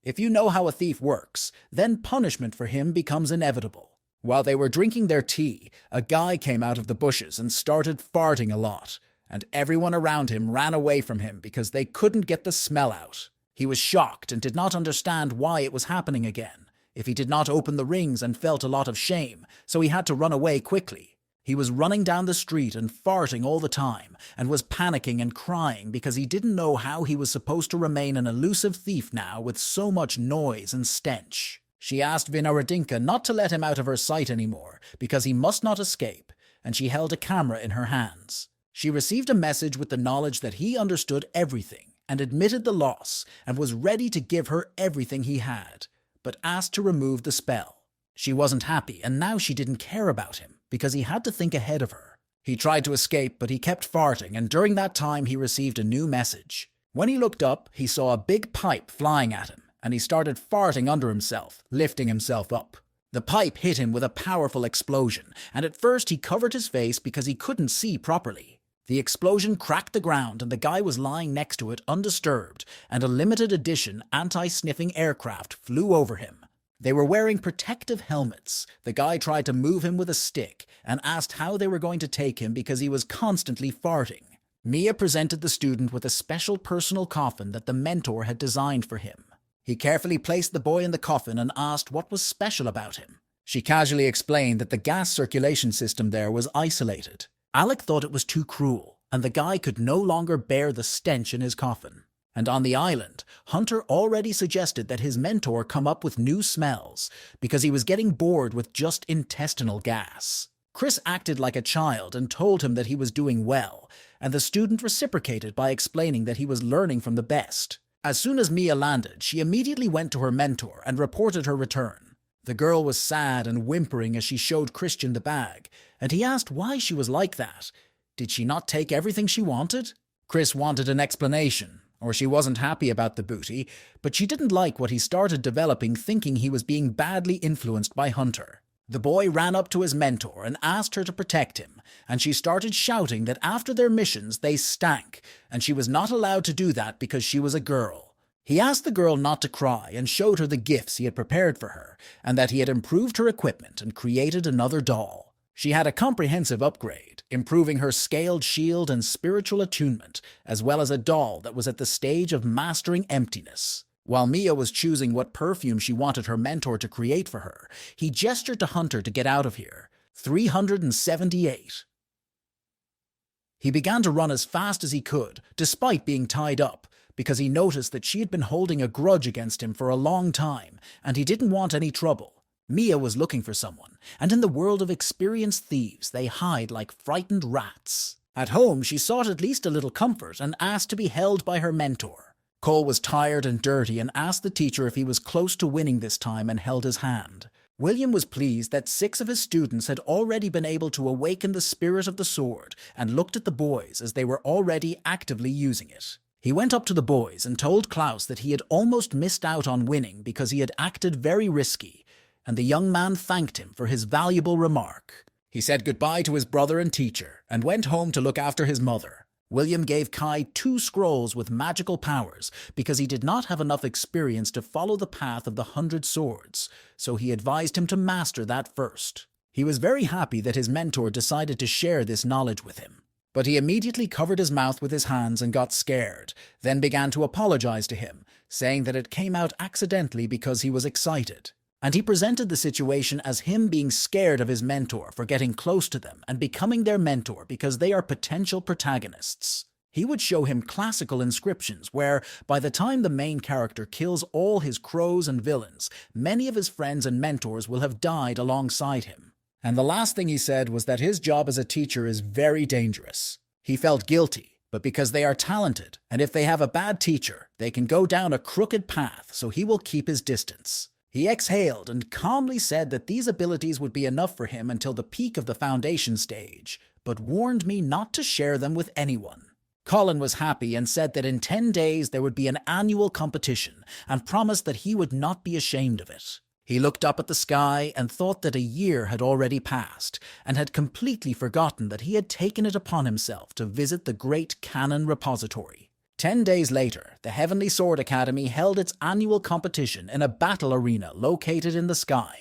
Speaker 1: If you know how a thief works, then punishment for him becomes inevitable. While they were drinking their tea, a guy came out of the bushes and started farting a lot, and everyone around him ran away from him because they couldn't get the smell out. He was shocked and did not understand why it was happening again, if he did not open the rings and felt a lot of shame, so he had to run away quickly. He was running down the street and farting all the time, and was panicking and crying because he didn't know how he was supposed to remain an elusive thief now with so much noise and stench. She asked Vinaradinka not to let him out of her sight anymore, because he must not escape, and she held a camera in her hands. She received a message with the knowledge that he understood everything, and admitted the loss, and was ready to give her everything he had, but asked to remove the spell. She wasn't happy, and now she didn't care about him, because he had to think ahead of her. He tried to escape, but he kept farting, and during that time he received a new message. When he looked up, he saw a big pipe flying at him, and he started farting under himself, lifting himself up. The pipe hit him with a powerful explosion, and at first he covered his face because he couldn't see properly. The explosion cracked the ground and the guy was lying next to it undisturbed, and a limited edition anti-sniffing aircraft flew over him. They were wearing protective helmets. The guy tried to move him with a stick and asked how they were going to take him because he was constantly farting. Mia presented the student with a special personal coffin that the mentor had designed for him. He carefully placed the boy in the coffin and asked what was special about him. She casually explained that the gas circulation system there was isolated. Alec thought it was too cruel, and the guy could no longer bear the stench in his coffin. And on the island, Hunter already suggested that his mentor come up with new smells, because he was getting bored with just intestinal gas. Chris acted like a child and told him that he was doing well, and the student reciprocated by explaining that he was learning from the best. As soon as Mia landed, she immediately went to her mentor and reported her return. The girl was sad and whimpering as she showed Christian the bag, and he asked why she was like that. Did she not take everything she wanted? Chris wanted an explanation, or she wasn't happy about the booty, but she didn't like what he started developing, thinking he was being badly influenced by Hunter. The boy ran up to his mentor and asked her to protect him, and she started shouting that after their missions they stank, and she was not allowed to do that because she was a girl. He asked the girl not to cry and showed her the gifts he had prepared for her, and that he had improved her equipment and created another doll. She had a comprehensive upgrade, improving her scaled shield and spiritual attunement, as well as a doll that was at the stage of mastering emptiness. While Mia was choosing what perfume she wanted her mentor to create for her, he gestured to Hunter to get out of here. 378. He began to run as fast as he could, despite being tied up, because he noticed that she had been holding a grudge against him for a long time, and he didn't want any trouble. Mia was looking for someone, and in the world of experienced thieves, they hide like frightened rats. At home, she sought at least a little comfort and asked to be held by her mentor. Cole was tired and dirty and asked the teacher if he was close to winning this time and held his hand. William was pleased that 6 of his students had already been able to awaken the spirit of the sword and looked at the boys as they were already actively using it. He went up to the boys and told Klaus that he had almost missed out on winning because he had acted very risky, and the young man thanked him for his valuable remark. He said goodbye to his brother and teacher and went home to look after his mother. William gave Kai 2 scrolls with magical powers because he did not have enough experience to follow the path of the 100 swords, so he advised him to master that first. He was very happy that his mentor decided to share this knowledge with him. But he immediately covered his mouth with his hands and got scared, then began to apologize to him, saying that it came out accidentally because he was excited. And he presented the situation as him being scared of his mentor for getting close to them and becoming their mentor because they are potential protagonists. He would show him classical inscriptions where, by the time the main character kills all his crows and villains, many of his friends and mentors will have died alongside him. And the last thing he said was that his job as a teacher is very dangerous. He felt guilty, but because they are talented, and if they have a bad teacher, they can go down a crooked path, so he will keep his distance. He exhaled and calmly said that these abilities would be enough for him until the peak of the foundation stage, but warned me not to share them with anyone. Colin was happy and said that in 10 days there would be an annual competition and promised that he would not be ashamed of it. He looked up at the sky and thought that a year had already passed and had completely forgotten that he had taken it upon himself to visit the great canon repository. 10 days later, the Heavenly Sword Academy held its annual competition in a battle arena located in the sky.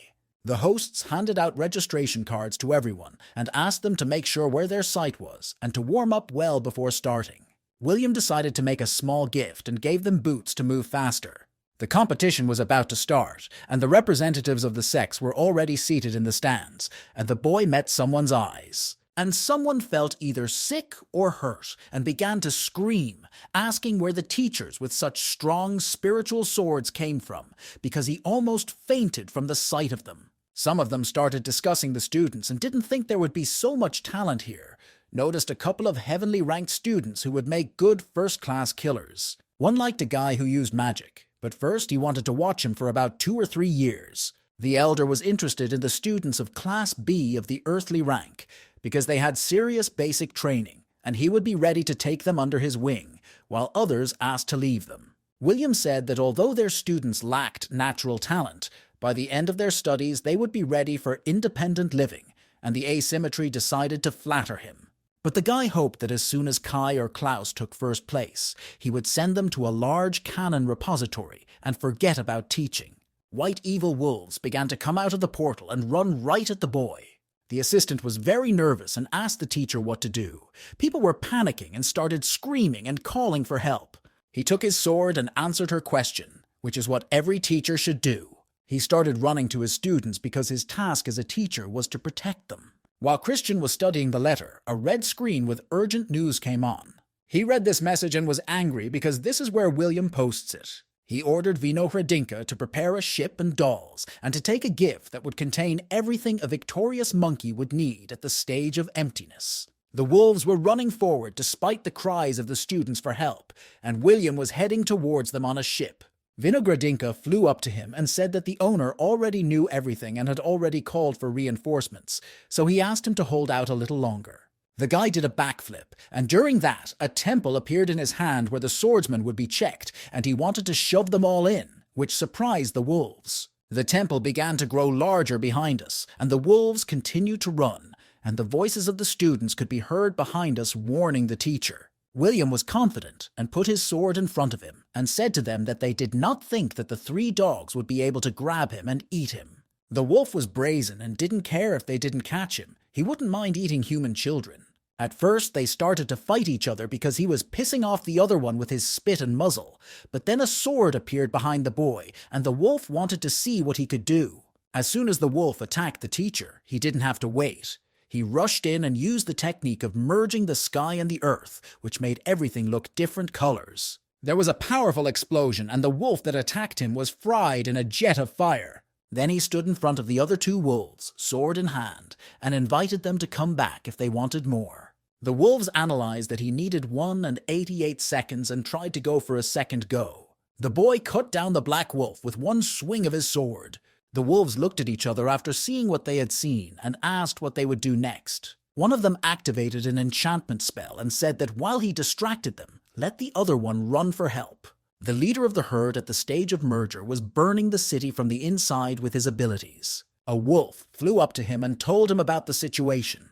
Speaker 1: The hosts handed out registration cards to everyone and asked them to make sure where their site was and to warm up well before starting. William decided to make a small gift and gave them boots to move faster. The competition was about to start, and the representatives of the sects were already seated in the stands, and the boy met someone's eyes. And someone felt either sick or hurt and began to scream, asking where the teachers with such strong spiritual swords came from, because he almost fainted from the sight of them. Some of them started discussing the students and didn't think there would be so much talent here. Noticed a couple of heavenly ranked students who would make good first-class killers. One liked a guy who used magic, but first he wanted to watch him for about 2 or 3 years. The elder was interested in the students of Class B of the earthly rank, because they had serious basic training, and he would be ready to take them under his wing, while others asked to leave them. William said that although their students lacked natural talent, by the end of their studies they would be ready for independent living, and the asymmetry decided to flatter him. But the guy hoped that as soon as Kai or Klaus took first place, he would send them to a large canon repository and forget about teaching. White evil wolves began to come out of the portal and run right at the boy. The assistant was very nervous and asked the teacher what to do. People were panicking and started screaming and calling for help. He took his sword and answered her question, which is what every teacher should do. He started running to his students because his task as a teacher was to protect them. While Christian was studying the letter, a red screen with urgent news came on. He read this message and was angry because this is where William posts it. He ordered Hredinka to prepare a ship and dolls, and to take a gift that would contain everything a victorious monkey would need at the stage of emptiness. The wolves were running forward despite the cries of the students for help, and William was heading towards them on a ship. Hredinka flew up to him and said that the owner already knew everything and had already called for reinforcements, so he asked him to hold out a little longer. The guy did a backflip, and during that, a temple appeared in his hand where the swordsman would be checked, and he wanted to shove them all in, which surprised the wolves. The temple began to grow larger behind us, and the wolves continued to run, and the voices of the students could be heard behind us warning the teacher. William was confident and put his sword in front of him, and said to them that they did not think that the 3 dogs would be able to grab him and eat him. The wolf was brazen and didn't care if they didn't catch him. He wouldn't mind eating human children. At first, they started to fight each other because he was pissing off the other one with his spit and muzzle, but then a sword appeared behind the boy, and the wolf wanted to see what he could do. As soon as the wolf attacked the teacher, he didn't have to wait. He rushed in and used the technique of merging the sky and the earth, which made everything look different colors. There was a powerful explosion, and the wolf that attacked him was fried in a jet of fire. Then he stood in front of the other 2 wolves, sword in hand, and invited them to come back if they wanted more. The wolves analyzed that he needed 1 and 88 seconds and tried to go for a second go. The boy cut down the black wolf with one swing of his sword. The wolves looked at each other after seeing what they had seen and asked what they would do next. One of them activated an enchantment spell and said that while he distracted them, let the other one run for help. The leader of the herd at the stage of merger was burning the city from the inside with his abilities. A wolf flew up to him and told him about the situation.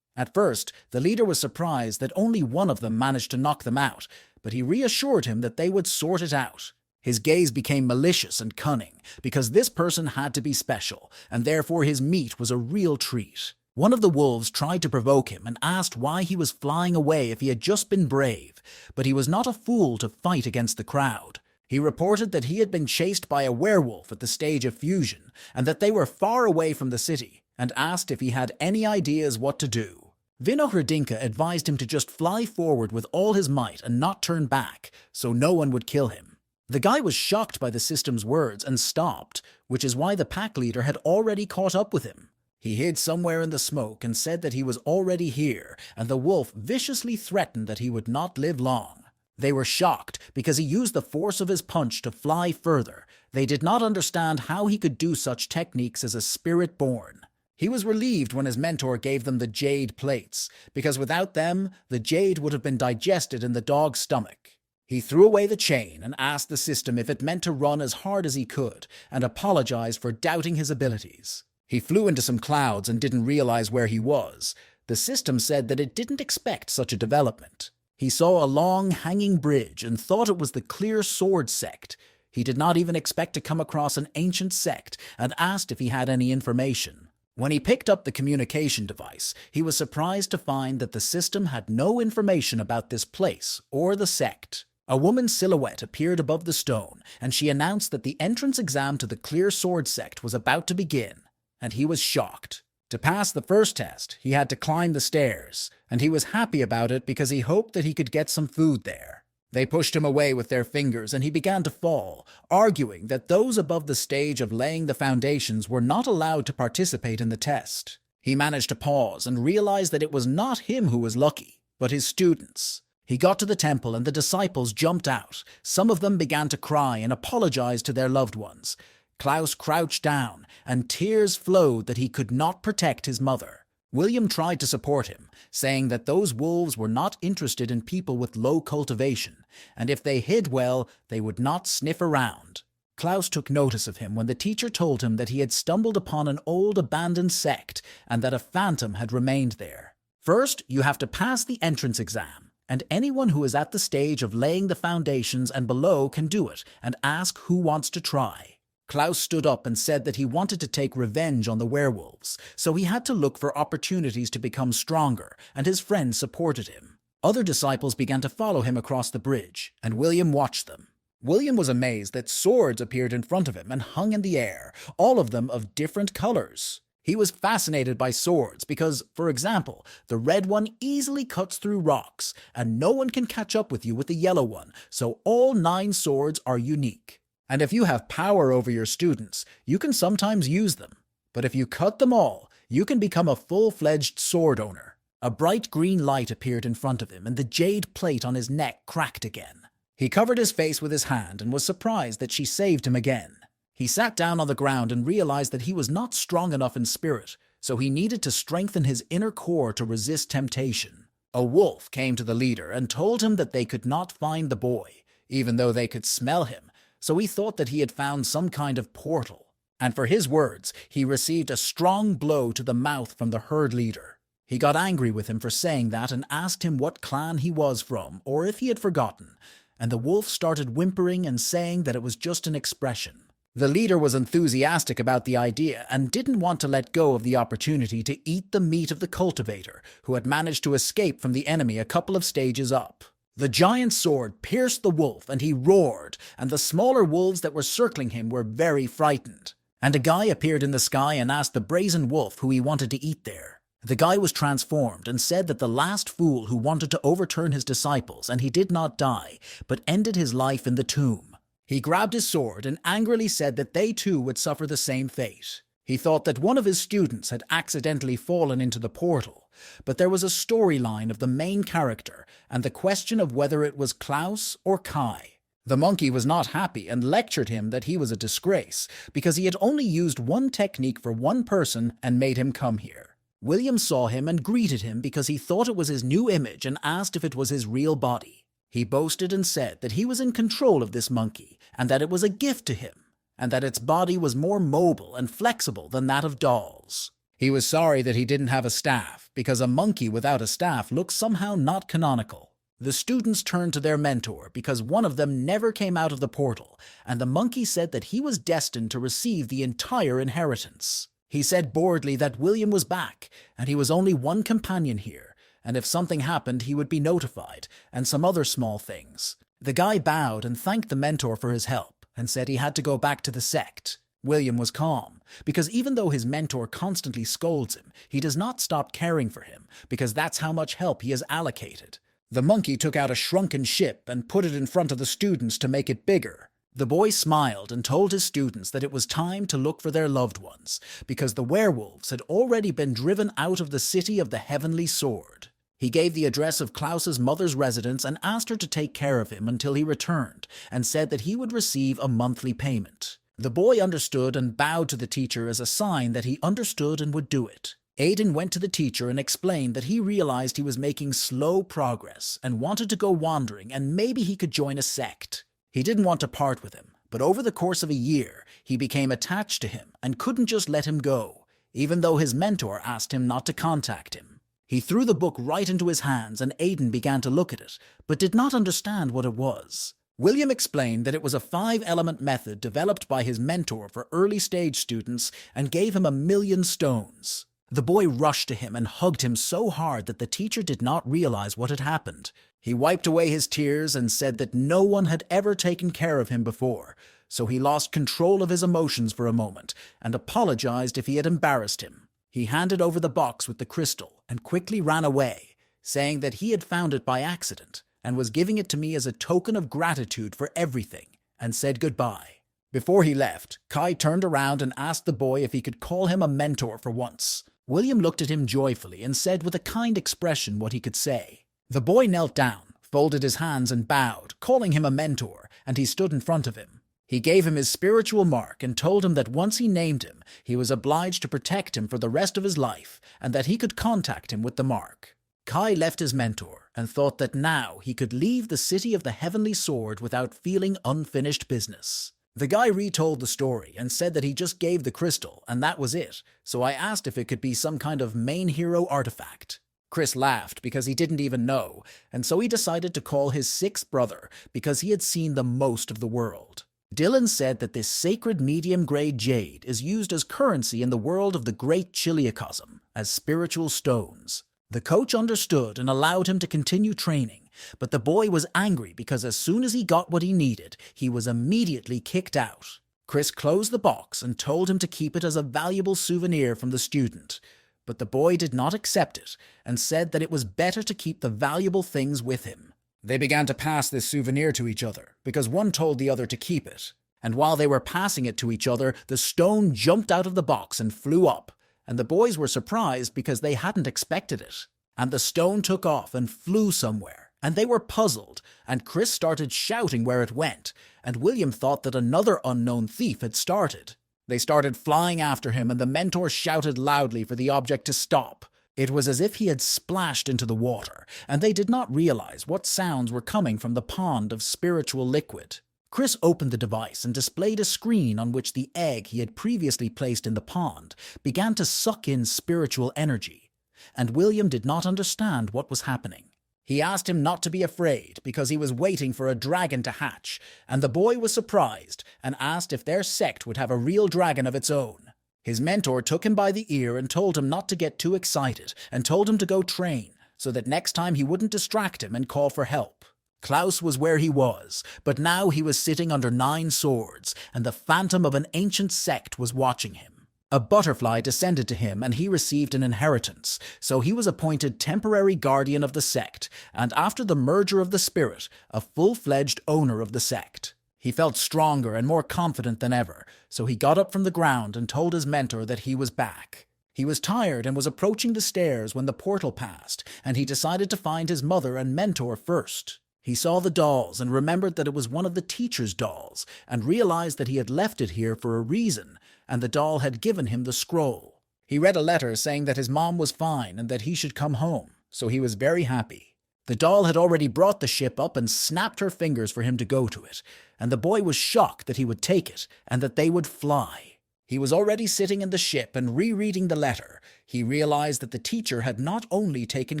Speaker 1: At first, the leader was surprised that only one of them managed to knock them out, but he reassured him that they would sort it out. His gaze became malicious and cunning, because this person had to be special, and therefore his meat was a real treat. One of the wolves tried to provoke him and asked why he was flying away if he had just been brave, but he was not a fool to fight against the crowd. He reported that he had been chased by a werewolf at the stage of fusion, and that they were far away from the city, and asked if he had any ideas what to do. Hredinka advised him to just fly forward with all his might and not turn back, so no one would kill him. The guy was shocked by the system's words and stopped, which is why the pack leader had already caught up with him. He hid somewhere in the smoke and said that he was already here, and the wolf viciously threatened that he would not live long. They were shocked because he used the force of his punch to fly further. They did not understand how he could do such techniques as a spirit born. He was relieved when his mentor gave them the jade plates, because without them, the jade would have been digested in the dog's stomach. He threw away the chain and asked the system if it meant to run as hard as he could, and apologized for doubting his abilities. He flew into some clouds and didn't realize where he was. The system said that it didn't expect such a development. He saw a long, hanging bridge and thought it was the Clear Sword Sect. He did not even expect to come across an ancient sect and asked if he had any information. When he picked up the communication device, he was surprised to find that the system had no information about this place or the sect. A woman's silhouette appeared above the stone, and she announced that the entrance exam to the Clear Sword Sect was about to begin, and he was shocked. To pass the first test, he had to climb the stairs, and he was happy about it because he hoped that he could get some food there. They pushed him away with their fingers, and he began to fall, arguing that those above the stage of laying the foundations were not allowed to participate in the test. He managed to pause and realized that it was not him who was lucky, but his students. He got to the temple and the disciples jumped out. Some of them began to cry and apologize to their loved ones. Klaus crouched down, and tears flowed that he could not protect his mother. William tried to support him, saying that those wolves were not interested in people with low cultivation, and if they hid well, they would not sniff around. Klaus took notice of him when the teacher told him that he had stumbled upon an old abandoned sect and that a phantom had remained there. First, you have to pass the entrance exam, and anyone who is at the stage of laying the foundations and below can do it and ask who wants to try. Klaus stood up and said that he wanted to take revenge on the werewolves, so he had to look for opportunities to become stronger, and his friends supported him. Other disciples began to follow him across the bridge, and William watched them. William was amazed that swords appeared in front of him and hung in the air, all of them of different colors. He was fascinated by swords because, for example, the red one easily cuts through rocks, and no one can catch up with you with the yellow one, so all 9 swords are unique. And if you have power over your students, you can sometimes use them. But if you cut them all, you can become a full-fledged sword owner. A bright green light appeared in front of him, and the jade plate on his neck cracked again. He covered his face with his hand and was surprised that she saved him again. He sat down on the ground and realized that he was not strong enough in spirit, so he needed to strengthen his inner core to resist temptation. A wolf came to the leader and told him that they could not find the boy, even though they could smell him. So he thought that he had found some kind of portal, and for his words, he received a strong blow to the mouth from the herd leader. He got angry with him for saying that and asked him what clan he was from, or if he had forgotten, and the wolf started whimpering and saying that it was just an expression. The leader was enthusiastic about the idea and didn't want to let go of the opportunity to eat the meat of the cultivator, who had managed to escape from the enemy a couple of stages up. The giant sword pierced the wolf, and he roared, and the smaller wolves that were circling him were very frightened. And a guy appeared in the sky and asked the brazen wolf who he wanted to eat there. The guy was transformed and said that the last fool who wanted to overturn his disciples, and he did not die, but ended his life in the tomb. He grabbed his sword and angrily said that they too would suffer the same fate. He thought that one of his students had accidentally fallen into the portal, but there was a storyline of the main character and the question of whether it was Klaus or Kai. The monkey was not happy and lectured him that he was a disgrace because he had only used one technique for one person and made him come here. William saw him and greeted him because he thought it was his new image and asked if it was his real body. He boasted and said that he was in control of this monkey and that it was a gift to him, and that its body was more mobile and flexible than that of dolls. He was sorry that he didn't have a staff, because a monkey without a staff looks somehow not canonical. The students turned to their mentor because one of them never came out of the portal, and the monkey said that he was destined to receive the entire inheritance. He said boredly that William was back, and he was only one companion here, and if something happened he would be notified, and some other small things. The guy bowed and thanked the mentor for his help, and said he had to go back to the sect. William was calm, because even though his mentor constantly scolds him, he does not stop caring for him, because that's how much help he has allocated. The monkey took out a shrunken ship and put it in front of the students to make it bigger. The boy smiled and told his students that it was time to look for their loved ones, because the werewolves had already been driven out of the city of the heavenly sword. He gave the address of Klaus's mother's residence and asked her to take care of him until he returned, and said that he would receive a monthly payment. The boy understood and bowed to the teacher as a sign that he understood and would do it. Aiden went to the teacher and explained that he realized he was making slow progress and wanted to go wandering and maybe he could join a sect. He didn't want to part with him, but over the course of a year, he became attached to him and couldn't just let him go, even though his mentor asked him not to contact him. He threw the book right into his hands and Aiden began to look at it, but did not understand what it was. William explained that it was a 5-element method developed by his mentor for early-stage students and gave him 1,000,000 stones. The boy rushed to him and hugged him so hard that the teacher did not realize what had happened. He wiped away his tears and said that no one had ever taken care of him before, so he lost control of his emotions for a moment and apologized if he had embarrassed him. He handed over the box with the crystal and quickly ran away, saying that he had found it by accident and was giving it to me as a token of gratitude for everything, and said goodbye. Before he left, Kai turned around and asked the boy if he could call him a mentor for once. William looked at him joyfully and said with a kind expression what he could say. The boy knelt down, folded his hands and bowed, calling him a mentor, and he stood in front of him. He gave him his spiritual mark and told him that once he named him, he was obliged to protect him for the rest of his life, and that he could contact him with the mark. Kai left his mentor and thought that now he could leave the City of the Heavenly Sword without feeling unfinished business. The guy retold the story and said that he just gave the crystal and that was it, so I asked if it could be some kind of main hero artifact. Chris laughed because he didn't even know, and so he decided to call his 6th brother because he had seen the most of the world. Dylan said that this sacred medium-grade jade is used as currency in the world of the Great Chiliacosm, as spiritual stones. The coach understood and allowed him to continue training, but the boy was angry because as soon as he got what he needed, he was immediately kicked out. Chris closed the box and told him to keep it as a valuable souvenir from the student, but the boy did not accept it and said that it was better to keep the valuable things with him. They began to pass this souvenir to each other because one told the other to keep it, and while they were passing it to each other, the stone jumped out of the box and flew up, and the boys were surprised because they hadn't expected it. And the stone took off and flew somewhere, and they were puzzled, and Chris started shouting where it went, and William thought that another unknown thief had started. They started flying after him, and the mentor shouted loudly for the object to stop. It was as if he had splashed into the water, and they did not realize what sounds were coming from the pond of spiritual liquid. Chris opened the device and displayed a screen on which the egg he had previously placed in the pond began to suck in spiritual energy, and William did not understand what was happening. He asked him not to be afraid because he was waiting for a dragon to hatch, and the boy was surprised and asked if their sect would have a real dragon of its own. His mentor took him by the ear and told him not to get too excited and told him to go train so that next time he wouldn't distract him and call for help. Klaus was where he was, but now he was sitting under 9 swords, and the phantom of an ancient sect was watching him. A butterfly descended to him and he received an inheritance, so he was appointed temporary guardian of the sect, and after the merger of the spirit, a full-fledged owner of the sect. He felt stronger and more confident than ever, so he got up from the ground and told his mentor that he was back. He was tired and was approaching the stairs when the portal passed, and he decided to find his mother and mentor first. He saw the dolls and remembered that it was one of the teacher's dolls, and realized that he had left it here for a reason, and the doll had given him the scroll. He read a letter saying that his mom was fine and that he should come home, so he was very happy. The doll had already brought the ship up and snapped her fingers for him to go to it, and the boy was shocked that he would take it and that they would fly. He was already sitting in the ship and rereading the letter. He realized that the teacher had not only taken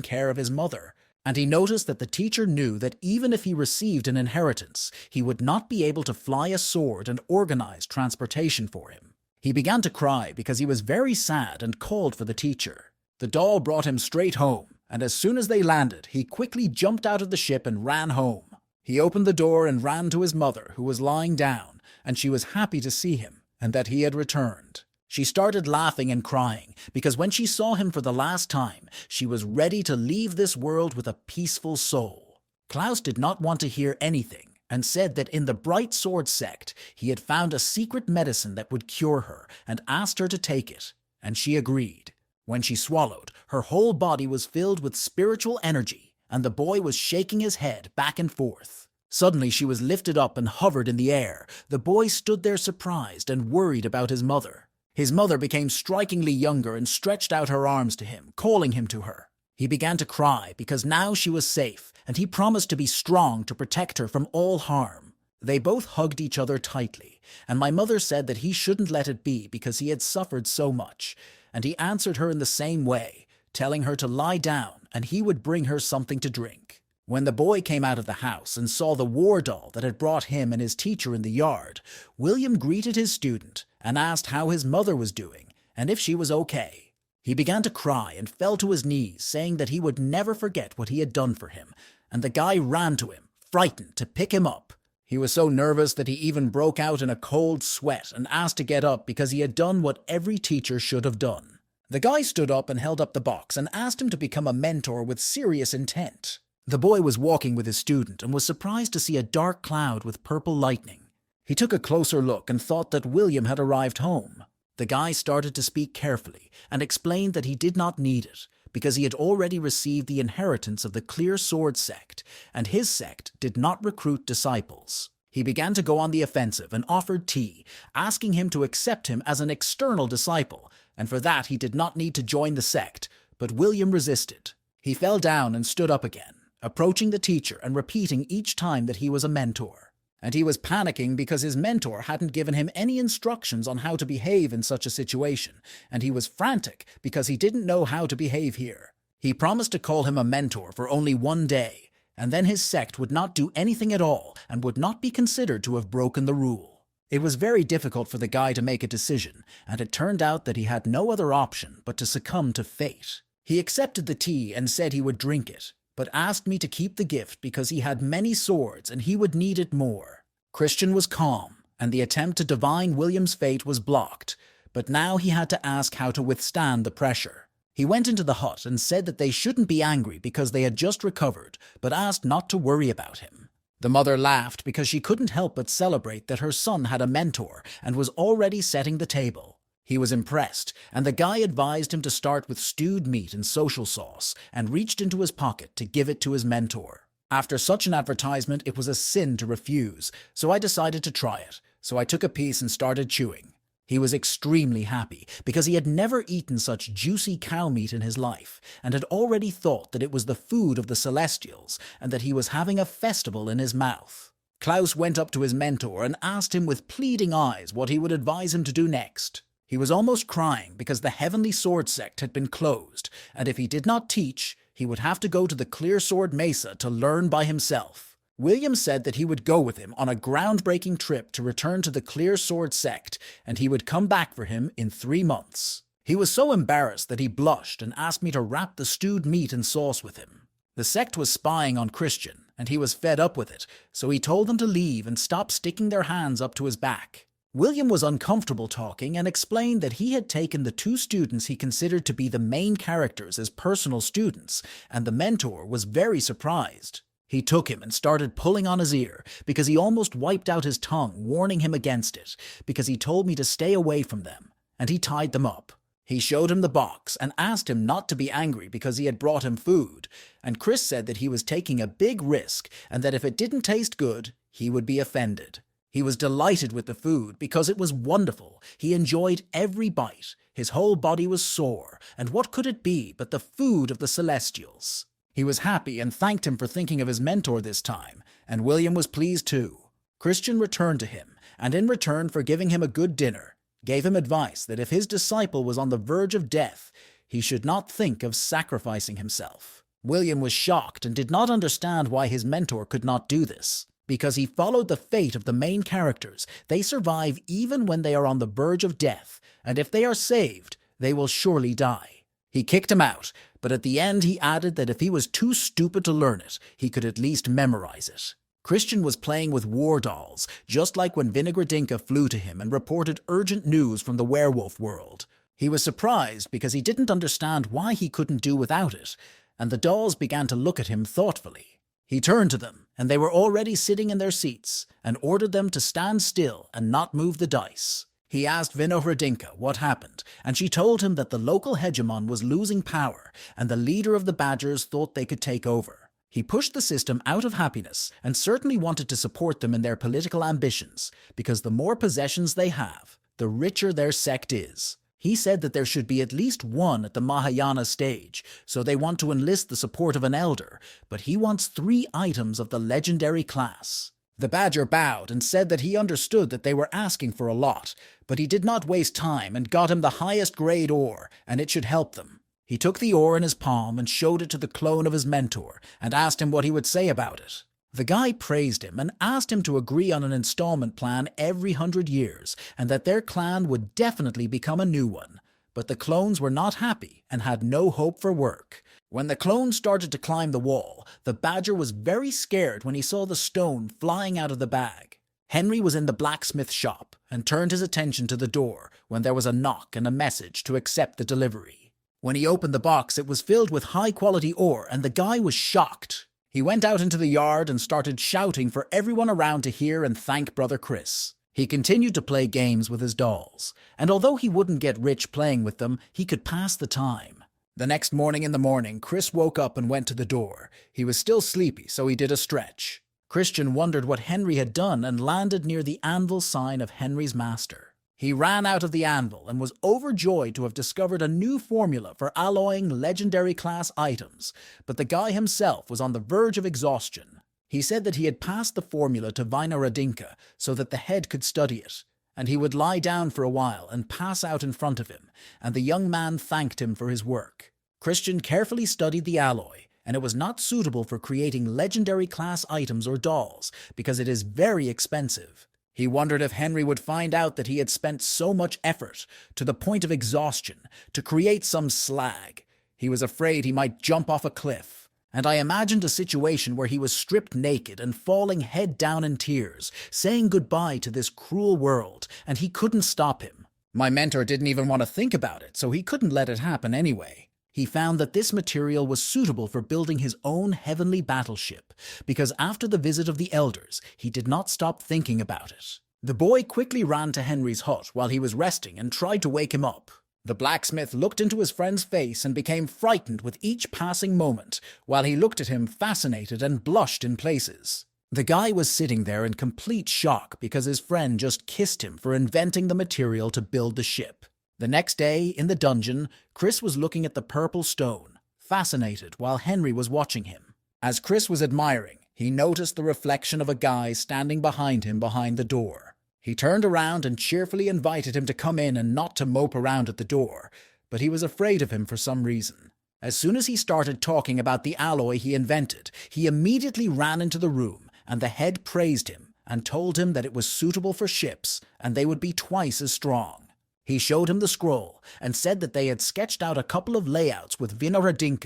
Speaker 1: care of his mother, and he noticed that the teacher knew that even if he received an inheritance, he would not be able to fly a sword and organize transportation for him. He began to cry because he was very sad and called for the teacher. The doll brought him straight home, and as soon as they landed, he quickly jumped out of the ship and ran home. He opened the door and ran to his mother, who was lying down, and she was happy to see him, and that he had returned. She started laughing and crying, because when she saw him for the last time, she was ready to leave this world with a peaceful soul. Klaus did not want to hear anything, and said that in the Bright Sword sect, he had found a secret medicine that would cure her, and asked her to take it, and she agreed. When she swallowed, her whole body was filled with spiritual energy, and the boy was shaking his head back and forth. Suddenly she was lifted up and hovered in the air. The boy stood there surprised and worried about his mother. His mother became strikingly younger and stretched out her arms to him, calling him to her. He began to cry because now she was safe, and he promised to be strong to protect her from all harm. They both hugged each other tightly, and my mother said that he shouldn't let it be because he had suffered so much, and he answered her in the same way, telling her to lie down and he would bring her something to drink. When the boy came out of the house and saw the war doll that had brought him and his teacher in the yard, William greeted his student and asked how his mother was doing and if she was okay. He began to cry and fell to his knees, saying that he would never forget what he had done for him, and the guy ran to him, frightened, to pick him up. He was so nervous that he even broke out in a cold sweat and asked to get up because he had done what every teacher should have done. The guy stood up and held up the box and asked him to become a mentor with serious intent. The boy was walking with his student and was surprised to see a dark cloud with purple lightning. He took a closer look and thought that William had arrived home. The guy started to speak carefully and explained that he did not need it because he had already received the inheritance of the Clear Sword Sect, and his sect did not recruit disciples. He began to go on the offensive and offered tea, asking him to accept him as an external disciple, and for that he did not need to join the sect, but William resisted. He fell down and stood up again, approaching the teacher and repeating each time that he was a mentor. And he was panicking because his mentor hadn't given him any instructions on how to behave in such a situation, and he was frantic because he didn't know how to behave here. He promised to call him a mentor for only one day, and then his sect would not do anything at all and would not be considered to have broken the rule. It was very difficult for the guy to make a decision, and it turned out that he had no other option but to succumb to fate. He accepted the tea and said he would drink it, but asked me to keep the gift because he had many swords and he would need it more. Christian was calm, and the attempt to divine William's fate was blocked, but now he had to ask how to withstand the pressure. He went into the hut and said that they shouldn't be angry because they had just recovered, but asked not to worry about him. The mother laughed because she couldn't help but celebrate that her son had a mentor and was already setting the table. He was impressed, and the guy advised him to start with stewed meat and social sauce and reached into his pocket to give it to his mentor. After such an advertisement, it was a sin to refuse, so I decided to try it. So I took a piece and started chewing. He was extremely happy because he had never eaten such juicy cow meat in his life and had already thought that it was the food of the Celestials and that he was having a festival in his mouth. Klaus went up to his mentor and asked him with pleading eyes what he would advise him to do next. He was almost crying because the Heavenly Sword Sect had been closed, and if he did not teach, he would have to go to the Clear Sword Mesa to learn by himself. William said that he would go with him on a groundbreaking trip to return to the Clear Sword Sect, and he would come back for him in 3 months. He was so embarrassed that he blushed and asked me to wrap the stewed meat and sauce with him. The sect was spying on Christian, and he was fed up with it, so he told them to leave and stop sticking their hands up to his back. William was uncomfortable talking and explained that he had taken the 2 students he considered to be the main characters as personal students, and the mentor was very surprised. He took him and started pulling on his ear because he almost wiped out his tongue, warning him against it, because he told me to stay away from them, and he tied them up. He showed him the box and asked him not to be angry because he had brought him food, and Chris said that he was taking a big risk and that if it didn't taste good, he would be offended. He was delighted with the food because it was wonderful. He enjoyed every bite. His whole body was sore, and what could it be but the food of the Celestials? He was happy and thanked him for thinking of his mentor this time, and William was pleased too. Christian returned to him, and in return for giving him a good dinner, gave him advice that if his disciple was on the verge of death, he should not think of sacrificing himself. William was shocked and did not understand why his mentor could not do this. Because he followed the fate of the main characters, they survive even when they are on the verge of death, and if they are saved, they will surely die. He kicked him out, but at the end he added that if he was too stupid to learn it, he could at least memorize it. Christian was playing with war dolls, just like when Vinegradinka flew to him and reported urgent news from the werewolf world. He was surprised because he didn't understand why he couldn't do without it, and the dolls began to look at him thoughtfully. He turned to them, and they were already sitting in their seats, and ordered them to stand still and not move the dice. He asked Reuniting what happened, and she told him that the local hegemon was losing power, and the leader of the Badgers thought they could take over. He pushed the system out of happiness and certainly wanted to support them in their political ambitions, because the more possessions they have, the richer their sect is. He said that there should be at least one at the Mahayana stage, so they want to enlist the support of an elder, but he wants 3 items of the legendary class. The Badger bowed and said that he understood that they were asking for a lot, but he did not waste time and got him the highest grade ore, and it should help them. He took the ore in his palm and showed it to the clone of his mentor, and asked him what he would say about it. The guy praised him and asked him to agree on an installment plan every 100 years, and that their clan would definitely become a new one. But the clones were not happy and had no hope for work. When the clone started to climb the wall, the Badger was very scared when he saw the stone flying out of the bag. Henry was in the blacksmith shop and turned his attention to the door when there was a knock and a message to accept the delivery. When he opened the box, it was filled with high-quality ore, and the guy was shocked. He went out into the yard and started shouting for everyone around to hear and thank Brother Chris. He continued to play games with his dolls, and although he wouldn't get rich playing with them, he could pass the time. The next morning in the morning, Chris woke up and went to the door. He was still sleepy, so he did a stretch. Christian wondered what Henry had done and landed near the anvil sign of Henry's master. He ran out of the anvil and was overjoyed to have discovered a new formula for alloying legendary class items, but the guy himself was on the verge of exhaustion. He said that he had passed the formula to Reuniting so that the head could study it, and he would lie down for a while and pass out in front of him, and the young man thanked him for his work. Christian carefully studied the alloy, and it was not suitable for creating legendary class items or dolls because it is very expensive. He wondered if Henry would find out that he had spent so much effort, to the point of exhaustion, to create some slag. He was afraid he might jump off a cliff, and I imagined a situation where he was stripped naked and falling head down in tears, saying goodbye to this cruel world, and he couldn't stop him. My mentor didn't even want to think about it, so he couldn't let it happen anyway. He found that this material was suitable for building his own heavenly battleship, because after the visit of the elders, he did not stop thinking about it. The boy quickly ran to Henry's hut while he was resting and tried to wake him up. The blacksmith looked into his friend's face and became frightened with each passing moment, while he looked at him fascinated and blushed in places. The guy was sitting there in complete shock because his friend just kissed him for inventing the material to build the ship. The next day, in the dungeon, Chris was looking at the purple stone, fascinated while Henry was watching him. As Chris was admiring, he noticed the reflection of a guy standing behind him behind the door. He turned around and cheerfully invited him to come in and not to mope around at the door, but he was afraid of him for some reason. As soon as he started talking about the alloy he invented, he immediately ran into the room, and the head praised him and told him that it was suitable for ships and they would be twice as strong. He showed him the scroll and said that they had sketched out a couple of layouts with Reuniting,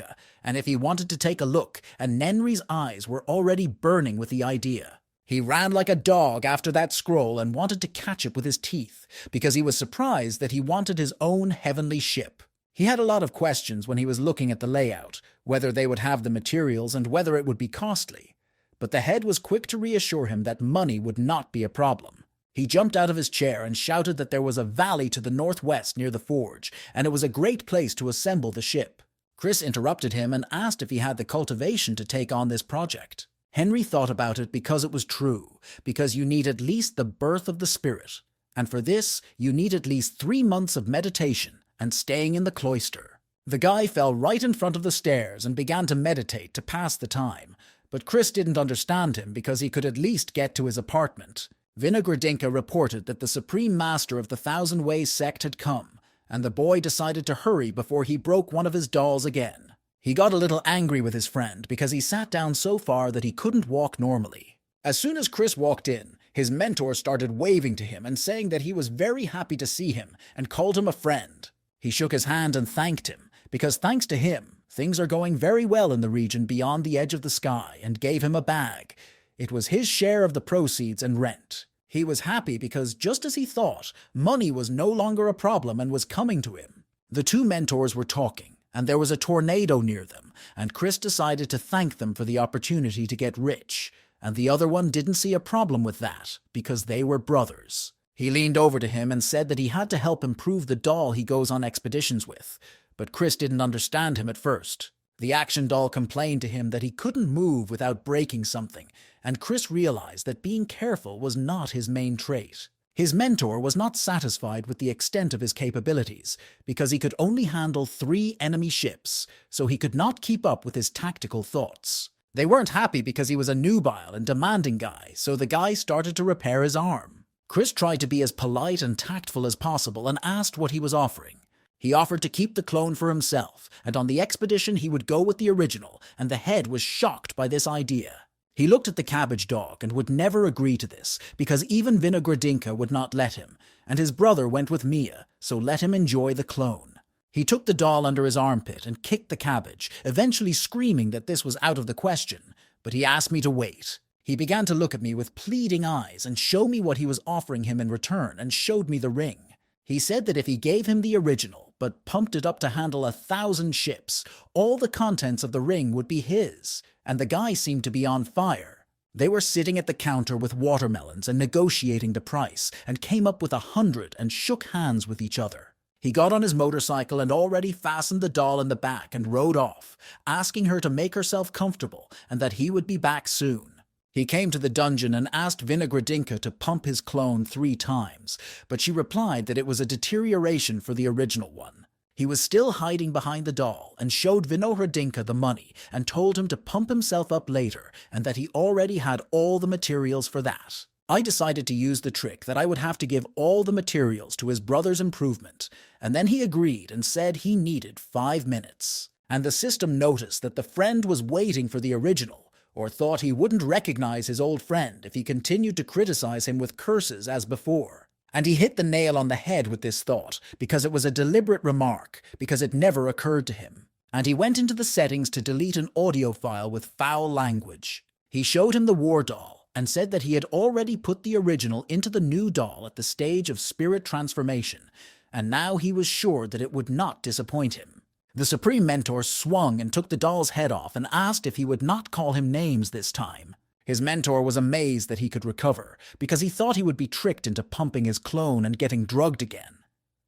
Speaker 1: and if he wanted to take a look, and Henry's eyes were already burning with the idea. He ran like a dog after that scroll and wanted to catch it with his teeth, because he was surprised that he wanted his own heavenly ship. He had a lot of questions when he was looking at the layout, whether they would have the materials and whether it would be costly. But the head was quick to reassure him that money would not be a problem. He jumped out of his chair and shouted that there was a valley to the northwest near the forge, and it was a great place to assemble the ship. Chris interrupted him and asked if he had the cultivation to take on this project. Henry thought about it because it was true, because you need at least the birth of the spirit, and for this you need at least 3 months of meditation and staying in the cloister. The guy fell right in front of the stairs and began to meditate to pass the time, but Chris didn't understand him because he could at least get to his apartment. Reuniting reported that the Supreme Master of the Thousand Ways Sect had come, and the boy decided to hurry before he broke one of his dolls again. He got a little angry with his friend because he sat down so far that he couldn't walk normally. As soon as Chris walked in, his mentor started waving to him and saying that he was very happy to see him and called him a friend. He shook his hand and thanked him, because thanks to him, things are going very well in the region beyond the edge of the sky, and gave him a bag. It was his share of the proceeds and rent. He was happy because, just as he thought, money was no longer a problem and was coming to him. The two mentors were talking, and there was a tornado near them, and Chris decided to thank them for the opportunity to get rich, and the other one didn't see a problem with that, because they were brothers. He leaned over to him and said that he had to help improve the doll he goes on expeditions with, but Chris didn't understand him at first. The action doll complained to him that he couldn't move without breaking something, and Chris realized that being careful was not his main trait. His mentor was not satisfied with the extent of his capabilities, because he could only handle 3 enemy ships, so he could not keep up with his tactical thoughts. They weren't happy because he was a nubile and demanding guy, so the guy started to repair his arm. Chris tried to be as polite and tactful as possible and asked what he was offering. He offered to keep the clone for himself, and on the expedition he would go with the original, and the head was shocked by this idea. He looked at the cabbage dog and would never agree to this, because even Vinogradinka would not let him, and his brother went with Mia, so let him enjoy the clone. He took the doll under his armpit and kicked the cabbage, eventually screaming that this was out of the question, but he asked me to wait. He began to look at me with pleading eyes and show me what he was offering him in return, and showed me the ring. He said that if he gave him the original, but pumped it up to handle 1,000 ships, all the contents of the ring would be his, and the guy seemed to be on fire. They were sitting at the counter with watermelons and negotiating the price, and came up with 100 and shook hands with each other. He got on his motorcycle and already fastened the doll in the back and rode off, asking her to make herself comfortable and that he would be back soon. He came to the dungeon and asked Vinogradinka to pump his clone 3 times, but she replied that it was a deterioration for the original one. He was still hiding behind the doll and showed Vinogradinka the money and told him to pump himself up later and that he already had all the materials for that. I decided to use the trick that I would have to give all the materials to his brother's improvement, and then he agreed and said he needed 5 minutes. And the system noticed that the friend was waiting for the original, or thought he wouldn't recognize his old friend if he continued to criticize him with curses as before. And he hit the nail on the head with this thought, because it was a deliberate remark, because it never occurred to him. And he went into the settings to delete an audio file with foul language. He showed him the war doll, and said that he had already put the original into the new doll at the stage of spirit transformation, and now he was sure that it would not disappoint him. The Supreme Mentor swung and took the doll's head off and asked if he would not call him names this time. His mentor was amazed that he could recover, because he thought he would be tricked into pumping his clone and getting drugged again.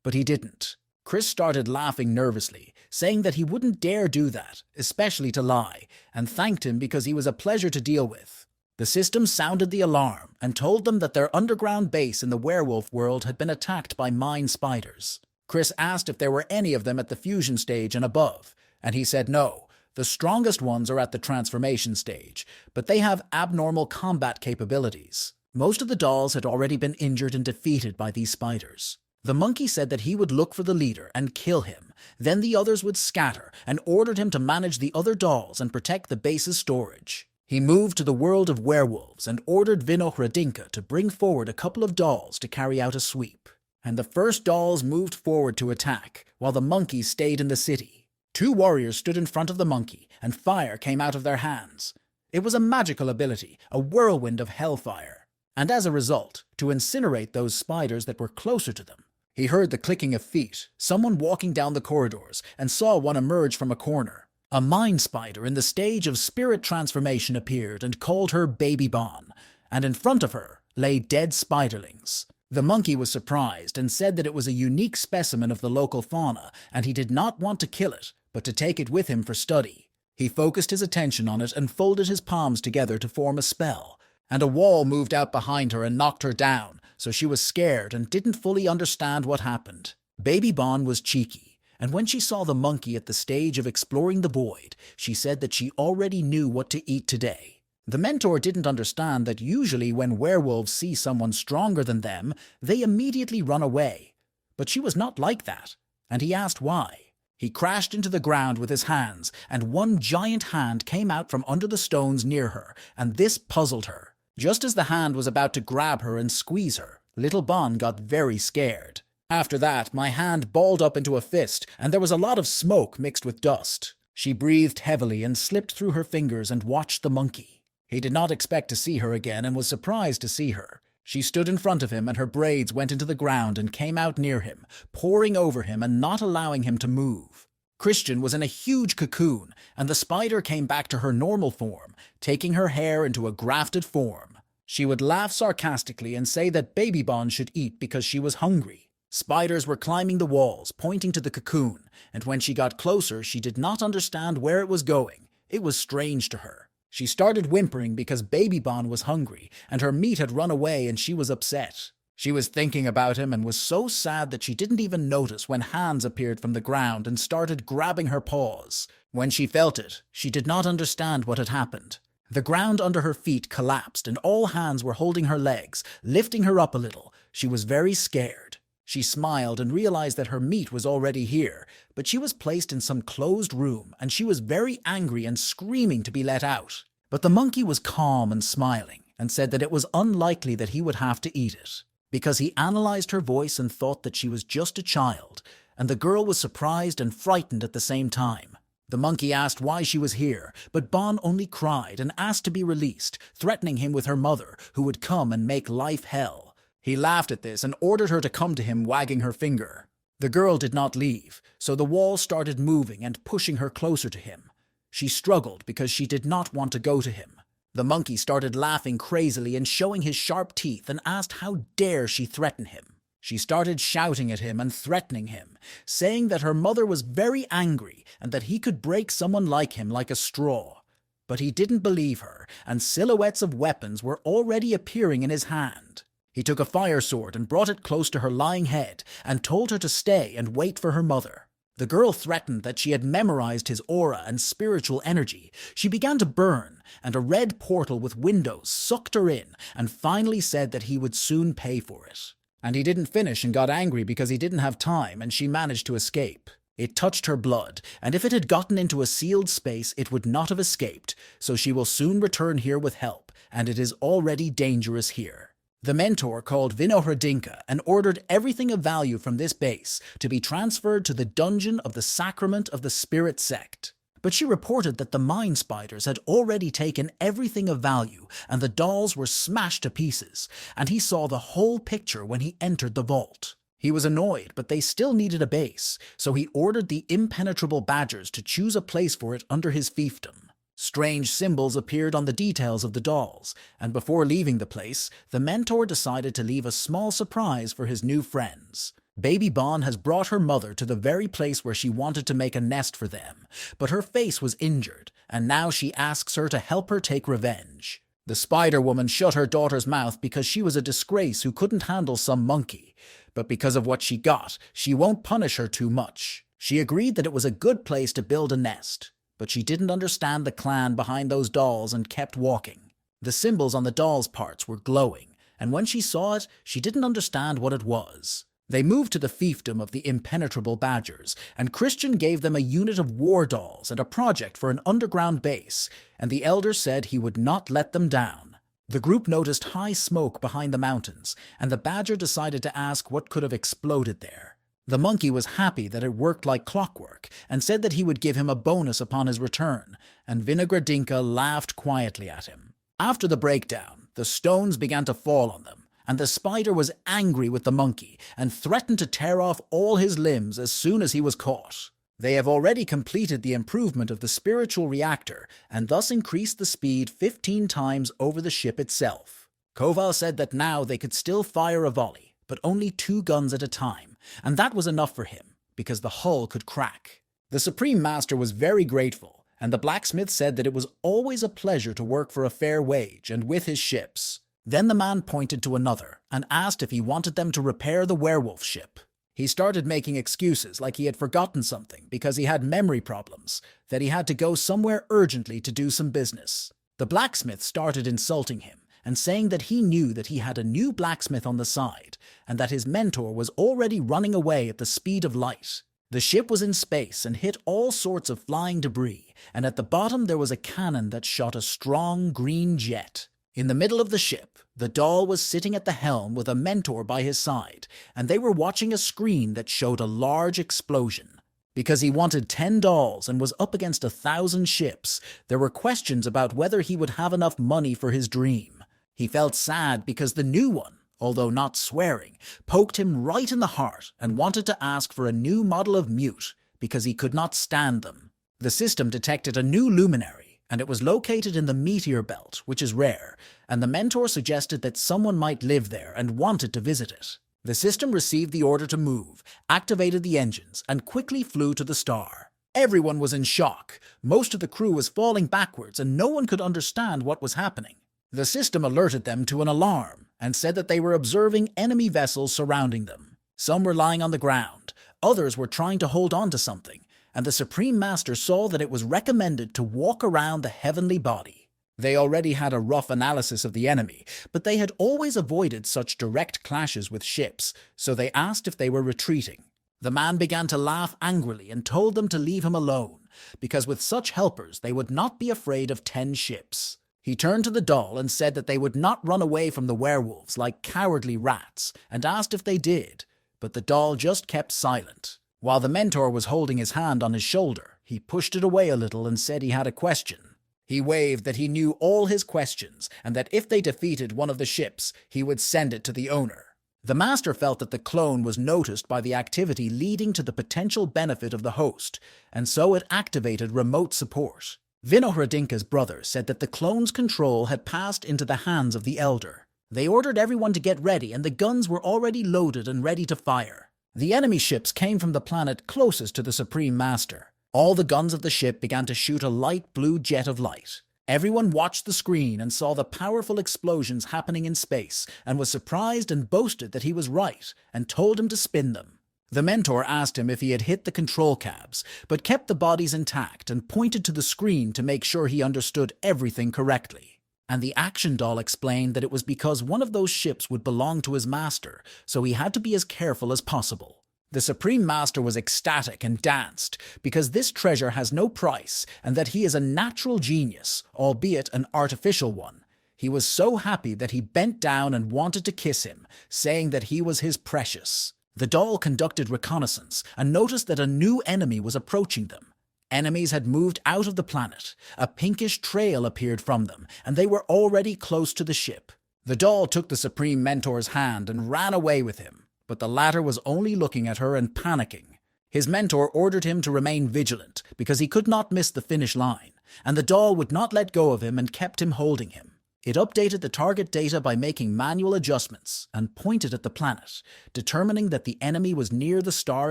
Speaker 1: But he didn't. Chris started laughing nervously, saying that he wouldn't dare do that, especially to lie, and thanked him because he was a pleasure to deal with. The system sounded the alarm and told them that their underground base in the werewolf world had been attacked by mine spiders. Chris asked if there were any of them at the fusion stage and above, and he said no. The strongest ones are at the transformation stage, but they have abnormal combat capabilities. Most of the dolls had already been injured and defeated by these spiders. The monkey said that he would look for the leader and kill him, then the others would scatter, and ordered him to manage the other dolls and protect the base's storage. He moved to the world of werewolves and ordered Vinogradinka to bring forward a couple of dolls to carry out a sweep. And the first dolls moved forward to attack, while the monkeys stayed in the city. 2 warriors stood in front of the monkey, and fire came out of their hands. It was a magical ability, a whirlwind of hellfire, and as a result, to incinerate those spiders that were closer to them. He heard the clicking of feet, someone walking down the corridors, and saw one emerge from a corner. A mine spider in the stage of spirit transformation appeared and called her Baby Bon, and in front of her lay dead spiderlings. The monkey was surprised and said that it was a unique specimen of the local fauna, and he did not want to kill it, but to take it with him for study. He focused his attention on it and folded his palms together to form a spell, and a wall moved out behind her and knocked her down, so she was scared and didn't fully understand what happened. Baby Bon was cheeky, and when she saw the monkey at the stage of exploring the void, she said that she already knew what to eat today. The mentor didn't understand that usually when werewolves see someone stronger than them, they immediately run away. But she was not like that, and he asked why. He crashed into the ground with his hands, and one giant hand came out from under the stones near her, and this puzzled her. Just as the hand was about to grab her and squeeze her, little Bon got very scared. After that, my hand balled up into a fist, and there was a lot of smoke mixed with dust. She breathed heavily and slipped through her fingers and watched the monkey. He did not expect to see her again and was surprised to see her. She stood in front of him and her braids went into the ground and came out near him, pouring over him and not allowing him to move. Christian was in a huge cocoon, and the spider came back to her normal form, taking her hair into a grafted form. She would laugh sarcastically and say that Baby Bon should eat because she was hungry. Spiders were climbing the walls, pointing to the cocoon, and when she got closer, she did not understand where it was going. It was strange to her. She started whimpering because Baby Bon was hungry, and her meat had run away and she was upset. She was thinking about him and was so sad that she didn't even notice when hands appeared from the ground and started grabbing her paws. When she felt it, she did not understand what had happened. The ground under her feet collapsed and all hands were holding her legs, lifting her up a little. She was very scared. She smiled and realized that her meat was already here, but she was placed in some closed room and she was very angry and screaming to be let out. But the monkey was calm and smiling and said that it was unlikely that he would have to eat it, because he analyzed her voice and thought that she was just a child, and the girl was surprised and frightened at the same time. The monkey asked why she was here, but Bon only cried and asked to be released, threatening him with her mother, who would come and make life hell. He laughed at this and ordered her to come to him, wagging her finger. The girl did not leave, so the wall started moving and pushing her closer to him. She struggled because she did not want to go to him. The monkey started laughing crazily and showing his sharp teeth and asked how dare she threaten him. She started shouting at him and threatening him, saying that her mother was very angry and that he could break someone like him like a straw. But he didn't believe her, and silhouettes of weapons were already appearing in his hand. He took a fire sword and brought it close to her lying head and told her to stay and wait for her mother. The girl threatened that she had memorized his aura and spiritual energy. She began to burn, and a red portal with windows sucked her in and finally said that he would soon pay for it. And he didn't finish and got angry because he didn't have time, and she managed to escape. It touched her blood, and if it had gotten into a sealed space, it would not have escaped, so she will soon return here with help, and it is already dangerous here. The mentor called Vinohradinka and ordered everything of value from this base to be transferred to the dungeon of the Sacrament of the Spirit Sect. But she reported that the mine spiders had already taken everything of value and the dolls were smashed to pieces, and he saw the whole picture when he entered the vault. He was annoyed, but they still needed a base, so he ordered the impenetrable badgers to choose a place for it under his fiefdom. Strange symbols appeared on the details of the dolls, and before leaving the place, the mentor decided to leave a small surprise for his new friends. Baby Bon has brought her mother to the very place where she wanted to make a nest for them, but her face was injured, and now she asks her to help her take revenge. The spider woman shut her daughter's mouth because she was a disgrace who couldn't handle some monkey, but because of what she got, she won't punish her too much. She agreed that it was a good place to build a nest, but she didn't understand the clan behind those dolls and kept walking. The symbols on the dolls' parts were glowing, and when she saw it, she didn't understand what it was. They moved to the fiefdom of the impenetrable badgers, and Christian gave them a unit of war dolls and a project for an underground base, and the elder said he would not let them down. The group noticed high smoke behind the mountains, and the badger decided to ask what could have exploded there. The monkey was happy that it worked like clockwork and said that he would give him a bonus upon his return, and Vinogradinka laughed quietly at him. After the breakdown, the stones began to fall on them, and the spider was angry with the monkey and threatened to tear off all his limbs as soon as he was caught. They have already completed the improvement of the spiritual reactor and thus increased the speed 15 times over the ship itself. Koval said that now they could still fire a volley, but only 2 guns at a time, and that was enough for him, because the hull could crack. The Supreme Master was very grateful, and the blacksmith said that it was always a pleasure to work for a fair wage and with his ships. Then the man pointed to another and asked if he wanted them to repair the werewolf ship. He started making excuses like he had forgotten something because he had memory problems, that he had to go somewhere urgently to do some business. The blacksmith started insulting him and saying that he knew that he had a new blacksmith on the side and that his mentor was already running away at the speed of light. The ship was in space and hit all sorts of flying debris, and at the bottom there was a cannon that shot a strong green jet. In the middle of the ship, the doll was sitting at the helm with a mentor by his side, and they were watching a screen that showed a large explosion. Because he wanted 10 dolls and was up against 1,000 ships, there were questions about whether he would have enough money for his dream. He felt sad because the new one, although not swearing, poked him right in the heart and wanted to ask for a new model of mute because he could not stand them. The system detected a new luminary, and it was located in the meteor belt, which is rare, and the mentor suggested that someone might live there and wanted to visit it. The system received the order to move, activated the engines, and quickly flew to the star. Everyone was in shock. Most of the crew was falling backwards and no one could understand what was happening. The system alerted them to an alarm and said that they were observing enemy vessels surrounding them. Some were lying on the ground, others were trying to hold on to something, and the Supreme Master saw that it was recommended to walk around the heavenly body. They already had a rough analysis of the enemy, but they had always avoided such direct clashes with ships, so they asked if they were retreating. The man began to laugh angrily and told them to leave him alone, because with such helpers they would not be afraid of 10 ships. He turned to the doll and said that they would not run away from the werewolves like cowardly rats, and asked if they did, but the doll just kept silent. While the mentor was holding his hand on his shoulder, he pushed it away a little and said he had a question. He waved that he knew all his questions, and that if they defeated one of the ships, he would send it to the owner. The master felt that the clone was noticed by the activity leading to the potential benefit of the host, and so it activated remote support. Vinohradinka's brother said that the clone's control had passed into the hands of the elder. They ordered everyone to get ready, and the guns were already loaded and ready to fire. The enemy ships came from the planet closest to the Supreme Master. All the guns of the ship began to shoot a light blue jet of light. Everyone watched the screen and saw the powerful explosions happening in space and was surprised and boasted that he was right and told him to spin them. The mentor asked him if he had hit the control cabs, but kept the bodies intact and pointed to the screen to make sure he understood everything correctly. And the action doll explained that it was because one of those ships would belong to his master, so he had to be as careful as possible. The Supreme Master was ecstatic and danced, because this treasure has no price and that he is a natural genius, albeit an artificial one. He was so happy that he bent down and wanted to kiss him, saying that he was his precious. The doll conducted reconnaissance and noticed that a new enemy was approaching them. Enemies had moved out of the planet. A pinkish trail appeared from them, and they were already close to the ship. The doll took the Supreme Mentor's hand and ran away with him. But the latter was only looking at her and panicking. His mentor ordered him to remain vigilant because he could not miss the finish line, and the doll would not let go of him and kept him holding him. It updated the target data by making manual adjustments and pointed at the planet, determining that the enemy was near the star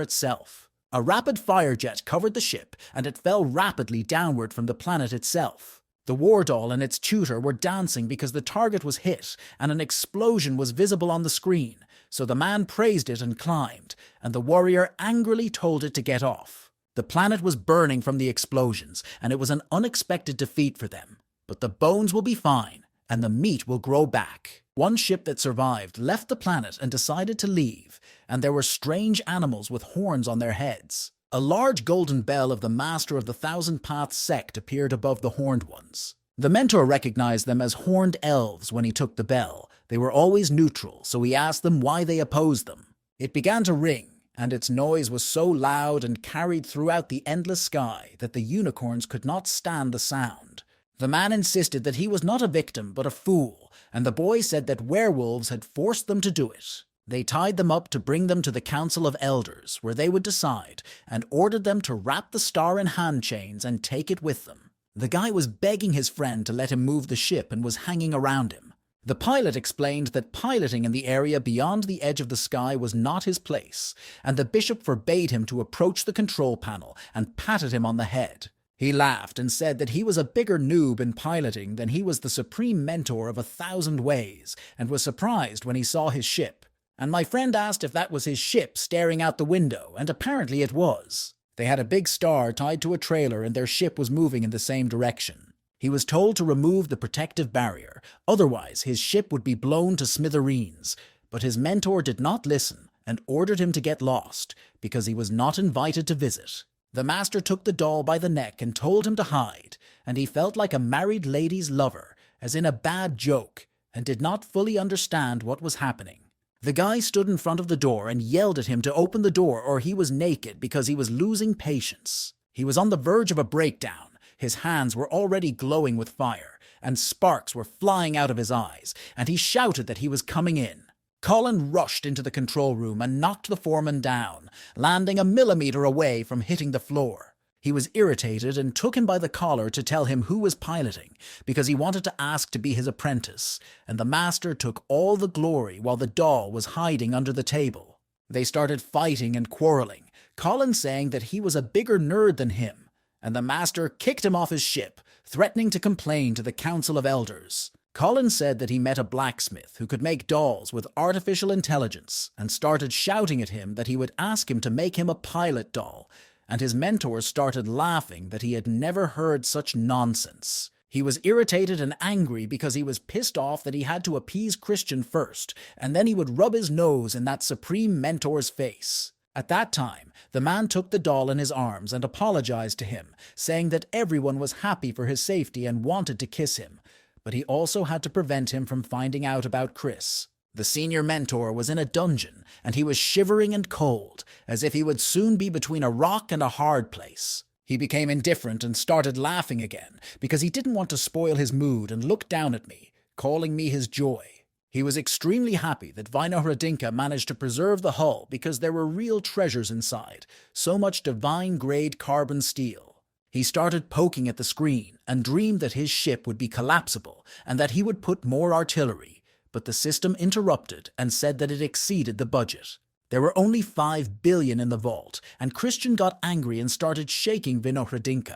Speaker 1: itself. A rapid fire jet covered the ship, and it fell rapidly downward from the planet itself. The war doll and its tutor were dancing because the target was hit, and an explosion was visible on the screen. So the man praised it and climbed, and the warrior angrily told it to get off. The planet was burning from the explosions, and it was an unexpected defeat for them. But the bones will be fine, and the meat will grow back. One ship that survived left the planet and decided to leave, and there were strange animals with horns on their heads. A large golden bell of the Master of the Thousand Paths Sect appeared above the horned ones. The mentor recognized them as horned elves when he took the bell. They were always neutral, so he asked them why they opposed them. It began to ring, and its noise was so loud and carried throughout the endless sky that the unicorns could not stand the sound. The man insisted that he was not a victim but a fool, and the boy said that werewolves had forced them to do it. They tied them up to bring them to the Council of Elders, where they would decide, and ordered them to wrap the star in hand chains and take it with them. The guy was begging his friend to let him move the ship and was hanging around him. The pilot explained that piloting in the area beyond the edge of the sky was not his place, and the bishop forbade him to approach the control panel and patted him on the head. He laughed and said that he was a bigger noob in piloting than he was the supreme mentor of 1,000 ways, and was surprised when he saw his ship. And my friend asked if that was his ship staring out the window, and apparently it was. They had a big star tied to a trailer and their ship was moving in the same direction. He was told to remove the protective barrier, otherwise his ship would be blown to smithereens. But his mentor did not listen and ordered him to get lost, because he was not invited to visit. The master took the doll by the neck and told him to hide, and he felt like a married lady's lover, as in a bad joke, and did not fully understand what was happening. The guy stood in front of the door and yelled at him to open the door or he was naked because he was losing patience. He was on the verge of a breakdown. His hands were already glowing with fire, and sparks were flying out of his eyes, and he shouted that he was coming in. Colin rushed into the control room and knocked the foreman down, landing a millimeter away from hitting the floor. He was irritated and took him by the collar to tell him who was piloting, because he wanted to ask to be his apprentice, and the master took all the glory while the doll was hiding under the table. They started fighting and quarreling, Colin saying that he was a bigger nerd than him, and the master kicked him off his ship, threatening to complain to the Council of Elders. Colin said that he met a blacksmith who could make dolls with artificial intelligence and started shouting at him that he would ask him to make him a pilot doll, and his mentor started laughing that he had never heard such nonsense. He was irritated and angry because he was pissed off that he had to appease Christian first, and then he would rub his nose in that supreme mentor's face. At that time, the man took the doll in his arms and apologized to him, saying that everyone was happy for his safety and wanted to kiss him, but he also had to prevent him from finding out about Chris. The senior mentor was in a dungeon, and he was shivering and cold, as if he would soon be between a rock and a hard place. He became indifferent and started laughing again, because he didn't want to spoil his mood and looked down at me, calling me his joy. He was extremely happy that Reuniting managed to preserve the hull because there were real treasures inside, so much divine-grade carbon steel. He started poking at the screen and dreamed that his ship would be collapsible and that he would put more artillery, but the system interrupted and said that it exceeded the budget. There were only 5 billion in the vault, and Christian got angry and started shaking Reuniting,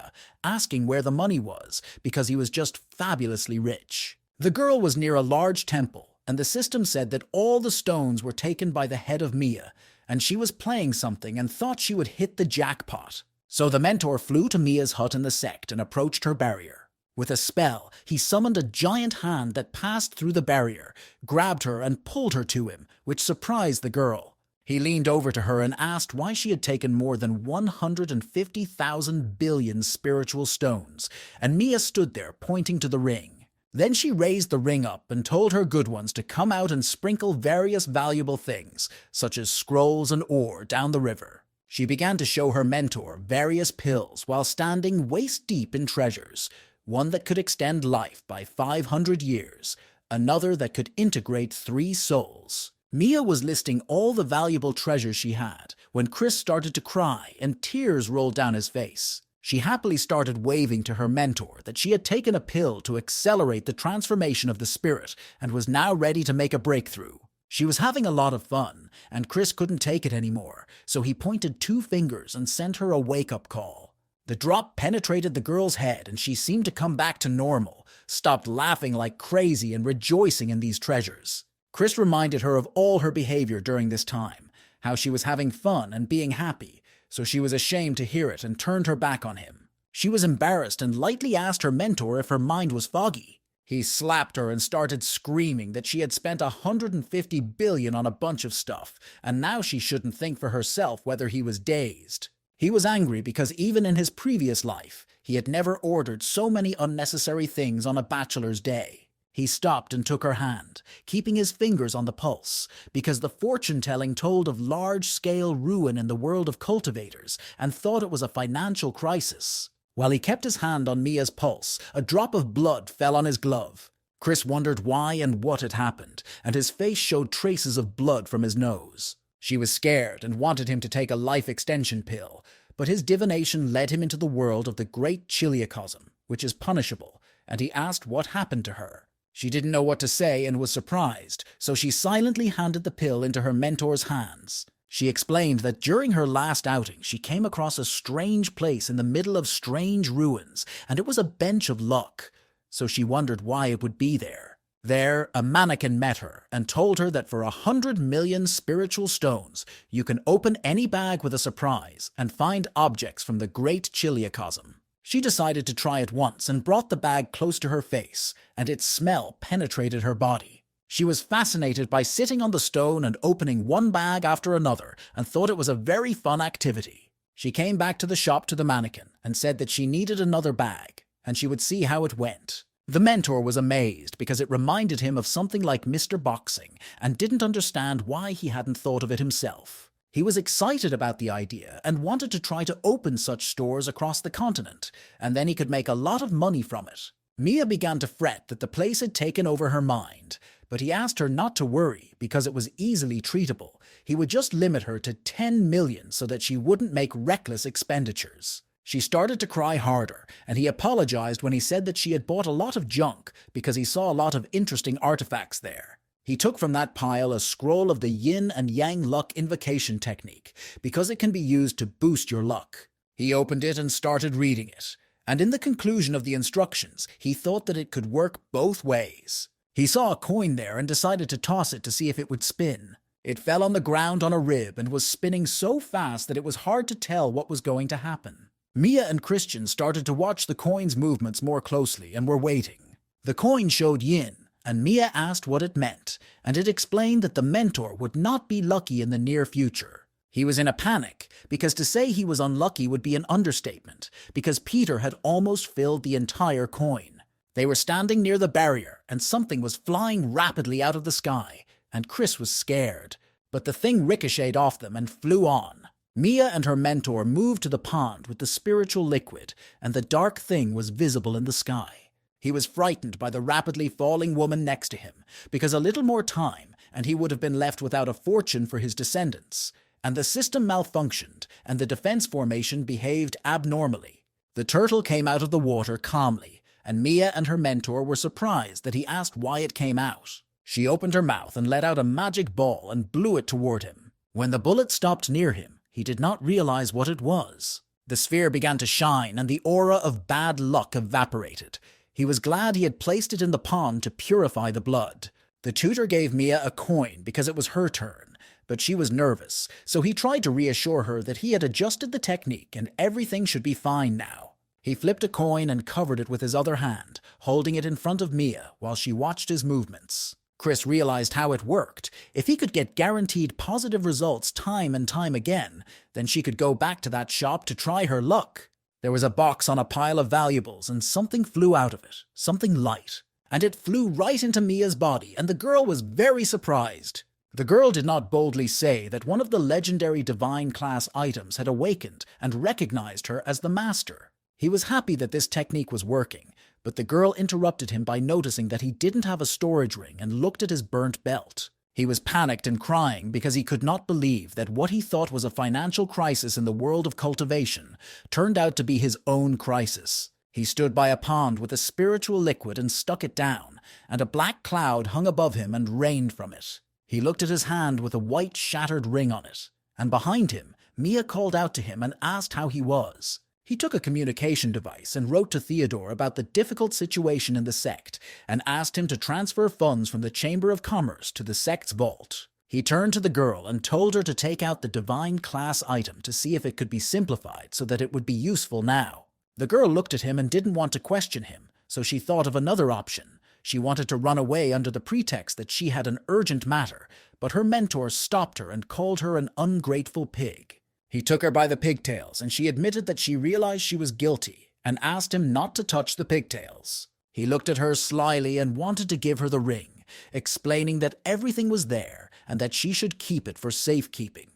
Speaker 1: asking where the money was, because he was just fabulously rich. The girl was near a large temple, and the system said that all the stones were taken by the head of Mia, and she was playing something and thought she would hit the jackpot. So the mentor flew to Mia's hut in the Sect and approached her barrier. With a spell, he summoned a giant hand that passed through the barrier, grabbed her and pulled her to him, which surprised the girl. He leaned over to her and asked why she had taken more than 150,000 billion spiritual stones, and Mia stood there pointing to the ring. Then she raised the ring up and told her good ones to come out and sprinkle various valuable things, such as scrolls and ore, down the river. She began to show her mentor various pills while standing waist-deep in treasures, one that could extend life by 500 years, another that could integrate 3 souls. Mia was listing all the valuable treasures she had when Chris started to cry and tears rolled down his face. She happily started waving to her mentor that she had taken a pill to accelerate the transformation of the spirit and was now ready to make a breakthrough. She was having a lot of fun, and Chris couldn't take it anymore, so he pointed 2 fingers and sent her a wake-up call. The drop penetrated the girl's head and she seemed to come back to normal, stopped laughing like crazy and rejoicing in these treasures. Chris reminded her of all her behavior during this time, how she was having fun and being happy, so she was ashamed to hear it and turned her back on him. She was embarrassed and lightly asked her mentor if her mind was foggy. He slapped her and started screaming that she had spent 150 billion on a bunch of stuff, and now she shouldn't think for herself whether he was dazed. He was angry because even in his previous life, he had never ordered so many unnecessary things on a bachelor's day. He stopped and took her hand, keeping his fingers on the pulse, because the fortune-telling told of large-scale ruin in the world of cultivators and thought it was a financial crisis. While he kept his hand on Mia's pulse, a drop of blood fell on his glove. Chris wondered why and what had happened, and his face showed traces of blood from his nose. She was scared and wanted him to take a life extension pill, but his divination led him into the world of the great chiliacosm, which is punishable, and he asked what happened to her. She didn't know what to say and was surprised, so she silently handed the pill into her mentor's hands. She explained that during her last outing she came across a strange place in the middle of strange ruins, and it was a bench of luck, so she wondered why it would be there. There, a mannequin met her and told her that for 100 million spiritual stones, you can open any bag with a surprise and find objects from the great chiliacosm. She decided to try it once and brought the bag close to her face, and its smell penetrated her body. She was fascinated by sitting on the stone and opening one bag after another and thought it was a very fun activity. She came back to the shop to the mannequin and said that she needed another bag, and she would see how it went. The mentor was amazed because it reminded him of something like Mr. Boxing and didn't understand why he hadn't thought of it himself. He was excited about the idea and wanted to try to open such stores across the continent, and then he could make a lot of money from it. Mia began to fret that the place had taken over her mind, but he asked her not to worry because it was easily treatable. He would just limit her to 10 million so that she wouldn't make reckless expenditures. She started to cry harder, and he apologized when he said that she had bought a lot of junk because he saw a lot of interesting artifacts there. He took from that pile a scroll of the yin and yang luck invocation technique because it can be used to boost your luck. He opened it and started reading it, and in the conclusion of the instructions, he thought that it could work both ways. He saw a coin there and decided to toss it to see if it would spin. It fell on the ground on a rib and was spinning so fast that it was hard to tell what was going to happen. Mia and Christian started to watch the coin's movements more closely and were waiting. The coin showed yin, and Mia asked what it meant, and it explained that the mentor would not be lucky in the near future. He was in a panic, because to say he was unlucky would be an understatement, because Peter had almost filled the entire coin. They were standing near the barrier, and something was flying rapidly out of the sky, and Chris was scared. But the thing ricocheted off them and flew on. Mia and her mentor moved to the pond with the spiritual liquid, and the dark thing was visible in the sky. He was frightened by the rapidly falling woman next to him, because a little more time, and he would have been left without a fortune for his descendants. And the system malfunctioned, and the defense formation behaved abnormally. The turtle came out of the water calmly, and Mia and her mentor were surprised that he asked why it came out. She opened her mouth and let out a magic ball and blew it toward him. When the bullet stopped near him, he did not realize what it was. The sphere began to shine, and the aura of bad luck evaporated. He was glad he had placed it in the pond to purify the blood. The tutor gave Mia a coin because it was her turn, but she was nervous, so he tried to reassure her that he had adjusted the technique and everything should be fine now. He flipped a coin and covered it with his other hand, holding it in front of Mia while she watched his movements. Chris realized how it worked. If he could get guaranteed positive results time and time again, then she could go back to that shop to try her luck. There was a box on a pile of valuables, and something flew out of it, something light. And it flew right into Mia's body, and the girl was very surprised. The girl did not boldly say that one of the legendary divine class items had awakened and recognized her as the master. He was happy that this technique was working, but the girl interrupted him by noticing that he didn't have a storage ring and looked at his burnt belt. He was panicked and crying because he could not believe that what he thought was a financial crisis in the world of cultivation turned out to be his own crisis. He stood by a pond with a spiritual liquid and stuck it down, and a black cloud hung above him and rained from it. He looked at his hand with a white shattered ring on it, and behind him, Mia called out to him and asked how he was. He took a communication device and wrote to Theodore about the difficult situation in the Sect and asked him to transfer funds from the Chamber of Commerce to the Sect's vault. He turned to the girl and told her to take out the divine class item to see if it could be simplified so that it would be useful now. The girl looked at him and didn't want to question him, so she thought of another option. She wanted to run away under the pretext that she had an urgent matter, but her mentor stopped her and called her an ungrateful pig. He took her by the pigtails, and she admitted that she realized she was guilty, and asked him not to touch the pigtails. He looked at her slyly and wanted to give her the ring, explaining that everything was there and that she should keep it for safekeeping.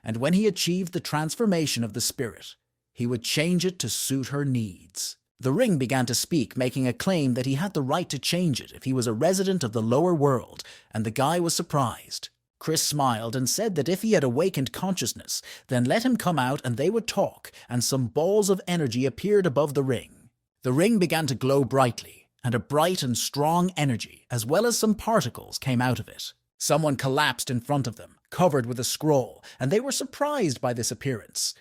Speaker 1: And when he achieved the transformation of the spirit, he would change it to suit her needs. The ring began to speak, making a claim that he had the right to change it if he was a resident of the lower world, and the guy was surprised. Chris smiled and said that if he had awakened consciousness, then let him come out and they would talk, and some balls of energy appeared above the ring. The ring began to glow brightly, and a bright and strong energy, as well as some particles, came out of it. Someone collapsed in front of them, covered with a scroll, and they were surprised by this appearance.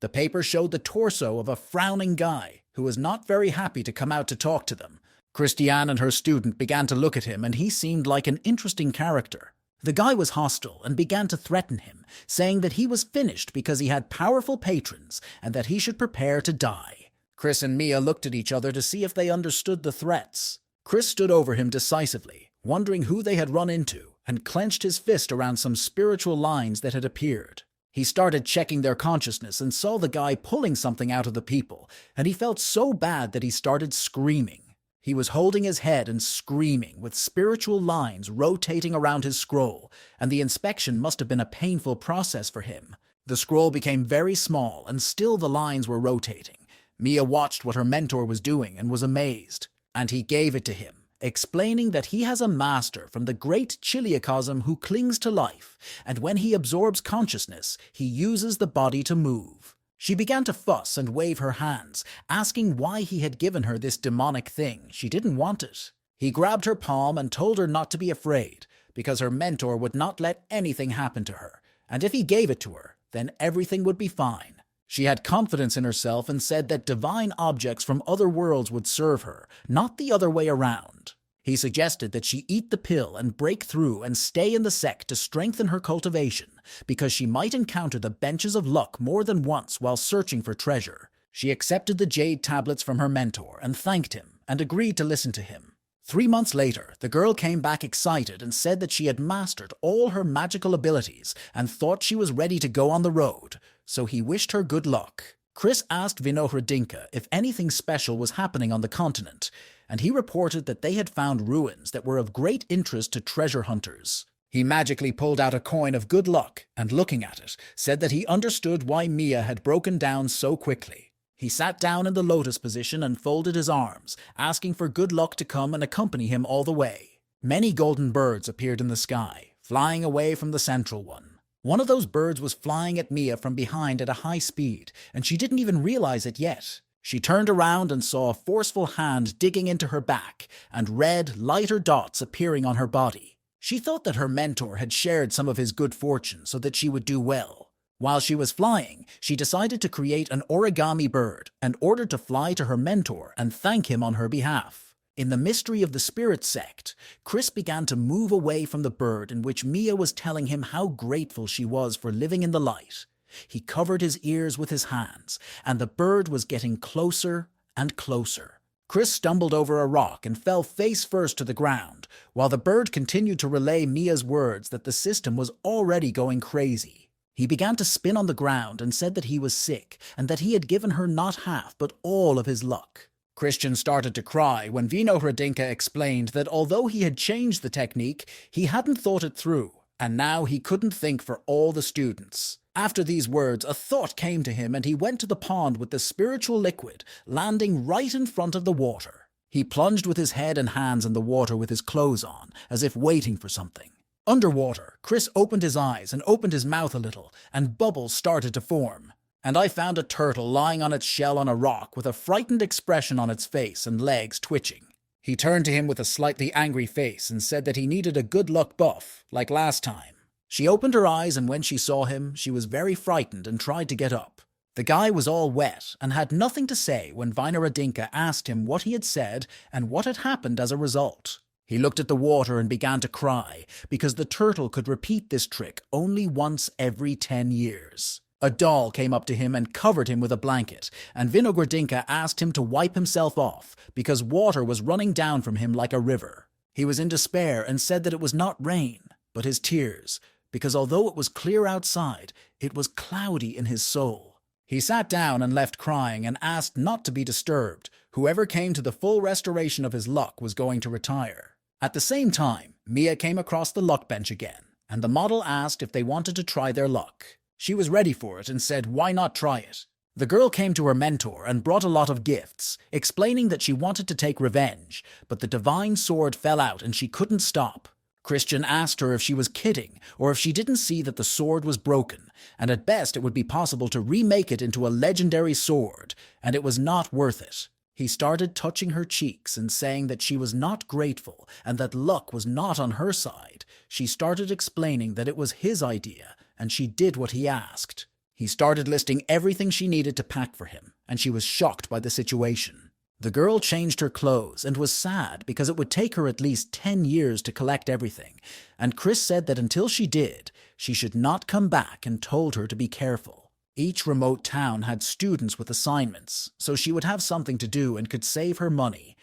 Speaker 1: The paper showed the torso of a frowning guy who was not very happy to come out to talk to them. Christiane and her student began to look at him, and he seemed like an interesting character. The guy was hostile and began to threaten him, saying that he was finished because he had powerful patrons and that he should prepare to die. Chris and Mia looked at each other to see if they understood the threats. Chris stood over him decisively, wondering who they had run into, and clenched his fist around some spiritual lines that had appeared. He started checking their consciousness and saw the guy pulling something out of the people, and he felt so bad that he started screaming. He was holding his head and screaming, with spiritual lines rotating around his scroll, and the inspection must have been a painful process for him. The scroll became very small, and still the lines were rotating. Mia watched what her mentor was doing and was amazed, and he gave it to him, explaining that he has a master from the great Chiliacosm who clings to life, and when he absorbs consciousness, he uses the body to move. She began to fuss and wave her hands, asking why he had given her this demonic thing. She didn't want it. He grabbed her palm and told her not to be afraid, because her mentor would not let anything happen to her, and if he gave it to her, then everything would be fine. She had confidence in herself and said that divine objects from other worlds would serve her, not the other way around. He suggested that she eat the pill and break through and stay in the Sect to strengthen her cultivation, because she might encounter the benches of luck more than once while searching for treasure. She accepted the jade tablets from her mentor and thanked him and agreed to listen to him. 3 months later, the girl came back excited and said that she had mastered all her magical abilities and thought she was ready to go on the road, so he wished her good luck. Chris asked Vinohradinka if anything special was happening on the continent, and he reported that they had found ruins that were of great interest to treasure hunters. He magically pulled out a coin of good luck and, looking at it, said that he understood why Mia had broken down so quickly. He sat down in the lotus position and folded his arms, asking for good luck to come and accompany him all the way. Many golden birds appeared in the sky, flying away from the central one. One of those birds was flying at Mia from behind at a high speed, and she didn't even realize it yet. She turned around and saw a forceful hand digging into her back, and red, lighter dots appearing on her body. She thought that her mentor had shared some of his good fortune so that she would do well. While she was flying, she decided to create an origami bird and ordered to fly to her mentor and thank him on her behalf. In the mystery of the spirit sect, Chris began to move away from the bird in which Mia was telling him how grateful she was for living in the light. He covered his ears with his hands, and the bird was getting closer and closer. Chris stumbled over a rock and fell face first to the ground, while the bird continued to relay Mia's words that the system was already going crazy. He began to spin on the ground and said that he was sick and that he had given her not half but all of his luck. Christian started to cry when Vinohradinka explained that although he had changed the technique, he hadn't thought it through, and now he couldn't think for all the students. After these words, a thought came to him and he went to the pond with the spiritual liquid, landing right in front of the water. He plunged with his head and hands in the water with his clothes on, as if waiting for something. Underwater, Chris opened his eyes and opened his mouth a little, and bubbles started to form. And I found a turtle lying on its shell on a rock with a frightened expression on its face and legs twitching. He turned to him with a slightly angry face and said that he needed a good luck buff, like last time. She opened her eyes, and when she saw him, she was very frightened and tried to get up. The guy was all wet and had nothing to say when Vinohradinka asked him what he had said and what had happened as a result. He looked at the water and began to cry, because the turtle could repeat this trick only once every 10 years. A doll came up to him and covered him with a blanket, and Vinohradinka asked him to wipe himself off, because water was running down from him like a river. He was in despair and said that it was not rain, but his tears, because although it was clear outside, it was cloudy in his soul. He sat down and left crying and asked not to be disturbed. Whoever came to the full restoration of his luck was going to retire. At the same time, Mia came across the luck bench again, and the model asked if they wanted to try their luck. She was ready for it and said, why not try it? The girl came to her mentor and brought a lot of gifts, explaining that she wanted to take revenge, but the divine sword fell out and she couldn't stop. Christian asked her if she was kidding, or if she didn't see that the sword was broken, and at best it would be possible to remake it into a legendary sword, and it was not worth it. He started touching her cheeks and saying that she was not grateful and that luck was not on her side. She started explaining that it was his idea, and she did what he asked. He started listing everything she needed to pack for him, and she was shocked by the situation. The girl changed her clothes and was sad because it would take her at least 10 years to collect everything, and Chris said that until she did, she should not come back and told her to be careful. Each remote town had students with assignments, so she would have something to do and could save her money,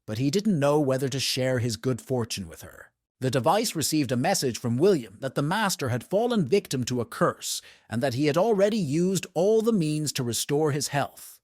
Speaker 1: but he didn't know whether to share his good fortune with her. The device received a message from William that the master had fallen victim to a curse and that he had already used all the means to restore his health.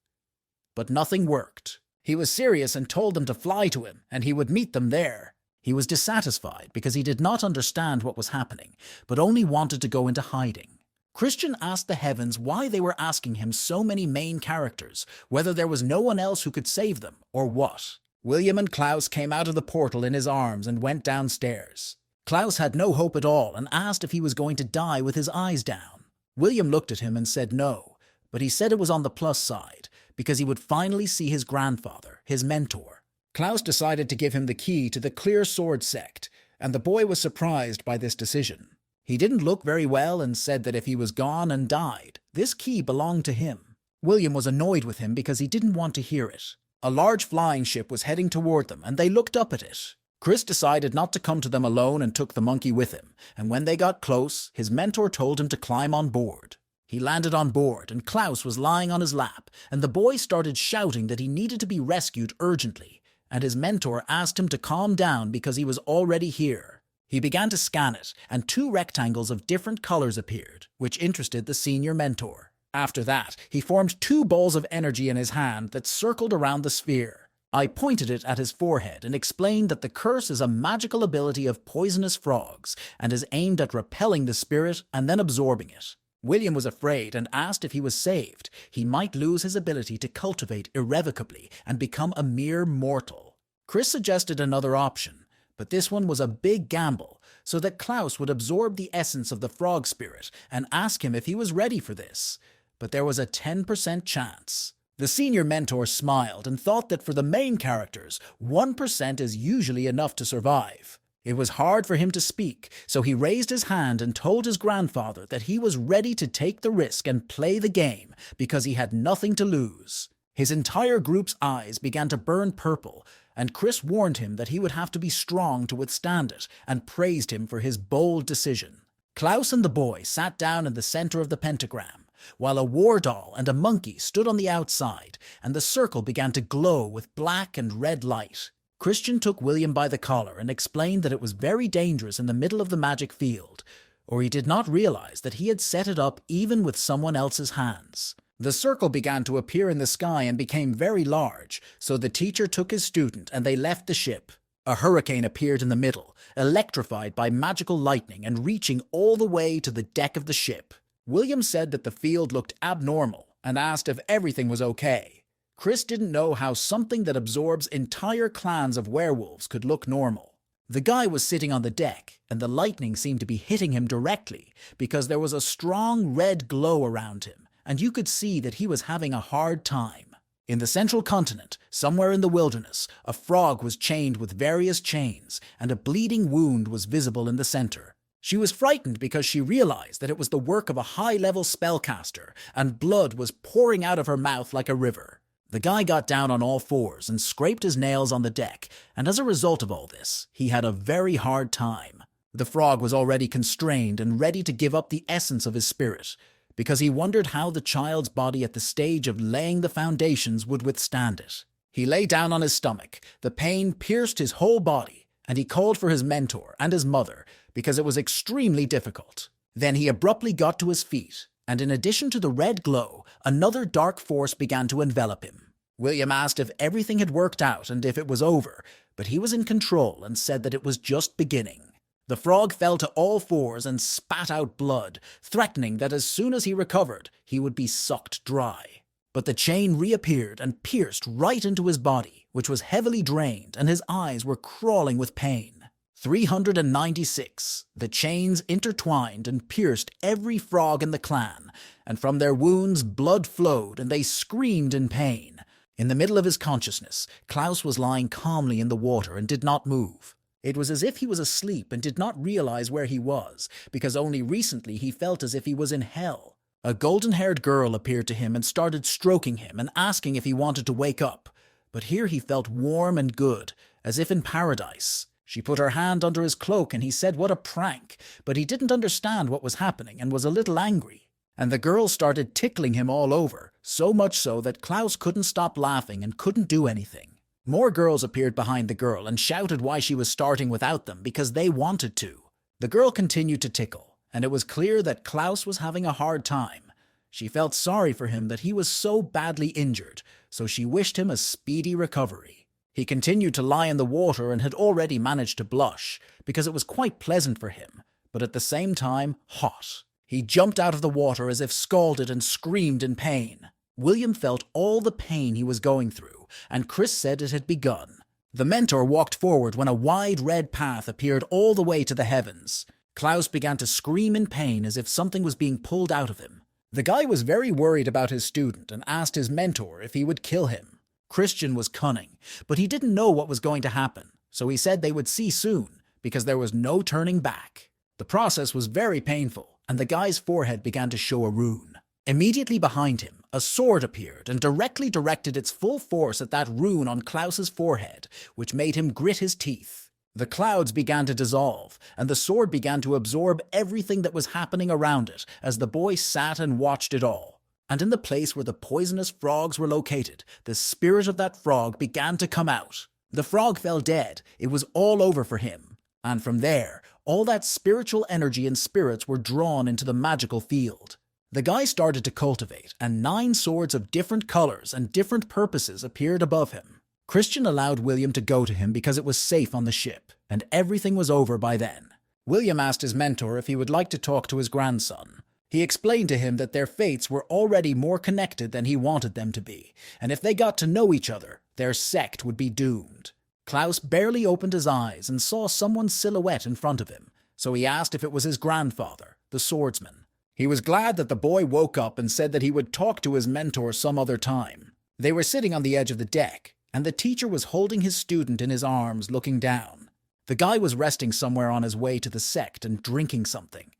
Speaker 1: But nothing worked. He was serious and told them to fly to him, and he would meet them there. He was dissatisfied because he did not understand what was happening, but only wanted to go into hiding. Christian asked the heavens why they were asking him so many main characters, whether there was no one else who could save them, or what. William and Klaus came out of the portal in his arms and went downstairs. Klaus had no hope at all and asked if he was going to die with his eyes down. William looked at him and said no, but he said it was on the plus side, because he would finally see his grandfather, his mentor. Klaus decided to give him the key to the Clear Sword Sect, and the boy was surprised by this decision. He didn't look very well and said that if he was gone and died, this key belonged to him. William was annoyed with him because he didn't want to hear it. A large flying ship was heading toward them, and they looked up at it. Chris decided not to come to them alone and took the monkey with him, and when they got close, his mentor told him to climb on board. He landed on board, and Klaus was lying on his lap, and the boy started shouting that he needed to be rescued urgently, and his mentor asked him to calm down because he was already here. He began to scan it, and 2 rectangles of different colors appeared, which interested the senior mentor. After that, he formed 2 balls of energy in his hand that circled around the sphere. I pointed it at his forehead and explained that the curse is a magical ability of poisonous frogs and is aimed at repelling the spirit and then absorbing it. William was afraid and asked if he was saved, he might lose his ability to cultivate irrevocably and become a mere mortal. Chris suggested another option, but this one was a big gamble, so that Klaus would absorb the essence of the frog spirit and ask him if he was ready for this. But there was a 10% chance. The senior mentor smiled and thought that for the main characters, 1% is usually enough to survive. It was hard for him to speak, so he raised his hand and told his grandfather that he was ready to take the risk and play the game because he had nothing to lose. His entire group's eyes began to burn purple, and Chris warned him that he would have to be strong to withstand it and praised him for his bold decision. Klaus and the boy sat down in the center of the pentagram, while a war doll and a monkey stood on the outside, and the circle began to glow with black and red light. Christian took William by the collar and explained that it was very dangerous in the middle of the magic field, or he did not realize that he had set it up even with someone else's hands. The circle began to appear in the sky and became very large, so the teacher took his student and they left the ship. A hurricane appeared in the middle, electrified by magical lightning and reaching all the way to the deck of the ship. William said that the field looked abnormal and asked if everything was okay. Chris didn't know how something that absorbs entire clans of werewolves could look normal. The guy was sitting on the deck, and the lightning seemed to be hitting him directly because there was a strong red glow around him, and you could see that he was having a hard time. In the central continent, somewhere in the wilderness, a frog was chained with various chains, and a bleeding wound was visible in the center. She was frightened because she realized that it was the work of a high-level spellcaster, and blood was pouring out of her mouth like a river. The guy got down on all fours and scraped his nails on the deck, and as a result of all this, he had a very hard time. The frog was already constrained and ready to give up the essence of his spirit, because he wondered how the child's body at the stage of laying the foundations would withstand it. He lay down on his stomach, the pain pierced his whole body, and he called for his mentor and his mother, because it was extremely difficult. Then he abruptly got to his feet, and in addition to the red glow, another dark force began to envelop him. William asked if everything had worked out and if it was over, but he was in control and said that it was just beginning. The frog fell to all fours and spat out blood, threatening that as soon as he recovered, he would be sucked dry. But the chain reappeared and pierced right into his body, which was heavily drained, and his eyes were crawling with pain. 396. The chains intertwined and pierced every frog in the clan, and from their wounds blood flowed and they screamed in pain. In the middle of his consciousness, Klaus was lying calmly in the water and did not move. It was as if he was asleep and did not realize where he was, because only recently he felt as if he was in hell. A golden-haired girl appeared to him and started stroking him and asking if he wanted to wake up, but here he felt warm and good, as if in paradise. She put her hand under his cloak and he said what a prank, but he didn't understand what was happening and was a little angry. And the girl started tickling him all over, so much so that Klaus couldn't stop laughing and couldn't do anything. More girls appeared behind the girl and shouted why she was starting without them because they wanted to. The girl continued to tickle, and it was clear that Klaus was having a hard time. She felt sorry for him that he was so badly injured, so she wished him a speedy recovery. He continued to lie in the water and had already managed to blush, because it was quite pleasant for him, but at the same time hot. He jumped out of the water as if scalded and screamed in pain. William felt all the pain he was going through, and Chris said it had begun. The mentor walked forward when a wide red path appeared all the way to the heavens. Klaus began to scream in pain as if something was being pulled out of him. The guy was very worried about his student and asked his mentor if he would kill him. Christian was cunning, but he didn't know what was going to happen, so he said they would see soon, because there was no turning back. The process was very painful, and the guy's forehead began to show a rune. Immediately behind him, a sword appeared and directly directed its full force at that rune on Klaus's forehead, which made him grit his teeth. The clouds began to dissolve, and the sword began to absorb everything that was happening around it as the boy sat and watched it all. And in the place where the poisonous frogs were located, the spirit of that frog began to come out. The frog fell dead. It was all over for him. And from there, all that spiritual energy and spirits were drawn into the magical field. The guy started to cultivate, and 9 swords of different colors and different purposes appeared above him. Christian allowed William to go to him because it was safe on the ship, and everything was over by then. William asked his mentor if he would like to talk to his grandson. He explained to him that their fates were already more connected than he wanted them to be, and if they got to know each other, their sect would be doomed. Klaus barely opened his eyes and saw someone's silhouette in front of him, so he asked if it was his grandfather, the swordsman. He was glad that the boy woke up and said that he would talk to his mentor some other time. They were sitting on the edge of the deck, and the teacher was holding his student in his arms, looking down. The guy was resting somewhere on his way to the sect and drinking something.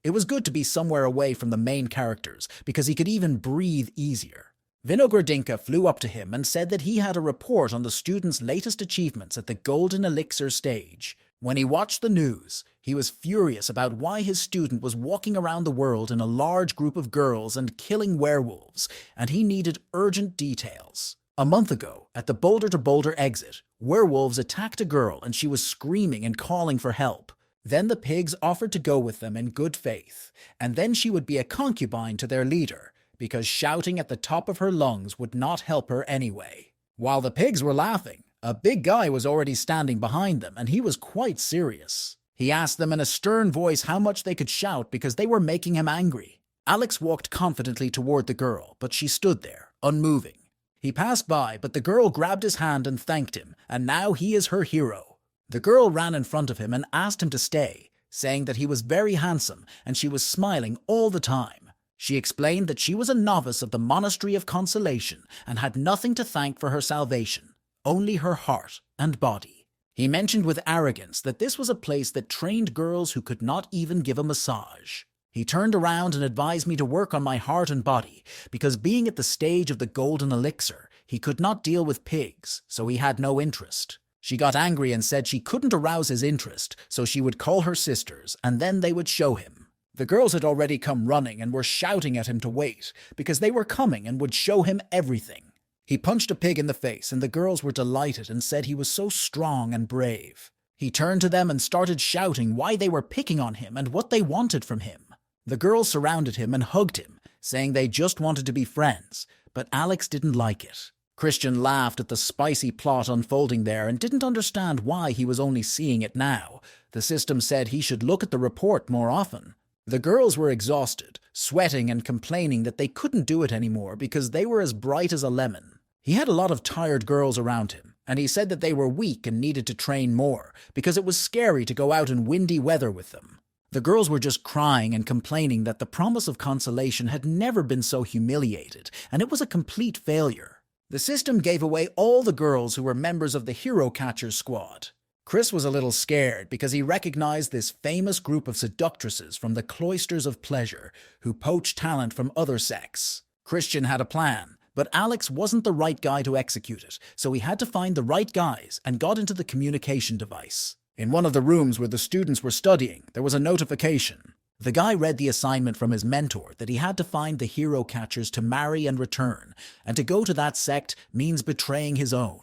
Speaker 1: It was good to be somewhere away from the main characters, because he could even breathe easier. Vinogradinka flew up to him and said that he had a report on the student's latest achievements at the Golden Elixir stage. When he watched the news, he was furious about why his student was walking around the world in a large group of girls and killing werewolves, and he needed urgent details. A month ago, at the Boulder to Boulder exit, werewolves attacked a girl and she was screaming and calling for help. Then the pigs offered to go with them in good faith, and then she would be a concubine to their leader, because shouting at the top of her lungs would not help her anyway. While the pigs were laughing, a big guy was already standing behind them, and he was quite serious. He asked them in a stern voice how much they could shout because they were making him angry. Alex walked confidently toward the girl, but she stood there, unmoving. He passed by, but the girl grabbed his hand and thanked him, and now he is her hero. The girl ran in front of him and asked him to stay, saying that he was very handsome, and she was smiling all the time. She explained that she was a novice of the Monastery of Consolation and had nothing to thank for her salvation. Only her heart and body. He mentioned with arrogance that this was a place that trained girls who could not even give a massage. He turned around and advised me to work on my heart and body, because being at the stage of the Golden Elixir, he could not deal with pigs, so he had no interest. She got angry and said she couldn't arouse his interest, so she would call her sisters, and then they would show him. The girls had already come running and were shouting at him to wait, because they were coming and would show him everything. He punched a pig in the face, and the girls were delighted and said he was so strong and brave. He turned to them and started shouting why they were picking on him and what they wanted from him. The girls surrounded him and hugged him, saying they just wanted to be friends, but Alex didn't like it. Christian laughed at the spicy plot unfolding there and didn't understand why he was only seeing it now. The system said he should look at the report more often. The girls were exhausted, sweating and complaining that they couldn't do it anymore because they were as bright as a lemon. He had a lot of tired girls around him, and he said that they were weak and needed to train more because it was scary to go out in windy weather with them. The girls were just crying and complaining that the promise of consolation had never been so humiliated, and it was a complete failure. The system gave away all the girls who were members of the Hero Catchers squad. Chris was a little scared because he recognized this famous group of seductresses from the cloisters of pleasure who poach talent from other sects. Christian had a plan, but Alex wasn't the right guy to execute it, so he had to find the right guys and got into the communication device. In one of the rooms where the students were studying, there was a notification. The guy read the assignment from his mentor that he had to find the hero catchers to marry and return, and to go to that sect means betraying his own.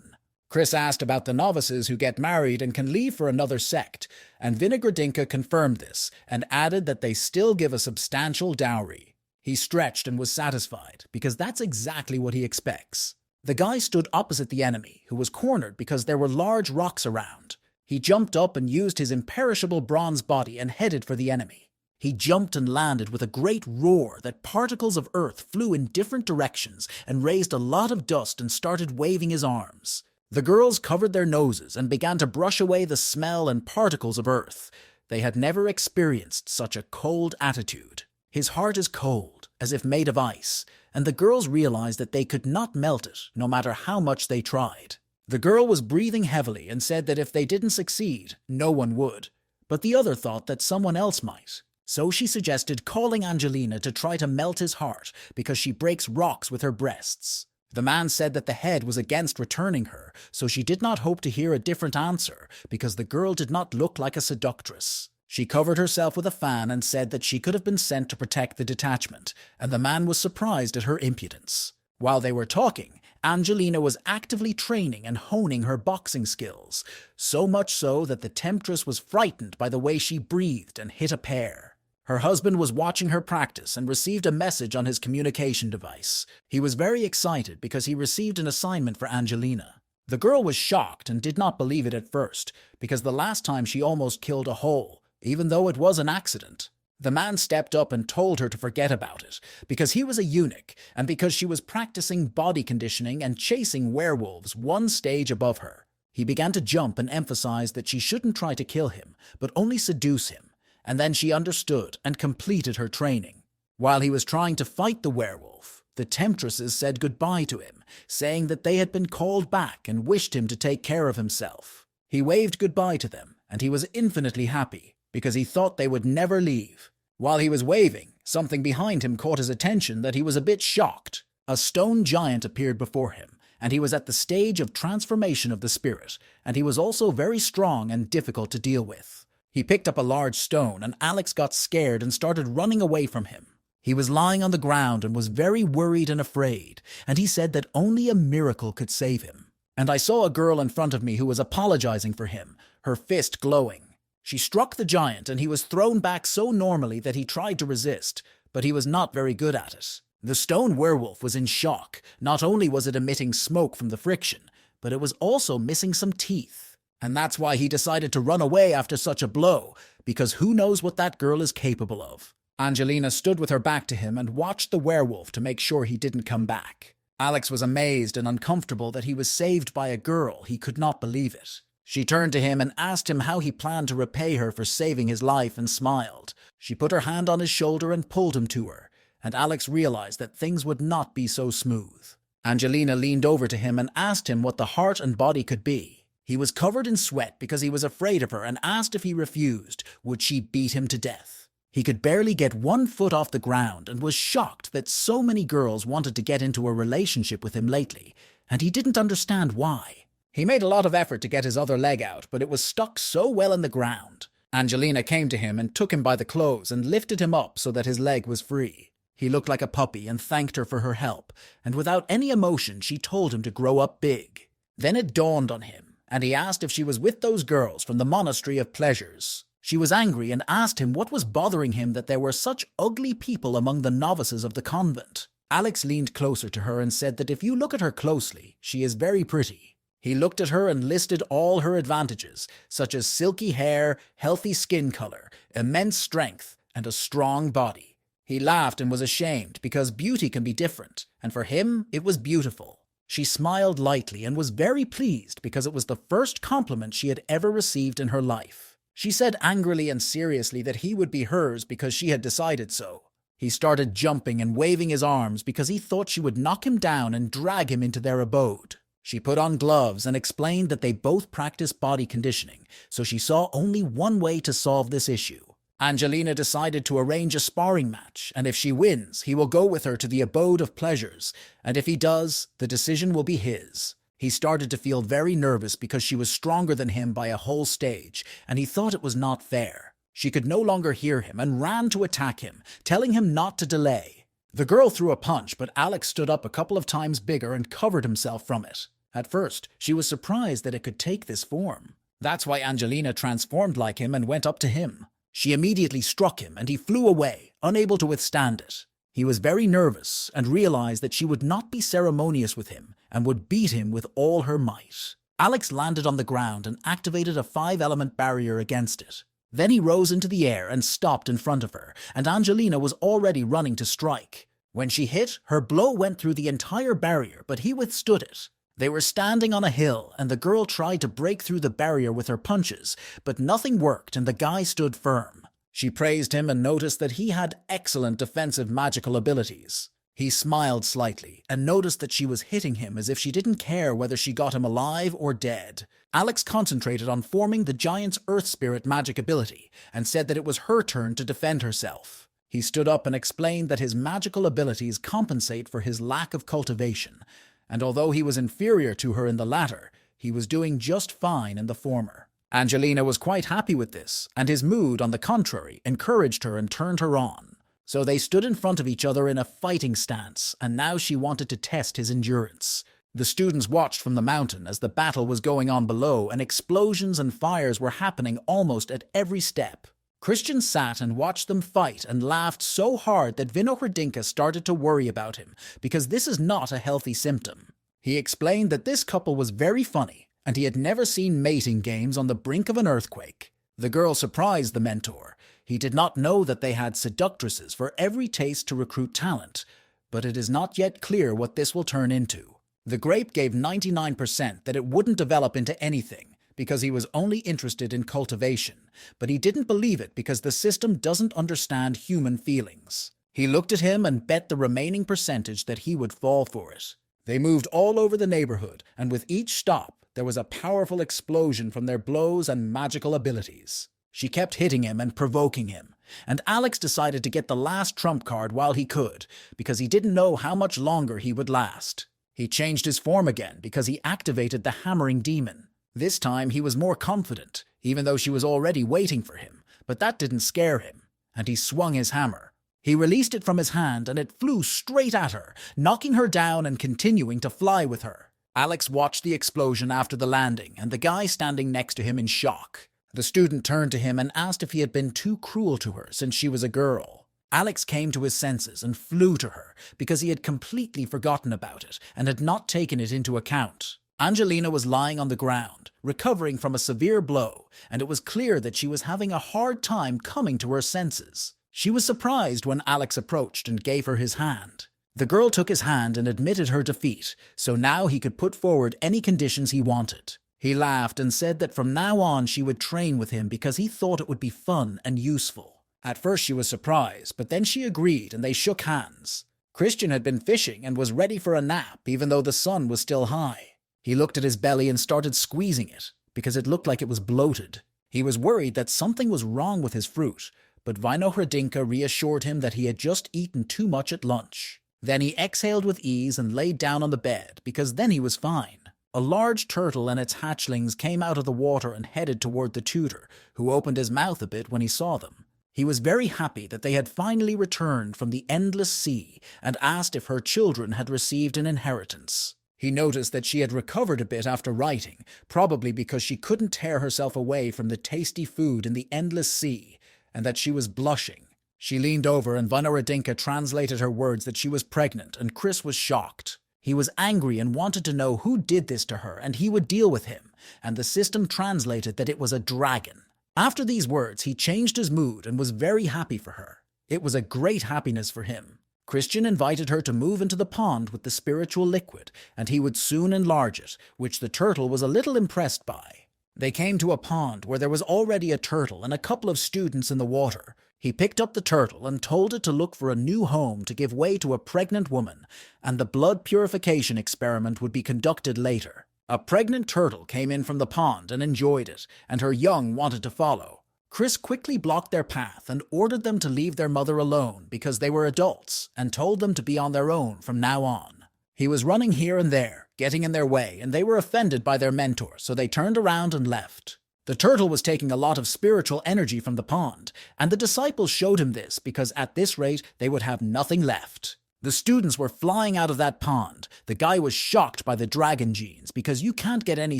Speaker 1: Chris asked about the novices who get married and can leave for another sect, and Vinogradinka confirmed this and added that they still give a substantial dowry. He stretched and was satisfied, because that's exactly what he expects. The guy stood opposite the enemy, who was cornered because there were large rocks around. He jumped up and used his imperishable bronze body and headed for the enemy. He jumped and landed with a great roar that particles of earth flew in different directions and raised a lot of dust and started waving his arms. The girls covered their noses and began to brush away the smell and particles of earth. They had never experienced such a cold attitude. His heart is cold, as if made of ice, and the girls realized that they could not melt it, no matter how much they tried. The girl was breathing heavily and said that if they didn't succeed, no one would. But the other thought that someone else might. So she suggested calling Angelina to try to melt his heart because she breaks rocks with her breasts. The man said that the head was against returning her, so she did not hope to hear a different answer because the girl did not look like a seductress. She covered herself with a fan and said that she could have been sent to protect the detachment, and the man was surprised at her impudence. While they were talking, Angelina was actively training and honing her boxing skills, so much so that the temptress was frightened by the way she breathed and hit a pair. Her husband was watching her practice and received a message on his communication device. He was very excited because he received an assignment for Angelina. The girl was shocked and did not believe it at first, because the last time she almost killed a whole, even though it was an accident. The man stepped up and told her to forget about it, because he was a eunuch, and because she was practicing body conditioning and chasing werewolves one stage above her. He began to jump and emphasized that she shouldn't try to kill him, but only seduce him, and then she understood and completed her training. While he was trying to fight the werewolf, the temptresses said goodbye to him, saying that they had been called back and wished him to take care of himself. He waved goodbye to them, and he was infinitely happy, because he thought they would never leave. While he was waving, something behind him caught his attention that he was a bit shocked. A stone giant appeared before him, and he was at the stage of transformation of the spirit, and he was also very strong and difficult to deal with. He picked up a large stone, and Alex got scared and started running away from him. He was lying on the ground and was very worried and afraid, and he said that only a miracle could save him. And I saw a girl in front of me who was apologizing for him, her fist glowing. She struck the giant, and he was thrown back so normally that he tried to resist, but he was not very good at it. The stone werewolf was in shock. Not only was it emitting smoke from the friction, but it was also missing some teeth. And that's why he decided to run away after such a blow, because who knows what that girl is capable of. Angelina stood with her back to him and watched the werewolf to make sure he didn't come back. Alex was amazed and uncomfortable that he was saved by a girl. He could not believe it. She turned to him and asked him how he planned to repay her for saving his life and smiled. She put her hand on his shoulder and pulled him to her, and Alex realized that things would not be so smooth. Angelina leaned over to him and asked him what the heart and body could be. He was covered in sweat because he was afraid of her and asked if he refused, would she beat him to death. He could barely get 1 foot off the ground and was shocked that so many girls wanted to get into a relationship with him lately, and he didn't understand why. He made a lot of effort to get his other leg out, but it was stuck so well in the ground. Angelina came to him and took him by the clothes and lifted him up so that his leg was free. He looked like a puppy and thanked her for her help, and without any emotion she told him to grow up big. Then it dawned on him, and he asked if she was with those girls from the Monastery of Pleasures. She was angry and asked him what was bothering him that there were such ugly people among the novices of the convent. Alex leaned closer to her and said that if you look at her closely, she is very pretty. He looked at her and listed all her advantages, such as silky hair, healthy skin color, immense strength, and a strong body. He laughed and was ashamed because beauty can be different, and for him it was beautiful. She smiled lightly and was very pleased because it was the first compliment she had ever received in her life. She said angrily and seriously that he would be hers because she had decided so. He started jumping and waving his arms because he thought she would knock him down and drag him into their abode. She put on gloves and explained that they both practice body conditioning, so she saw only one way to solve this issue. Angelina decided to arrange a sparring match, and if she wins, he will go with her to the abode of pleasures, and if he does, the decision will be his. He started to feel very nervous because she was stronger than him by a whole stage, and he thought it was not fair. She could no longer hear him and ran to attack him, telling him not to delay. The girl threw a punch, but Alex stood up a couple of times bigger and covered himself from it. At first, she was surprised that it could take this form. That's why Angelina transformed like him and went up to him. She immediately struck him, and he flew away, unable to withstand it. He was very nervous and realized that she would not be ceremonious with him and would beat him with all her might. Alex landed on the ground and activated a 5-element barrier against it. Then he rose into the air and stopped in front of her, and Angelina was already running to strike. When she hit, her blow went through the entire barrier, but he withstood it. They were standing on a hill, and the girl tried to break through the barrier with her punches, but nothing worked and the guy stood firm. She praised him and noticed that he had excellent defensive magical abilities. He smiled slightly and noticed that she was hitting him as if she didn't care whether she got him alive or dead. Alex concentrated on forming the giant's earth spirit magic ability and said that it was her turn to defend herself. He stood up and explained that his magical abilities compensate for his lack of cultivation, and although he was inferior to her in the latter, he was doing just fine in the former. Angelina was quite happy with this, and his mood, on the contrary, encouraged her and turned her on. So they stood in front of each other in a fighting stance, and now she wanted to test his endurance. The students watched from the mountain as the battle was going on below, and explosions and fires were happening almost at every step. Christian sat and watched them fight and laughed so hard that Vinohradinka started to worry about him, because this is not a healthy symptom. He explained that this couple was very funny, and he had never seen mating games on the brink of an earthquake. The girl surprised the mentor. He did not know that they had seductresses for every taste to recruit talent, but it is not yet clear what this will turn into. The grape gave 99% that it wouldn't develop into anything, because he was only interested in cultivation, but he didn't believe it because the system doesn't understand human feelings. He looked at him and bet the remaining percentage that he would fall for it. They moved all over the neighborhood, and with each stop, there was a powerful explosion from their blows and magical abilities. She kept hitting him and provoking him, and Alex decided to get the last trump card while he could, because he didn't know how much longer he would last. He changed his form again because he activated the hammering demon. This time he was more confident, even though she was already waiting for him, but that didn't scare him, and he swung his hammer. He released it from his hand and it flew straight at her, knocking her down and continuing to fly with her. Alex watched the explosion after the landing and the guy standing next to him in shock. The student turned to him and asked if he had been too cruel to her since she was a girl. Alex came to his senses and flew to her because he had completely forgotten about it and had not taken it into account. Angelina was lying on the ground, recovering from a severe blow, and it was clear that she was having a hard time coming to her senses. She was surprised when Alex approached and gave her his hand. The girl took his hand and admitted her defeat, so now he could put forward any conditions he wanted. He laughed and said that from now on she would train with him because he thought it would be fun and useful. At first she was surprised, but then she agreed and they shook hands. Christian had been fishing and was ready for a nap even though the sun was still high. He looked at his belly and started squeezing it because it looked like it was bloated. He was worried that something was wrong with his fruit, but Vinohradinka reassured him that he had just eaten too much at lunch. Then he exhaled with ease and laid down on the bed because then he was fine. A large turtle and its hatchlings came out of the water and headed toward the tutor, who opened his mouth a bit when he saw them. He was very happy that they had finally returned from the endless sea and asked if her children had received an inheritance. He noticed that she had recovered a bit after writing, probably because she couldn't tear herself away from the tasty food in the endless sea, and that she was blushing. She leaned over and Vinohradinka translated her words that she was pregnant, and Chris was shocked. He was angry and wanted to know who did this to her, and he would deal with him, and the system translated that it was a dragon. After these words, he changed his mood and was very happy for her. It was a great happiness for him. Christian invited her to move into the pond with the spiritual liquid, and he would soon enlarge it, which the turtle was a little impressed by. They came to a pond where there was already a turtle and a couple of students in the water. He picked up the turtle and told it to look for a new home to give way to a pregnant woman, and the blood purification experiment would be conducted later. A pregnant turtle came in from the pond and enjoyed it, and her young wanted to follow. Chris quickly blocked their path and ordered them to leave their mother alone because they were adults, and told them to be on their own from now on. He was running here and there, getting in their way, and they were offended by their mentor, so they turned around and left. The turtle was taking a lot of spiritual energy from the pond, and the disciples showed him this because at this rate they would have nothing left. The students were flying out of that pond. The guy was shocked by the dragon genes because you can't get any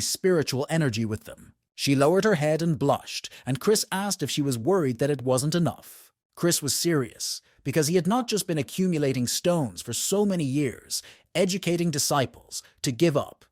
Speaker 1: spiritual energy with them. She lowered her head and blushed, and Chris asked if she was worried that it wasn't enough. Chris was serious because he had not just been accumulating stones for so many years, educating disciples, to give up.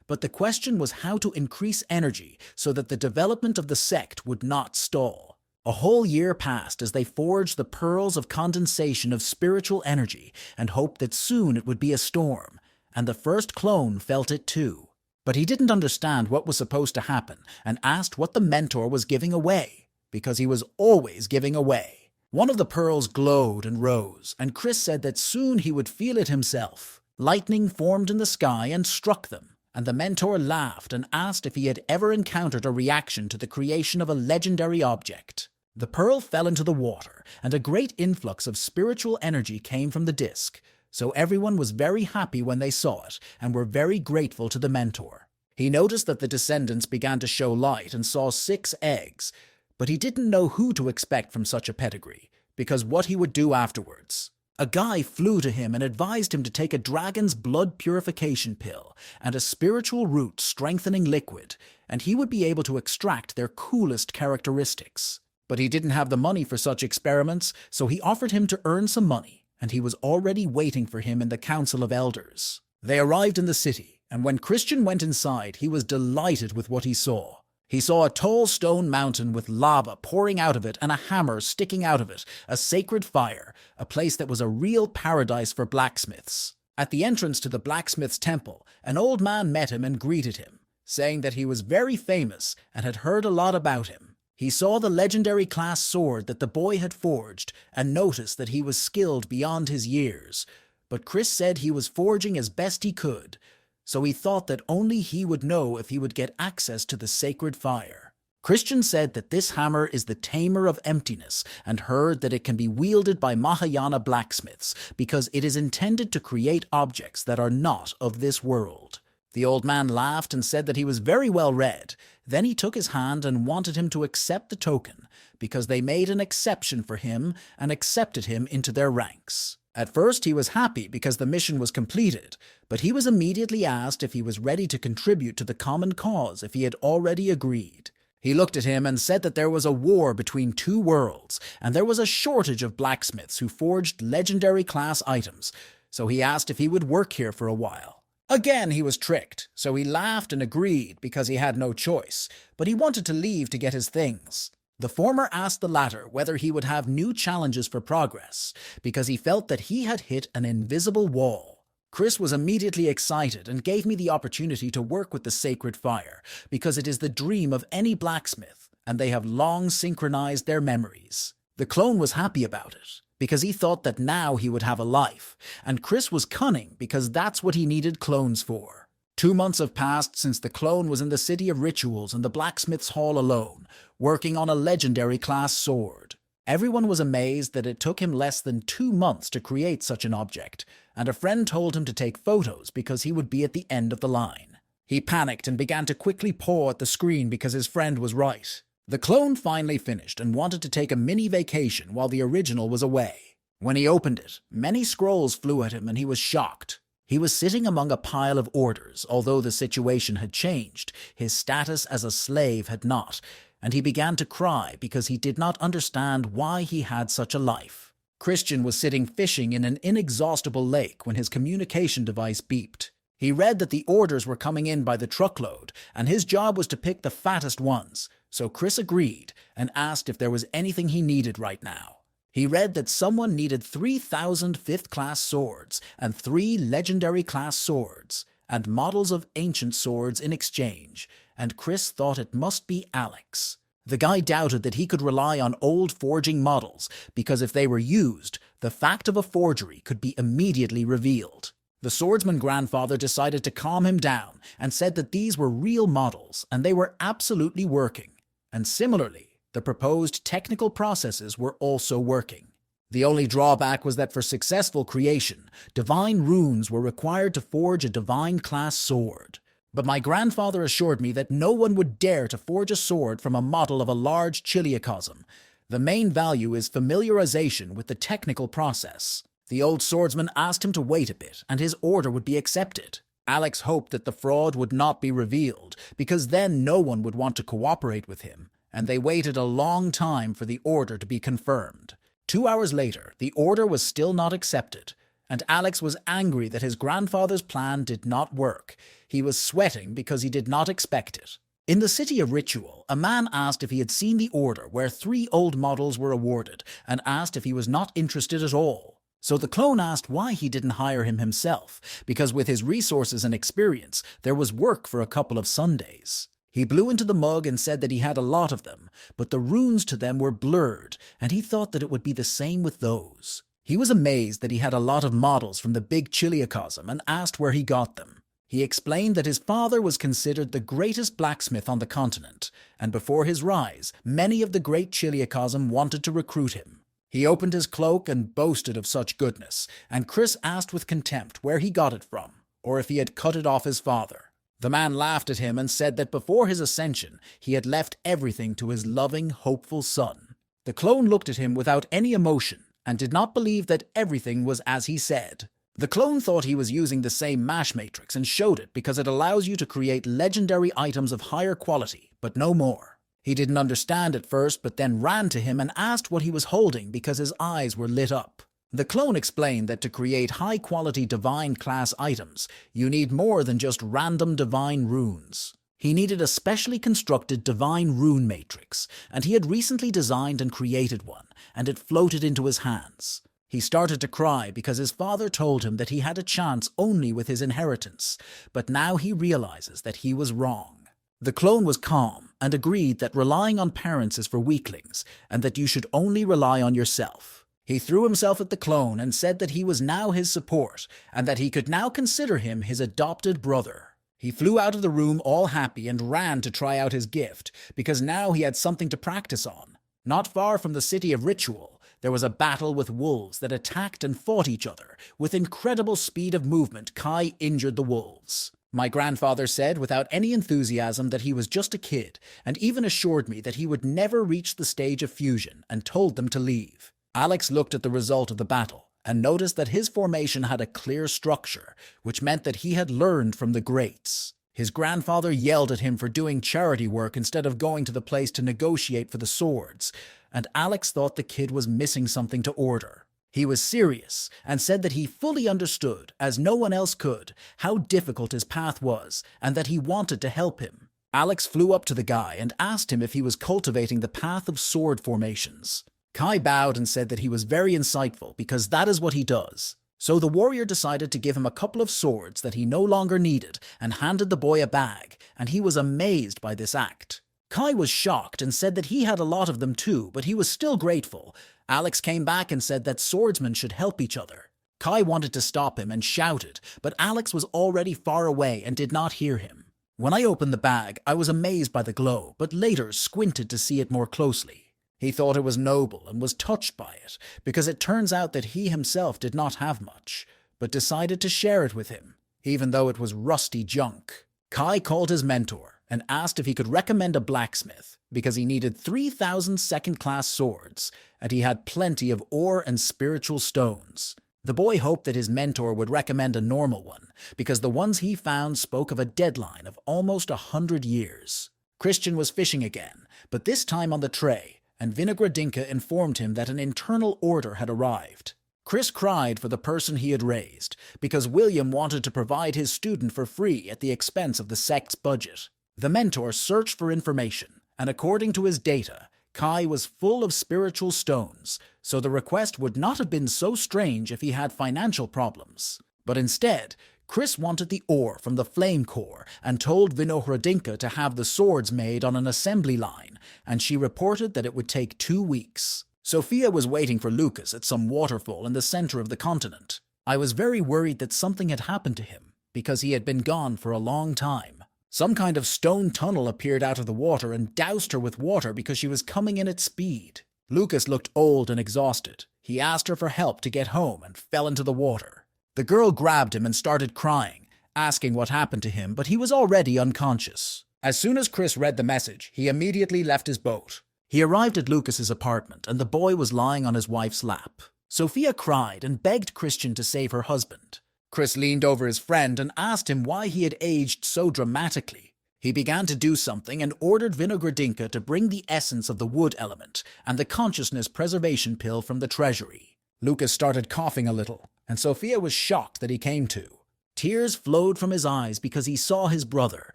Speaker 1: But the question was how to increase energy so that the development of the sect would not stall. A whole year passed as they forged the pearls of condensation of spiritual energy and hoped that soon it would be a storm, and the first clone felt it too. But he didn't understand what was supposed to happen and asked what the mentor was giving away. because he was always giving away. One of the pearls glowed and rose, and Chris said that soon he would feel it himself. Lightning formed in the sky and struck them, and the mentor laughed and asked if he had ever encountered a reaction to the creation of a legendary object. The pearl fell into the water, and a great influx of spiritual energy came from the disc, so everyone was very happy when they saw it and were very grateful to the mentor. He noticed that the descendants began to show light and saw 6 eggs, but he didn't know who to expect from such a pedigree, because what he would do afterwards. A guy flew to him and advised him to take a dragon's blood purification pill and a spiritual root strengthening liquid, and he would be able to extract their coolest characteristics. But he didn't have the money for such experiments, so he offered him to earn some money, and he was already waiting for him in the Council of Elders. They arrived in the city, and when Christian went inside, he was delighted with what he saw. He saw a tall stone mountain with lava pouring out of it and a hammer sticking out of it, a sacred fire, a place that was a real paradise for blacksmiths. At the entrance to the blacksmith's temple, an old man met him and greeted him, saying that he was very famous and had heard a lot about him. He saw the legendary class sword that the boy had forged and noticed that he was skilled beyond his years. But Chris said he was forging as best he could, so he thought that only he would know if he would get access to the sacred fire. Christian said that this hammer is the tamer of emptiness and heard that it can be wielded by Mahayana blacksmiths because it is intended to create objects that are not of this world. The old man laughed and said that he was very well read. Then he took his hand and wanted him to accept the token, because they made an exception for him and accepted him into their ranks. At first he was happy because the mission was completed, but he was immediately asked if he was ready to contribute to the common cause if he had already agreed. He looked at him and said that there was a war between 2 worlds, and there was a shortage of blacksmiths who forged legendary class items, so he asked if he would work here for a while. Again he was tricked, so he laughed and agreed because he had no choice, but he wanted to leave to get his things. The former asked the latter whether he would have new challenges for progress, because he felt that he had hit an invisible wall. Chris was immediately excited and gave me the opportunity to work with the sacred fire, because it is the dream of any blacksmith, and they have long synchronized their memories. The clone was happy about it, because he thought that now he would have a life, and Chris was cunning because that's what he needed clones for. 2 months have passed since the clone was in the City of Rituals in the Blacksmith's Hall alone, working on a legendary class sword. Everyone was amazed that it took him less than 2 months to create such an object, and a friend told him to take photos because he would be at the end of the line. He panicked and began to quickly paw at the screen because his friend was right. The clone finally finished and wanted to take a mini vacation while the original was away. When he opened it, many scrolls flew at him and he was shocked. He was sitting among a pile of orders, although the situation had changed. His status as a slave had not, and he began to cry because he did not understand why he had such a life. Christian was sitting fishing in an inexhaustible lake when his communication device beeped. He read that the orders were coming in by the truckload, and his job was to pick the fattest ones, so Chris agreed and asked if there was anything he needed right now. He read that someone needed 3,000 5th-class swords and 3 legendary-class swords, and models of ancient swords in exchange, and Chris thought it must be Alex. The guy doubted that he could rely on old forging models, because if they were used, the fact of a forgery could be immediately revealed. The swordsman grandfather decided to calm him down and said that these were real models and they were absolutely working. And similarly, the proposed technical processes were also working. The only drawback was that for successful creation, divine runes were required to forge a divine-class sword. But my grandfather assured me that no one would dare to forge a sword from a model of a large chiliocosm. The main value is familiarization with the technical process. The old swordsman asked him to wait a bit, and his order would be accepted. Alex hoped that the fraud would not be revealed, because then no one would want to cooperate with him, and they waited a long time for the order to be confirmed. 2 hours later, the order was still not accepted, and Alex was angry that his grandfather's plan did not work. He was sweating because he did not expect it. In the City of Ritual, a man asked if he had seen the order where 3 old models were awarded, and asked if he was not interested at all. So the clone asked why he didn't hire him himself, because with his resources and experience, there was work for a couple of Sundays. He blew into the mug and said that he had a lot of them, but the runes to them were blurred, and he thought that it would be the same with those. He was amazed that he had a lot of models from the big Chiliacosm and asked where he got them. He explained that his father was considered the greatest blacksmith on the continent, and before his rise, many of the great Chiliacosm wanted to recruit him. He opened his cloak and boasted of such goodness, and Chris asked with contempt where he got it from, or if he had cut it off his father. The man laughed at him and said that before his ascension, he had left everything to his loving, hopeful son. The clone looked at him without any emotion and did not believe that everything was as he said. The clone thought he was using the same mash matrix and showed it because it allows you to create legendary items of higher quality, but no more. He didn't understand at first, but then ran to him and asked what he was holding because his eyes were lit up. The clone explained that to create high-quality divine-class items, you need more than just random divine runes. He needed a specially constructed divine rune matrix, and he had recently designed and created one, and it floated into his hands. He started to cry because his father told him that he had a chance only with his inheritance, but now he realizes that he was wrong. The clone was calm and agreed that relying on parents is for weaklings, and that you should only rely on yourself. He threw himself at the clone and said that he was now his support, and that he could now consider him his adopted brother. He flew out of the room all happy and ran to try out his gift, because now he had something to practice on. Not far from the city of Ritual, there was a battle with wolves that attacked and fought each other. With incredible speed of movement, Kai injured the wolves. My grandfather said without any enthusiasm that he was just a kid, and even assured me that he would never reach the stage of fusion, and told them to leave. Alex looked at the result of the battle and noticed that his formation had a clear structure, which meant that he had learned from the greats. His grandfather yelled at him for doing charity work instead of going to the place to negotiate for the swords, and Alex thought the kid was missing something to order. He was serious and said that he fully understood, as no one else could, how difficult his path was and that he wanted to help him. Alex flew up to the guy and asked him if he was cultivating the path of sword formations. Kai bowed and said that he was very insightful because that is what he does. So the warrior decided to give him a couple of swords that he no longer needed and handed the boy a bag, and he was amazed by this act. Kai was shocked and said that he had a lot of them too, but he was still grateful. Alex came back and said that swordsmen should help each other. Kai wanted to stop him and shouted, but Alex was already far away and did not hear him. When I opened the bag, I was amazed by the glow, but later squinted to see it more closely. He thought it was noble and was touched by it, because it turns out that he himself did not have much, but decided to share it with him, even though it was rusty junk. Kai called his mentor and asked if he could recommend a blacksmith, because he needed 3,000 second-class swords, and he had plenty of ore and spiritual stones. The boy hoped that his mentor would recommend a normal one, because the ones he found spoke of a deadline of almost 100 years. Christian was fishing again, but this time on the tray, and Vinogradinka informed him that an internal order had arrived. Chris cried for the person he had raised, because William wanted to provide his student for free at the expense of the sect's budget. The mentor searched for information, and according to his data, Kai was full of spiritual stones, so the request would not have been so strange if he had financial problems. But instead, Chris wanted the ore from the flame core and told Vinogradinka to have the swords made on an assembly line, and she reported that it would take 2 weeks. Sophia was waiting for Lucas at some waterfall in the center of the continent. I was very worried that something had happened to him, because he had been gone for a long time. Some kind of stone tunnel appeared out of the water and doused her with water because she was coming in at speed. Lucas looked old and exhausted. He asked her for help to get home and fell into the water. The girl grabbed him and started crying, asking what happened to him, but he was already unconscious. As soon as Chris read the message, he immediately left his boat. He arrived at Lucas's apartment, and the boy was lying on his wife's lap. Sophia cried and begged Christian to save her husband. Chris leaned over his friend and asked him why he had aged so dramatically. He began to do something and ordered Vinogradinka to bring the essence of the wood element and the consciousness preservation pill from the treasury. Lucas started coughing a little, and Sophia was shocked that he came to. Tears flowed from his eyes because he saw his brother,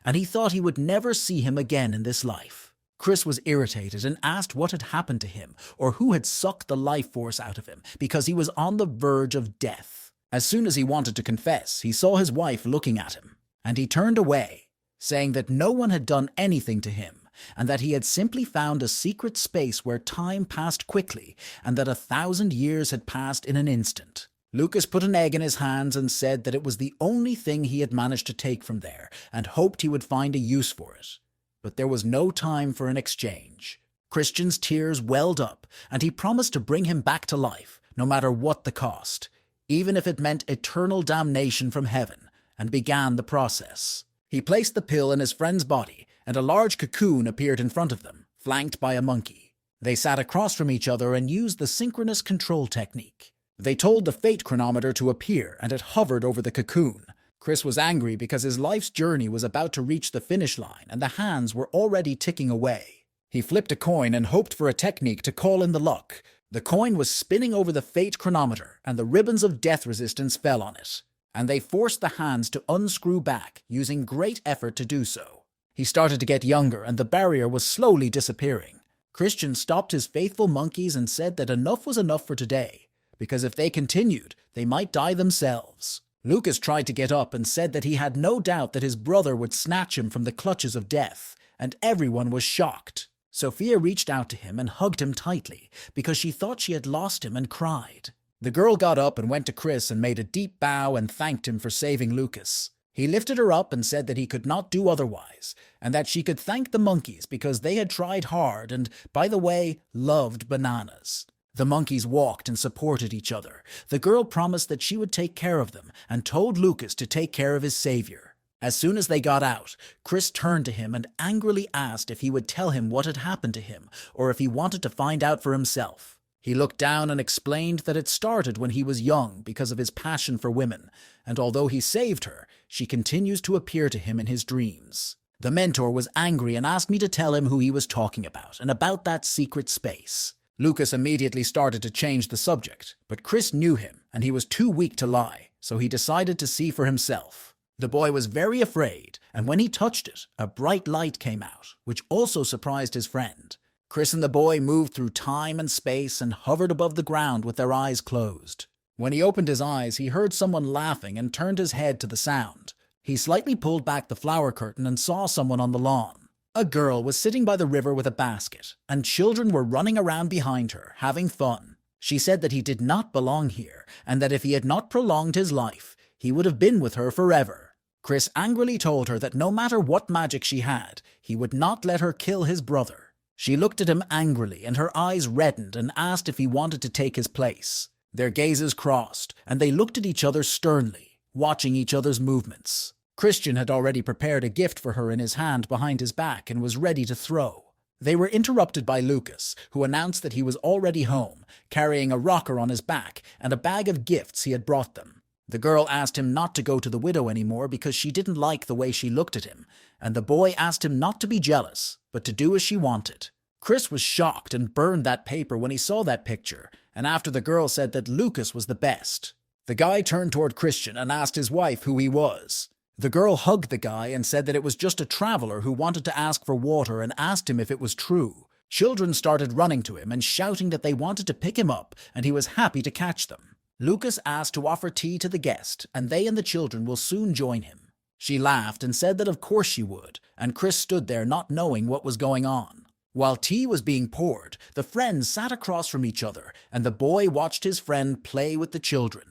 Speaker 1: and he thought he would never see him again in this life. Chris was irritated and asked what had happened to him, or who had sucked the life force out of him, because he was on the verge of death. As soon as he wanted to confess, he saw his wife looking at him, and he turned away, saying that no one had done anything to him, and that he had simply found a secret space where time passed quickly, and that 1,000 years had passed in an instant. Lucas put an egg in his hands and said that it was the only thing he had managed to take from there, and hoped he would find a use for it. But there was no time for an exchange. Christian's tears welled up, and he promised to bring him back to life, no matter what the cost, even if it meant eternal damnation from heaven, and began the process. He placed the pill in his friend's body, and a large cocoon appeared in front of them, flanked by a monkey. They sat across from each other and used the synchronous control technique. They told the fate chronometer to appear, and it hovered over the cocoon. Chris was angry because his life's journey was about to reach the finish line, and the hands were already ticking away. He flipped a coin and hoped for a technique to call in the luck. The coin was spinning over the fate chronometer, and the ribbons of death resistance fell on it, and they forced the hands to unscrew back, using great effort to do so. He started to get younger, and the barrier was slowly disappearing. Christian stopped his faithful monkeys and said that enough was enough for today, because if they continued, they might die themselves. Lucas tried to get up and said that he had no doubt that his brother would snatch him from the clutches of death, and everyone was shocked. Sophia reached out to him and hugged him tightly because she thought she had lost him and cried. The girl got up and went to Chris and made a deep bow and thanked him for saving Lucas. He lifted her up and said that he could not do otherwise, and that she could thank the monkeys because they had tried hard and, by the way, loved bananas. The monkeys walked and supported each other. The girl promised that she would take care of them and told Lucas to take care of his savior. As soon as they got out, Chris turned to him and angrily asked if he would tell him what had happened to him or if he wanted to find out for himself. He looked down and explained that it started when he was young because of his passion for women, and although he saved her, she continues to appear to him in his dreams. The mentor was angry and asked me to tell him who he was talking about and about that secret space. Lucas immediately started to change the subject, but Chris knew him and he was too weak to lie, so he decided to see for himself. The boy was very afraid, and when he touched it, a bright light came out, which also surprised his friend. Chris and the boy moved through time and space and hovered above the ground with their eyes closed. When he opened his eyes, he heard someone laughing and turned his head to the sound. He slightly pulled back the flower curtain and saw someone on the lawn. A girl was sitting by the river with a basket, and children were running around behind her, having fun. She said that he did not belong here, and that if he had not prolonged his life, he would have been with her forever. Chris angrily told her that no matter what magic she had, he would not let her kill his brother. She looked at him angrily, and her eyes reddened and asked if he wanted to take his place. Their gazes crossed, and they looked at each other sternly, watching each other's movements. Christian had already prepared a gift for her in his hand behind his back and was ready to throw. They were interrupted by Lucas, who announced that he was already home, carrying a rocker on his back and a bag of gifts he had brought them. The girl asked him not to go to the widow anymore because she didn't like the way she looked at him, and the boy asked him not to be jealous, but to do as she wanted. Chris was shocked and burned that paper when he saw that picture, and after the girl said that Lucas was the best. The guy turned toward Christian and asked his wife who he was. The girl hugged the guy and said that it was just a traveler who wanted to ask for water and asked him if it was true. Children started running to him and shouting that they wanted to pick him up, and he was happy to catch them. Lucas asked to offer tea to the guest, and they and the children will soon join him. She laughed and said that of course she would, and Chris stood there not knowing what was going on. While tea was being poured, the friends sat across from each other, and the boy watched his friend play with the children.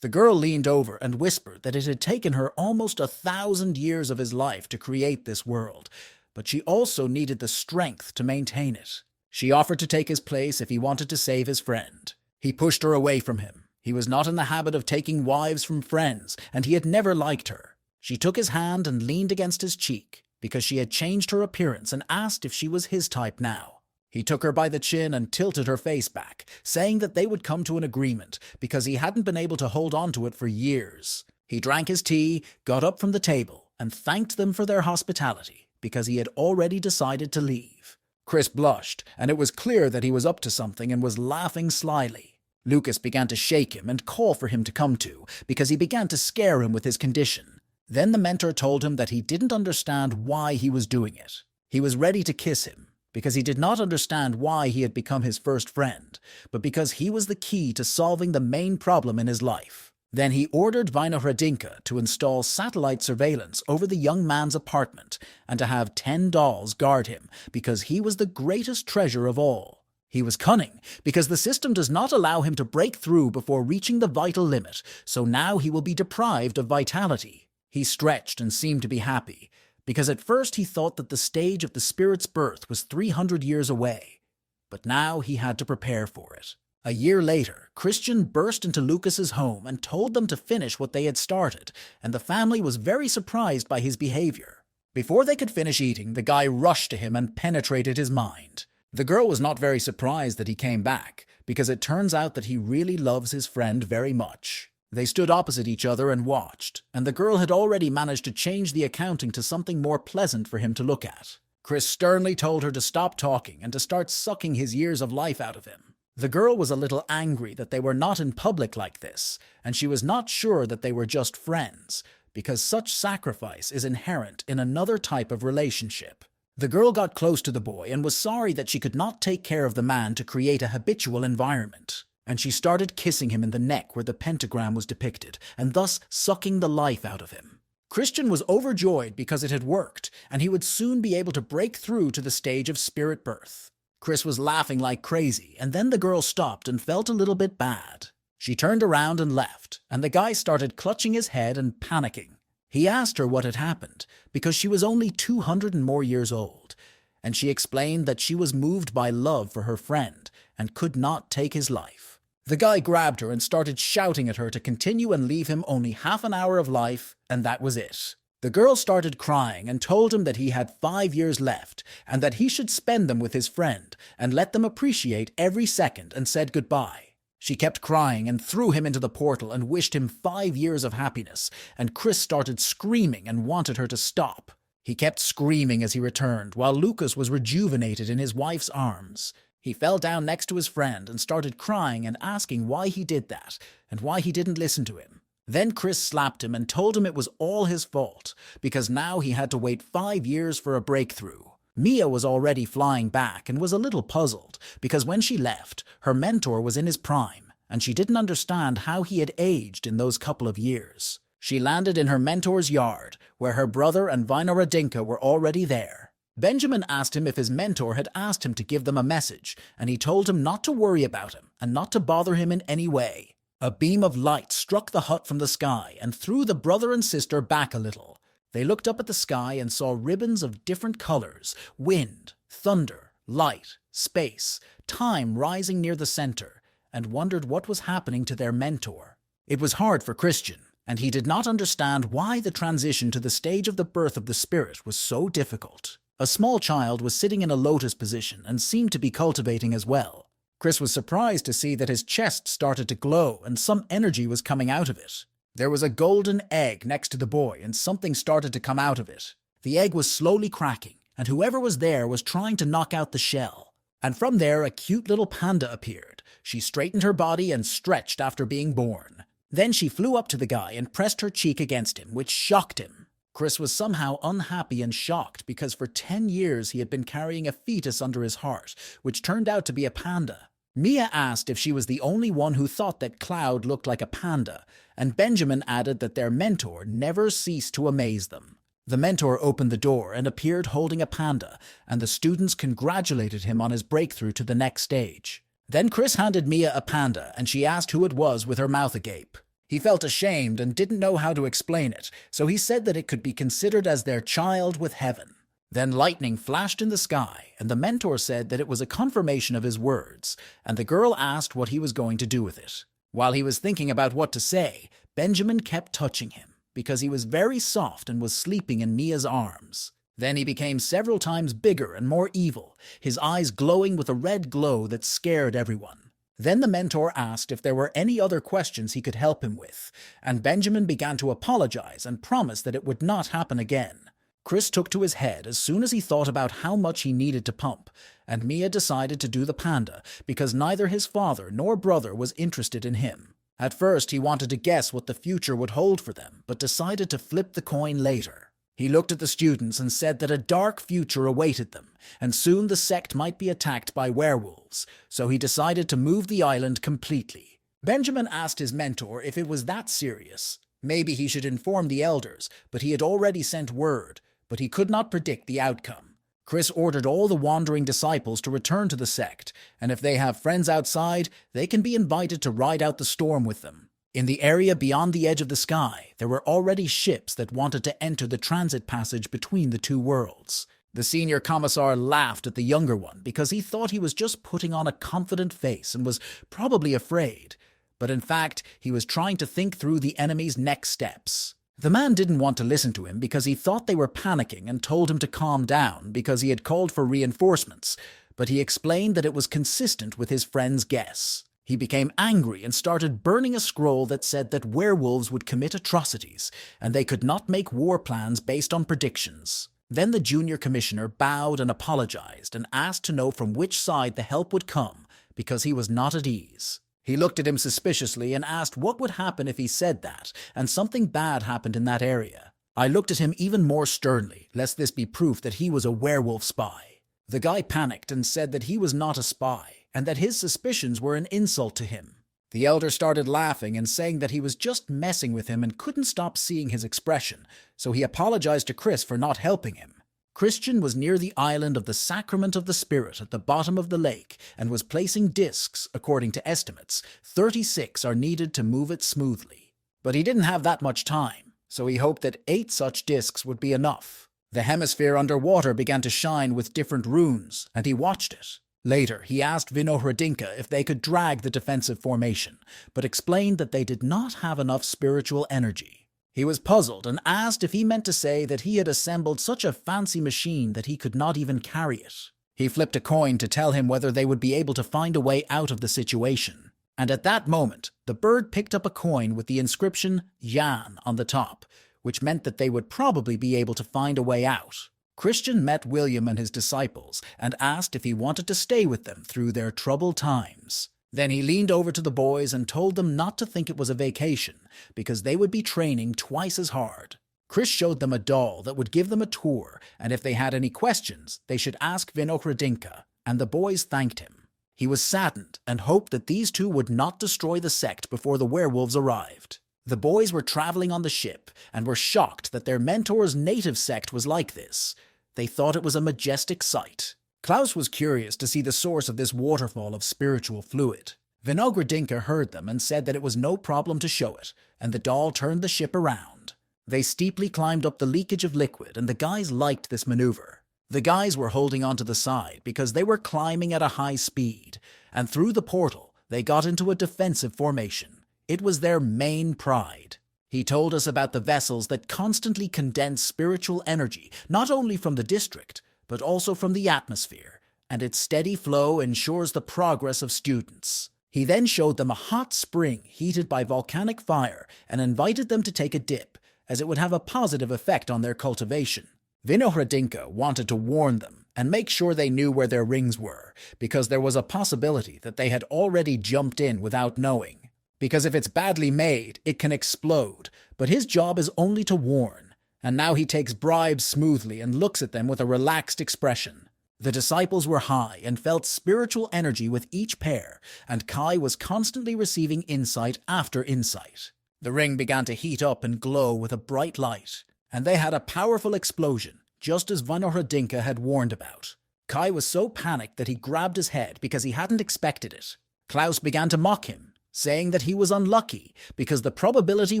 Speaker 1: The girl leaned over and whispered that it had taken her almost 1,000 years of his life to create this world, but she also needed the strength to maintain it. She offered to take his place if he wanted to save his friend. He pushed her away from him. He was not in the habit of taking wives from friends, and he had never liked her. She took his hand and leaned against his cheek, because she had changed her appearance and asked if she was his type now. He took her by the chin and tilted her face back, saying that they would come to an agreement, because he hadn't been able to hold on to it for years. He drank his tea, got up from the table, and thanked them for their hospitality, because he had already decided to leave. Chris blushed, and it was clear that he was up to something and was laughing slyly. Lucas began to shake him and call for him to come to, because he began to scare him with his condition. Then the mentor told him that he didn't understand why he was doing it. He was ready to kiss him, because he did not understand why he had become his first friend, but because he was the key to solving the main problem in his life. Then he ordered Reuniting to install satellite surveillance over the young man's apartment and to have 10 dolls guard him because he was the greatest treasure of all. He was cunning because the system does not allow him to break through before reaching the vital limit, so now he will be deprived of vitality. He stretched and seemed to be happy, because at first he thought that the stage of the spirit's birth was 300 years away. But now he had to prepare for it. A year later, Christian burst into Lucas's home and told them to finish what they had started, and the family was very surprised by his behavior. Before they could finish eating, the guy rushed to him and penetrated his mind. The girl was not very surprised that he came back, because it turns out that he really loves his friend very much. They stood opposite each other and watched, and the girl had already managed to change the accounting to something more pleasant for him to look at. Chris sternly told her to stop talking and to start sucking his years of life out of him. The girl was a little angry that they were not in public like this, and she was not sure that they were just friends, because such sacrifice is inherent in another type of relationship. The girl got close to the boy and was sorry that she could not take care of the man to create a habitual environment, and she started kissing him in the neck where the pentagram was depicted, and thus sucking the life out of him. Christian was overjoyed because it had worked, and he would soon be able to break through to the stage of spirit birth. Chris was laughing like crazy, and then the girl stopped and felt a little bit bad. She turned around and left, and the guy started clutching his head and panicking. He asked her what had happened, because she was only 200 and more years old, and she explained that she was moved by love for her friend and could not take his life. The guy grabbed her and started shouting at her to continue and leave him only half an hour of life, and that was it. The girl started crying and told him that he had 5 years left and that he should spend them with his friend and let them appreciate every second, and said goodbye. She kept crying and threw him into the portal and wished him 5 years of happiness, and Chris started screaming and wanted her to stop. He kept screaming as he returned, while Lucas was rejuvenated in his wife's arms. He fell down next to his friend and started crying and asking why he did that and why he didn't listen to him. Then Chris slapped him and told him it was all his fault, because now he had to wait 5 years for a breakthrough. Mia was already flying back and was a little puzzled, because when she left, her mentor was in his prime, and she didn't understand how he had aged in those couple of years. She landed in her mentor's yard, where her brother and Reuniting were already there. Benjamin asked him if his mentor had asked him to give them a message, and he told him not to worry about him and not to bother him in any way. A beam of light struck the hut from the sky and threw the brother and sister back a little. They looked up at the sky and saw ribbons of different colors, wind, thunder, light, space, time rising near the center, and wondered what was happening to their mentor. It was hard for Christian, and he did not understand why the transition to the stage of the birth of the spirit was so difficult. A small child was sitting in a lotus position and seemed to be cultivating as well. Chris was surprised to see that his chest started to glow and some energy was coming out of it. There was a golden egg next to the boy and something started to come out of it. The egg was slowly cracking, and whoever was there was trying to knock out the shell. And from there a cute little panda appeared. She straightened her body and stretched after being born. Then she flew up to the guy and pressed her cheek against him, which shocked him. Chris was somehow unhappy and shocked because for 10 years he had been carrying a fetus under his heart, which turned out to be a panda. Mia asked if she was the only one who thought that Cloud looked like a panda, and Benjamin added that their mentor never ceased to amaze them. The mentor opened the door and appeared holding a panda, and the students congratulated him on his breakthrough to the next stage. Then Chris handed Mia a panda, and she asked who it was with her mouth agape. He felt ashamed and didn't know how to explain it, so he said that it could be considered as their child with heaven. Then lightning flashed in the sky, and the mentor said that it was a confirmation of his words, and the girl asked what he was going to do with it. While he was thinking about what to say, Benjamin kept touching him, because he was very soft and was sleeping in Mia's arms. Then he became several times bigger and more evil, his eyes glowing with a red glow that scared everyone. Then the mentor asked if there were any other questions he could help him with, and Benjamin began to apologize and promise that it would not happen again. Chris took to his head as soon as he thought about how much he needed to pump, and Mia decided to do the panda because neither his father nor brother was interested in him. At first he wanted to guess what the future would hold for them, but decided to flip the coin later. He looked at the students and said that a dark future awaited them, and soon the sect might be attacked by werewolves, so he decided to move the island completely. Benjamin asked his mentor if it was that serious. Maybe he should inform the elders, but he had already sent word, but he could not predict the outcome. Chris ordered all the wandering disciples to return to the sect, and if they have friends outside, they can be invited to ride out the storm with them. In the area beyond the edge of the sky, there were already ships that wanted to enter the transit passage between the two worlds. The senior commissar laughed at the younger one because he thought he was just putting on a confident face and was probably afraid. But in fact, he was trying to think through the enemy's next steps. The man didn't want to listen to him because he thought they were panicking and told him to calm down because he had called for reinforcements, but he explained that it was consistent with his friend's guess. He became angry and started burning a scroll that said that werewolves would commit atrocities, and they could not make war plans based on predictions. Then the junior commissioner bowed and apologized and asked to know from which side the help would come because he was not at ease. He looked at him suspiciously and asked what would happen if he said that, and something bad happened in that area. I looked at him even more sternly, lest this be proof that he was a werewolf spy. The guy panicked and said that he was not a spy, and that his suspicions were an insult to him. The elder started laughing and saying that he was just messing with him and couldn't stop seeing his expression, so he apologized to Chris for not helping him. Christian was near the island of the Sacrament of the Spirit at the bottom of the lake and was placing discs, according to estimates. 36 are needed to move it smoothly. But he didn't have that much time, so he hoped that 8 such discs would be enough. The hemisphere underwater began to shine with different runes, and he watched it. Later, he asked Vinohradinka if they could drag the defensive formation, but explained that they did not have enough spiritual energy. He was puzzled and asked if he meant to say that he had assembled such a fancy machine that he could not even carry it. He flipped a coin to tell him whether they would be able to find a way out of the situation. And at that moment, the bird picked up a coin with the inscription Yan on the top, which meant that they would probably be able to find a way out. Christian met William and his disciples and asked if he wanted to stay with them through their troubled times. Then he leaned over to the boys and told them not to think it was a vacation, because they would be training twice as hard. Chris showed them a doll that would give them a tour, and if they had any questions, they should ask Vinohradinka, and the boys thanked him. He was saddened and hoped that these two would not destroy the sect before the werewolves arrived. The boys were traveling on the ship and were shocked that their mentor's native sect was like this. They thought it was a majestic sight. Klaus was curious to see the source of this waterfall of spiritual fluid. Vinogradinka heard them and said that it was no problem to show it, and the doll turned the ship around. They steeply climbed up the leakage of liquid, and the guys liked this maneuver. The guys were holding onto the side because they were climbing at a high speed, and through the portal, they got into a defensive formation. It was their main pride. He told us about the vessels that constantly condense spiritual energy, not only from the district, but also from the atmosphere, and its steady flow ensures the progress of students. He then showed them a hot spring heated by volcanic fire and invited them to take a dip, as it would have a positive effect on their cultivation. Vinohradinka wanted to warn them and make sure they knew where their rings were, because there was a possibility that they had already jumped in without knowing. Because if it's badly made, it can explode, but his job is only to warn. And now he takes bribes smoothly and looks at them with a relaxed expression. The disciples were high and felt spiritual energy with each pair, and Kai was constantly receiving insight after insight. The ring began to heat up and glow with a bright light, and they had a powerful explosion, just as Vinohradinka had warned about. Kai was so panicked that he grabbed his head because he hadn't expected it. Klaus began to mock him, saying that he was unlucky because the probability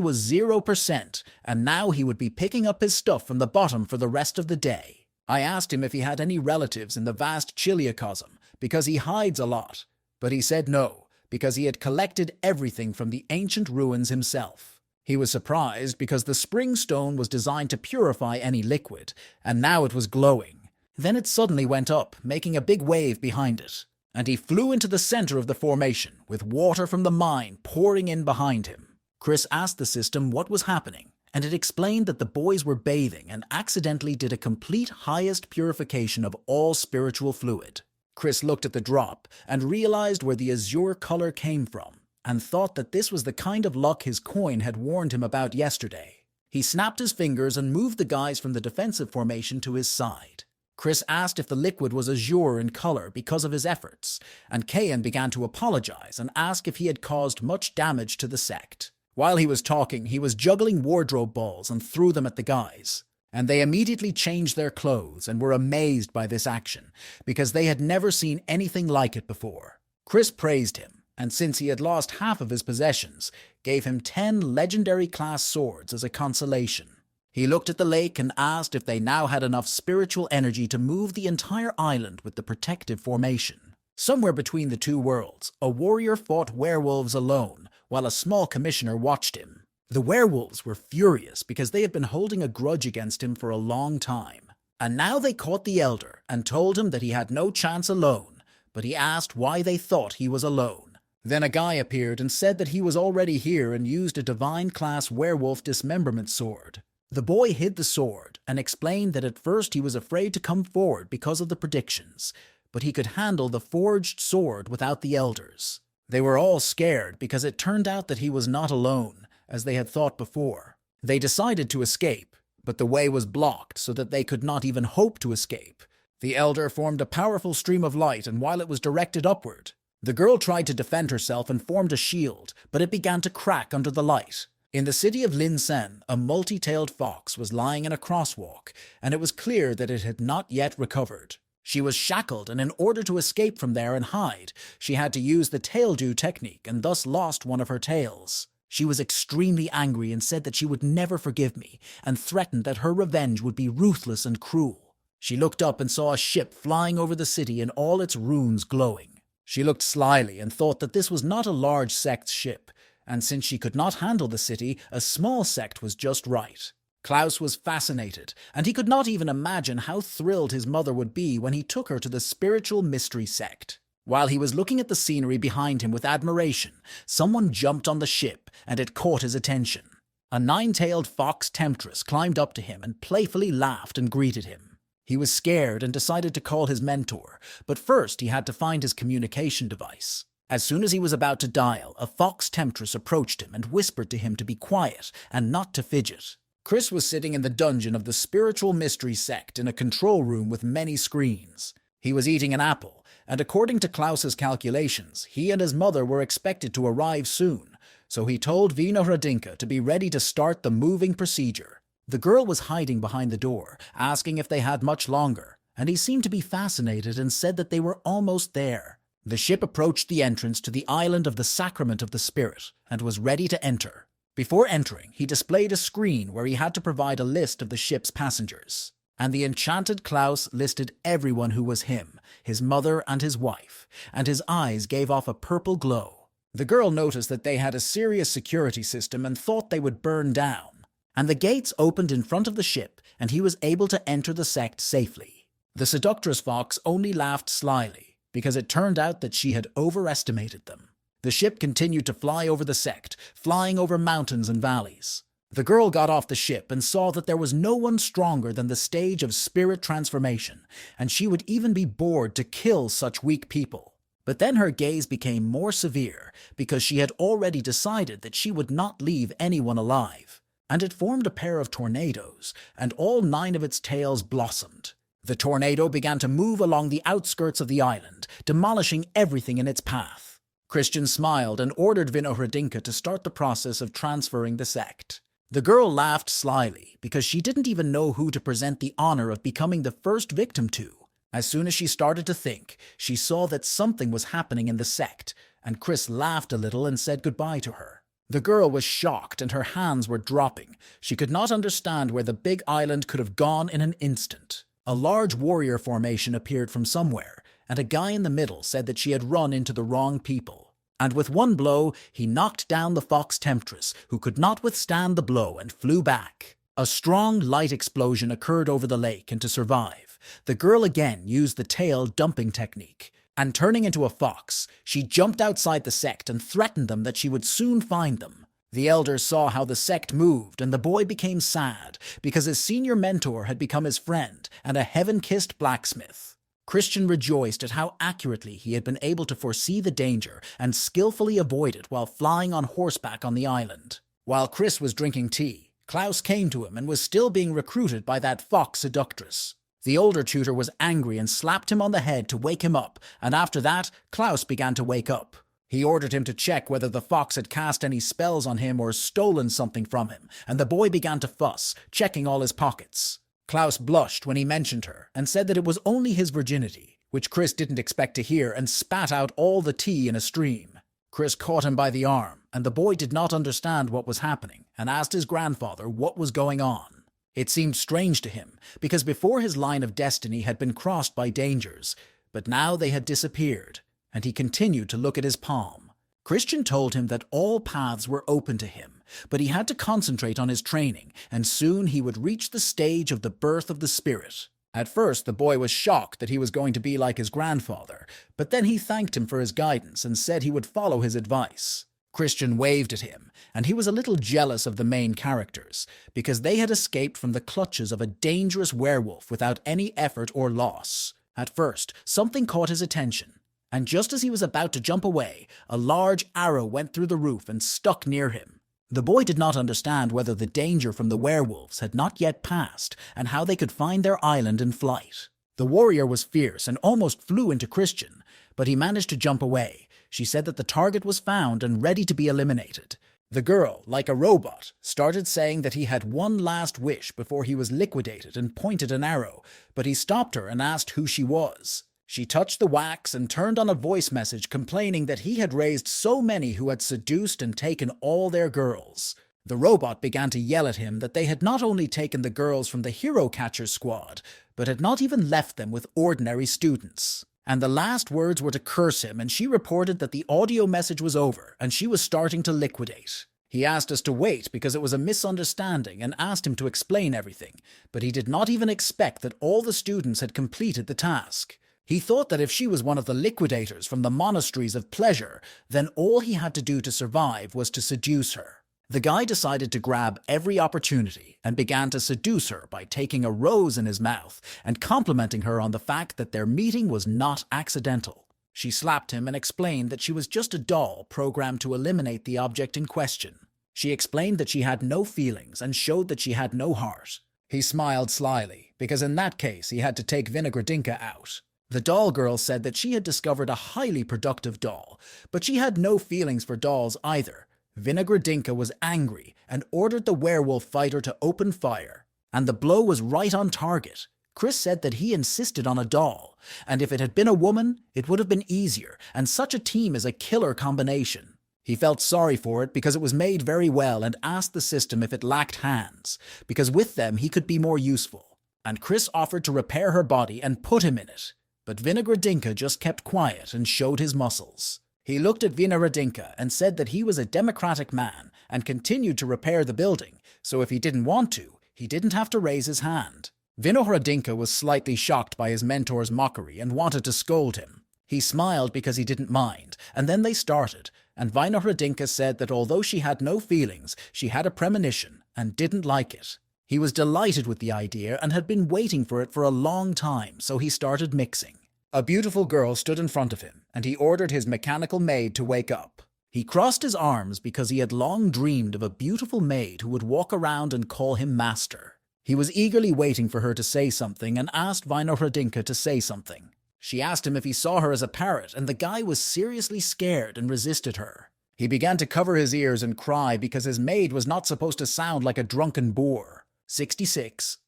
Speaker 1: was 0%, and now he would be picking up his stuff from the bottom for the rest of the day. I asked him if he had any relatives in the vast Chiliacosm, because he hides a lot, but he said no, because he had collected everything from the ancient ruins himself. He was surprised because the spring stone was designed to purify any liquid, and now it was glowing. Then it suddenly went up, making a big wave behind it. And he flew into the center of the formation, with water from the mine pouring in behind him. Chris asked the system what was happening, and it explained that the boys were bathing and accidentally did a complete highest purification of all spiritual fluid. Chris looked at the drop and realized where the azure color came from, and thought that this was the kind of luck his coin had warned him about yesterday. He snapped his fingers and moved the guys from the defensive formation to his side. Chris asked if the liquid was azure in color because of his efforts, and Kayan began to apologize and ask if he had caused much damage to the sect. While he was talking, he was juggling wardrobe balls and threw them at the guys, and they immediately changed their clothes and were amazed by this action because they had never seen anything like it before. Chris praised him, and since he had lost half of his possessions, gave him 10 legendary class swords as a consolation. He looked at the lake and asked if they now had enough spiritual energy to move the entire island with the protective formation. Somewhere between the two worlds, a warrior fought werewolves alone, while a small commissioner watched him. The werewolves were furious because they had been holding a grudge against him for a long time. And now they caught the elder and told him that he had no chance alone, but he asked why they thought he was alone. Then a guy appeared and said that he was already here and used a divine-class werewolf dismemberment sword. The boy hid the sword and explained that at first he was afraid to come forward because of the predictions, but he could handle the forged sword without the elders. They were all scared because it turned out that he was not alone, as they had thought before. They decided to escape, but the way was blocked so that they could not even hope to escape. The elder formed a powerful stream of light, and while it was directed upward, the girl tried to defend herself and formed a shield, but it began to crack under the light. In the city of Lin Sen, a multi-tailed fox was lying in a crosswalk, and it was clear that it had not yet recovered. She was shackled, and in order to escape from there and hide, she had to use the tail-dew technique and thus lost one of her tails. She was extremely angry and said that she would never forgive me, and threatened that her revenge would be ruthless and cruel. She looked up and saw a ship flying over the city and all its runes glowing. She looked slyly and thought that this was not a large sect's ship, and since she could not handle the city, a small sect was just right. Klaus was fascinated, and he could not even imagine how thrilled his mother would be when he took her to the spiritual mystery sect. While he was looking at the scenery behind him with admiration, someone jumped on the ship, and it caught his attention. A 9-tailed fox temptress climbed up to him and playfully laughed and greeted him. He was scared and decided to call his mentor, but first he had to find his communication device. As soon as he was about to dial, a fox temptress approached him and whispered to him to be quiet and not to fidget. Chris was sitting in the dungeon of the spiritual mystery sect in a control room with many screens. He was eating an apple, and according to Klaus's calculations, he and his mother were expected to arrive soon, so he told Vino Hradinka to be ready to start the moving procedure. The girl was hiding behind the door, asking if they had much longer, and he seemed to be fascinated and said that they were almost there. The ship approached the entrance to the island of the Sacrament of the Spirit and was ready to enter. Before entering, he displayed a screen where he had to provide a list of the ship's passengers. And the enchanted Klaus listed everyone who was him, his mother and his wife, and his eyes gave off a purple glow. The girl noticed that they had a serious security system and thought they would burn down. And the gates opened in front of the ship, and he was able to enter the sect safely. The seductress fox only laughed slyly, because it turned out that she had overestimated them. The ship continued to fly over the sect, flying over mountains and valleys. The girl got off the ship and saw that there was no one stronger than the stage of spirit transformation, and she would even be bored to kill such weak people. But then her gaze became more severe, because she had already decided that she would not leave anyone alive. And it formed a pair of tornadoes, and all 9 of its tails blossomed. The tornado began to move along the outskirts of the island, demolishing everything in its path. Christian smiled and ordered Vino Hradinka to start the process of transferring the sect. The girl laughed slyly because she didn't even know who to present the honor of becoming the first victim to. As soon as she started to think, she saw that something was happening in the sect, and Chris laughed a little and said goodbye to her. The girl was shocked and her hands were dropping. She could not understand where the big island could have gone in an instant. A large warrior formation appeared from somewhere, and a guy in the middle said that she had run into the wrong people. And with one blow, he knocked down the fox temptress, who could not withstand the blow and flew back. A strong light explosion occurred over the lake, and to survive, the girl again used the tail dumping technique. And turning into a fox, she jumped outside the sect and threatened them that she would soon find them. The elders saw how the sect moved, and the boy became sad because his senior mentor had become his friend and a heaven-kissed blacksmith. Christian rejoiced at how accurately he had been able to foresee the danger and skillfully avoid it while flying on horseback on the island. While Chris was drinking tea, Klaus came to him and was still being recruited by that fox seductress. The older tutor was angry and slapped him on the head to wake him up, and after that, Klaus began to wake up. He ordered him to check whether the fox had cast any spells on him or stolen something from him, and the boy began to fuss, checking all his pockets. Klaus blushed when he mentioned her and said that it was only his virginity, which Chris didn't expect to hear, and spat out all the tea in a stream. Chris caught him by the arm, and the boy did not understand what was happening and asked his grandfather what was going on. It seemed strange to him, because before his line of destiny had been crossed by dangers, but now they had disappeared, and he continued to look at his palm. Christian told him that all paths were open to him, but he had to concentrate on his training, and soon he would reach the stage of the birth of the spirit. At first, the boy was shocked that he was going to be like his grandfather, but then he thanked him for his guidance and said he would follow his advice. Christian waved at him, and he was a little jealous of the main characters, because they had escaped from the clutches of a dangerous werewolf without any effort or loss. At first, something caught his attention, and just as he was about to jump away, a large arrow went through the roof and stuck near him. The boy did not understand whether the danger from the werewolves had not yet passed, and how they could find their island in flight. The warrior was fierce and almost flew into Christian, but he managed to jump away. She said that the target was found and ready to be eliminated. The girl, like a robot, started saying that he had one last wish before he was liquidated and pointed an arrow, but he stopped her and asked who she was. She touched the wax and turned on a voice message complaining that he had raised so many who had seduced and taken all their girls. The robot began to yell at him that they had not only taken the girls from the hero catcher's squad, but had not even left them with ordinary students. And the last words were to curse him, and she reported that the audio message was over and she was starting to liquidate. He asked us to wait because it was a misunderstanding and asked him to explain everything, but he did not even expect that all the students had completed the task. He thought that if she was one of the liquidators from the monasteries of pleasure, then all he had to do to survive was to seduce her. The guy decided to grab every opportunity and began to seduce her by taking a rose in his mouth and complimenting her on the fact that their meeting was not accidental. She slapped him and explained that she was just a doll programmed to eliminate the object in question. She explained that she had no feelings and showed that she had no heart. He smiled slyly, because in that case he had to take Vinogradinka out. The doll girl said that she had discovered a highly productive doll, but she had no feelings for dolls either. Vinogradinka was angry and ordered the werewolf fighter to open fire, and the blow was right on target. Chris said that he insisted on a doll, and if it had been a woman, it would have been easier, and such a team is a killer combination. He felt sorry for it because it was made very well and asked the system if it lacked hands, because with them he could be more useful. And Chris offered to repair her body and put him in it, but Vinogradinka just kept quiet and showed his muscles. He looked at Vinogradinka and said that he was a democratic man and continued to repair the building, so if he didn't want to, he didn't have to raise his hand. Vinogradinka was slightly shocked by his mentor's mockery and wanted to scold him. He smiled because he didn't mind, and then they started, and Vinogradinka said that although she had no feelings, she had a premonition and didn't like it. He was delighted with the idea and had been waiting for it for a long time, so he started mixing. A beautiful girl stood in front of him, and he ordered his mechanical maid to wake up. He crossed his arms because he had long dreamed of a beautiful maid who would walk around and call him master. He was eagerly waiting for her to say something and asked Vinogradinka to say something. She asked him if he saw her as a parrot, and the guy was seriously scared and resisted her. He began to cover his ears and cry because his maid was not supposed to sound like a drunken boor. 66.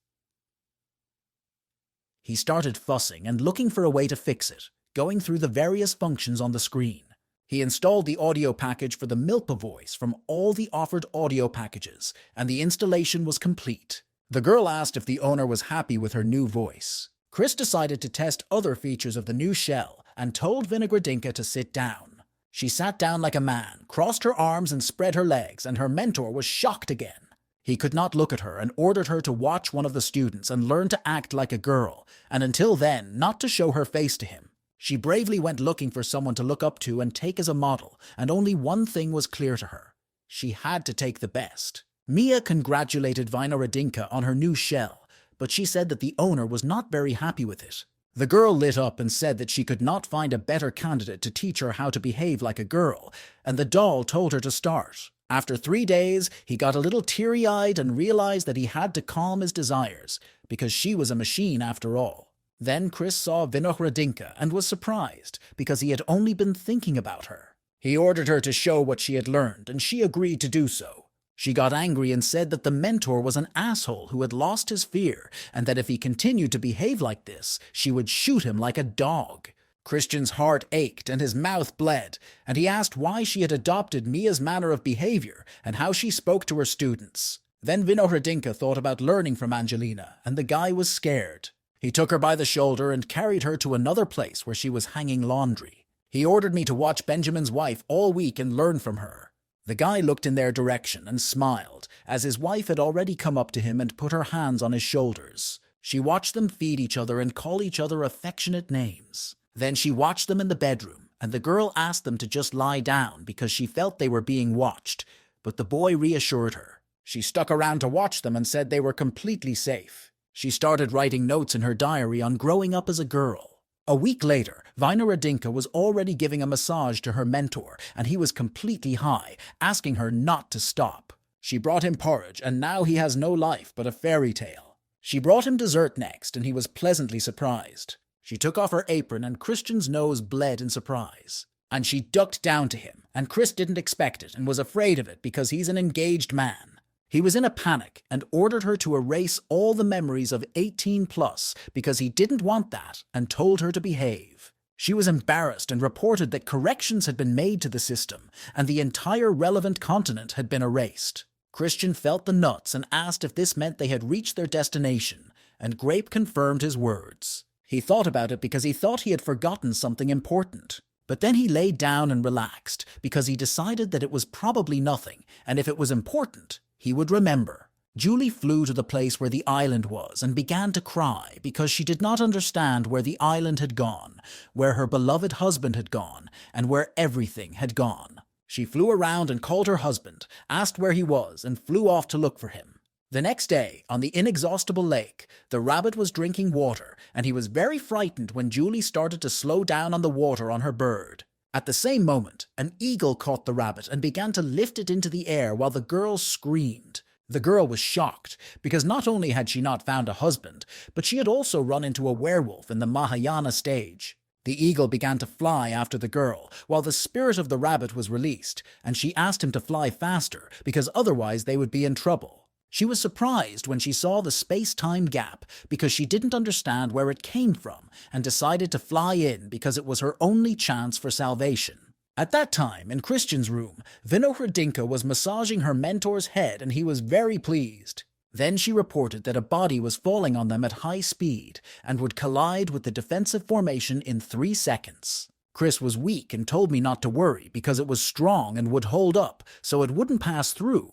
Speaker 1: He started fussing and looking for a way to fix it, going through the various functions on the screen. He installed the audio package for the Milpa voice from all the offered audio packages, and the installation was complete. The girl asked if the owner was happy with her new voice. Chris decided to test other features of the new shell and told Vinogradinka to sit down. She sat down like a man, crossed her arms and spread her legs, and her mentor was shocked again. He could not look at her and ordered her to watch one of the students and learn to act like a girl, and until then, not to show her face to him. She bravely went looking for someone to look up to and take as a model, and only one thing was clear to her. She had to take the best. Mia congratulated Vinogradinka on her new shell, but she said that the owner was not very happy with it. The girl lit up and said that she could not find a better candidate to teach her how to behave like a girl, and the doll told her to start. After 3 days, he got a little teary-eyed and realized that he had to calm his desires, because she was a machine after all. Then Chris saw Vinohradinka and was surprised because he had only been thinking about her. He ordered her to show what she had learned, and she agreed to do so. She got angry and said that the mentor was an asshole who had lost his fear, and that if he continued to behave like this, she would shoot him like a dog. Christian's heart ached and his mouth bled, and he asked why she had adopted Mia's manner of behavior and how she spoke to her students. Then Vinohradinka thought about learning from Angelina, and the guy was scared. He took her by the shoulder and carried her to another place where she was hanging laundry. He ordered me to watch Benjamin's wife all week and learn from her. The guy looked in their direction and smiled, as his wife had already come up to him and put her hands on his shoulders. She watched them feed each other and call each other affectionate names. Then she watched them in the bedroom, and the girl asked them to just lie down because she felt they were being watched, but the boy reassured her. She stuck around to watch them and said they were completely safe. She started writing notes in her diary on growing up as a girl. A week later, Vinohradinka was already giving a massage to her mentor, and he was completely high, asking her not to stop. She brought him porridge, and now he has no life but a fairy tale. She brought him dessert next, and he was pleasantly surprised. She took off her apron, and Christian's nose bled in surprise. And she ducked down to him, and Chris didn't expect it and was afraid of it because he's an engaged man. He was in a panic and ordered her to erase all the memories of 18+ because he didn't want that and told her to behave. She was embarrassed and reported that corrections had been made to the system and the entire relevant continent had been erased. Christian felt the nuts and asked if this meant they had reached their destination, and Grape confirmed his words. He thought about it because he thought he had forgotten something important. But then he laid down and relaxed because he decided that it was probably nothing, and if it was important, he would remember. Julie flew to the place where the island was and began to cry because she did not understand where the island had gone, where her beloved husband had gone, and where everything had gone. She flew around and called her husband, asked where he was, and flew off to look for him. The next day, on the inexhaustible lake, the rabbit was drinking water, and he was very frightened when Julie started to slow down on the water on her bird. At the same moment, an eagle caught the rabbit and began to lift it into the air while the girl screamed. The girl was shocked, because not only had she not found a husband, but she had also run into a werewolf in the Mahayana stage. The eagle began to fly after the girl, while the spirit of the rabbit was released, and she asked him to fly faster, because otherwise they would be in trouble. She was surprised when she saw the space-time gap because she didn't understand where it came from and decided to fly in because it was her only chance for salvation. At that time, in Christian's room, Vinohradinka was massaging her mentor's head and he was very pleased. Then she reported that a body was falling on them at high speed and would collide with the defensive formation in 3 seconds. Chris was weak and told me not to worry because it was strong and would hold up, so it wouldn't pass through.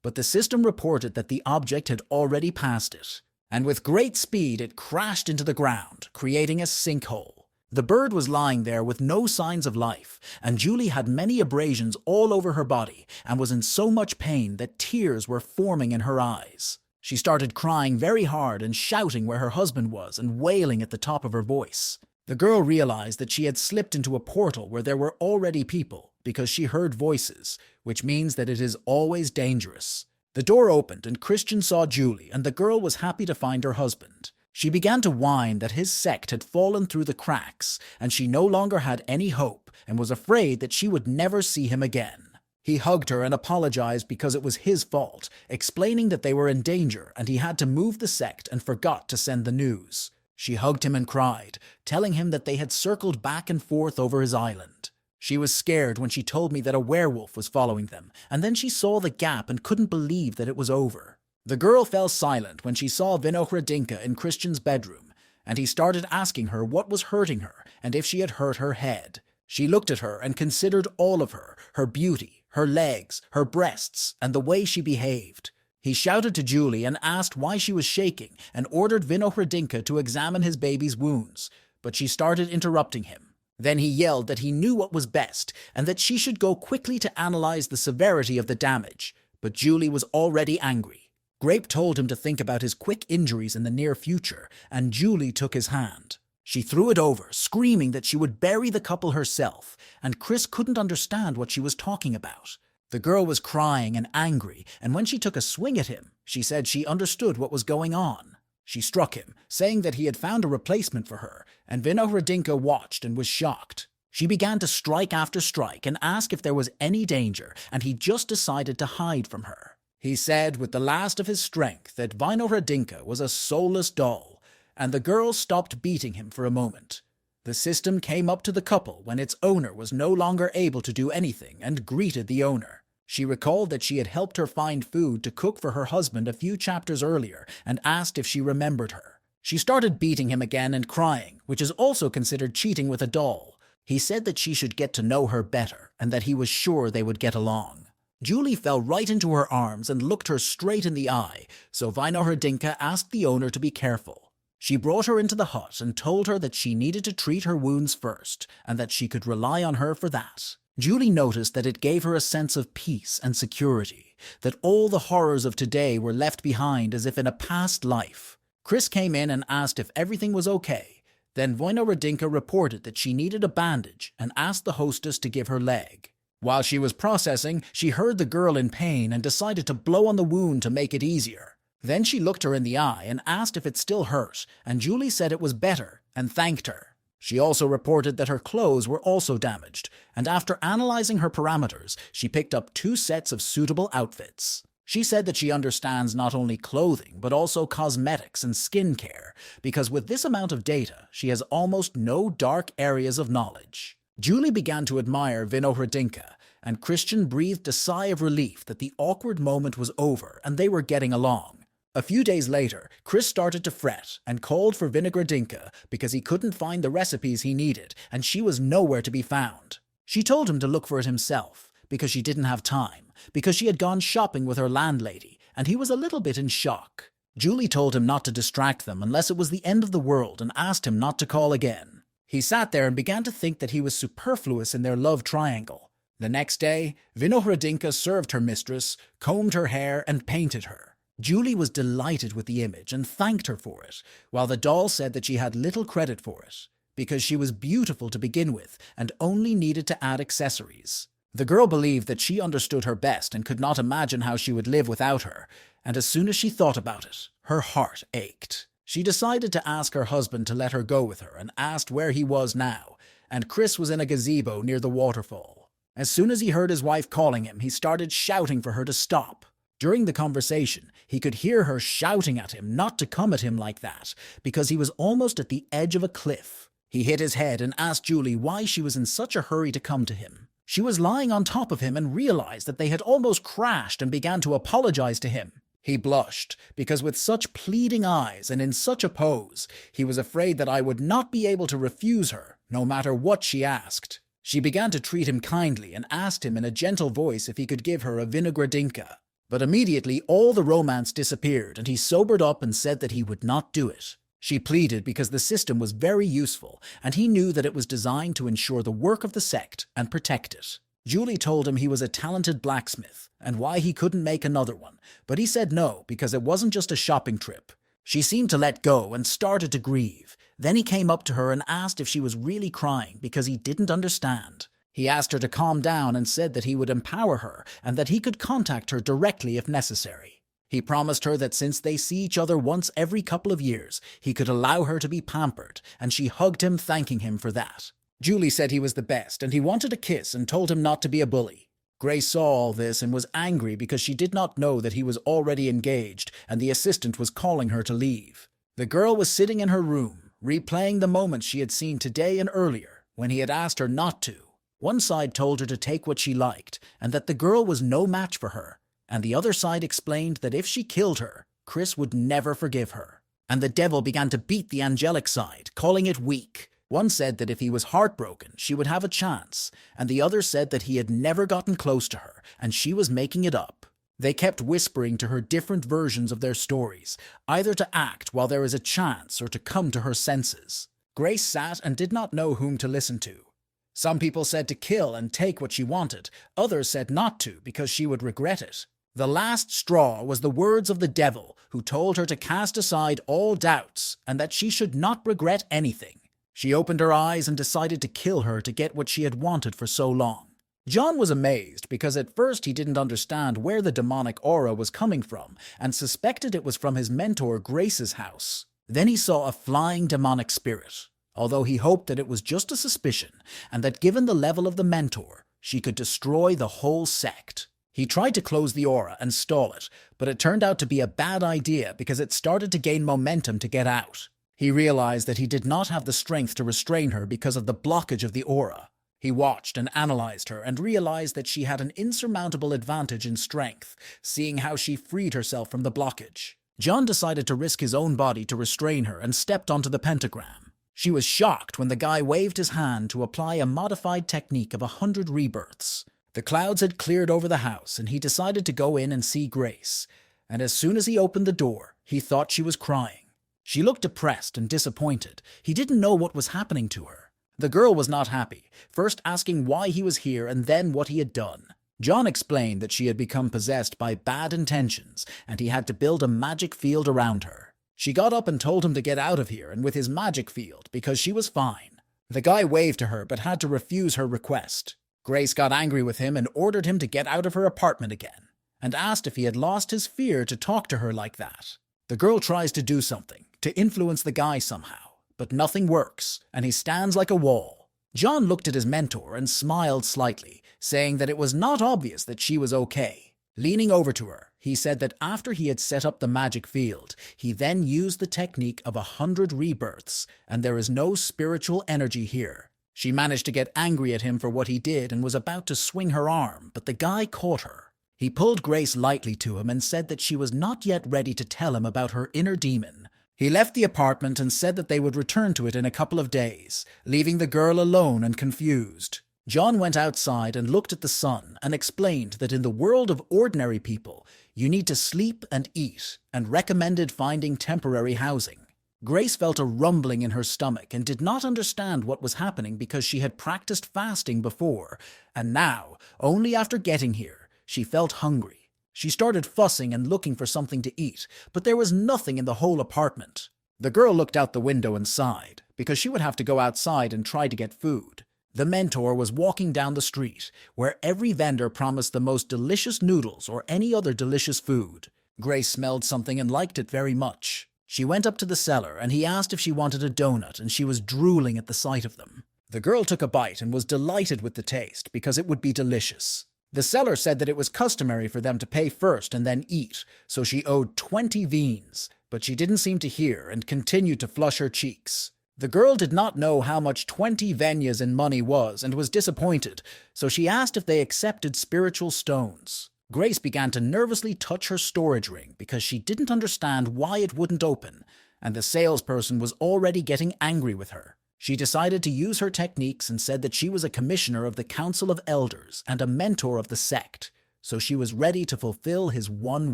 Speaker 1: But the system reported that the object had already passed it, and with great speed it crashed into the ground, creating a sinkhole. The bird was lying there with no signs of life, and Julie had many abrasions all over her body and was in so much pain that tears were forming in her eyes. She started crying very hard and shouting where her husband was and wailing at the top of her voice. The girl realized that she had slipped into a portal where there were already people because she heard voices, which means that it is always dangerous. The door opened and Christian saw Julie, and the girl was happy to find her husband. She began to whine that his sect had fallen through the cracks, and she no longer had any hope and was afraid that she would never see him again. He hugged her and apologized because it was his fault, explaining that they were in danger and he had to move the sect and forgot to send the news. She hugged him and cried, telling him that they had circled back and forth over his island. She was scared when she told me that a werewolf was following them, and then she saw the gap and couldn't believe that it was over. The girl fell silent when she saw Vinohradinka in Christian's bedroom, and he started asking her what was hurting her and if she had hurt her head. She looked at her and considered all of her beauty, her legs, her breasts, and the way she behaved. He shouted to Julie and asked why she was shaking and ordered Vinohradinka to examine his baby's wounds, but she started interrupting him. Then he yelled that he knew what was best and that she should go quickly to analyze the severity of the damage, but Julie was already angry. Grape told him to think about his quick injuries in the near future, and Julie took his hand. She threw it over, screaming that she would bury the couple herself, and Chris couldn't understand what she was talking about. The girl was crying and angry, and when she took a swing at him, she said she understood what was going on. She struck him, saying that he had found a replacement for her, and Vinohradinka watched and was shocked. She began to strike after strike and ask if there was any danger, and he just decided to hide from her. He said with the last of his strength that Vinohradinka was a soulless doll, and the girl stopped beating him for a moment. The system came up to the couple when its owner was no longer able to do anything and greeted the owner. She recalled that she had helped her find food to cook for her husband a few chapters earlier and asked if she remembered her. She started beating him again and crying, which is also considered cheating with a doll. He said that she should get to know her better and that he was sure they would get along. Julie fell right into her arms and looked her straight in the eye, so Vinohradinka asked the owner to be careful. She brought her into the hut and told her that she needed to treat her wounds first and that she could rely on her for that. Julie noticed that it gave her a sense of peace and security, that all the horrors of today were left behind as if in a past life. Chris came in and asked if everything was okay. Then Vinohradinka reported that she needed a bandage and asked the hostess to give her leg. While she was processing, she heard the girl in pain and decided to blow on the wound to make it easier. Then she looked her in the eye and asked if it still hurt, and Julie said it was better and thanked her. She also reported that her clothes were also damaged, and after analyzing her parameters, she picked up 2 sets of suitable outfits. She said that she understands not only clothing, but also cosmetics and skincare, because with this amount of data, she has almost no dark areas of knowledge. Julie began to admire Vinohradinka, and Christian breathed a sigh of relief that the awkward moment was over and they were getting along. A few days later, Chris started to fret and called for Vinohradinka because he couldn't find the recipes he needed and she was nowhere to be found. She told him to look for it himself because she didn't have time, because she had gone shopping with her landlady, and he was a little bit in shock. Julie told him not to distract them unless it was the end of the world and asked him not to call again. He sat there and began to think that he was superfluous in their love triangle. The next day, Vinohradinka served her mistress, combed her hair, and painted her. Julie was delighted with the image and thanked her for it, while the doll said that she had little credit for it, because she was beautiful to begin with and only needed to add accessories. The girl believed that she understood her best and could not imagine how she would live without her, and as soon as she thought about it, her heart ached. She decided to ask her husband to let her go with her and asked where he was now, and Chris was in a gazebo near the waterfall. As soon as he heard his wife calling him, he started shouting for her to stop. During the conversation, he could hear her shouting at him not to come at him like that, because he was almost at the edge of a cliff. He hit his head and asked Julie why she was in such a hurry to come to him. She was lying on top of him and realized that they had almost crashed and began to apologize to him. He blushed, because with such pleading eyes and in such a pose, he was afraid that I would not be able to refuse her, no matter what she asked. She began to treat him kindly and asked him in a gentle voice if he could give her a Vinohradinka. But immediately all the romance disappeared and he sobered up and said that he would not do it. She pleaded because the system was very useful and he knew that it was designed to ensure the work of the sect and protect it. Julie told him he was a talented blacksmith and why he couldn't make another one, but he said no because it wasn't just a shopping trip. She seemed to let go and started to grieve. Then he came up to her and asked if she was really crying because he didn't understand. He asked her to calm down and said that he would empower her and that he could contact her directly if necessary. He promised her that since they see each other once every couple of years, he could allow her to be pampered, and she hugged him, thanking him for that. Julie said he was the best and he wanted a kiss and told him not to be a bully. Grace saw all this and was angry because she did not know that he was already engaged and the assistant was calling her to leave. The girl was sitting in her room, replaying the moments she had seen today and earlier when he had asked her not to. One side told her to take what she liked and that the girl was no match for her, and the other side explained that if she killed her, Chris would never forgive her. And the devil began to beat the angelic side, calling it weak. One said that if he was heartbroken, she would have a chance, and the other said that he had never gotten close to her, and she was making it up. They kept whispering to her different versions of their stories, either to act while there is a chance or to come to her senses. Grace sat and did not know whom to listen to. Some people said to kill and take what she wanted, others said not to because she would regret it. The last straw was the words of the devil, who told her to cast aside all doubts and that she should not regret anything. She opened her eyes and decided to kill her to get what she had wanted for so long. John was amazed because at first he didn't understand where the demonic aura was coming from and suspected it was from his mentor Grace's house. Then he saw a flying demonic spirit, although he hoped that it was just a suspicion and that given the level of the mentor, she could destroy the whole sect. He tried to close the aura and stall it, but it turned out to be a bad idea because it started to gain momentum to get out. He realized that he did not have the strength to restrain her because of the blockage of the aura. He watched and analyzed her and realized that she had an insurmountable advantage in strength, seeing how she freed herself from the blockage. John decided to risk his own body to restrain her and stepped onto the pentagram. She was shocked when the guy waved his hand to apply a modified technique of 100 rebirths. The clouds had cleared over the house and he decided to go in and see Grace. And as soon as he opened the door, he thought she was crying. She looked depressed and disappointed. He didn't know what was happening to her. The girl was not happy, first asking why he was here and then what he had done. John explained that she had become possessed by bad intentions and he had to build a magic field around her. She got up and told him to get out of here and with his magic field because she was fine. The guy waved to her but had to refuse her request. Grace got angry with him and ordered him to get out of her apartment again, and asked if he had lost his fear to talk to her like that. The girl tries to do something, to influence the guy somehow, but nothing works, and he stands like a wall. John looked at his mentor and smiled slightly, saying that it was not obvious that she was okay. Leaning over to her, he said that after he had set up the magic field, he then used the technique of 100 rebirths, and there is no spiritual energy here. She managed to get angry at him for what he did and was about to swing her arm, but the guy caught her. He pulled Grace lightly to him and said that she was not yet ready to tell him about her inner demon. He left the apartment and said that they would return to it in a couple of days, leaving the girl alone and confused. John went outside and looked at the sun and explained that in the world of ordinary people, you need to sleep and eat, and recommended finding temporary housing. Grace felt a rumbling in her stomach and did not understand what was happening because she had practiced fasting before, and now, only after getting here, she felt hungry. She started fussing and looking for something to eat, but there was nothing in the whole apartment. The girl looked out the window and sighed, because she would have to go outside and try to get food. The mentor was walking down the street, where every vendor promised the most delicious noodles or any other delicious food. Grace smelled something and liked it very much. She went up to the cellar and he asked if she wanted a donut and she was drooling at the sight of them. The girl took a bite and was delighted with the taste because it would be delicious. The seller said that it was customary for them to pay first and then eat, so she owed 20 veens, but she didn't seem to hear and continued to flush her cheeks. The girl did not know how much 20 venyas in money was and was disappointed, so she asked if they accepted spiritual stones. Grace began to nervously touch her storage ring because she didn't understand why it wouldn't open, and the salesperson was already getting angry with her. She decided to use her techniques and said that she was a commissioner of the Council of Elders and a mentor of the Sect, so she was ready to fulfill his one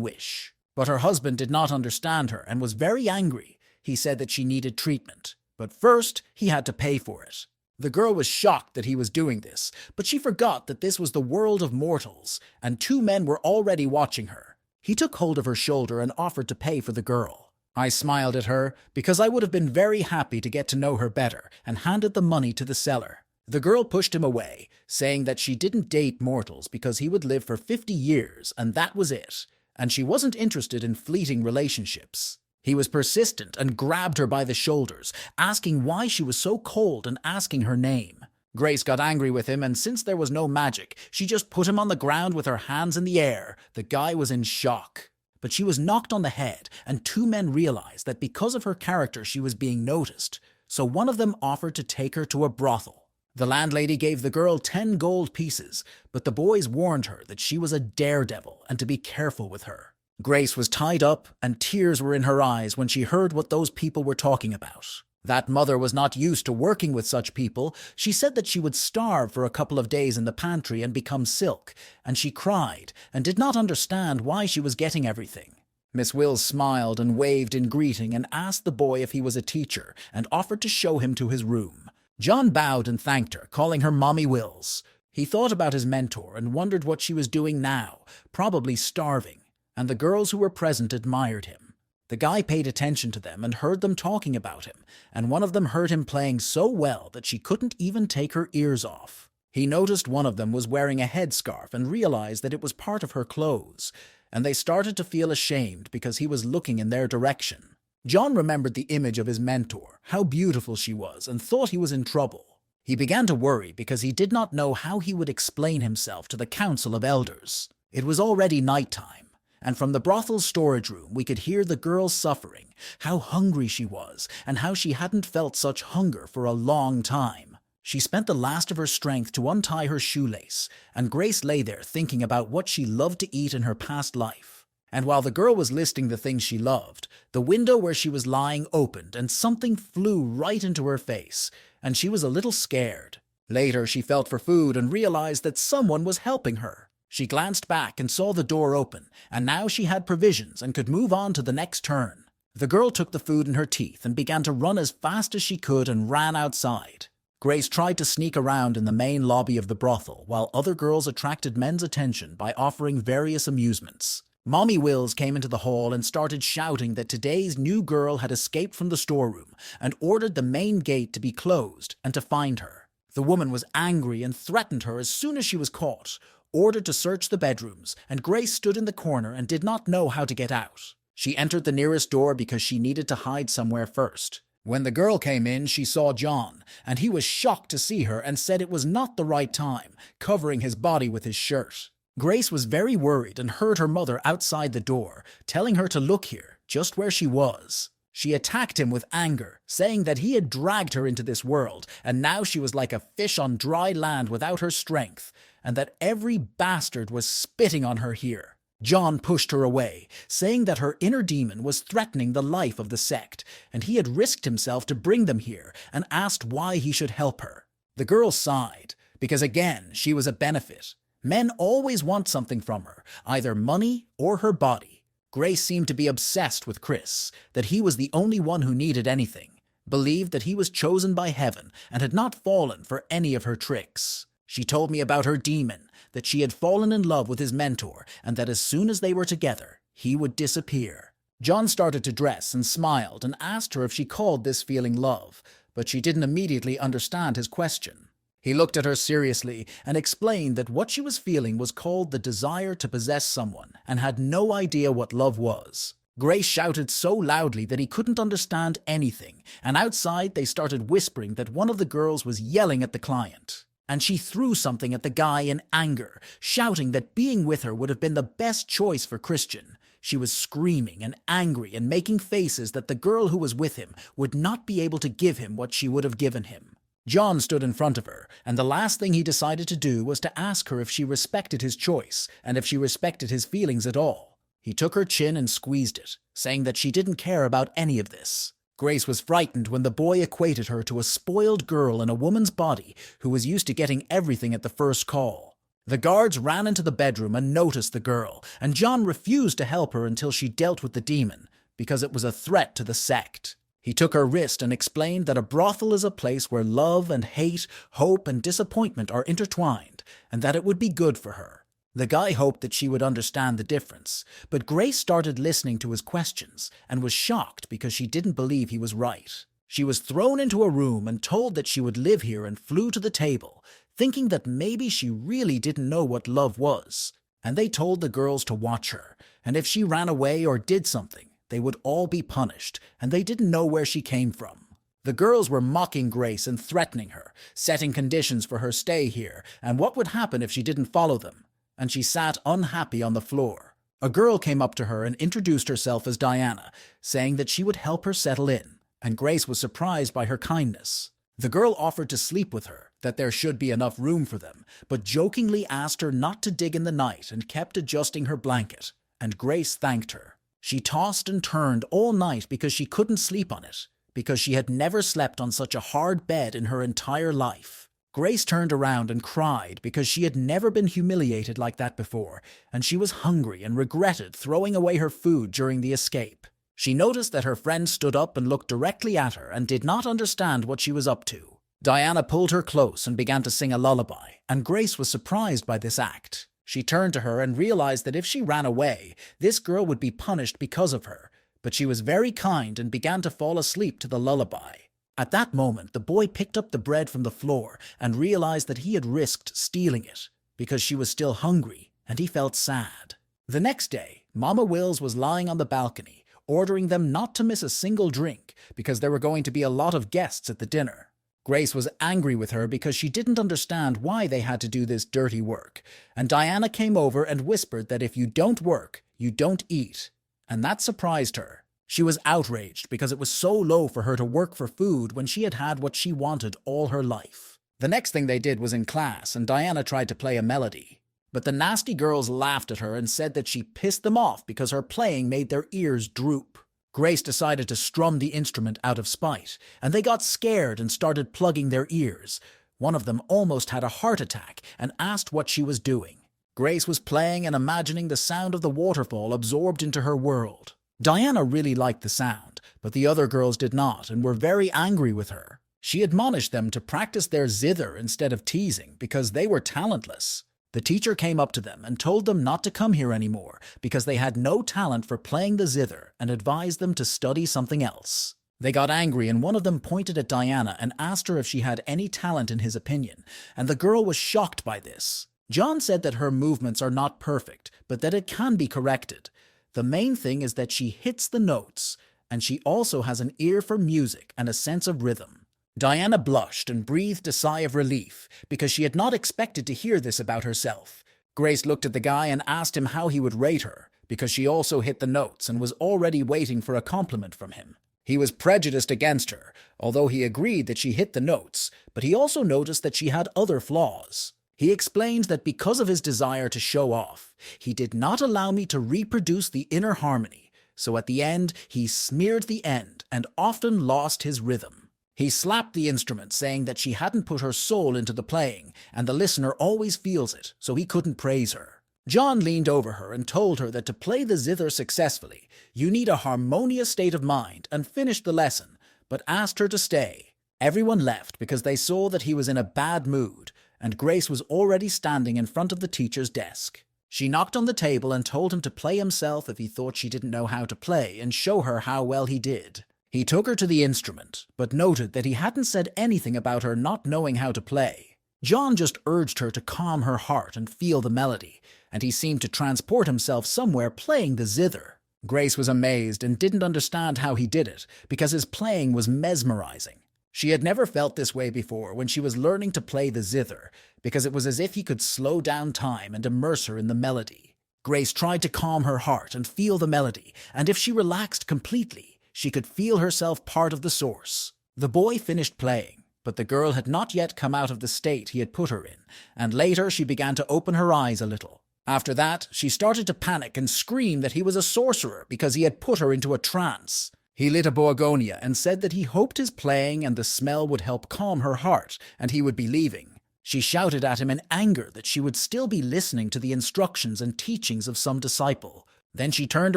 Speaker 1: wish. But her husband did not understand her and was very angry. He said that she needed treatment, but first he had to pay for it. The girl was shocked that he was doing this, but she forgot that this was the world of mortals, and 2 men were already watching her. He took hold of her shoulder and offered to pay for the girl. I smiled at her, because I would have been very happy to get to know her better, and handed the money to the seller. The girl pushed him away, saying that she didn't date mortals because he would live for 50 years, and that was it, and she wasn't interested in fleeting relationships. He was persistent and grabbed her by the shoulders, asking why she was so cold and asking her name. Grace got angry with him, and since there was no magic, she just put him on the ground with her hands in the air. The guy was in shock. But she was knocked on the head, and 2 men realized that because of her character she was being noticed, so one of them offered to take her to a brothel. The landlady gave the girl 10 gold pieces, but the boys warned her that she was a daredevil and to be careful with her. Grace was tied up, and tears were in her eyes when she heard what those people were talking about. That mother was not used to working with such people. She said that she would starve for a couple of days in the pantry and become silk, and she cried and did not understand why she was getting everything. Miss Wills smiled and waved in greeting and asked the boy if he was a teacher and offered to show him to his room. John bowed and thanked her, calling her Mommy Wills. He thought about his mentor and wondered what she was doing now, probably starving, and the girls who were present admired him. The guy paid attention to them and heard them talking about him, and one of them heard him playing so well that she couldn't even take her ears off. He noticed one of them was wearing a headscarf and realized that it was part of her clothes, and they started to feel ashamed because he was looking in their direction. John remembered the image of his mentor, how beautiful she was, and thought he was in trouble. He began to worry because he did not know how he would explain himself to the Council of Elders. It was already nighttime, and from the brothel's storage room we could hear the girl suffering, how hungry she was, and how she hadn't felt such hunger for a long time. She spent the last of her strength to untie her shoelace, and Grace lay there thinking about what she loved to eat in her past life. And while the girl was listing the things she loved, the window where she was lying opened and something flew right into her face, and she was a little scared. Later, she felt for food and realized that someone was helping her. She glanced back and saw the door open, and now she had provisions and could move on to the next turn. The girl took the food in her teeth and began to run as fast as she could and ran outside. Grace tried to sneak around in the main lobby of the brothel while other girls attracted men's attention by offering various amusements. Mommy Wills came into the hall and started shouting that today's new girl had escaped from the storeroom and ordered the main gate to be closed and to find her. The woman was angry and threatened her as soon as she was caught, ordered to search the bedrooms, and Grace stood in the corner and did not know how to get out. She entered the nearest door because she needed to hide somewhere first. When the girl came in, she saw John, and he was shocked to see her and said it was not the right time, covering his body with his shirt. Grace was very worried and heard her mother outside the door, telling her to look here, just where she was. She attacked him with anger, saying that he had dragged her into this world, and now she was like a fish on dry land without her strength, and that every bastard was spitting on her here. John pushed her away, saying that her inner demon was threatening the life of the sect, and he had risked himself to bring them here, and asked why he should help her. The girl sighed, because again, she was a benefit. Men always want something from her, either money or her body. Grace seemed to be obsessed with Chris, that he was the only one who needed anything, believed that he was chosen by heaven and had not fallen for any of her tricks. She told me about her demon, that she had fallen in love with his mentor, and that as soon as they were together, he would disappear. John started to dress and smiled and asked her if she called this feeling love, but she didn't immediately understand his question. He looked at her seriously and explained that what she was feeling was called the desire to possess someone and had no idea what love was. Grace shouted so loudly that he couldn't understand anything, and outside they started whispering that one of the girls was yelling at the client. And she threw something at the guy in anger, shouting that being with her would have been the best choice for Christian. She was screaming and angry and making faces that the girl who was with him would not be able to give him what she would have given him. John stood in front of her, and the last thing he decided to do was to ask her if she respected his choice and if she respected his feelings at all. He took her chin and squeezed it, saying that she didn't care about any of this. Grace was frightened when the boy equated her to a spoiled girl in a woman's body who was used to getting everything at the first call. The guards ran into the bedroom and noticed the girl, and John refused to help her until she dealt with the demon, because it was a threat to the sect. He took her wrist and explained that a brothel is a place where love and hate, hope and disappointment are intertwined, and that it would be good for her. The guy hoped that she would understand the difference, but Grace started listening to his questions and was shocked because she didn't believe he was right. She was thrown into a room and told that she would live here and flew to the table, thinking that maybe she really didn't know what love was. And they told the girls to watch her, and if she ran away or did something, they would all be punished, and they didn't know where she came from. The girls were mocking Grace and threatening her, setting conditions for her stay here, and what would happen if she didn't follow them. And she sat unhappy on the floor. A girl came up to her and introduced herself as Diana, saying that she would help her settle in, and Grace was surprised by her kindness. The girl offered to sleep with her, that there should be enough room for them, but jokingly asked her not to dig in the night and kept adjusting her blanket, and Grace thanked her. She tossed and turned all night because she couldn't sleep on it, because she had never slept on such a hard bed in her entire life. Grace turned around and cried because she had never been humiliated like that before, and she was hungry and regretted throwing away her food during the escape. She noticed that her friend stood up and looked directly at her and did not understand what she was up to. Diana pulled her close and began to sing a lullaby, and Grace was surprised by this act. She turned to her and realized that if she ran away, this girl would be punished because of her, but she was very kind and began to fall asleep to the lullaby. At that moment, the boy picked up the bread from the floor and realized that he had risked stealing it because she was still hungry, and he felt sad. The next day, Mama Wills was lying on the balcony, ordering them not to miss a single drink because there were going to be a lot of guests at the dinner. Grace was angry with her because she didn't understand why they had to do this dirty work, and Diana came over and whispered that if you don't work, you don't eat, and that surprised her. She was outraged because it was so low for her to work for food when she had had what she wanted all her life. The next thing they did was in class, and Diana tried to play a melody. But the nasty girls laughed at her and said that she pissed them off because her playing made their ears droop. Grace decided to strum the instrument out of spite, and they got scared and started plugging their ears. One of them almost had a heart attack and asked what she was doing. Grace was playing and imagining the sound of the waterfall absorbed into her world. Diana really liked the sound, but the other girls did not and were very angry with her. She admonished them to practice their zither instead of teasing because they were talentless. The teacher came up to them and told them not to come here anymore because they had no talent for playing the zither and advised them to study something else. They got angry and one of them pointed at Diana and asked her if she had any talent in his opinion, and the girl was shocked by this. John said that her movements are not perfect, but that it can be corrected. The main thing is that she hits the notes, and she also has an ear for music and a sense of rhythm. Diana blushed and breathed a sigh of relief because she had not expected to hear this about herself. Grace looked at the guy and asked him how he would rate her because she also hit the notes and was already waiting for a compliment from him. He was prejudiced against her, although he agreed that she hit the notes, but he also noticed that she had other flaws. He explained that because of his desire to show off, he did not allow me to reproduce the inner harmony, so at the end he smeared the end and often lost his rhythm. He slapped the instrument, saying that she hadn't put her soul into the playing, and the listener always feels it, so he couldn't praise her. John leaned over her and told her that to play the zither successfully, you need a harmonious state of mind, and finished the lesson, but asked her to stay. Everyone left because they saw that he was in a bad mood, and Grace was already standing in front of the teacher's desk. She knocked on the table and told him to play himself if he thought she didn't know how to play, and show her how well he did. He took her to the instrument, but noted that he hadn't said anything about her not knowing how to play. John just urged her to calm her heart and feel the melody, and he seemed to transport himself somewhere playing the zither. Grace was amazed and didn't understand how he did it, because his playing was mesmerizing. She had never felt this way before when she was learning to play the zither, because it was as if he could slow down time and immerse her in the melody. Grace tried to calm her heart and feel the melody, and if she relaxed completely, she could feel herself part of the source. The boy finished playing, but the girl had not yet come out of the state he had put her in, and later she began to open her eyes a little. After that, she started to panic and scream that he was a sorcerer because he had put her into a trance. He lit a Borgonia and said that he hoped his playing and the smell would help calm her heart, and he would be leaving. She shouted at him in anger that she would still be listening to the instructions and teachings of some disciple. Then she turned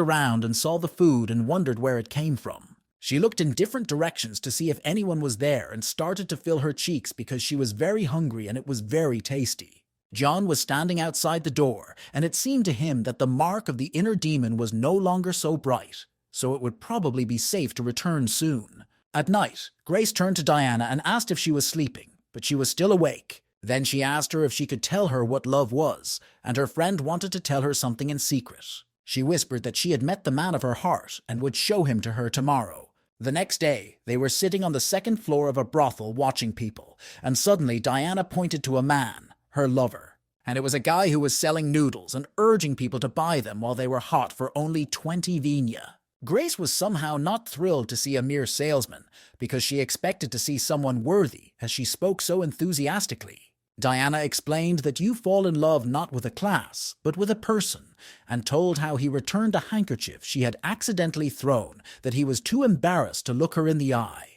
Speaker 1: around and saw the food and wondered where it came from. She looked in different directions to see if anyone was there and started to fill her cheeks because she was very hungry and it was very tasty. John was standing outside the door, and it seemed to him that the mark of the inner demon was no longer so bright, so it would probably be safe to return soon. At night, Grace turned to Diana and asked if she was sleeping, but she was still awake. Then she asked her if she could tell her what love was, and her friend wanted to tell her something in secret. She whispered that she had met the man of her heart and would show him to her tomorrow. The next day, they were sitting on the second floor of a brothel watching people, and suddenly Diana pointed to a man, her lover. And it was a guy who was selling noodles and urging people to buy them while they were hot for only 20 vina. Grace was somehow not thrilled to see a mere salesman, because she expected to see someone worthy as she spoke so enthusiastically. Diana explained that you fall in love not with a class, but with a person, and told how he returned a handkerchief she had accidentally thrown, that he was too embarrassed to look her in the eye.